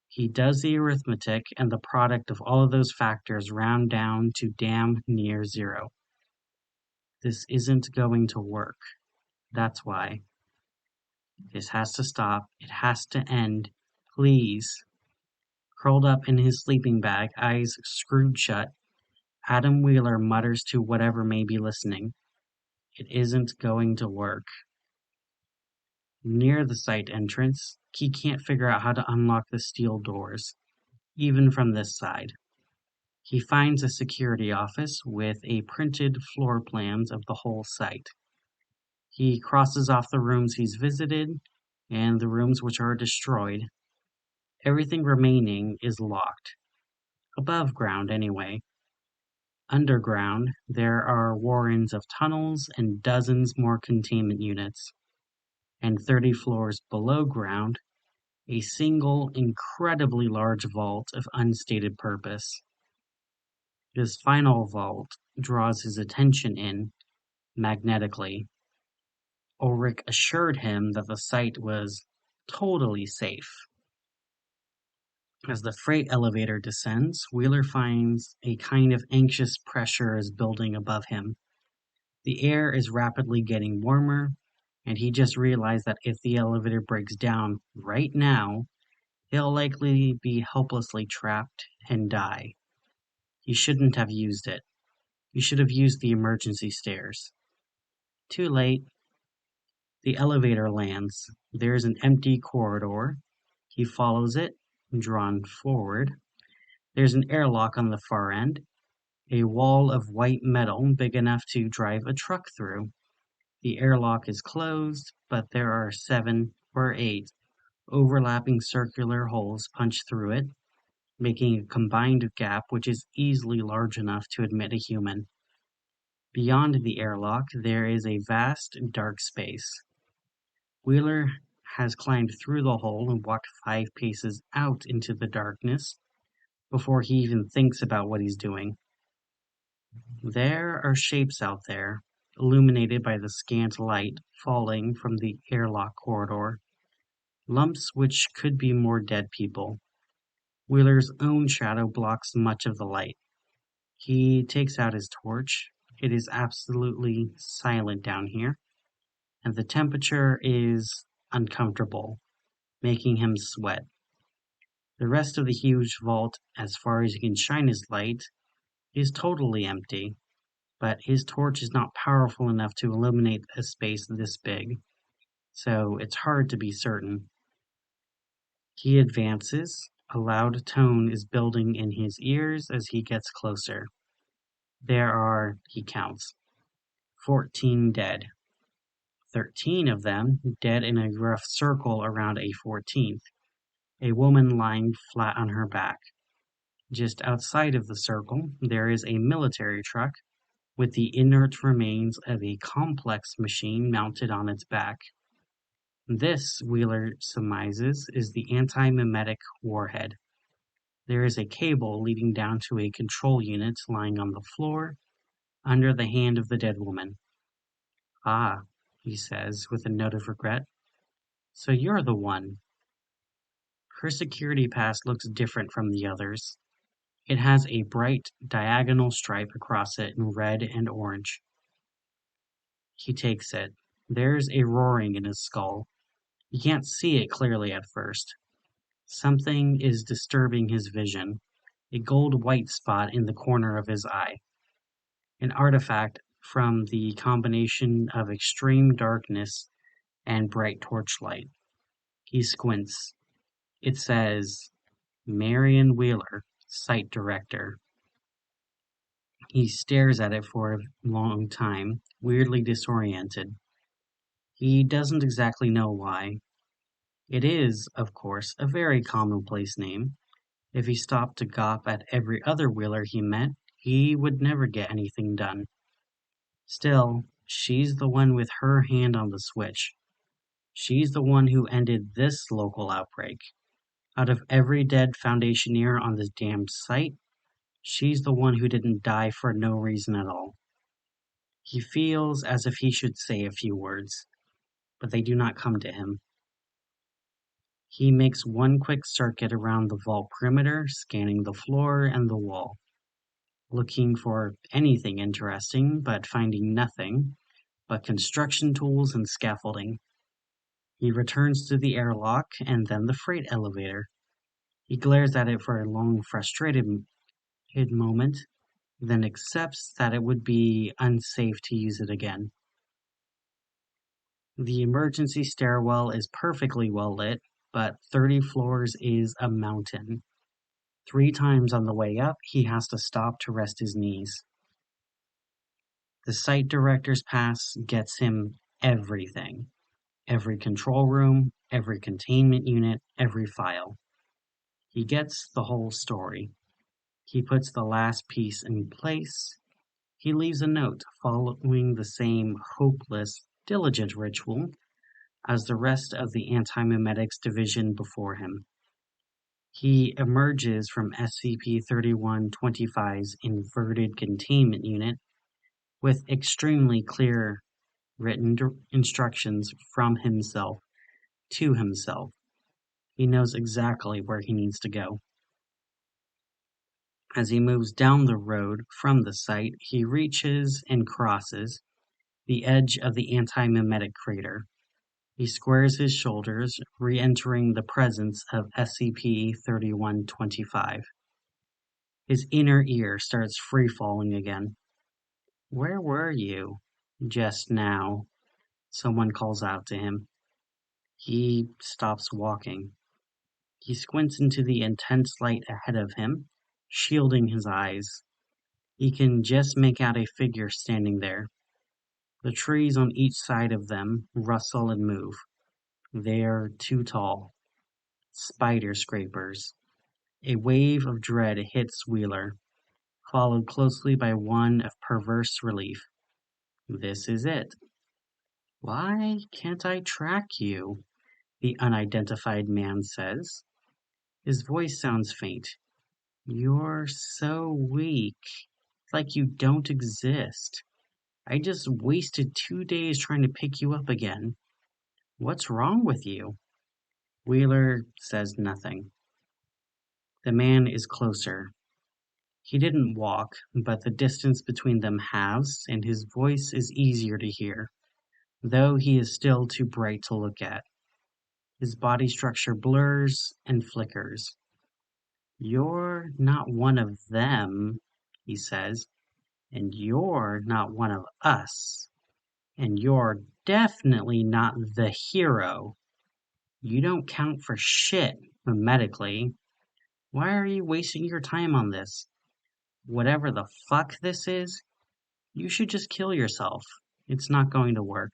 He does the arithmetic, and the product of all of those factors round down to damn near zero. This isn't going to work. That's why. This has to stop. It has to end. Please. Curled up in his sleeping bag, eyes screwed shut, Adam Wheeler mutters to whatever may be listening. It isn't going to work. Near the site entrance, he can't figure out how to unlock the steel doors, even from this side. He finds a security office with a printed floor plans of the whole site. He crosses off the rooms he's visited and the rooms which are destroyed. Everything remaining is locked. Above ground, anyway. Underground, there are warrens of tunnels and dozens more containment units. And 30 floors below ground, a single incredibly large vault of unstated purpose. This final vault draws his attention in, magnetically. Ulrich assured him that the site was totally safe. As the freight elevator descends, Wheeler finds a kind of anxious pressure is building above him. The air is rapidly getting warmer, and he just realized that if the elevator breaks down right now, he'll likely be helplessly trapped and die. He shouldn't have used it. He should have used the emergency stairs. Too late. The elevator lands. There's an empty corridor. He follows it, drawn forward. There's an airlock on the far end, a wall of white metal big enough to drive a truck through. The airlock is closed, but there are 7 or 8 overlapping circular holes punched through it, making a combined gap which is easily large enough to admit a human. Beyond the airlock, there is a vast, dark space. Wheeler has climbed through the hole and walked 5 paces out into the darkness before he even thinks about what he's doing. There are shapes out there, illuminated by the scant light falling from the airlock corridor, lumps which could be more dead people. Wheeler's own shadow blocks much of the light. He takes out his torch. It is absolutely silent down here, and the temperature is uncomfortable, making him sweat. The rest of the huge vault, as far as he can shine his light, is totally empty, but his torch is not powerful enough to illuminate a space this big, so it's hard to be certain. He advances. A loud tone is building in his ears as he gets closer. There are, he counts, 14 dead. 13 of them dead in a rough circle around a 14th, a woman lying flat on her back. Just outside of the circle, there is a military truck with the inert remains of a complex machine mounted on its back. This, Wheeler surmises, is the antimemetic warhead. There is a cable leading down to a control unit lying on the floor, under the hand of the dead woman. Ah, he says, with a note of regret. So you're the one. Her security pass looks different from the others. It has a bright diagonal stripe across it in red and orange. He takes it. There's a roaring in his skull. He can't see it clearly at first. Something is disturbing his vision. A gold-white spot in the corner of his eye. An artifact from the combination of extreme darkness and bright torchlight. He squints. It says, Marion Wheeler, Site Director. He stares at it for a long time, weirdly disoriented. He doesn't exactly know why. It is, of course, a very commonplace name. If he stopped to gawp at every other Wheeler he met, he would never get anything done. Still, she's the one with her hand on the switch. She's the one who ended this local outbreak. Out of every dead Foundationeer on this damned site, she's the one who didn't die for no reason at all. He feels as if he should say a few words, but they do not come to him. He makes one quick circuit around the vault perimeter, scanning the floor and the wall, looking for anything interesting, but finding nothing but construction tools and scaffolding. He returns to the airlock and then the freight elevator. He glares at it for a long, frustrated moment, then accepts that it would be unsafe to use it again. The emergency stairwell is perfectly well lit, but 30 floors is a mountain. 3 times on the way up, he has to stop to rest his knees. The site director's pass gets him everything. Every control room, every containment unit, every file. He gets the whole story. He puts the last piece in place. He leaves a note following the same hopeless, diligent ritual as the rest of the Antimemetics Division before him. He emerges from SCP-2111's inverted containment unit with extremely clear written instructions from himself to himself. He knows exactly where he needs to go. As he moves down the road from the site, he reaches and crosses the edge of the antimemetic crater. He squares his shoulders, re-entering the presence of SCP-2111. His inner ear starts free-falling again. "Where were you?" "Just now," someone calls out to him. He stops walking. He squints into the intense light ahead of him, shielding his eyes. He can just make out a figure standing there. The trees on each side of them rustle and move. They're too tall. Spider scrapers. A wave of dread hits Wheeler, followed closely by one of perverse relief. This is it. "Why can't I track you?" the unidentified man says. His voice sounds faint. "You're so weak. It's like you don't exist. I just wasted 2 days trying to pick you up again. What's wrong with you?" Wheeler says nothing. The man is closer. He didn't walk, but the distance between them halves, and his voice is easier to hear, though he is still too bright to look at. His body structure blurs and flickers. "You're not one of them," he says, "and you're not one of us, and you're definitely not the hero. You don't count for shit, memetically. Why are you wasting your time on this? Whatever the fuck this is, you should just kill yourself. It's not going to work."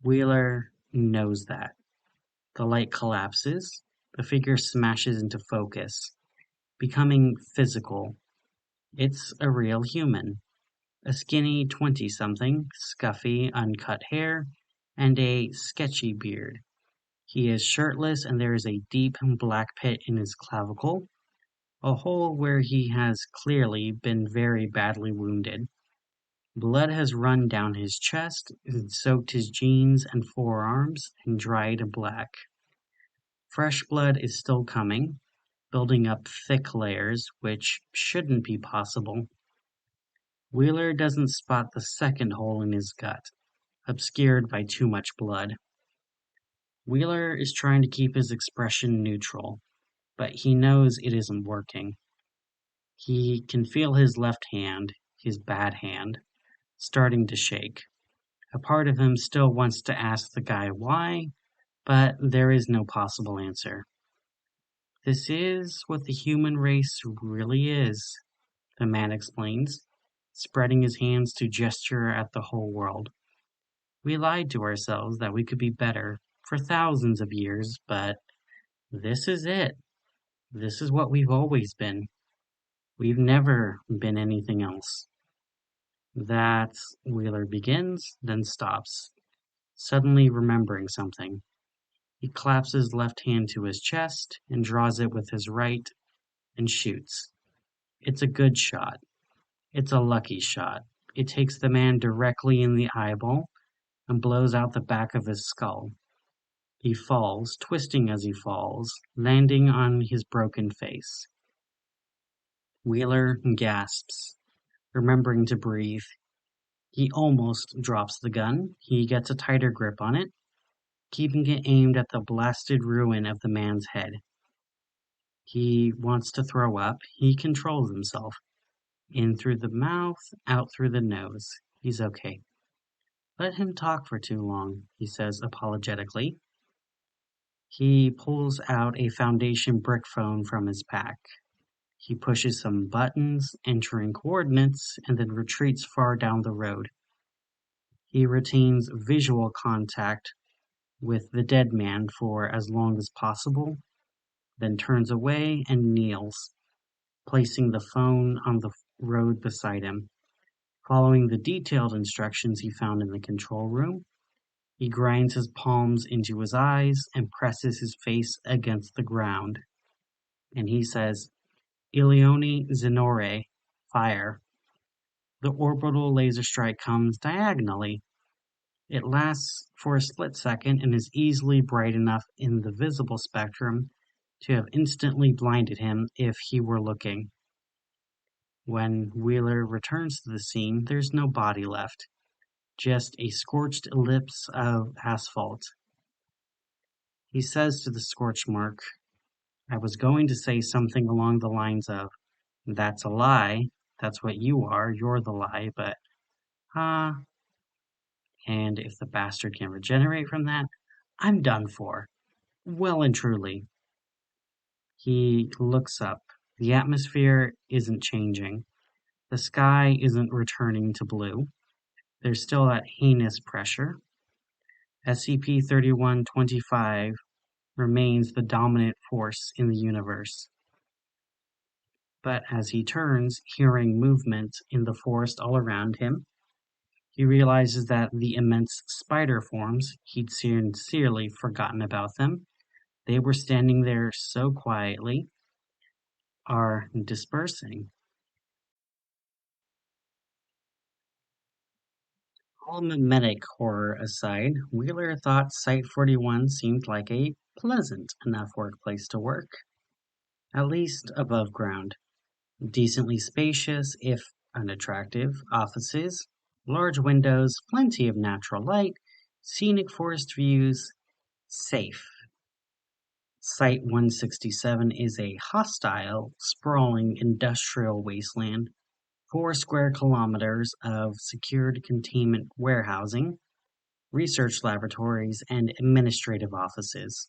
Wheeler knows that. The light collapses. The figure smashes into focus, becoming physical. It's a real human. A skinny 20-something, scuffy, uncut hair, and a sketchy beard. He is shirtless, and there is a deep black pit in his clavicle, a hole where he has clearly been very badly wounded. Blood has run down his chest and soaked his jeans and forearms and dried black. Fresh blood is still coming, building up thick layers, which shouldn't be possible. Wheeler doesn't spot the second hole in his gut, obscured by too much blood. Wheeler is trying to keep his expression neutral, but he knows it isn't working. He can feel his left hand, his bad hand, starting to shake. A part of him still wants to ask the guy why, but there is no possible answer. "This is what the human race really is," the man explains, spreading his hands to gesture at the whole world. "We lied to ourselves that we could be better for thousands of years, but this is it. This is what we've always been. We've never been anything else." That, Wheeler begins, then stops, suddenly remembering something. He claps his left hand to his chest and draws it with his right and shoots. It's a good shot. It's a lucky shot. It takes the man directly in the eyeball and blows out the back of his skull. He falls, twisting as he falls, landing on his broken face. Wheeler gasps, remembering to breathe. He almost drops the gun. He gets a tighter grip on it, keeping it aimed at the blasted ruin of the man's head. He wants to throw up. He controls himself. In through the mouth, out through the nose. He's okay. "Let him talk for too long," he says apologetically. He pulls out a Foundation brick phone from his pack. He pushes some buttons, entering coordinates, and then retreats far down the road. He retains visual contact with the dead man for as long as possible, then turns away and kneels, placing the phone on the road beside him. Following the detailed instructions he found in the control room, he grinds his palms into his eyes and presses his face against the ground. And he says, "Ilione Zenore, fire." The orbital laser strike comes diagonally. It lasts for a split second and is easily bright enough in the visible spectrum to have instantly blinded him if he were looking. When Wheeler returns to the scene, there's no body left, just a scorched ellipse of asphalt. He says to the scorch mark, "I was going to say something along the lines of, 'That's a lie, that's what you are, you're the lie,' but, and if the bastard can regenerate from that, I'm done for. Well and truly." He looks up. The atmosphere isn't changing. The sky isn't returning to blue. There's still that heinous pressure. SCP-3111 remains the dominant force in the universe. But as he turns, hearing movement in the forest all around him, he realizes that the immense spider forms, he'd sincerely forgotten about them, they were standing there so quietly, are dispersing. All memetic horror aside, Wheeler thought Site-41 seemed like a pleasant enough workplace to work, at least above ground. Decently spacious, if unattractive, offices, large windows, plenty of natural light, scenic forest views, safe. Site-167 is a hostile, sprawling industrial wasteland. 4 square kilometers of secured containment warehousing, research laboratories, and administrative offices.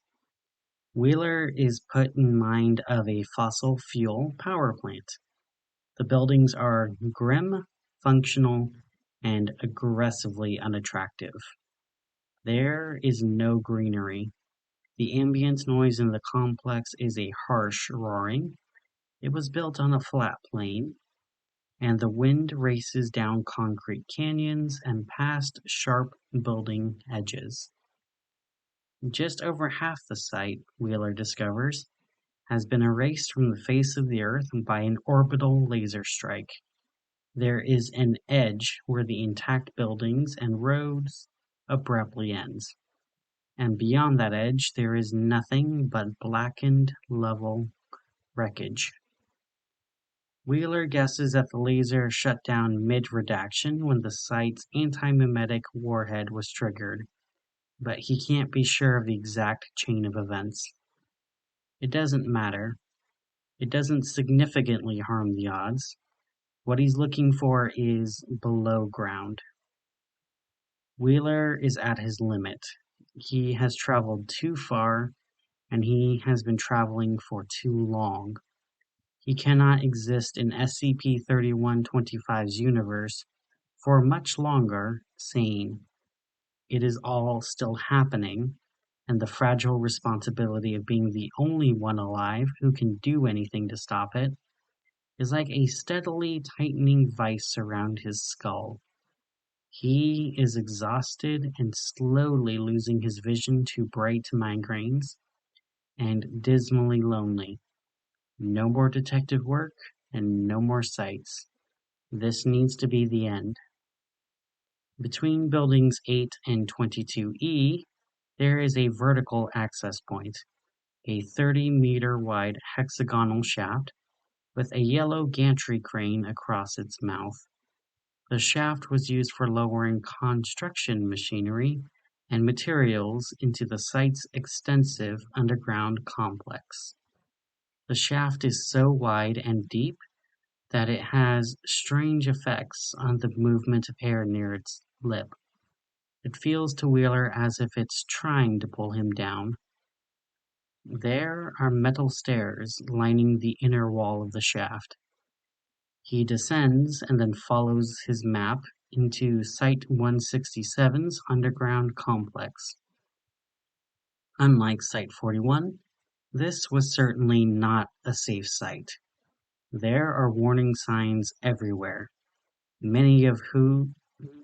Wheeler is put in mind of a fossil fuel power plant. The buildings are grim, functional, and aggressively unattractive. There is no greenery. The ambient noise in the complex is a harsh roaring. It was built on a flat plain, and the wind races down concrete canyons and past sharp building edges. Just over half the site, Wheeler discovers, has been erased from the face of the Earth by an orbital laser strike. There is an edge where the intact buildings and roads abruptly ends, and beyond that edge there is nothing but blackened, level wreckage. Wheeler guesses that the laser shut down mid-redaction when the site's antimemetic warhead was triggered, but he can't be sure of the exact chain of events. It doesn't matter. It doesn't significantly harm the odds. What he's looking for is below ground. Wheeler is at his limit. He has traveled too far, and he has been traveling for too long. He cannot exist in SCP-3125's universe for much longer sane. It is all still happening, and the fragile responsibility of being the only one alive who can do anything to stop it is like a steadily tightening vice around his skull. He is exhausted and slowly losing his vision to bright migraines, and dismally lonely. No more detective work, and no more sights. This needs to be the end. Between buildings 8 and 22E, there is a vertical access point, a 30-meter wide hexagonal shaft with a yellow gantry crane across its mouth. The shaft was used for lowering construction machinery and materials into the site's extensive underground complex. The shaft is so wide and deep that it has strange effects on the movement of air near its lip. It feels to Wheeler as if it's trying to pull him down. There are metal stairs lining the inner wall of the shaft. He descends and then follows his map into Site-167's underground complex. Unlike Site-41, this was certainly not a safe site. There are warning signs everywhere, many of whose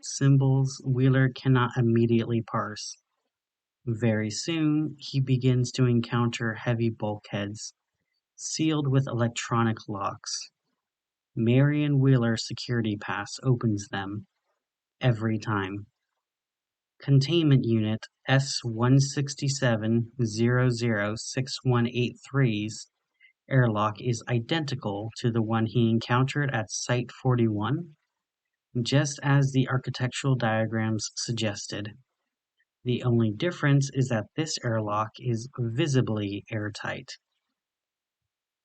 symbols Wheeler cannot immediately parse. Very soon, he begins to encounter heavy bulkheads, sealed with electronic locks. Marion Wheeler's security pass opens them every time. Containment Unit S-167-006183's airlock is identical to the one he encountered at Site-41, just as the architectural diagrams suggested. The only difference is that this airlock is visibly airtight.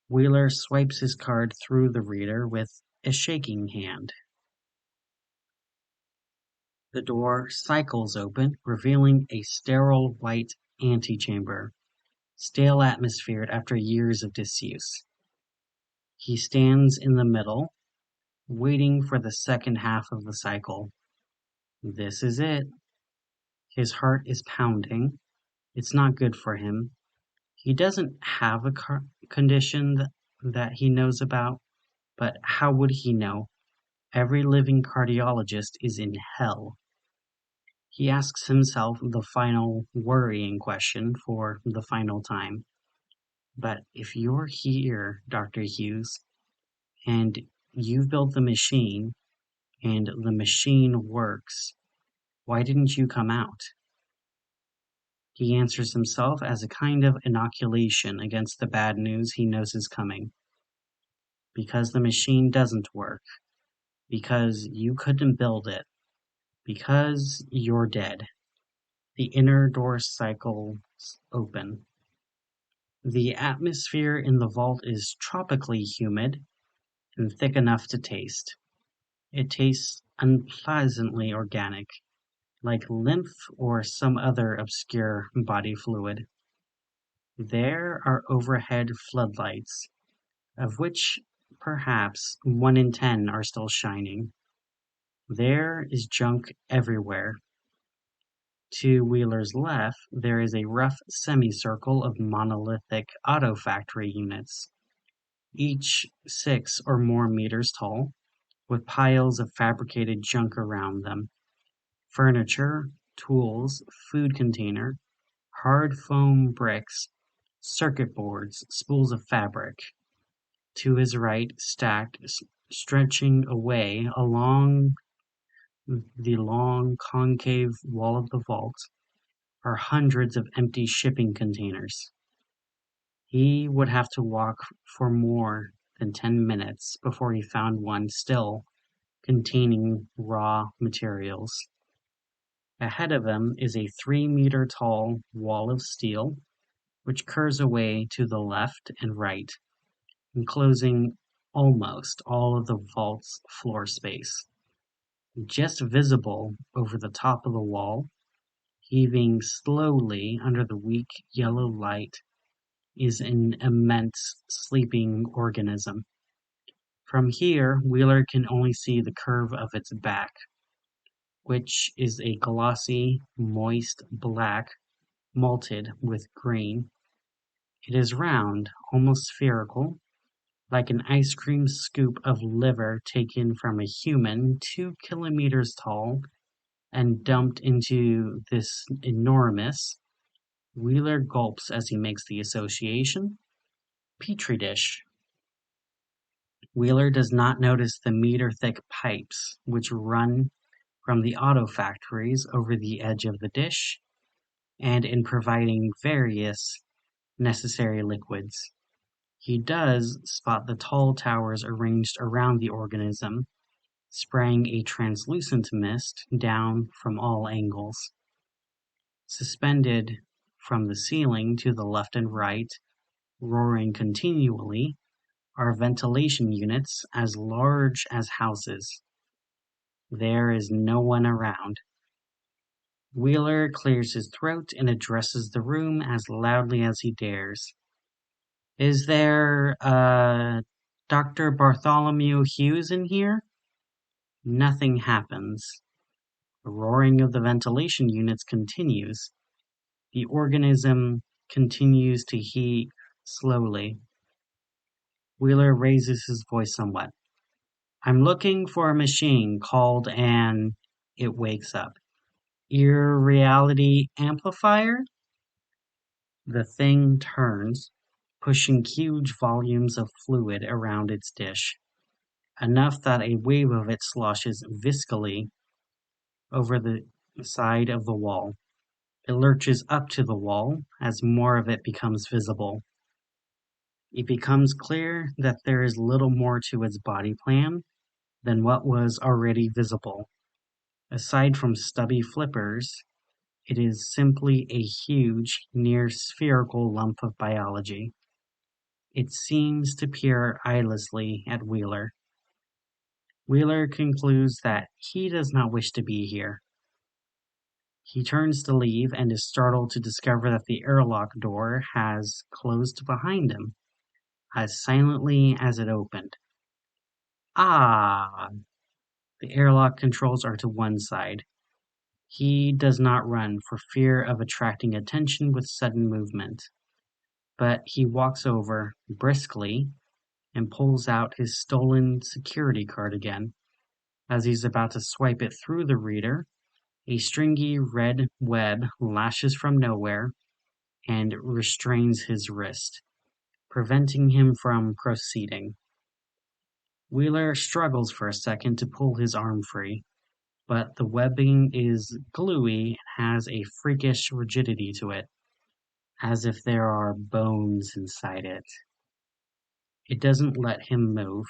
Wheeler swipes his card through the reader with a shaking hand. The door cycles open, revealing a sterile white antechamber, stale atmosphere after years of disuse. He stands in the middle, waiting for the second half of the cycle. This is it. His heart is pounding. It's not good for him. He doesn't have a condition that he knows about, but how would he know? Every living cardiologist is in hell. He asks himself the final worrying question for the final time. But if you're here, Dr. Hughes, and you've built the machine, and the machine works, why didn't you come out? He answers himself as a kind of inoculation against the bad news he knows is coming. Because the machine doesn't work. Because you couldn't build it. Because you're dead. The inner door cycles open. The atmosphere in the vault is tropically humid and thick enough to taste. It tastes unpleasantly organic, like lymph or some other obscure body fluid. There are overhead floodlights, of which perhaps 1 in 10 are still shining. There is junk everywhere. To Wheeler's left, there is a rough semicircle of monolithic auto factory units, each 6 or more meters tall, with piles of fabricated junk around them. Furniture, tools, food container, hard foam bricks, circuit boards, spools of fabric. To his right, stacked, stretching away along the long concave wall of the vault, are hundreds of empty shipping containers. He would have to walk for more than 10 minutes before he found one still containing raw materials. Ahead of him is a 3-meter tall wall of steel, which curves away to the left and right, enclosing almost all of the vault's floor space. Just visible over the top of the wall, heaving slowly under the weak yellow light, is an immense sleeping organism. From here, Wheeler can only see the curve of its back, which is a glossy, moist black, malted with green. It is round, almost spherical, like an ice cream scoop of liver taken from a human 2 kilometers tall and dumped into this enormous, Wheeler gulps as he makes the association, petri dish. Wheeler does not notice the meter-thick pipes which run from the auto factories over the edge of the dish and in providing various necessary liquids. He does spot the tall towers arranged around the organism, spraying a translucent mist down from all angles. Suspended from the ceiling to the left and right, roaring continually, are ventilation units as large as houses. There is no one around. Wheeler clears his throat and addresses the room as loudly as he dares. Is there, Dr. Bartholomew Hughes in here? Nothing happens. The roaring of the ventilation units continues. The organism continues to heat slowly. Wheeler raises his voice somewhat. I'm looking for a machine called an... It wakes up. Irreality amplifier? The thing turns, pushing huge volumes of fluid around its dish. enough that a wave of it sloshes viscally over the side of the wall. It lurches up to the wall as more of it becomes visible. It becomes clear that there is little more to its body plan than what was already visible. Aside from stubby flippers, it is simply a huge, near-spherical lump of biology. It seems to peer eyelessly at Wheeler. Wheeler concludes that he does not wish to be here. He turns to leave and is startled to discover that the airlock door has closed behind him, as silently as it opened. Ah! The airlock controls are to one side. He does not run for fear of attracting attention with sudden movement, but he walks over briskly and pulls out his stolen security card again. As he's about to swipe it through the reader, a stringy red web lashes from nowhere and restrains his wrist, preventing him from proceeding. Wheeler struggles for a second to pull his arm free, but the webbing is gluey and has a freakish rigidity to it, as if there are bones inside it. It doesn't let him move.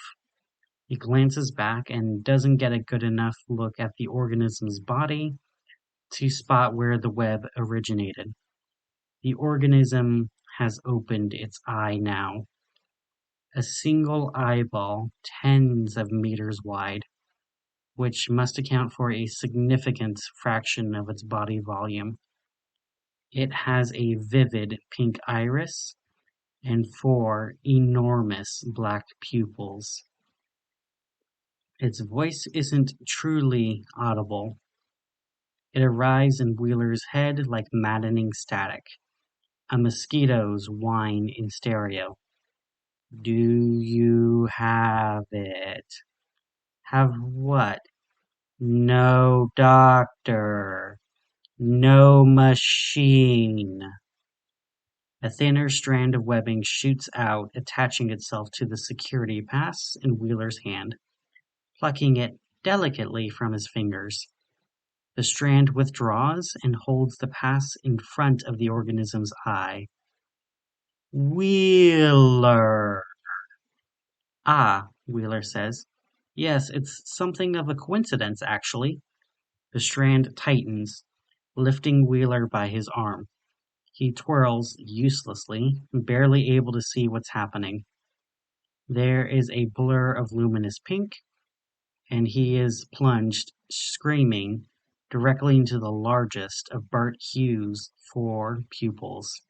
He glances back and doesn't get a good enough look at the organism's body to spot where the web originated. The organism has opened its eye now. A single eyeball, tens of meters wide, which must account for a significant fraction of its body volume. It has a vivid pink iris and 4 enormous black pupils. Its voice isn't truly audible. It arrives in Wheeler's head like maddening static, a mosquito's whine in stereo. Do you have it? Have what? No doctor. No machine. A thinner strand of webbing shoots out, attaching itself to the security pass in Wheeler's hand, plucking it delicately from his fingers. The strand withdraws and holds the pass in front of the organism's eye. Wheeler! Ah, Wheeler says. Yes, it's something of a coincidence, actually. The strand tightens, lifting Wheeler by his arm. He twirls uselessly, barely able to see what's happening. There is a blur of luminous pink, and he is plunged, screaming, directly into the largest of Bart Hughes' 4 pupils.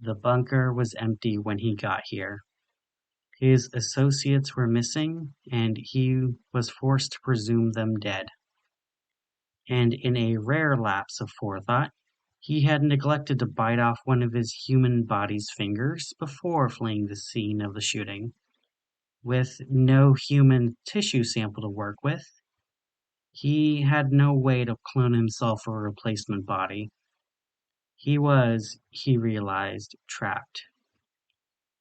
The bunker was empty when he got here. His associates were missing, and he was forced to presume them dead. And in a rare lapse of forethought, he had neglected to bite off one of his human body's fingers before fleeing the scene of the shooting. With no human tissue sample to work with, he had no way to clone himself a replacement body. He was, he realized, trapped.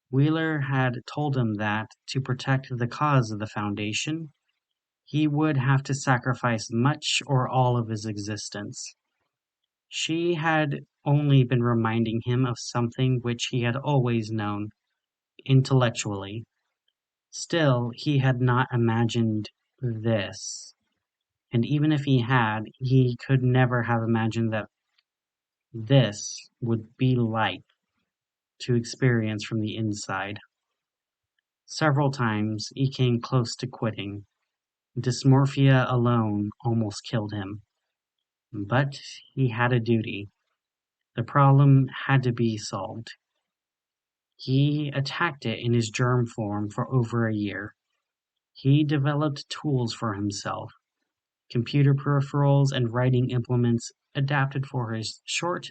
Wheeler had told him that, to protect the cause of the Foundation, he would have to sacrifice much or all of his existence. She had only been reminding him of something which he had always known, intellectually. Still, he had not imagined this. And even if he had, he could never have imagined that this would be like to experience from the inside. Several times he came close to quitting. Dysmorphia alone almost killed him. But he had a duty. The problem had to be solved. He attacked it in his germ form for over a year. He developed tools for himself, computer peripherals and writing implements adapted for his short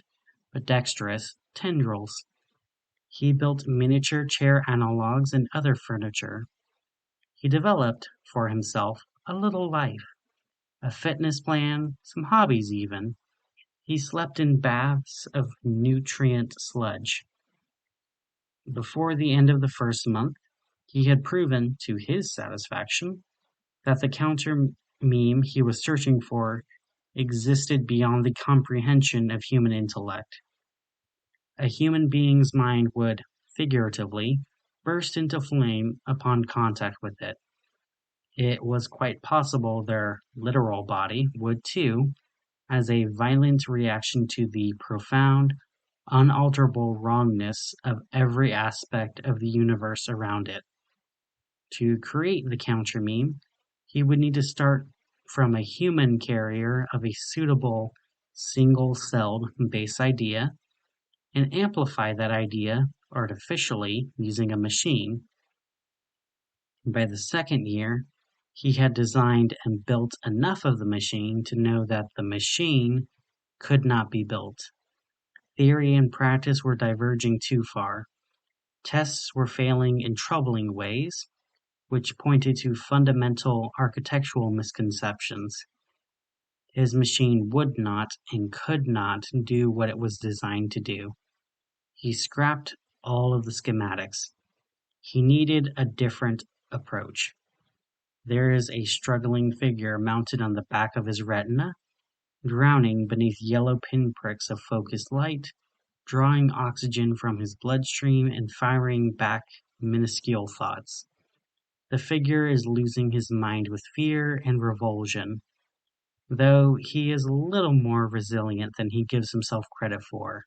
but dexterous tendrils. He built miniature chair analogs and other furniture. He developed for himself a little life, a fitness plan, some hobbies even. He slept in baths of nutrient sludge. Before the end of the first month, He had proven, to his satisfaction, that the counter meme he was searching for existed beyond the comprehension of human intellect. A human being's mind would, figuratively, burst into flame upon contact with it. It was quite possible their literal body would too, as a violent reaction to the profound, unalterable wrongness of every aspect of the universe around it. To create the counter meme, he would need to start from a human carrier of a suitable single-celled base idea and amplify that idea artificially using a machine. By the second year, he had designed and built enough of the machine to know that the machine could not be built. Theory and practice were diverging too far. Tests were failing in troubling ways, which pointed to fundamental architectural misconceptions. His machine would not and could not do what it was designed to do. He scrapped all of the schematics. He needed a different approach. There is a struggling figure mounted on the back of his retina, drowning beneath yellow pinpricks of focused light, drawing oxygen from his bloodstream and firing back minuscule thoughts. The figure is losing his mind with fear and revulsion, though he is a little more resilient than he gives himself credit for.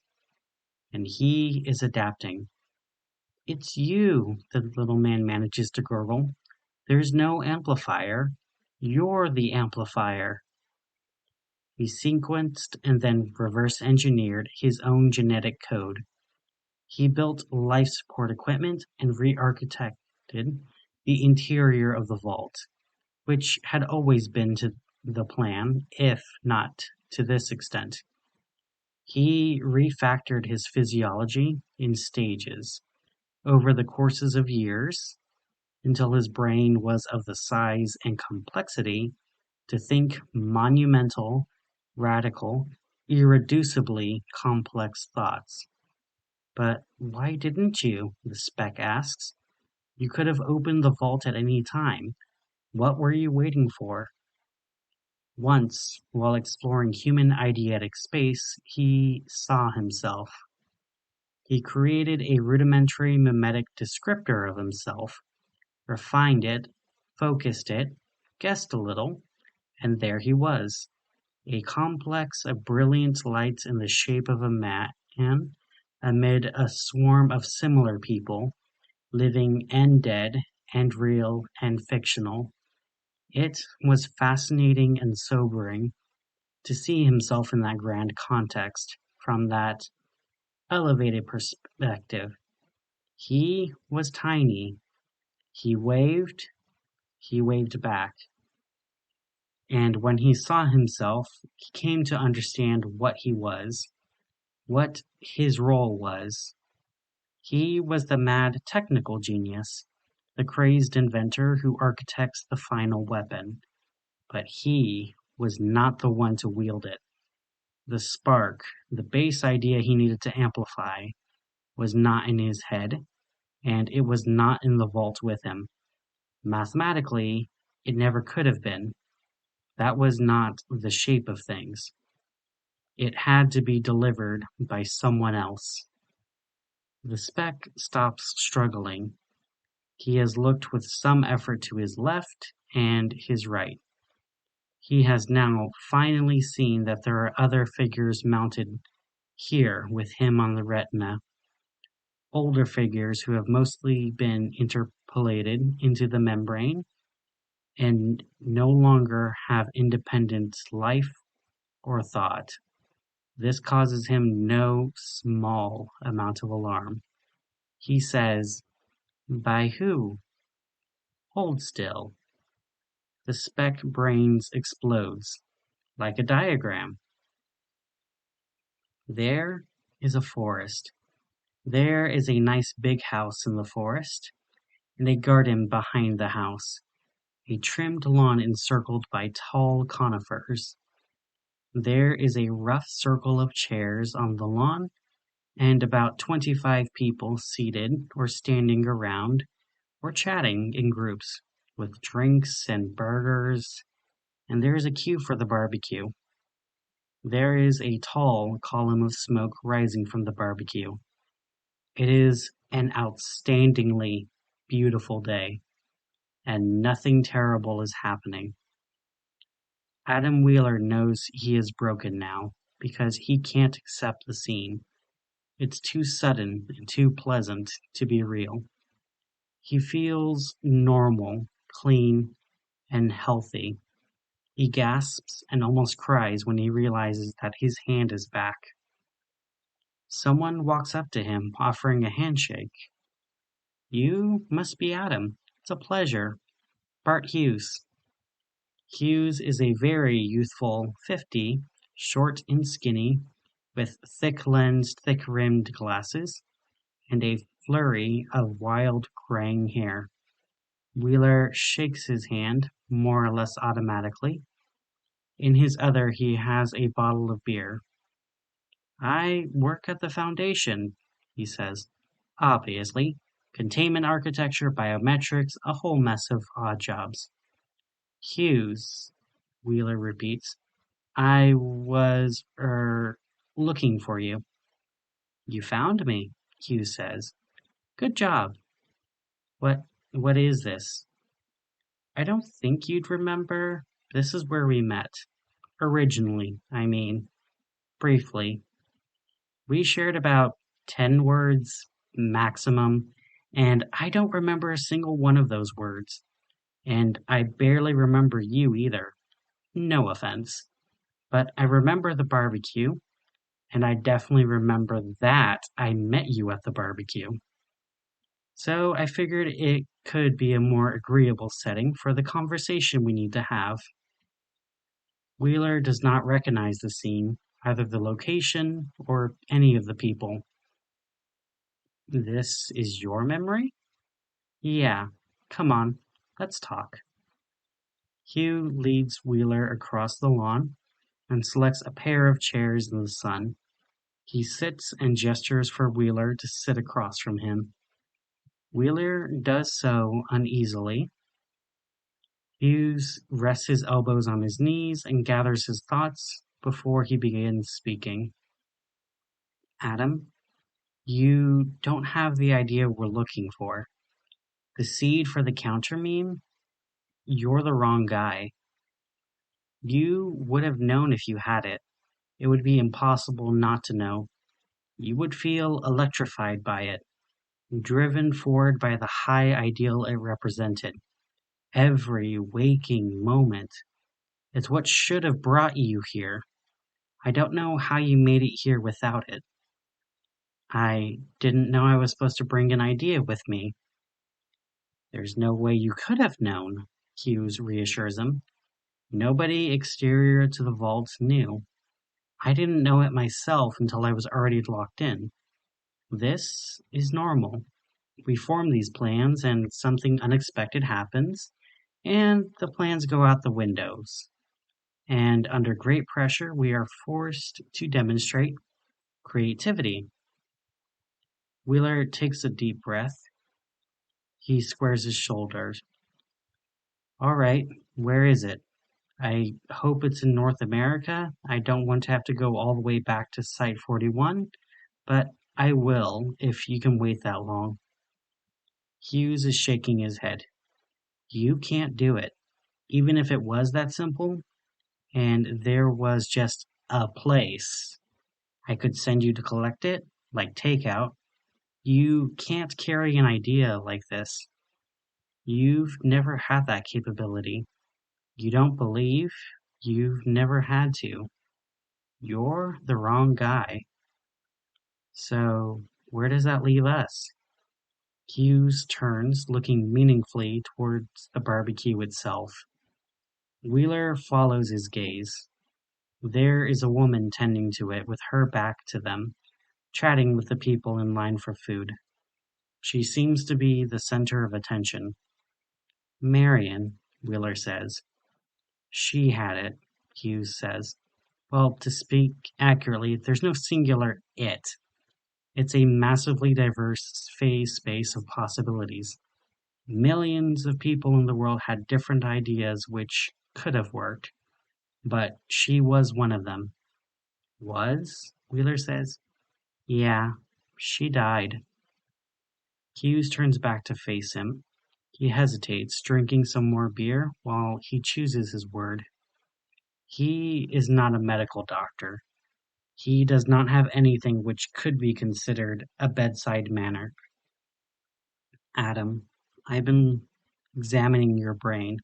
And he is adapting. "It's you," the little man manages to gurgle. "There's no amplifier. You're the amplifier." He sequenced and then reverse-engineered his own genetic code. He built life support equipment and re-architected the interior of the vault, which had always been to the plan, if not to this extent. He refactored his physiology in stages, over the courses of years, until his brain was of the size and complexity to think monumental, radical, irreducibly complex thoughts. "But why didn't you?" the spec asks. "You could have opened the vault at any time. What were you waiting for?" Once, while exploring human eidetic space, he saw himself. He created a rudimentary memetic descriptor of himself, refined it, focused it, guessed a little, and there he was, a complex of brilliant lights in the shape of a man, amid a swarm of similar people, living and dead, and real and fictional. It was fascinating and sobering to see himself in that grand context, from that elevated perspective. He was tiny. He waved back. And when he saw himself, he came to understand what he was, what his role was. He was the mad technical genius, the crazed inventor who architects the final weapon. But he was not the one to wield it. The spark, the base idea he needed to amplify, was not in his head, and it was not in the vault with him. Mathematically, it never could have been. That was not the shape of things. It had to be delivered by someone else. The spec stops struggling. He has looked with some effort to his left and his right. He has now finally seen that there are other figures mounted here with him on the retina. Older figures who have mostly been interpolated into the membrane and no longer have independent life or thought. This causes him no small amount of alarm. He says, "By who?" "Hold still." The spec brains explodes, like a diagram. There is a forest. There is a nice big house in the forest, and a garden behind the house, a trimmed lawn encircled by tall conifers. There is a rough circle of chairs on the lawn, and about 25 people seated or standing around, or chatting in groups, with drinks and burgers, and there is a queue for the barbecue. There is a tall column of smoke rising from the barbecue. It is an outstandingly beautiful day, and nothing terrible is happening. Adam Wheeler knows he is broken now, because he can't accept the scene. It's too sudden and too pleasant to be real. He feels normal, clean, and healthy. He gasps and almost cries when he realizes that his hand is back. Someone walks up to him, offering a handshake. You must be Adam. It's a pleasure. Bart Hughes. Hughes is a very youthful 50, short and skinny, with thick-lensed, thick-rimmed glasses, and a flurry of wild graying hair. Wheeler shakes his hand, more or less automatically. In his other he has a bottle of beer. I work at the Foundation, he says. Obviously. Containment architecture, biometrics, a whole mess of odd jobs. Hughes, Wheeler repeats. I was, looking for you. You found me, Hughes says. Good job. What is this? I don't think you'd remember. This is where we met. Originally, I mean. Briefly. We shared about 10 words, maximum, and I don't remember a single one of those words. And I barely remember you either. No offense. But I remember the barbecue, and I definitely remember that I met you at the barbecue. So I figured it could be a more agreeable setting for the conversation we need to have. Wheeler does not recognize the scene, either the location or any of the people. This is your memory? Yeah, come on, let's talk. Hugh leads Wheeler across the lawn and selects a pair of chairs in the sun. He sits and gestures for Wheeler to sit across from him. Wheeler does so uneasily. Hughes rests his elbows on his knees and gathers his thoughts before he begins speaking. Adam, you don't have the idea we're looking for. The seed for the counter meme? You're the wrong guy. You would have known if you had it. It would be impossible not to know. You would feel electrified by it, driven forward by the high ideal it represented. Every waking moment. It's what should have brought you here. I don't know how you made it here without it. I didn't know I was supposed to bring an idea with me. There's no way you could have known, Hughes reassures him. Nobody exterior to the vault knew. I didn't know it myself until I was already locked in. This is normal. We form these plans and something unexpected happens, and the plans go out the windows. And under great pressure, we are forced to demonstrate creativity. Wheeler takes a deep breath. He squares his shoulders. All right, where is it? I hope it's in North America. I don't want to have to go all the way back to Site 41, but I will if you can wait that long. Hughes is shaking his head. You can't do it. Even if it was that simple, and there was just a place I could send you to collect it, like takeout, you can't carry an idea like this. You've never had that capability. You don't believe, you've never had to. You're the wrong guy. So, where does that leave us? Hughes turns, looking meaningfully towards the barbecue itself. Wheeler follows his gaze. There is a woman tending to it with her back to them, chatting with the people in line for food. She seems to be the center of attention. Marion, Wheeler says. She had it, Hughes says. Well, to speak accurately, there's no singular it. It's a massively diverse phase space of possibilities. Millions of people in the world had different ideas which could have worked, but she was one of them. Was? Wheeler says. Yeah, she died. Hughes turns back to face him. He hesitates, drinking some more beer while he chooses his word. He is not a medical doctor. He does not have anything which could be considered a bedside manner. Adam, I've been examining your brain.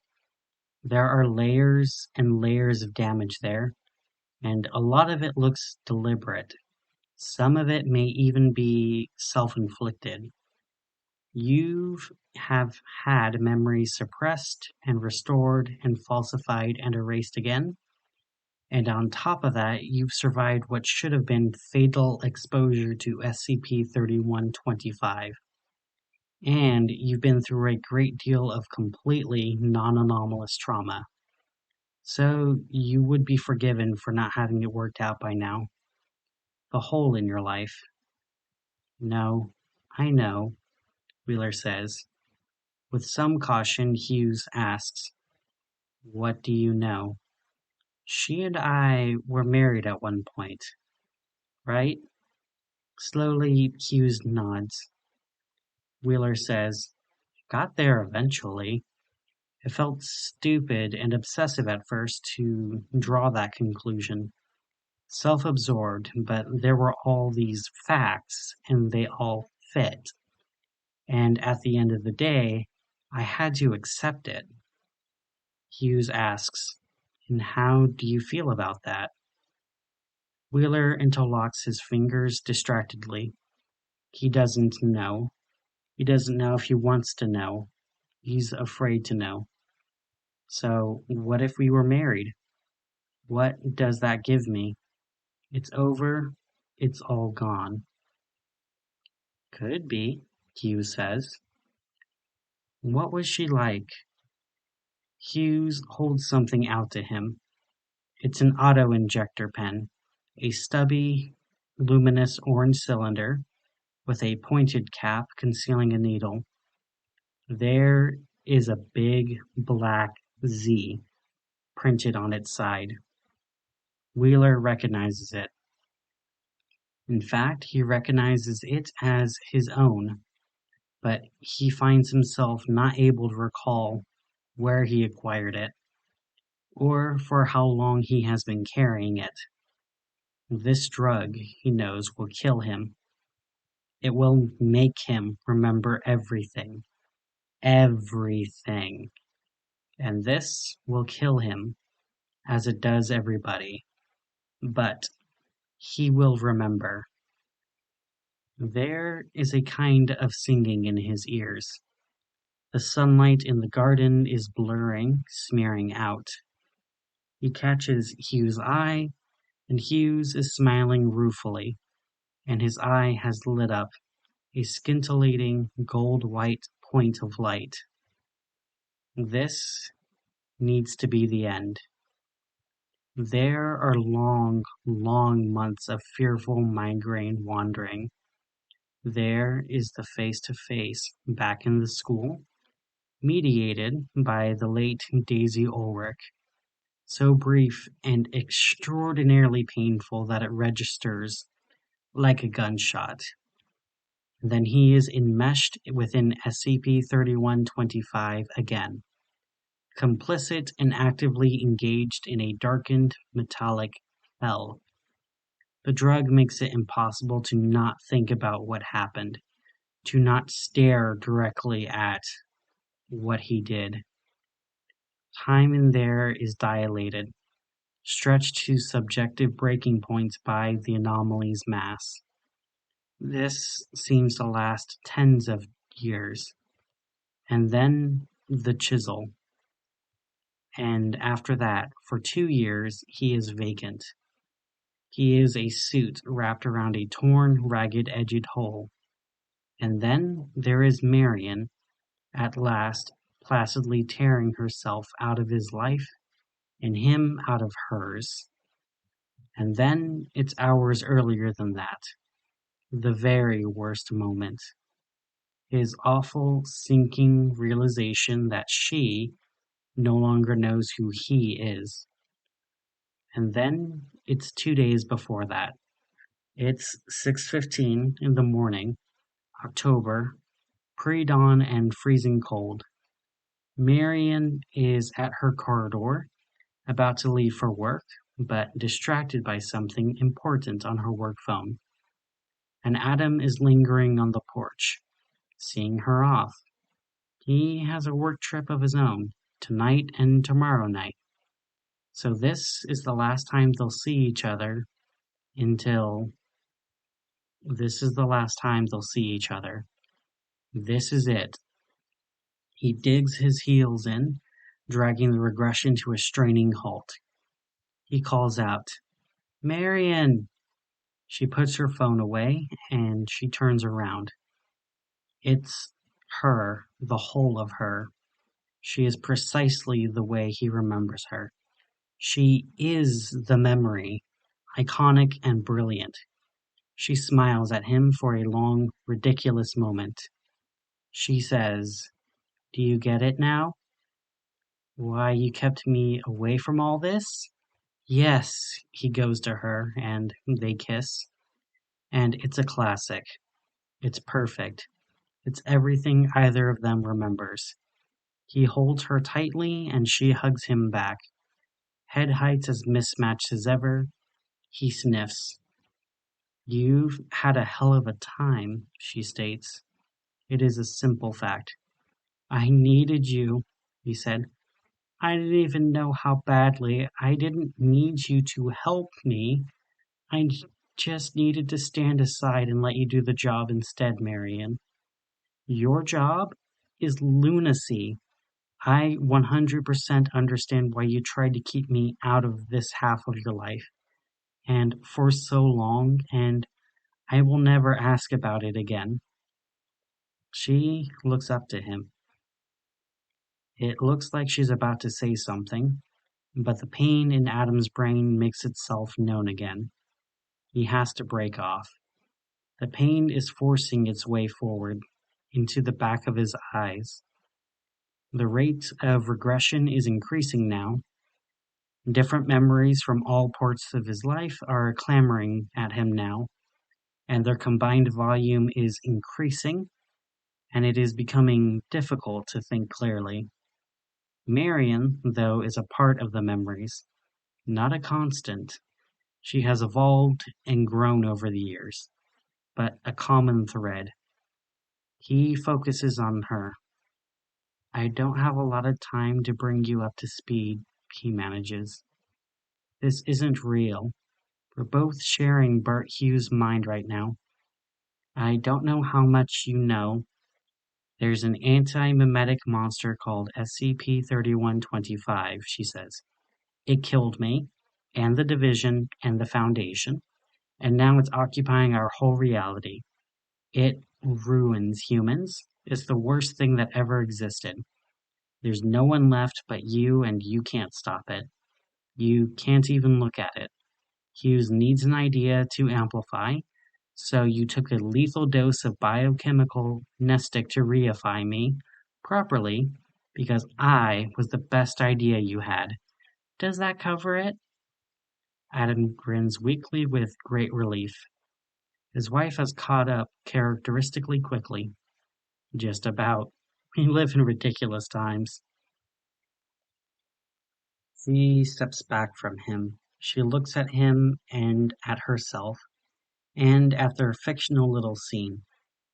There are layers and layers of damage there, and a lot of it looks deliberate. Some of it may even be self-inflicted. You have had memories suppressed and restored and falsified and erased again. And on top of that, you've survived what should have been fatal exposure to SCP-2111. And you've been through a great deal of completely non-anomalous trauma. So you would be forgiven for not having it worked out by now. The hole in your life. No, I know, Wheeler says. With some caution, Hughes asks, What do you know? She and I were married at one point, right? Slowly, Hughes nods. Wheeler says, Got there eventually. It felt stupid and obsessive at first to draw that conclusion. Self-absorbed, but there were all these facts, and they all fit. And at the end of the day, I had to accept it. Hughes asks, And how do you feel about that? Wheeler interlocks his fingers distractedly. He doesn't know. He doesn't know if he wants to know. He's afraid to know. So, what if we were married? What does that give me? It's over. It's all gone. Could be, Hughes says. What was she like? Hughes holds something out to him. It's an auto-injector pen, a stubby, luminous orange cylinder with a pointed cap concealing a needle. There is a big black Z printed on its side. Wheeler recognizes it. In fact, he recognizes it as his own, but he finds himself not able to recall where he acquired it, or for how long he has been carrying it. This drug, he knows, will kill him. It will make him remember everything. Everything. And this will kill him, as it does everybody. But he will remember. There is a kind of singing in his ears. The sunlight in the garden is blurring, smearing out. He catches Hugh's eye, and Hughes is smiling ruefully, and his eye has lit up, a scintillating gold-white point of light. This needs to be the end. There are long, long months of fearful migraine wandering. There is the face-to-face back in the school, mediated by the late Daisy Ulrich, so brief and extraordinarily painful that it registers like a gunshot. Then he is enmeshed within SCP-3111 again, complicit and actively engaged in a darkened metallic hell. The drug makes it impossible to not think about what happened, to not stare directly at what he did. Time in there is dilated, stretched to subjective breaking points by the anomaly's mass. This seems to last tens of years. And then the chisel. And after that, for 2 years, he is vacant. He is a suit wrapped around a torn, ragged-edged hole. And then there is Marion, at last, placidly tearing herself out of his life, and him out of hers. And then it's hours earlier than that. The very worst moment. his awful, sinking realization that she no longer knows who he is. And then it's 2 days before that. It's 6:15 in the morning, October, pre-dawn and freezing cold. Marion is at her corridor, about to leave for work, but distracted by something important on her work phone. And Adam is lingering on the porch, seeing her off. He has a work trip of his own, tonight and tomorrow night. So this is the last time they'll see each other until... This is the last time they'll see each other. This is it. He digs his heels in, dragging the regression to a straining halt. He calls out, "Marion!" She puts her phone away, and she turns around. It's her, the whole of her. She is precisely the way he remembers her. She is the memory, iconic and brilliant. She smiles at him for a long, ridiculous moment. She says, "Do you get it now? Why you kept me away from all this?" "Yes," he goes to her, and they kiss. And it's a classic. It's perfect. It's everything either of them remembers. He holds her tightly, and she hugs him back. Head heights as mismatched as ever. He sniffs. "You've had a hell of a time," she states. It is a simple fact. "I needed you," he said. "I didn't even know how badly. I didn't need you to help me. I just needed to stand aside and let you do the job instead, Marion. Your job is lunacy. I 100% understand why you tried to keep me out of this half of your life, and for so long, and I will never ask about it again." She looks up to him. It looks like she's about to say something, but the pain in Adam's brain makes itself known again. He has to break off. The pain is forcing its way forward, into the back of his eyes. The rate of regression is increasing now. Different memories from all parts of his life are clamoring at him now, and their combined volume is increasing, and it is becoming difficult to think clearly. Marion, though, is a part of the memories, not a constant. She has evolved and grown over the years, but a common thread. He focuses on her. "I don't have a lot of time to bring you up to speed," he manages. "This isn't real. We're both sharing Bart Hughes' mind right now. I don't know how much you know. There's an antimemetic monster called SCP-3111, she says. It killed me, and the Division, and the Foundation, and now it's occupying our whole reality. It ruins humans. It's the worst thing that ever existed. There's no one left but you, and you can't stop it. You can't even look at it. Hughes needs an idea to amplify, so you took a lethal dose of biochemical nestic to reify me properly because I was the best idea you had. Does that cover it?" Adam grins weakly with great relief. His wife has caught up characteristically quickly. Just about. We live in ridiculous times. She steps back from him. She looks at him and at herself, and at their fictional little scene,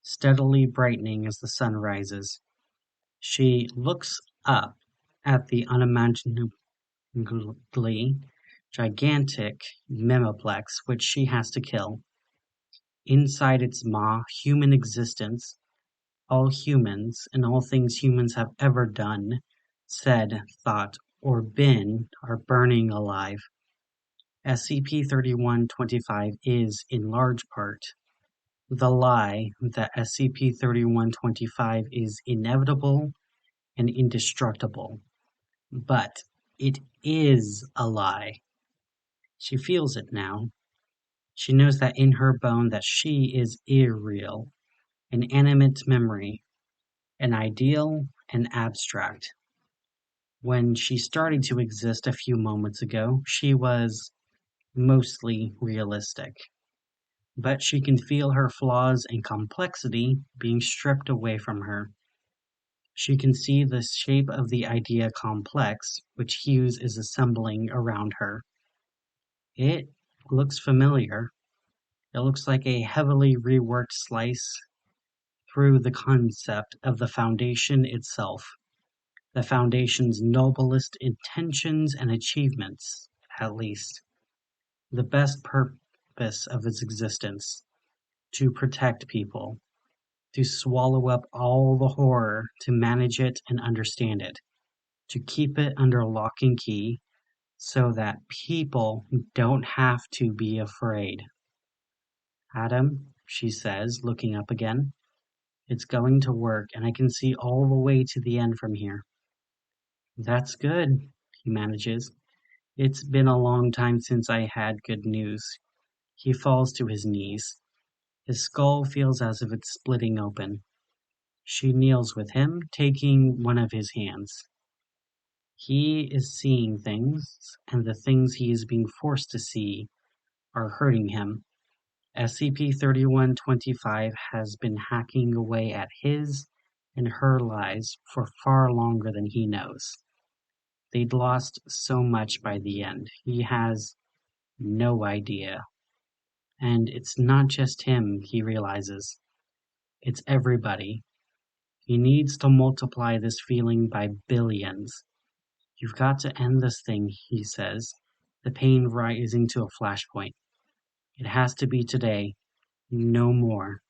steadily brightening as the sun rises. She looks up at the unimaginably gigantic memeplex which she has to kill. Inside its maw, human existence, all humans and all things humans have ever done, said, thought, or been are burning alive. SCP-3111 is, in large part, the lie that SCP-3111 is inevitable and indestructible. But it is a lie. She feels it now. She knows that in her bone that she is irreal, an animate memory, an ideal, an abstract. When she started to exist a few moments ago, she was mostly realistic. But she can feel her flaws and complexity being stripped away from her. She can see the shape of the idea complex, which Hughes is assembling around her. It looks familiar. It looks like a heavily reworked slice through the concept of the Foundation itself. The Foundation's noblest intentions and achievements, at least. The best purpose of its existence. To protect people. To swallow up all the horror, to manage it and understand it. To keep it under lock and key, so that people don't have to be afraid. Adam, she says, looking up again. It's going to work, and I can see all the way to the end from here. That's good, he manages. It's been a long time since I had good news. He falls to his knees. His skull feels as if it's splitting open. She kneels with him, taking one of his hands. He is seeing things, and the things he is being forced to see are hurting him. SCP-3111 has been hacking away at his and her lives for far longer than he knows. They'd lost so much by the end. He has no idea. And it's not just him, he realizes. It's everybody. He needs to multiply this feeling by billions. You've got to end this thing, he says, the pain rising to a flashpoint. It has to be today. No more.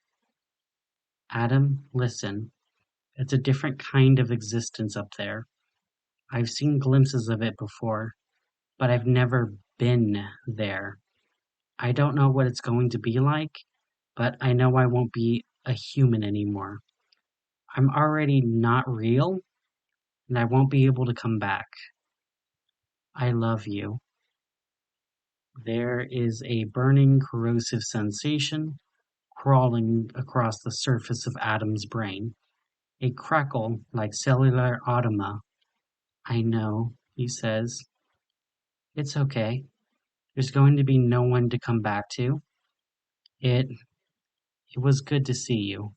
Adam, listen. It's a different kind of existence up there. I've seen glimpses of it before, but I've never been there. I don't know what it's going to be like, but I know I won't be a human anymore. I'm already not real, and I won't be able to come back. I love you. There is a burning, corrosive sensation crawling across the surface of Adam's brain. A crackle like cellular automa. I know, he says. It's okay. There's going to be no one to come back to. It was good to see you.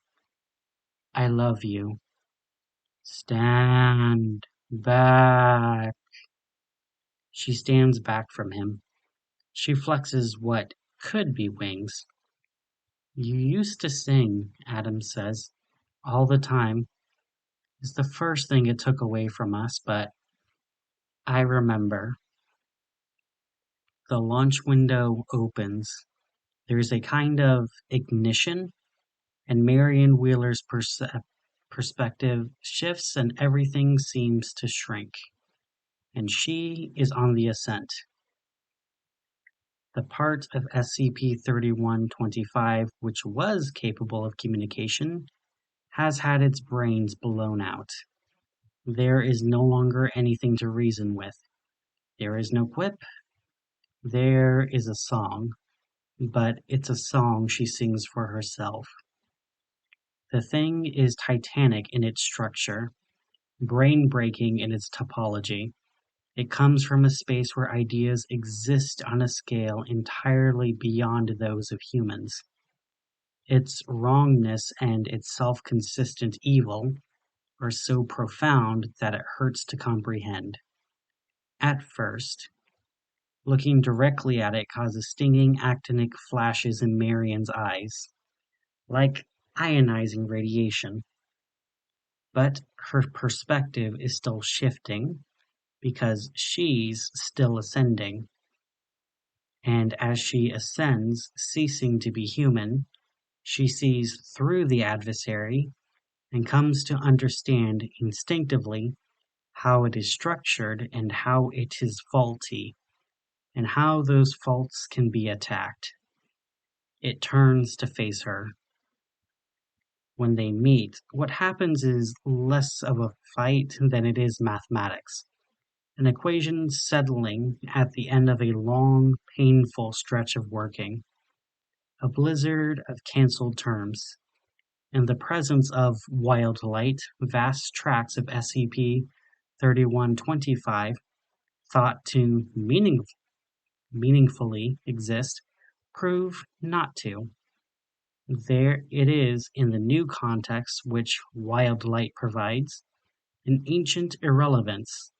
I love you. Stand back. She stands back from him. She flexes what could be wings. You used to sing, Adam says, all the time. It's the first thing it took away from us, but I remember. The launch window opens. There's a kind of ignition, and Marion Wheeler's perspective shifts and everything seems to shrink. And she is on the ascent. The part of SCP-3111 which was capable of communication has had its brains blown out. There is no longer anything to reason with. There is no quip. There is a song, but it's a song she sings for herself. The thing is titanic in its structure, brain-breaking in its topology. It comes from a space where ideas exist on a scale entirely beyond those of humans. Its wrongness and its self-consistent evil are so profound that it hurts to comprehend. At first, looking directly at it causes stinging actinic flashes in Marion's eyes, like ionizing radiation. But her perspective is still shifting, because she's still ascending. And as she ascends, ceasing to be human, she sees through the adversary and comes to understand instinctively how it is structured and how it is faulty, and how those faults can be attacked. It turns to face her. When they meet, what happens is less of a fight than it is mathematics. An equation settling at the end of a long, painful stretch of working. A blizzard of cancelled terms. In the presence of wild light, vast tracts of SCP-2111 thought to meaningfully exist prove not to. There it is in the new context which wild light provides, an ancient irrelevance.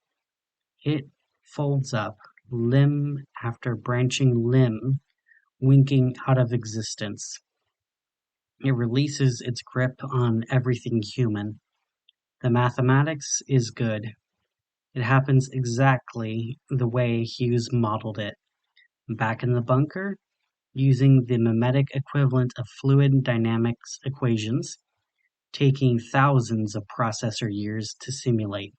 It folds up, limb after branching limb, winking out of existence. It releases its grip on everything human. The mathematics is good. It happens exactly the way Hughes modeled it. Back in the bunker, using the memetic equivalent of fluid dynamics equations, taking thousands of processor years to simulate.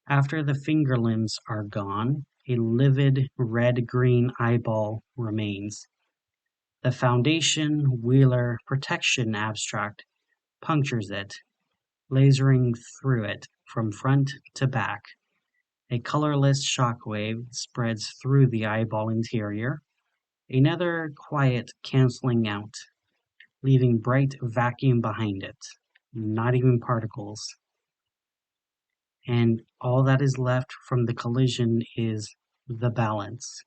After the finger limbs are gone, a livid red-green eyeball remains. The Foundation Wheeler protection abstract punctures it, lasering through it from front to back. A colorless shockwave spreads through the eyeball interior, another quiet canceling out, leaving bright vacuum behind it, not even particles. And all that is left from the collision is the balance,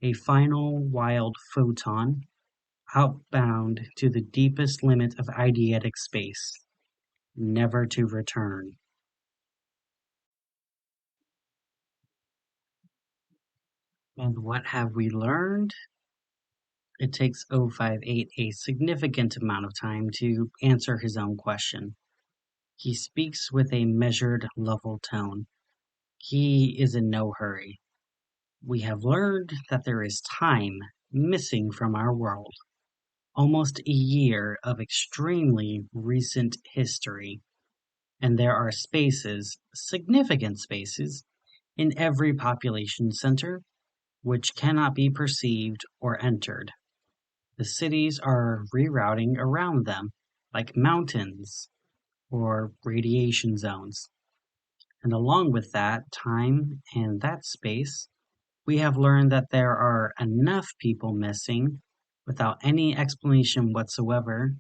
a final wild photon, outbound to the deepest limit of eidetic space, never to return. And what have we learned? It takes 058 a significant amount of time to answer his own question. He speaks with a measured, level tone. He is in no hurry. We have learned that there is time missing from our world. Almost a year of extremely recent history. And there are spaces, significant spaces, in every population center, which cannot be perceived or entered. The cities are rerouting around them, like mountains or radiation zones. And along with that time and that space, we have learned that there are enough people missing without any explanation whatsoever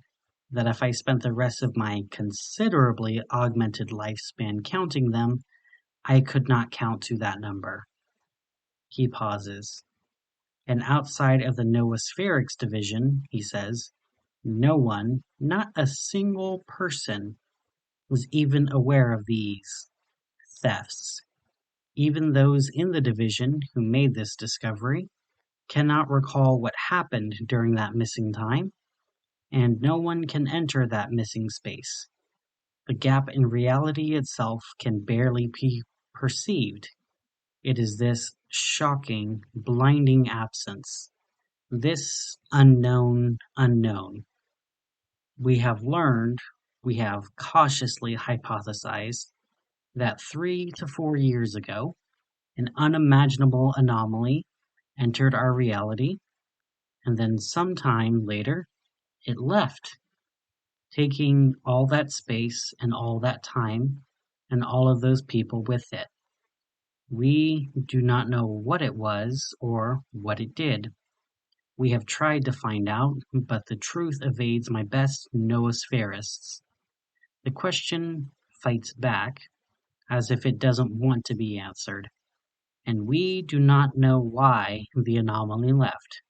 that if I spent the rest of my considerably augmented lifespan counting them, I could not count to that number. He pauses. And outside of the Noospherics Division, he says, no one, not a single person, was even aware of these thefts. Even those in the division who made this discovery cannot recall what happened during that missing time, and no one can enter that missing space. The gap in reality itself can barely be perceived. It is this shocking, blinding absence, this unknown unknown. We have learned, we have cautiously hypothesized, that 3 to 4 years ago, an unimaginable anomaly entered our reality, and then sometime later, it left, taking all that space and all that time and all of those people with it. We do not know what it was or what it did. We have tried to find out, but the truth evades my best noospherists. The question fights back, as if it doesn't want to be answered, and we do not know why the anomaly left.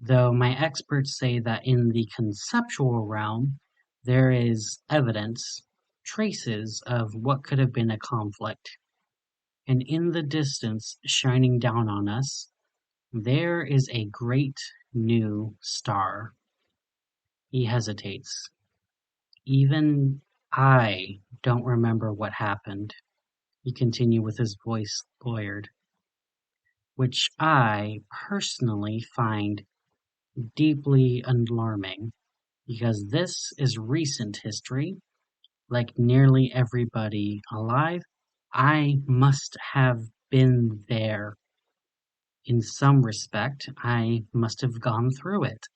Though my experts say that in the conceptual realm, there is evidence, traces of what could have been a conflict. And in the distance, shining down on us, there is a great new star. He hesitates. Even I don't remember what happened, he continued with his voice lawyered, which I personally find deeply alarming, because this is recent history. Like nearly everybody alive, I must have been there. In some respect, I must have gone through it.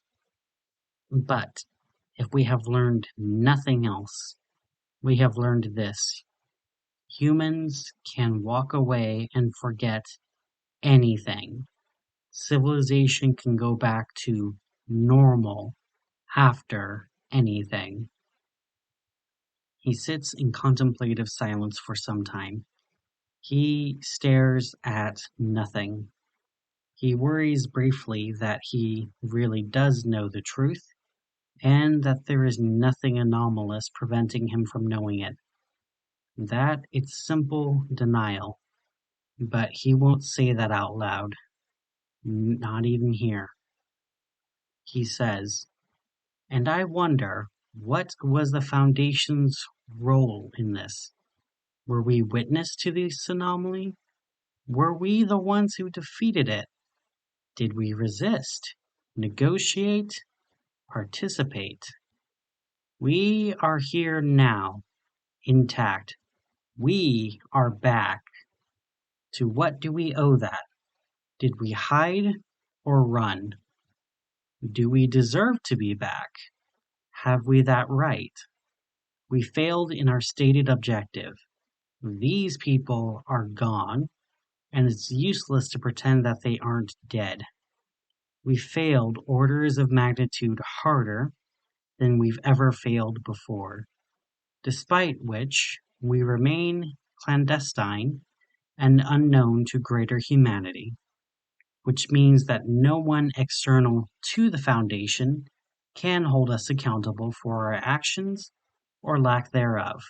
But if we have learned nothing else, we have learned this. Humans can walk away and forget anything. Civilization can go back to normal after anything. He sits in contemplative silence for some time. He stares at nothing. He worries briefly that he really does know the truth, and that there is nothing anomalous preventing him from knowing it. That it's simple denial, but he won't say that out loud. Not even here. He says, "And I wonder, what was the Foundation's role in this? Were we witness to this anomaly? Were we the ones who defeated it? Did we resist, negotiate, participate? We are here now, intact. We are back. To what do we owe that? Did we hide or run? Do we deserve to be back? Have we that right? We failed in our stated objective. These people are gone, and it's useless to pretend that they aren't dead. We failed orders of magnitude harder than we've ever failed before, despite which we remain clandestine and unknown to greater humanity, which means that no one external to the Foundation can hold us accountable for our actions or lack thereof.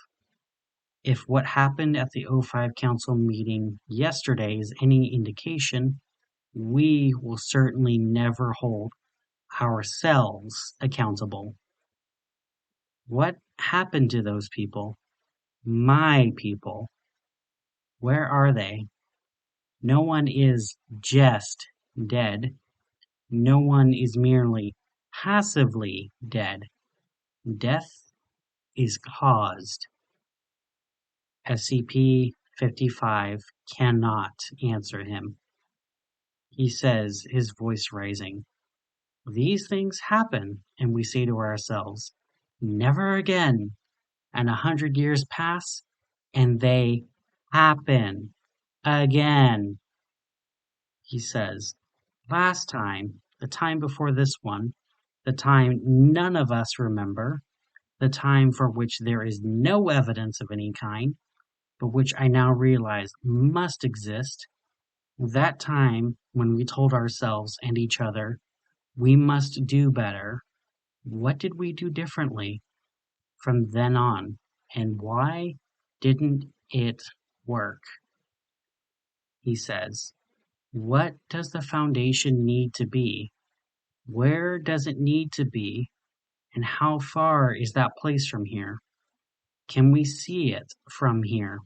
If what happened at the O5 Council meeting yesterday is any indication, we will certainly never hold ourselves accountable. What happened to those people? My people. Where are they? No one is just dead. No one is merely passively dead. Death is caused. SCP-55 cannot answer him. He says, his voice rising, "These things happen, and we say to ourselves, never again. And 100 years pass, and they happen again." He says, "Last time, the time before this one, the time none of us remember, the time for which there is no evidence of any kind, but which I now realize must exist, that time when we told ourselves and each other, we must do better. What did we do differently from then on, and why didn't it work?" He says, "What does the Foundation need to be? Where does it need to be? And how far is that place from here? Can we see it from here?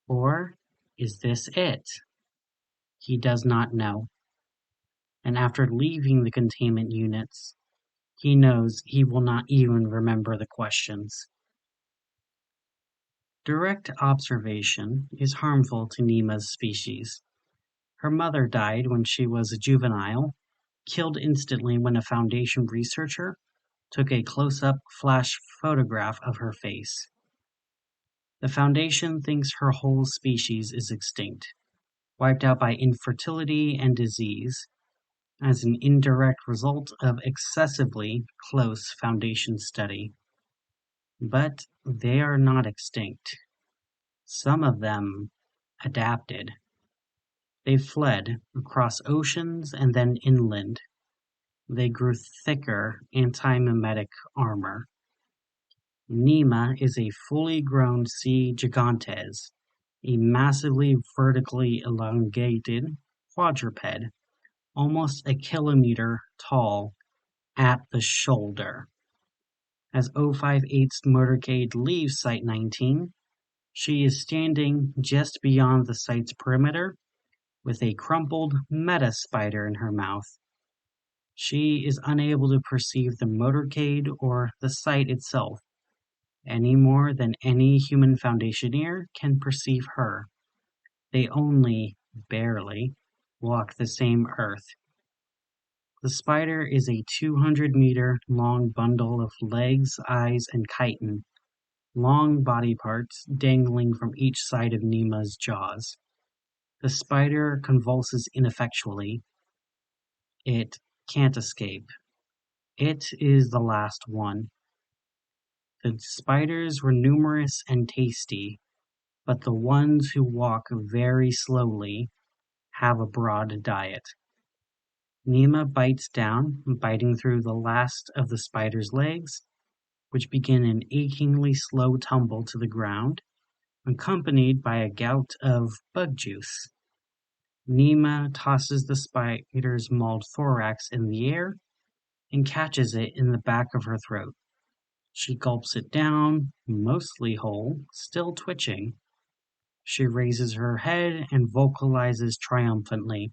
Or is this it?" He does not know. And after leaving the containment units, he knows he will not even remember the questions. Direct observation is harmful to Nema's species. Her mother died when she was a juvenile, killed instantly when a Foundation researcher took a close-up flash photograph of her face. The Foundation thinks her whole species is extinct, wiped out by infertility and disease, as an indirect result of excessively close Foundation study. But they are not extinct. Some of them adapted. They fled across oceans and then inland. They grew thicker antimemetic armor. Nema is a fully grown sea gigantes, a massively vertically elongated quadruped, almost a kilometer tall at the shoulder. As 058's motorcade leaves Site 19, she is standing just beyond the site's perimeter with a crumpled meta-spider in her mouth. She is unable to perceive the motorcade or the site itself, any more than any human Foundationeer can perceive her. They only, barely, walk the same earth. The spider is a 200-meter long bundle of legs, eyes, and chitin, long body parts dangling from each side of Nema's jaws. The spider convulses ineffectually. It can't escape. It is the last one. The spiders were numerous and tasty, but the ones who walk very slowly have a broad diet. Nema bites down, biting through the last of the spider's legs, which begin an achingly slow tumble to the ground, accompanied by a gout of bug juice. Nema tosses the spider's mauled thorax in the air and catches it in the back of her throat. She gulps it down, mostly whole, still twitching. She raises her head and vocalizes triumphantly,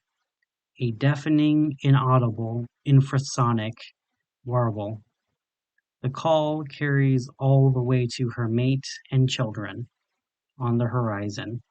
a deafening, inaudible, infrasonic warble. The call carries all the way to her mate and children on the horizon.